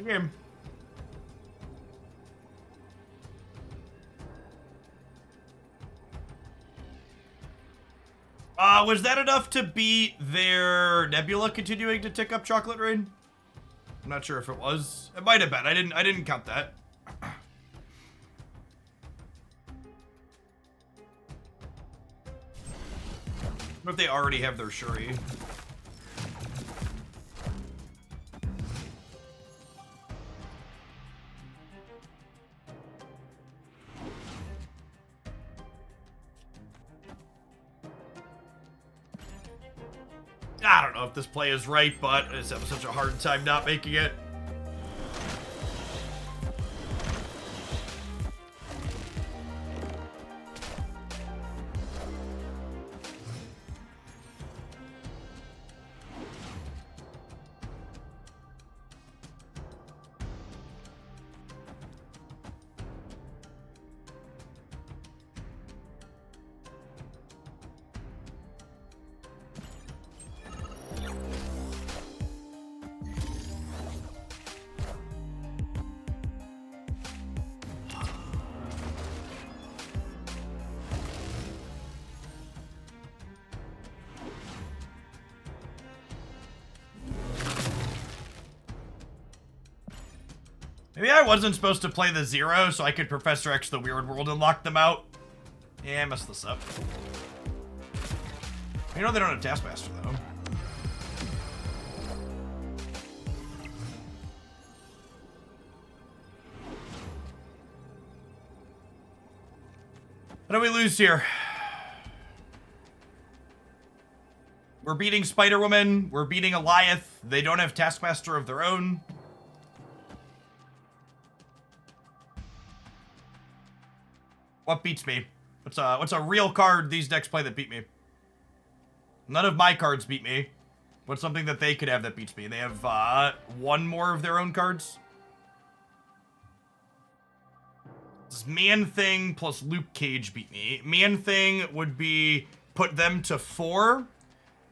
Play game. Was that enough to beat their Nebula continuing to tick up Chocolate Rain? I'm not sure if it was. It might have been. I didn't count that. What if they already have their Shuri? I don't know if this play is right, but I just have such a hard time not making it. Maybe I wasn't supposed to play the Zero so I could Professor X the Weird World and lock them out. Yeah, I messed this up. You know they don't have Taskmaster, though. How do we lose here? We're beating Spider-Woman. We're beating Goliath. They don't have Taskmaster of their own. What beats me? What's a real card these decks play that beat me? None of my cards beat me. What's something that they could have that beats me? They have one more of their own cards. This Man-Thing plus Luke Cage beat me. Man-Thing would be put them to 4,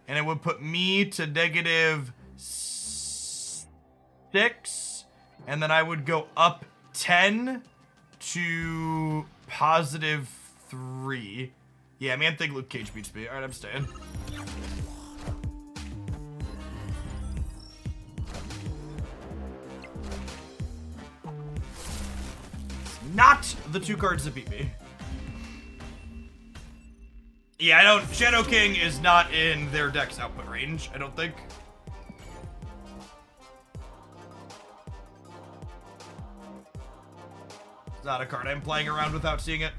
and it would put me to -6, and then I would go up 10 to +3. Yeah, Man-Thing, Luke Cage beats me. All right, I'm staying. Not the 2 cards that beat me. Yeah, I don't. Shadow King is not in their deck's output range, I don't think. It's not a card I'm playing around without seeing it.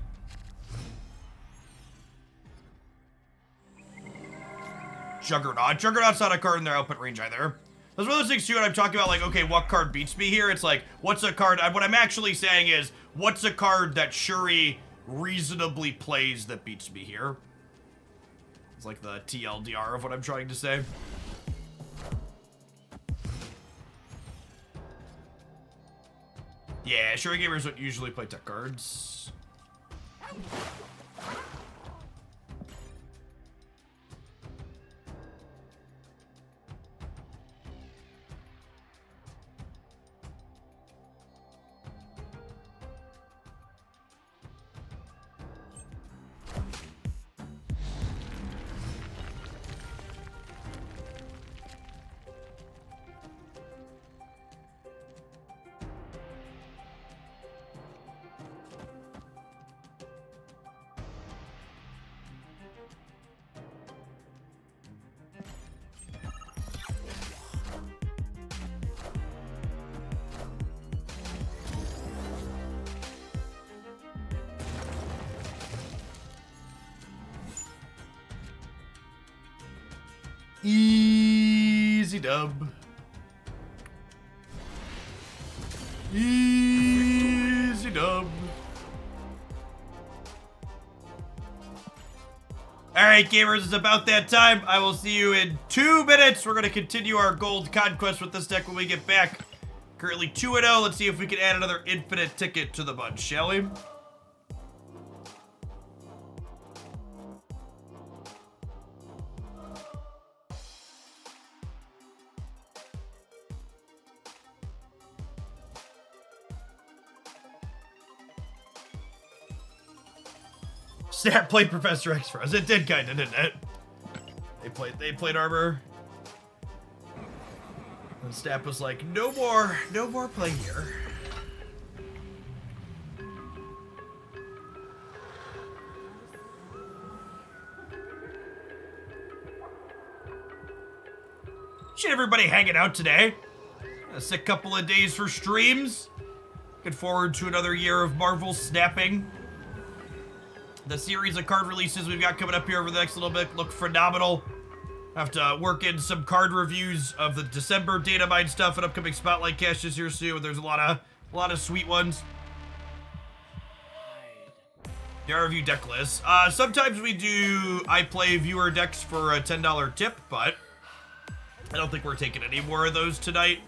Juggernaut. Juggernaut's not a card in their output range either. That's one of those things too when I'm talking about, like, okay, what card beats me here? It's like, what's a card? What I'm actually saying is, what's a card that Shuri reasonably plays that beats me here? It's like the TLDR of what I'm trying to say. Yeah, Shuri gamers don't usually play tech cards. Easy dub. Easy dub. Alright, gamers, it's about that time. I will see you in 2 minutes. We're going to continue our gold conquest with this deck when we get back. Currently 2-0. Let's see if we can add another infinite ticket to the bunch, shall we? Snap played Professor X for us. It did kinda, didn't it? They played armor. And Snap was like, no more play here. Shit, everybody hanging out today. A sick couple of days for streams. Looking forward to another year of Marvel snapping. The series of card releases we've got coming up here over the next little bit look phenomenal. Have to work in some card reviews of the December data mine stuff and upcoming spotlight caches here soon. There's a lot of sweet ones. The review deck list. Sometimes I play viewer decks for a $10 tip, but I don't think we're taking any more of those tonight.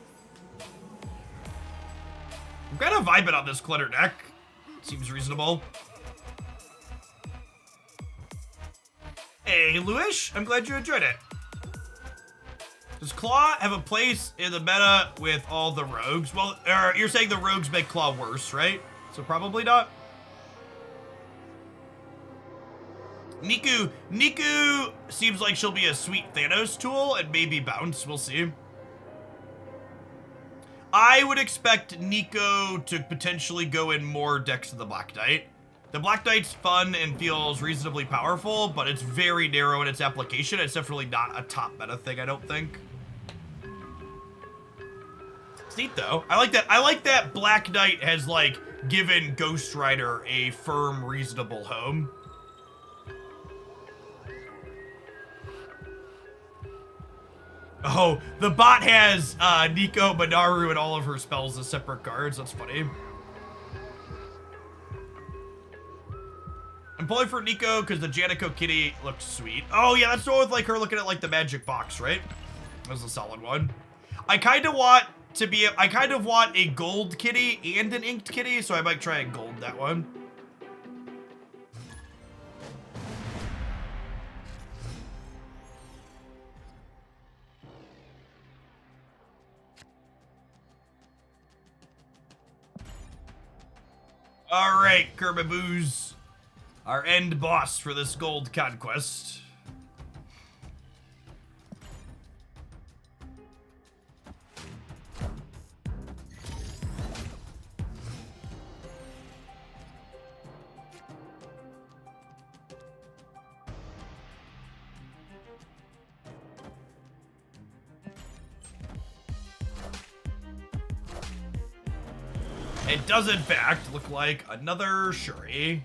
I'm kind of vibing on this Clutter deck. Seems reasonable. Hey, Luish, I'm glad you enjoyed it. Does Claw have a place in the meta with all the rogues? Well, you're saying the rogues make Claw worse, right? So probably not. Niku seems like she'll be a sweet Thanos tool and maybe bounce. We'll see. I would expect Nico to potentially go in more decks of the Black Knight. The Black Knight's fun and feels reasonably powerful, but it's very narrow in its application. It's definitely not a top meta thing, I don't think. It's neat though. I like that Black Knight has like given Ghost Rider a firm, reasonable home. Oh, the bot has Nico, Minaru, and all of her spells as separate cards. That's funny. I'm pulling for Nico because the Janico kitty looks sweet. Oh yeah, that's the one with like her looking at like the magic box, right? That was a solid one. I kind of want a gold kitty and an inked kitty, so I might try and gold that one. All right, Kerbaboos. Our end boss for this gold conquest. It does in fact look like another Shuri.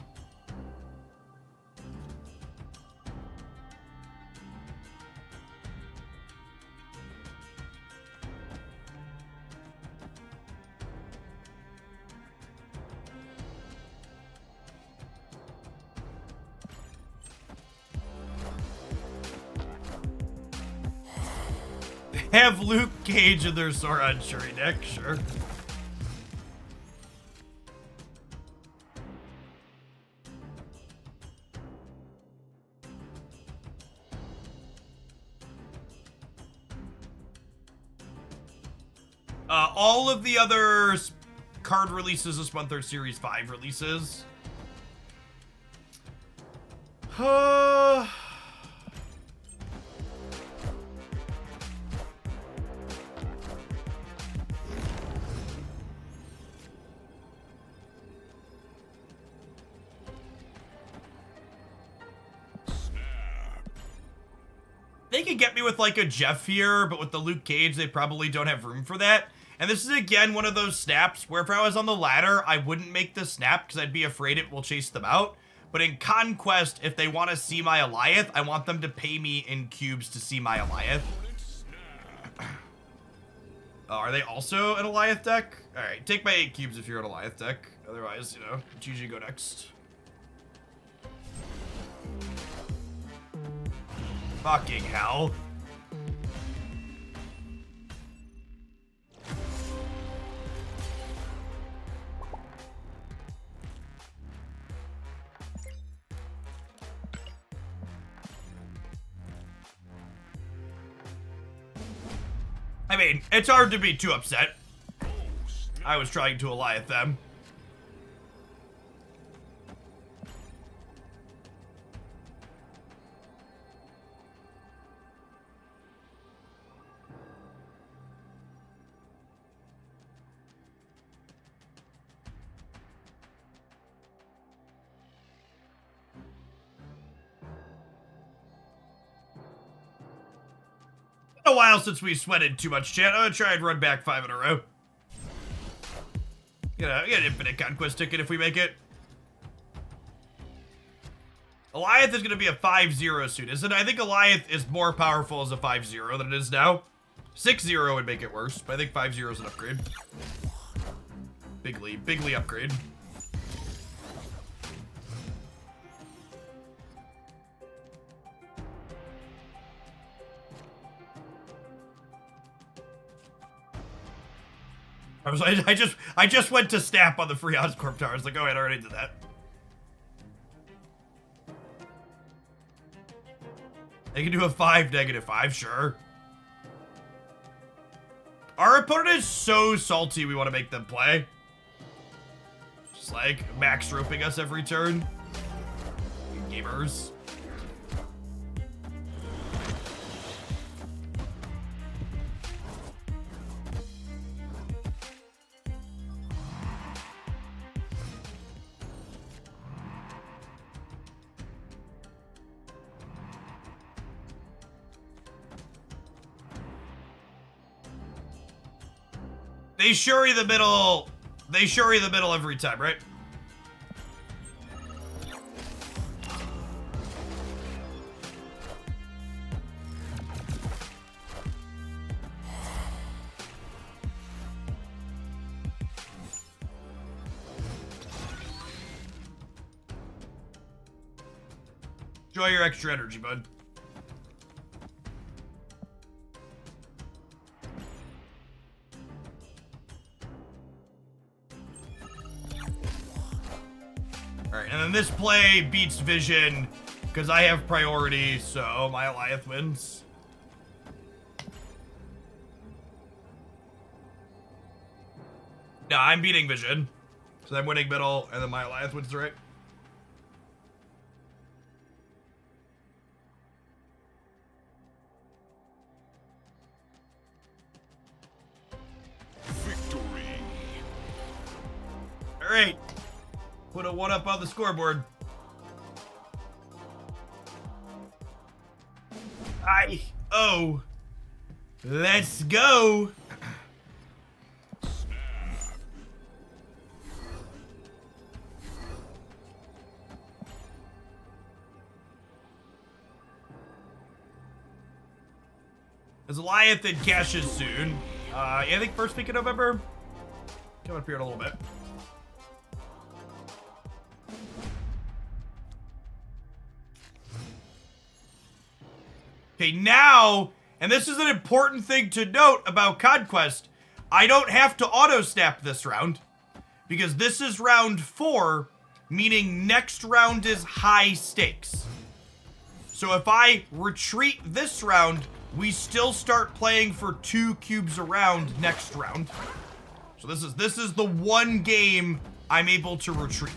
Have Luke Cage in their Sauron Shuri deck, sure. All of the other card releases this month are Series 5 releases. They could get me with like a Jeff here, but with the Luke Cage, they probably don't have room for that. And this is again one of those snaps where if I was on the ladder, I wouldn't make the snap because I'd be afraid it will chase them out. But in Conquest, if they want to see my Alioth, I want them to pay me in cubes to see my Alioth. Are they also an Alioth deck? Alright, take my 8 cubes if you're an Alioth deck. Otherwise, you know, GG go next. Fucking hell. I mean, it's hard to be too upset. I was trying to Alioth them. A while since we sweated too much, chat. I'm gonna try and run back 5 in a row. Get an infinite conquest ticket if we make it. Goliath is gonna be a 5-0 soon, isn't it? I think Goliath is more powerful as a 5-0 than it is now. 6-0 would make it worse, but I think 5-0 is an upgrade. Bigly upgrade. I just went to snap on the free Oscorp tower. I was like, oh, I already did that. They can do a 5, -5, sure. Our opponent is so salty we want to make them play. Just like max roping us every turn. Gamers. They shuri the middle. They shuri the middle every time, right? Enjoy your extra energy, bud. Alright, and then this play beats Vision because I have priority, so my Goliath wins. No, I'm beating Vision. So I'm winning middle, and then my Goliath wins, right? Victory. Alright. Put a 1 up on the scoreboard. Oh. Let's go. As Goliath and cashes soon. I think first week of November. Come up here in a little bit. Okay, now, and this is an important thing to note about Conquest, I don't have to auto-snap this round, because this is round 4, meaning next round is high stakes. So if I retreat this round, we still start playing for 2 cubes around next round. So this is the one game I'm able to retreat.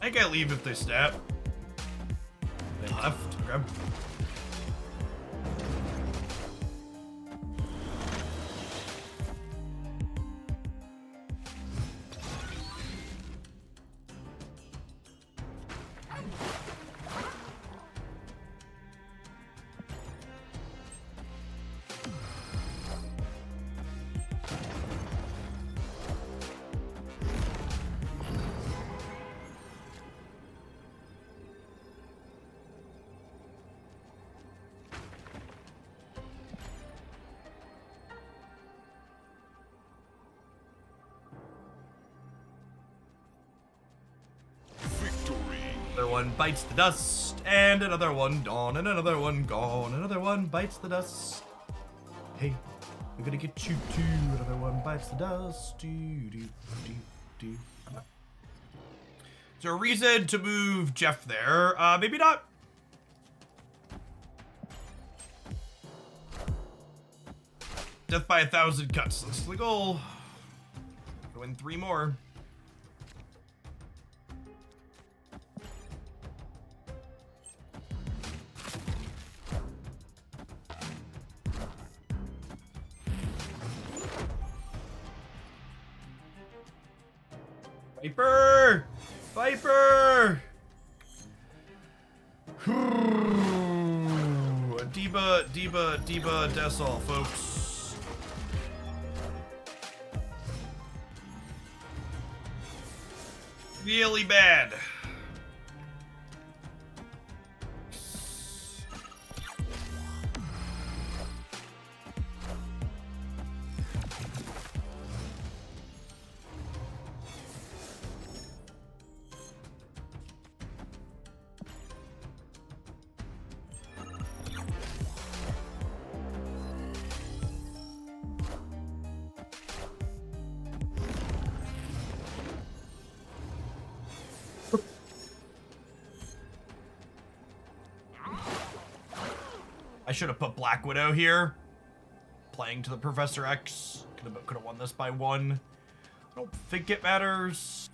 I think I leave if they snap. They left. Okay. Another one bites the dust, and another one gone, and another one gone, another one bites the dust. Hey, we're gonna get you too. Another one bites the dust. Do, do, do, do. Is there a reason to move Jeff there? Maybe not. Death by 1,000 cuts. That's the goal. Go in 3 more. Viper! Viper! Diva, that's all, folks. Really bad. I should have put Black Widow here. Playing to the Professor X. Could have won this by 1. I don't think it matters.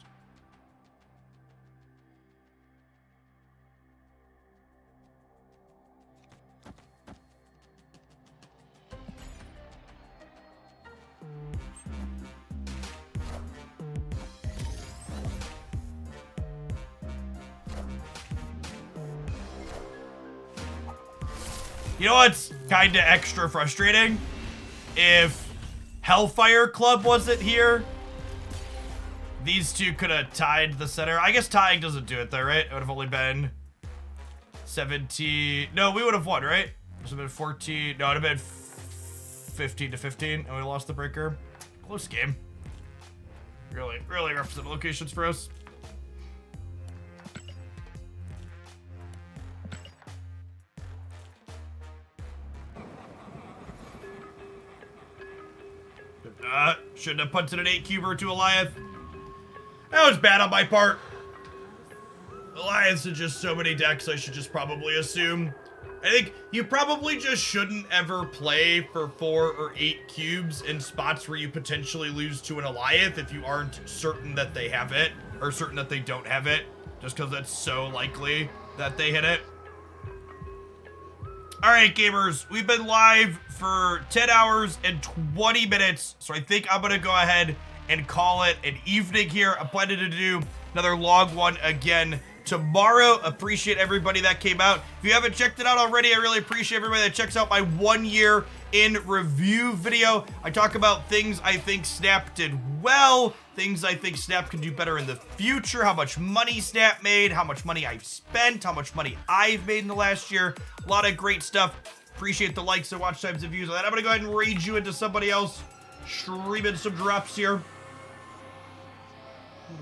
You know what's kinda extra frustrating? If Hellfire Club wasn't here, these two could have tied the center. I guess tying doesn't do it though, right? It would have only been 17. No, we would have won, right? It would have been 14. No, it would have been 15 to 15, and we lost the breaker. Close game. Really rough set of locations for us. Shouldn't have punted an 8-cuber to Eliath. That was bad on my part. Eliath's in just so many decks, I should just probably assume. I think you probably just shouldn't ever play for 4 or 8 cubes in spots where you potentially lose to an Eliath if you aren't certain that they have it, or certain that they don't have it, just because it's so likely that they hit it. Alright, gamers, we've been live for 10 hours and 20 minutes, so I think I'm gonna go ahead and call it an evening here. I'm planning to do another log one again tomorrow. Appreciate everybody that came out. If you haven't checked it out already, I really appreciate everybody that checks out my 1 year in review video. I talk about things I think Snap did well, things I think Snap can do better in the future, how much money Snap made, how much money I've spent, how much money I've made in the last year. A lot of great stuff. Appreciate the likes and watch times and views on that. I'm gonna go ahead and raid you into somebody else. Streaming some drops here.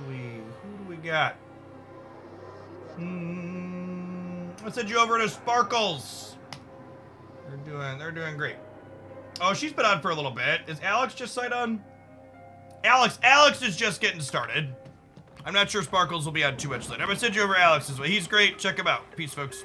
Who do we got? I'll send you over to Sparkles. They're doing great. Oh, she's been on for a little bit. Is Alex just signed on? Alex is just getting started. I'm not sure Sparkles will be on too much later. I'm gonna send you over Alex's way. He's great. Check him out. Peace, folks.